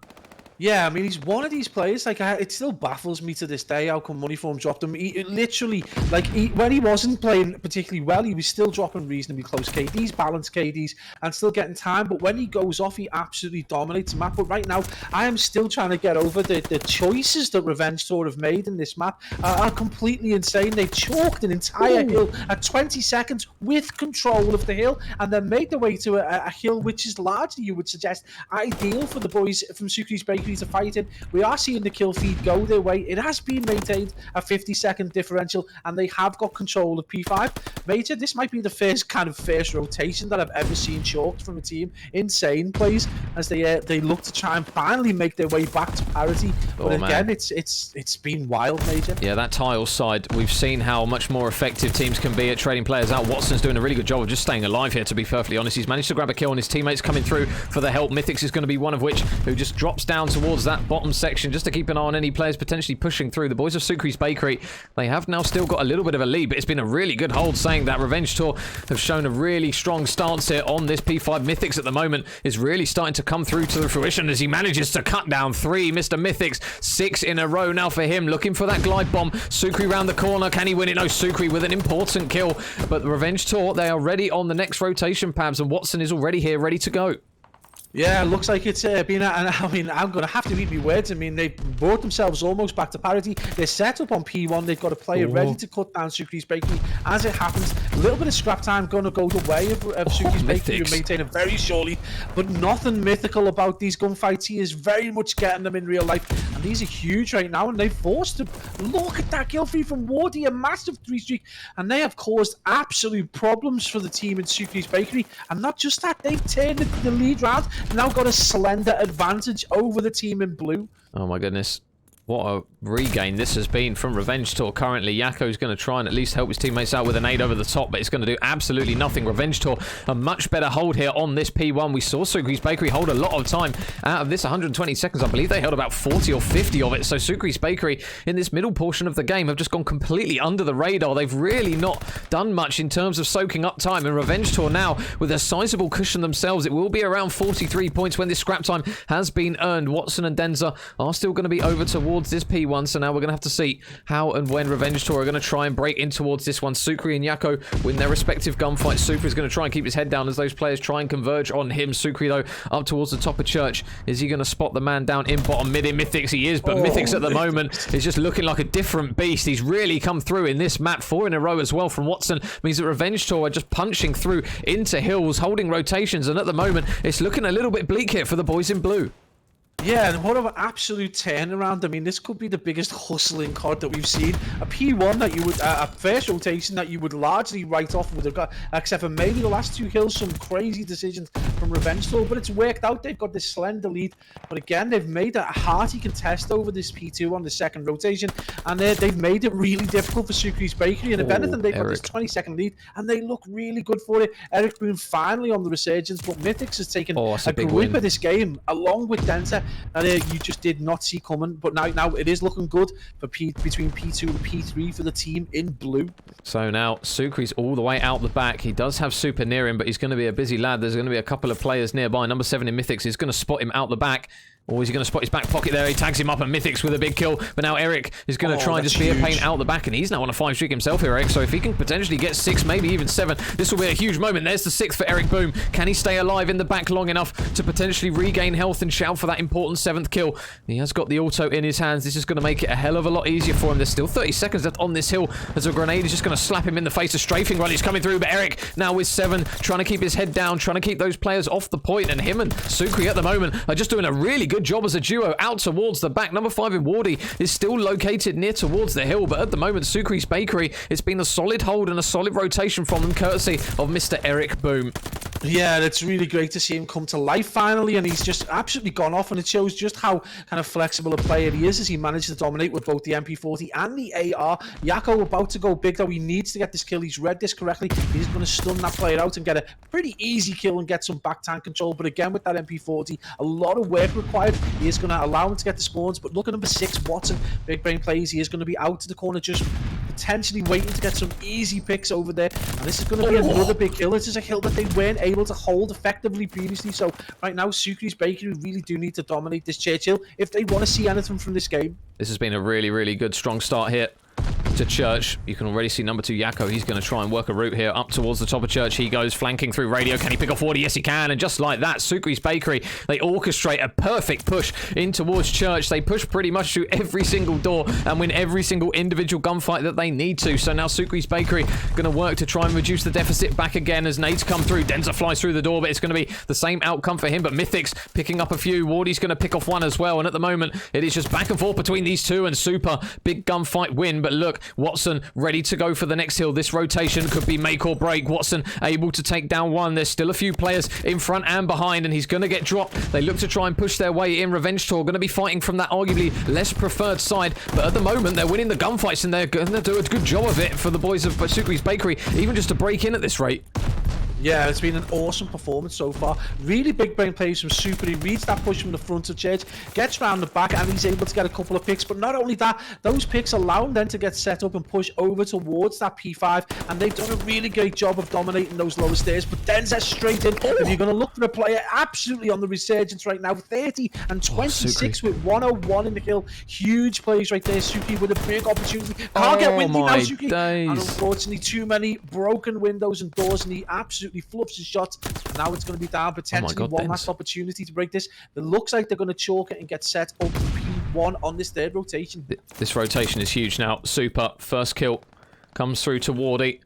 Yeah, I mean, he's one of these players, like, it still baffles me to this day how come Moneyform dropped him. He literally, like, when he wasn't playing particularly well, he was still dropping reasonably close KDs, balanced KDs, and still getting time, but when he goes off, he absolutely dominates the map. But right now, I am still trying to get over the choices that Revenge Tour have made in this map are completely insane. They chalked an entire hill at 20 seconds with control of the hill, and then made their way to a hill which is largely, you would suggest, ideal for the boys from Sucre's Bakery to fight in. We are seeing the kill feed go their way. It has been maintained a 50-second differential, and they have got control of P5. Major, this might be the first rotation that I've ever seen chalked from a team. Insane plays as they look to try and finally make their way back to parity. But again, it's been wild, Major. Yeah, that tile side, we've seen how much more effective teams can be at trading players out. Watson's doing a really good job of just staying alive here, to be perfectly honest. He's managed to grab a kill, and his teammates coming through for the help. Mythics is going to be one of which, who just drops down towards that bottom section just to keep an eye on any players potentially pushing through. The boys of Sucre's Bakery, they have now still got a little bit of a lead, but it's been a really good hold, saying that Revenge Tour have shown a really strong stance here on this P5. Mythics at the moment is really starting to come through to the fruition as he manages to cut down 3. Mr. Mythics, 6 in a row now for him, looking for that glide bomb. Sucre round the corner, can he win it? No, Sucre with an important kill, but the Revenge Tour, they are ready on the next rotation, Pabs, and Watson is already here, ready to go. Yeah, it looks like it's been, and I mean, I'm going to have to eat my words. I mean, they've brought themselves almost back to parity. They're set up on P1. They've got a player ready to cut down Sucre's Bakery. As it happens, a little bit of scrap time going to go the way of Sucre's Bakery, who maintain it very surely, but nothing mythical about these gunfights. He is very much getting them in real life, and these are huge right now, and they've forced to look at that kill feed from Wardy, a massive 3 streak, and they have caused absolute problems for the team in Sucre's Bakery. And not just that, they've turned the lead round. Now got a slender advantage over the team in blue. Oh my goodness. What a regain this has been from Revenge Tour currently. Yakko's going to try and at least help his teammates out with an aid over the top, but it's going to do absolutely nothing. Revenge Tour, a much better hold here on this P1. We saw Sucre's Bakery hold a lot of time out of this 120 seconds. I believe they held about 40 or 50 of it. So Sucre's Bakery in this middle portion of the game have just gone completely under the radar. They've really not done much in terms of soaking up time. And Revenge Tour now with a sizable cushion themselves. It will be around 43 points when this scrap time has been earned. Watson and Denza are still going to be over towards this P1, so now we're going to have to see how and when Revenge Tour are going to try and break in towards this one. Sucre and Yakko win their respective gunfights. Sucre is going to try and keep his head down as those players try and converge on him. Sucre, though, up towards the top of church. Is he going to spot the man down in bottom mid? In Mythics he is, but Mythics at the moment is just looking like a different beast. He's really come through in this map. 4 in a row as well from Watson means that Revenge Tour are just punching through into hills, holding rotations, and at the moment it's looking a little bit bleak here for the boys in blue. Yeah, and what an absolute turnaround. I mean, this could be the biggest hustling COD that we've seen. A P1 that you would, a first rotation that you would largely write off with, except for maybe the last 2 kills, some crazy decisions from Revenge Tour, but it's worked out. They've got this slender lead, but again, they've made a hearty contest over this P2 on the second rotation, and they've made it really difficult for Sucre's Bakery, and if anything, they've got this 20-second lead, and they look really good for it. Eric Boone finally on the resurgence, but Mythics has taken a grip of this game, along with Denza, that you just did not see coming. But now it is looking good for between P2 and P3 for the team in blue. So now Sucre's all the way out the back. He does have Super near him, but he's going to be a busy lad. There's going to be a couple of players nearby. Number 7 in Mythics is going to spot him out the back. Or is he going to spot his back pocket there? He tags him up, and Mythics with a big kill. But now Eric is going to try and just be a pain out the back, and he's now on a 5 streak himself here, Eric. So if he can potentially get 6, maybe even 7, this will be a huge moment. There's the 6th for Eric Boom. Can he stay alive in the back long enough to potentially regain health and shout for that important 7th kill? He has got the auto in his hands. This is going to make it a hell of a lot easier for him. There's still 30 seconds left on this hill as a grenade is just going to slap him in the face. A strafing run is coming through, but Eric now with 7, trying to keep his head down, trying to keep those players off the point, and him and Sucre at the moment are just doing a really good job as a duo out towards the back. Number 5 in Wardy is still located near towards the hill, but at the moment Sucre's Bakery, it's been a solid hold and a solid rotation from them courtesy of Mr. Eric Boom. Yeah, it's really great to see him come to life finally, and he's just absolutely gone off, and it shows just how kind of flexible a player he is as he managed to dominate with both the MP40 and the AR. Yakko about to go big, though. He needs to get this kill. He's read this correctly. He's going to stun that player out and get a pretty easy kill and get some back tank control, but again, with that MP40, a lot of work required. He is going to allow him to get the spawns, but look at number 6, Watson. Big brain plays. He is going to be out to the corner, just potentially waiting to get some easy picks over there, and this is going to be another big kill. This is a kill that they weren't able to hold effectively previously, so right now Sucre's Bakery really do need to dominate this Churchill if they want to see anything from this game. This has been a really, really good, strong start here to Church. You can already see number 2 Yakko. He's going to try and work a route here up towards the top of Church. He goes flanking through radio. Can he pick off Wardy? Yes, he can. And just like that, Sucre's Bakery, they orchestrate a perfect push in towards Church. They push pretty much through every single door and win every single individual gunfight that they need to. So now Sucre's Bakery going to work to try and reduce the deficit back again as nades come through. Denza flies through the door, but it's going to be the same outcome for him. But Mythic's picking up a few. Wardy's going to pick off one as well. And at the moment, it is just back and forth between these two, and Super big gunfight win. But look, Watson ready to go for the next hill. This rotation could be make or break. Watson able to take down one. There's still a few players in front and behind, and he's going to get dropped. They look to try and push their way in. Revenge Tour going to be fighting from that arguably less preferred side, but at the moment they're winning the gunfights, and they're going to do a good job of it for the boys of Sucre's Bakery, even just to break in at this rate. Yeah, it's been an awesome performance so far. Really big brain plays from Super. He reads that push from the front of Church, gets round the back, and he's able to get a couple of picks. But not only that, those picks allow him then to get set up and push over towards that P5. And they've done a really great job of dominating those lower stairs. But Denzel straight in. If you're going to look for a player absolutely on the resurgence right now, 30 and 26 with 101 in the kill. Huge plays right there. Suki with a big opportunity. Can't get windy now, Suki. And unfortunately, too many broken windows and doors, and he absolutely fluffs his shots. Now it's going to be down potentially one last opportunity to break this. It looks like they're going to chalk it and get set up P1 on this third rotation. This rotation is huge now. Super, first kill comes through to Wardy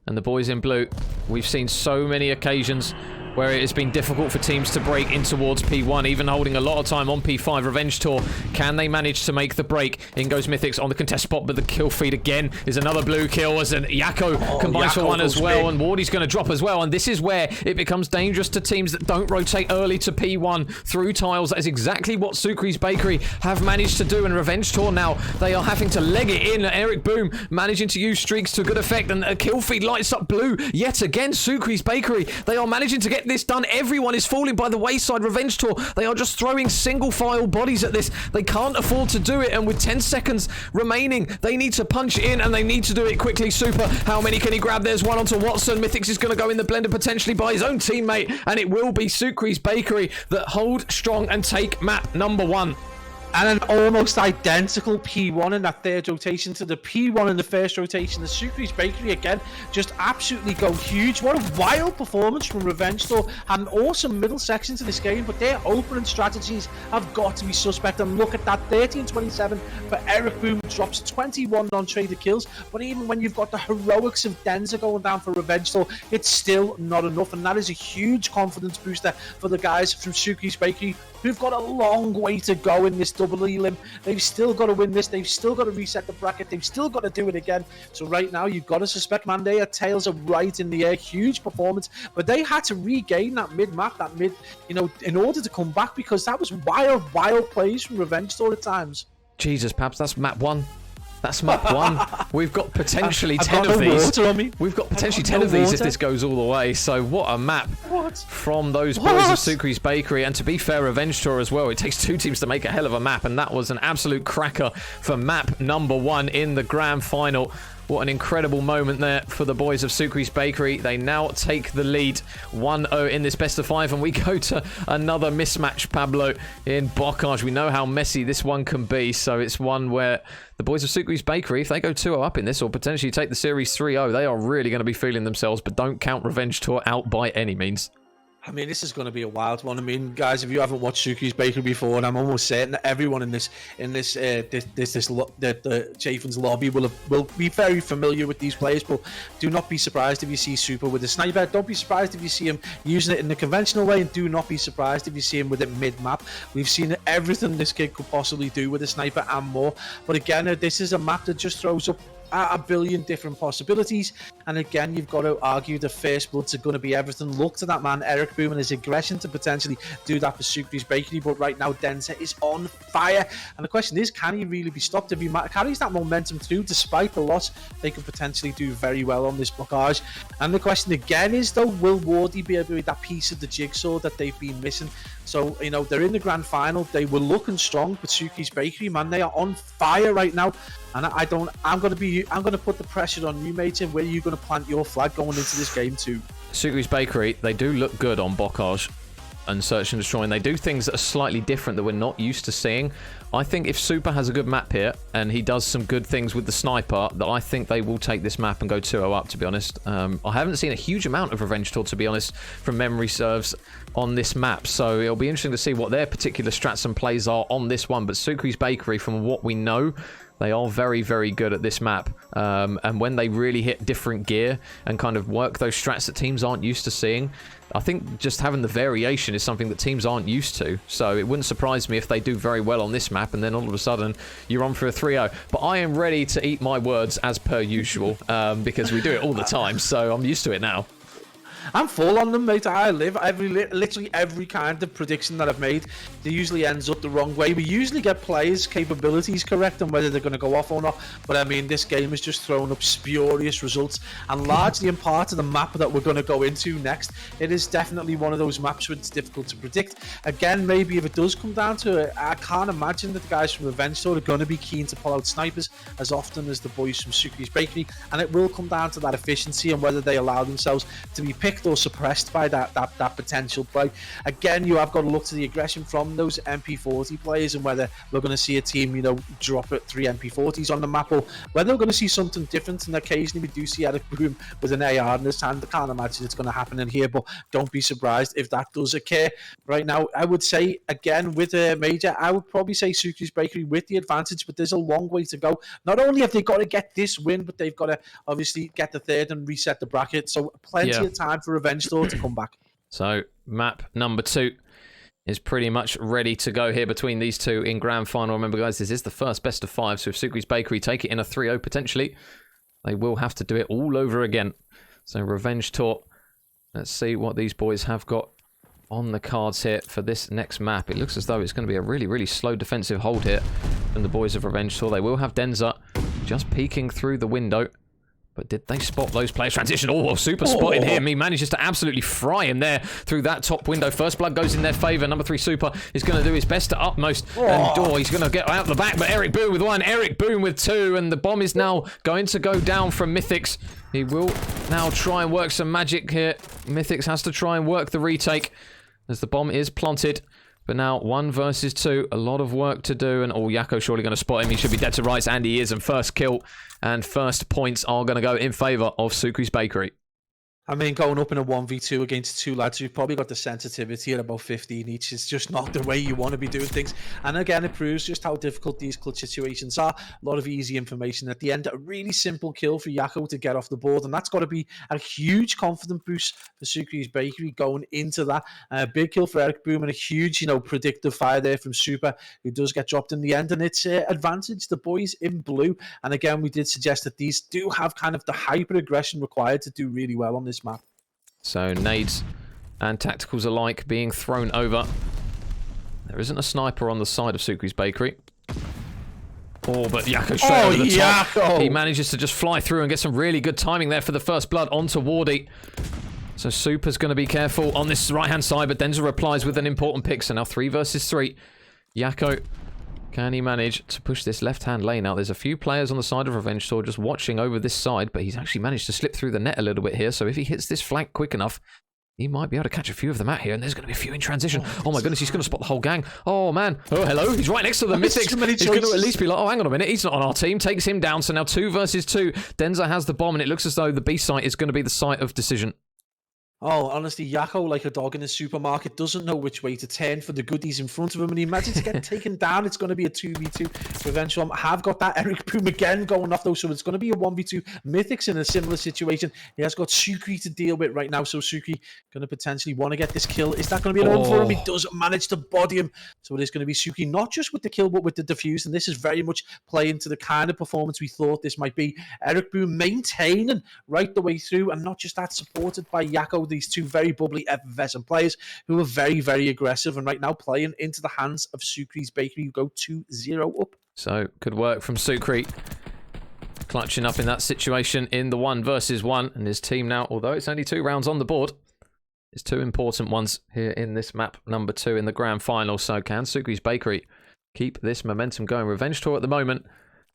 and the boys in blue. We've seen so many occasions where it has been difficult for teams to break in towards P1, even holding a lot of time on P5. Revenge Tour, can they manage to make the break? In goes Mythics on the contest spot, but the kill feed again is another blue kill as an Yakko combines for one as well, and Wardy's going to drop as well, and this is where it becomes dangerous to teams that don't rotate early to P1 through tiles. That is exactly what Sucre's Bakery have managed to do, and Revenge Tour now, they are having to leg it in. Eric Boom managing to use streaks to good effect, and a kill feed lights up blue yet again. Sucre's Bakery, they are managing to get this done. Everyone is falling by the wayside. Revenge Tour, they are just throwing single file bodies at this. They can't afford to do it, and with 10 seconds remaining, they need to punch in, and they need to do it quickly. Super, how many can he grab? There's one onto Watson. Mythics is going to go in the blender potentially by his own teammate, and it will be Sucre's Bakery that hold strong and take map number 1. And an almost identical P1 in that third rotation to the P1 in the first rotation. The Sucre's Bakery again just absolutely go huge. What a wild performance from Revenge Tour. Had an awesome middle section to this game, but their opening strategies have got to be suspect. And look at that, 30 and 27 for Eric Boom, drops 21 non-traded kills. But even when you've got the heroics of Denza going down for Revenge Tour, it's still not enough. And that is a huge confidence booster for the guys from Sucre's Bakery, who've got a long way to go in this double elim. They've still got to win this. They've still got to reset the bracket. They've still got to do it again. So right now, you've got to suspect Mandaya. Tails are right in the air. Huge performance. But they had to regain that mid-map, that mid, in order to come back, because that was wild, wild plays from Revenge Tour at times. Jesus, Pabs, that's map 1. That's map 1. We've got potentially 10 of these. We've got potentially 10 of these if this goes all the way. So what a map from those boys of Sucre's Bakery. And to be fair, Revenge Tour as well. It takes 2 teams to make a hell of a map. And that was an absolute cracker for map number 1 in the grand final. What an incredible moment there for the boys of Sucre's Bakery. They now take the lead 1-0 in this best of 5. And we go to another mismatch, Pablo, in Bocage. We know how messy this one can be. So it's one where the boys of Sucre's Bakery, if they go 2-0 up in this or potentially take the series 3-0, they are really going to be feeling themselves. But don't count Revenge Tour out by any means. I mean, this is going to be a wild one. I mean, guys, if you haven't watched Sucre's Bakery before, and I'm almost certain that everyone in the Chaffin's lobby will be very familiar with these players, but do not be surprised if you see Super with a sniper. Don't be surprised if you see him using it in the conventional way, and do not be surprised if you see him with it mid-map. We've seen everything this kid could possibly do with a sniper and more. But again, this is a map that just throws up a billion different possibilities. And again, you've got to argue the first bloods are going to be everything. Look to that man, Eric Boom, and his aggression to potentially do that for Sucre's Bakery. But right now, Denza is on fire. And the question is, can he really be stopped? If he carries that momentum through, despite the loss, they could potentially do very well on this blockage. And the question again is, though, will Wardy be able to be that piece of the jigsaw that they've been missing? So, you know, they're in the grand final. They were looking strong, but Suki's Bakery, man, they are on fire right now. And I'm going to put the pressure on you, mate. And where are you going to plant your flag going into this game too? Suki's Bakery, they do look good on Bocage and Search and Destroy, and they do things that are slightly different that we're not used to seeing. I think if Super has a good map here and he does some good things with the sniper, that I think they will take this map and go 2-0 up, to be honest. I haven't seen a huge amount of Revenge Tour, to be honest, from memory serves on this map, so it'll be interesting to see what their particular strats and plays are on this one. But Suki's Bakery, from what we know, they are very, very good at this map. And when they really hit different gear and kind of work those strats that teams aren't used to seeing, I think just having the variation is something that teams aren't used to. So it wouldn't surprise me if they do very well on this map and then all of a sudden you're on for a 3-0. But I am ready to eat my words as per usual, because we do it all the time, so I'm used to it now. I'm full on them, mate. I live literally every kind of prediction that I've made. They usually ends up the wrong way. We usually get players' capabilities correct on whether they're going to go off or not. But I mean, this game has just thrown up spurious results, and largely in part of the map that we're going to go into next. It is definitely one of those maps where it's difficult to predict. Again, maybe if it does come down to it, I can't imagine that the guys from Revenge Tour are going to be keen to pull out snipers as often as the boys from Suki's Bakery, and it will come down to that efficiency and whether they allow themselves to be picked or suppressed by that potential play. Again, you have got to look to the aggression from those MP40 players and whether we're going to see a team, you know, drop at 3 MP40s on the map, or whether we're going to see something different. And occasionally we do see Eric Boom with an AR in his hand. I can't imagine it's going to happen in here, but don't be surprised if that does occur. Right now, I would say, again, with a Major, I would probably say Suki's Bakery with the advantage, but there's a long way to go. Not only have they got to get this win, but they've got to obviously get the third and reset the bracket. So plenty of time for Revenge Tour to come back. So map number 2 is pretty much ready to go here between these two in grand final. Remember, guys, this is the first best of 5, so if Suki's Bakery take it in a 3-0 potentially, they will have to do it all over again. So Revenge Tour, let's see what these boys have got on the cards here for this next map. It looks as though it's going to be a really, really slow defensive hold here from the boys of Revenge Tour. They will have Denza just peeking through the window. But did they spot those players? Transition. Oh, Super spotted him. He manages to absolutely fry him there through that top window. First blood goes in their favour. Number 3 Super is going to do his best to utmost. And he's going to get out the back. But Eric Boom with 1. Eric Boom with 2. And the bomb is now going to go down from Mythics. He will now try and work some magic here. Mythics has to try and work the retake as the bomb is planted. But now 1 versus 2, a lot of work to do. And Yakko surely going to spot him. He should be dead to rights, and he is. And first kill and first points are going to go in favour of Suki's Bakery. I mean, going up in a 1v2 against 2 lads who've probably got the sensitivity at about 15 each is just not the way you want to be doing things. And again, it proves just how difficult these clutch situations are. A lot of easy information at the end. A really simple kill for Yakko to get off the board. And that's got to be a huge confidence boost for Suki's Bakery going into that. Big kill for Eric Boom and a huge, you know, predictive fire there from Super, who does get dropped in the end. And it's advantage the boys in blue. And again, we did suggest that these do have kind of the hyper aggression required to do really well on this map. So nades and tacticals alike being thrown over. There isn't a sniper on the side of Suki's Bakery. Oh, but Yakko straight over the top. He manages to just fly through and get some really good timing there for the first blood onto Wardy. So Super's going to be careful on this right-hand side, but Denza replies with an important pick. So now 3 versus 3. Yakko, can he manage to push this left-hand lane out? There's a few players on the side of Revenge Tour just watching over this side, but he's actually managed to slip through the net a little bit here. So if he hits this flank quick enough, he might be able to catch a few of them out here, and there's going to be a few in transition. Oh my goodness, he's going to spot the whole gang. Oh man. Oh, hello. He's right next to the Mythics. He's going to at least be like, oh, hang on a minute. He's not on our team. Takes him down. So now 2 versus 2. Denza has the bomb, and it looks as though the B site is going to be the site of decision. Oh, honestly, Yakko, like a dog in a supermarket, doesn't know which way to turn for the goodies in front of him. And he imagines getting taken down. It's going to be a 2v2 revenge. I have got that Eric Boom again going off, though. So it's going to be a 1v2. Mythic's in a similar situation. He has got Sukri to deal with right now. So Sukri going to potentially want to get this kill. Is that going to be an over for him? He doesn't manage to body him. So it is going to be Sukri, not just with the kill, but with the defuse. And this is very much playing to the kind of performance we thought this might be. Eric Boom maintaining right the way through. And not just that, supported by Yakko, these two very bubbly, effervescent players who are very, very aggressive and right now playing into the hands of Sukri's Bakery, who go 2-0 up. So, good work from Sukri. Clutching up in that situation in the 1 versus 1. And his team now, although it's only 2 rounds on the board, it's 2 important ones here in this map number 2 in the grand final. So, can Sukri's Bakery keep this momentum going? Revenge Tour at the moment,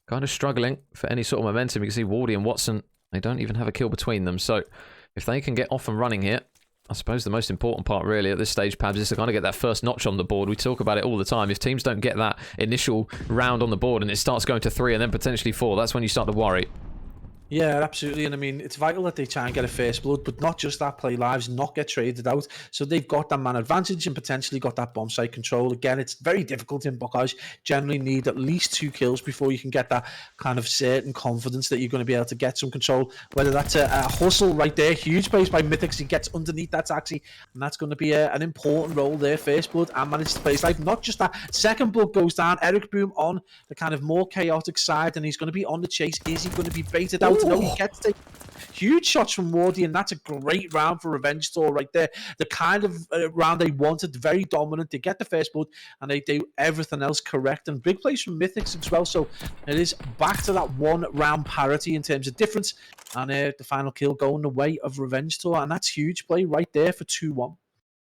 kind of struggling for any sort of momentum. You can see Wardy and Watson, they don't even have a kill between them. So, if they can get off and running here, I suppose the most important part really at this stage, Pabs, is to kind of get that first notch on the board. We talk about it all the time. If teams don't get that initial round on the board and it starts going to 3 and then potentially 4, that's when you start to worry. Yeah, absolutely. And I mean, it's vital that they try and get a first blood, but not just that, play lives, not get traded out. So they've got that man advantage and potentially got that bomb site control. Again, it's very difficult in Bocage. Generally need at least 2 kills before you can get that kind of certain confidence that you're going to be able to get some control. Whether that's a hustle right there, huge place by Mythics. He gets underneath that taxi, and that's going to be an important role there. First blood and manage to play his life. Not just that, second blood goes down. Eric Boom on the kind of more chaotic side, and he's going to be on the chase. Is he going to be baited out? No, he gets taken. Huge shots from Wardy, and that's a great round for Revenge Tour right there. The kind of round they wanted, very dominant. They get the first blood, and they do everything else correct. And big plays from Mythics as well. So it is back to that 1 round parity in terms of difference. And the final kill going the way of Revenge Tour, and that's huge play right there for 2-1.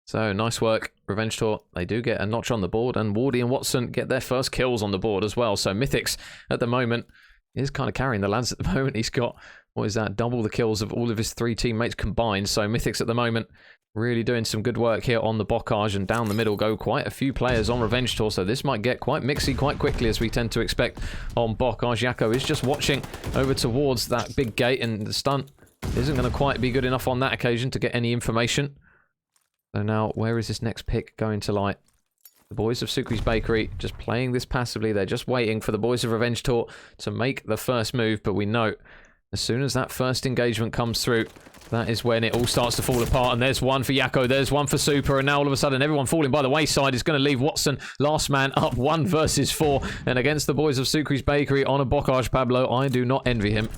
So, nice work, Revenge Tour. They do get a notch on the board, and Wardy and Watson get their first kills on the board as well. So, Mythics, at the moment, is kind of carrying the lads at the moment. He's got, what is that, double the kills of all of his 3 teammates combined. So, Mythics at the moment, really doing some good work here on the Bocage, and down the middle go quite a few players on Revenge Tour. So, this might get quite mixy quite quickly, as we tend to expect on Bocage. Yakko is just watching over towards that big gate, and the stunt isn't going to quite be good enough on that occasion to get any information. So now, where is this next pick going to lie? The boys of Sukri's Bakery just playing this passively. They're just waiting for the boys of Revenge Tour to make the first move. But we know as soon as that first engagement comes through, that is when it all starts to fall apart. And there's one for Yakko, there's one for Super. And now all of a sudden, everyone falling by the wayside is going to leave Watson last man up 1 versus 4. And against the boys of Sukri's Bakery on a Bocage, Pablo, I do not envy him.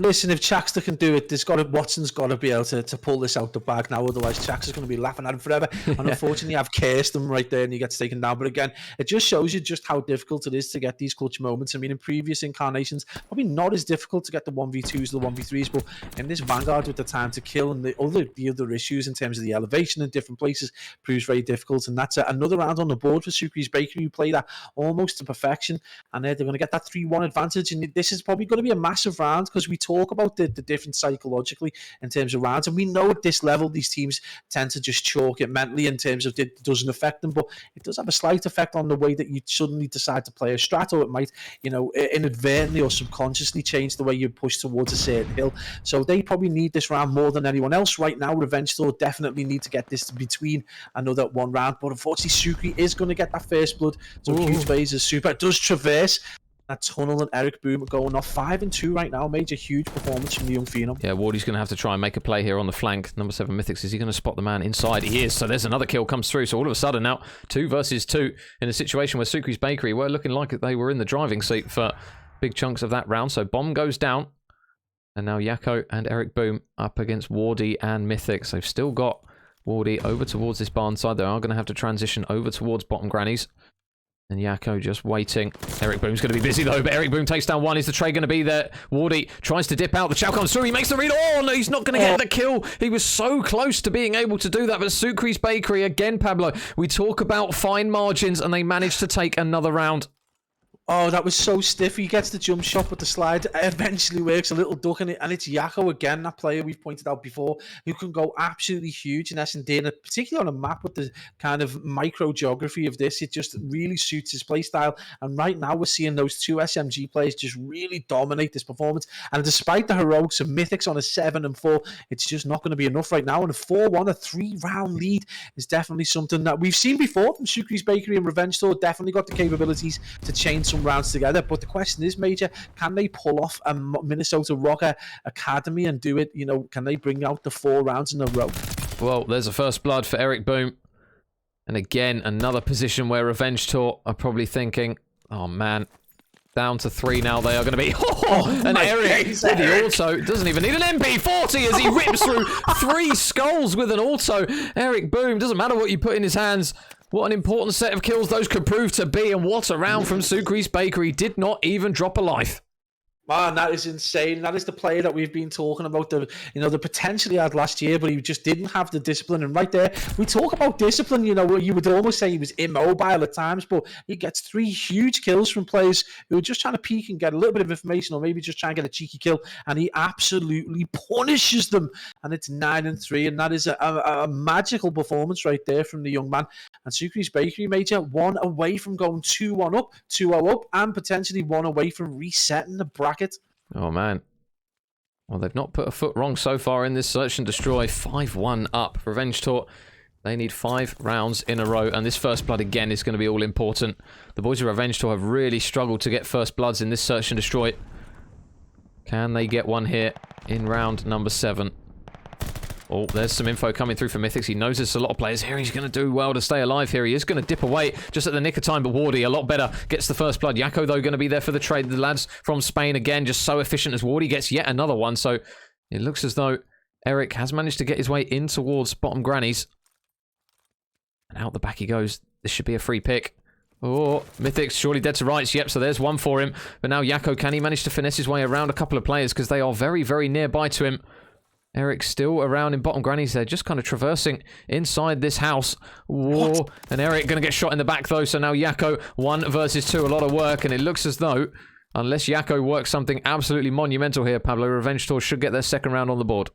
Listen, if Chaxter can do it, Watson's got to be able to pull this out the bag now. Otherwise, Chaxter's going to be laughing at him forever. And unfortunately, I've cursed him right there, and he gets taken down. But again, it just shows you just how difficult it is to get these clutch moments. I mean, in previous incarnations, probably not as difficult to get the 1v2s, the 1v3s, but in this Vanguard with the time to kill and the other issues in terms of the elevation in different places proves very difficult. And that's another round on the board for Sukri's Bakery, who play that almost to perfection. And they're going to get that 3-1 advantage. And this is probably going to be a massive round, because we talk about the difference psychologically in terms of rounds, and we know at this level these teams tend to just chalk it mentally in terms of it doesn't affect them, but it does have a slight effect on the way that you suddenly decide to play a strat, or it might, inadvertently or subconsciously change the way you push towards a certain hill. So they probably need this round more than anyone else right now. Revenge Tour definitely need to get this to between another 1 round, but unfortunately Sukri is going to get that first blood. So huge phase is Super. It does traverse that tunnel, and Eric Boom going off 5-2 right now. Major huge performance from the young phenom. Yeah, Wardy's going to have to try and make a play here on the flank. Number 7 Mythics, is he going to spot the man inside? He is. So there's another kill comes through. So all of a sudden now, 2 versus 2 in a situation where Sukri's Bakery were looking like they were in the driving seat for big chunks of that round. So bomb goes down, and now Yakko and Eric Boom up against Wardy and Mythics. They've still got Wardy over towards this barn side. They are going to have to transition over towards bottom grannies. And Yakko just waiting. Eric Boom's going to be busy though, but Eric Boom takes down 1. Is the trade going to be there? Wardy tries to dip out. The chow comes through. He makes the read. Oh, no, he's not going to get the kill. He was so close to being able to do that. But Sukri's Bakery, again, Pablo, we talk about fine margins, and they managed to take another round. Oh, that was so stiff. He gets the jump shot, but the slide eventually works. A little duck in it, and it's Yako again, that player we've pointed out before, who can go absolutely huge in S&D, and particularly on a map with the kind of micro geography of this, it just really suits his play style. And right now, we're seeing those two SMG players just really dominate this performance. And despite the heroics of Mythics on a 7-4, it's just not going to be enough right now. And a 4-1, a 3-round lead is definitely something that we've seen before from Sukri's Bakery and Revenge Tour. Definitely got the capabilities to chain some rounds together, but the question is, Major, can they pull off a Minnesota ROKKR Academy and do it? You know, can they bring out the 4 rounds in a row? Well, there's a first blood for Eric Boom, and again another position where Revenge Tour are probably thinking, oh man, down to 3 now. They are going to be and Eric with the auto doesn't even need an MP40 as he rips through 3 skulls with an auto. Eric Boom, doesn't matter what you put in his hands. What an important set of kills those could prove to be, and what a round from Sukri's Bakery. Did not even drop a life. Man, that is insane. That is the player that we've been talking about, the potential he had last year, but he just didn't have the discipline. And right there, we talk about discipline, you would almost say he was immobile at times, but he gets 3 huge kills from players who are just trying to peek and get a little bit of information, or maybe just try and get a cheeky kill, and he absolutely punishes them. And it's 9-3, and that is a magical performance right there from the young man. And Sukri's Bakery, Major, 1 away from going 2-1 up, 2-0 up, and potentially 1 away from resetting the bracket. Oh man. Well, they've not put a foot wrong so far in this search and destroy. 5-1 up. Revenge Tour, they need 5 rounds in a row, and this first blood again is going to be all important. The boys of Revenge Tour have really struggled to get first bloods in this search and destroy. Can they get one here in round number 7? Oh, there's some info coming through from Mythics. He knows there's a lot of players here. He's going to do well to stay alive here. He is going to dip away just at the nick of time, but Wardy a lot better. Gets the first blood. Yako, though, going to be there for the trade. The lads from Spain, again, just so efficient as Wardy gets yet another one. So it looks as though Eric has managed to get his way in towards bottom grannies. And out the back he goes. This should be a free pick. Oh, Mythics surely dead to rights. Yep, so there's one for him. But now Yako, can he manage to finesse his way around a couple of players? Because they are very, very nearby to him. Eric still around in bottom grannies there, just kind of traversing inside this house. Whoa. And Eric going to get shot in the back though, so now Yako 1 versus 2, a lot of work, and it looks as though, unless Yako works something absolutely monumental here, Pablo, Revenge Tour should get their second round on the board.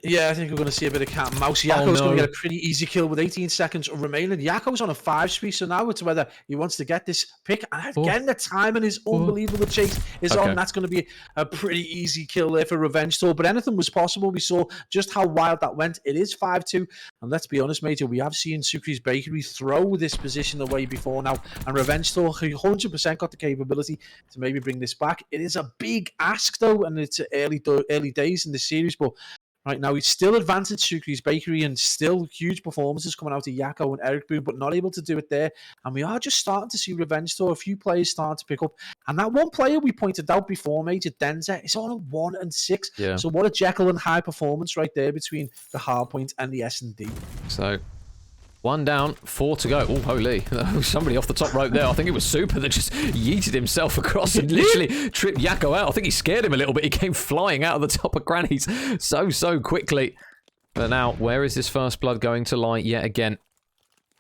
Yeah, I think we're going to see a bit of cat and mouse. Yako's going to get a pretty easy kill with 18 seconds remaining. Yako's on a 5-3, so now it's whether he wants to get this pick. And again, the timing is unbelievable. The chase is on. That's going to be a pretty easy kill there for Revenge Tour. But anything was possible. We saw just how wild that went. It is 5-2. And let's be honest, Major, we have seen Sukri's Bakery throw this position away before now. And Revenge Tour 100% got the capability to maybe bring this back. It is a big ask, though, and it's early days in the series. But right now, he's still advanced Sukri's Bakery, and still huge performances coming out of Yako and Eric Boom, but not able to do it there. And we are just starting to see Revenge Tour, a few players starting to pick up. And that one player we pointed out before, Major Denza, is on a 1-6. Yeah. So what a Jekyll and Hyde performance right there between the hardpoint and the S&D. So 1 down, 4 to go. Oh, holy. Somebody off the top rope there. I think it was Super that just yeeted himself across and literally tripped Yako out. I think he scared him a little bit. He came flying out of the top of grannies so quickly. But now, where is this first blood going to lie yet again?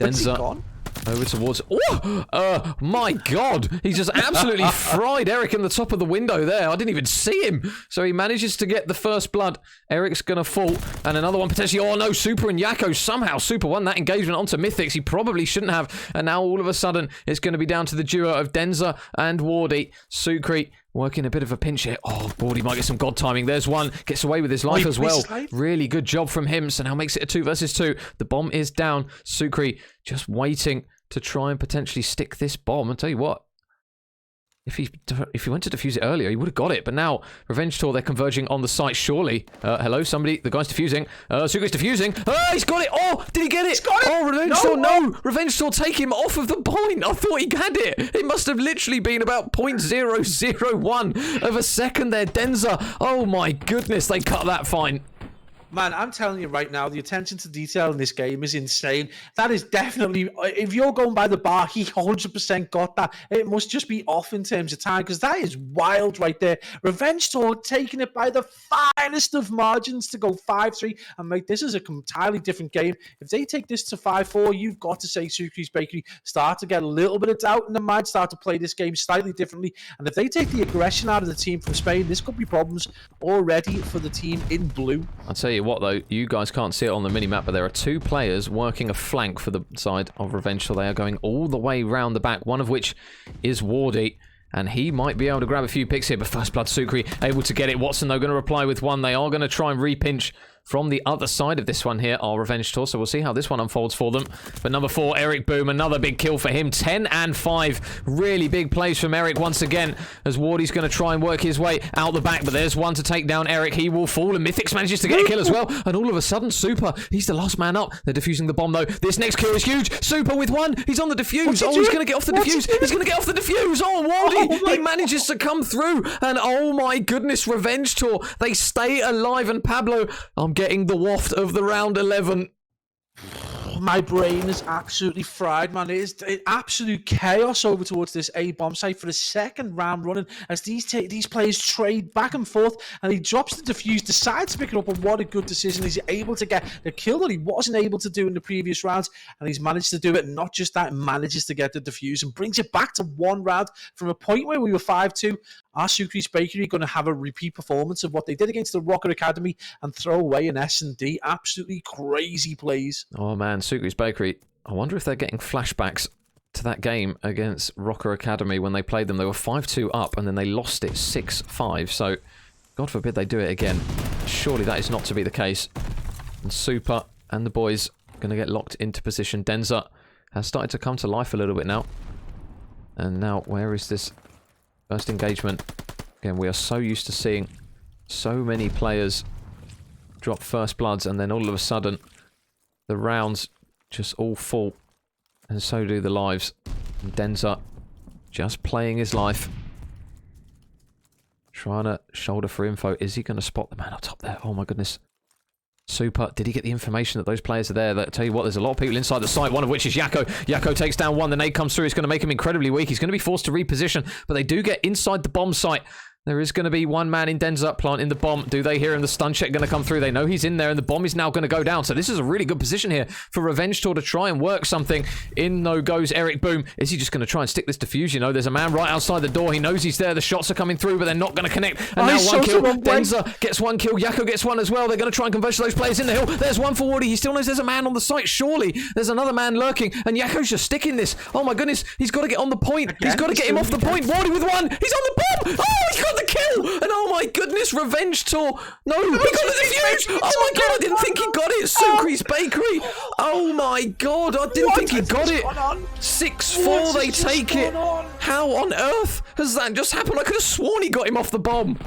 Denza over towards... Oh! My God! He's just absolutely fried Eric in the top of the window there. I didn't even see him. So he manages to get the first blood. Eric's going to fall. And another one potentially... Oh, no. Super and Yako. Somehow Super won that engagement onto Mythics. He probably shouldn't have. And now all of a sudden, it's going to be down to the duo of Denza and Wardy. Sukri working a bit of a pinch here. Oh, Wardy might get some god timing. There's one. Gets away with his life as well. Really good job from him. So now makes it a 2 versus 2. The bomb is down. Sukri just waiting to try and potentially stick this bomb. I'll tell you what. If he went to defuse it earlier, he would have got it. But now, Revenge Tour, they're converging on the site, surely. Hello, somebody. The guy's defusing. Sukri's defusing. Oh, he's got it. Oh, did he get it? He's got it. Oh, Revenge Tour, no. Revenge Tour, take him off of the point. I thought he had it. It must have literally been about 0.001 of a second there. Denza. Oh, my goodness. They cut that fine. Man, I'm telling you right now, the attention to detail in this game is insane. That is definitely, if you're going by the bar, he 100% got that. It must just be off in terms of time, because that is wild right there. Revenge Tour taking it by the finest of margins to go 5-3. And mate, this is a entirely different game. If they take this to 5-4, you've got to say Sucre's Bakery start to get a little bit of doubt in the mind, start to play this game slightly differently. And if they take the aggression out of the team from Spain, this could be problems already for the team in blue. I'll tell you what, though, you guys can't see it on the mini-map, but there are two players working a flank for the side of Revenge. So they are going all the way round the back, one of which is Wardy, and he might be able to grab a few picks here, but First Blood Sucre able to get it. Watson, though, going to reply with one. They are going to try and repinch from the other side of this one here, our Revenge Tour, so we'll see how this one unfolds for them. But number 4, Eric Boom, another big kill for him. 10 and 5. Really big plays from Eric once again, as Wardy's going to try and work his way out the back, but there's one to take down Eric. He will fall, and Mythix manages to get a kill as well. And all of a sudden, Super, he's the last man up. They're defusing the bomb, though. This next kill is huge. Super with one. He's on the defuse. Oh, he's going to get off the defuse. He's going to get off the defuse. Oh, Wardy, he manages to come through. And oh my goodness, Revenge Tour. They stay alive. And Pablo, I'm getting the waft of the round 11. My brain is absolutely fried, man. It is absolute chaos over towards this A bomb site for the second round running as these players trade back and forth, and he drops the defuse, decides to pick it up, and what a good decision. He's able to get the kill that he wasn't able to do in the previous rounds, and he's managed to do it. Not just that, manages to get the defuse and brings it back to 1 round from a point where we were 5-2. Our Sucre's Bakery are going to have a repeat performance of what they did against the ROKKR Academy and throw away an S&D. Absolutely crazy plays. Oh man, Sucre's Bakery. I wonder if they're getting flashbacks to that game against ROKKR Academy when they played them. They were 5-2 up and then they lost it 6-5. So, God forbid they do it again. Surely that is not to be the case. And Super and the boys are going to get locked into position. Denza has started to come to life a little bit now. And now, where is this first engagement? Again, we are so used to seeing so many players drop first bloods, and then all of a sudden, the rounds just all fall, and so do the lives. And Denza just playing his life, trying to shoulder for info. Is he going to spot the man up top there? Oh my goodness. Super. Did he get the information that those players are there? That, tell you what, there's a lot of people inside the site, one of which is Yakko. Yakko takes down one. The nade comes through. It's going to make him incredibly weak. He's going to be forced to reposition, but they do get inside the bomb site. There is going to be one man in Denza planting the bomb. Do they hear him? The stun check going to come through. They know he's in there, and the bomb is now going to go down. So this is a really good position here for Revenge Tour to try and work something. In though goes Eric Boom. Is he just going to try and stick this defuse? You know, there's a man right outside the door. He knows he's there. The shots are coming through, but they're not going to connect. And now one kill. Denza gets one kill. Yakko gets one as well. They're going to try and converge those players in the hill. There's one for Wardy. He still knows there's a man on the site. Surely there's another man lurking, and Yakko's just sticking this. Oh my goodness. He's got to get on the point. He's got to get him off the point. Wardy with one. He's on the bomb. Oh, he's got the kill. And oh my goodness, Revenge Tour. No, he got the defuse. Oh my god, I didn't think he got it. Sucre's Bakery. Oh my god, I didn't think he got it. 6-4, they take it. How on earth has that just happened? I could have sworn he got him off the bomb.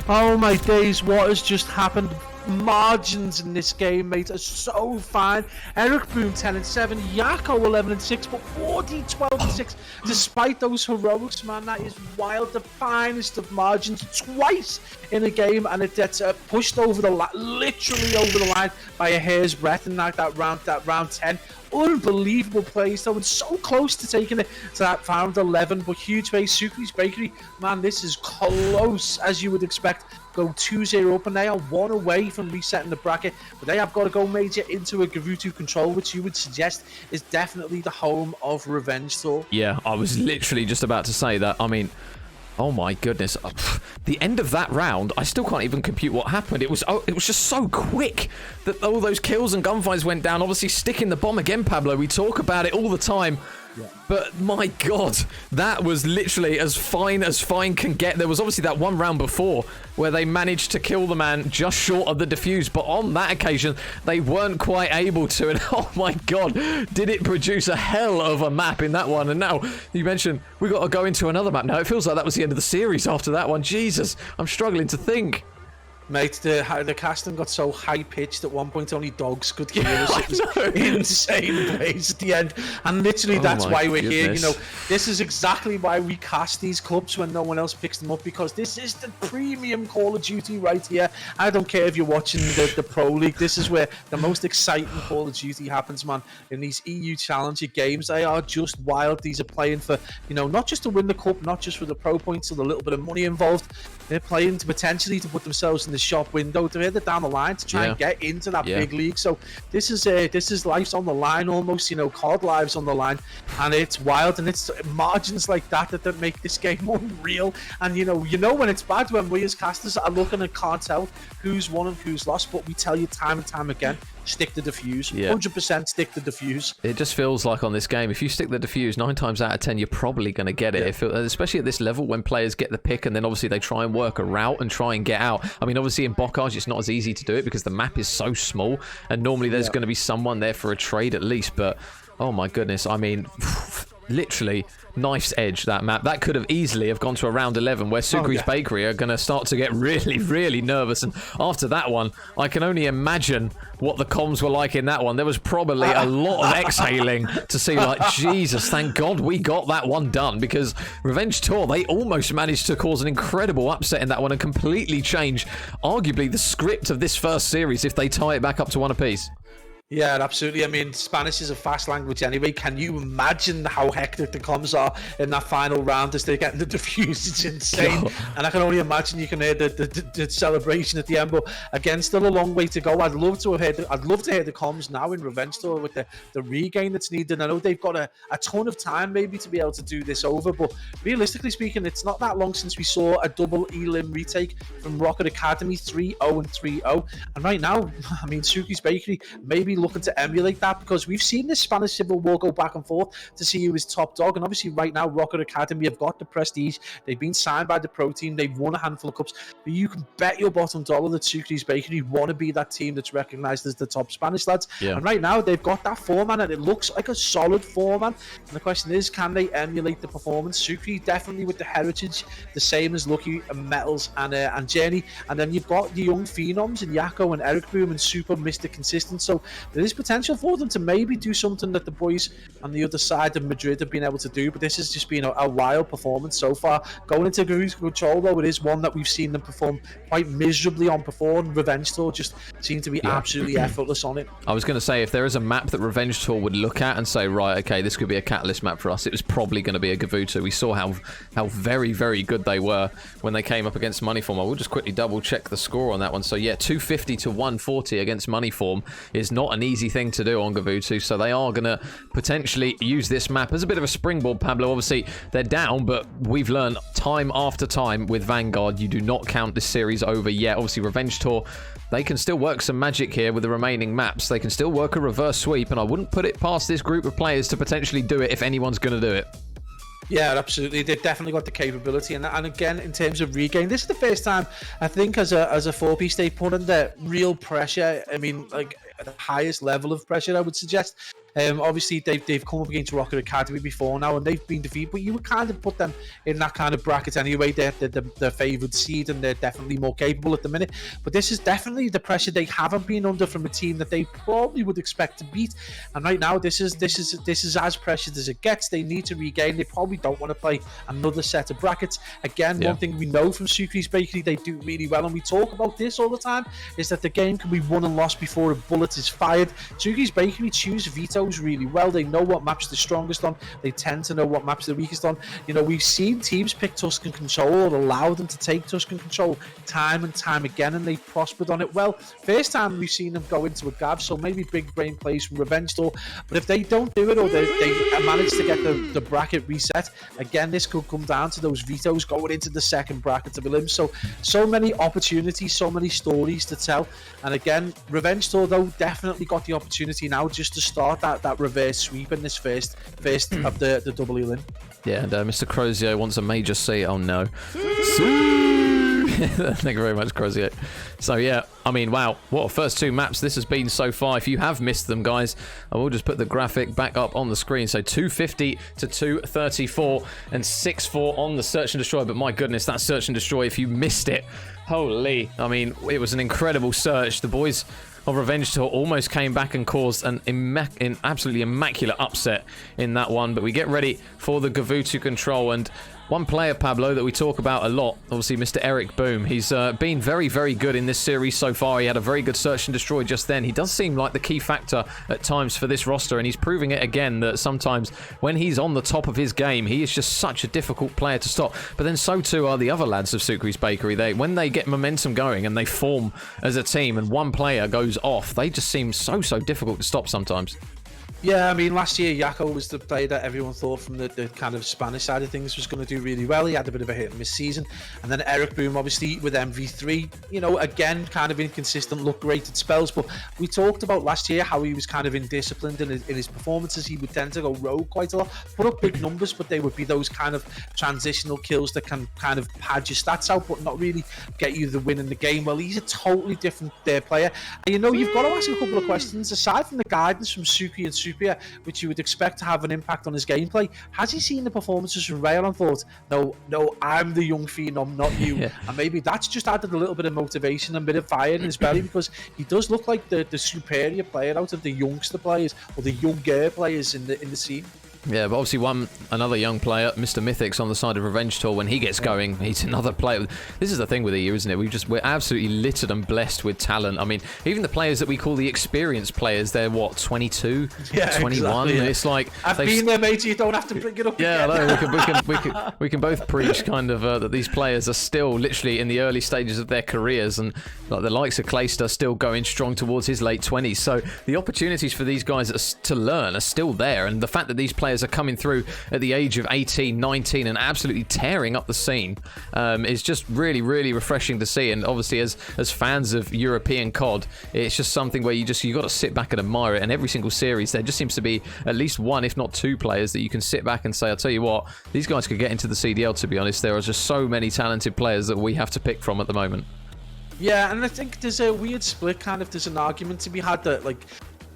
Oh my days, what has just happened? Margins in this game, mate, are so fine. Eric Boom 10-7, Yakko 11-6, but Wardy 12-6. Despite those heroics, man, that is wild. The finest of margins twice in a game, and it gets pushed over the line, literally over the line by a hair's breadth in that round 10. Unbelievable plays though, and so close to taking it to that round 11. But huge plays, Sucre's Bakery, man, this is close as you would expect. Go 2-0 up, and they are 1 away from resetting the bracket, but they have got to go major into a Garutu control, which you would suggest is definitely the home of Revenge Tour. Yeah, I was literally just about to say that. I mean, oh my goodness. The end of that round, I still can't even compute what happened. It was just so quick that all those kills and gunfights went down. Obviously, sticking the bomb again, Pablo. We talk about it all the time. Yeah. But my god, that was literally as fine can get. There was obviously that one round before where they managed to kill the man just short of the defuse, but on that occasion they weren't quite able to. And oh my god, did it produce a hell of a map in that one. And now you mentioned we got to go into another map now. It feels like that was the end of the series after that one. Jesus, I'm struggling to think. Mate, the casting got so high pitched at one point only dogs could hear us. It was insane pace at the end, and literally that's my why we're here. You goodness. know, this is exactly why we cast these cups when no one else picks them up, because this is the premium Call of Duty right here. I don't care if you're watching the Pro League. This is where the most exciting Call of Duty happens, man. In these EU Challenger games, they are just wild. These are playing for, you know, not just to win the cup, not just for the pro points and a little bit of money involved. They're playing to potentially to put themselves in the shop window to hit it down the line to try and get into that big league. So this is life's on the line almost, you know, COD lives on the line, and it's wild, and it's margins like that make this game unreal. And you know when it's bad, when we as casters are looking and can't tell who's won and who's lost, but we tell you time and time again, stick the defuse. 100% stick the defuse. It just feels like on this game, if you stick the defuse 9 times out of 10, you're probably going to get it. Especially at this level when players get the pick and then obviously they try and work a route and try and get out. I mean, obviously in Bokkrs, it's not as easy to do it because the map is so small, and normally there's going to be someone there for a trade at least. But oh my goodness, I mean, literally knife's edge, that map. That could have easily have gone to a round 11 where Sukri's Bakery are going to start to get really, really nervous. And after that one, I can only imagine what the comms were like in that one. There was probably a lot of exhaling to see, like, Jesus, thank God we got that one done, because Revenge Tour, they almost managed to cause an incredible upset in that one and completely change, arguably, the script of this first series if they tie it back up to 1 apiece. Yeah, absolutely. I mean, Spanish is a fast language anyway. Can you imagine how hectic the comms are in that final round as they're getting the defuse? It's insane. And I can only imagine you can hear the celebration at the end. But again, still a long way to go. I'd love to hear the comms now in Revenge Tour with the regain that's needed. I know they've got a ton of time maybe to be able to do this over, but realistically speaking, it's not that long since we saw a double Elim retake from ROKKR Academy, 3-0 and 3-0. And right now, I mean, Sukri's Bakery maybe looking to emulate that, because we've seen this Spanish Civil War go back and forth to see who is top dog. And obviously right now ROKKR Academy have got the prestige, they've been signed by the pro team, they've won a handful of cups, but you can bet your bottom dollar that Sukri's Bakery want to be that team that's recognized as the top Spanish lads. And right now they've got that foreman and it looks like a solid foreman, and the question is, can they emulate the performance? Sukri definitely with the heritage, the same as Lucky and Metals and Jenny, and then you've got the young phenoms in Yako and Eric Boom and Super Mr. Consistent. So there is potential for them to maybe do something that the boys on the other side of Madrid have been able to do, but this has just been a wild performance so far. Going into Cruise Control, though, it is one that we've seen them perform quite miserably on before, and Revenge Tour just seem to be absolutely effortless on it. I was going to say, if there is a map that Revenge Tour would look at and say, right, okay, this could be a catalyst map for us, it was probably going to be a Gavutu. We saw how very, very good they were when they came up against Moneyform. I will just quickly double check the score on that one. So yeah, 250 to 140 against Moneyform is not an easy thing to do on Gavutu, so they are going to potentially use this map as a bit of a springboard, Pablo. Obviously, they're down, but we've learned time after time with Vanguard, you do not count this series over yet. Obviously, Revenge Tour, they can still work some magic here with the remaining maps. They can still work a reverse sweep, and I wouldn't put it past this group of players to potentially do it if anyone's going to do it. Yeah, absolutely. They've definitely got the capability, and again, in terms of regain, this is the first time I think as a 4-piece they put under real pressure. I mean, like at the highest level of pressure, I would suggest. Obviously, they've come up against ROKKR Academy before now, and they've been defeated, but you would kind of put them in that kind of bracket anyway. They're the favoured seed, and they're definitely more capable at the minute. But this is definitely the pressure they haven't been under from a team that they probably would expect to beat. And right now, this is as pressured as it gets. They need to regain. They probably don't want to play another set of brackets. Again, one thing we know from Sukri's Bakery, they do really well, and we talk about this all the time, is that the game can be won and lost before a bullet is fired. Sukri's Bakery choose vetoes really well. They know what maps they're strongest on. They tend to know what maps they're weakest on. You know, we've seen teams pick Tuscan Control or allow them to take Tuscan Control time and time again, and they've prospered on it well. First time we've seen them go into a Gav, so maybe big brain plays from Revenge Tour, but if they don't do it, or they manage to get the bracket reset, again, this could come down to those vetoes going into the second bracket of Elim. So many opportunities, so many stories to tell, and again, Revenge Tour, though, definitely got the opportunity now just to start that reverse sweep in this first of the double Elim. Yeah, and Mr. Crozio wants a major C. Oh no. C! Thank you very much, Crozier. So yeah, I mean, wow, what a first 2 maps this has been so far. If you have missed them, guys, I will just put the graphic back up on the screen. So 250 to 234 and 6-4 on the Search and Destroy. But my goodness, that Search and Destroy, if you missed it, holy, I mean, it was an incredible search. The boys of Revenge Tour almost came back and caused an absolutely immaculate upset in that one. But we get ready for the Gavutu control, and one player, Pablo, that we talk about a lot, obviously Mr. Eric Boom. He's been very, very good in this series so far. He had a very good Search and Destroy just then. He does seem like the key factor at times for this roster, and he's proving it again that sometimes when he's on the top of his game, he is just such a difficult player to stop. But then so too are the other lads of Sukri's Bakery. When they get momentum going and they form as a team and one player goes off, they just seem so difficult to stop sometimes. Yeah, I mean, last year, Jaco was the player that everyone thought from the kind of Spanish side of things was going to do really well. He had a bit of a hit and miss season. And then Eric Boom, obviously, with MV3, you know, again, kind of inconsistent, look great at spells. But we talked about last year how he was kind of indisciplined in his performances. He would tend to go rogue quite a lot, put up big numbers, but they would be those kind of transitional kills that can kind of pad your stats out, but not really get you the win in the game. Well, he's a totally different player. And, you know, you've got to ask a couple of questions. Aside from the guidance from Sukri and Supia, which you would expect to have an impact on his gameplay, has he seen the performances from Rail and thought, no, I'm the young phenom, not you? Yeah. And maybe that's just added a little bit of motivation and a bit of fire in his belly, because he does look like the superior player out of the youngster players, or the younger players in the scene. Yeah, but obviously another young player, Mr. Mythics on the side of Revenge Tour, when he gets going, he's another player. This is the thing with the year, isn't it? We're absolutely littered and blessed with talent. I mean, even the players that we call the experienced players, they're what, 22, 21? Exactly, yeah. It's like I've been there, mate. You don't have to bring it up. Yeah, no, we can both preach kind of that these players are still literally in the early stages of their careers, and like the likes of Clayster still going strong towards his late 20s. So the opportunities for these guys to learn are still there, and the fact that these players are coming through at the age of 18, 19 and absolutely tearing up the scene is just really, really refreshing to see. And obviously as fans of European COD, it's just something where you got to sit back and admire it. And every single series there just seems to be at least one, if not two players that you can sit back and say, I'll tell you what, these guys could get into the CDL. To be honest, there are just so many talented players that we have to pick from at the moment. Yeah, and I think there's a weird split, kind of, there's an argument to be had that, like,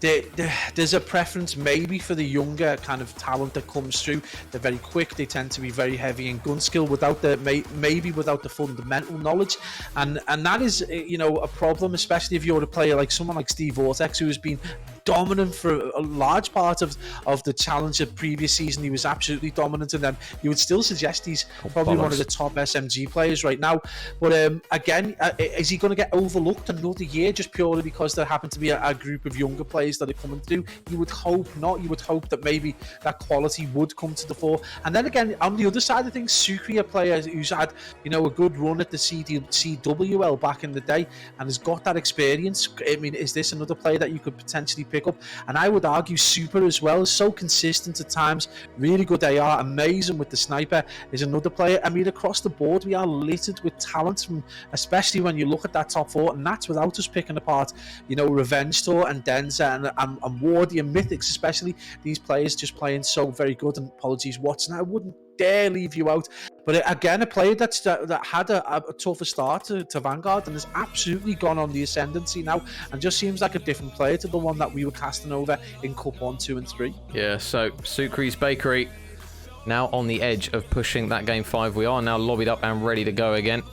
there's a preference maybe for the younger kind of talent that comes through. They're very quick, they tend to be very heavy in gun skill without maybe without the fundamental knowledge, and that is, you know, a problem, especially if you're a player like someone like Steve Vortex, who has been dominant for a large part of the Challenger previous season. He was absolutely dominant, and then you would still suggest he's probably one of the top SMG players right now. But again, is he going to get overlooked another year just purely because there happen to be a group of younger players that are coming through? You would hope not. You would hope that maybe that quality would come to the fore. And then again, on the other side of things, Sukri, a player who's had, you know, a good run at the CWL back in the day and has got that experience. I mean, is this another player that you could potentially pick up? And I would argue Super as well, is so consistent at times, really good AR, amazing with the sniper, is another player. I mean, across the board we are littered with talent, from, especially when you look at that top four, and that's without us picking apart, you know, Revenge Tour and Denza and Wardy and Mythics, especially. These players just playing so very good. And apologies, Watson, I wouldn't dare leave you out. But again, a player that had a tougher start to Vanguard and has absolutely gone on the ascendancy now, and just seems like a different player to the one that we were casting over in Cup 1, 2 and 3. Yeah, so Sukri's Bakery now on the edge of pushing that game 5. We are now lobbied up and ready to go again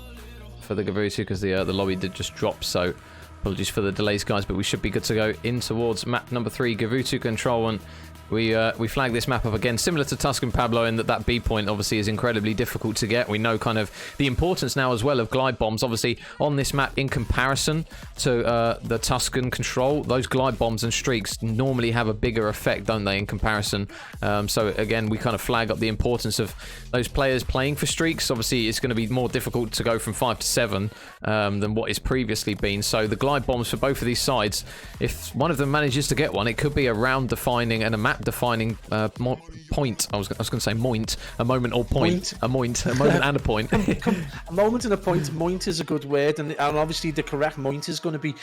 for the Gavutu, because the lobby did just drop, so apologies for the delays, guys, but we should be good to go in towards map number 3, Gavutu control. And we flag this map up again, similar to Tuscan, Pablo, in that B point obviously is incredibly difficult to get. We know kind of the importance now as well of glide bombs, obviously, on this map in comparison to the Tuscan control. Those glide bombs and streaks normally have a bigger effect, don't they, in comparison? So again, we kind of flag up the importance of those players playing for streaks. Obviously, it's going to be more difficult to go from 5 to 7 than what it's previously been. So the glide bombs for both of these sides, if one of them manages to get one, it could be a round defining and a map that defining point. I was going to say moint, a moment or point, a moment and a point. A moment and a point. Moint is a good word, and obviously the correct moint is going to be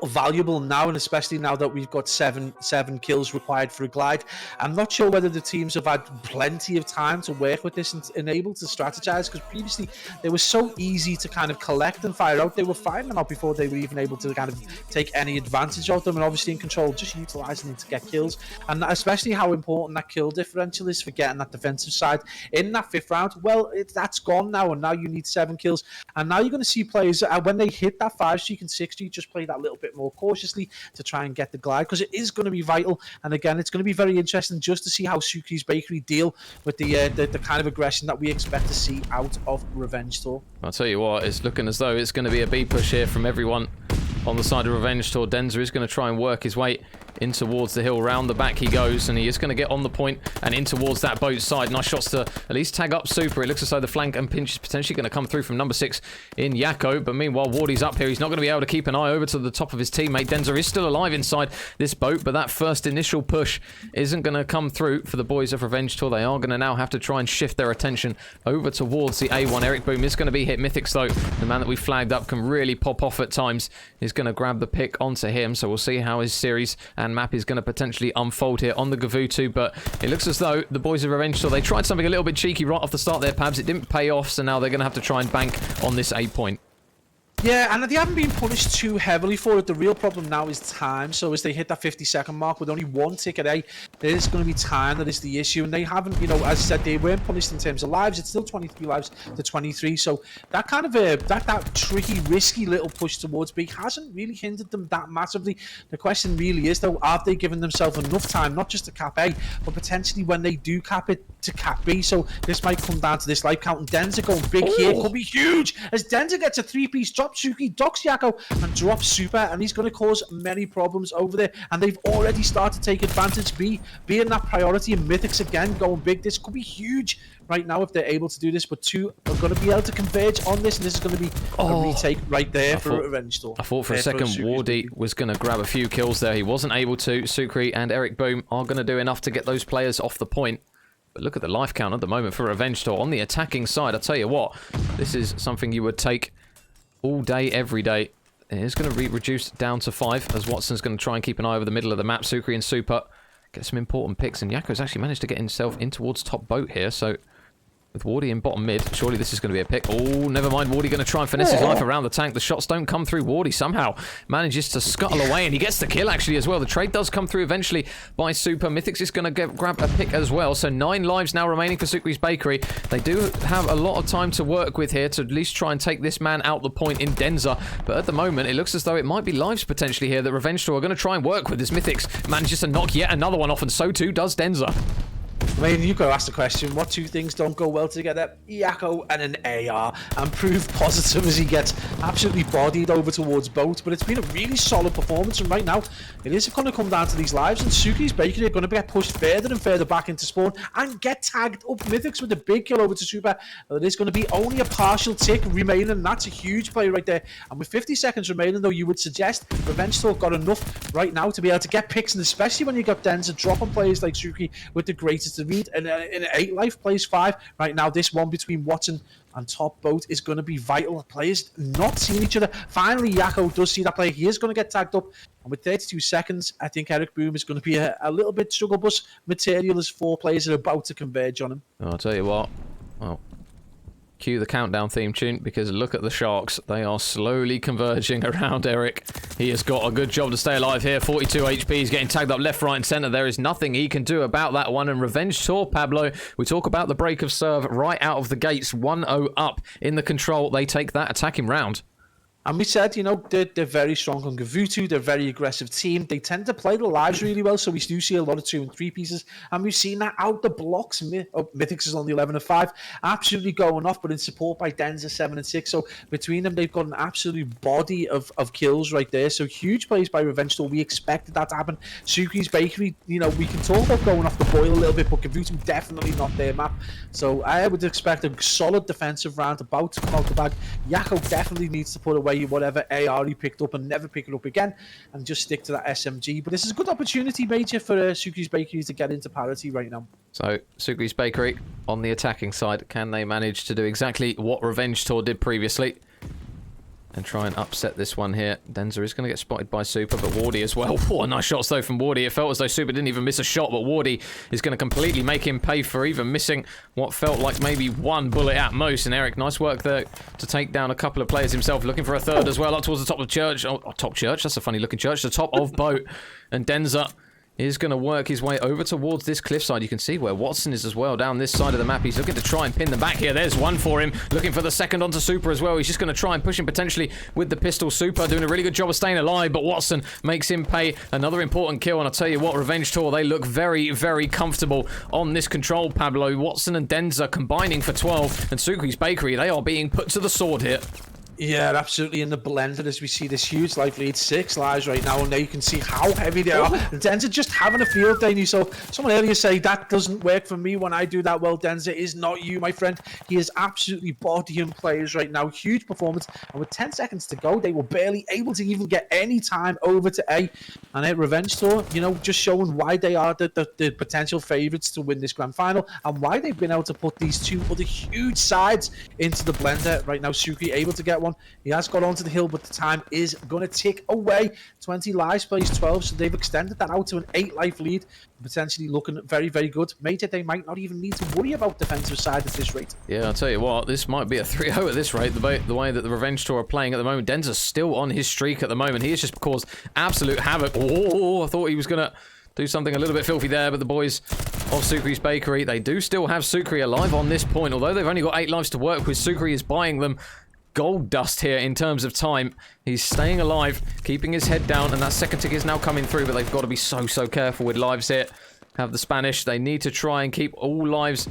valuable now, and especially now that we've got seven kills required for a glide. I'm not sure whether the teams have had plenty of time to work with this and able to strategize, because previously they were so easy to kind of collect and fire out. They were firing them out before they were even able to kind of take any advantage of them, and obviously in control, just utilizing them to get kills. And especially how important that kill differential is for getting that defensive side in that 5th round. Well, that's gone now, and now you need 7 kills. And now you're going to see players when they hit that 5 streak and 6 streak, just play that little bit more cautiously to try and get the glide, because it is going to be vital. And again, it's going to be very interesting just to see how Suki's Bakery deal with the kind of aggression that we expect to see out of Revenge Tour. I'll tell you what, it's looking as though it's going to be a B push here from everyone on the side of Revenge Tour. Denza is going to try and work his way in towards the hill. Round the back he goes, and he is going to get on the point and in towards that boat side. Nice shots to at least tag up Super. It looks as though the flank and pinch is potentially going to come through from number 6 in Yakko. But meanwhile, Wardy's up here. He's not going to be able to keep an eye over to the top of his teammate. Denza is still alive inside this boat, but that first initial push isn't going to come through for the boys of Revenge Tour. They are going to now have to try and shift their attention over towards the A1. Eric Boom is going to be hit. Mythics, though, the man that we flagged up, can really pop off at times, is going to grab the pick onto him. So we'll see how his series and map is going to potentially unfold here on the Gavutu. But it looks as though the boys of Revenge Tour, they tried something a little bit cheeky right off the start there, Pabs. It didn't pay off, so now they're going to have to try and bank on this A point. Yeah, and they haven't been punished too heavily for it. The real problem now is time. So as they hit that 50-second mark with only 1 ticket A, there's going to be time that is the issue. And they haven't, as I said, they weren't punished in terms of lives. It's still 23 lives to 23. So that kind of that tricky, risky little push towards B hasn't really hindered them that massively. The question really is, though, have they given themselves enough time, not just to cap A, but potentially when they do cap it, to cap B? So this might come down to this life count. And Denza going big here could be huge. As Denza gets a 3-piece drop, Suki docks Yakko and drops Super, and he's going to cause many problems over there. And they've already started to take advantage. B being that priority, and Mythics again going big. This could be huge right now if they're able to do this, but 2 are going to be able to converge on this, and this is going to be a retake right there for Revenge Tour. I thought for a second Wardy was going to grab a few kills there. He wasn't able to. Sukri and Eric Boom are going to do enough to get those players off the point. But look at the life count at the moment for Revenge Tour. On the attacking side, I tell you what, this is something you would take all day, every day. It is going to be reduced down to 5, as Watson's going to try and keep an eye over the middle of the map. Sukri and Super get some important picks, and Yakko's actually managed to get himself in towards top boat here, so with Wardy in bottom mid, surely this is going to be a pick. Oh, never mind. Wardy going to try and finesse his life around the tank. The shots don't come through. Wardy somehow manages to scuttle away, and he gets the kill actually as well. The trade does come through eventually by Super. Mythics is going to grab a pick as well. So 9 lives now remaining for Sukri's Bakery. They do have a lot of time to work with here to at least try and take this man out the point in Denza. But at the moment, it looks as though it might be lives potentially here that Revenge Tour are going to try and work with, as Mythics manages to knock yet another one off, and so too does Denza. I mean, you've got to ask the question, what 2 things don't go well together? Yakko and an AR, and prove positive as he gets absolutely bodied over towards boat. But it's been a really solid performance, and right now it is going to come down to these lives, and Suki's Bakery are going to get pushed further and further back into spawn and get tagged up. Mythics with a big kill over to Super. It is going to be only a partial tick remaining, and that's a huge play right there. And with 50 seconds remaining, though, you would suggest Revenge Tour got enough right now to be able to get picks, and especially when you got Denza dropping players like Suki with the greatest of read, and in an 8 life plays 5 right now. This one between Watson and top boat is going to be vital. Players not seeing each other. Finally, Yakko does see that player. He is going to get tagged up, and with 32 seconds, I think Eric Boom is going to be a little bit struggle bus material as 4 players are about to converge on him. I'll tell you what, well, cue the countdown theme tune, because look at the Sharks. They are slowly converging around Eric. He has got a good job to stay alive here. 42 HP. He's getting tagged up left, right, and centre. There is nothing he can do about that one. And Revenge Tour, Pablo, we talk about the break of serve right out of the gates. 1-0 up in the control. They take that attacking round. And we said, they're very strong on Gavutu. They're a very aggressive team. They tend to play the lives really well, so we do see a lot of 2 and 3 pieces. And we've seen that out the blocks. Mythics is on the 11 and 5, absolutely going off, but in support by Denza 7 and 6. So between them, they've got an absolute body of kills right there. So huge plays by Revenge Tour. We expected that to happen. Suki's Bakery, we can talk about going off the boil a little bit, but Gavutu definitely not their map. So I would expect a solid defensive round about to come out the bag. Yakko definitely needs to put away away whatever AR he picked up and never pick it up again and just stick to that SMG. But this is a good opportunity, Major, for Sukri's Bakery to get into parity right now. So, Sukri's Bakery on the attacking side. Can they manage to do exactly what Revenge Tour did previously? And try and upset this one here. Denza is going to get spotted by Super, but Wardy as well. What nice shots though from Wardy. It felt as though Super didn't even miss a shot, but Wardy is going to completely make him pay for even missing what felt like maybe one bullet at most. And Eric, nice work there to take down a couple of players himself, looking for a third as well, up towards the top of church. Oh, top church, that's a funny looking church. The top of boat. And Denza is going to work his way over towards this cliffside. You can see where Watson is as well, down this side of the map. He's looking to try and pin them back here. There's one for him. Looking for the second onto Super as well. He's just going to try and push him potentially with the pistol. Super doing a really good job of staying alive, but Watson makes him pay another important kill. And I'll tell you what, Revenge Tour, they look very, very comfortable on this control, Pablo. Watson and Denza combining for 12, and Sukri's Bakery, they are being put to the sword here. Yeah, absolutely in the blender as we see this huge life lead, 6 lives right now, and now you can see how heavy they are. And Denza just having a field day. And you saw someone earlier say that doesn't work for me when I do that. Well, Denza is not you, my friend. He is absolutely bodying players right now. Huge performance, and with 10 seconds to go, they were barely able to even get any time over to A. And Revenge Tour, you know, just showing why they are the potential favourites to win this grand final, and why they've been able to put these two other huge sides into the blender right now. Sukri able to get one. He has got onto the hill, but the time is going to tick away. 20 lives, plays 12, so they've extended that out to an 8 life lead. Potentially looking very, very good. Major, they might not even need to worry about defensive side at this rate. Yeah, I'll tell you what, this might be a 3-0 at this rate, the way that the Revenge Tour are playing at the moment. Denza's still on his streak at the moment. He has just caused absolute havoc. Oh, I thought he was going to do something a little bit filthy there, but the boys of Sukri's Bakery, they do still have Sukri alive on this point. Although they've only got 8 lives to work with, Sukri is buying them gold dust here in terms of time. He's staying alive, keeping his head down, and that second tick is now coming through, but they've got to be so careful with lives here. Have the Spanish. They need to try and keep all lives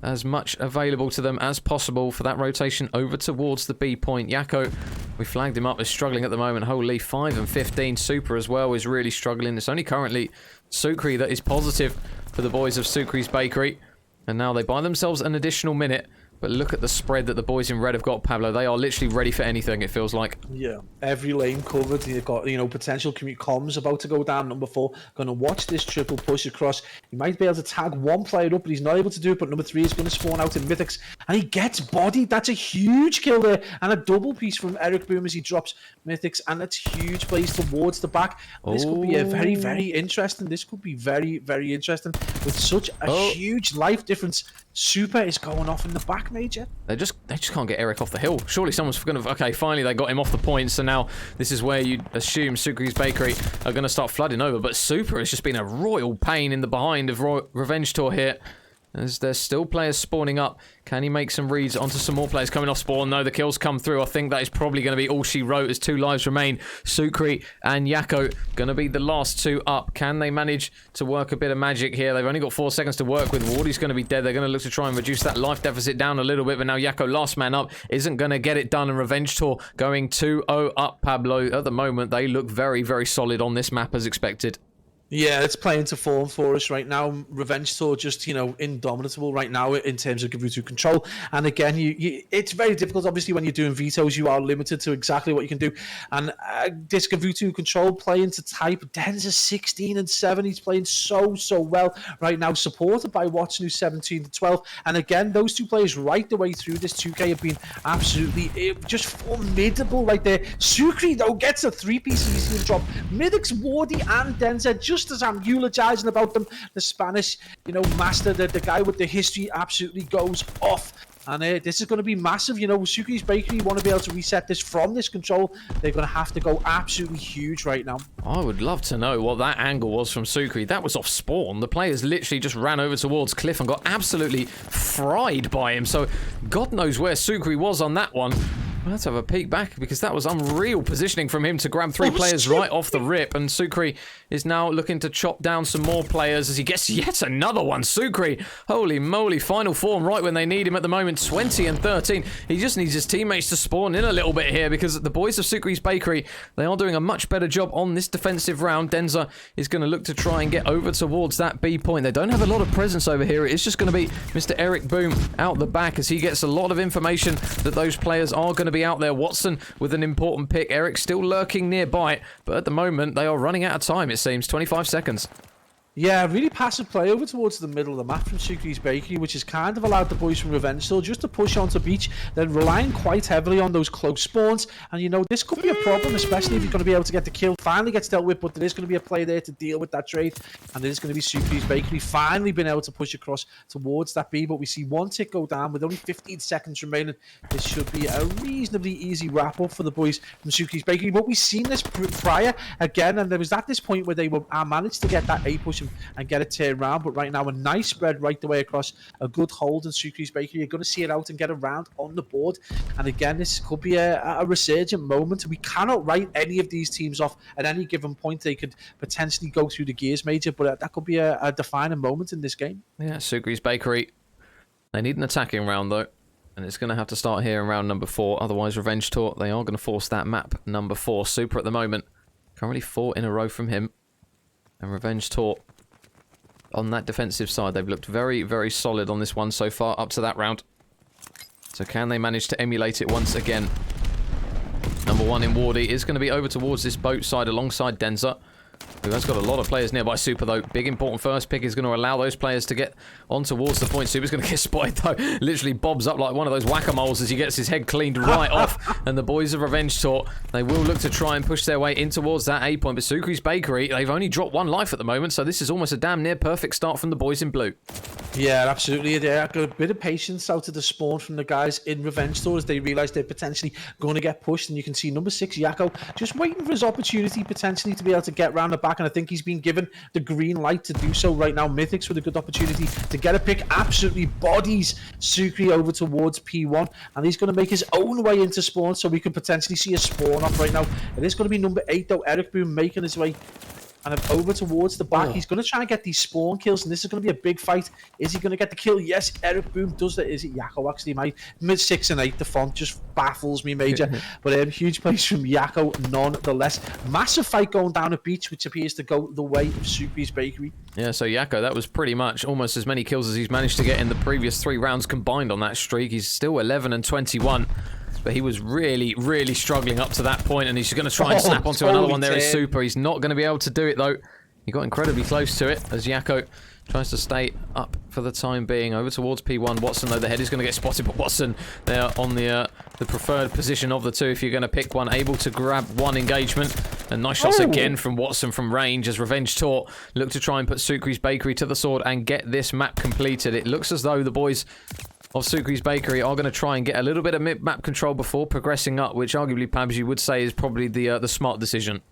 as much available to them as possible for that rotation over towards the B point. Yako, we flagged him up, is struggling at the moment. Holy, 5 and 15. Super as well is really struggling. It's only currently Sukri that is positive for the boys of Sukri's Bakery. And now they buy themselves an additional minute. But look at the spread that the boys in red have got, Pablo. They are literally ready for anything, it feels like. Yeah, every lane covered. You've got, you know, potential commute comms about to go down. Number 4, going to watch this triple push across. He might be able to tag one player up, but he's not able to do it. But number 3 is going to spawn out in Mythics. And he gets bodied. That's a huge kill there. And a double piece from Eric Boom as he drops Mythics. And that's huge plays towards the back. This could be a very, very interesting. This could be very, very interesting. With such a huge life difference, Super is going off in the back, Major. They just can't get Eric off the hill. Surely someone's going to... Okay, finally they got him off the point, so now this is where you assume Sukri's Bakery are going to start flooding over. But Super has just been a royal pain in the behind of Revenge Tour here. As there's still players spawning up. Can he make some reads onto some more players coming off spawn? No, the kills come through. I think that is probably going to be all she wrote as 2 lives remain. Sukri and Yako going to be the last 2 up. Can they manage to work a bit of magic here? They've only got 4 seconds to work with. Wardy's going to be dead. They're going to look to try and reduce that life deficit down a little bit. But now Yako, last man up, isn't going to get it done. And Revenge Tour going 2-0 up, Pablo. At the moment, they look very, very solid on this map as expected. Yeah, it's playing to form for us right now. Revenge Tour just, you know, indomitable right now in terms of Gavutu control. And again, it's very difficult. Obviously, when you're doing vetoes, you are limited to exactly what you can do. And this Gavutu control playing to type. Denza's 16 and 7. He's playing so well right now, supported by Watson, who's 17 to 12. And again, those 2 players right the way through this 2K have been absolutely just formidable right there. Sukri, though, gets a 3-piece easy drop. Mythics, Wardy, and Denza, just as I'm eulogizing about them, the Spanish, you know, master, the guy with the history, absolutely goes off. And this is going to be massive. You know, Sukri's Bakery want to be able to reset this from this control. They're going to have to go absolutely huge right now. I would love to know what that angle was from Sukri. That was off spawn. The players literally just ran over towards Cliff and got absolutely fried by him. So God knows where Sukri was on that one. Let's have a peek back, because that was unreal positioning from him to grab 3 players right off the rip. And Sukri is now looking to chop down some more players as he gets yet another one. Sukri, holy moly, final form right when they need him at the moment. 20 and 13. He just needs his teammates to spawn in a little bit here, because the boys of Sukri's Bakery, they are doing a much better job on this defensive round. Denza is going to look to try and get over towards that B point. They don't have a lot of presence over here. It's just going to be Mr. Eric Boom out the back as he gets a lot of information that those players are going to be out there. Watson with an important pick. Eric still lurking nearby, but at the moment they are running out of time, it seems. 25 seconds. Yeah, really passive play over towards the middle of the map from Sucre's Bakery, which has kind of allowed the boys from Revenge Store just to push onto beach. They're relying quite heavily on those close spawns, and you know, this could be a problem, especially if you're going to be able to get the kill. Finally gets dealt with, but there is going to be a player there to deal with that trade, and there is going to be Sucre's Bakery finally being able to push across towards that B, but we see one tick go down with only 15 seconds remaining. This should be a reasonably easy wrap-up for the boys from Sucre's Bakery, but we've seen this prior again, and there was at this point where they were managed to get that A push and get it turned around, but right now a nice spread right the way across, a good hold in Sucre's Bakery. You're going to see it out and get around on the board, and again this could be a resurgent moment. We cannot write any of these teams off at any given point. They could potentially go through the gears, Major, but that could be a defining moment in this game. Yeah, Sucre's Bakery, they need an attacking round though, and it's going to have to start here in round number 4, otherwise Revenge Tour, they are going to force that map number 4. Super at the moment, currently 4 in a row from him, and Revenge Tour on that defensive side, they've looked very, very solid on this one so far up to that round. So can they manage to emulate it once again? Number 1 in Wardy is going to be over towards this boat side alongside Denza, who has got a lot of players nearby Super though. Big important first pick is going to allow those players to get on towards the point. Super's going to get spotted though. Literally bobs up like one of those whack-a-moles as he gets his head cleaned right off. And the boys of Revenge Tour, they will look to try and push their way in towards that A point. But Sucre's Bakery, they've only dropped 1 life at the moment, so this is almost a damn near perfect start from the boys in blue. Yeah, absolutely. They got a bit of patience out of the spawn from the guys in Revenge Store as they realise they're potentially going to get pushed. And you can see number 6, Yakko, just waiting for his opportunity potentially to be able to get round the back. And I think he's been given the green light to do so right now. Mythics with a good opportunity to get a pick. Absolutely bodies Sucre over towards P1. And he's going to make his own way into spawn, so we could potentially see a spawn off right now. It is going to be number 8 though, Eric Boom, making his way and over towards the back. He's going to try and get these spawn kills, and this is going to be a big fight. Is he going to get the kill? Yes, Eric Boom does that. Is it Yakko actually? My mid 6 and 8, the font just baffles me, Major. But huge plays from Yakko nonetheless. Massive fight going down at beach, which appears to go the way of Sucre's Bakery. Yeah, so Yakko, that was pretty much almost as many kills as he's managed to get in the previous 3 rounds combined on that streak. He's still 11 and 21. But he was really, really struggling up to that point, and he's going to try and snap onto another one. There is Super. He's not going to be able to do it, though. He got incredibly close to it as Yakko tries to stay up for the time being. Over towards P1. Watson, though, the head is going to get spotted, but Watson there on the preferred position of the 2, if you're going to pick one, able to grab 1 engagement. And nice shots again from Watson from range as Revenge Tour look to try and put Sucre's Bakery to the sword and get this map completed. It looks as though the boys of Sucre's Bakery are going to try and get a little bit of map control before progressing up, which arguably, Pabs, you would say is probably the smart decision.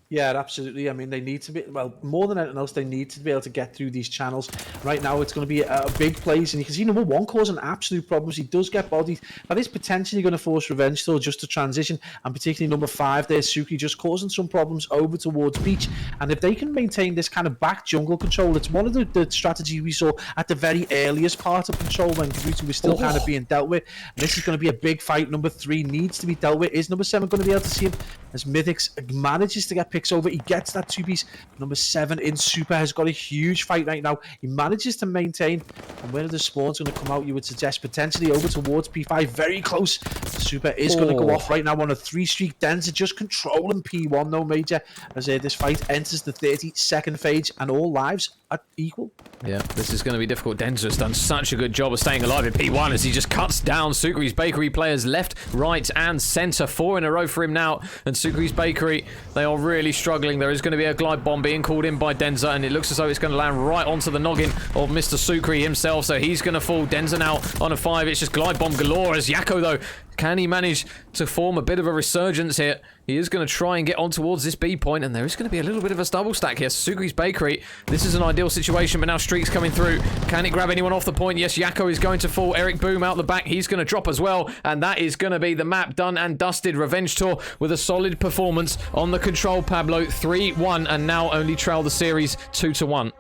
Yeah, absolutely. I mean, they need to be, well, more than anything else, they need to be able to get through these channels. Right now, it's going to be a big plays, and you can see number 1 causing absolute problems. He does get bodied. That is potentially going to force Revenge Store just to transition, and particularly number 5 there, Sucre, just causing some problems over towards beach. And if they can maintain this kind of back jungle control, it's one of the strategies we saw at the very earliest part of control when Garuti was still kind of being dealt with. And this is going to be a big fight. Number 3 needs to be dealt with. Is number 7 going to be able to see him as Mythics manages to get picks over? He gets that 2-piece. Number 7 in Super has got a huge fight right now. He manages to maintain, and where are the spawns going to come out? You would suggest potentially over towards P5, very close. Super is going to go off right now on a 3-streak. Denza just controlling P1 though, Major, as this fight enters the 32nd phase, and all lives are equal. Yeah, this is going to be difficult. Denza has done such a good job of staying alive in P1 as he just cuts down Sucre's Bakery players left, right, and centre. 4 in a row for him now, and Sucre's Bakery, they are really struggling. There is going to be a glide bomb being called in by Denza, and it looks as though it's going to land right onto the noggin of Mr. Sucre himself, so he's going to fall. Denza now on a 5. It's just glide bomb galore as Yakko, though, can he manage to form a bit of a resurgence here? He is going to try and get on towards this B point, and there is going to be a little bit of a double stack here. Sucre's Bakery, this is an ideal situation, but now Streak's coming through. Can it grab anyone off the point? Yes, Yakko is going to fall. Eric Boom out the back. He's going to drop as well, and that is going to be the map done and dusted. Revenge Tour with a solid performance on the control, Pablo. 3-1, and now only trail the series 2-1.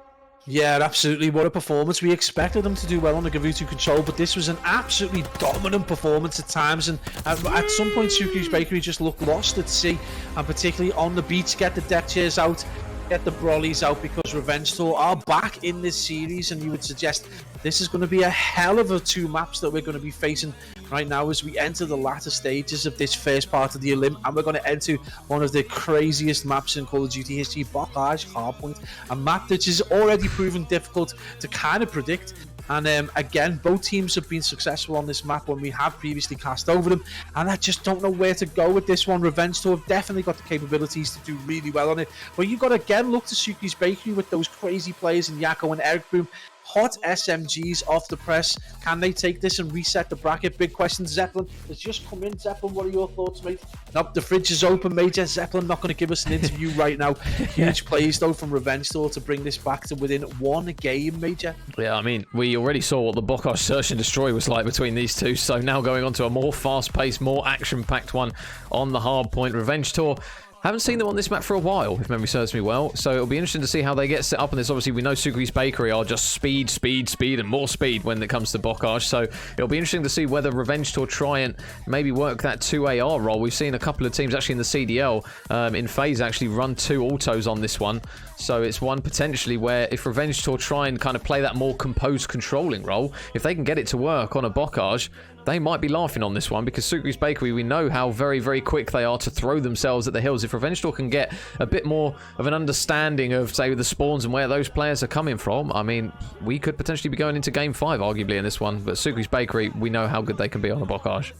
Yeah, absolutely. What a performance. We expected them to do well on the Gavutu control, but this was an absolutely dominant performance at times. And at some point, Sucre's Bakery just looked lost at sea, and particularly on the beach. Get the deck chairs out, get the brollies out, because Revenge Tour are back in this series, and you would suggest this is going to be a hell of a 2 maps that we're going to be facing right now as we enter the latter stages of this first part of the Olymp, and we're going to enter one of the craziest maps in Call of Duty history, ROKKR Hardpoint, a map that is already proven difficult to kind of predict. And again, both teams have been successful on this map when we have previously cast over them, and I just don't know where to go with this one. Revenge Tour have definitely got the capabilities to do really well on it, but you've got to again look to Suki's Bakery with those crazy players in Yakko and Eric Boom. Hot SMGs off the press. Can they take this and reset the bracket? Big question. Zeppelin has just come in. Zeppelin, what are your thoughts, mate? Nope, the fridge is open, Major. Zeppelin not going to give us an interview right now. Huge plays, though, from Revenge Tour to bring this back to within one game, Major. Yeah, I mean, we already saw what the ROKKR Search and Destroy was like between these two, so now going on to a more fast-paced, more action-packed one on the hard point. Revenge Tour haven't seen them on this map for a while, if memory serves me well, so it'll be interesting to see how they get set up on this. Obviously, we know Suki's Bakery are just speed, speed, speed, and more speed when it comes to ROKKR, so it'll be interesting to see whether Revenge Tour try and maybe work that 2AR role. We've seen a couple of teams actually in the CDL, in FaZe, actually run 2 autos on this one, so it's one potentially where if Revenge Tour try and kind of play that more composed controlling role, if they can get it to work on a ROKKR, they might be laughing on this one, because Suki's Bakery, we know how very, very quick they are to throw themselves at the hills. If Revenge Tour can get a bit more of an understanding of, say, the spawns and where those players are coming from, I mean, we could potentially be going into Game 5, arguably, in this one. But Suki's Bakery, we know how good they can be on the ROKKR.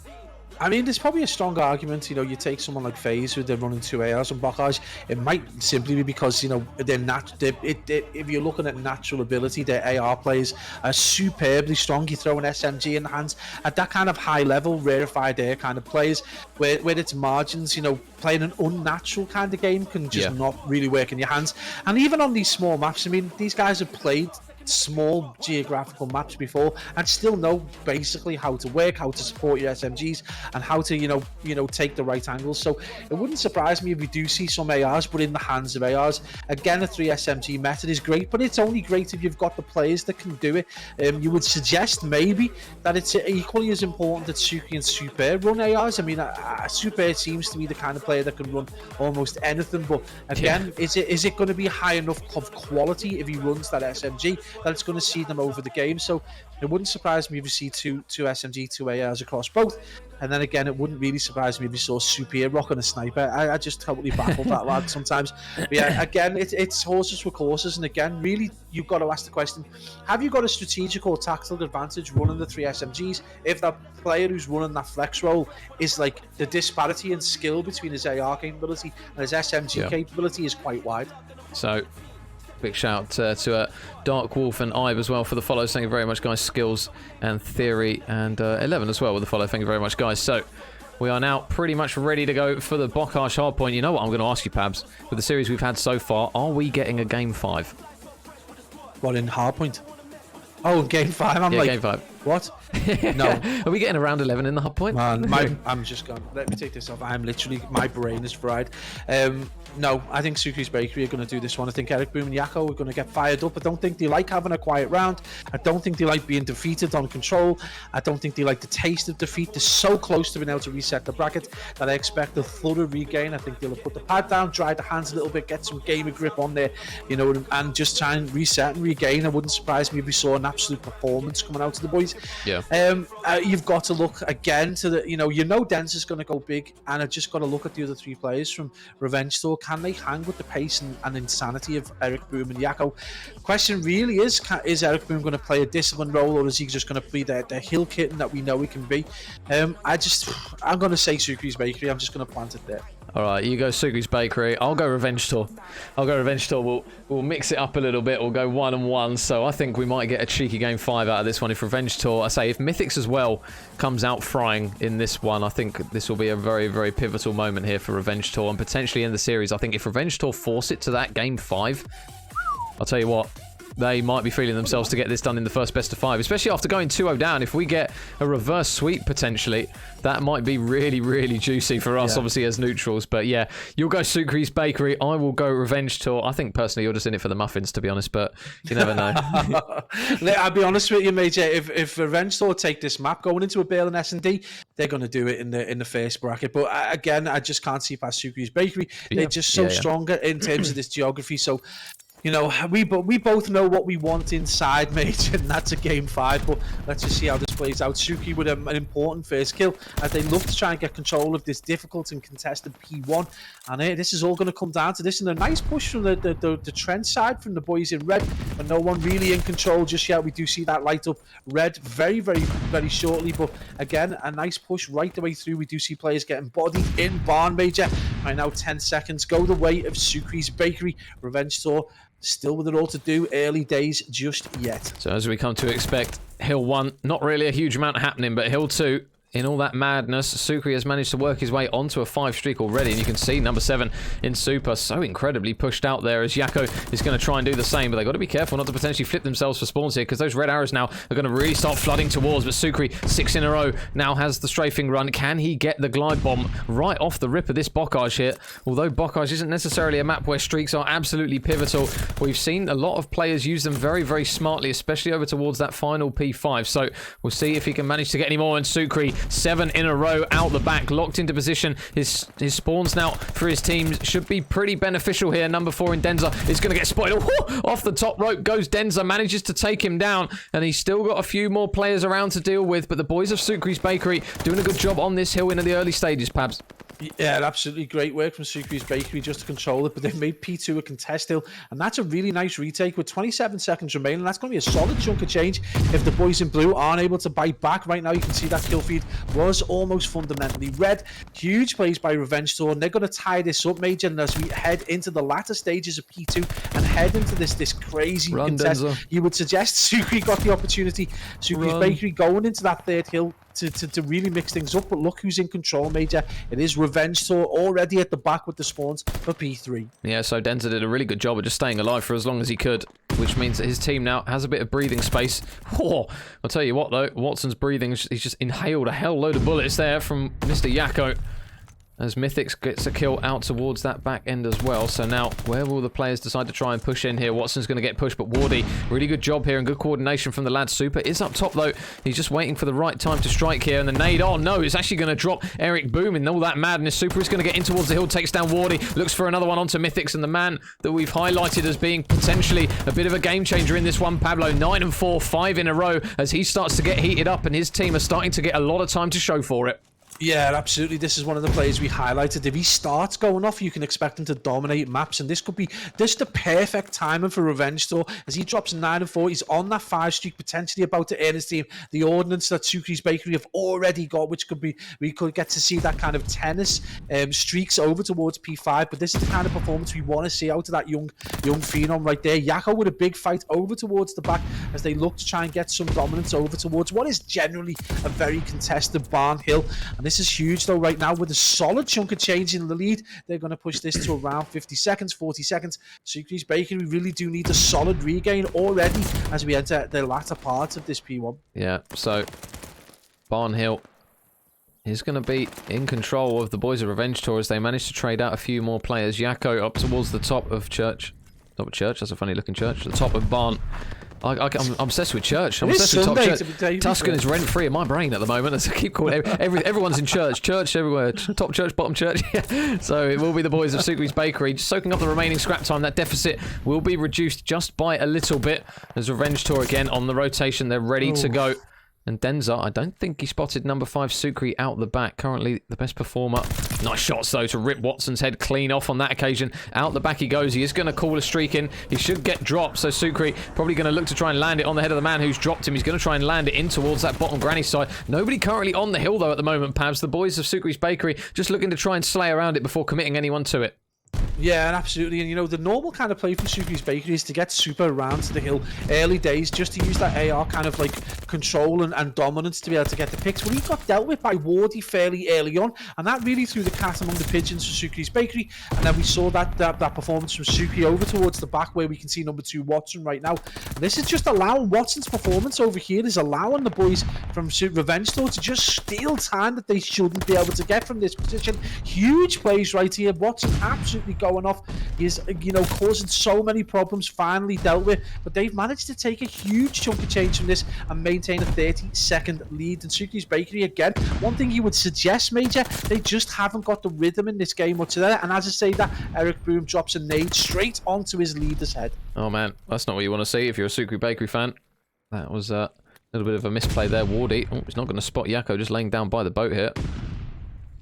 I mean, there's probably a strong argument, you take someone like FaZe who they're running 2 ARs and ROKKR. It might simply be because, if you're looking at natural ability, their AR players are superbly strong. You throw an SMG in the hands at that kind of high level, rarefied air kind of players, where its margins, playing an unnatural kind of game can just not really work in your hands. And even on these small maps, I mean, these guys have played small geographical maps before and still know basically how to work, how to support your SMGs, and how to take the right angles. So it wouldn't surprise me if we do see some ARs, but in the hands of ARs. Again, a 3 SMG method is great, but it's only great if you've got the players that can do it. You would suggest maybe that it's equally as important that Suki and Super run ARs. I mean, Super seems to be the kind of player that can run almost anything, but again, is it going to be high enough of quality if he runs that SMG that it's going to see them over the game? So it wouldn't surprise me if you see two SMG, 2 ARs across both. And then again, it wouldn't really surprise me if you saw Super rocking a sniper. I just totally baffle that lad sometimes. But yeah, again, it's horses for courses. And again, really, you've got to ask the question, have you got a strategic or tactical advantage running the 3 SMGs if that player who's running that flex role is like the disparity in skill between his AR capability and his SMG capability is quite wide? So big shout out to Dark Wolf and Ive as well for the follows. Thank you very much, guys. Skills and Theory and 11 as well with the follow. Thank you very much, guys. So we are now pretty much ready to go for the ROKKR Hardpoint. You know what I'm going to ask you, Pabs? With the series we've had so far, are we getting a Game 5? What, in Hardpoint? Oh, Game 5? I'm Game 5. What? No. Are we getting around 11 in the Hardpoint? Man, I'm just gone. Let me take this off. I'm literally, my brain is fried. No, I think Suki's Bakery are going to do this one. I think Eric Boom and Yakko are going to get fired up. I don't think they like having a quiet round. I don't think they like being defeated on control. I don't think they like the taste of defeat. They're so close to being able to reset the bracket that I expect a thorough regain. I think they'll put the pad down, dry the hands a little bit, get some gamer grip on there, and just try and reset and regain. It wouldn't surprise me if we saw an absolute performance coming out of the boys. Yeah. You've got to look again to the, Dens is going to go big, and I've just got to look at the other 3 players from Revenge Tour. Can they hang with the pace and insanity of Eric Boom and Yakko? Question really is Eric Boom going to play a disciplined role, or is he just going to be the hill kitten that we know he can be? I'm going to say Suki's Bakery. I'm just going to plant it there. All right, you go Suki's Bakery. I'll go Revenge Tour. We'll mix it up a little bit. We'll go 1-1. So I think we might get a cheeky Game 5 out of this one. If Revenge Tour, if Mythics as well comes out frying in this one, I think this will be a very, very pivotal moment here for Revenge Tour and potentially in the series. I think if Revenge Tour force it to that Game 5, I'll tell you what, they might be feeling themselves to get this done in the first best of 5, especially after going 2-0 down. If we get a reverse sweep potentially, that might be really, really juicy for us, obviously, as neutrals. But yeah, you'll go Suki's Bakery. I will go Revenge Tour. I think personally you're just in it for the muffins, to be honest, but you never know. I'll be honest with you, Major. If Revenge Tour take this map going into a Bale and S&D, they're going to do it in the first bracket. But again, I just can't see past Suki's Bakery. They're just so stronger in terms of this geography. So You know, we both know what we want inside, mate, and that's a game 5. But let's just see how this plays out. Suki with an important first kill as they look to try and get control of this difficult and contested P1. And this is all going to come down to this. And a nice push from the trench side from the boys in red, but no one really in control just yet. We do see that light up red very, very, very shortly. But again, a nice push right the way through. We do see players getting bodied in barn major. Right now, 10 seconds go the way of Sukri's Bakery. Revenge Tour still with it all to do, early days just yet. So as we come to expect, Hill 1, not really a huge amount happening, but Hill 2, in all that madness, Sukri has managed to work his way onto a 5 streak already, and you can see number 7 in Super so incredibly pushed out there as Yakko is going to try and do the same, but they've got to be careful not to potentially flip themselves for spawns here, because those red arrows now are going to really start flooding towards, but Sukri, 6 in a row, now has the strafing run. Can he get the glide bomb right off the rip of this Bocage here? Although Bocage isn't necessarily a map where streaks are absolutely pivotal, we've seen a lot of players use them very, very smartly, especially over towards that final P5, so we'll see if he can manage to get any more, and Sukri, 7 in a row out the back, locked into position. His spawns now for his team should be pretty beneficial here. Number 4 in Denza is going to get spotted. Off the top rope goes Denza, manages to take him down, and he's still got a few more players around to deal with, but the boys of Sukri's Bakery doing a good job on this hill in the early stages, Pabs. Yeah, absolutely great work from Sukri's Bakery just to control it, but they've made P2 a contest hill, and that's a really nice retake with 27 seconds remaining. That's going to be a solid chunk of change if the boys in blue aren't able to bite back. Right now you can see that kill feed was almost fundamentally red. Huge plays by Revenge Tour, and they're going to tie this up, Major, and as we head into the latter stages of P2 and head into this crazy contest, you would suggest Sukri got the opportunity. Sukri's Bakery going into that third hill to really mix things up, but look who's in control, Major. It is Revenge Tour already at the back with the spawns for P3. Yeah, so Denza did a really good job of just staying alive for as long as he could, which means that his team now has a bit of breathing space. I'll tell you what though, Watson's breathing, he's just inhaled a hell load of bullets there from Mr. Yakko, as Mythics gets a kill out towards that back end as well. So now, where will the players decide to try and push in here? Watson's going to get pushed, but Wardy, really good job here and good coordination from the lad. Super is up top though. He's just waiting for the right time to strike here, and the nade, oh no, it's actually going to drop Eric Boom in all that madness. Super is going to get in towards the hill, takes down Wardy, looks for another one onto Mythics, and the man that we've highlighted as being potentially a bit of a game changer in this one, Pablo, 9 and 4, 5 in a row, as he starts to get heated up, and his team are starting to get a lot of time to show for it. Yeah, absolutely. This is one of the players we highlighted. If he starts going off, you can expect him to dominate maps, and this could be the perfect timing for Revenge Tour as he drops 9 and 4. He's on that 5 streak, potentially about to earn his team the ordnance that Sukri's Bakery have already got, which could be, we could get to see that kind of tennis streaks over towards P5. But this is the kind of performance we want to see out of that young phenom right there. Yakko with a big fight over towards the back as they look to try and get some dominance over towards what is generally a very contested barn hill. And this is huge though right now with a solid chunk of change in the lead. They're going to push this to around 50 seconds, 40 seconds. Sukri's Bakery really do need a solid regain already as we enter the latter part of this P1. Yeah, so Barnhill is going to be in control of the boys of Revenge Tour as they manage to trade out a few more players. Yakko up towards the top of Church. Top of Church, that's a funny looking church. The top of Barn. I'm obsessed with Church. I'm obsessed with Top Church. Tuscan is rent-free in my brain at the moment, as I keep calling it. Everyone's in church. Church everywhere. Top Church, bottom Church. So it will be the boys of Sukri's Bakery just soaking up the remaining scrap time. That deficit will be reduced just by a little bit as Revenge Tour again on the rotation. They're ready to go. And Denza, I don't think he spotted number 5 Sukri out the back. Currently the best performer. Nice shots though to rip Watson's head clean off on that occasion. Out the back he goes. He is going to call a streak in. He should get dropped. So Sukri probably going to look to try and land it on the head of the man who's dropped him. He's going to try and land it in towards that bottom granny side. Nobody currently on the hill though at the moment, Pabs. The boys of Sukri's Bakery just looking to try and slay around it before committing anyone to it. Yeah, absolutely. And you know, the normal kind of play from Sukri's Bakery is to get super around to the hill early days, just to use that AR kind of like control and dominance to be able to get the picks. Well, he got dealt with by Wardy fairly early on, and that really threw the cat among the pigeons for Sukri's Bakery. And then we saw that performance from Sukri over towards the back where we can see number 2 Watson right now. And this is just allowing Watson's performance over here is allowing the boys from Revenge Tour to just steal time that they shouldn't be able to get from this position. Huge plays right here. Watson absolutely got going off. He's, you know, causing so many problems, finally dealt with. But they've managed to take a huge chunk of change from this and maintain a 30-second lead. And Suki's Bakery, again, one thing you would suggest, Major, they just haven't got the rhythm in this game whatsoever. And as I say that, Eric Boom drops a nade straight onto his leader's head. Oh man, that's not what you want to see if you're a Suki Bakery fan. That was a little bit of a misplay there, Wardy. Oh, he's not going to spot Yakko just laying down by the boat here.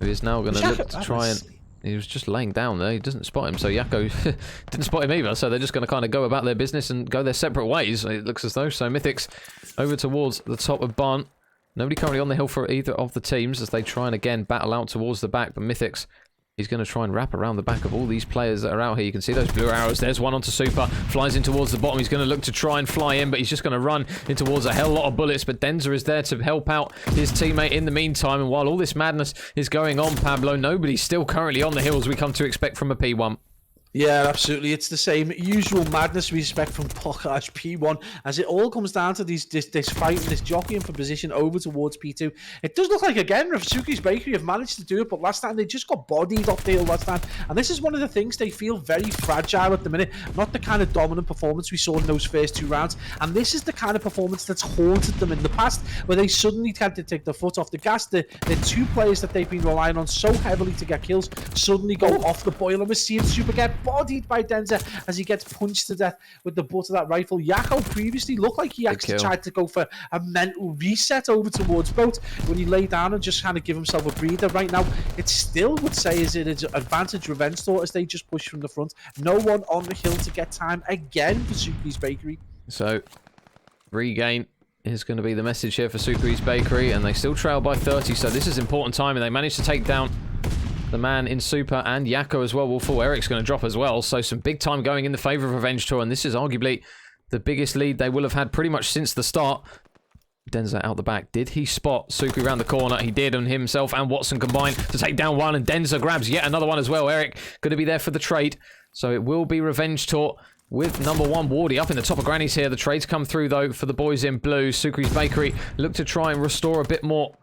He is now going to look to try and... He was just laying down there. He doesn't spot him, so Yakko didn't spot him either. So they're just going to kind of go about their business and go their separate ways, it looks as though. So Mythics over towards the top of Barn. Nobody currently on the hill for either of the teams as they try and again battle out towards the back. But Mythics, he's going to try and wrap around the back of all these players that are out here. You can see those blue arrows. There's one onto Super. Flies in towards the bottom. He's going to look to try and fly in, but he's just going to run in towards a hell lot of bullets. But Denza is there to help out his teammate in the meantime. And while all this madness is going on, Pablo, nobody's still currently on the hill as we come to expect from a P1. Yeah, absolutely. It's the same usual madness we expect from Pockage P1 as it all comes down to this fight and this jockeying for position over towards P2. It does look like, again, Suki's Bakery have managed to do it, but last time they just got bodied off the hill last time. And this is one of the things they feel very fragile at the minute. Not the kind of dominant performance we saw in those first two rounds. And this is the kind of performance that's haunted them in the past, where they suddenly had to take their foot off the gas. The two players that they've been relying on so heavily to get kills suddenly go off the boil. And we're seeing Super get bodied by Denza as he gets punched to death with the butt of that rifle. Yakko previously looked like he actually tried to go for a mental reset over towards boat when he lay down and just kind of give himself a breather. Right now, it still would say is it an advantage Revenge Thought as they just push from the front. No one on the hill to get time again for Suki's Bakery. So, regain is going to be the message here for Suki's Bakery, and they still trail by 30, so this is important time, and they managed to take down the man in Super and Yakko as well. Wolfall Eric's going to drop as well. So some big time going in the favour of Revenge Tour. And this is arguably the biggest lead they will have had pretty much since the start. Denza out the back. Did he spot Suki around the corner? He did, and himself and Watson combined to take down one. And Denza grabs yet another one as well. Eric going to be there for the trade. So it will be Revenge Tour with number one Wardy up in the top of Granny's here. The trades come through though for the boys in blue. Suki's Bakery look to try and restore a bit more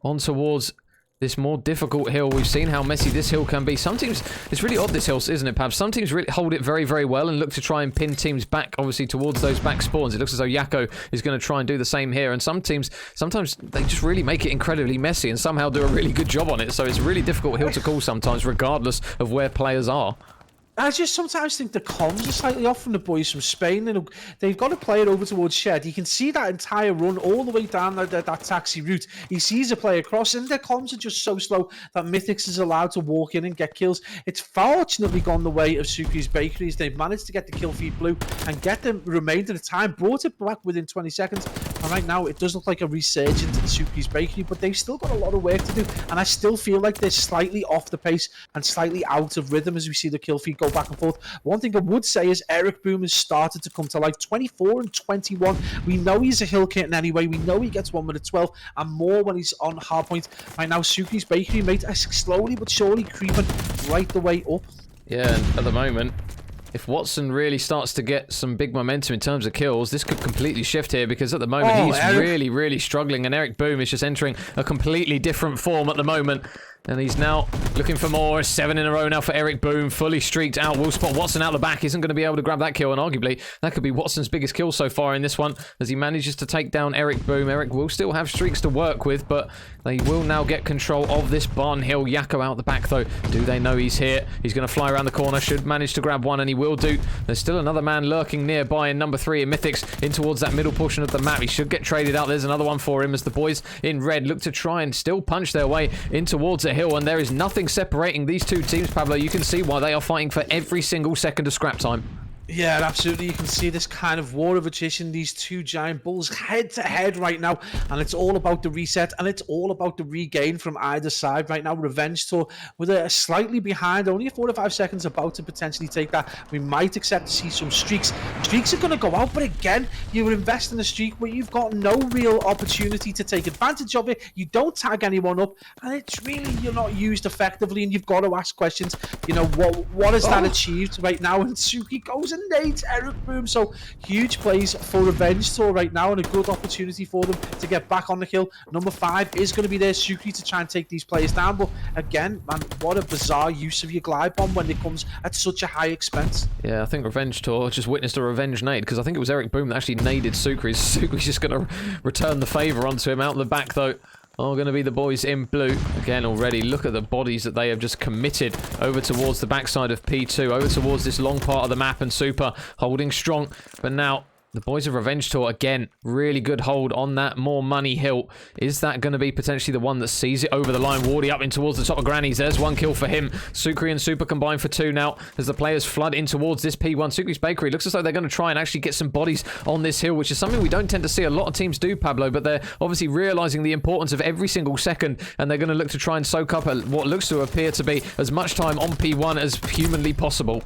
on towards this more difficult hill. We've seen how messy this hill can be. Some teams, it's really odd this hill, isn't it, Pab? Some teams really hold it very, very well and look to try and pin teams back, obviously, towards those back spawns. It looks as though Yakko is going to try and do the same here. And some teams, sometimes they just really make it incredibly messy and somehow do a really good job on it. So it's a really difficult hill to call sometimes, regardless of where players are. I just sometimes think the comms are slightly off from the boys from Spain. And they've got to play it over towards Shed. You can see that entire run all the way down that taxi route. He sees a player cross, and their comms are just so slow that Mythics is allowed to walk in and get kills. It's fortunately gone the way of Suki's Bakeries. They've managed to get the kill feed blue and get the remainder of the time, brought it back within 20 seconds. And right now, it does look like a resurgence in Suki's Bakery, but they've still got a lot of work to do. And I still feel like they're slightly off the pace and slightly out of rhythm as we see the kill feed go back and forth. One thing I would say is Eric Boom has started to come to life. 24 and 21. We know he's a hill kitten anyway. We know he gets 1 minute 12 and more when he's on hardpoint. Right now, Suki's Bakery, mate, is slowly but surely creeping right the way up. Yeah, and at the moment, if Watson really starts to get some big momentum in terms of kills, this could completely shift here, because at the moment he's really, really struggling, and Eric Boom is just entering a completely different form at the moment. And he's now looking for more. 7 in a row now for Eric Boom. Fully streaked out. Will spot Watson out the back. Isn't going to be able to grab that kill. And arguably, that could be Watson's biggest kill so far in this one, as he manages to take down Eric Boom. Eric will still have streaks to work with, but they will now get control of this Barn Hill. Yakko out the back, though. Do they know he's here? He's going to fly around the corner. Should manage to grab one, and he will do. There's still another man lurking nearby in number 3 in Mythics, in towards that middle portion of the map. He should get traded out. There's another one for him as the boys in red look to try and still punch their way in towards a hill, and there is nothing separating these two teams, Pablo. You can see why they are fighting for every single second of scrap time. Yeah, absolutely. You can see this kind of war of attrition, these two giant bulls head to head right now, and it's all about the reset, and it's all about the regain from either side right now. Revenge Tour with a slightly behind, only 4 to 5 seconds about to potentially take that. We might expect to see some streaks. Streaks are going to go out, but again, you invest in a streak where you've got no real opportunity to take advantage of it. You don't tag anyone up, and it's really, you're not used effectively, and you've got to ask questions. You know, what has that achieved right now? And Suki goes a nade to Eric Boom. So huge plays for Revenge Tour right now, and a good opportunity for them to get back on the hill. Number 5 is going to be their Suki to try and take these players down. But again, man, what a bizarre use of your glide bomb when it comes at such a high expense. Yeah, I think Revenge Tour just witnessed a revenge nade, because I think it was Eric Boom that actually naded Sukri. Sukri's just going to return the favour onto him. Out the back, though, are going to be the boys in blue. Again, already, look at the bodies that they have just committed over towards the backside of P2, over towards this long part of the map, and Super holding strong. But now, the boys of Revenge Tour, again, really good hold on that more money hill. Is that going to be potentially the one that sees it over the line? Wardy up in towards the top of Granny's. There's 1 kill for him. Sukri and Super combined for 2 now as the players flood in towards this P1. Sukri's Bakery looks as though they're going to try and actually get some bodies on this hill, which is something we don't tend to see a lot of teams do, Pablo, but they're obviously realising the importance of every single second, and they're going to look to try and soak up what looks to appear to be as much time on P1 as humanly possible.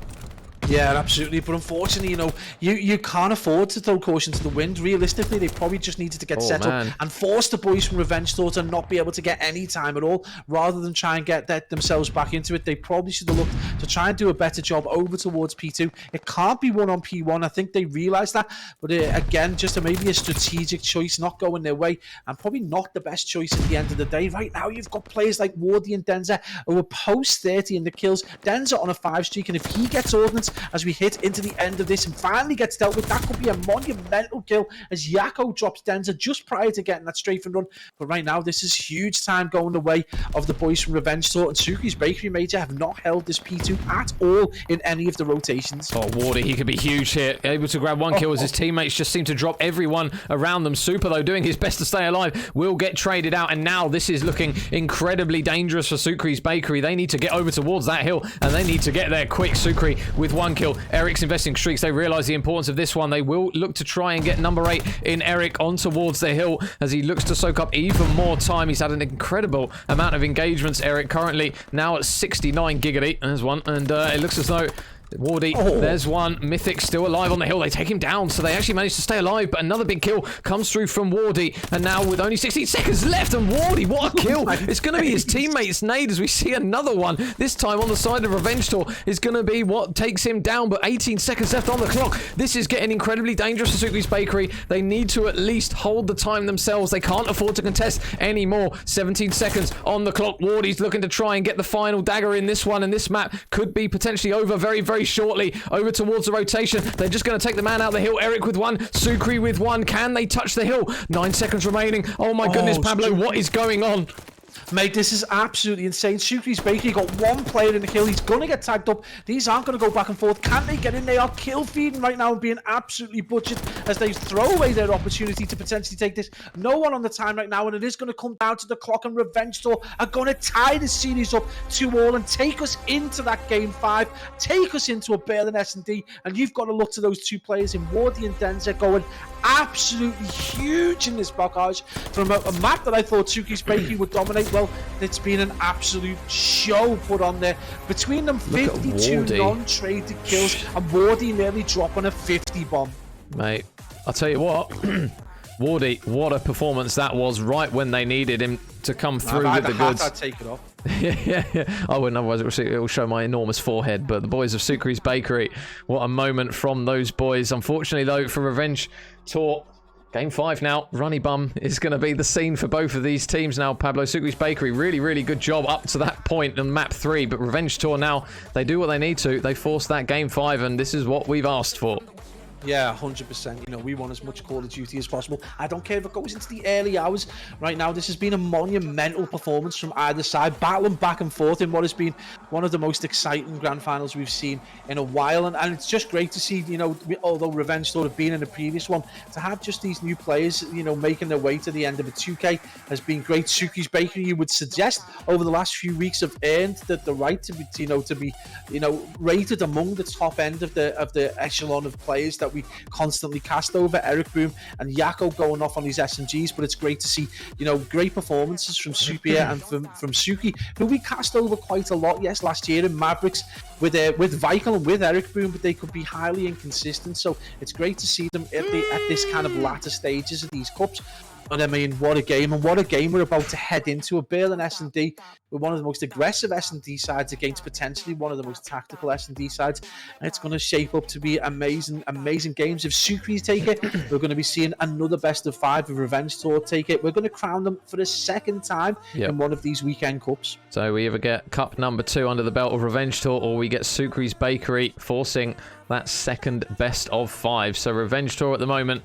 Yeah, absolutely. But unfortunately, you know, you can't afford to throw caution to the wind. Realistically, they probably just needed to get set up and force the boys from Revenge Tour to not be able to get any time at all, rather than try and get themselves back into it. They probably should have looked to try and do a better job over towards P2. It can't be one on P1. I think they realised that. But again, just maybe a strategic choice not going their way, and probably not the best choice at the end of the day. Right now, you've got players like Wardy and Denza who are post 30 in the kills. Denza on a 5 streak, and if he gets ordnance as we hit into the end of this and finally gets dealt with, that could be a monumental kill as Yako drops Denza just prior to getting that strafing run. But right now, this is huge time going the way of the boys from Revenge Tour, and Suki's Bakery Major have not held this P2 at all in any of the rotations. Oh, Wardy, he could be huge here. Able to grab 1 kill as his teammates just seem to drop everyone around them. Super, though, doing his best to stay alive, will get traded out, and now this is looking incredibly dangerous for Sukri's Bakery. They need to get over towards that hill, and they need to get there quick. Sukri with 1 kill. Eric's investing streaks. They realise the importance of this one. They will look to try and get number 8 in Eric on towards the hill as he looks to soak up even more time. He's had an incredible amount of engagements, Eric, currently now at 69 gigabyte. There's one, and it looks as though Wardy, there's one. Mythic still alive on the hill. They take him down, so they actually managed to stay alive, but another big kill comes through from Wardy, and now with only 16 seconds left, and Wardy, what a kill! It's going to be his teammate's nade as we see another one. This time on the side of Revenge Tour is going to be what takes him down, but 18 seconds left on the clock. This is getting incredibly dangerous for Sukri's Bakery. They need to at least hold the time themselves. They can't afford to contest anymore. 17 seconds on the clock. Wardy's looking to try and get the final dagger in this one, and this map could be potentially over very, very shortly. Over towards the rotation. They're just going to take the man out the hill. Eric with 1, Sukri with 1. Can they touch the hill? 9 seconds remaining. Oh my goodness, Pablo, what is going on? Mate, this is absolutely insane. Sukri's Bakery got 1 player in the kill. He's going to get tagged up. These aren't going to go back and forth. Can they get in? They are kill feeding right now and being absolutely butchered as they throw away their opportunity to potentially take this. No one on the time right now, and it is going to come down to the clock, and Revenge Tour are going to tie this series up 2-2 and take us into that game 5, take us into a Berlin S&D, and you've got to look to those 2 players in Wardy and Denza going absolutely huge in this blockage from a map that I thought Sukri's Bakery would dominate. Well, it's been an absolute show put on there. Between them, 52 non-traded kills, and Wardy nearly dropping a 50 bomb. Mate, I'll tell you what. Wardy, what a performance that was right when they needed him to come through with the goods. I'd take it off. yeah. I wouldn't, otherwise it will show my enormous forehead. But the boys of Sukri's Bakery, what a moment from those boys. Unfortunately, though, for Revenge Tour, Game 5 now. Runny Bum is going to be the scene for both of these teams now. Pablo, Sukri's Bakery, really, really good job up to that point on map 3. But Revenge Tour now, they do what they need to. They force that Game 5, and this is what we've asked for. Yeah, 100%. You know, we want as much Call of Duty as possible. I don't care if it goes into the early hours. Right now, this has been a monumental performance from either side, battling back and forth in what has been one of the most exciting grand finals we've seen in a while. And it's just great to see, you know, although Revenge Tour have been in the previous one, to have just these new players, you know, making their way to the end of a 2K has been great. Sukri's Bakery, you would suggest, over the last few weeks have earned the right to be, rated among the top end of the echelon of players that we constantly cast over. Eric Boom and Yako going off on these SMGs, but it's great to see, you know, great performances from Supia and from Suki, who we cast over quite a lot, yes, last year in Mavericks with Vikel and with Eric Boom, but they could be highly inconsistent. So it's great to see them at this kind of latter stages of these cups. And I mean, what a game, and what a game we're about to head into. A Berlin S&D with one of the most aggressive S&D sides against potentially one of the most tactical S&D sides. And it's going to shape up to be amazing, amazing games. If Sucres take it, we're going to be seeing another best of 5 of Revenge Tour take it. We're going to crown them for the second time in one of these weekend cups. So we either get cup number 2 under the belt of Revenge Tour, or we get Sucres Bakery forcing that second best of 5. So Revenge Tour at the moment,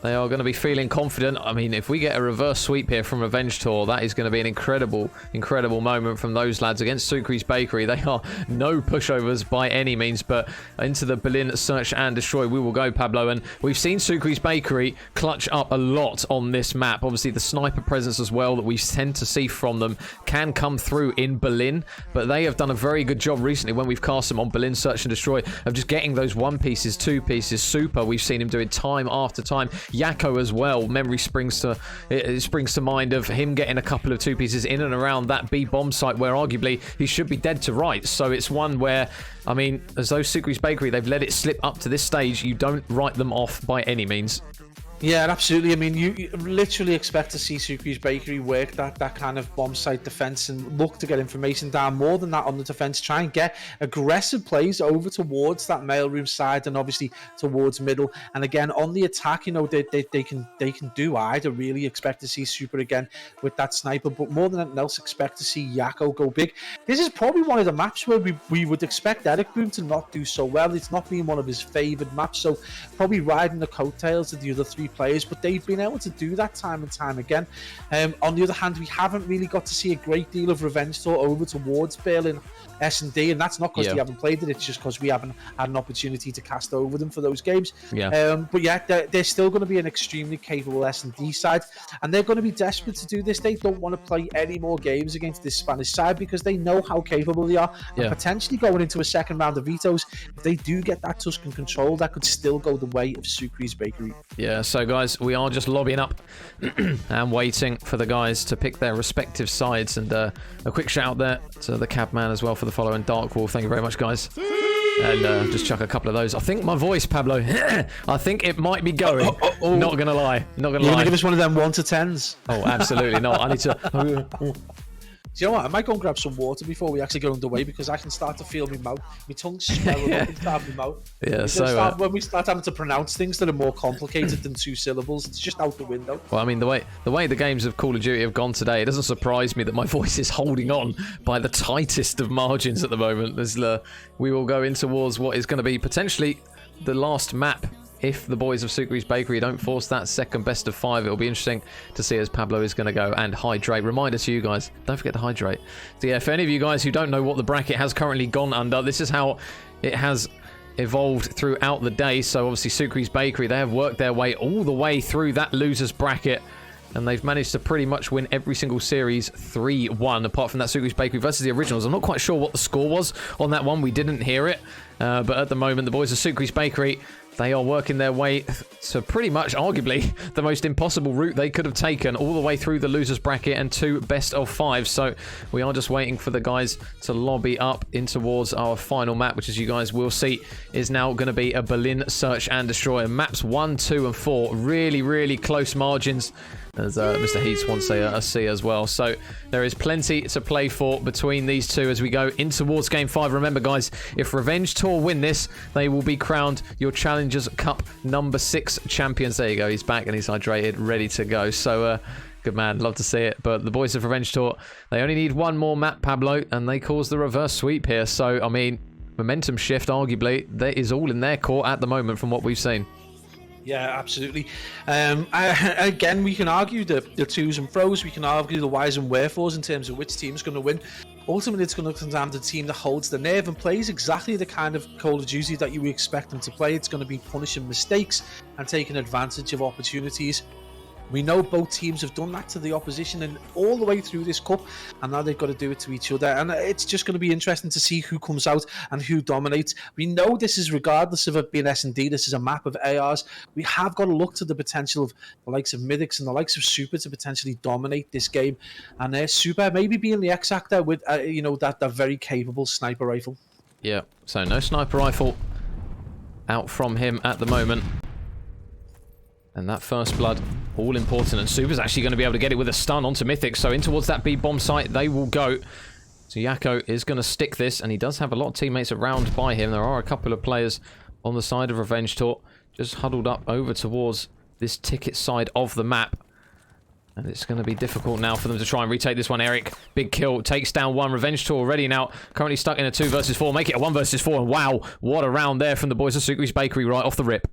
they are going to be feeling confident. I mean, if we get a reverse sweep here from Revenge Tour, that is going to be an incredible, incredible moment from those lads against Sucres Bakery. They are no pushovers by any means, but into the Berlin Search and Destroy we will go, Pablo. And we've seen Sucres Bakery clutch up a lot on this map. Obviously, the sniper presence as well that we tend to see from them can come through in Berlin, but they have done a very good job recently when we've cast them on Berlin Search and Destroy of just getting those 1 pieces, 2 pieces. Super, we've seen him do it time after time. Yakko as well. Memory springs to mind of him getting a couple of 2 pieces in and around that B bomb site where arguably he should be dead to rights. So it's one where, I mean, as those Sucres Bakery, they've let it slip up to this stage. You don't write them off by any means. Yeah, absolutely. I mean, you literally expect to see Sucres Bakery work that kind of bomb site defense and look to get information down. More than that on the defense, try and get aggressive plays over towards that mailroom side and obviously towards middle. And again, on the attack, you know, they can do either. Really expect to see Super again with that sniper, but more than anything else, expect to see Yakko go big. This is probably one of the maps where we would expect Eric Boom to not do so well. It's not been one of his favoured maps, so probably riding the coattails of the other 3 players, but they've been able to do that time and time again. On the other hand, we haven't really got to see a great deal of Revenge Tour over towards Berlin S&D, and that's not because they haven't played it, it's just because we haven't had an opportunity to cast over them for those games. But yeah, they're still going to be an extremely capable S&D side, and they're going to be desperate to do this. They don't want to play any more games against this Spanish side because they know how capable they are, and potentially going into a second round of vetoes, if they do get that Tuscan control, that could still go the way of Sucres Bakery. Yeah, so guys, we are just lobbying up and waiting for the guys to pick their respective sides. And a quick shout out there to the Cabman as well for the follow, and Dark Wolf. Thank you very much, guys. And just chuck a couple of those. I think my voice, Pablo, I think it might be going. Not gonna lie. Not gonna lie. You're gonna give us one of them 1 to 10s? Oh, absolutely not. I need to. Do you know what? I might go and grab some water before we actually get underway, because I can start to feel my mouth. My tongue's swelling up inside my mouth. Yeah, so when we start having to pronounce things that are more complicated than 2 syllables, it's just out the window. Well, I mean, the way the games of Call of Duty have gone today, it doesn't surprise me that my voice is holding on by the tightest of margins at the moment. As we will go in towards what is going to be potentially the last map. If the boys of Sucres Bakery don't force that second best of 5, it'll be interesting to see as Pablo is going to go and hydrate. Reminder to you guys, don't forget to hydrate. So yeah, for any of you guys who don't know what the bracket has currently gone under, this is how it has evolved throughout the day. So obviously Sucres Bakery, they have worked their way all the way through that losers bracket, and they've managed to pretty much win every single series 3-1, apart from that Sucres Bakery versus the Originals. I'm not quite sure what the score was on that one. We didn't hear it. But at the moment, the boys of Sucres Bakery, they are working their way to pretty much, arguably, the most impossible route they could have taken, all the way through the losers bracket and 2 best of 5. So we are just waiting for the guys to lobby up in towards our final map, which, as you guys will see, is now going to be a Berlin Search and Destroy. Maps 1, 2, and 4, really, really close margins, as Mr. Heats wants a C as well. So there is plenty to play for between these two as we go in towards Game 5. Remember, guys, if Revenge Tour win this, they will be crowned your Challengers Cup number 6 champions. There you go. He's back and he's hydrated, ready to go. So, good man. Love to see it. But the boys of Revenge Tour, they only need one more map, Pablo, and they cause the reverse sweep here. So, I mean, momentum shift, arguably, that is all in their court at the moment from what we've seen. Yeah, absolutely. Again, we can argue the twos and fros. We can argue the whys and wherefores in terms of which team's going to win. Ultimately, it's going to come down to the team that holds the nerve and plays exactly the kind of Call of Duty that you would expect them to play. It's going to be punishing mistakes and taking advantage of opportunities. We know both teams have done that to the opposition and all the way through this cup, and now they've got to do it to each other. And it's just going to be interesting to see who comes out and who dominates. We know this is, regardless of it being S&D, this is a map of ARs. We have got to look to the potential of the likes of Mythics and the likes of Super to potentially dominate this game. And Super maybe being the X-Actor with, that very capable sniper rifle. Yeah, so no sniper rifle out from him at the moment. And that first blood, all important. And Super's actually going to be able to get it with a stun onto Mythic. So in towards that B bomb site, they will go. So Yakko is going to stick this, and he does have a lot of teammates around by him. There are a couple of players on the side of Revenge Tour, just huddled up over towards this ticket side of the map. And it's going to be difficult now for them to try and retake this one. Eric, big kill, takes down one. Revenge Tour already now currently stuck in a 2 versus 4. Make it a 1 versus 4. And wow, what a round there from the boys of Sukri's Bakery right off the rip.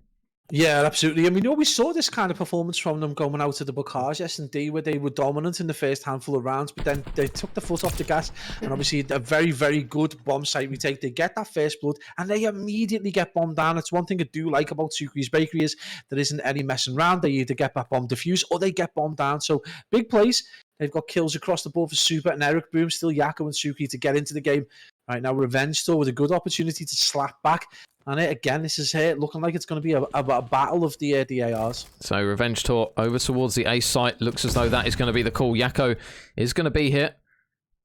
Yeah, absolutely. And we saw this kind of performance from them going out of the Barkage S&D, where they were dominant in the first handful of rounds, but then they took the foot off the gas, and obviously a very, very good bomb site retake. They get that first blood, and they immediately get bombed down. It's one thing I do like about Sukri's Bakery is there isn't any messing around. They either get that bomb defused or they get bombed down. So big plays. They've got kills across the board for Super and Eric Boom, still Yakko and Sukri to get into the game. Right now, Revenge Tour with a good opportunity to slap back. And again, this is looking like it's going to be a battle of the ARs. So Revenge Tour over towards the A site. Looks as though that is going to be the call. Yakko is going to be here,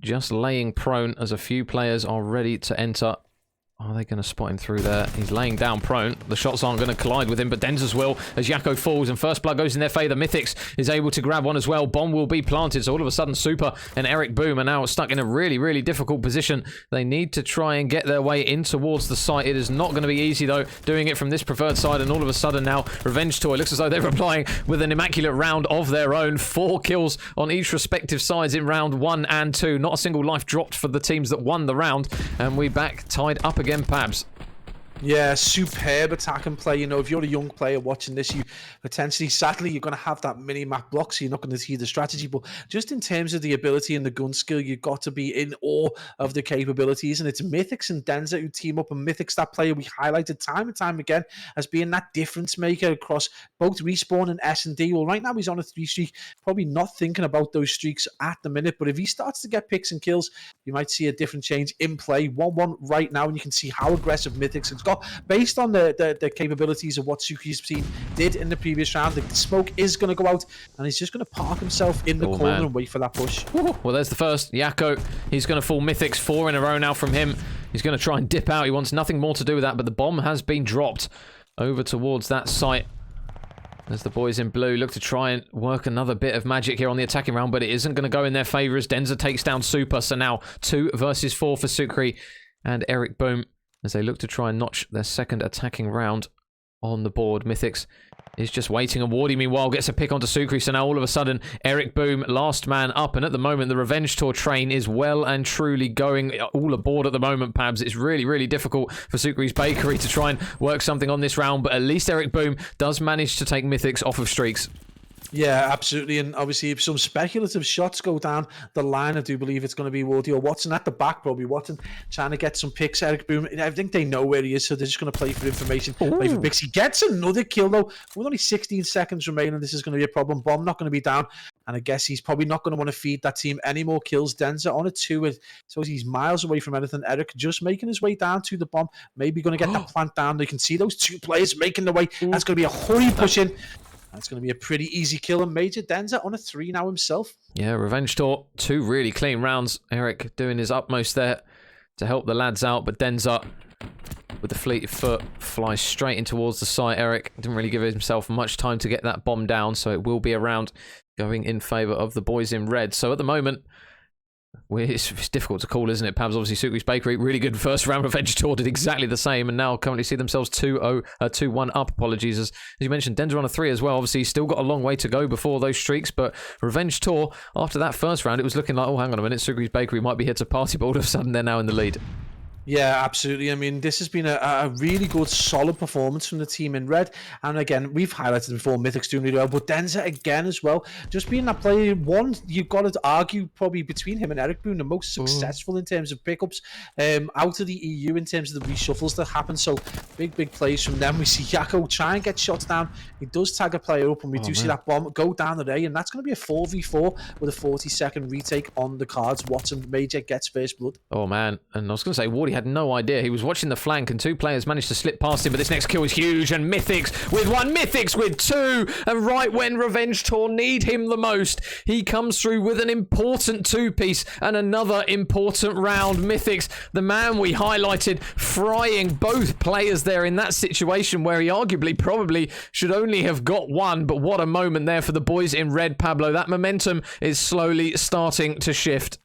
just laying prone as a few players are ready to enter. Are they going to spot him through there? He's laying down prone. The shots aren't going to collide with him, but Denza's will as Yakko falls and first blood goes in their favour. Mythics is able to grab one as well. Bomb will be planted, so all of a sudden Super and Eric Boom are now stuck in a really, really difficult position. They need to try and get their way in towards the site. It is not going to be easy though, doing it from this preferred side, and all of a sudden now Revenge Tour looks as though they're replying with an immaculate round of their own. 4 kills on each respective sides in round 1 and 2. Not a single life dropped for the teams that won the round, and we back tied up again, Pabs. Yeah, superb attack and play. You know, if you're a young player watching this, you potentially, sadly, you're going to have that mini-map block, so you're not going to see the strategy. But just in terms of the ability and the gun skill, you've got to be in awe of the capabilities. And it's Mythics and Denza who team up. And Mythics, that player we highlighted time and time again as being that difference maker across both Respawn and S&D. Well, right now he's on a 3 streak, probably not thinking about those streaks at the minute. But if he starts to get picks and kills, you might see a different change in play. 1-1 right now, and you can see how aggressive Mythics has got. Based on the capabilities of what Sukri's team did in the previous round, the smoke is going to go out, and he's just going to park himself in the corner and wait for that push. Well, there's the first. Yakko, he's going to fall Mythics. 4 in a row now from him. He's going to try and dip out. He wants nothing more to do with that, but the bomb has been dropped over towards that site. As the boys in blue look to try and work another bit of magic here on the attacking round, but it isn't going to go in their favour as Denza takes down Super. So now 2 versus 4 for Sukri and Eric Boom, as they look to try and notch their second attacking round on the board. Mythics is just waiting, and Wardy meanwhile gets a pick onto Sukri, so now all of a sudden Eric Boom, last man up, and at the moment the Revenge Tour train is well and truly going all aboard at the moment, Pabs. It's really, really difficult for Sukri's Bakery to try and work something on this round, but at least Eric Boom does manage to take Mythics off of streaks. Yeah, absolutely. And obviously, if some speculative shots go down the line, I do believe it's going to be Wardy or Watson at the back, probably Watson, trying to get some picks. Eric Boom, I think they know where he is, so they're just going to play for information, play for picks. He gets another kill, though. With only 16 seconds remaining, this is going to be a problem. Bomb not going to be down, and I guess he's probably not going to want to feed that team any more kills. Denza on a 2, so he's miles away from anything. Eric just making his way down to the bomb, maybe going to get that plant down. You can see those 2 players making their way. That's going to be a hurry push in. That's going to be a pretty easy kill, and Major Denza on a 3 now himself. Yeah, Revenge Tour, 2 really clean rounds. Eric doing his utmost there to help the lads out, but Denza with the fleet of foot flies straight in towards the site. Eric didn't really give himself much time to get that bomb down, so it will be a round going in favour of the boys in red. So at the moment, it's difficult to call, isn't it, Pabs? Obviously, Sukri's Bakery, really good first round. Revenge Tour did exactly the same, and now currently see themselves 2-1 up. Apologies, as you mentioned, Denza on a 3 as well. Obviously, he's still got a long way to go before those streaks, but Revenge Tour, after that first round, it was looking like, oh, hang on a minute, Sukri's Bakery might be here to party, but all of a sudden, they're now in the lead. Yeah, absolutely. I mean, this has been a really good, solid performance from the team in red. And again, we've highlighted before, Mythic's doing really well, but Denza again as well. Just being that player, one, you've got to argue probably between him and Eric Boone, the most successful in terms of pickups out of the EU in terms of the reshuffles that happen. So big plays from them. We see Yakko try and get shots down. He does tag a player up, and we see that bomb go down the A, and that's going to be a 4v4 with a 40-second retake on the cards. Watson Major gets first blood. Oh, man. And I was going to say, Wardy had no idea. He was watching the flank, and 2 players managed to slip past him, but this next kill is huge, and Mythics with 1, Mythics with 2, and right when Revenge Tour need him the most, he comes through with an important 2-piece and another important round. Mythics, the man we highlighted, frying both players there in that situation where he arguably probably should only have got 1, but what a moment there for the boys in red, Pablo. That momentum is slowly starting to shift.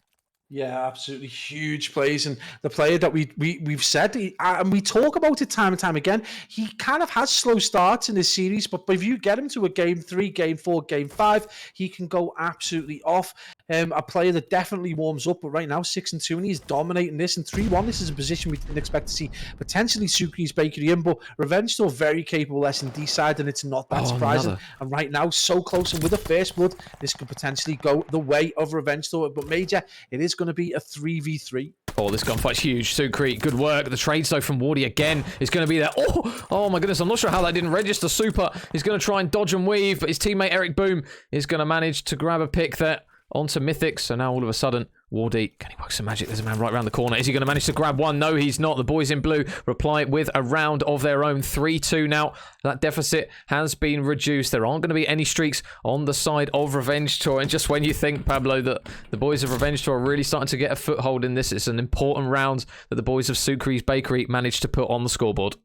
Yeah, absolutely huge plays, and the player that we've said, and we talk about it time and time again, he kind of has slow starts in this series, but if you get him to a game 3, game 4, game 5, he can go absolutely off. A player that definitely warms up, but right now 6-2, and he's dominating this. And 3-1, this is a position we didn't expect to see potentially Sukri's Bakery in, but Revenge still very capable S&D side, and it's not that surprising. And right now, so close, and with a first blood, this could potentially go the way of Revenge Tour. But Major, it is going to be a 3v3. Oh, this gunfight's huge. Sukri, good work. The trade though from Wardy again is going to be there. Oh my goodness. I'm not sure how that didn't register. Super is going to try and dodge and weave, but his teammate Eric Boom is going to manage to grab a pick there onto Mythics. So now all of a sudden, Wardy, can he work some magic? There's a man right around the corner. Is he going to manage to grab 1? No, he's not. The boys in blue reply with a round of their own. 3-2 now. That deficit has been reduced. There aren't going to be any streaks on the side of Revenge Tour. And just when you think, Pablo, that the boys of Revenge Tour are really starting to get a foothold in this, it's an important round that the boys of Sukri's Bakery managed to put on the scoreboard.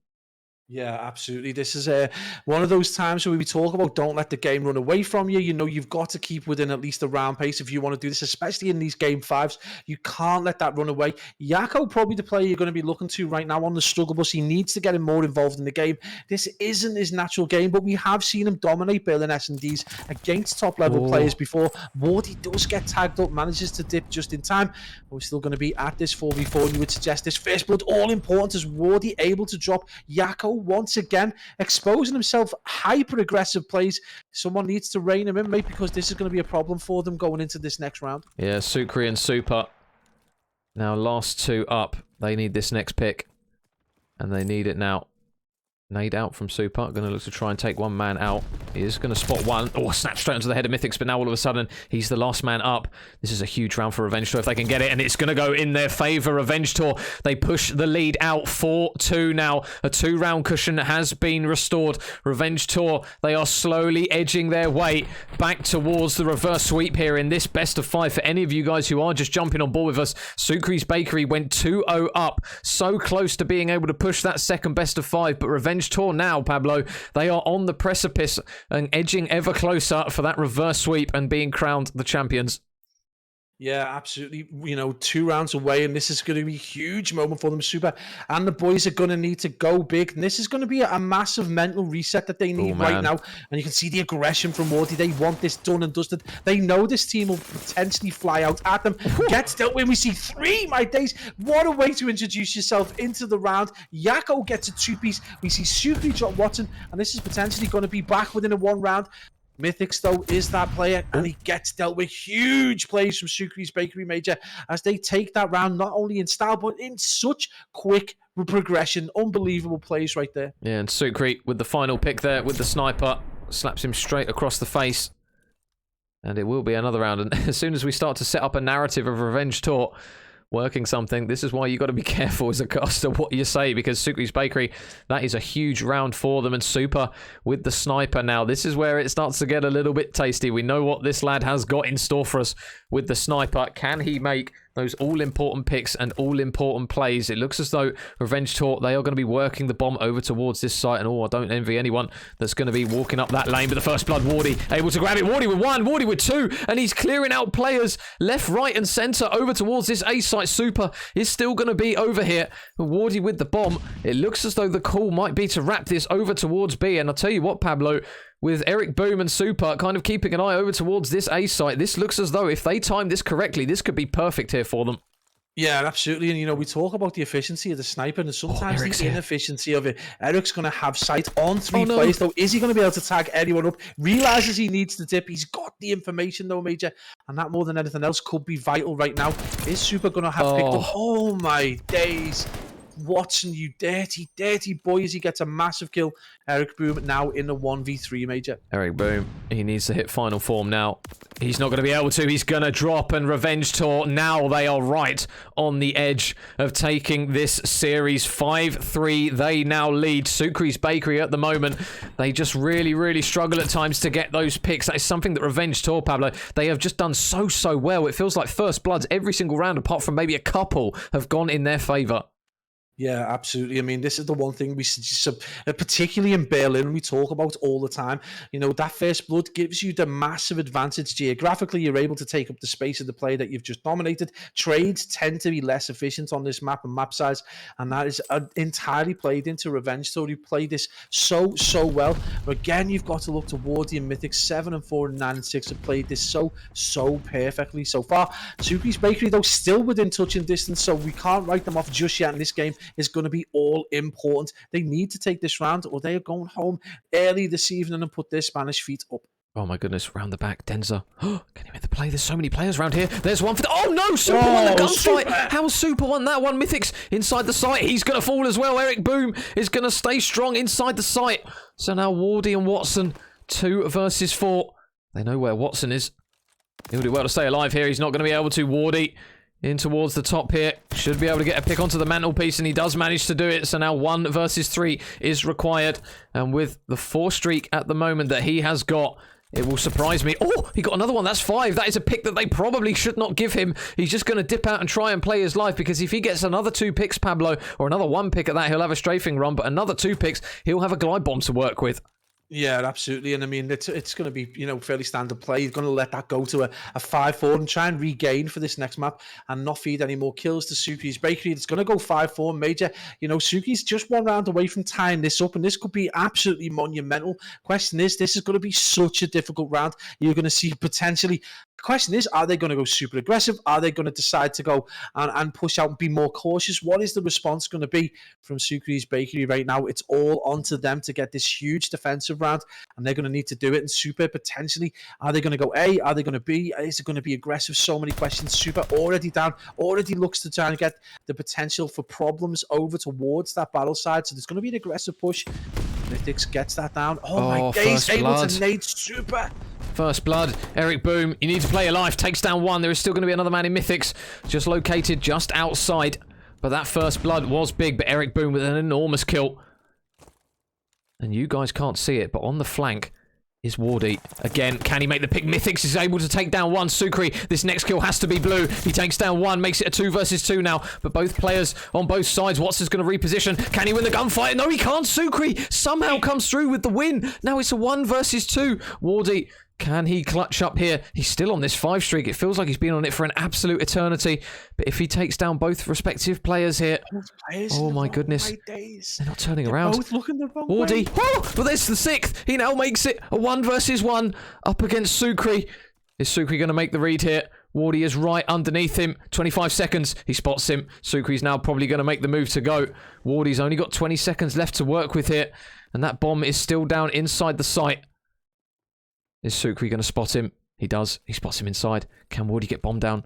Yeah, absolutely. This is one of those times where we talk about don't let the game run away from you. You know, you've got to keep within at least a round pace if you want to do this, especially in these game 5s. You can't let that run away. Yako, probably the player you're going to be looking to right now on the struggle bus. He needs to get him more involved in the game. This isn't his natural game, but we have seen him dominate Berlin S&Ds against top-level players before. Wardy does get tagged up, manages to dip just in time, but we're still going to be at this 4v4, and you would suggest this first blood all important as Wardy able to drop Yako once again, exposing himself, hyper aggressive plays. Someone needs to rein him in, mate, because this is going to be a problem for them going into this next round. Yeah, Sukri and Super now last 2 up. They need this next pick, and they need it now. Nade out from Super. Going to look to try and take 1 man out. He is going to spot 1. Oh, snap straight onto the head of Mythics, but now all of a sudden, he's the last man up. This is a huge round for Revenge Tour if they can get it, and it's going to go in their favour. Revenge Tour, they push the lead out 4-2 now. A 2-round cushion has been restored. Revenge Tour, they are slowly edging their way back towards the reverse sweep here in this best of 5. For any of you guys who are just jumping on board with us, Sukri's Bakery went 2-0 up. So close to being able to push that second best of 5, but Revenge Tour now, Pablo, they are on the precipice and edging ever closer for that reverse sweep and being crowned the champions. Yeah, absolutely. You know, 2 rounds away, and this is going to be a huge moment for them, Super. And the boys are going to need to go big. And this is going to be a massive mental reset that they need right now. And you can see the aggression from Wardy. They want this done and dusted. They know this team will potentially fly out at them. Gets dealt with. We see 3, my days. What a way to introduce yourself into the round. Yako gets a 2-piece. We see Sukri drop Watson, and this is potentially going to be back within a 1 round. Mythics, though, is that player, and he gets dealt with. Huge plays from Sukri's Bakery, Major, as they take that round, not only in style, but in such quick progression. Unbelievable plays right there. Yeah, and Sukri with the final pick there with the sniper. Slaps him straight across the face. And it will be another round. And as soon as we start to set up a narrative of Revenge Tour working something, this is why you got to be careful as a caster what you say, because Sukri's Bakery, that is a huge round for them. And Super with the sniper now, this is where it starts to get a little bit tasty. We know what this lad has got in store for us with the sniper. Can he make those all-important picks and all-important plays? It looks as though Revenge Tour, they are going to be working the bomb over towards this site, and I don't envy anyone that's going to be walking up that lane. But the first blood, Wardy able to grab it. Wardy with 1, Wardy with 2, and he's clearing out players left, right, and centre over towards this A site. Super is still going to be over here. Wardy with the bomb. It looks as though the call might be to wrap this over towards B, and I'll tell you what, Pablo, with Eric Boom and Super kind of keeping an eye over towards this A site, this looks as though if they time this correctly, this could be perfect here for them. Yeah, absolutely. And, you know, we talk about the efficiency of the sniper and sometimes the inefficiency of it. Eric's going to have sight on 3 players, though. Is he going to be able to tag anyone up? Realizes he needs to dip. He's got the information, though, Major. And that, more than anything else, could be vital right now. Is Super going to have picked up? Oh, my days. Watson, you dirty, dirty boy, as he gets a massive kill. Eric Boom now in the 1v3, Major. Eric Boom, he needs to hit final form now. He's not going to be able to. He's going to drop, and Revenge Tour, now they are right on the edge of taking this series 5-3. They now lead Sukri's Bakery at the moment. They just really, really struggle at times to get those picks. That is something that Revenge Tour, Pablo, they have just done so well. It feels like first bloods every single round, apart from maybe a couple, have gone in their favour. Yeah, absolutely. I mean, this is the one thing we particularly in Berlin, we talk about all the time. You know, that first blood gives you the massive advantage geographically. You're able to take up the space of the player that you've just dominated. Trades tend to be less efficient on this map and map size, and that is entirely played into Revenge Tour. You play this so well. But again, you've got to look towards the Mythics. 7-4 and 9-6 have played this so perfectly so far. Sukri's Bakery, though, still within touching distance, so we can't write them off just yet in this game. Is going to be all important. They need to take this round, or they are going home early this evening and put their Spanish feet up. Oh my goodness, round the back, Denza. Can he make the play? There's so many players around here. There's one for the... Oh no, Super won the gunfight. How Super won that one? Mythics inside the site. He's going to fall as well. Eric Boom is going to stay strong inside the site. So now Wardy and Watson, 2 versus 4. They know where Watson is. He'll do well to stay alive here. He's not going to be able to. Wardy in towards the top here. Should be able to get a pick onto the mantelpiece, and he does manage to do it. So now 1 versus 3 is required. And with the 4 streak at the moment that he has got, it will surprise me. Oh, he got another one. That's 5. That is a pick that they probably should not give him. He's just going to dip out and try and play his life, because if he gets another 2 picks, Pablo, or another 1 pick at that, he'll have a strafing run. But another 2 picks, he'll have a glide bomb to work with. Yeah, absolutely. And I mean, it's going to be, you know, fairly standard play. He's going to let that go to a 5-4 and try and regain for this next map and not feed any more kills to Sukri's Bakery. It's going to go 5-4 Major. You know, Sukri's just 1 round away from tying this up, and this could be absolutely monumental. Question is, this is going to be such a difficult round. You're going to see potentially... Question is, are they going to go super aggressive? Are they going to decide to go and push out and be more cautious? What is the response going to be from Sukri's Bakery right now? It's all onto them to get this huge defensive round, and they're going to need to do it. And Super, potentially, are they going to go A? Are they going to B? Is it going to be aggressive? So many questions. Super already down, already looks to try and get the potential for problems over towards that battle side. So there's going to be an aggressive push. Mythics gets that down. Oh my days, able to nade Super. First blood, Eric Boom, you need to play your life, takes down 1. There is still going to be another man in Mythics, just located just outside. But that first blood was big, but Eric Boom with an enormous kill. And you guys can't see it, but on the flank is Wardy. Again, can he make the pick? Mythics is able to take down 1. Sukri, this next kill has to be blue. He takes down 1, makes it a 2 versus 2 now. But both players on both sides. Watson's going to reposition. Can he win the gunfight? No, he can't. Sukri somehow comes through with the win. Now it's a 1 versus 2. Wardy, can he clutch up here? He's still on this 5 streak. It feels like he's been on it for an absolute eternity. But if he takes down both respective players here... Oh my goodness. They're not turning around. Both looking the wrong Wardy. way. Oh, but there's the 6th. He now makes it a 1 versus 1 up against Sukri. Is Sukri going to make the read here? Wardy is right underneath him. 25 seconds. He spots him. Sukri's now probably going to make the move to go. Wardy's only got 20 seconds left to work with here. And that bomb is still down inside the site. Is Sukri going to spot him? He does. He spots him inside. Can Wardy get bombed down?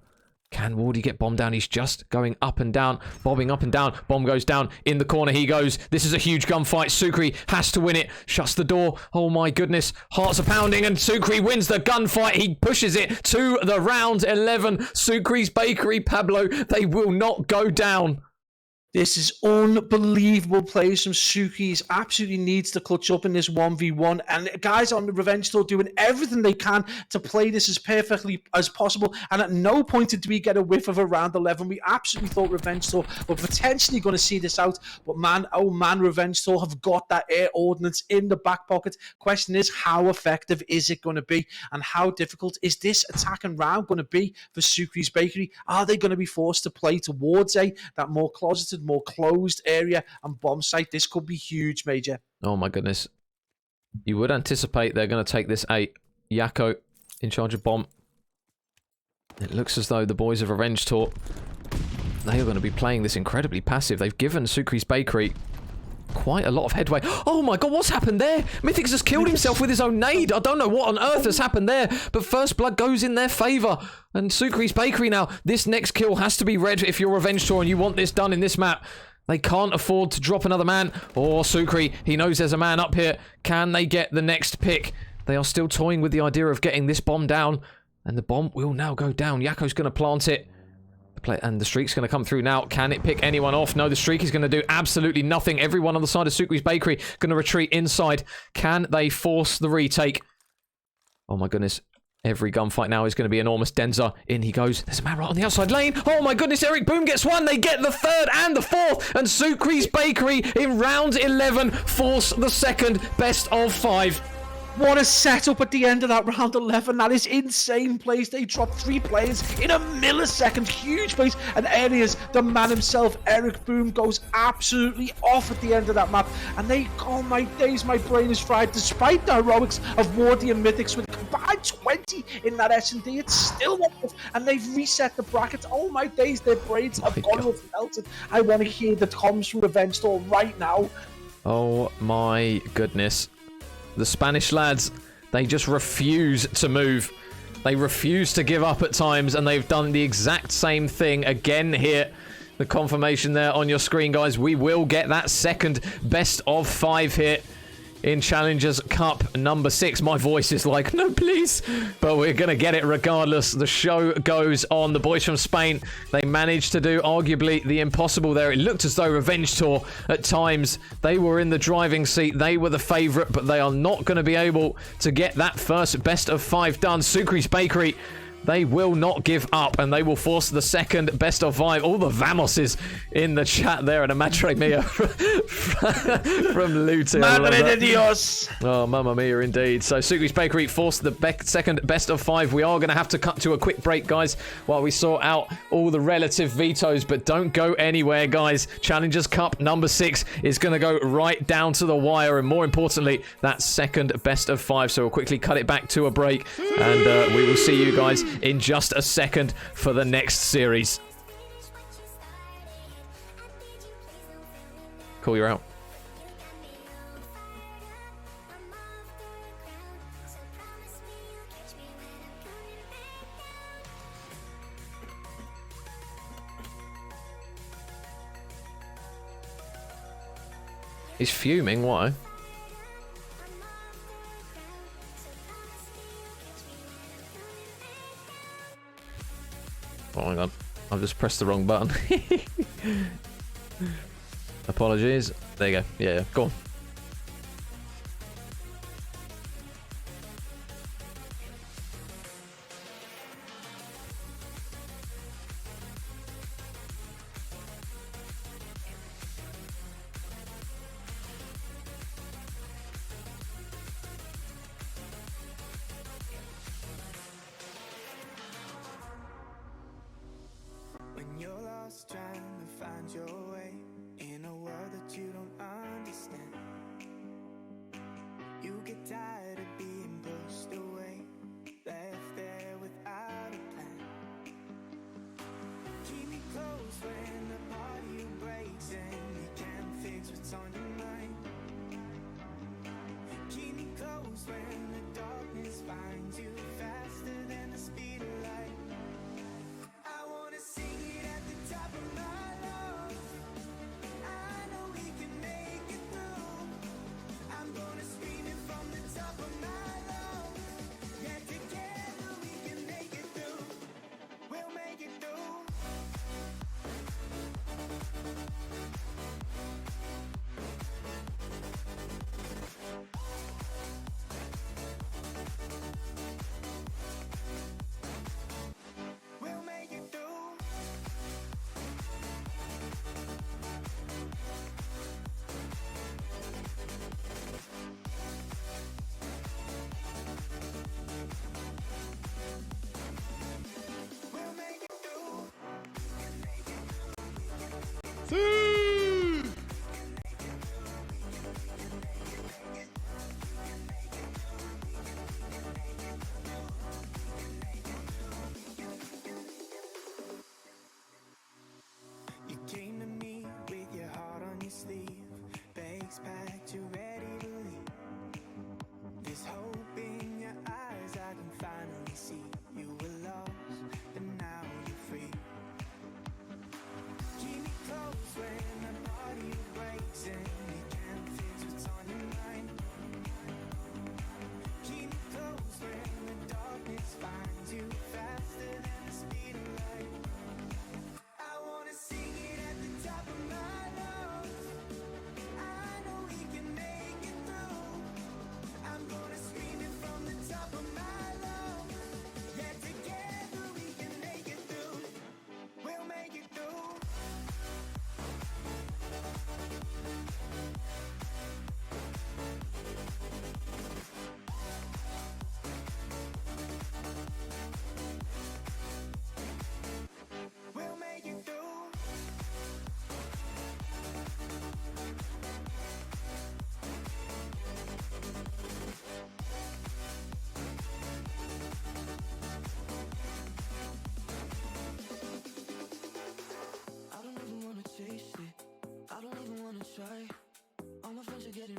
Can Wardy get bombed down? He's just going up and down, bobbing up and down. Bomb goes down. In the corner he goes. This is a huge gunfight. Sukri has to win it. Shuts the door. Oh my goodness. Hearts are pounding, and Sukri wins the gunfight. He pushes it to the round 11. Sukri's Bakery, Pablo, they will not go down. This is unbelievable plays from Sukri. He absolutely needs to clutch up in this 1v1. And guys on the Revenge Tour doing everything they can to play this as perfectly as possible. And at no point did we get a whiff of a round 11. We absolutely thought Revenge Tour were potentially going to see this out. But man, oh man, Revenge Tour have got that air ordnance in the back pocket. Question is, how effective is it going to be? And how difficult is this attacking round going to be for Sukri's Bakery? Are they going to be forced to play towards that more closeted, more closed area and bomb site? This could be huge, Major. Oh my goodness. You would anticipate they're going to take this 8. Yako in charge of bomb. It looks as though the boys of Revenge Tour, they are going to be playing this incredibly passive. They've given Sukri's Bakery quite a lot of headway. Oh my god, what's happened there? Mythics has killed himself with his own nade. I don't know what on earth has happened there, but first blood goes in their favour. And Sukri's Bakery now, this next kill has to be red if you're Revenge Tour and you want this done in this map. They can't afford to drop another man. Oh, Sukri, he knows there's a man up here. Can they get the next pick? They are still toying with the idea of getting this bomb down. And the bomb will now go down. Yako's going to plant it. And the streak's going to come through now. Can it pick anyone off? No, the streak is going to do absolutely nothing. Everyone on the side of Sukri's Bakery going to retreat inside. Can they force the retake? Oh my goodness. Every gunfight now is going to be enormous. Denza, in he goes. There's a man right on the outside lane. Oh my goodness, Eric Boom gets one. They get the third and the fourth. And Sukri's Bakery in round 11 force the second best of 5. What a setup at the end of that round 11. That is insane plays. They dropped 3 players in a millisecond. Huge plays and areas. The man himself, Eric Boom, goes absolutely off at the end of that map. And they, oh my days, my brain is fried. Despite the heroics of Wardy and Mythics with combined 20 in that S&D, it's still not enough. And they've reset the brackets. Oh my days, their brains have gone off melted. I want to hear the comms from Revenge Store right now. Oh my goodness. The Spanish lads, they just refuse to move. They refuse to give up at times, and they've done the exact same thing again here. The confirmation there on your screen, guys. We will get that second best of 5 here in Challengers Cup number 6. My voice is like, no, please. But we're going to get it regardless. The show goes on. The boys from Spain, they managed to do arguably the impossible there. It looked as though Revenge Tour at times, they were in the driving seat. They were the favourite, but they are not going to be able to get that first best of 5 done. Sukri's Bakery, they will not give up, and they will force the second best of 5. All the Vamoses in the chat there, and a Madre Mia from Luton. Madre de Dios. Oh, Mamma Mia, indeed. So, Sukri's Bakery forced the second best of 5. We are going to have to cut to a quick break, guys, while we sort out all the relative vetoes, but don't go anywhere, guys. Challengers Cup number 6 is going to go right down to the wire, and more importantly, that second best of 5. So, we'll quickly cut it back to a break, and we will see you guys in just a second for the next series. Cool, you're out. He's fuming, why? Oh my god, I've just pressed the wrong button. Apologies. There you go. Yeah, go on. When you're lost trying to find your way in a world that you don't understand, you get tired of being pushed away, left there without a plan. Keep me close when the part of you breaks and you can't fix what's on your mind. Keep me close when the darkness finds you faster than the speed of light. I wanna sing it at the top of my lungs. I know we can make it through. I'm gonna scream it from the top of my lungs. Yeah, together we can make it through. We'll make it through. We'll make it through. We'll make it through. You came to me with your heart on your sleeve, bags packed, you ready to leave. There's hope in your eyes, I can finally see. You were lost, but now you're free. Keep me close when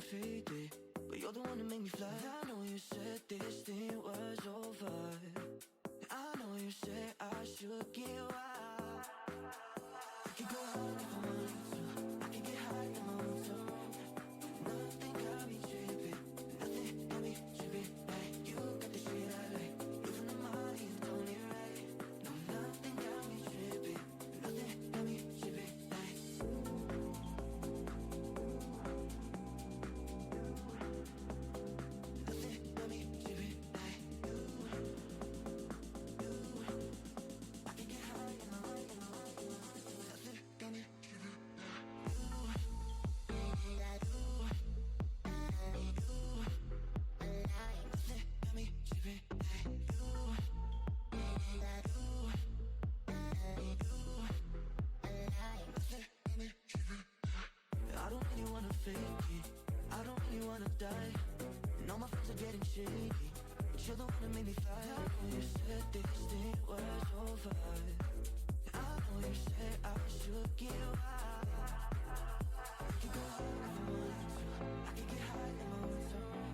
and faded, but you're the one that made me fly. I know you said this thing was over. I know you said I should get wild. I could go hard if I wanted to. I could get high in my own zone. Nothing got me tripping. Nothing got me tripping. Like you got the shit I like. You from the Molly, you told me right. No, nothing got me tripping. Nothing got me tripping. Like nothing got me tripping. Like I can get high in my mind. Nothing got me tripping. I don't really wanna fake it. I don't really wanna die. And all my friends are getting shaky. But you're the one that made me fly. I know you said this thing was over. I know you said I should get wild. I could go hard if I wanted to. I could get high in my own zone.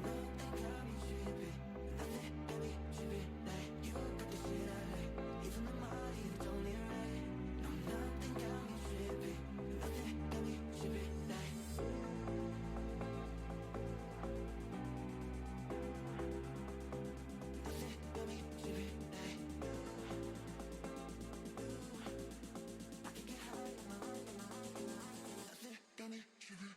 Nothing got me tripping. Nothing got me tripping. Like you got the shit I like. Even the Molly, you told me right. No, nothing got me tripping. Nothing got me tripping. Like nothing got me tripping. Like I could get high in my own. Nothing got me tripping.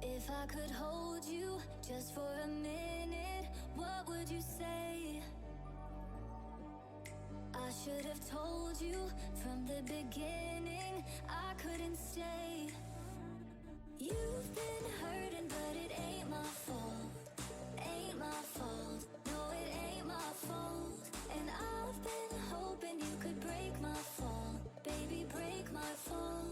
If I could hold you just for a minute, what would you say? I should have told you from the beginning I couldn't stay. You've been hurting, but it ain't my fault. Ain't my fault. No, it ain't my fault. And I've been hoping you could break my fall. Baby, break my fall.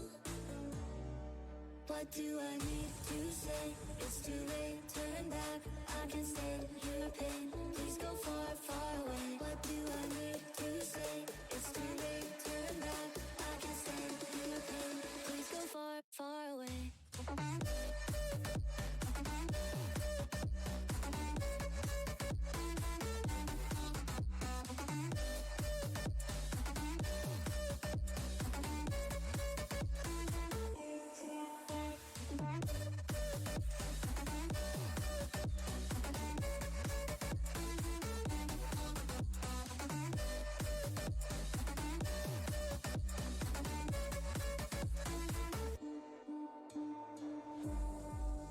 What do I need to say? It's too late, turn back. I can stand your pain. Please go far, far away. What do I need to say? It's too late, turn back. I can stand your pain. Please go far, far away.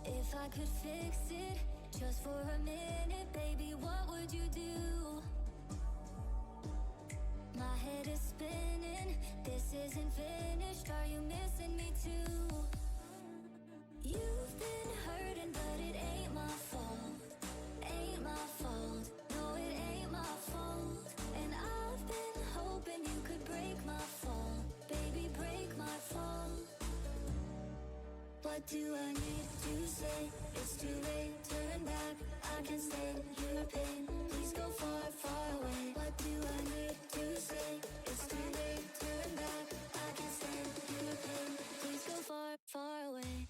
If I could fix it just for a minute, baby, what would you do? My head is spinning, this isn't finished. Are you missing me too? You've been hurting, but it ain't my fault. Ain't my fault. No, it ain't my fault. And I've been hoping you could break my fall. Baby, break my fall. What do I need to say? It's too late, turn back. I can stand your pain. Please go far, far away. What do I need to say? It's too late, turn back. I can stand your pain. Please go far, far away.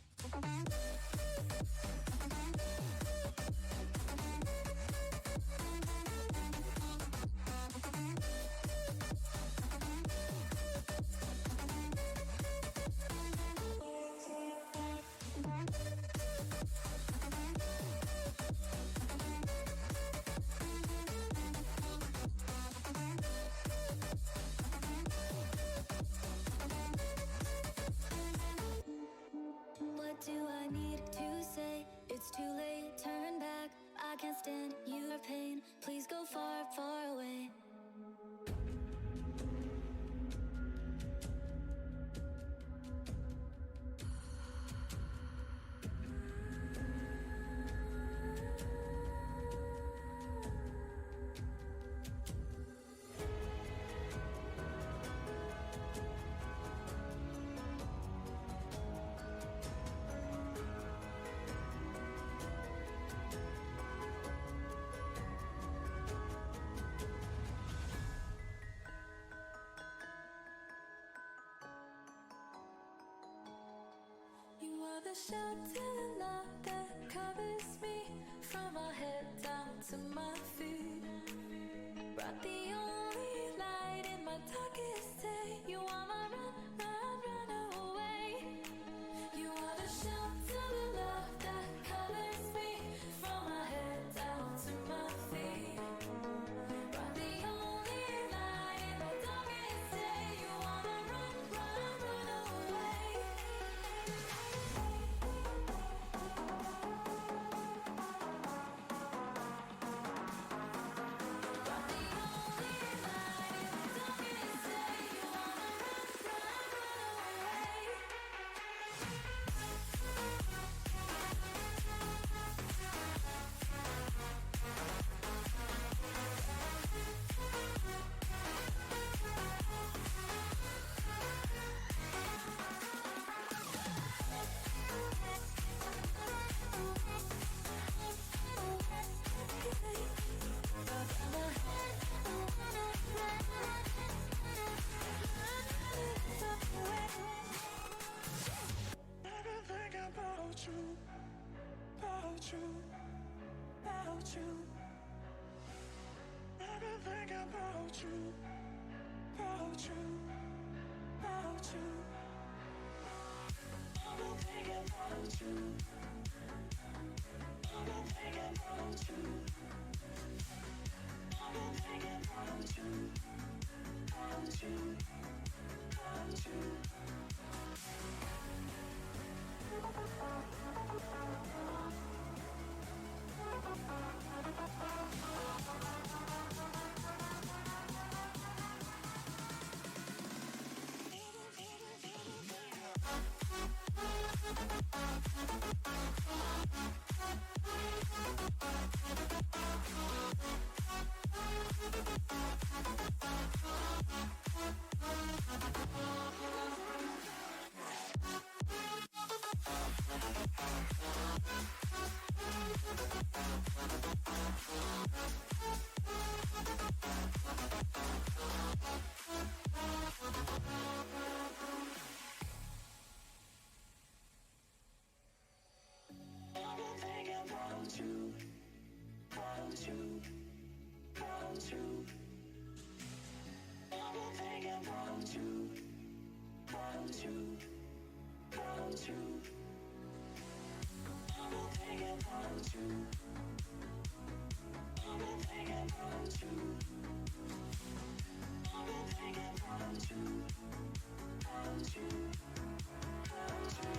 the shelter and love that covers me from my head down to my feet. Brought the only light in my darkest day. You are my run away. You are the shelter and love that covers me from my head down to my feet. Brought the only light in my darkest day. You are my run away. Everything about you, about you, about you. Everything about you, about you, about you. Everything about you, everything about you, everything about you, about you, about you. Everything about you, about you, about you. Everything about you, about you, about you. Everything about you, everything about you, everything about you, about you, about you.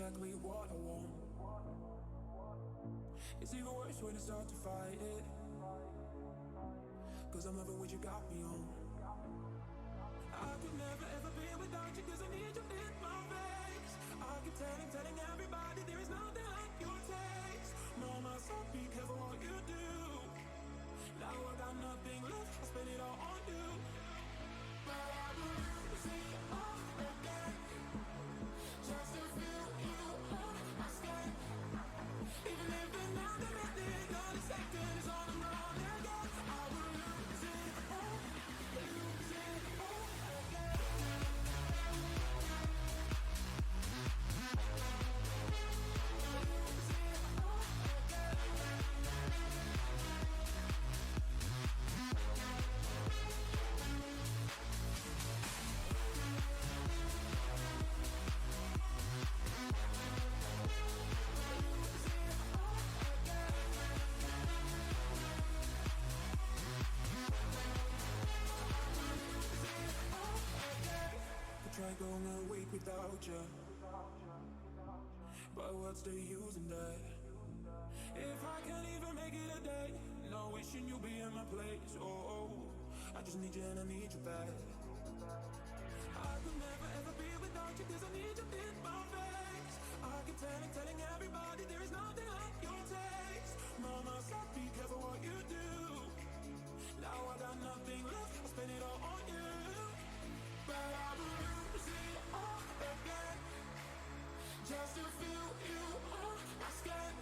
exactly what I want. It's even worse when I start to fight it, 'cause I'm loving what you got me on. I could never ever be without you, 'cause I need you in my veins. I keep telling everybody there is nothing like your taste. Mama, so be careful what you do. Now I got nothing left, I spend it all on you. But I will lose it all again, just to feel you on my skin. Even if another minute, not a second is all I'm on again. I will lose it all again. I try going a week without you, but what's the use in that? If I can't even make it a day, no wishing you'll be in my place. Oh, I just need you and I need you back. I could never ever be without you, 'cause I need you in my face. I keep telling everybody there is nothing like your taste. Mama, so be careful what you do. Now I got nothing left, I spend it all on you. But I will lose it all again, just to feel you on my skin.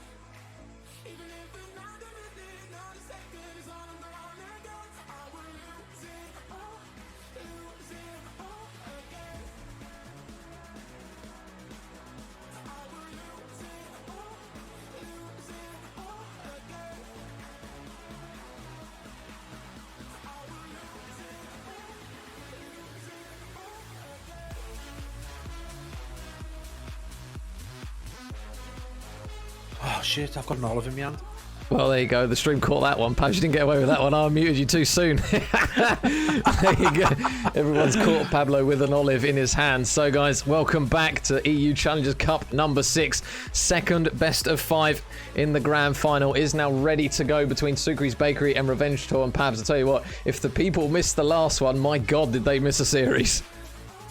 Even if another minute, not a second is all I'm gone again. I will lose it all again. I will lose it all again. I will lose it all again. Oh shit, I've got an olive in my hand. Well, there you go. The stream caught that one. Pabs, you didn't get away with that one. I muted you too soon. There you go. Everyone's caught Pablo with an olive in his hand. So, guys, welcome back to EU Challengers Cup number 6. Second best of 5 in the grand final is now ready to go between Sucre's Bakery and Revenge Tour. And Pabs, I tell you what, if the people missed the last one, my God, did they miss a series.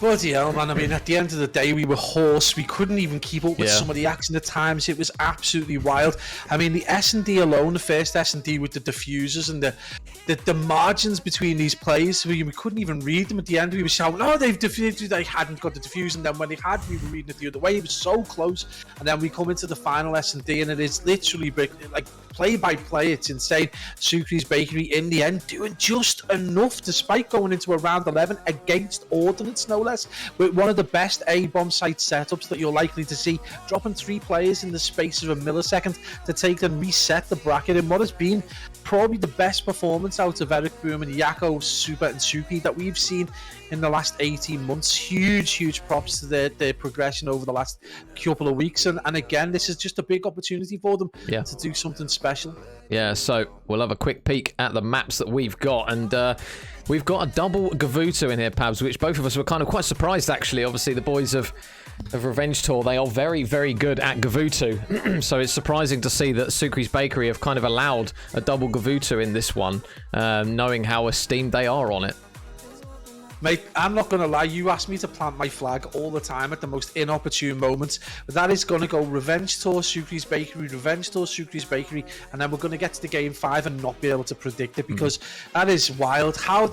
Bloody hell, man. I mean, at the end of the day, we were hoarse. We couldn't even keep up with some of the action at times. It was absolutely wild. I mean, the S&D alone, the first S&D with the diffusers and the margins between these players, we couldn't even read them at the end. We were shouting, oh, they've diffused. They hadn't got the diffuse. And then when they had, we were reading it the other way. It was so close. And then we come into the final S&D, and it is literally like play by play. It's insane. Sucre's Bakery, in the end, doing just enough despite going into a round 11 against Ordnance, no less, with one of the best A-bomb site setups that you're likely to see, dropping 3 players in the space of a millisecond to take and reset the bracket in what has been probably the best performance out of Eric Boom and Yako, Super and Suki that we've seen in the last 18 months. Huge props to their progression over the last couple of weeks, and again, this is just a big opportunity for them to do something special. Yeah, so we'll have a quick peek at the maps that we've got, and we've got a double Gavutu in here, Pabs, which both of us were kind of quite surprised, actually. Obviously, the boys of Revenge Tour, they are very good at Gavutu. So it's surprising to see that Sucre's Bakery have kind of allowed a double Gavutu in this one, knowing how esteemed they are on it. Mate, I'm not going to lie, you ask me to plant my flag all the time at the most inopportune moments, but that is going to go Revenge Tour, Sucre's Bakery, Revenge Tour, Sucre's Bakery, and then we're going to get to the game 5 and not be able to predict it, because that is wild, how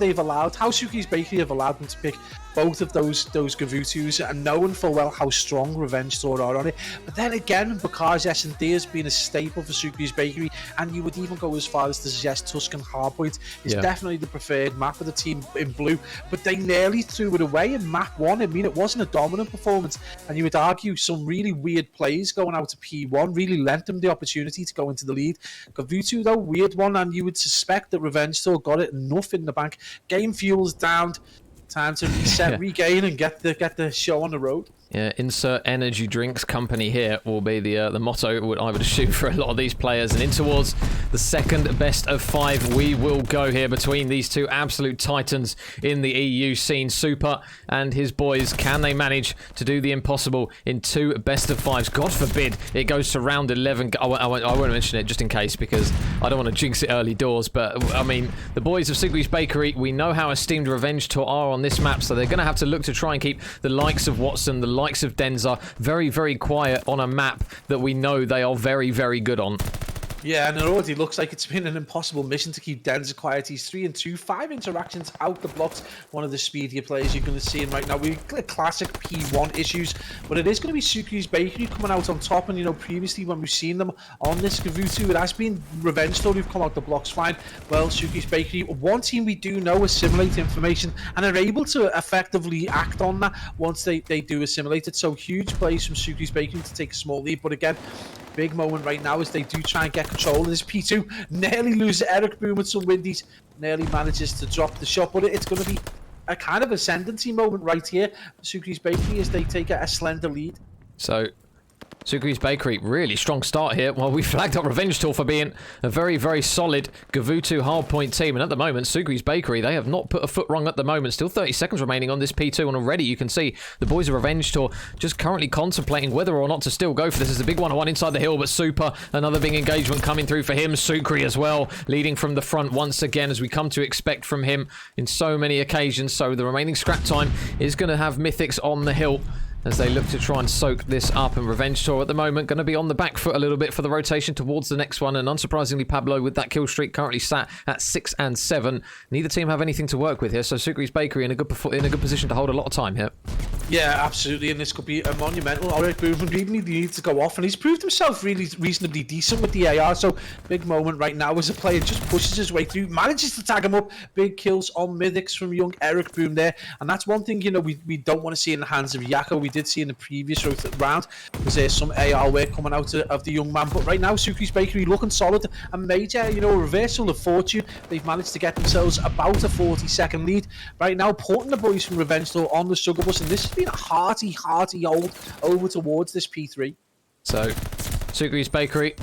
Sucre's Bakery have allowed them to pick both of those Gavutus, and knowing full well how strong Revenge Tour are on it. But then again, because S&D has been a staple for Sucre's Bakery, and you would even go as far as to suggest Tuscan Hardpoint is definitely the preferred map for the team in blue, but they nearly threw it away in map 1. I mean, it wasn't a dominant performance, and you would argue some really weird plays going out to P1 really lent them the opportunity to go into the lead. Gavutu, though, weird one, and you would suspect that Revenge Tour got it enough in the bank. Game fuel's down. Time to reset, regain, and get the show on the road. Yeah, insert energy drinks company here will be the motto, I would assume, for a lot of these players. And in towards the second best of 5 we will go here between these two absolute titans in the EU scene. Super and his boys, can they manage to do the impossible in 2 best of 5s? God forbid it goes to round 11. I won't mention it just in case, because I don't want to jinx it early doors. But, I mean, the boys of Sugri's Bakery, we know how esteemed Revenge Tour are on this map, so they're going to have to look to try and keep the likes of Watson, the likes of Denza very, very quiet on a map that we know they are very, very good on. Yeah, and it already looks like it's been an impossible mission to keep Denza quiet. He's 3 and 2, 5 interactions out the blocks. One of the speedier players you're going to see him right now. We classic P1 issues, but it is going to be Sugri's Bakery coming out on top. And, you know, previously when we've seen them on this Gavutu, it has been Revenge Tour who've come out the blocks fine. Well, Sugri's Bakery, one team we do know assimilate information and are able to effectively act on that once they do assimilate it. So huge plays from Sugri's Bakery to take a small lead. But again, big moment right now as they do try and get control of this P2. Nearly loses Eric Boom with some windies. Nearly manages to drop the shot, but it's going to be a kind of ascendancy moment right here for Sugri's Bakery as they take a slender lead. So Sugri's Bakery, really strong start here. Well, we flagged up Revenge Tour for being a very, very solid Gavutu hardpoint team. And at the moment, Sugri's Bakery, they have not put a foot wrong at the moment. Still 30 seconds remaining on this P2. And already you can see the boys of Revenge Tour just currently contemplating whether or not to still go for this. It's a big 1-on-1 inside the hill, but Super, another big engagement coming through for him. Sugri as well, leading from the front once again, as we come to expect from him in so many occasions. So the remaining scrap time is going to have Mythics on the hill as they look to try and soak this up. And Revenge Tour at the moment going to be on the back foot a little bit for the rotation towards the next one. And unsurprisingly, Pablo with that kill streak currently sat at 6 and 7. Neither team have anything to work with here, so Sugri's Bakery in a good position to hold a lot of time here. Yeah, absolutely, and this could be a monumental. Eric Boom really needs to go off, and he's proved himself really reasonably decent with the AR. So big moment right now as a player just pushes his way through, manages to tag him up. Big kills on Mythics from young Eric Boom there, and that's one thing, you know, we don't want to see in the hands of Yako. We did see in the previous round was there some AR work coming out of the young man, but right now Sugri's Bakery looking solid and major, you know, a reversal of fortune. They've managed to get themselves about a 40-second lead right now, putting the boys from Revenge Tour on the struggle bus, and this has been a hearty hold over towards this P3. So Sugri's Bakery,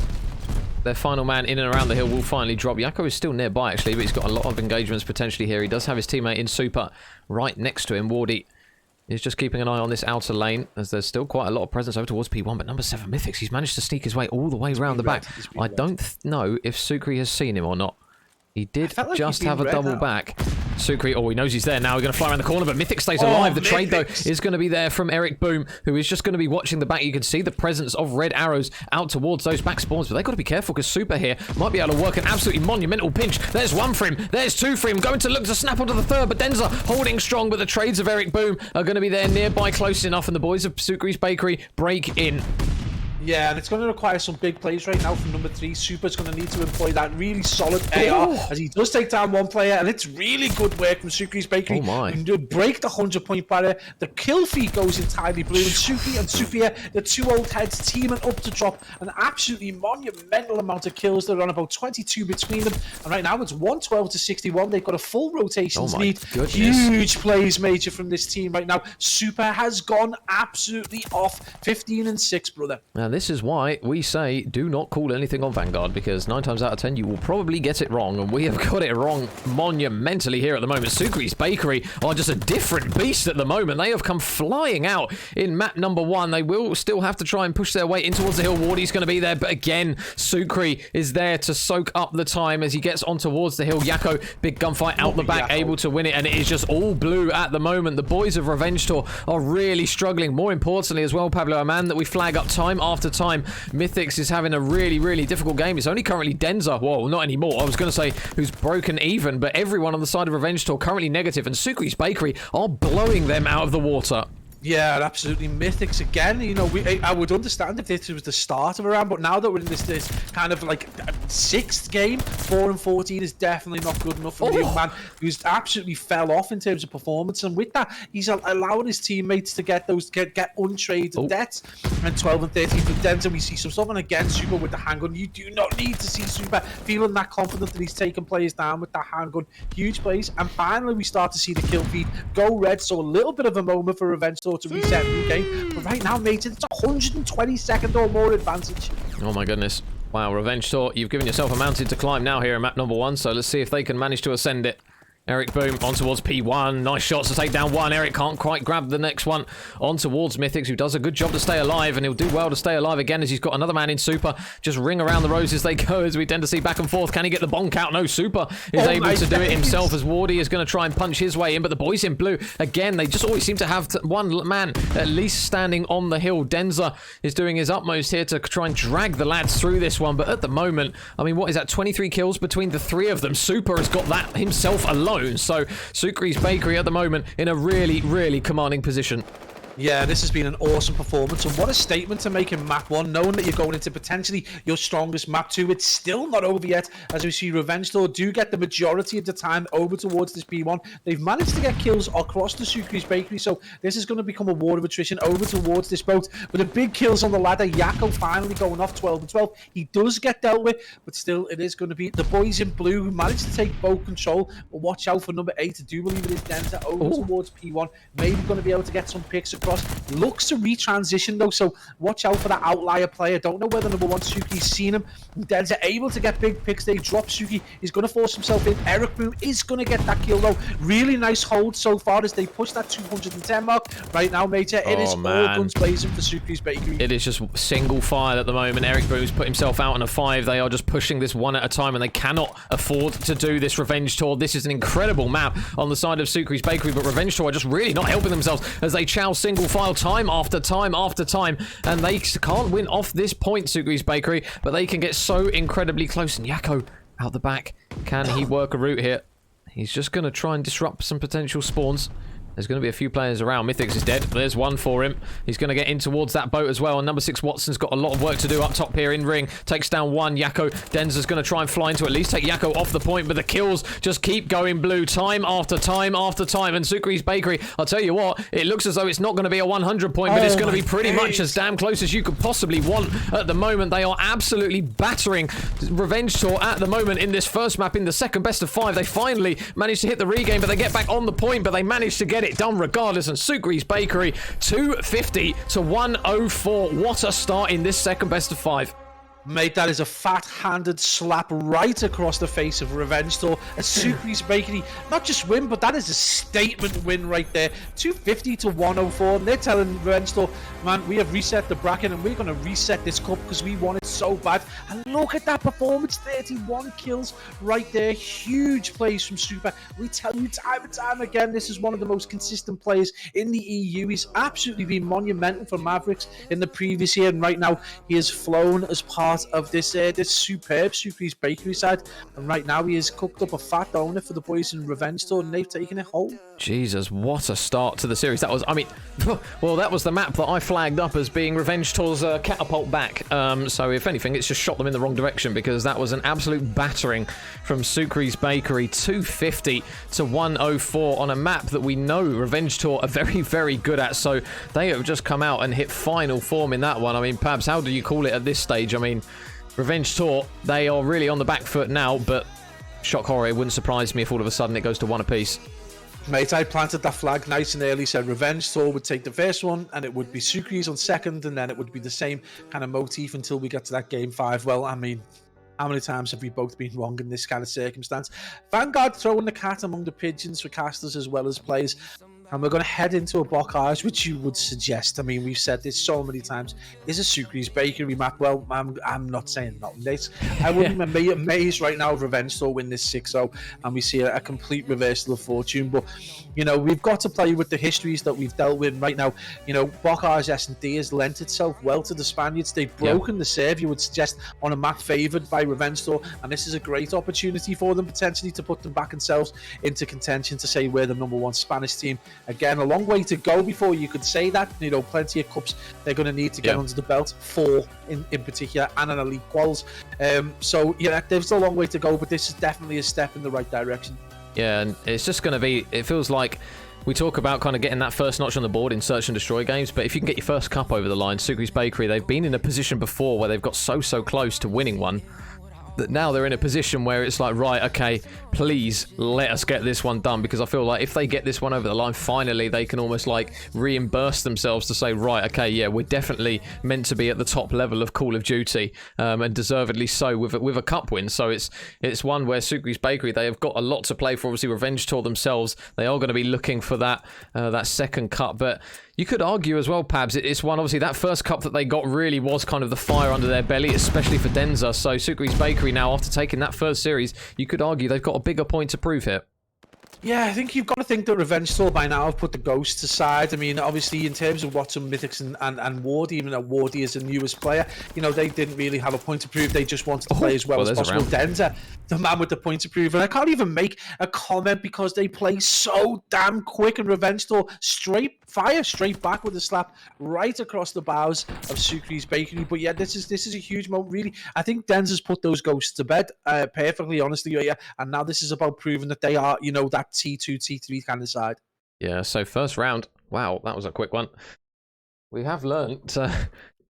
their final man in and around the hill, will finally drop. Yako is still nearby actually, but he's got a lot of engagements potentially here. He does have his teammate in Super right next to him. Wardy is just keeping an eye on this outer lane, as there's still quite a lot of presence over towards P1, but number 7 Mythics, he's managed to sneak his way all the way around the back. I don't know if Sugri has seen him or not. He did like just have a double back. Sugri, oh, he knows he's there now. He's going to fly around the corner, but Mythic stays alive. The trade, though, is going to be there from Eric Boom, who is just going to be watching the back. You can see the presence of red arrows out towards those back spawns, but they've got to be careful because Super here might be able to work an absolutely monumental pinch. There's 1 for him. There's 2 for him. Going to look to snap onto the 3rd, but Denza holding strong, but the trades of Eric Boom are going to be there nearby close enough, and the boys of Sugri's Bakery break in. Yeah, and it's going to require some big plays right now from number 3. Super's going to need to employ that really solid AR as he does take down 1 player, and it's really good work from Sugri's Bakery. Oh my. You can break the 100-point barrier. The kill feed goes entirely blue, and Sugri and Sophia, the 2 old heads, teaming up to drop an absolutely monumental amount of kills. They're on about 22 between them, and right now it's 112 to 61. They've got a full rotations lead. Goodness. Huge plays major from this team right now. Super has gone absolutely off. 15 and 6, brother. Now, this is why we say do not call anything on Vanguard, because 9 times out of 10 you will probably get it wrong, and we have got it wrong monumentally here at the moment. Sugri's Bakery are just a different beast at the moment. They have come flying out in map number 1. They will still have to try and push their way in towards the hill. Wardy's going to be there, but again, Sugri is there to soak up the time as he gets on towards the hill. Yako, big gunfight out the back, able to win it, and it is just all blue at the moment. The boys of Revenge Tour are really struggling. More importantly as well, Pablo, a man that we flag up time after time, Mythics is having a really difficult game. It's only currently Denza, well, not anymore, I was going to say, who's broken even, but everyone on the side of Revenge Tour currently negative, and Sugri's Bakery are blowing them out of the water. Yeah, absolutely. Mythics again. You know, I would understand if this was the start of a round, but now that we're in this kind of like 6th game, 4 and 14 is definitely not good enough for the young man who's absolutely fell off in terms of performance. And with that, he's allowing his teammates to get untraded debts. And 12 and 13 for Denza, we see some stuff. And again, Super with the handgun. You do not need to see Super feeling that confident that he's taking players down with that handgun. Huge plays. And finally, we start to see the kill feed go red. So a little bit of a moment for Revenge Tour. Tour to reset the game. But right now, mate, it's 122nd or more advantage. Oh my goodness. Wow, Revenge Tour, you've given yourself a mountain to climb now here in map number 1, so let's see if they can manage to ascend it. Eric Boom on towards P1. Nice shots to take down one. Eric can't quite grab the next one. On towards Mythics, who does a good job to stay alive, and he'll do well to stay alive again as he's got another man in Super. Just ring around the roses they go as we tend to see back and forth. Can he get the bonk out? No, Super is able to do it himself as Wardy is going to try and punch his way in, but the boys in blue, again, they just always seem to have one man at least standing on the hill. Denza is doing his utmost here to try and drag the lads through this one, but at the moment, I mean, what is that, 23 kills between the three of them? Super has got that himself alone, so Sukri's Bakery at the moment in a really, really commanding position. Yeah, this has been an awesome performance, and what a statement to make in map 1, knowing that you're going into potentially your strongest map 2. It's still not over yet, as we see Revenge Tour do get the majority of the time over towards this P1. They've managed to get kills across the Sukri's Bakery, so this is going to become a war of attrition over towards this boat. But the big kills on the ladder, Yako finally going off 12 and 12. He does get dealt with, but still it is going to be the boys in blue who managed to take boat control. But watch out for number 8. I do believe it is Denza over towards P1. Maybe going to be able to get some picks across. Looks to retransition though, so watch out for that outlier player. Don't know whether number 1 Suki's seen him. Denza able to get big picks. They drop Suki. He's going to force himself in. Eric Boom is going to get that kill though. Really nice hold so far as they push that 210 mark. Right now, Major, it is all guns blazing for Suki's Bakery. It is just single file at the moment. Eric Boom's put himself out on a 5. They are just pushing this one at a time, and they cannot afford to do this Revenge Tour. This is an incredible map on the side of Sukri's Bakery, but Revenge Tour are just really not helping themselves as they chow single file time after time after time, and they can't win off this point, Sukri's Bakery, but they can get so incredibly close. And Yako out the back, can he work a route here? He's just going to try and disrupt some potential spawns. There's going to be a few players around. Mythics is dead. There's one for him. He's going to get in towards that boat as well. And number 6 Watson's got a lot of work to do up top here in ring. Takes down one. Yako. Denza's going to try and fly into at least take Yako off the point. But the kills just keep going blue time after time after time. And Sukri's Bakery, I'll tell you what, it looks as though it's not going to be a 100 point, but it's going to be pretty much as damn close as you could possibly want at the moment. They are absolutely battering Revenge Tour at the moment in this first map in the second best of 5. They finally managed to hit the regain, but they get back on the point, but they managed to get it done regardless. And Sukri's Bakery 250 to 104. What a start in this second best of 5. Mate, that is a fat-handed slap right across the face of Revenge Tour. A Sukri's Bakery, not just win, but that is a statement win right there. 250 to 104. And they're telling Revenge Tour, man, we have reset the bracket and we're going to reset this cup because we want it so bad. And look at that performance. 31 kills right there. Huge plays from Super. We tell you time and time again, this is one of the most consistent players in the EU. He's absolutely been monumental for Mavericks in the previous year. And right now, he has flown as part of this this superb Sukri's Bakery side, and right now he has cooked up a fat donor for the boys in Revenge Tour, and they've taken it home. Jesus, what a start to the series. That was, I mean, well, that was the map that I flagged up as being Revenge Tour's catapult back. So if anything, it's just shot them in the wrong direction, because that was an absolute battering from Sukri's Bakery. 250 to 104 on a map that we know Revenge Tour are very, very good at. So they have just come out and hit final form in that one. I mean, Pabs, how do you call it at this stage? I mean, Revenge Tour, they are really on the back foot now, but shock horror, it wouldn't surprise me if all of a sudden it goes to 1 apiece. Mate, I planted that flag nice and early, said Revenge Tour would take the first one, and it would be Sukri's on second, and then it would be the same kind of motif until we get to that game 5. Well, I mean, how many times have we both been wrong in this kind of circumstance? Vanguard throwing the cat among the pigeons for casters as well as players. And we're going to head into a ROKKR, which you would suggest. I mean, we've said this so many times. Is a Sukri's Bakery map? Well, I'm not saying nothing. I wouldn't be amazed right now if Revenge Tour win this 6-0 and we see a complete reversal of fortune. But, you know, we've got to play with the histories that we've dealt with right now. You know, ROKKR's S&D has lent itself well to the Spaniards. They've broken the serve, you would suggest, on a map favoured by Revenge Tour. And this is a great opportunity for them, potentially, to put them back themselves into contention to say we're the #1 Spanish team. Again, a long way to go before you could say that. You know, plenty of cups they're going to need to get under the belt, 4 in particular, and an elite quals. So, yeah, there's a long way to go, but this is definitely a step in the right direction. Yeah, and it's just going to be, it feels like we talk about kind of getting that first notch on the board in search and destroy games, but if you can get your first cup over the line, Sukri's Bakery, they've been in a position before where they've got so close to winning one, that now they're in a position where it's like, right, okay, please let us get this one done, because I feel like if they get this one over the line, finally they can almost like reimburse themselves to say, right, okay, yeah, we're definitely meant to be at the top level of Call of Duty, and deservedly so with a cup win. So it's one where Sukri's Bakery, they have got a lot to play for. Obviously, Revenge Tour themselves, they are going to be looking for that second cup, but you could argue as well, Pabs, it's one, obviously, that first cup that they got really was kind of the fire under their belly, especially for Denza. So Sukri's Bakery now, after taking that first series, you could argue they've got a bigger point to prove here. Yeah, I think you've got to think that Revenge Tour by now have put the ghosts aside. I mean, obviously, in terms of Watson, Mythics, and Wardy, even though Wardy is the newest player, you know, they didn't really have a point to prove. They just wanted to play as well as possible. Denza, the man with the point to prove. And I can't even make a comment because they play so damn quick, and Revenge Tour straight back with a slap right across the bows of Sukri's Bakery. But yeah, this is a huge moment, really. I think Denza's put those ghosts to bed, perfectly honestly, yeah. And now this is about proving that they are, you know, that T2, T3 kind of side. Yeah, so first round. Wow, that was a quick one. We have learned to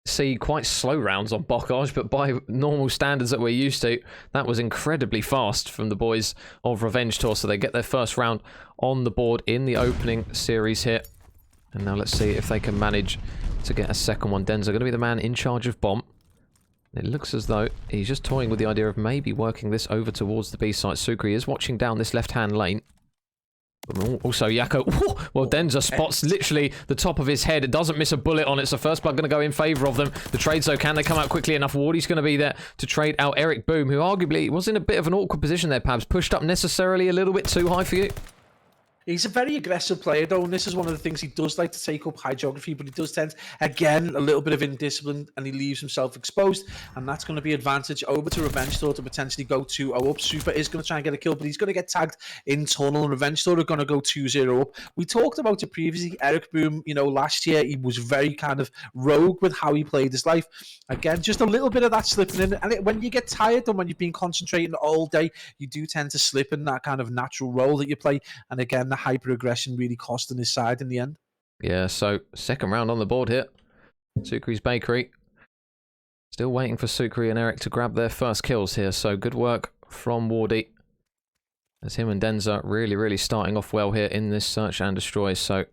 see quite slow rounds on Bokkr, but by normal standards that we're used to, that was incredibly fast from the boys of Revenge Tour. So they get their first round on the board in the opening series here. And now let's see if they can manage to get a second one. Denza going to be the man in charge of bomb. It looks as though he's just toying with the idea of maybe working this over towards the B site. Sukri is watching down this left-hand lane. Also, Yako, well, Denza spots literally the top of his head. It doesn't miss a bullet on it, so first blood going to go in favour of them. The trade, so can they come out quickly enough? Wardy's going to be there to trade out Eric Boom, who arguably was in a bit of an awkward position there, Pabs. Pushed up necessarily a little bit too high for you. He's a very aggressive player, though, and this is one of the things he does like to take up high geography, but he does tend, again, a little bit of indiscipline, and he leaves himself exposed, and that's going to be advantage over to Revenge Tour to potentially go 2-0 up. Super is going to try and get a kill, but he's going to get tagged in tunnel, and Revenge Tour are going to go 2-0 up. We talked about it previously. Eric Boom, you know, last year, he was very kind of rogue with how he played his life. Again, just a little bit of that slipping in, and when you get tired and when you've been concentrating all day, you do tend to slip in that kind of natural role that you play, and again, the hyper aggression really costing his side in the end. Yeah, so second round on the board here. Sukri's Bakery. Still waiting for Sukri and Eric to grab their first kills here, so good work from Wardy. As him and Denza really starting off well here in this search and destroy. So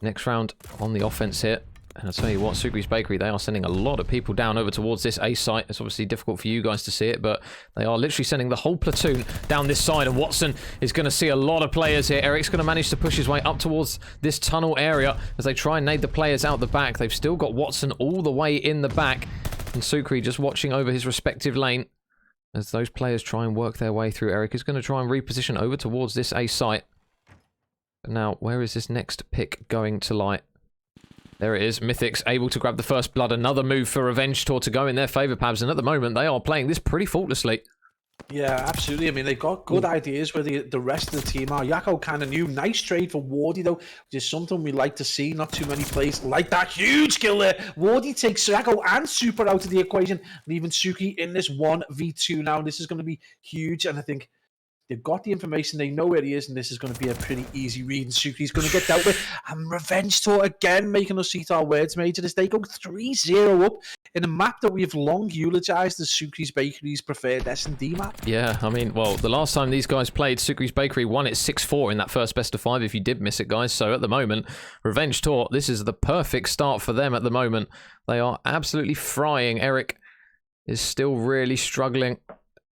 next round on the offense here. And I'll tell you what, Sukri's Bakery, they are sending a lot of people down over towards this A site. It's obviously difficult for you guys to see it, but they are literally sending the whole platoon down this side. And Watson is going to see a lot of players here. Eric's going to manage to push his way up towards this tunnel area as they try and nade the players out the back. They've still got Watson all the way in the back. And Sukri just watching over his respective lane as those players try and work their way through. Eric is going to try and reposition over towards this A site. But now, where is this next pick going to lie? There it is. Mythics able to grab the first blood. Another move for Revenge Tour to go in their favour, Pabs. And at the moment, they are playing this pretty faultlessly. Yeah, absolutely. I mean, they've got good ideas where the rest of the team are. Yako kind of new. Nice trade for Wardy, though, which is something we like to see. Not too many plays like that. Huge kill there. Wardy takes Yako and Super out of the equation, leaving Suki in this 1v2 now. This is going to be huge, and I think they've got the information, they know where he is, and this is going to be a pretty easy read. And Sukri's going to get dealt with. And Revenge Tour again making us eat our words, Major, as they go 3-0 up in a map that we've long eulogized as Sukri's Bakery's preferred S&D map. Yeah, I mean, well, the last time these guys played, Sukri's Bakery won it 6-4 in that first best of 5, if you did miss it, guys. So at the moment, Revenge Tour, this is the perfect start for them at the moment. They are absolutely frying. Eric is still really struggling.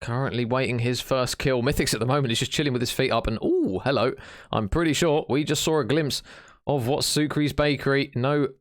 Currently waiting his first kill. Mythics at the moment is just chilling with his feet up. And, ooh, hello. I'm pretty sure we just saw a glimpse of what Sukri's Bakery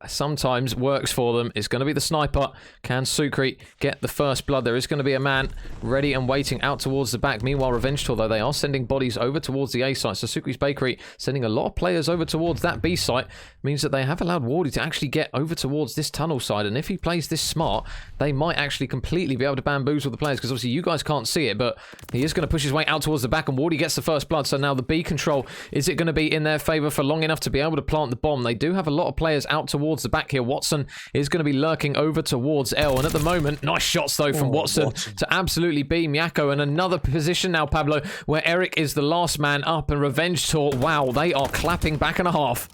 sometimes works for them. It's going to be the sniper. Can Sukri get the first blood? There is going to be a man ready and waiting out towards the back. Meanwhile, Revenge Tour, though, they are sending bodies over towards the A site. So Sukri's Bakery sending a lot of players over towards that B site. Means that they have allowed Wardy to actually get over towards this tunnel side. And if he plays this smart, they might actually completely be able to bamboozle the players. Because obviously you guys can't see it, but he is going to push his way out towards the back. And Wardy gets the first blood. So now the B control, is it going to be in their favour for long enough to be able to plant the bomb? They do have a lot of players out towards the back here. Watson is going to be lurking over towards L. And at the moment, nice shots though from Watson to absolutely beam Yako. And another position now, Pablo, where Eric is the last man up and Revenge Tour, wow, they are clapping back and a half.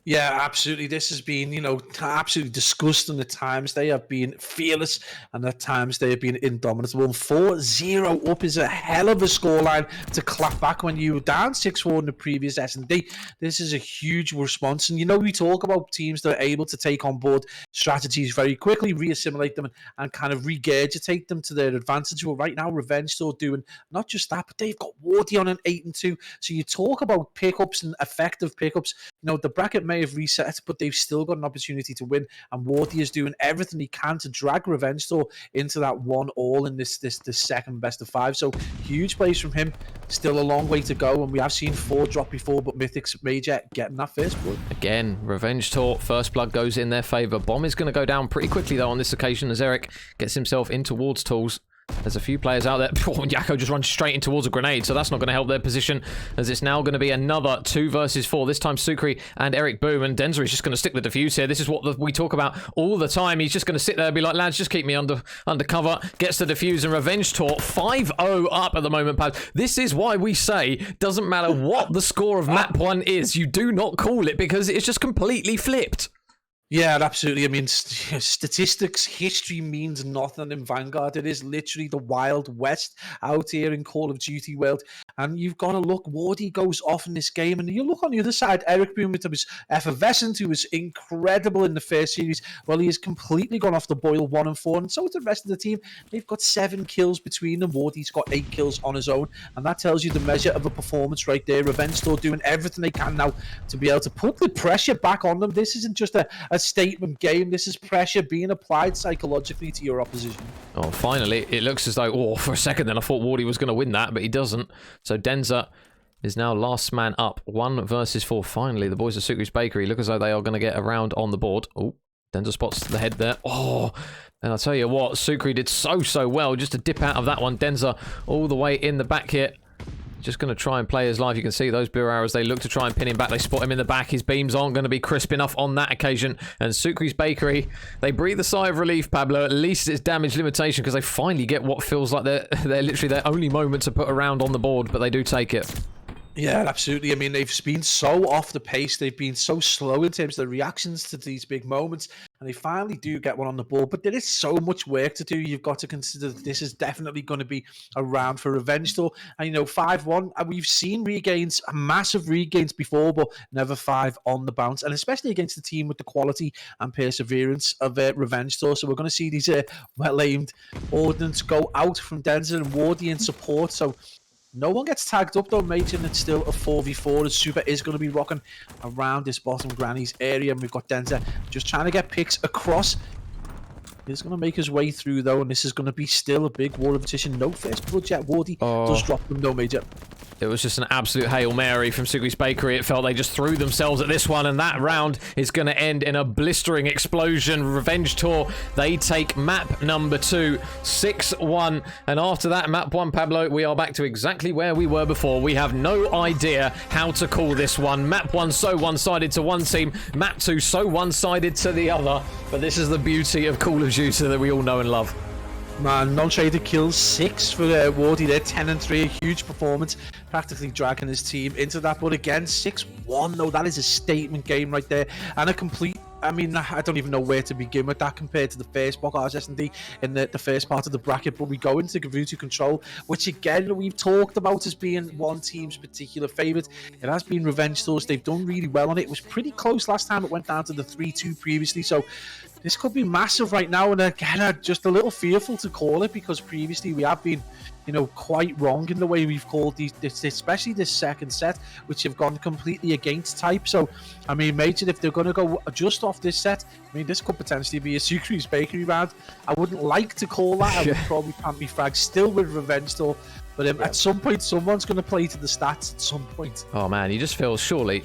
Yeah, absolutely. This has been, absolutely disgusting at times. They have been fearless, and at times they have been indomitable. And 4-0 up is a hell of a scoreline to clap back when you were down 6-4 in the previous S&D. This is a huge response. And, we talk about teams that are able to take on board strategies very quickly, re-assimilate them, and kind of regurgitate them to their advantage. Well, right now, Revenge still doing not just that, but they've got Wardy on an 8-2. So you talk about pickups and effective pickups. The bracket may have reset, but they've still got an opportunity to win. And Wardy is doing everything he can to drag Revenge Store into that 1-all in this second best of 5. So huge plays from him. Still a long way to go, and we have seen 4 drop before, but Mythic's Major getting that first blood. Again, Revenge Tour, first blood goes in their favour. Bomb is going to go down pretty quickly, though, on this occasion, as Eric gets himself in towards Tools. There's a few players out there. And Yakko just runs straight in towards a grenade, so that's not going to help their position, as it's now going to be another 2 versus 4. This time Sukri and Eric Boom, and Denzer is just going to stick the defuse here. This is what we talk about all the time. He's just going to sit there and be like, lads, just keep me under cover. Gets the defuse, and Revenge Tour 5-0 up at the moment, pal. This is why we say, doesn't matter what the score of map 1 is, you do not call it, because it's just completely flipped. Yeah, absolutely. I mean, statistics, history means nothing in Vanguard. It is literally the Wild West out here in Call of Duty world. And you've got to look, Wardy goes off in this game. And you look on the other side, Eric Boom, who was effervescent, who was incredible in the first series. Well, he has completely gone off the boil 1-4. And so is the rest of the team. They've got 7 kills between them. Wardy's got 8 kills on his own. And that tells you the measure of a performance right there. Revenge Store doing everything they can now to be able to put the pressure back on them. This isn't just a statement game. This is pressure being applied psychologically to your opposition. Oh, finally, it looks as though, for a second then I thought Wardy was going to win that, but he doesn't. So Denzer is now last man up, 1 versus 4. Finally, the boys of Sukri's Bakery look as though they are going to get around on the board. Oh, Denzer spots the head there. Oh, and I'll tell you what, Sukri did so well just to dip out of that one. Denzer all the way in the back here. Just going to try and play his life. You can see those blue arrows. They look to try and pin him back. They spot him in the back. His beams aren't going to be crisp enough on that occasion. And Sukri's Bakery, they breathe a sigh of relief, Pablo. At least it's damage limitation, because they finally get what feels like they're literally their only moment to put around on the board, but they do take it. Yeah, absolutely. I mean, they've been so off the pace. They've been so slow in terms of the reactions to these big moments. And they finally do get one on the board. But there is so much work to do. You've got to consider that this is definitely going to be a round for Revenge Tour. And, 5-1, we've seen regains, massive regains before, but never 5 on the bounce. And especially against the team with the quality and perseverance of Revenge Tour. So we're going to see these well-aimed ordnance go out from Denzer and Wardy in support. So no one gets tagged up though, Major, and it's still a 4v4 as Super is going to be rocking around this bottom granny's area. And we've got Denzer just trying to get picks across. He's going to make his way through though, and this is going to be still a big war of attrition. No first blood yet. Wardy does drop them though, Major. It was just an absolute Hail Mary from Sukri's Bakery. It felt they just threw themselves at this one, and that round is going to end in a blistering explosion. Revenge Tour, they take map number 2, 6-1. And after that, map 1, Pablo, we are back to exactly where we were before. We have no idea how to call this one. Map 1 so one-sided to one team. Map 2 so one-sided to the other. But this is the beauty of Call of Duty that we all know and love. Man, non-traded kills 6 for Wardy there, 10-3, a huge performance, practically dragging his team into that. But again, 6-1 though, that is a statement game right there, and a complete, I mean, I don't even know where to begin with that compared to the first block S&D in the first part of the bracket. But we go into Gavutu Control, which again we've talked about as being one team's particular favourite. It has been Revenge Tours. They've done really well on it. It was pretty close last time. It went down to the 3-2 previously, so this could be massive right now. And again, I'm just a little fearful to call it, because previously we have been, quite wrong in the way we've called these, especially this second set, which have gone completely against type. So, I mean, Major, if they're going to go just off this set, I mean, this could potentially be a Sukri's Bakery round. I wouldn't like to call that. I would probably plant me frag still with Revenge Tour. But at some point, someone's going to play to the stats at some point. Oh, man, you just feel surely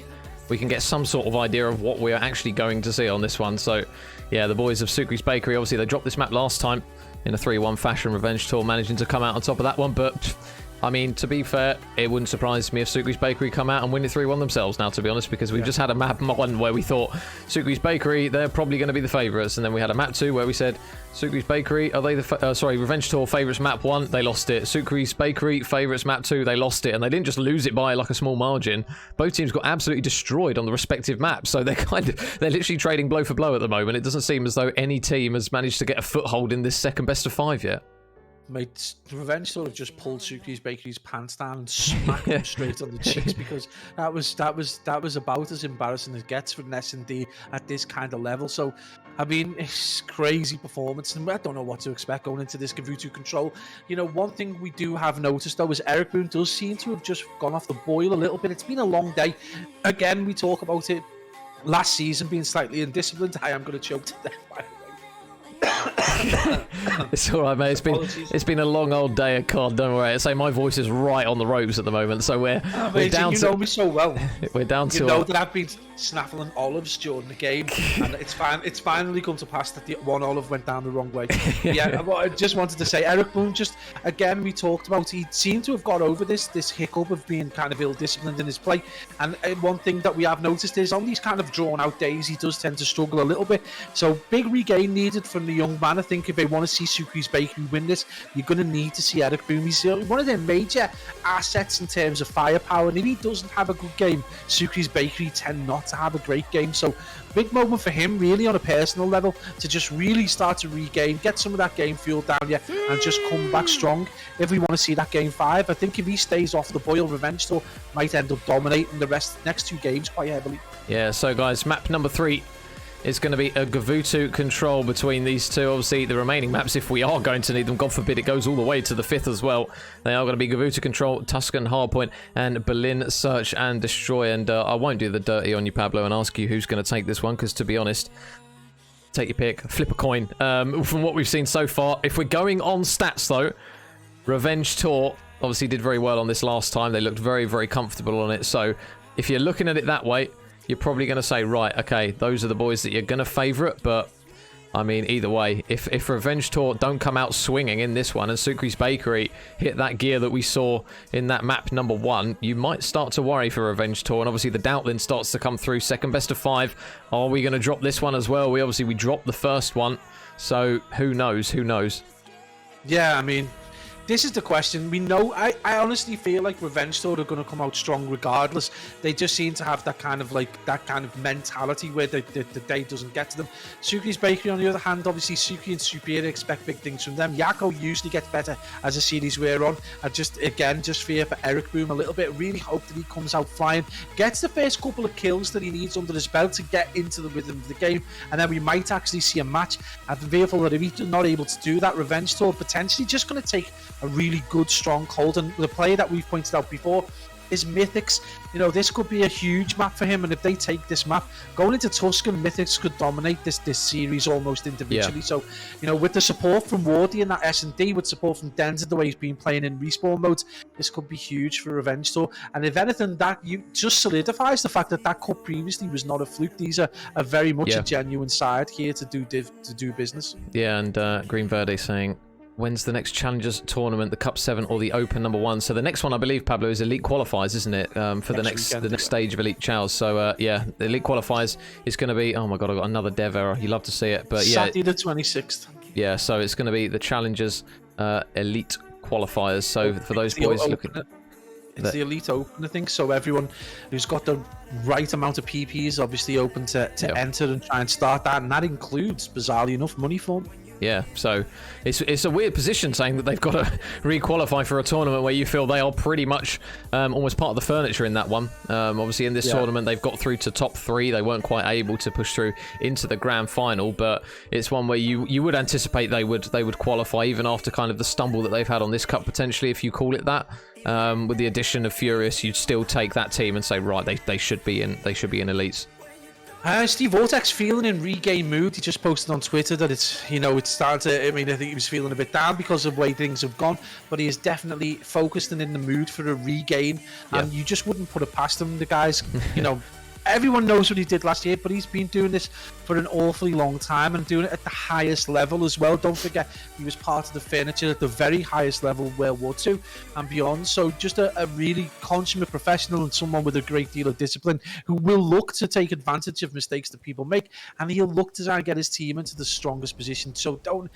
we can get some sort of idea of what we're actually going to see on this one. So, yeah, the boys of Sukri's Bakery, obviously, they dropped this map last time in a 3-1 fashion. Revenge Tour managing to come out on top of that one, but I mean, to be fair, it wouldn't surprise me if Sukri's Bakery come out and win it 3-1 themselves now, to be honest, because we've just had a map 1 where we thought Sukri's Bakery, they're probably going to be the favourites, and then we had a map 2 where we said Sukri's Bakery, are they the Revenge Tour favourites map 1, they lost it. Sukri's Bakery favourites map 2, they lost it, and they didn't just lose it by like a small margin. Both teams got absolutely destroyed on the respective maps, so they're literally trading blow for blow at the moment. It doesn't seem as though any team has managed to get a foothold in this second best of 5 yet. Mate, Revenge sort of just pulled Sukri's Bakery's pants down and smacked him straight on the cheeks, because that was about as embarrassing as it gets for an S&D at this kind of level. So, I mean, it's crazy performance, and I don't know what to expect going into this Gavutu Control. You know, one thing we do have noticed though is Eric Boone does seem to have just gone off the boil a little bit. It's been a long day. Again, we talk about it last season being slightly indisciplined. I am going to choke to death, by the way. It's all right, mate. It's been a long old day at COD. Don't worry. I say my voice is right on the ropes at the moment, so we're down to. You know me so well. We're down to. You know that I've been snaffling olives during the game, and it's finally come to pass that the one olive went down the wrong way. Yeah, I just wanted to say, Eric Boone, just again, we talked about, he seemed to have got over this hiccup of being kind of ill-disciplined in his play, and one thing that we have noticed is on these kind of drawn-out days, he does tend to struggle a little bit. So big regain needed from the young man. I think if they want to see Sukri's Bakery win this, you're going to need to see Eric Boone. He's one of their major assets in terms of firepower, and if he doesn't have a good game, Sukri's Bakery tend not to have a great game. So big moment for him, really, on a personal level, to just really start to regain, get some of that game fuel down here, and just come back strong if we want to see that game 5. I think if he stays off the boil, Revenge Tour might end up dominating the next 2 games quite heavily. Yeah, so guys, map number 3 is going to be a Gavutu Control between these two. Obviously, the remaining maps, if we are going to need them, God forbid it goes all the way to the 5th as well, they are going to be Gavutu Control, Tuscan Hardpoint, and Berlin Search and Destroy. And I won't do the dirty on you, Pablo, and ask you who's going to take this one, because to be honest, take your pick, flip a coin. From what we've seen so far, if we're going on stats though, Revenge Tour obviously did very well on this last time. They looked very, very comfortable on it. So if you're looking at it that way, you're probably going to say, right, okay, those are the boys that you're going to favourite. But, I mean, either way, if Revenge Tour don't come out swinging in this one and Sukri's Bakery hit that gear that we saw in that map number 1, you might start to worry for Revenge Tour. And obviously the doubt then starts to come through. Second best of 5. Are we going to drop this one as well? We dropped the first one. So, who knows? Who knows? Yeah, I mean, this is the question. We know, I honestly feel like Revenge Tour are going to come out strong regardless. They just seem to have that kind of mentality where the day doesn't get to them. Sukri's Bakery, on the other hand, obviously Sukri and Superior expect big things from them. Yako usually gets better as the series wear on. I just fear for Eric Boone a little bit. Really hope that he comes out flying, gets the first couple of kills that he needs under his belt to get into the rhythm of the game, and then we might actually see a match. I'm fearful that if he's not able to do that, Revenge Tour potentially just going to take a really good strong hold. And the player that we've pointed out before is Mythics. You know, this could be a huge map for him, and if they take this map going into Tuscan, Mythics could dominate this series almost individually. Yeah. So, you know, with the support from Wardy and that S&D, with support from Denzer, the way he's been playing in respawn modes, this could be huge for Revenge Tour. And if anything, that you just solidifies the fact that cup previously was not a fluke. These are very much a genuine side here to do business. Yeah, and Green Verde saying, when's the next Challengers tournament, the Cup 7 or the Open number 1? So the next one, I believe, Pablo, is Elite Qualifiers, isn't it? For the next stage of Elite Chows. So yeah, the Elite Qualifiers is going to be, oh my god, I got another dev error. You love to see it, but yeah, Saturday the 26th. Yeah, so it's going to be the Challengers Elite Qualifiers. So for those boys looking at, it's the Elite Open, I think. So everyone who's got the right amount of PP is obviously open to enter and try and start that, and that includes, bizarrely enough, money form. Yeah, so it's a weird position saying that they've got to re-qualify for a tournament where you feel they are pretty much almost part of the furniture in that one. Obviously, in this tournament, they've got through to top 3. They weren't quite able to push through into the grand final, but it's one where you would anticipate they would qualify even after kind of the stumble that they've had on this cup, potentially, if you call it that. With the addition of Furious, you'd still take that team and say, right, they should be in elites. Steve Vortex feeling in regain mood. He just posted on Twitter that it's starting to, I think he was feeling a bit down because of the way things have gone, but he is definitely focused and in the mood for a regain, and you just wouldn't put it past him. The guys, everyone knows what he did last year, but he's been doing this for an awfully long time and doing it at the highest level as well. Don't forget, he was part of the furniture at the very highest level of World War II and beyond. So just a really consummate professional and someone with a great deal of discipline who will look to take advantage of mistakes that people make, and he'll look to try and get his team into the strongest position. So don't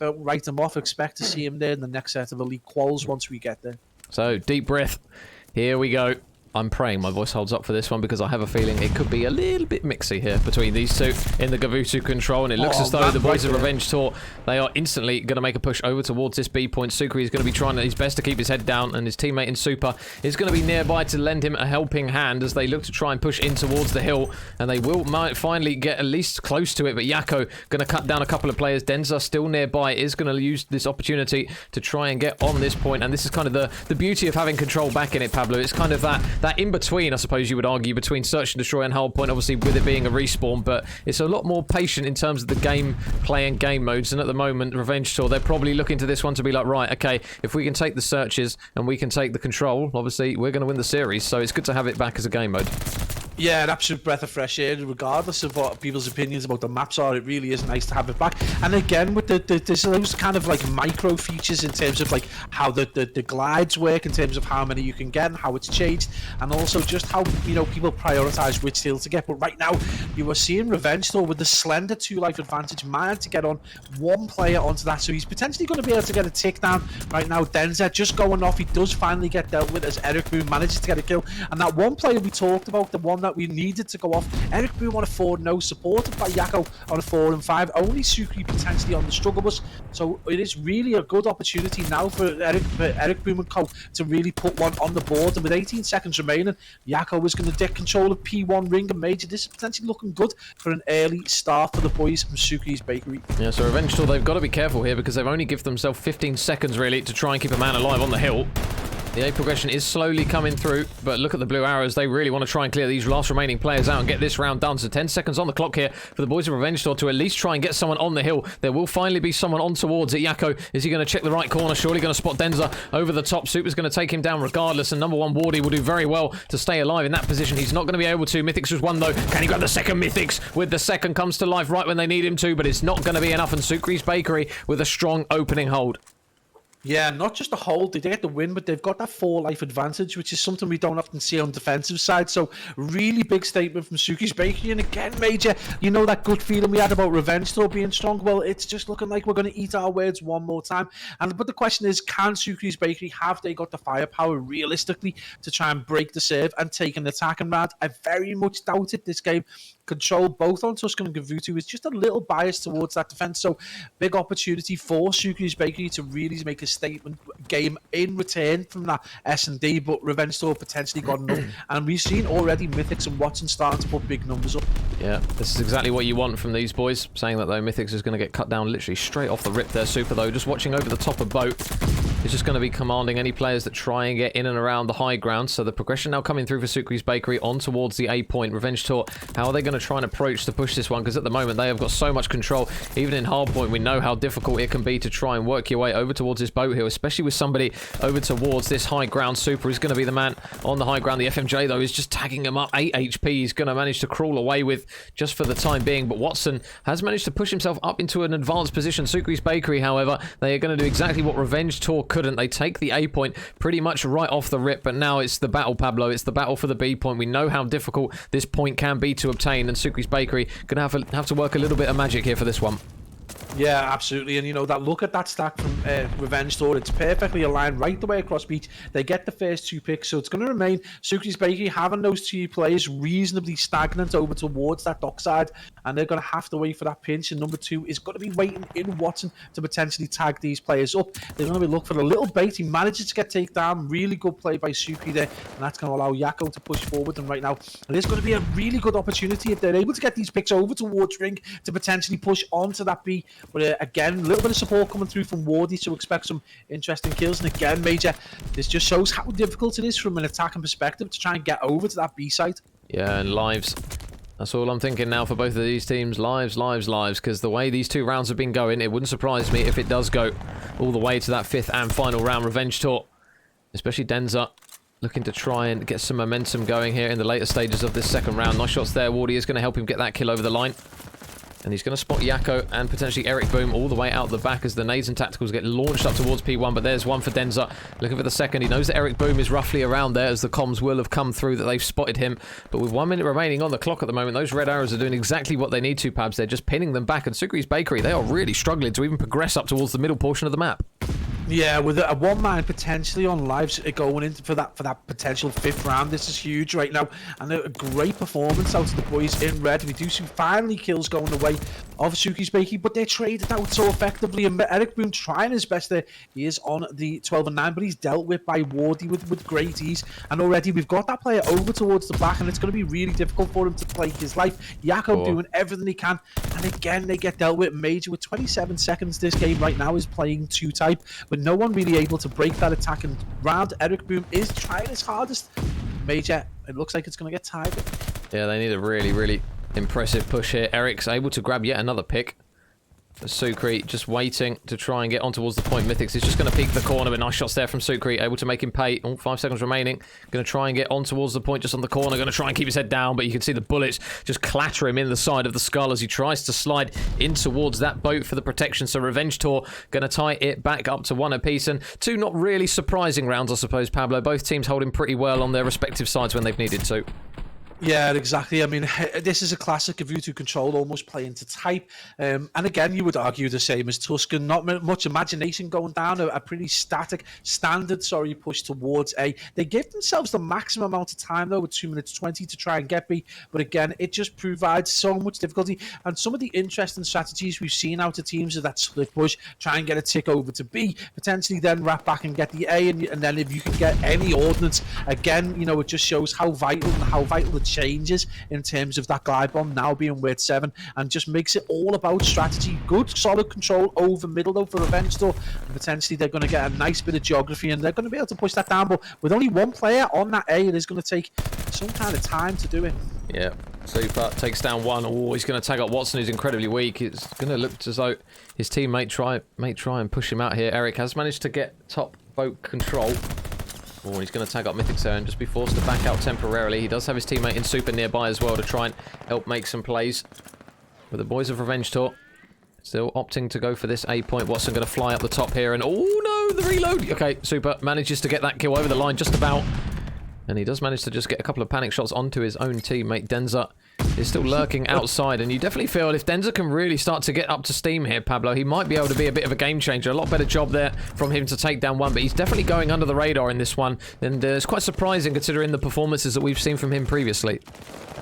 write him off. Expect to see him there in the next set of elite quals once we get there. So, deep breath. Here we go. I'm praying my voice holds up for this one because I have a feeling it could be a little bit mixy here between these two in the Gavutu control, and it looks as though the boys of Revenge Tour, they are instantly going to make a push over towards this B point. Sukri is going to be trying his best to keep his head down, and his teammate in Super is going to be nearby to lend him a helping hand as they look to try and push in towards the hill, and they might finally get at least close to it, but Yako going to cut down a couple of players. Denza still nearby is going to use this opportunity to try and get on this point, and this is kind of the beauty of having control back in it, Pablo. It's kind of that in-between, I suppose you would argue, between Search and Destroy and Hardpoint, obviously with it being a respawn, but it's a lot more patient in terms of the gameplay and game modes, and at the moment, Revenge Tour, they're probably looking to this one to be like, right, okay, if we can take the searches and we can take the control, obviously, we're going to win the series, so it's good to have it back as a game mode. Yeah, an absolute breath of fresh air, regardless of what people's opinions about the maps are. It really is nice to have it back. And again, with there's those kind of like micro features in terms of like how the glides work, in terms of how many you can get and how it's changed, and also just how, you know, people prioritize which deal to get. But right now, you are seeing Revenge Tour with the slender 2-life advantage, managed to get on one player onto that, so he's potentially going to be able to get a tick down right now. Denza just going off. He does finally get dealt with as Eric Boone manages to get a kill, and that one player we talked about, the one that we needed to go off, Eric Boone on a 4-0, supported by Yako on a 4 and 5, only Sukri potentially on the struggle bus. So it is really a good opportunity now for Eric Boone and co to really put one on the board, and with 18 seconds remaining, Yako is going to get control of P1 Ring and Major. This is potentially looking good for an early start for the boys from Sukri's Bakery. Yeah, so Revenge Tour, they've got to be careful here because they've only given themselves 15 seconds really to try and keep a man alive on the hill. The A progression is slowly coming through, but look at the blue arrows. They really want to try and clear these last remaining players out and get this round done. So 10 seconds on the clock here for the boys of Revenge Tour to at least try and get someone on the hill. There will finally be someone on towards it. Yako, is he going to check the right corner? Surely going to spot Denza over the top. Super's going to take him down regardless, and number 1 Wardy will do very well to stay alive in that position. He's not going to be able to. Mythics was one though. Can he grab the second? Mythics with the second comes to life right when they need him to, but it's not going to be enough, and Sukri's Bakery with a strong opening hold. Yeah, not just a hold, they get the win, but they've got that 4-life advantage, which is something we don't often see on the defensive side. So, really big statement from Sukri's Bakery. And again, Major, you know that good feeling we had about Revenge Tour being strong? Well, it's just looking like we're going to eat our words one more time. But the question is, can Sukri's Bakery, have they got the firepower realistically to try and break the serve and take an attacking round? I very much doubt it this game. Control both on Tuscan and Gavutu is just a little biased towards that defense. So, big opportunity for Sukri's Bakery to really make a statement game in return from that S&D, but Revenge Tour potentially got enough, and we've seen already Mythics and Watson starting to put big numbers up. Yeah, this is exactly what you want from these boys. Saying that though, Mythics is going to get cut down literally straight off the rip there. Super though, just watching over the top of boat, is just going to be commanding any players that try and get in and around the high ground. So the progression now coming through for Sukri's Bakery on towards the A point. Revenge Tour, how are they going to try and approach to push this one? Because at the moment they have got so much control. Even in hardpoint, we know how difficult it can be to try and work your way over towards this boat hill, especially with somebody over towards this high ground. Super is going to be the man on the high ground. The FMJ though is just tagging him up. 8 HP he's going to manage to crawl away with just for the time being, but Watson has managed to push himself up into an advanced position. Sukri's Bakery, however, they are going to do exactly what Revenge Tour couldn't. They take the A point pretty much right off the rip, but now it's the battle, Pablo. It's the battle for the B point. We know how difficult this point can be to obtain, and Sukri's Bakery going to have to work a little bit of magic here for this one. Yeah, absolutely. And you know, that look at that stack from Revenge Tour, it's perfectly aligned right the way across beach. They get the first 2 picks, so it's going to remain Sukri's Bakery having those 2 players reasonably stagnant over towards that dockside, and they're going to have to wait for that pinch. And number 2 is going to be waiting in Watson to potentially tag these players up. They're going to be looking for a little bait. He manages to get taken down. Really good play by Sukri there, and that's going to allow Yako to push forward. And right now, it is going to be a really good opportunity if they're able to get these picks over towards Ring to potentially push onto that B. But again, a little bit of support coming through from Wardy, so expect some interesting kills. And again, Major, this just shows how difficult it is from an attacking perspective to try and get over to that B site. Yeah, and lives. That's all I'm thinking now for both of these teams. Lives, because the way these 2 rounds have been going, it wouldn't surprise me if it does go all the way to that 5th and final round. Revenge Tour, especially Denza, looking to try and get some momentum going here in the later stages of this second round. Nice shots there. Wardy is going to help him get that kill over the line. And he's going to spot Yakko and potentially Eric Boom all the way out the back as the nades and tacticals get launched up towards P1. But there's one for Denza. Looking for the second. He knows that Eric Boom is roughly around there as the comms will have come through that they've spotted him. But with 1 minute remaining on the clock at the moment, those red arrows are doing exactly what they need to, Pabs. They're just pinning them back. And Sukri's Bakery, they are really struggling to even progress up towards the middle portion of the map. Yeah, with a 1 man potentially on lives going into for that potential 5th round, this is huge right now, and a great performance out of the boys in red. We do see finally kills going the way of Suki's Bakey, but they're traded out so effectively. And Eric Boom trying his best there. He is on the 12 and 9, but he's dealt with by Wardy with great ease. And already we've got that player over towards the back, and it's going to be really difficult for him to play his life. Yakko doing everything he can, and again they get dealt with. Major with 27 seconds. This game right now is playing 2-type. But no one really able to break that attacking round. Eric Boom is trying his hardest. Major, it looks like it's going to get tied. Yeah, they need a really, really impressive push here. Eric's able to grab yet another pick. Sukri just waiting to try and get on towards the point. Mythics is just going to peek the corner, but nice shots there from Sukri, able to make him pay. 5 seconds remaining. Going to try and get on towards the point just on the corner. Going to try and keep his head down, but you can see the bullets just clatter him in the side of the skull as he tries to slide in towards that boat for the protection. So Revenge Tour going to tie it back up to 1 apiece. And 2 not really surprising rounds, I suppose, Pablo. Both teams holding pretty well on their respective sides when they've needed to. Yeah, exactly. I mean, this is a classic of U2 Control, almost playing to type. And again, you would argue the same as Tuscan. Not much imagination going down, a pretty standard push towards A. They give themselves the maximum amount of time, though, with 2 minutes 20 to try and get B. But again, it just provides so much difficulty. And some of the interesting strategies we've seen out of teams of that split push, try and get a tick over to B, potentially then wrap back and get the A. And then if you can get any ordnance, again, you know, it just shows how vital the changes in terms of that glide bomb now being worth 7, and just makes it all about strategy. Good solid control over middle though for Revenge Tour, and potentially they're going to get a nice bit of geography and they're going to be able to push that down, but with only 1 player on that A, it is going to take some kind of time to do it. Yeah, Super takes down 1. Oh, he's going to tag up Watson, who's incredibly weak. It's going to look as though his teammate may try and push him out here. Eric has managed to get top boat control. Oh, he's going to tag up Mythics there and just be forced to back out temporarily. He does have his teammate in Super nearby as well to try and help make some plays. But the boys of Revenge Tour still opting to go for this A point. Watson going to fly up the top here and oh no, the reload. Okay, Super manages to get that kill over the line just about. And he does manage to just get a couple of panic shots onto his own teammate. Denza is still lurking outside, and you definitely feel if Denza can really start to get up to steam here, Pablo, he might be able to be a bit of a game changer. A lot better job there from him to take down 1, but he's definitely going under the radar in this one, and it's quite surprising considering the performances that we've seen from him previously.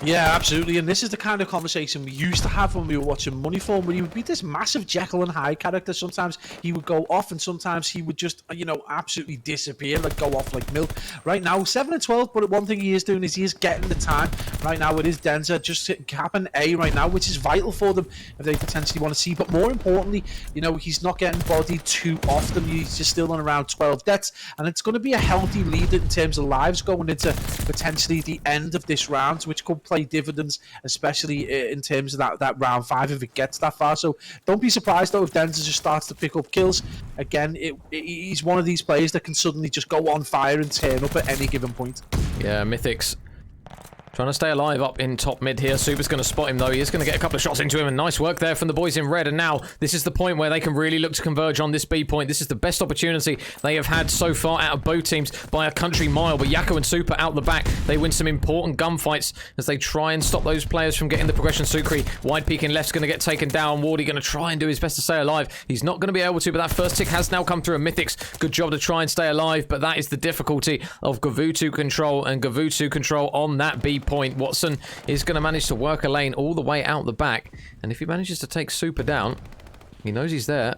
Yeah, absolutely, and this is the kind of conversation we used to have when we were watching Moneyform, where he would be this massive Jekyll and Hyde character. Sometimes he would go off, and sometimes he would just, you know, absolutely disappear, like go off like milk. Right now, 7 and 12, but one thing he is doing is he is getting the time. Right now, it is Denza just capping A right now, which is vital for them if they potentially want to see. But more importantly, you know, he's not getting bodied too often. He's just still on around 12 deaths, and it's going to be a healthy lead in terms of lives going into potentially the end of this round, which could play dividends, especially in terms of that round 5 if it gets that far. So don't be surprised though if Denza just starts to pick up kills. Again, he's one of these players that can suddenly just go on fire and turn up at any given point. Yeah, Mythics trying to stay alive up in top mid here. Super's going to spot him though. He is going to get a couple of shots into him, and nice work there from the boys in red. And now this is the point where they can really look to converge on this B point. This is the best opportunity they have had so far out of both teams by a country mile. But Yakko and Super out the back, they win some important gunfights as they try and stop those players from getting the progression. Sukri wide peeking left's going to get taken down. Wardy going to try and do his best to stay alive. He's not going to be able to, but that first tick has now come through. And Mythics, good job to try and stay alive, but that is the difficulty of Gavutu Control, and Gavutu Control on that B point. Watson is going to manage to work a lane all the way out the back, and if he manages to take Super down, he knows he's there.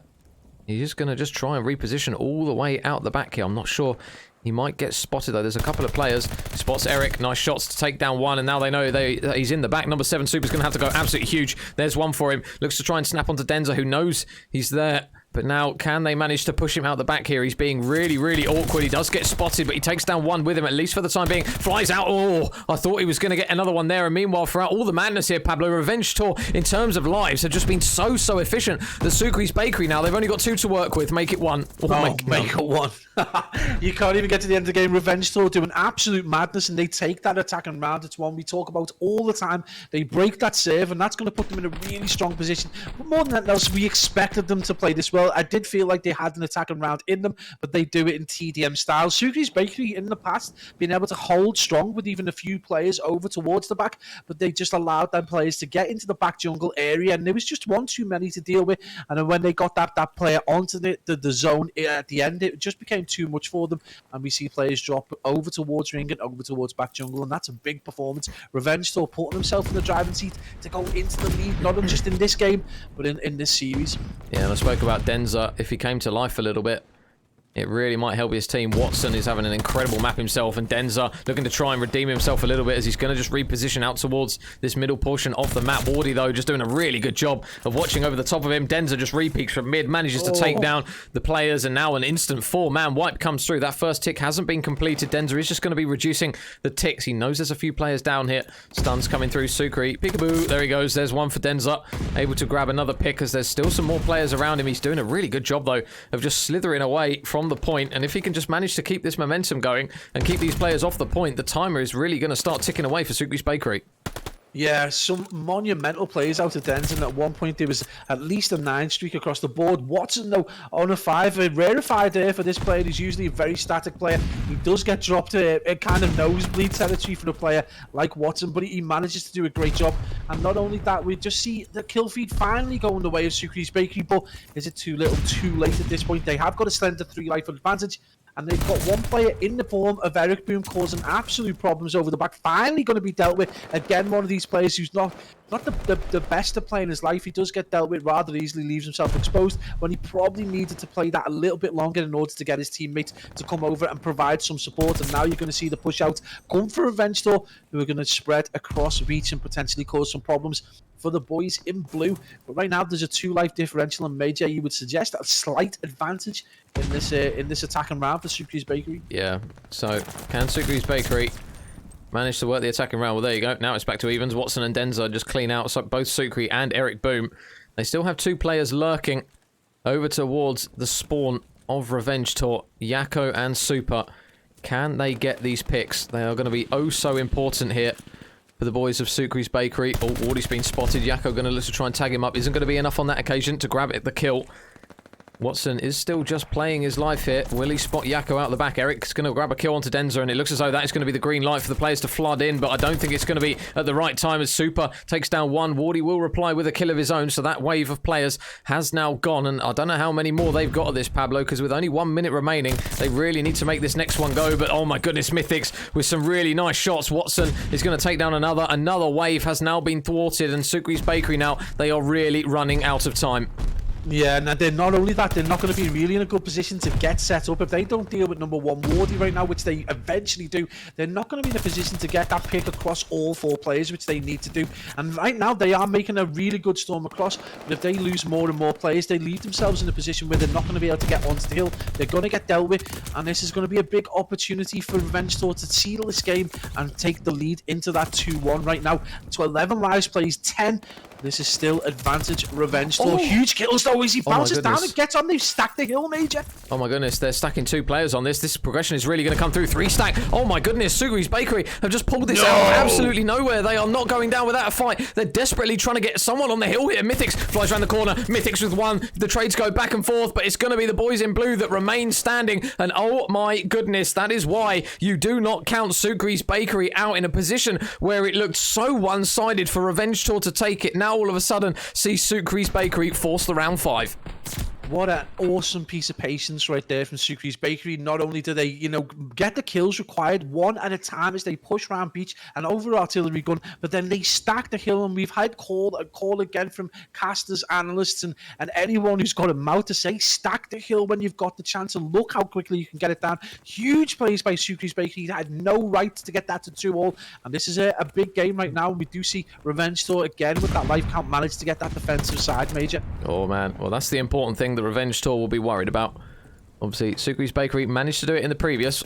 He's just going to try and reposition all the way out the back here. I'm not sure. He might get spotted though. There's a couple of players. Spots Eric. Nice shots to take down 1, and now they know he's in the back. Number 7 Super's going to have to go absolutely huge. There's 1 for him. Looks to try and snap onto Denza, who knows he's there. But now, can they manage to push him out the back here? He's being really, really awkward. He does get spotted, but he takes down one with him, at least for the time being. Flies out. Oh, I thought he was going to get another one there. And meanwhile, throughout all the madness here, Pablo, Revenge Tour, in terms of lives, have just been so efficient. The Sucre's Bakery now, they've only got 2 to work with. Make it 1. Oh, make it 1. You can't even get to the end of the game. Revenge Tour doing absolute madness, and they take that attacking round. It's one we talk about all the time. They break that serve, and that's going to put them in a really strong position. But more than that else, we expected them to play this well. I did feel like they had an attacking round in them, but they do it in TDM style. Sucre's Bakery in the past been able to hold strong with even a few players over towards the back, but they just allowed them players to get into the back jungle area, and there was just one too many to deal with. And then when they got that player onto the zone at the end, it just became too much for them, and we see players drop over towards ring and over towards back jungle, and that's a big performance. Revenge Tour putting himself in the driving seat to go into the lead, not just in this game, but in this series. Yeah, and I spoke about Denza. If he came to life a little bit, it really might help his team. Watson is having an incredible map himself, and Denza looking to try and redeem himself a little bit as he's going to just reposition out towards this middle portion of the map. Wardy, though, just doing a really good job of watching over the top of him. Denza just re-peeks from mid, manages to take down the players, and now an instant 4-man wipe comes through. That first tick hasn't been completed. Denza is just going to be reducing the ticks. He knows there's a few players down here. Stuns coming through. Sucre, peekaboo, there he goes. There's one for Denza. Able to grab another pick as there's still some more players around him. He's doing a really good job, though, of just slithering away from the point, and if he can just manage to keep this momentum going and keep these players off the point, the timer is really going to start ticking away for Sucre's Bakery. Yeah, some monumental plays out of Denton. At one point, there was at least a 9 streak across the board. Watson, though, on a 5. A rarefied there for this player. He's usually a very static player. He does get dropped a kind of nosebleed territory for a player like Watson, but he manages to do a great job. And not only that, we just see the kill feed finally going the way of Sucre's Bakery, but is it too little, too late at this point? They have got a slender 3-life advantage, and they've got one player in the form of Eric Boom causing absolute problems over the back. Finally going to be dealt with. Again, one of these players who's not the best to play in his life. He does get dealt with rather easily, leaves himself exposed when he probably needed to play that a little bit longer in order to get his teammates to come over and provide some support. And now you're going to see the push out come for Revenge Tour, who are going to spread across reach and potentially cause some problems for the boys in blue. But right now there's a 2-life differential, and Major, you would suggest a slight advantage in this attacking round for Sucre's Bakery. Yeah, so can Sucre's Bakery manage to work the attacking round? Well, there you go. Now it's back to evens. Watson and Denza just clean out both Sucre and Eric Boom. They still have 2 players lurking over towards the spawn of Revenge Tour, Yakko and Super. Can they get these picks? They are going to be oh so important here for the boys of Sucre's Bakery. Oh, Wardy's been spotted. Yakko going to look to try and tag him up. Isn't going to be enough on that occasion to grab the kill. Watson is still just playing his life here. Will he spot Yakko out the back? Eric's going to grab a kill onto Denza, and it looks as though that is going to be the green light for the players to flood in, but I don't think it's going to be at the right time as Super takes down one. Wardy will reply with a kill of his own, so that wave of players has now gone, and I don't know how many more they've got of this, Pablo, because with only 1 minute remaining, they really need to make this next one go, but oh my goodness, Mythics with some really nice shots. Watson is going to take down another wave has now been thwarted, and Sucre's Bakery now, they are really running out of time. Yeah, and they're not only that, they're not going to be really in a good position to get set up. If they don't deal with number 1 Wardy right now, which they eventually do, they're not going to be in a position to get that pick across all 4 players, which they need to do. And right now, they are making a really good storm across, but if they lose more and more players, they leave themselves in a position where they're not going to be able to get onto the hill. They're going to get dealt with, and this is going to be a big opportunity for Revenge Tour to seal this game and take the lead into that 2-1 right now. To 11 lives plays 10. This is still advantage Revenge Tour. Huge kills though as he bounces down and gets on. They've stacked the hill, Major. Oh my goodness, they're stacking 2 players on this. This progression is really going to come through. 3 stack. Oh my goodness, Sucre's Bakery have just pulled this out of absolutely nowhere. They are not going down without a fight. They're desperately trying to get someone on the hill here. Mythics flies around the corner. Mythics with 1. The trades go back and forth, but it's going to be the boys in blue that remain standing. And oh my goodness, that is why you do not count Sucre's Bakery out in a position where it looked so one-sided for Revenge Tour to take it. Now all of a sudden, see Sucre's Bakery force the round 5. What an awesome piece of patience right there from Sucre's Bakery. Not only do they, get the kills required 1 at a time as they push around beach and over artillery gun, but then they stack the hill, and we've had a call again from casters, analysts, and anyone who's got a mouth to say, stack the hill when you've got the chance, and look how quickly you can get it down. Huge plays by Sucre's Bakery. They had no right to get that to 2-all, and this is a big game right now. We do see Revenge Tour again with that life count managed to get that defensive side, Major. Oh man, well that's the important thing thing that Revenge Tour will be worried about. Obviously, Sukri's Bakery managed to do it in the previous.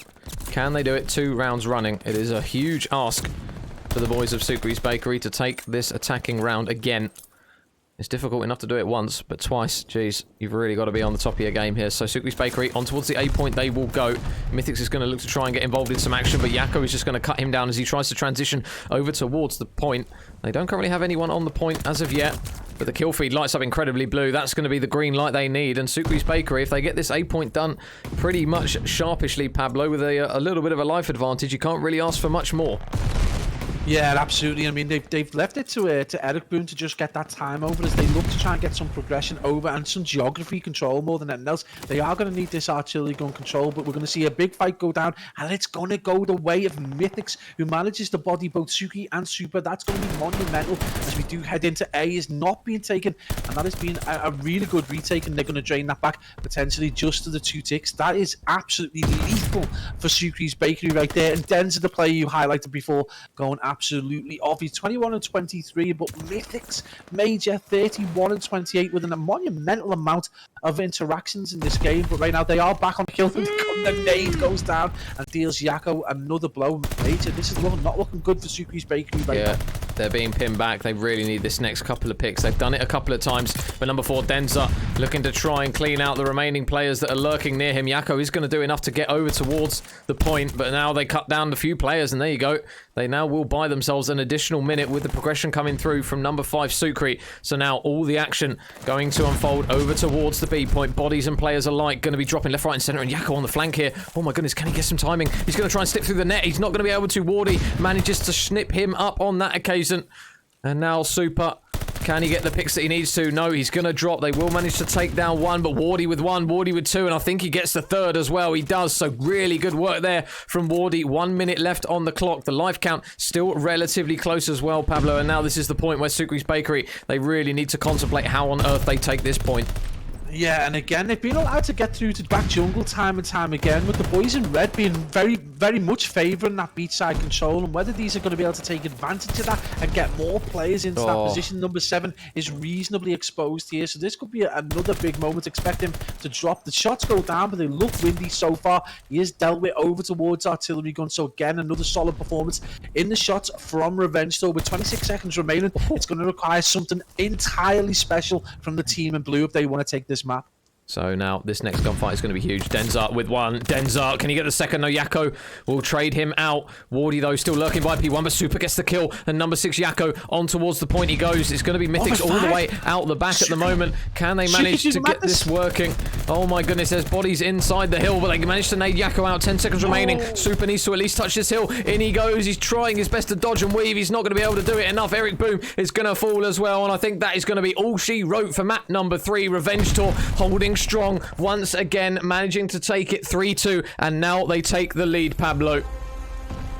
Can they do it 2 rounds running? It is a huge ask for the boys of Sukri's Bakery to take this attacking round again. It's difficult enough to do it once, but twice, geez, you've really got to be on the top of your game here. So Sukri's Bakery on towards the A point they will go. Mythics is going to look to try and get involved in some action, but Yakko is just going to cut him down as he tries to transition over towards the point. They don't currently have anyone on the point as of yet, but the kill feed lights up incredibly blue. That's going to be the green light they need, and Sukri's Bakery, if they get this A point done pretty much sharpishly, Pablo, with a little bit of a life advantage, you can't really ask for much more. Yeah, absolutely. I mean, they've left it to Eric Boone to just get that time over as they look to try and get some progression over and some geography control more than anything else. They are going to need this artillery gun control, but we're going to see a big fight go down, and it's going to go the way of Mythics, who manages to body both Suki and Super. That's going to be monumental as we do head into A is not being taken, and that has been a really good retake, and they're going to drain that back potentially just to the 2 ticks. That is absolutely lethal for Sukri's Bakery right there, and Den's the player you highlighted before going absolutely off. He's 21 and 23, but Mythics Major 31 and 28 with a monumental amount of interactions in this game. But right now they are back on the kill. The nade goes down and deals Yakko another blow. Major, this is not looking good for Sukri's Bakery right now. They're being pinned back. They really need this next couple of picks. They've done it a couple of times, but number 4, Denza, looking to try and clean out the remaining players that are lurking near him. Yakko is going to do enough to get over towards the point, but now they cut down a few players, and there you go. They now will buy themselves an additional minute with the progression coming through from number 5, Sukri. So now all the action going to unfold over towards the B point. Bodies and players alike going to be dropping left, right, and center, and Yakko on the flank here. Oh my goodness, can he get some timing? He's going to try and slip through the net. He's not going to be able to. Wardy manages to snip him up on that occasion. And now Super, can he get the picks that he needs to? No, he's going to drop. They will manage to take down 1, but Wardy with 1, Wardy with 2, and I think he gets the 3rd as well. He does, so really good work there from Wardy. 1 minute left on the clock. The life count still relatively close as well, Pablo, and now this is the point where Sukri's Bakery, they really need to contemplate how on earth they take this point. Yeah, and again, they've been allowed to get through to back jungle time and time again, with the boys in red being very, very much favouring that beachside control, and whether these are going to be able to take advantage of that and get more players into that position. Number 7 is reasonably exposed here, so this could be another big moment. Expect him to drop. The shots go down, but they look windy so far. He is dealt with over towards artillery gun, so again, another solid performance in the shots from Revenge Tour. With 26 seconds remaining, it's going to require something entirely special from the team in blue if they want to take this map. So now this next gunfight is going to be huge. Denza with 1. Denza, can he get the second? No, Yakko will trade him out. Wardy, though, still lurking by P1, but Super gets the kill. And number 6, Yakko, on towards the point he goes. It's going to be Mythics all the way out the back at the moment. Can they manage to get this working? Oh my goodness, there's bodies inside the hill, but they managed to nade Yakko out. 10 seconds remaining. Super needs to at least touch this hill. In he goes. He's trying his best to dodge and weave. He's not going to be able to do it enough. Eric Boom is going to fall as well, and I think that is going to be all she wrote for map number 3. Revenge Tour holding strong once again, managing to take it 3-2, and now they take the lead, Pablo.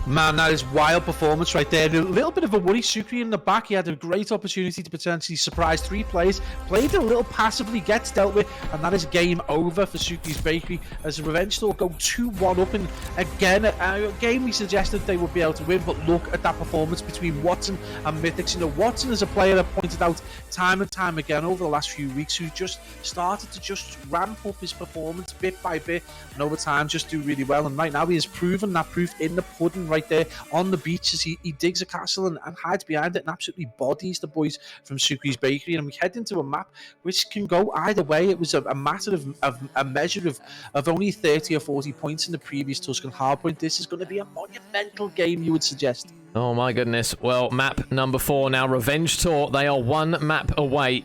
Man, that is wild performance right there. A little bit of a worry. Sukri in the back. He had a great opportunity to potentially surprise 3 players. Played it a little passively, gets dealt with, and that is game over for Sukri's Bakery as the Revenge Tour go 2-1 up. And again, a game we suggested they would be able to win, but look at that performance between Watson and Mythics. You know, Watson is a player that pointed out time and time again over the last few weeks who just started to just ramp up his performance bit by bit, and over time just do really well. And right now he has proven that proof in the pudding right there on the beach as he digs a castle and hides behind it and absolutely bodies the boys from Sukri's Bakery. And we head into a map which can go either way. It was a matter of a measure of only 30 or 40 points in the previous Tuscan Hardpoint. This is going to be a monumental game, you would suggest. Oh my goodness. Well, map number 4 now, Revenge Tour. They are 1 map away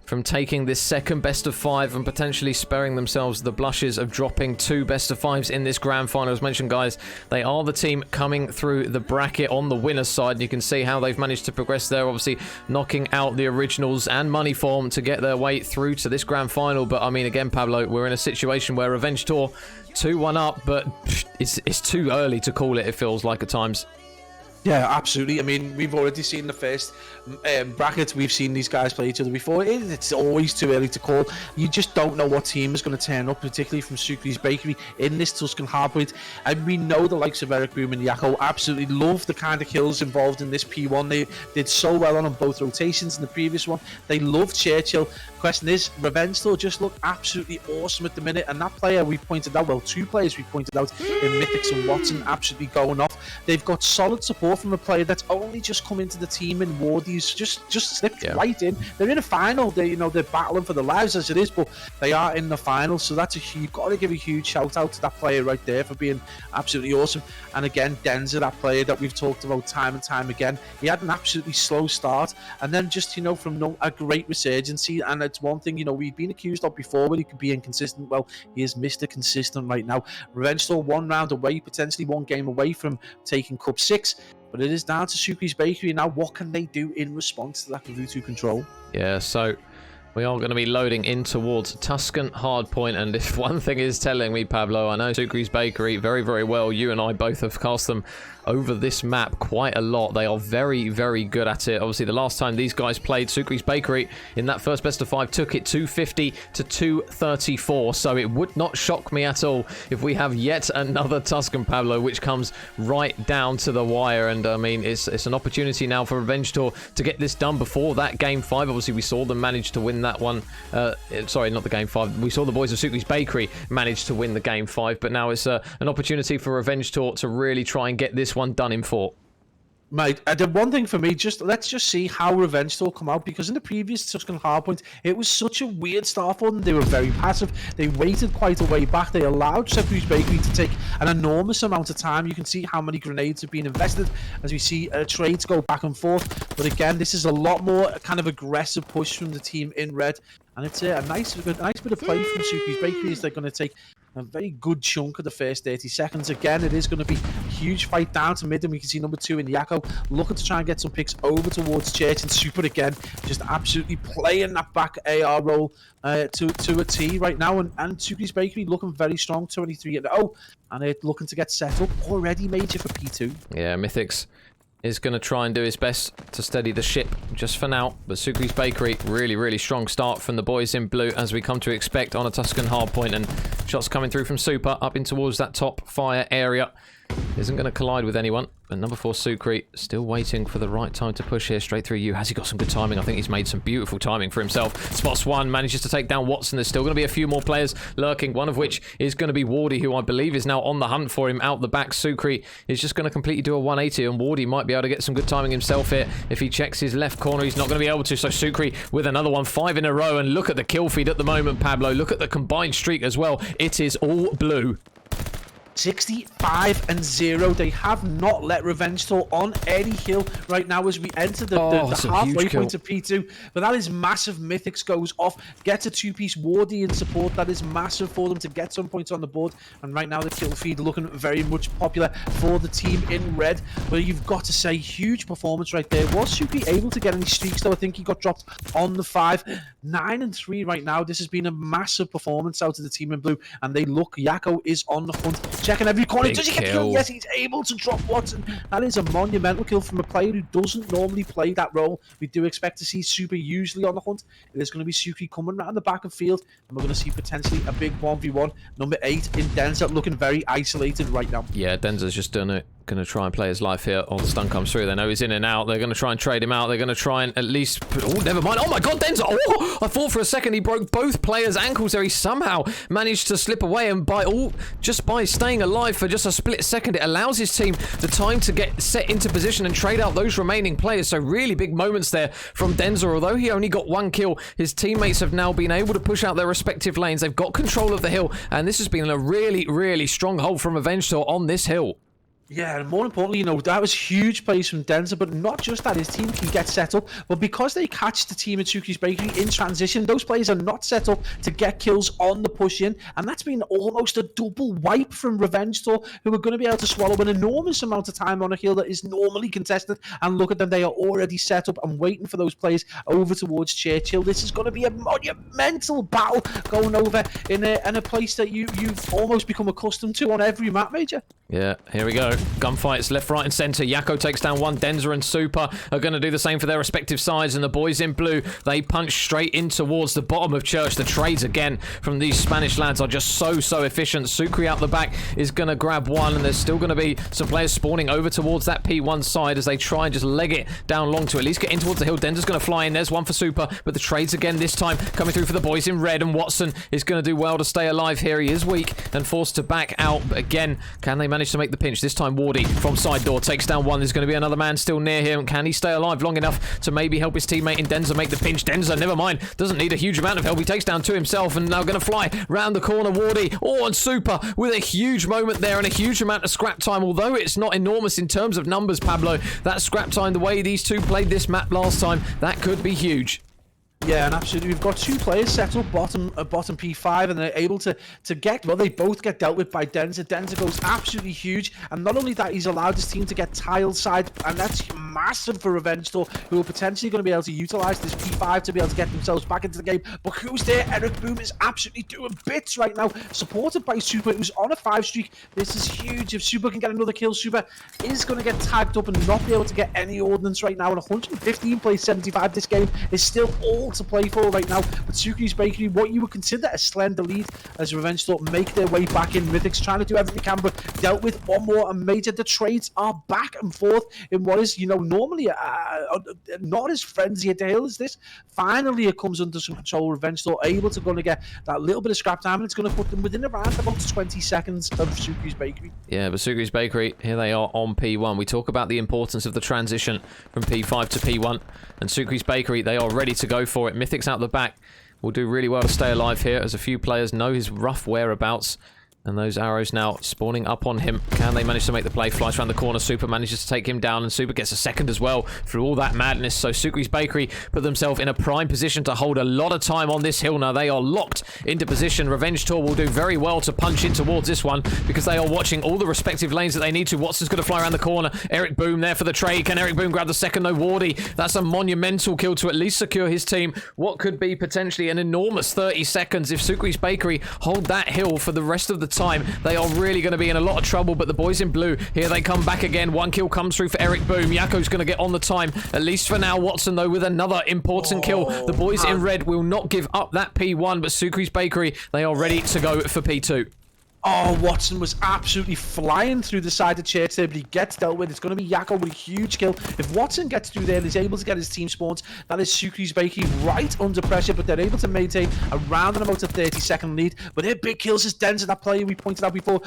from taking this second best of 5 and potentially sparing themselves the blushes of dropping 2 best of 5s in this grand final. As mentioned, guys, they are the team coming through the bracket on the winner's side. And you can see how they've managed to progress there, obviously knocking out the Originals and Moneyform to get their way through to this grand final. But I mean, again, Pablo, we're in a situation where Revenge Tour 2-1 up, but it's too early to call it, it feels like at times. Yeah, absolutely. I mean, we've already seen the first brackets. We've seen these guys play each other before. It's always too early to call. You just don't know what team is going to turn up, particularly from Sucre's Bakery in this Tuscan Hardpoint. And we know the likes of Eric Boom and Yako absolutely love the kind of kills involved in this P1. They did so well on both rotations in the previous one. They love Churchill. Question is, Revenge Tour just look absolutely awesome at the minute, and that player we pointed out, well, two players we pointed out in Mythics and Watson, absolutely going off. They've got solid support from a player that's only just come into the team in Wardy's, just slipped right in. They're in a final. They're battling for their lives as it is, but they are in the final. So that's you've got to give a huge shout out to that player right there for being absolutely awesome. And again, Denzer, that player that we've talked about time and time again, he had an absolutely slow start, and then just from a great resurgence. And it's one thing we've been accused of before when he could be inconsistent. Well, he is Mr. Consistent right now. Revenge Tour 1 round away, potentially 1 game away from taking Cup 6. But it is down to Sucre's Bakery now. What can they do in response to that Voodoo control? Yeah, so we are going to be loading in towards Tuscan Hardpoint, and if one thing is telling me, Pablo, I know Sucre's Bakery very, very well. You and I both have cast them over this map quite a lot. They are very, very good at it. Obviously, the last time these guys played, Sucre's Bakery in that first best of 5 took it 250 to 234. So it would not shock me at all if we have yet another Tuscan, Pablo, which comes right down to the wire. And I mean, it's an opportunity now for Revenge Tour to get this done before that game 5. Obviously, we saw them manage to win that one. Sorry, not the game 5. We saw the boys of Sucre's Bakery manage to win the game 5, but now it's an opportunity for Revenge Tour to really try and get this one done in 4. Mate, the one thing for me, let's just see how Revenge Tour come out, because in the previous Tuscan Hardpoint, it was such a weird start for them. They were very passive. They waited quite a way back. They allowed Sucre's Bakery to take an enormous amount of time. You can see how many grenades have been invested as we see trades go back and forth. But again, this is a lot more kind of aggressive push from the team in red. And it's a nice bit of play from Sucre's Bakery as they're going to take a very good chunk of the first 30 seconds. Again, it is going to be a huge fight down to mid, and we can see number 2 in Yako looking to try and get some picks over towards Church, and Super again just absolutely playing that back AR role to a T right now. And Sucre's Bakery looking very strong, 23-0, and they're looking to get set up already, Major, for P2. Yeah, Mythics is going to try and do his best to steady the ship just for now. But Sucre's Bakery, really, really strong start from the boys in blue, as we come to expect on a Tuscan Hardpoint. And shots coming through from Super up in towards that top fire area. Isn't going to collide with anyone. But number 4, Sucre, still waiting for the right time to push here. Straight through you. Has he got some good timing? I think he's made some beautiful timing for himself. Spots 1, manages to take down Watson. There's still going to be a few more players lurking, one of which is going to be Wardy, who I believe is now on the hunt for him out the back. Sucre is just going to completely do a 180, and Wardy might be able to get some good timing himself here. If he checks his left corner, he's not going to be able to. So Sucre with another one, 5 in a row. And look at the kill feed at the moment, Pablo. Look at the combined streak as well. It is all blue. 65-0. They have not let Revenge Tour on any hill right now as we enter the halfway point of P2. But that is massive. Mythics goes off, gets a 2-piece Wardy in support. That is massive for them to get some points on the board. And right now the kill feed looking very much popular for the team in red. But you've got to say, huge performance right there. Was Suki able to get any streaks though? I think he got dropped on the 5. 9-3 right now. This has been a massive performance out of the team in blue. And they look, Yako is on the hunt. Checking every corner. Does he get killed? Yes, he's able to drop Watson. That is a monumental kill from a player who doesn't normally play that role. We do expect to see Super usually on the hunt. It is going to be Suki coming around the back of field, and we're going to see potentially a big 1v1. Number 8 in Denzer looking very isolated right now. Yeah, Denzer's just done it. Going to try and play his life here. All the stun comes through. They know he's in and out. They're going to try and trade him out. They're going to try and at least... Oh, never mind. Oh my god, Denzer! Oh, I thought for a second he broke both players' ankles there. He somehow managed to slip away, and just by staying alive for just a split second, it allows his team the time to get set into position and trade out those remaining players. So really big moments there from Denzer. Although he only got 1 kill, his teammates have now been able to push out their respective lanes. They've got control of the hill, and this has been a really, really strong hold from Revenge Tour on this hill. Yeah, and more importantly, that was huge plays from Denzer, but not just that, his team can get set up, but because they catch the team at Suki's Bakery in transition, those players are not set up to get kills on the push-in, and that's been almost a double wipe from Revenge Tour, who are going to be able to swallow an enormous amount of time on a hill that is normally contested, and look at them, they are already set up and waiting for those players over towards Churchill. This is going to be a monumental battle going over in a place that you've almost become accustomed to on every map, Major. Yeah, here we go. Gunfights left, right, and center. Yakko takes down one. Denza and Super are going to do the same for their respective sides. And the boys in blue, they punch straight in towards the bottom of Church. The trades again from these Spanish lads are just so efficient. Sukri out the back is going to grab one. And there's still going to be some players spawning over towards that P1 side as they try and just leg it down long to at least get in towards the hill. Denza's going to fly in. There's one for Super. But the trades again this time coming through for the boys in red. And Watson is going to do well to stay alive here. He is weak and forced to back out. But again, can they manage to make the pinch? This time Wardy from side door takes down one. There's going to be another man still near him. Can he stay alive long enough to maybe help his teammate in Denza make the pinch? Denza, never mind, doesn't need a huge amount of help. He takes down two himself and now going to fly round the corner. Wardy, and Super with a huge moment there and a huge amount of scrap time. Although it's not enormous in terms of numbers, Pablo, that scrap time, the way these two played this map last time, that could be huge. Yeah, and absolutely, we've got two players set up bottom P5, and they're able to get, well, they both get dealt with by Denza. Denza goes absolutely huge, and not only that, he's allowed his team to get tile side, and that's massive for Revenge Store, who are potentially going to be able to utilize this P5 to be able to get themselves back into the game. But who's there? Eric Boom is absolutely doing bits right now, supported by Super, who's on a 5 streak. This is huge. If Super can get another kill, Super is going to get tagged up and not be able to get any ordnance right now. And 115 plays 75. This game is still all to play for right now. But Sukri's Bakery, what you would consider a slender lead as Revenge Store make their way back in. Mythics trying to do everything they can, but dealt with one more and major. The trades are back and forth in what is, normally not as frenzy a tale as this. Finally, it comes under some control. Revenge Store able to going to get that little bit of scrap time, and it's going to put them within around about 20 seconds of Sukri's Bakery. Yeah, but Sukri's Bakery, here they are on P1. We talk about the importance of the transition from P5 to P1, and Sukri's Bakery, they are ready to go for it. Mythic's out the back will do really well to stay alive here, as a few players know his rough whereabouts. And those arrows now spawning up on him. Can they manage to make the play? Flies around the corner. Super manages to take him down. And Super gets a second as well through all that madness. So Sukri's Bakery put themselves in a prime position to hold a lot of time on this hill now. They are locked into position. Revenge Tour will do very well to punch in towards this one because they are watching all the respective lanes that they need to. Watson's going to fly around the corner. Eric Boom there for the trade. Can Eric Boom grab the second? No, Wardy. That's a monumental kill to at least secure his team what could be potentially an enormous 30 seconds. If Sukri's Bakery hold that hill for the rest of the time, they are really going to be in a lot of trouble. But the boys in blue, here they come back again. One kill comes through for Eric Boom. Yakko's going to get on the time, at least for now. Watson, though, with another important kill. The boys in red will not give up that P1, but Sukri's Bakery, they are ready to go for P2. Oh, Watson was absolutely flying through the side of Church there, but he gets dealt with. It's going to be Yakko with a huge kill. If Watson gets through there and is able to get his team spawns, that is Sukri's Bakery right under pressure, but they're able to maintain around and about a 30-second lead. But their big kills is Denza, that player we pointed out before.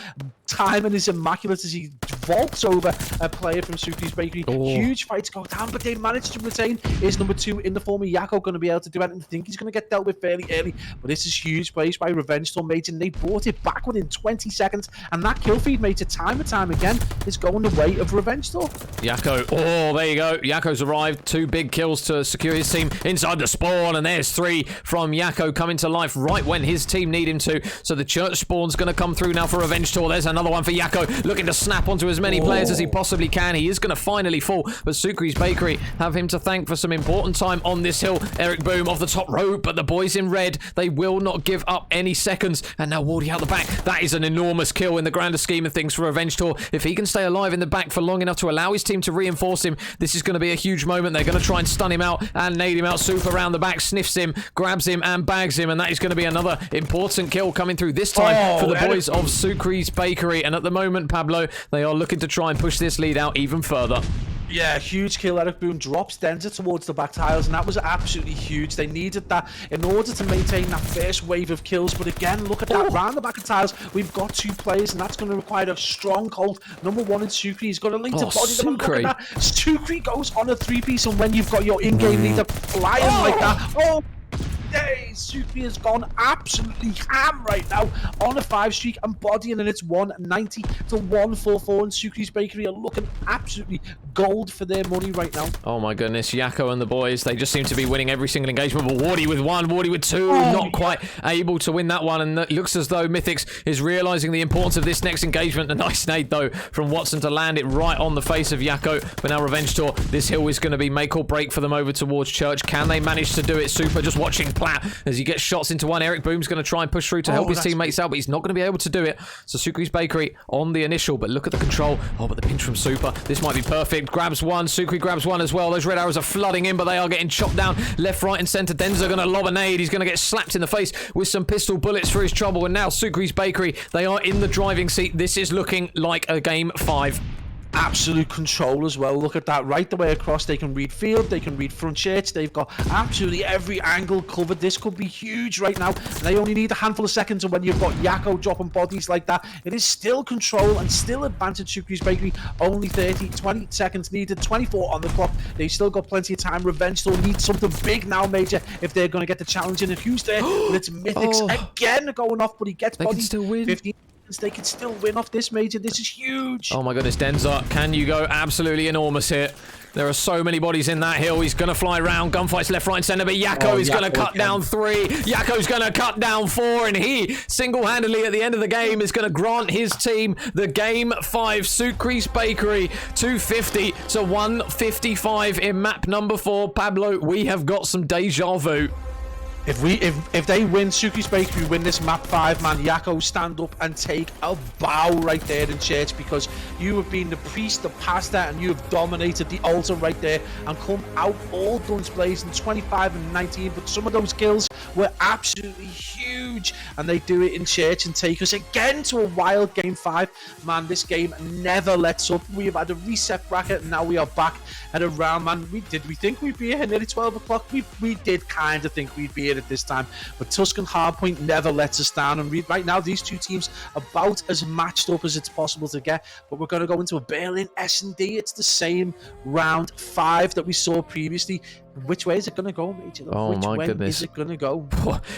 Timing is immaculate as he vaults over a player from Sukri's Bakery. Huge fight to go down, but they managed to retain his number 2 in the form of Yakko, going to be able to do anything. I think he's going to get dealt with fairly early, but this is huge plays by Revenge Storm mates, and they brought it back within 20 seconds, and that kill feed made it time and time again is going the way of Revenge Storm. Yakko, there you go. Yakko's arrived. 2 big kills to secure his team inside the spawn, and there's 3 from Yakko coming to life right when his team need him to. So the Church spawn's going to come through now for Revenge Tour. There's another one for Yakko, looking to snap onto as many players as he possibly can. He is going to finally fall, but Sukri's Bakery have him to thank for some important time on this hill. Eric Boom off the top rope, but the boys in red, they will not give up any seconds. And now Wardy out the back. That is an enormous kill in the grander scheme of things for Revenge Tour. If he can stay alive in the back for long enough to allow his team to reinforce him, this is going to be a huge moment. They're going to try and stun him out and nade him out. Super around the back, sniffs him, grabs him and bags him, and that is going to be another important kill coming through this time for the boys of Sukri's Bakery. And at the moment, Pablo, they are looking to try and push this lead out even further. Yeah, huge kill. Eric Boom drops Denza towards the back tiles, and that was absolutely huge. They needed that in order to maintain that first wave of kills. But again, look at that. Round the back of tiles, we've got 2 players, and that's going to require a strong hold. Number 1 in Sukri. He's got a lead to body them. Look at that. Sukri goes on a 3-piece, and when you've got your in-game leader flying like that, Sukri has gone absolutely ham right now on a 5 streak and bodying, and it's 190 to 144, and Sukri's Bakery are looking absolutely gold for their money right now. Oh my goodness, Yakko and the boys, they just seem to be winning every single engagement, but Wardy with 1, Wardy with 2, not quite able to win that one, and it looks as though Mythics is realizing the importance of this next engagement. A nice nade though from Watson to land it right on the face of Yakko, but now Revenge Tour, this hill is going to be make or break for them over towards Church. Can they manage to do it? Super just watching clap as he gets shots into one. Eric Boom's going to try and push through to help his teammates out, but he's not going to be able to do it. So Sukri's Bakery on the initial, but look at the control. Oh, but the pinch from Super. This might be perfect. Grabs one. Sukri grabs one as well. Those red arrows are flooding in, but they are getting chopped down left, right, and center. Denza going to lob a nade. He's going to get slapped in the face with some pistol bullets for his trouble. And now Sukri's Bakery, they are in the driving seat. This is looking like a game 5. Absolute control as well. Look at that, right the way across. They can read field, they can read front shirts. They've got absolutely every angle covered. This could be huge right now. They only need a handful of seconds, and when you've got Yakko dropping bodies like that, it is still control and still advantage Sukri's Bakery. Only 20 seconds needed, 24 on the clock. They've still got plenty of time. Revenge still needs something big now, Major, if they're going to get the challenge in. And who's there? But it's Mythics again going off, but he gets bodied. They can still win. 15. They can still win off this, Major. This is huge. Oh my goodness, Denza, can you go absolutely enormous here? There are so many bodies in that hill. He's going to fly around. Gunfights left, right, and center. But Yakko is going to cut down 3. Yakko's going to cut down 4. And he, single-handedly, at the end of the game, is going to grant his team the Game 5. Sukri's Bakery, 250 to 155 in map number 4. Pablo, we have got some deja vu. If they win, Sukri's Bakery win this map 5, man, Yakko, stand up and take a bow right there in church, because you have been the priest, the pastor, and you have dominated the altar right there and come out all guns blazing, 25 and 19. But some of those kills were absolutely huge, and they do it in church and take us again to a wild game 5. Man, this game never lets up. We have had a reset bracket, and now we are back at a round, man. We think we'd be here nearly 12 o'clock? We did kind of think we'd be here at this time, but Tuscan Hardpoint never lets us down, and right now these two teams are about as matched up as it's possible to get. But we're going to go into a Berlin S&D. It's the same round 5 that we saw previously. Which way is it going to go, Major? Oh, my goodness. Is it going to go?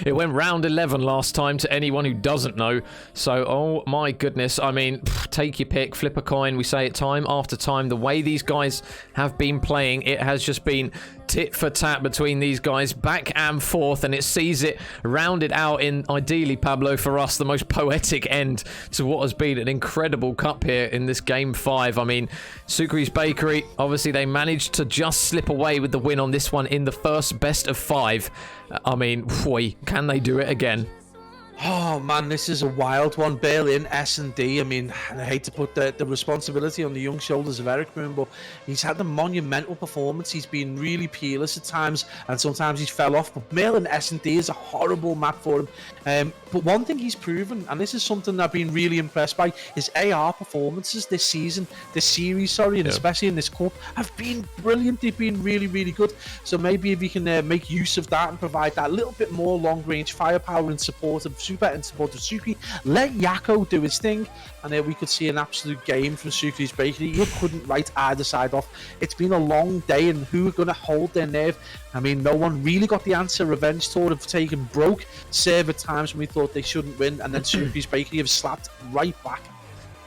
It went round 11 last time, to anyone who doesn't know. So, oh my goodness. I mean, take your pick, flip a coin. We say it time after time. The way these guys have been playing, it has just been tit for tat between these guys, back and forth, and it sees it rounded out in, ideally, Pablo, for us, the most poetic end to what has been an incredible cup here in this game 5. I mean, Sukri's Bakery, obviously they managed to just slip away with the win on this one in the first best of 5. I mean, boy, can they do it again? Oh man, this is a wild one. Berlin S&D. I mean, I hate to put the responsibility on the young shoulders of Eric Boom, but he's had a monumental performance. He's been really peerless at times, and sometimes he's fell off. But Berlin S&D is a horrible map for him. But one thing he's proven, and this is something I've been really impressed by, his AR performances this season, this series, and especially in this cup, have been brilliant. They've been really, really good. So maybe if he can make use of that and provide that little bit more long-range firepower in support of Super and support of Sukri, let Yakko do his thing, and then we could see an absolute game from Sukri's Bakery. You couldn't write either side off. It's been a long day, and who are going to hold their nerve? I mean, no one really got the answer. Revenge Tour have taken broke serve at times when we thought they shouldn't win, and then Sukri's Bakery have slapped right back.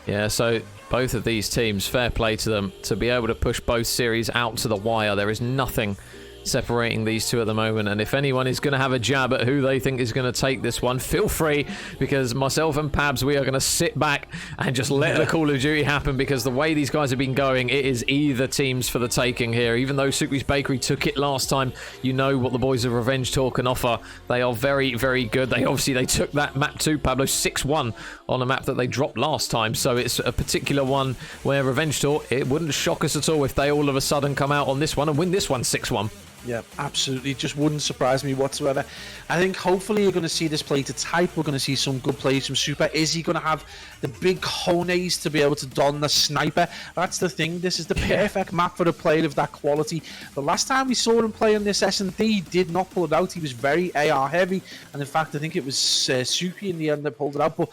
Yeah, so both of these teams, fair play to them, to be able to push both series out to the wire. There is nothing separating these two at the moment, and if anyone is going to have a jab at who they think is going to take this one, feel free, because myself and Pabs, we are going to sit back and just let the Call of Duty happen, because the way these guys have been going, it is either teams for the taking here. Even though Sukri's Bakery took it last time, you know what the boys of Revenge Tour can offer. They are very, very good. They took that map too, Pablo, 6-1 on a map that they dropped last time, so it's a particular one where Revenge Tour, it wouldn't shock us at all if they all of a sudden come out on this one and win this one 6-1. Yeah, absolutely. Just wouldn't surprise me whatsoever. I think hopefully you're going to see this play to type. We're going to see some good plays from Super. Is he going to have the big cojones to be able to don the sniper? That's the thing. This is the perfect map for a player of that quality. The last time we saw him play on this S&D, he did not pull it out. He was very AR heavy. And in fact, I think it was Suki in the end that pulled it out. But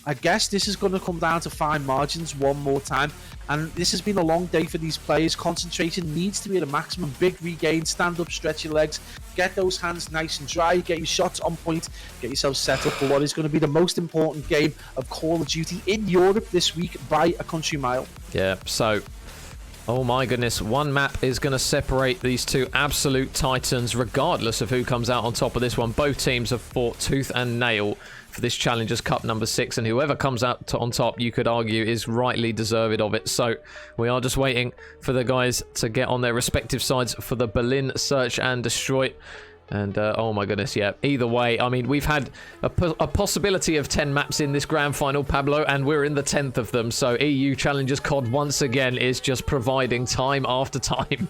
I guess this is going to come down to fine margins one more time. And this has been a long day for these players. Concentration needs to be at a maximum. Big regain, stand up, stretch your legs, get those hands nice and dry, get your shots on point, get yourself set up for what is going to be the most important game of Call of Duty in Europe this week by a country mile. Yeah, so, oh my goodness, one map is going to separate these two absolute titans, regardless of who comes out on top of this one. Both teams have fought tooth and nail for this Challengers Cup number 6, and whoever comes out on top, you could argue, is rightly deserved of it. So we are just waiting for the guys to get on their respective sides for the Berlin Search and Destroy. And, oh my goodness, yeah. Either way, I mean, we've had a possibility of 10 maps in this grand final, Pablo, and we're in the 10th of them. So EU Challengers COD, once again, is just providing time after time.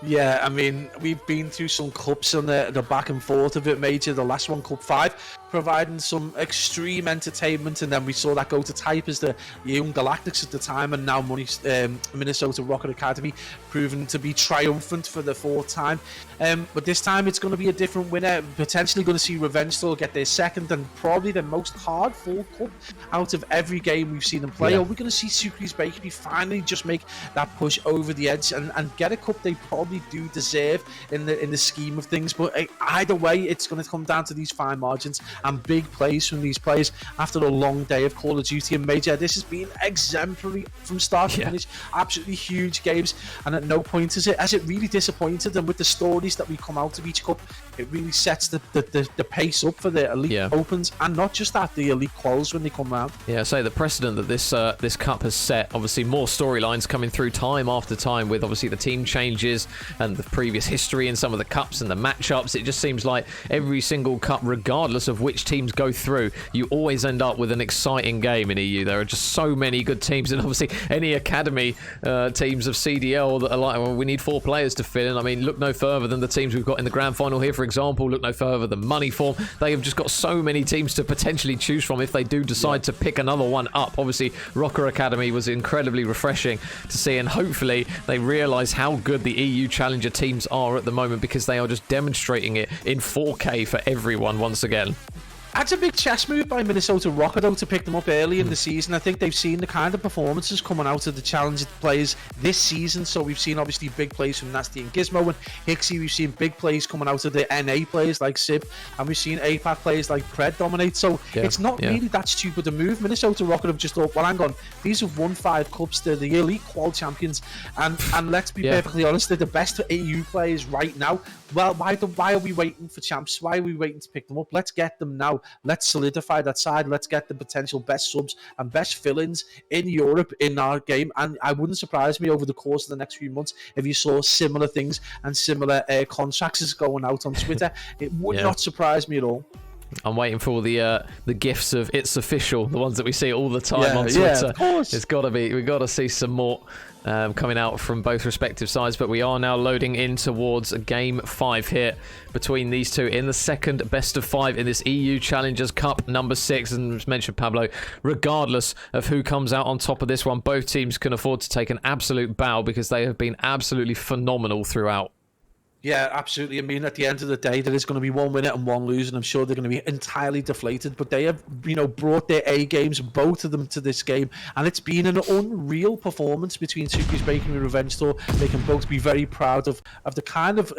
Yeah, I mean, we've been through some cups and the back and forth of it, Major. The last one, Cup 5, providing some extreme entertainment, and then we saw that go to type as the Young Galactics at the time, and now Minnesota ROKKR Academy proven to be triumphant for the 4th time. But this time it's going to be a different winner. Potentially going to see Revenge Tour get their 2nd and probably their most hard-fought cup out of every game we've seen them play. Yeah. Or we're going to see Sucre's Bakery finally just make that push over the edge and get a cup they probably do deserve in the scheme of things. But either way, it's going to come down to these fine margins and big plays from these players after a long day of Call of Duty. And Major, this has been exemplary from start to finish. Absolutely huge games, and at no point has it really disappointed. And with the stories that we come out of each cup, it really sets the pace up for the elite opens, and not just that, the elite quals when they come round. Yeah, so the precedent that this cup has set, obviously more storylines coming through time after time with obviously the team changes and the previous history in some of the cups and the matchups. It just seems like every single cup, regardless of which teams go through, you always end up with an exciting game in EU. There are just so many good teams, and obviously any academy teams of CDL that are like, well, we need 4 players to fill in. I mean, look no further than the teams we've got in the grand final here, for example. Look no further than Moneyform. They have just got so many teams to potentially choose from if they do decide to pick another one up. Obviously, ROKKR Academy was incredibly refreshing to see, and hopefully they realise how good the EU Challenger teams are at the moment, because they are just demonstrating it in 4K for everyone once again. That's a big chess move by Minnesota ROKKR, though, to pick them up early in the season. I think they've seen the kind of performances coming out of the Challenger players this season. So we've seen obviously big plays from Nasty and Gizmo and Hixie. We've seen big plays coming out of the NA players like Sib, and we've seen APAC players like Pred dominate. So it's not really that stupid a move. Minnesota ROKKR have just thought, well, hang on, these have won 5 cups. They're the elite qual champions, and let's be perfectly honest, they're the best EU players right now. Well, why are we waiting for champs? Why are we waiting to pick them up? Let's get them now. Let's solidify that side. Let's get the potential best subs and best fill-ins in Europe in our game. And I wouldn't surprise me over the course of the next few months if you saw similar things and similar contracts going out on Twitter. It would not surprise me at all. I'm waiting for the gifs of "It's official," the ones that we see all the time on Twitter. Yeah, of course. It's got to be. We've got to see some more coming out from both respective sides. But we are now loading in towards a game 5 here between these two in the second best of 5 in this EU Challengers Cup number 6. And as mentioned, Pablo, regardless of who comes out on top of this one, both teams can afford to take an absolute bow because they have been absolutely phenomenal throughout. Yeah, absolutely. I mean, at the end of the day, there is going to be one winner and one loser, and I'm sure they're going to be entirely deflated. But they have, brought their A games, both of them, to this game, and it's been an unreal performance between Sucre's Bakery and Revenge Tour. They can both be very proud of the kind of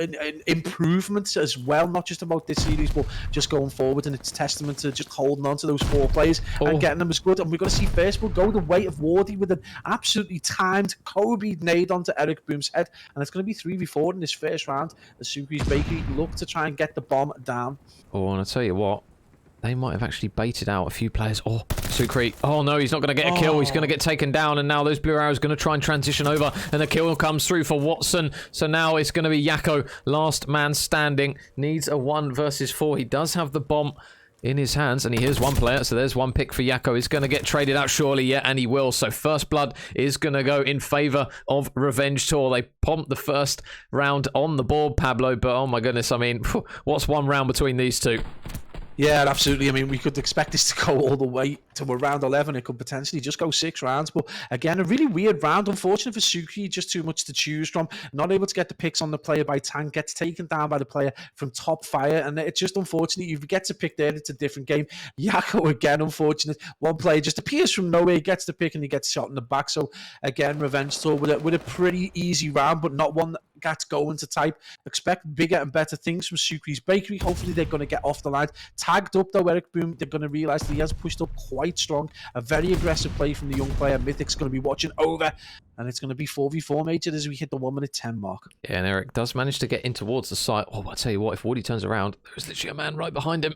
improvements as well, not just about this series, but just going forward. And it's testament to just holding on to those 4 players and getting them as good. And we're going to see first we'll go the weight of Wardy with an absolutely timed Kobe nade onto Eric Boom's head, and it's going to be 3v4 in this first round. The Sucre's Bakery look to try and get the bomb down. Oh, and I tell you what, they might have actually baited out a few players. Oh, Sucre. Oh no, he's not going to get a kill. He's going to get taken down, and now those blue arrows are going to try and transition over, and the kill comes through for Watson. So now it's going to be Yakko, last man standing. Needs a 1 versus 4. He does have the bomb in his hands, and he hears one player, so there's one pick for Yakko. He's going to get traded out surely, yeah, and he will. So first blood is going to go in favor of Revenge Tour. They pumped the first round on the board, Pablo, but oh my goodness, I mean, what's one round between these two? Yeah, absolutely. I mean, we could expect this to go all the way to around 11. It could potentially just go 6 rounds. But again, a really weird round. Unfortunate for Suki, just too much to choose from. Not able to get the picks on the player by tank. Gets taken down by the player from top fire. And it's just unfortunate. You get to pick there. It's a different game. Yakko, again, unfortunate. One player just appears from nowhere, gets the pick, and he gets shot in the back. So again, Revenge Tour with a pretty easy round, but not one that gets going to type. Expect bigger and better things from Sucre's Bakery. Hopefully they're going to get off the line. Tagged up though, Eric Boom, they're going to realise that he has pushed up quite strong. A very aggressive play from the young player. Mythic's going to be watching over, and it's going to be 4v4, Major, as we hit the 1:10 mark. Yeah, and Eric does manage to get in towards the side. Oh, I tell you what, if Wardy turns around, there's literally a man right behind him.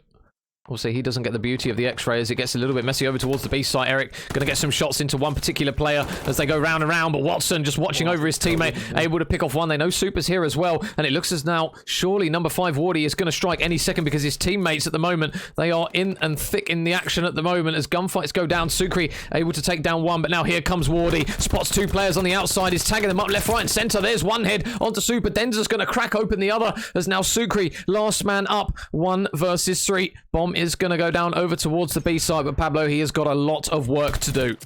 Obviously, he doesn't get the beauty of the X-ray as it gets a little bit messy over towards the B site. Eric going to get some shots into one particular player as they go round and round, but Watson just watching over his teammate, able to pick off one. They know Super's here as well, and it looks as now surely number 5 Wardy is going to strike any second because his teammates at the moment, they are in and thick in the action at the moment as gunfights go down. Sukri able to take down one, but now here comes Wardy. Spots 2 players on the outside, is tagging them up left, right, and centre. There's one head onto Super. Denza's going to crack open the other as now Sukri, last man up, 1 versus 3. Bomb is going to go down over towards the B side, but Pablo, he has got a lot of work to do.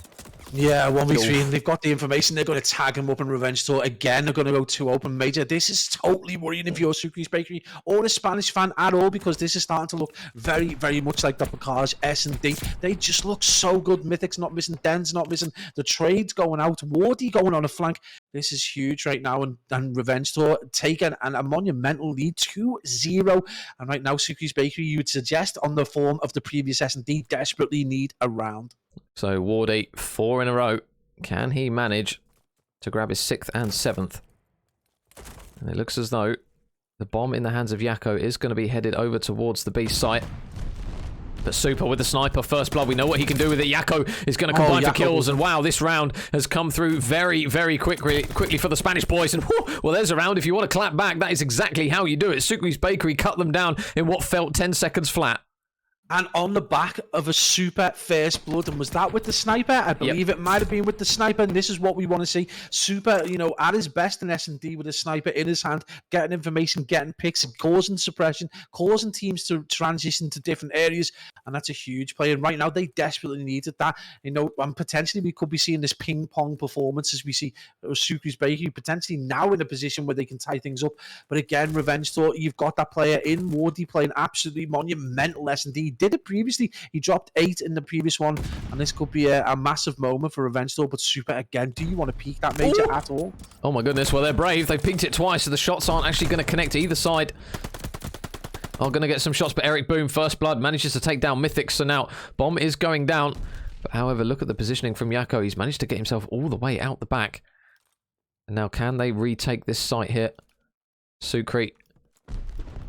Yeah, 1v3, and they've got the information. They're going to tag him up in Revenge Tour. Again, they're going to go 2 open major. This is totally worrying if you're Sucre's Bakery or a Spanish fan at all, because this is starting to look very, very much like the Picard S&D. They just look so good. Mythic's not missing, Den's not missing, the trade's going out, Wardy going on a flank. This is huge right now, and Revenge Tour taken and a monumental lead, 2-0. And right now, Sucre's Bakery, you would suggest on the form of the previous S&D, desperately need a round. So Wardy, 4 in a row. Can he manage to grab his 6th and 7th? And it looks as though the bomb in the hands of Yakko is going to be headed over towards the B site. But Super with the sniper, first blood. We know what he can do with it. Yakko is going to combine for kills. And wow, this round has come through very, very quickly for the Spanish boys. And whew, well, there's a round. If you want to clap back, that is exactly how you do it. Sucre's Bakery cut them down in what felt 10 seconds flat. And on the back of a Super first blood. And was that with the sniper? I believe it might have been with the sniper. And this is what we want to see. Super, you know, at his best in S&D with a sniper in his hand, getting information, getting picks, causing suppression, causing teams to transition to different areas. And that's a huge play. And right now, they desperately needed that. You know, and potentially we could be seeing this ping-pong performance as we see Sucre's Bakery potentially now in a position where they can tie things up. But again, Revenge Tour, you've got that player in Wardy playing absolutely monumental S&D. Did it previously. He dropped 8 in the previous one, and this could be a massive moment for Revenge Tour. But Super, again, do you want to peek that major at all? Oh my goodness, well, they're brave. They've peeked it twice, so the shots aren't actually going to connect either side. Are going to get some shots, but Eric Boom, first blood, manages to take down Mythic, so now Bomb is going down. But however, look at the positioning from Yakko. He's managed to get himself all the way out the back. And now can they retake this site here? Sucre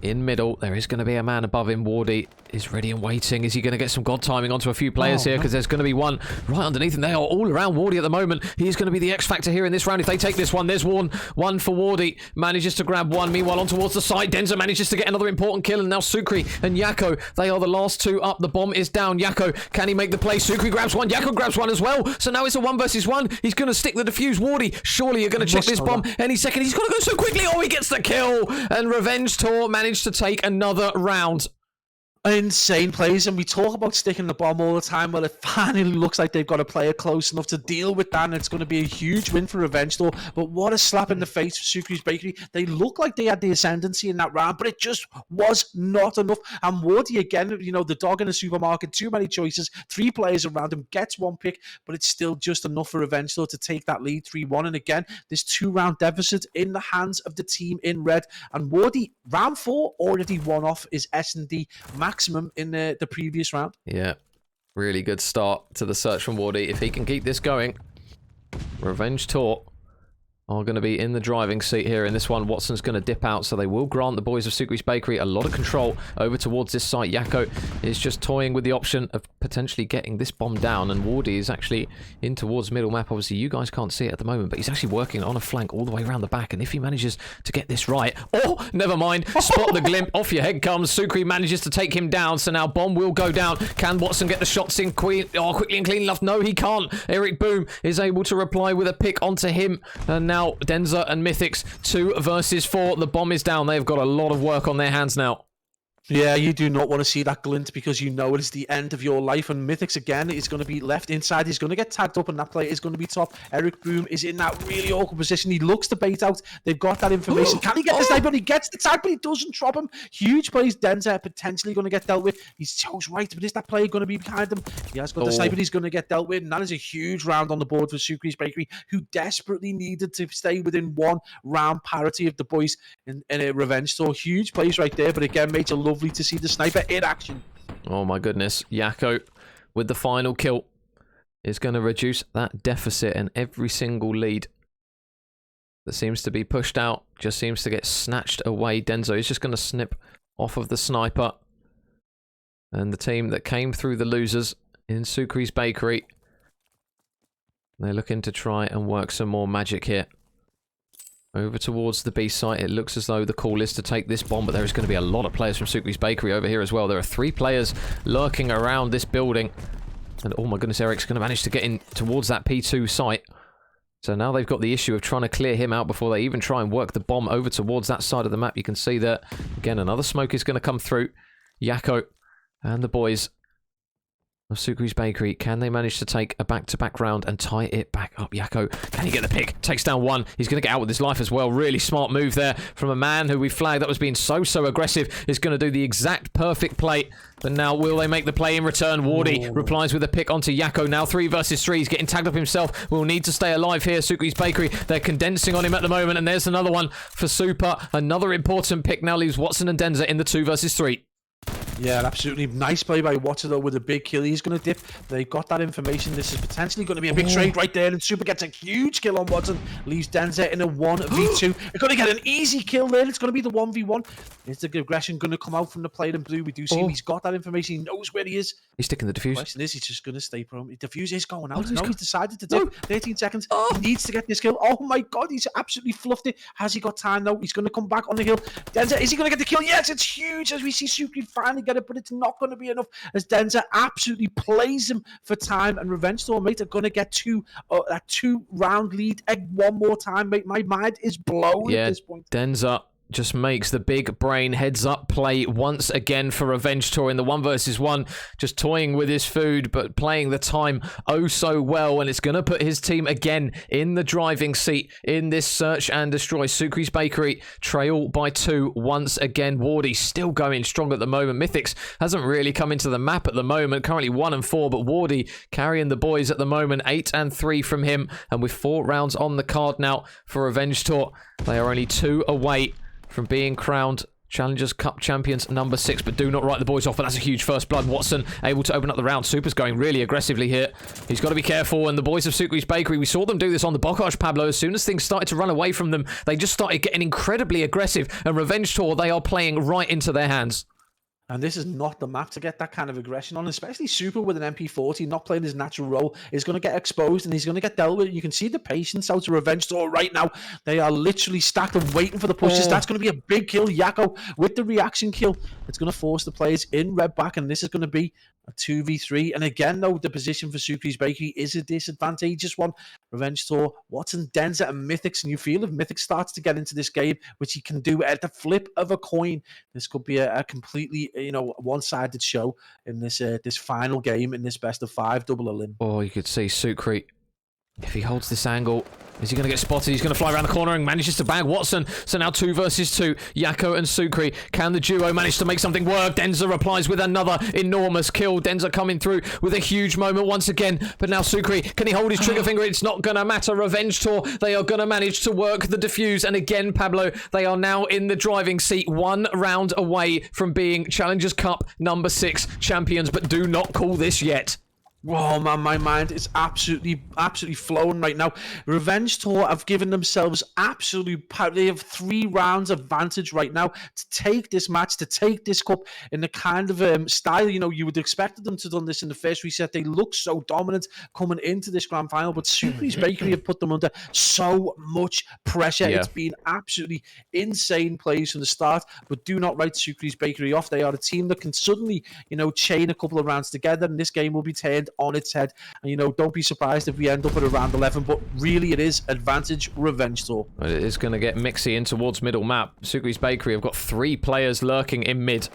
in middle. There is going to be a man above him. Wardy is ready and waiting. Is he going to get some god timing onto a few players here? Because there's going to be one right underneath him. They are all around Wardy at the moment. He's going to be the X factor here in this round. If they take this one, there's one for Wardy. Manages to grab one. Meanwhile, on towards the side, Denza manages to get another important kill. And now Sucre and Yakko, they are the last 2 up. The bomb is down. Yakko, can he make the play? Sucre grabs one. Yakko grabs one as well. So now it's a 1 versus 1. He's going to stick the defuse. Wardy, surely you're going to check this bomb any second. He's going to go so quickly. Oh, he gets the kill. And Revenge Tour managed to take another round. Insane plays, and we talk about sticking the bomb all the time. Well, it finally looks like they've got a player close enough to deal with that, and it's going to be a huge win for Revenge Tour. But what a slap in the face for Sucre's Bakery. They look like they had the ascendancy in that round, but it just was not enough. And Wardy, again, you know, the dog in the supermarket, too many choices, 3 players around him, gets 1 pick, but it's still just enough for Revenge Tour to take that lead 3-1. And again, this 2-round deficit in the hands of the team in red. And Wardy, round 4, already won off his S&D maximum in the previous round. Yeah, really good start to the search from Wardy. If he can keep this going, Revenge Tour are going to be in the driving seat here in this one. Watson's going to dip out, so they will grant the boys of Sucre's Bakery a lot of control over towards this site. Yakko is just toying with the option of potentially getting this bomb down, and Wardy is actually in towards middle map. Obviously, you guys can't see it at the moment, but he's actually working on a flank all the way around the back, and if he manages to get this right... Oh, never mind. Spot the glimp. Off your head comes. Sucre manages to take him down, so now bomb will go down. Can Watson get the shots in quickly and clean enough? No, he can't. Eric Boom is able to reply with a pick onto him, and now Denza and Mythics 2 versus 4. The bomb is down. They've got a lot of work on their hands now. Yeah, you do not want to see that glint because you know it is the end of your life. And Mythics, again, is going to be left inside. He's going to get tagged up and that play is going to be top. Eric Boom is in that really awkward position. He looks to bait out. They've got that information. Can he get the sniper? He gets the tag, but he doesn't drop him. Huge plays. Denza potentially going to get dealt with. He's so right, but is that play going to be behind him? He has got the sniper. He's going to get dealt with. And that is a huge round on the board for Sucre's Bakery, who desperately needed to stay within 1 round parity of the boys in a Revenge Tour. Huge plays right there. But again, mate, a lovely to see the sniper in action. Oh my goodness. Yakko with the final kill is going to reduce that deficit, and every single lead that seems to be pushed out just seems to get snatched away. Denzo is just going to snip off of the sniper. and the team that came through the losers in Sukri's Bakery. They're looking to try and work some more magic here. Over towards the B site, it looks as though the call is to take this bomb, but there is going to be a lot of players from Sukri's Bakery over here as well. There are 3 players lurking around this building. And oh my goodness, Eric's going to manage to get in towards that P2 site. So now they've got the issue of trying to clear him out before they even try and work the bomb over towards that side of the map. You can see that, again, another smoke is going to come through. Yakko and the boys of Sukri's Bakery, can they manage to take a back-to-back round and tie it back up? Yakko, can he get the pick? Takes down one. He's going to get out with his life as well. Really smart move there from a man who we flagged that was being so aggressive. Is going to do the exact perfect play. But now, will they make the play in return? Wardy replies with a pick onto Yakko. Now 3 versus 3. He's getting tagged up himself. Will need to stay alive here. Sukri's Bakery, they're condensing on him at the moment. And there's another one for Super. Another important pick now leaves Watson and Denza in the 2 versus 3. Yeah, absolutely. Nice play by Watson, though, with a big kill. He's going to dip. They got that information. This is potentially going to be a big trade right there. And Super gets a huge kill on Watson. Leaves Denza in a 1v2. They're going to get an easy kill there. It's going to be the 1v1. Is the aggression going to come out from the player in blue? We do see him. He's got that information. He knows where he is. He's sticking the defuse. The question is, he's just going to stay pro. The defuse is going out. No, he's decided to dip. 13 seconds. He needs to get this kill. Oh my god, he's absolutely fluffed it. Has he got time, though? He's going to come back on the hill. Denza, is he going to get the kill? Yes, it's huge as we see Sukri finally get it, but it's not going to be enough as Denza absolutely plays him for time, and Revenge Storm, mate, are going to get that 2-round lead one more time, mate. My mind is blown at this point. Denza just makes the big brain heads up play once again for Revenge Tour in the 1 versus 1, just toying with his food but playing the time oh so well, and it's going to put his team again in the driving seat in this search and destroy. Sukri's Bakery trail by 2 once again. Wardy still going strong at the moment. Mythics hasn't really come into the map at the moment, currently 1 and 4, but Wardy carrying the boys at the moment, 8 and 3 from him, and with 4 rounds on the card now for Revenge Tour. They are only 2 away from being crowned Challengers Cup champions number 6, but do not write the boys off. But that's a huge first blood. Watson able to open up the round. Super's going really aggressively here. He's got to be careful. And the boys of Sukri's Bakery, we saw them do this on the Bocage, Pablo. As soon as things started to run away from them, they just started getting incredibly aggressive. And Revenge Tour, they are playing right into their hands. And this is not the map to get that kind of aggression on, especially Super with an MP40, not playing his natural role, is going to get exposed and he's going to get dealt with. You can see the patience out of Revenge Tour right now. They are literally stacked and waiting for the pushes. That's going to be a big kill. Yakko with the reaction kill. It's going to force the players in red back, and this is going to be a 2v3. And again, though, the position for Sukri's Bakery is a disadvantageous one. Revenge Tour, Watson, Denza, and Mythics. And you feel if Mythics starts to get into this game, which he can do at the flip of a coin, this could be a completely, one-sided show in this this final game in this best of 5 double elim. Oh, you could see Sukri, if he holds this angle, is he going to get spotted? He's going to fly around the corner and manages to bag Watson. So now 2 versus 2. Yakko and Sukri. Can the duo manage to make something work? Denza replies with another enormous kill. Denza coming through with a huge moment once again. But now Sukri, can he hold his trigger finger? It's not going to matter. Revenge Tour, they are going to manage to work the defuse. And again, Pablo, they are now in the driving seat. 1 round away from being Challengers Cup number 6 champions. But do not call this yet. Oh man, my mind is absolutely flowing right now. Revenge Tour have given themselves absolute power. They have 3 rounds advantage right now to take this match, to take this cup in the kind of style, you would expect them to have done this in the first reset. They look so dominant coming into this grand final, but Sukri's Bakery have put them under so much pressure. Yeah. It's been absolutely insane plays from the start, but do not write Sukri's Bakery off. They are a team that can suddenly, chain a couple of rounds together, and this game will be turned on its head. And don't be surprised if we end up at around 11, but really it is advantage Revenge Tour. But it is going to get mixy in towards middle map. Sukri's Bakery have got 3 players lurking in mid.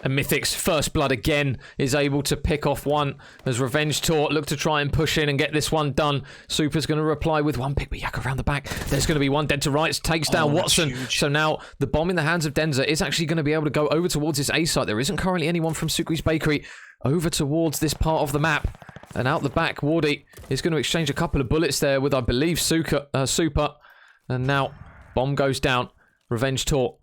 And Mythic's first blood again is able to pick off one as Revenge Tour look to try and push in and get this one done. Super's going to reply with 1 pick, but Yakko around the back. There's going to be 1 dead to rights, takes down Watson. So now the bomb in the hands of Denza is actually going to be able to go over towards this A site. There isn't currently anyone from Sukri's Bakery over towards this part of the map. And out the back, Wardy is going to exchange a couple of bullets there with, I believe, Super. And now bomb goes down. Revenge Tour.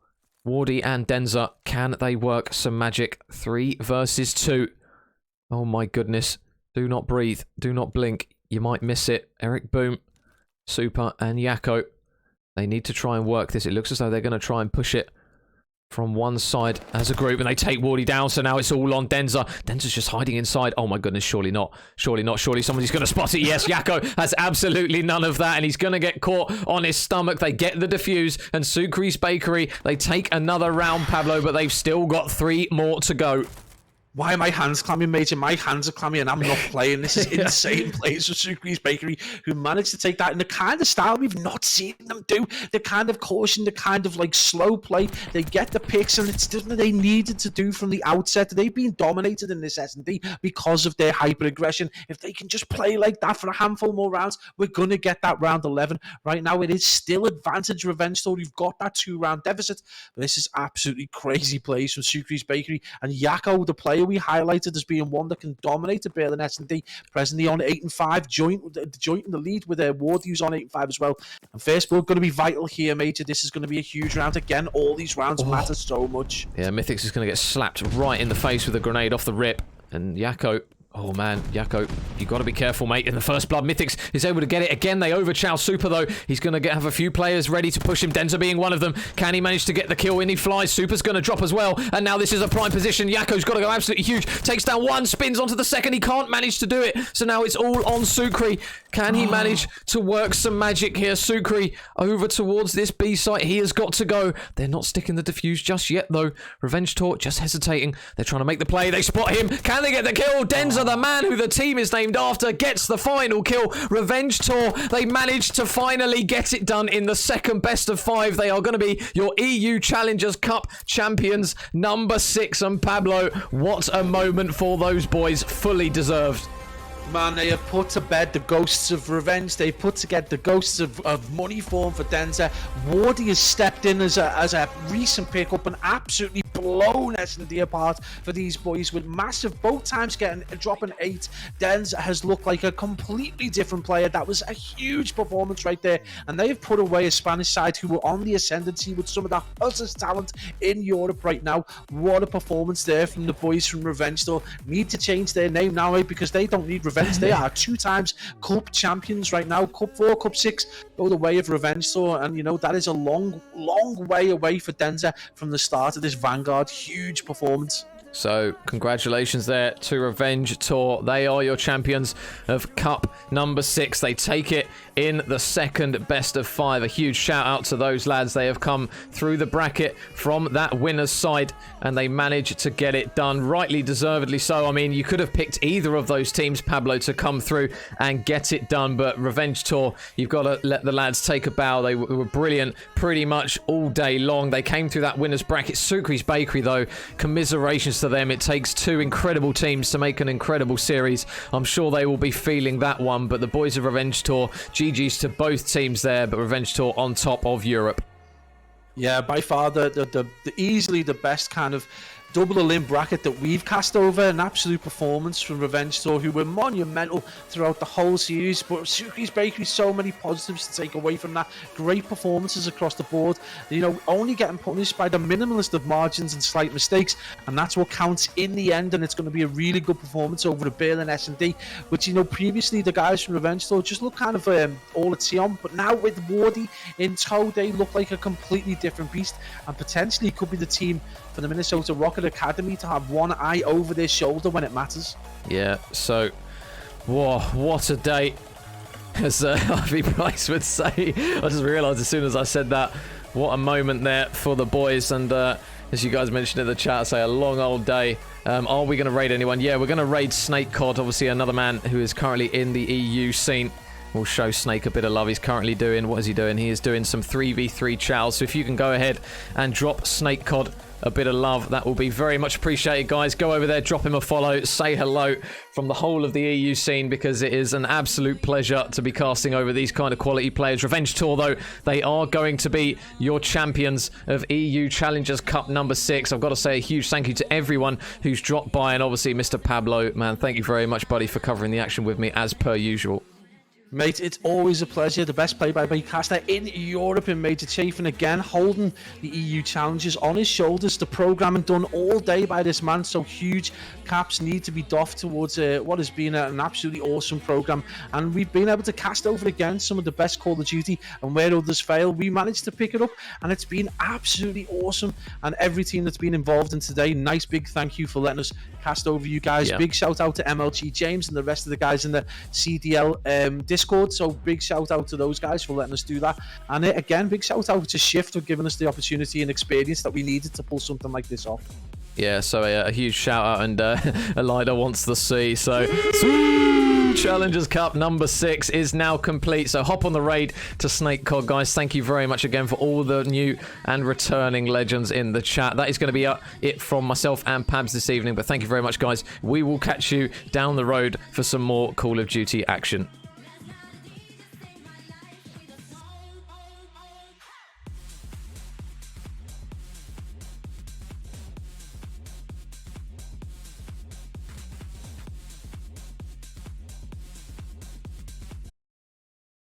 Wardy and Denza, can they work some magic? 3 versus 2. Oh my goodness. Do not breathe. Do not blink. You might miss it. Eric Boom, Super and Yakko. They need to try and work this. It looks as though they're going to try and push it from one side as a group, and they take Wardy down, so now it's all on Denza. Denza's just hiding inside. Oh my goodness, surely not. Surely not. Surely somebody's going to spot it. Yes, Yakko has absolutely none of that, and he's going to get caught on his stomach. They get the defuse, and Sucre's Bakery, they take another round, Pablo, but they've still got 3 more to go. Why are my hands clammy, Major? My hands are clammy and I'm not playing. This is insane plays for Sucre's Bakery, who managed to take that in the kind of style we've not seen them do. The kind of caution, the kind of like slow play. They get the picks, and it's something they needed to do from the outset. They've been dominated in this S&D because of their hyper aggression. If they can just play like that for a handful more rounds, we're going to get that round 11. Right now, it is still advantage Revenge Store. You've got that 2-round deficit, but this is absolutely crazy plays from Sucre's Bakery. And Yakko, the player we highlighted as being one that can dominate a Berlin S&D, presently on 8-5, joint in the lead with Wardy, who's on 8-5 as well. And first ball going to be vital here, Major. This is going to be a huge round. Again, all these rounds matter so much. Yeah, Mythics is going to get slapped right in the face with a grenade off the rip. And Yakko, oh man, Yakko, you got to be careful, mate. In the first blood, Mythics is able to get it again. They overchow Super, though. He's going to have a few players ready to push him. Denza being one of them. Can he manage to get the kill? In he flies. Super's going to drop as well. And now this is a prime position. Yakko's got to go absolutely huge. Takes down one, spins onto the second. He can't manage to do it. So now it's all on Sucre. Can he manage to work some magic here? Sucre over towards this B site. He has got to go. They're not sticking the defuse just yet, though. Revenge Tour just hesitating. They're trying to make the play. They spot him. Can they get the kill? Denza, the man who the team is named after, gets the final kill. Revenge Tour, they managed to finally get it done in the second best of 5. They are going to be your EU Challengers Cup champions, number 6. And Pablo, what a moment for those boys. Fully deserved. Man, they have put to bed the ghosts of revenge. They put to get the ghosts of money form for Denza. Wardy has stepped in as a recent pickup and absolutely blown S&D apart for these boys with massive, both times dropping 8. Denza has looked like a completely different player. That was a huge performance right there, and they have put away a Spanish side who were on the ascendancy with some of the hottest talent in Europe right now. What a performance there from the boys from Revenge Store. Need to change their name now, because they don't need revenge. They are 2 times cup champions right now. Cup 4, Cup 6 go the way of Revenge Store, and you know that is a long way away for Denza from the start of this Vanguard. Huge performance. So, congratulations there to Revenge Tour. They are your champions of Cup number 6. They take it in the second best of 5. A huge shout out to those lads. They have come through the bracket from that winner's side, and they managed to get it done. Rightly, deservedly so. I mean, you could have picked either of those teams, Pablo, to come through and get it done, but Revenge Tour, you've got to let the lads take a bow. They were brilliant pretty much all day long. They came through that winner's bracket. Sucre's Bakery, though, commiserations to them. It takes 2 incredible teams to make an incredible series. I'm sure they will be feeling that one, but the boys of Revenge Tour, GG's to both teams there, but Revenge Tour on top of Europe. Yeah, by far the easily the best kind of double limb bracket that we've cast over. An absolute performance from Revenge Store, who were monumental throughout the whole series. But Sucre's Bakery, so many positives to take away from that. Great performances across the board. You know, only getting punished by the minimalist of margins and slight mistakes, and that's what counts in the end. And it's going to be a really good performance over the Berlin S&D, which, you know, previously the guys from Revenge Store just looked kind of all at sea on, but now with Wardy in tow, they look like a completely different beast, and potentially could be the team for the Minnesota ROKKR Academy to have one eye over their shoulder when it matters. Yeah, so, whoa, what a day, as Harvey Price would say. I just realised as soon as I said that, what a moment there for the boys. And as you guys mentioned in the chat, say a long old day. Are we going to raid anyone? Yeah, we're going to raid Snake Cod, obviously another man who is currently in the EU scene. We'll show Snake a bit of love. He's currently doing, what is he doing? He is doing some 3v3 chows. So if you can go ahead and drop Snake Cod a bit of love, that will be very much appreciated, guys. Go over there, drop him a follow, say hello from the whole of the EU scene, because it is an absolute pleasure to be casting over these kind of quality players. Revenge Tour, though, they are going to be your champions of EU Challengers Cup number 6. I've got to say a huge thank you to everyone who's dropped by, and obviously Mr. Pablo, man, thank you very much, buddy, for covering the action with me as per usual. Mate, it's always a pleasure. The best play-by-play caster in Europe in Major Chafin again, holding the EU challenges on his shoulders. The programming done all day by this man, so huge caps need to be doffed towards what has been an absolutely awesome program. And we've been able to cast over again some of the best Call of Duty, and where others fail, we managed to pick it up, and it's been absolutely awesome. And every team that's been involved in today, nice big thank you for letting us cast over you guys. Yeah. Big shout out to MLG James and the rest of the guys in the CDL Discord. So big shout out to those guys for letting us do that. And again, big shout out to Shift for giving us the opportunity and experience that we needed to pull something like this off. Yeah, so a huge shout out, and Elida wants the C. So Challengers Cup number 6 is now complete. So hop on the raid to Snake Cod, guys. Thank you very much again for all the new and returning legends in the chat. That is going to be it from myself and Pabs this evening. But thank you very much, guys. We will catch you down the road for some more Call of Duty action.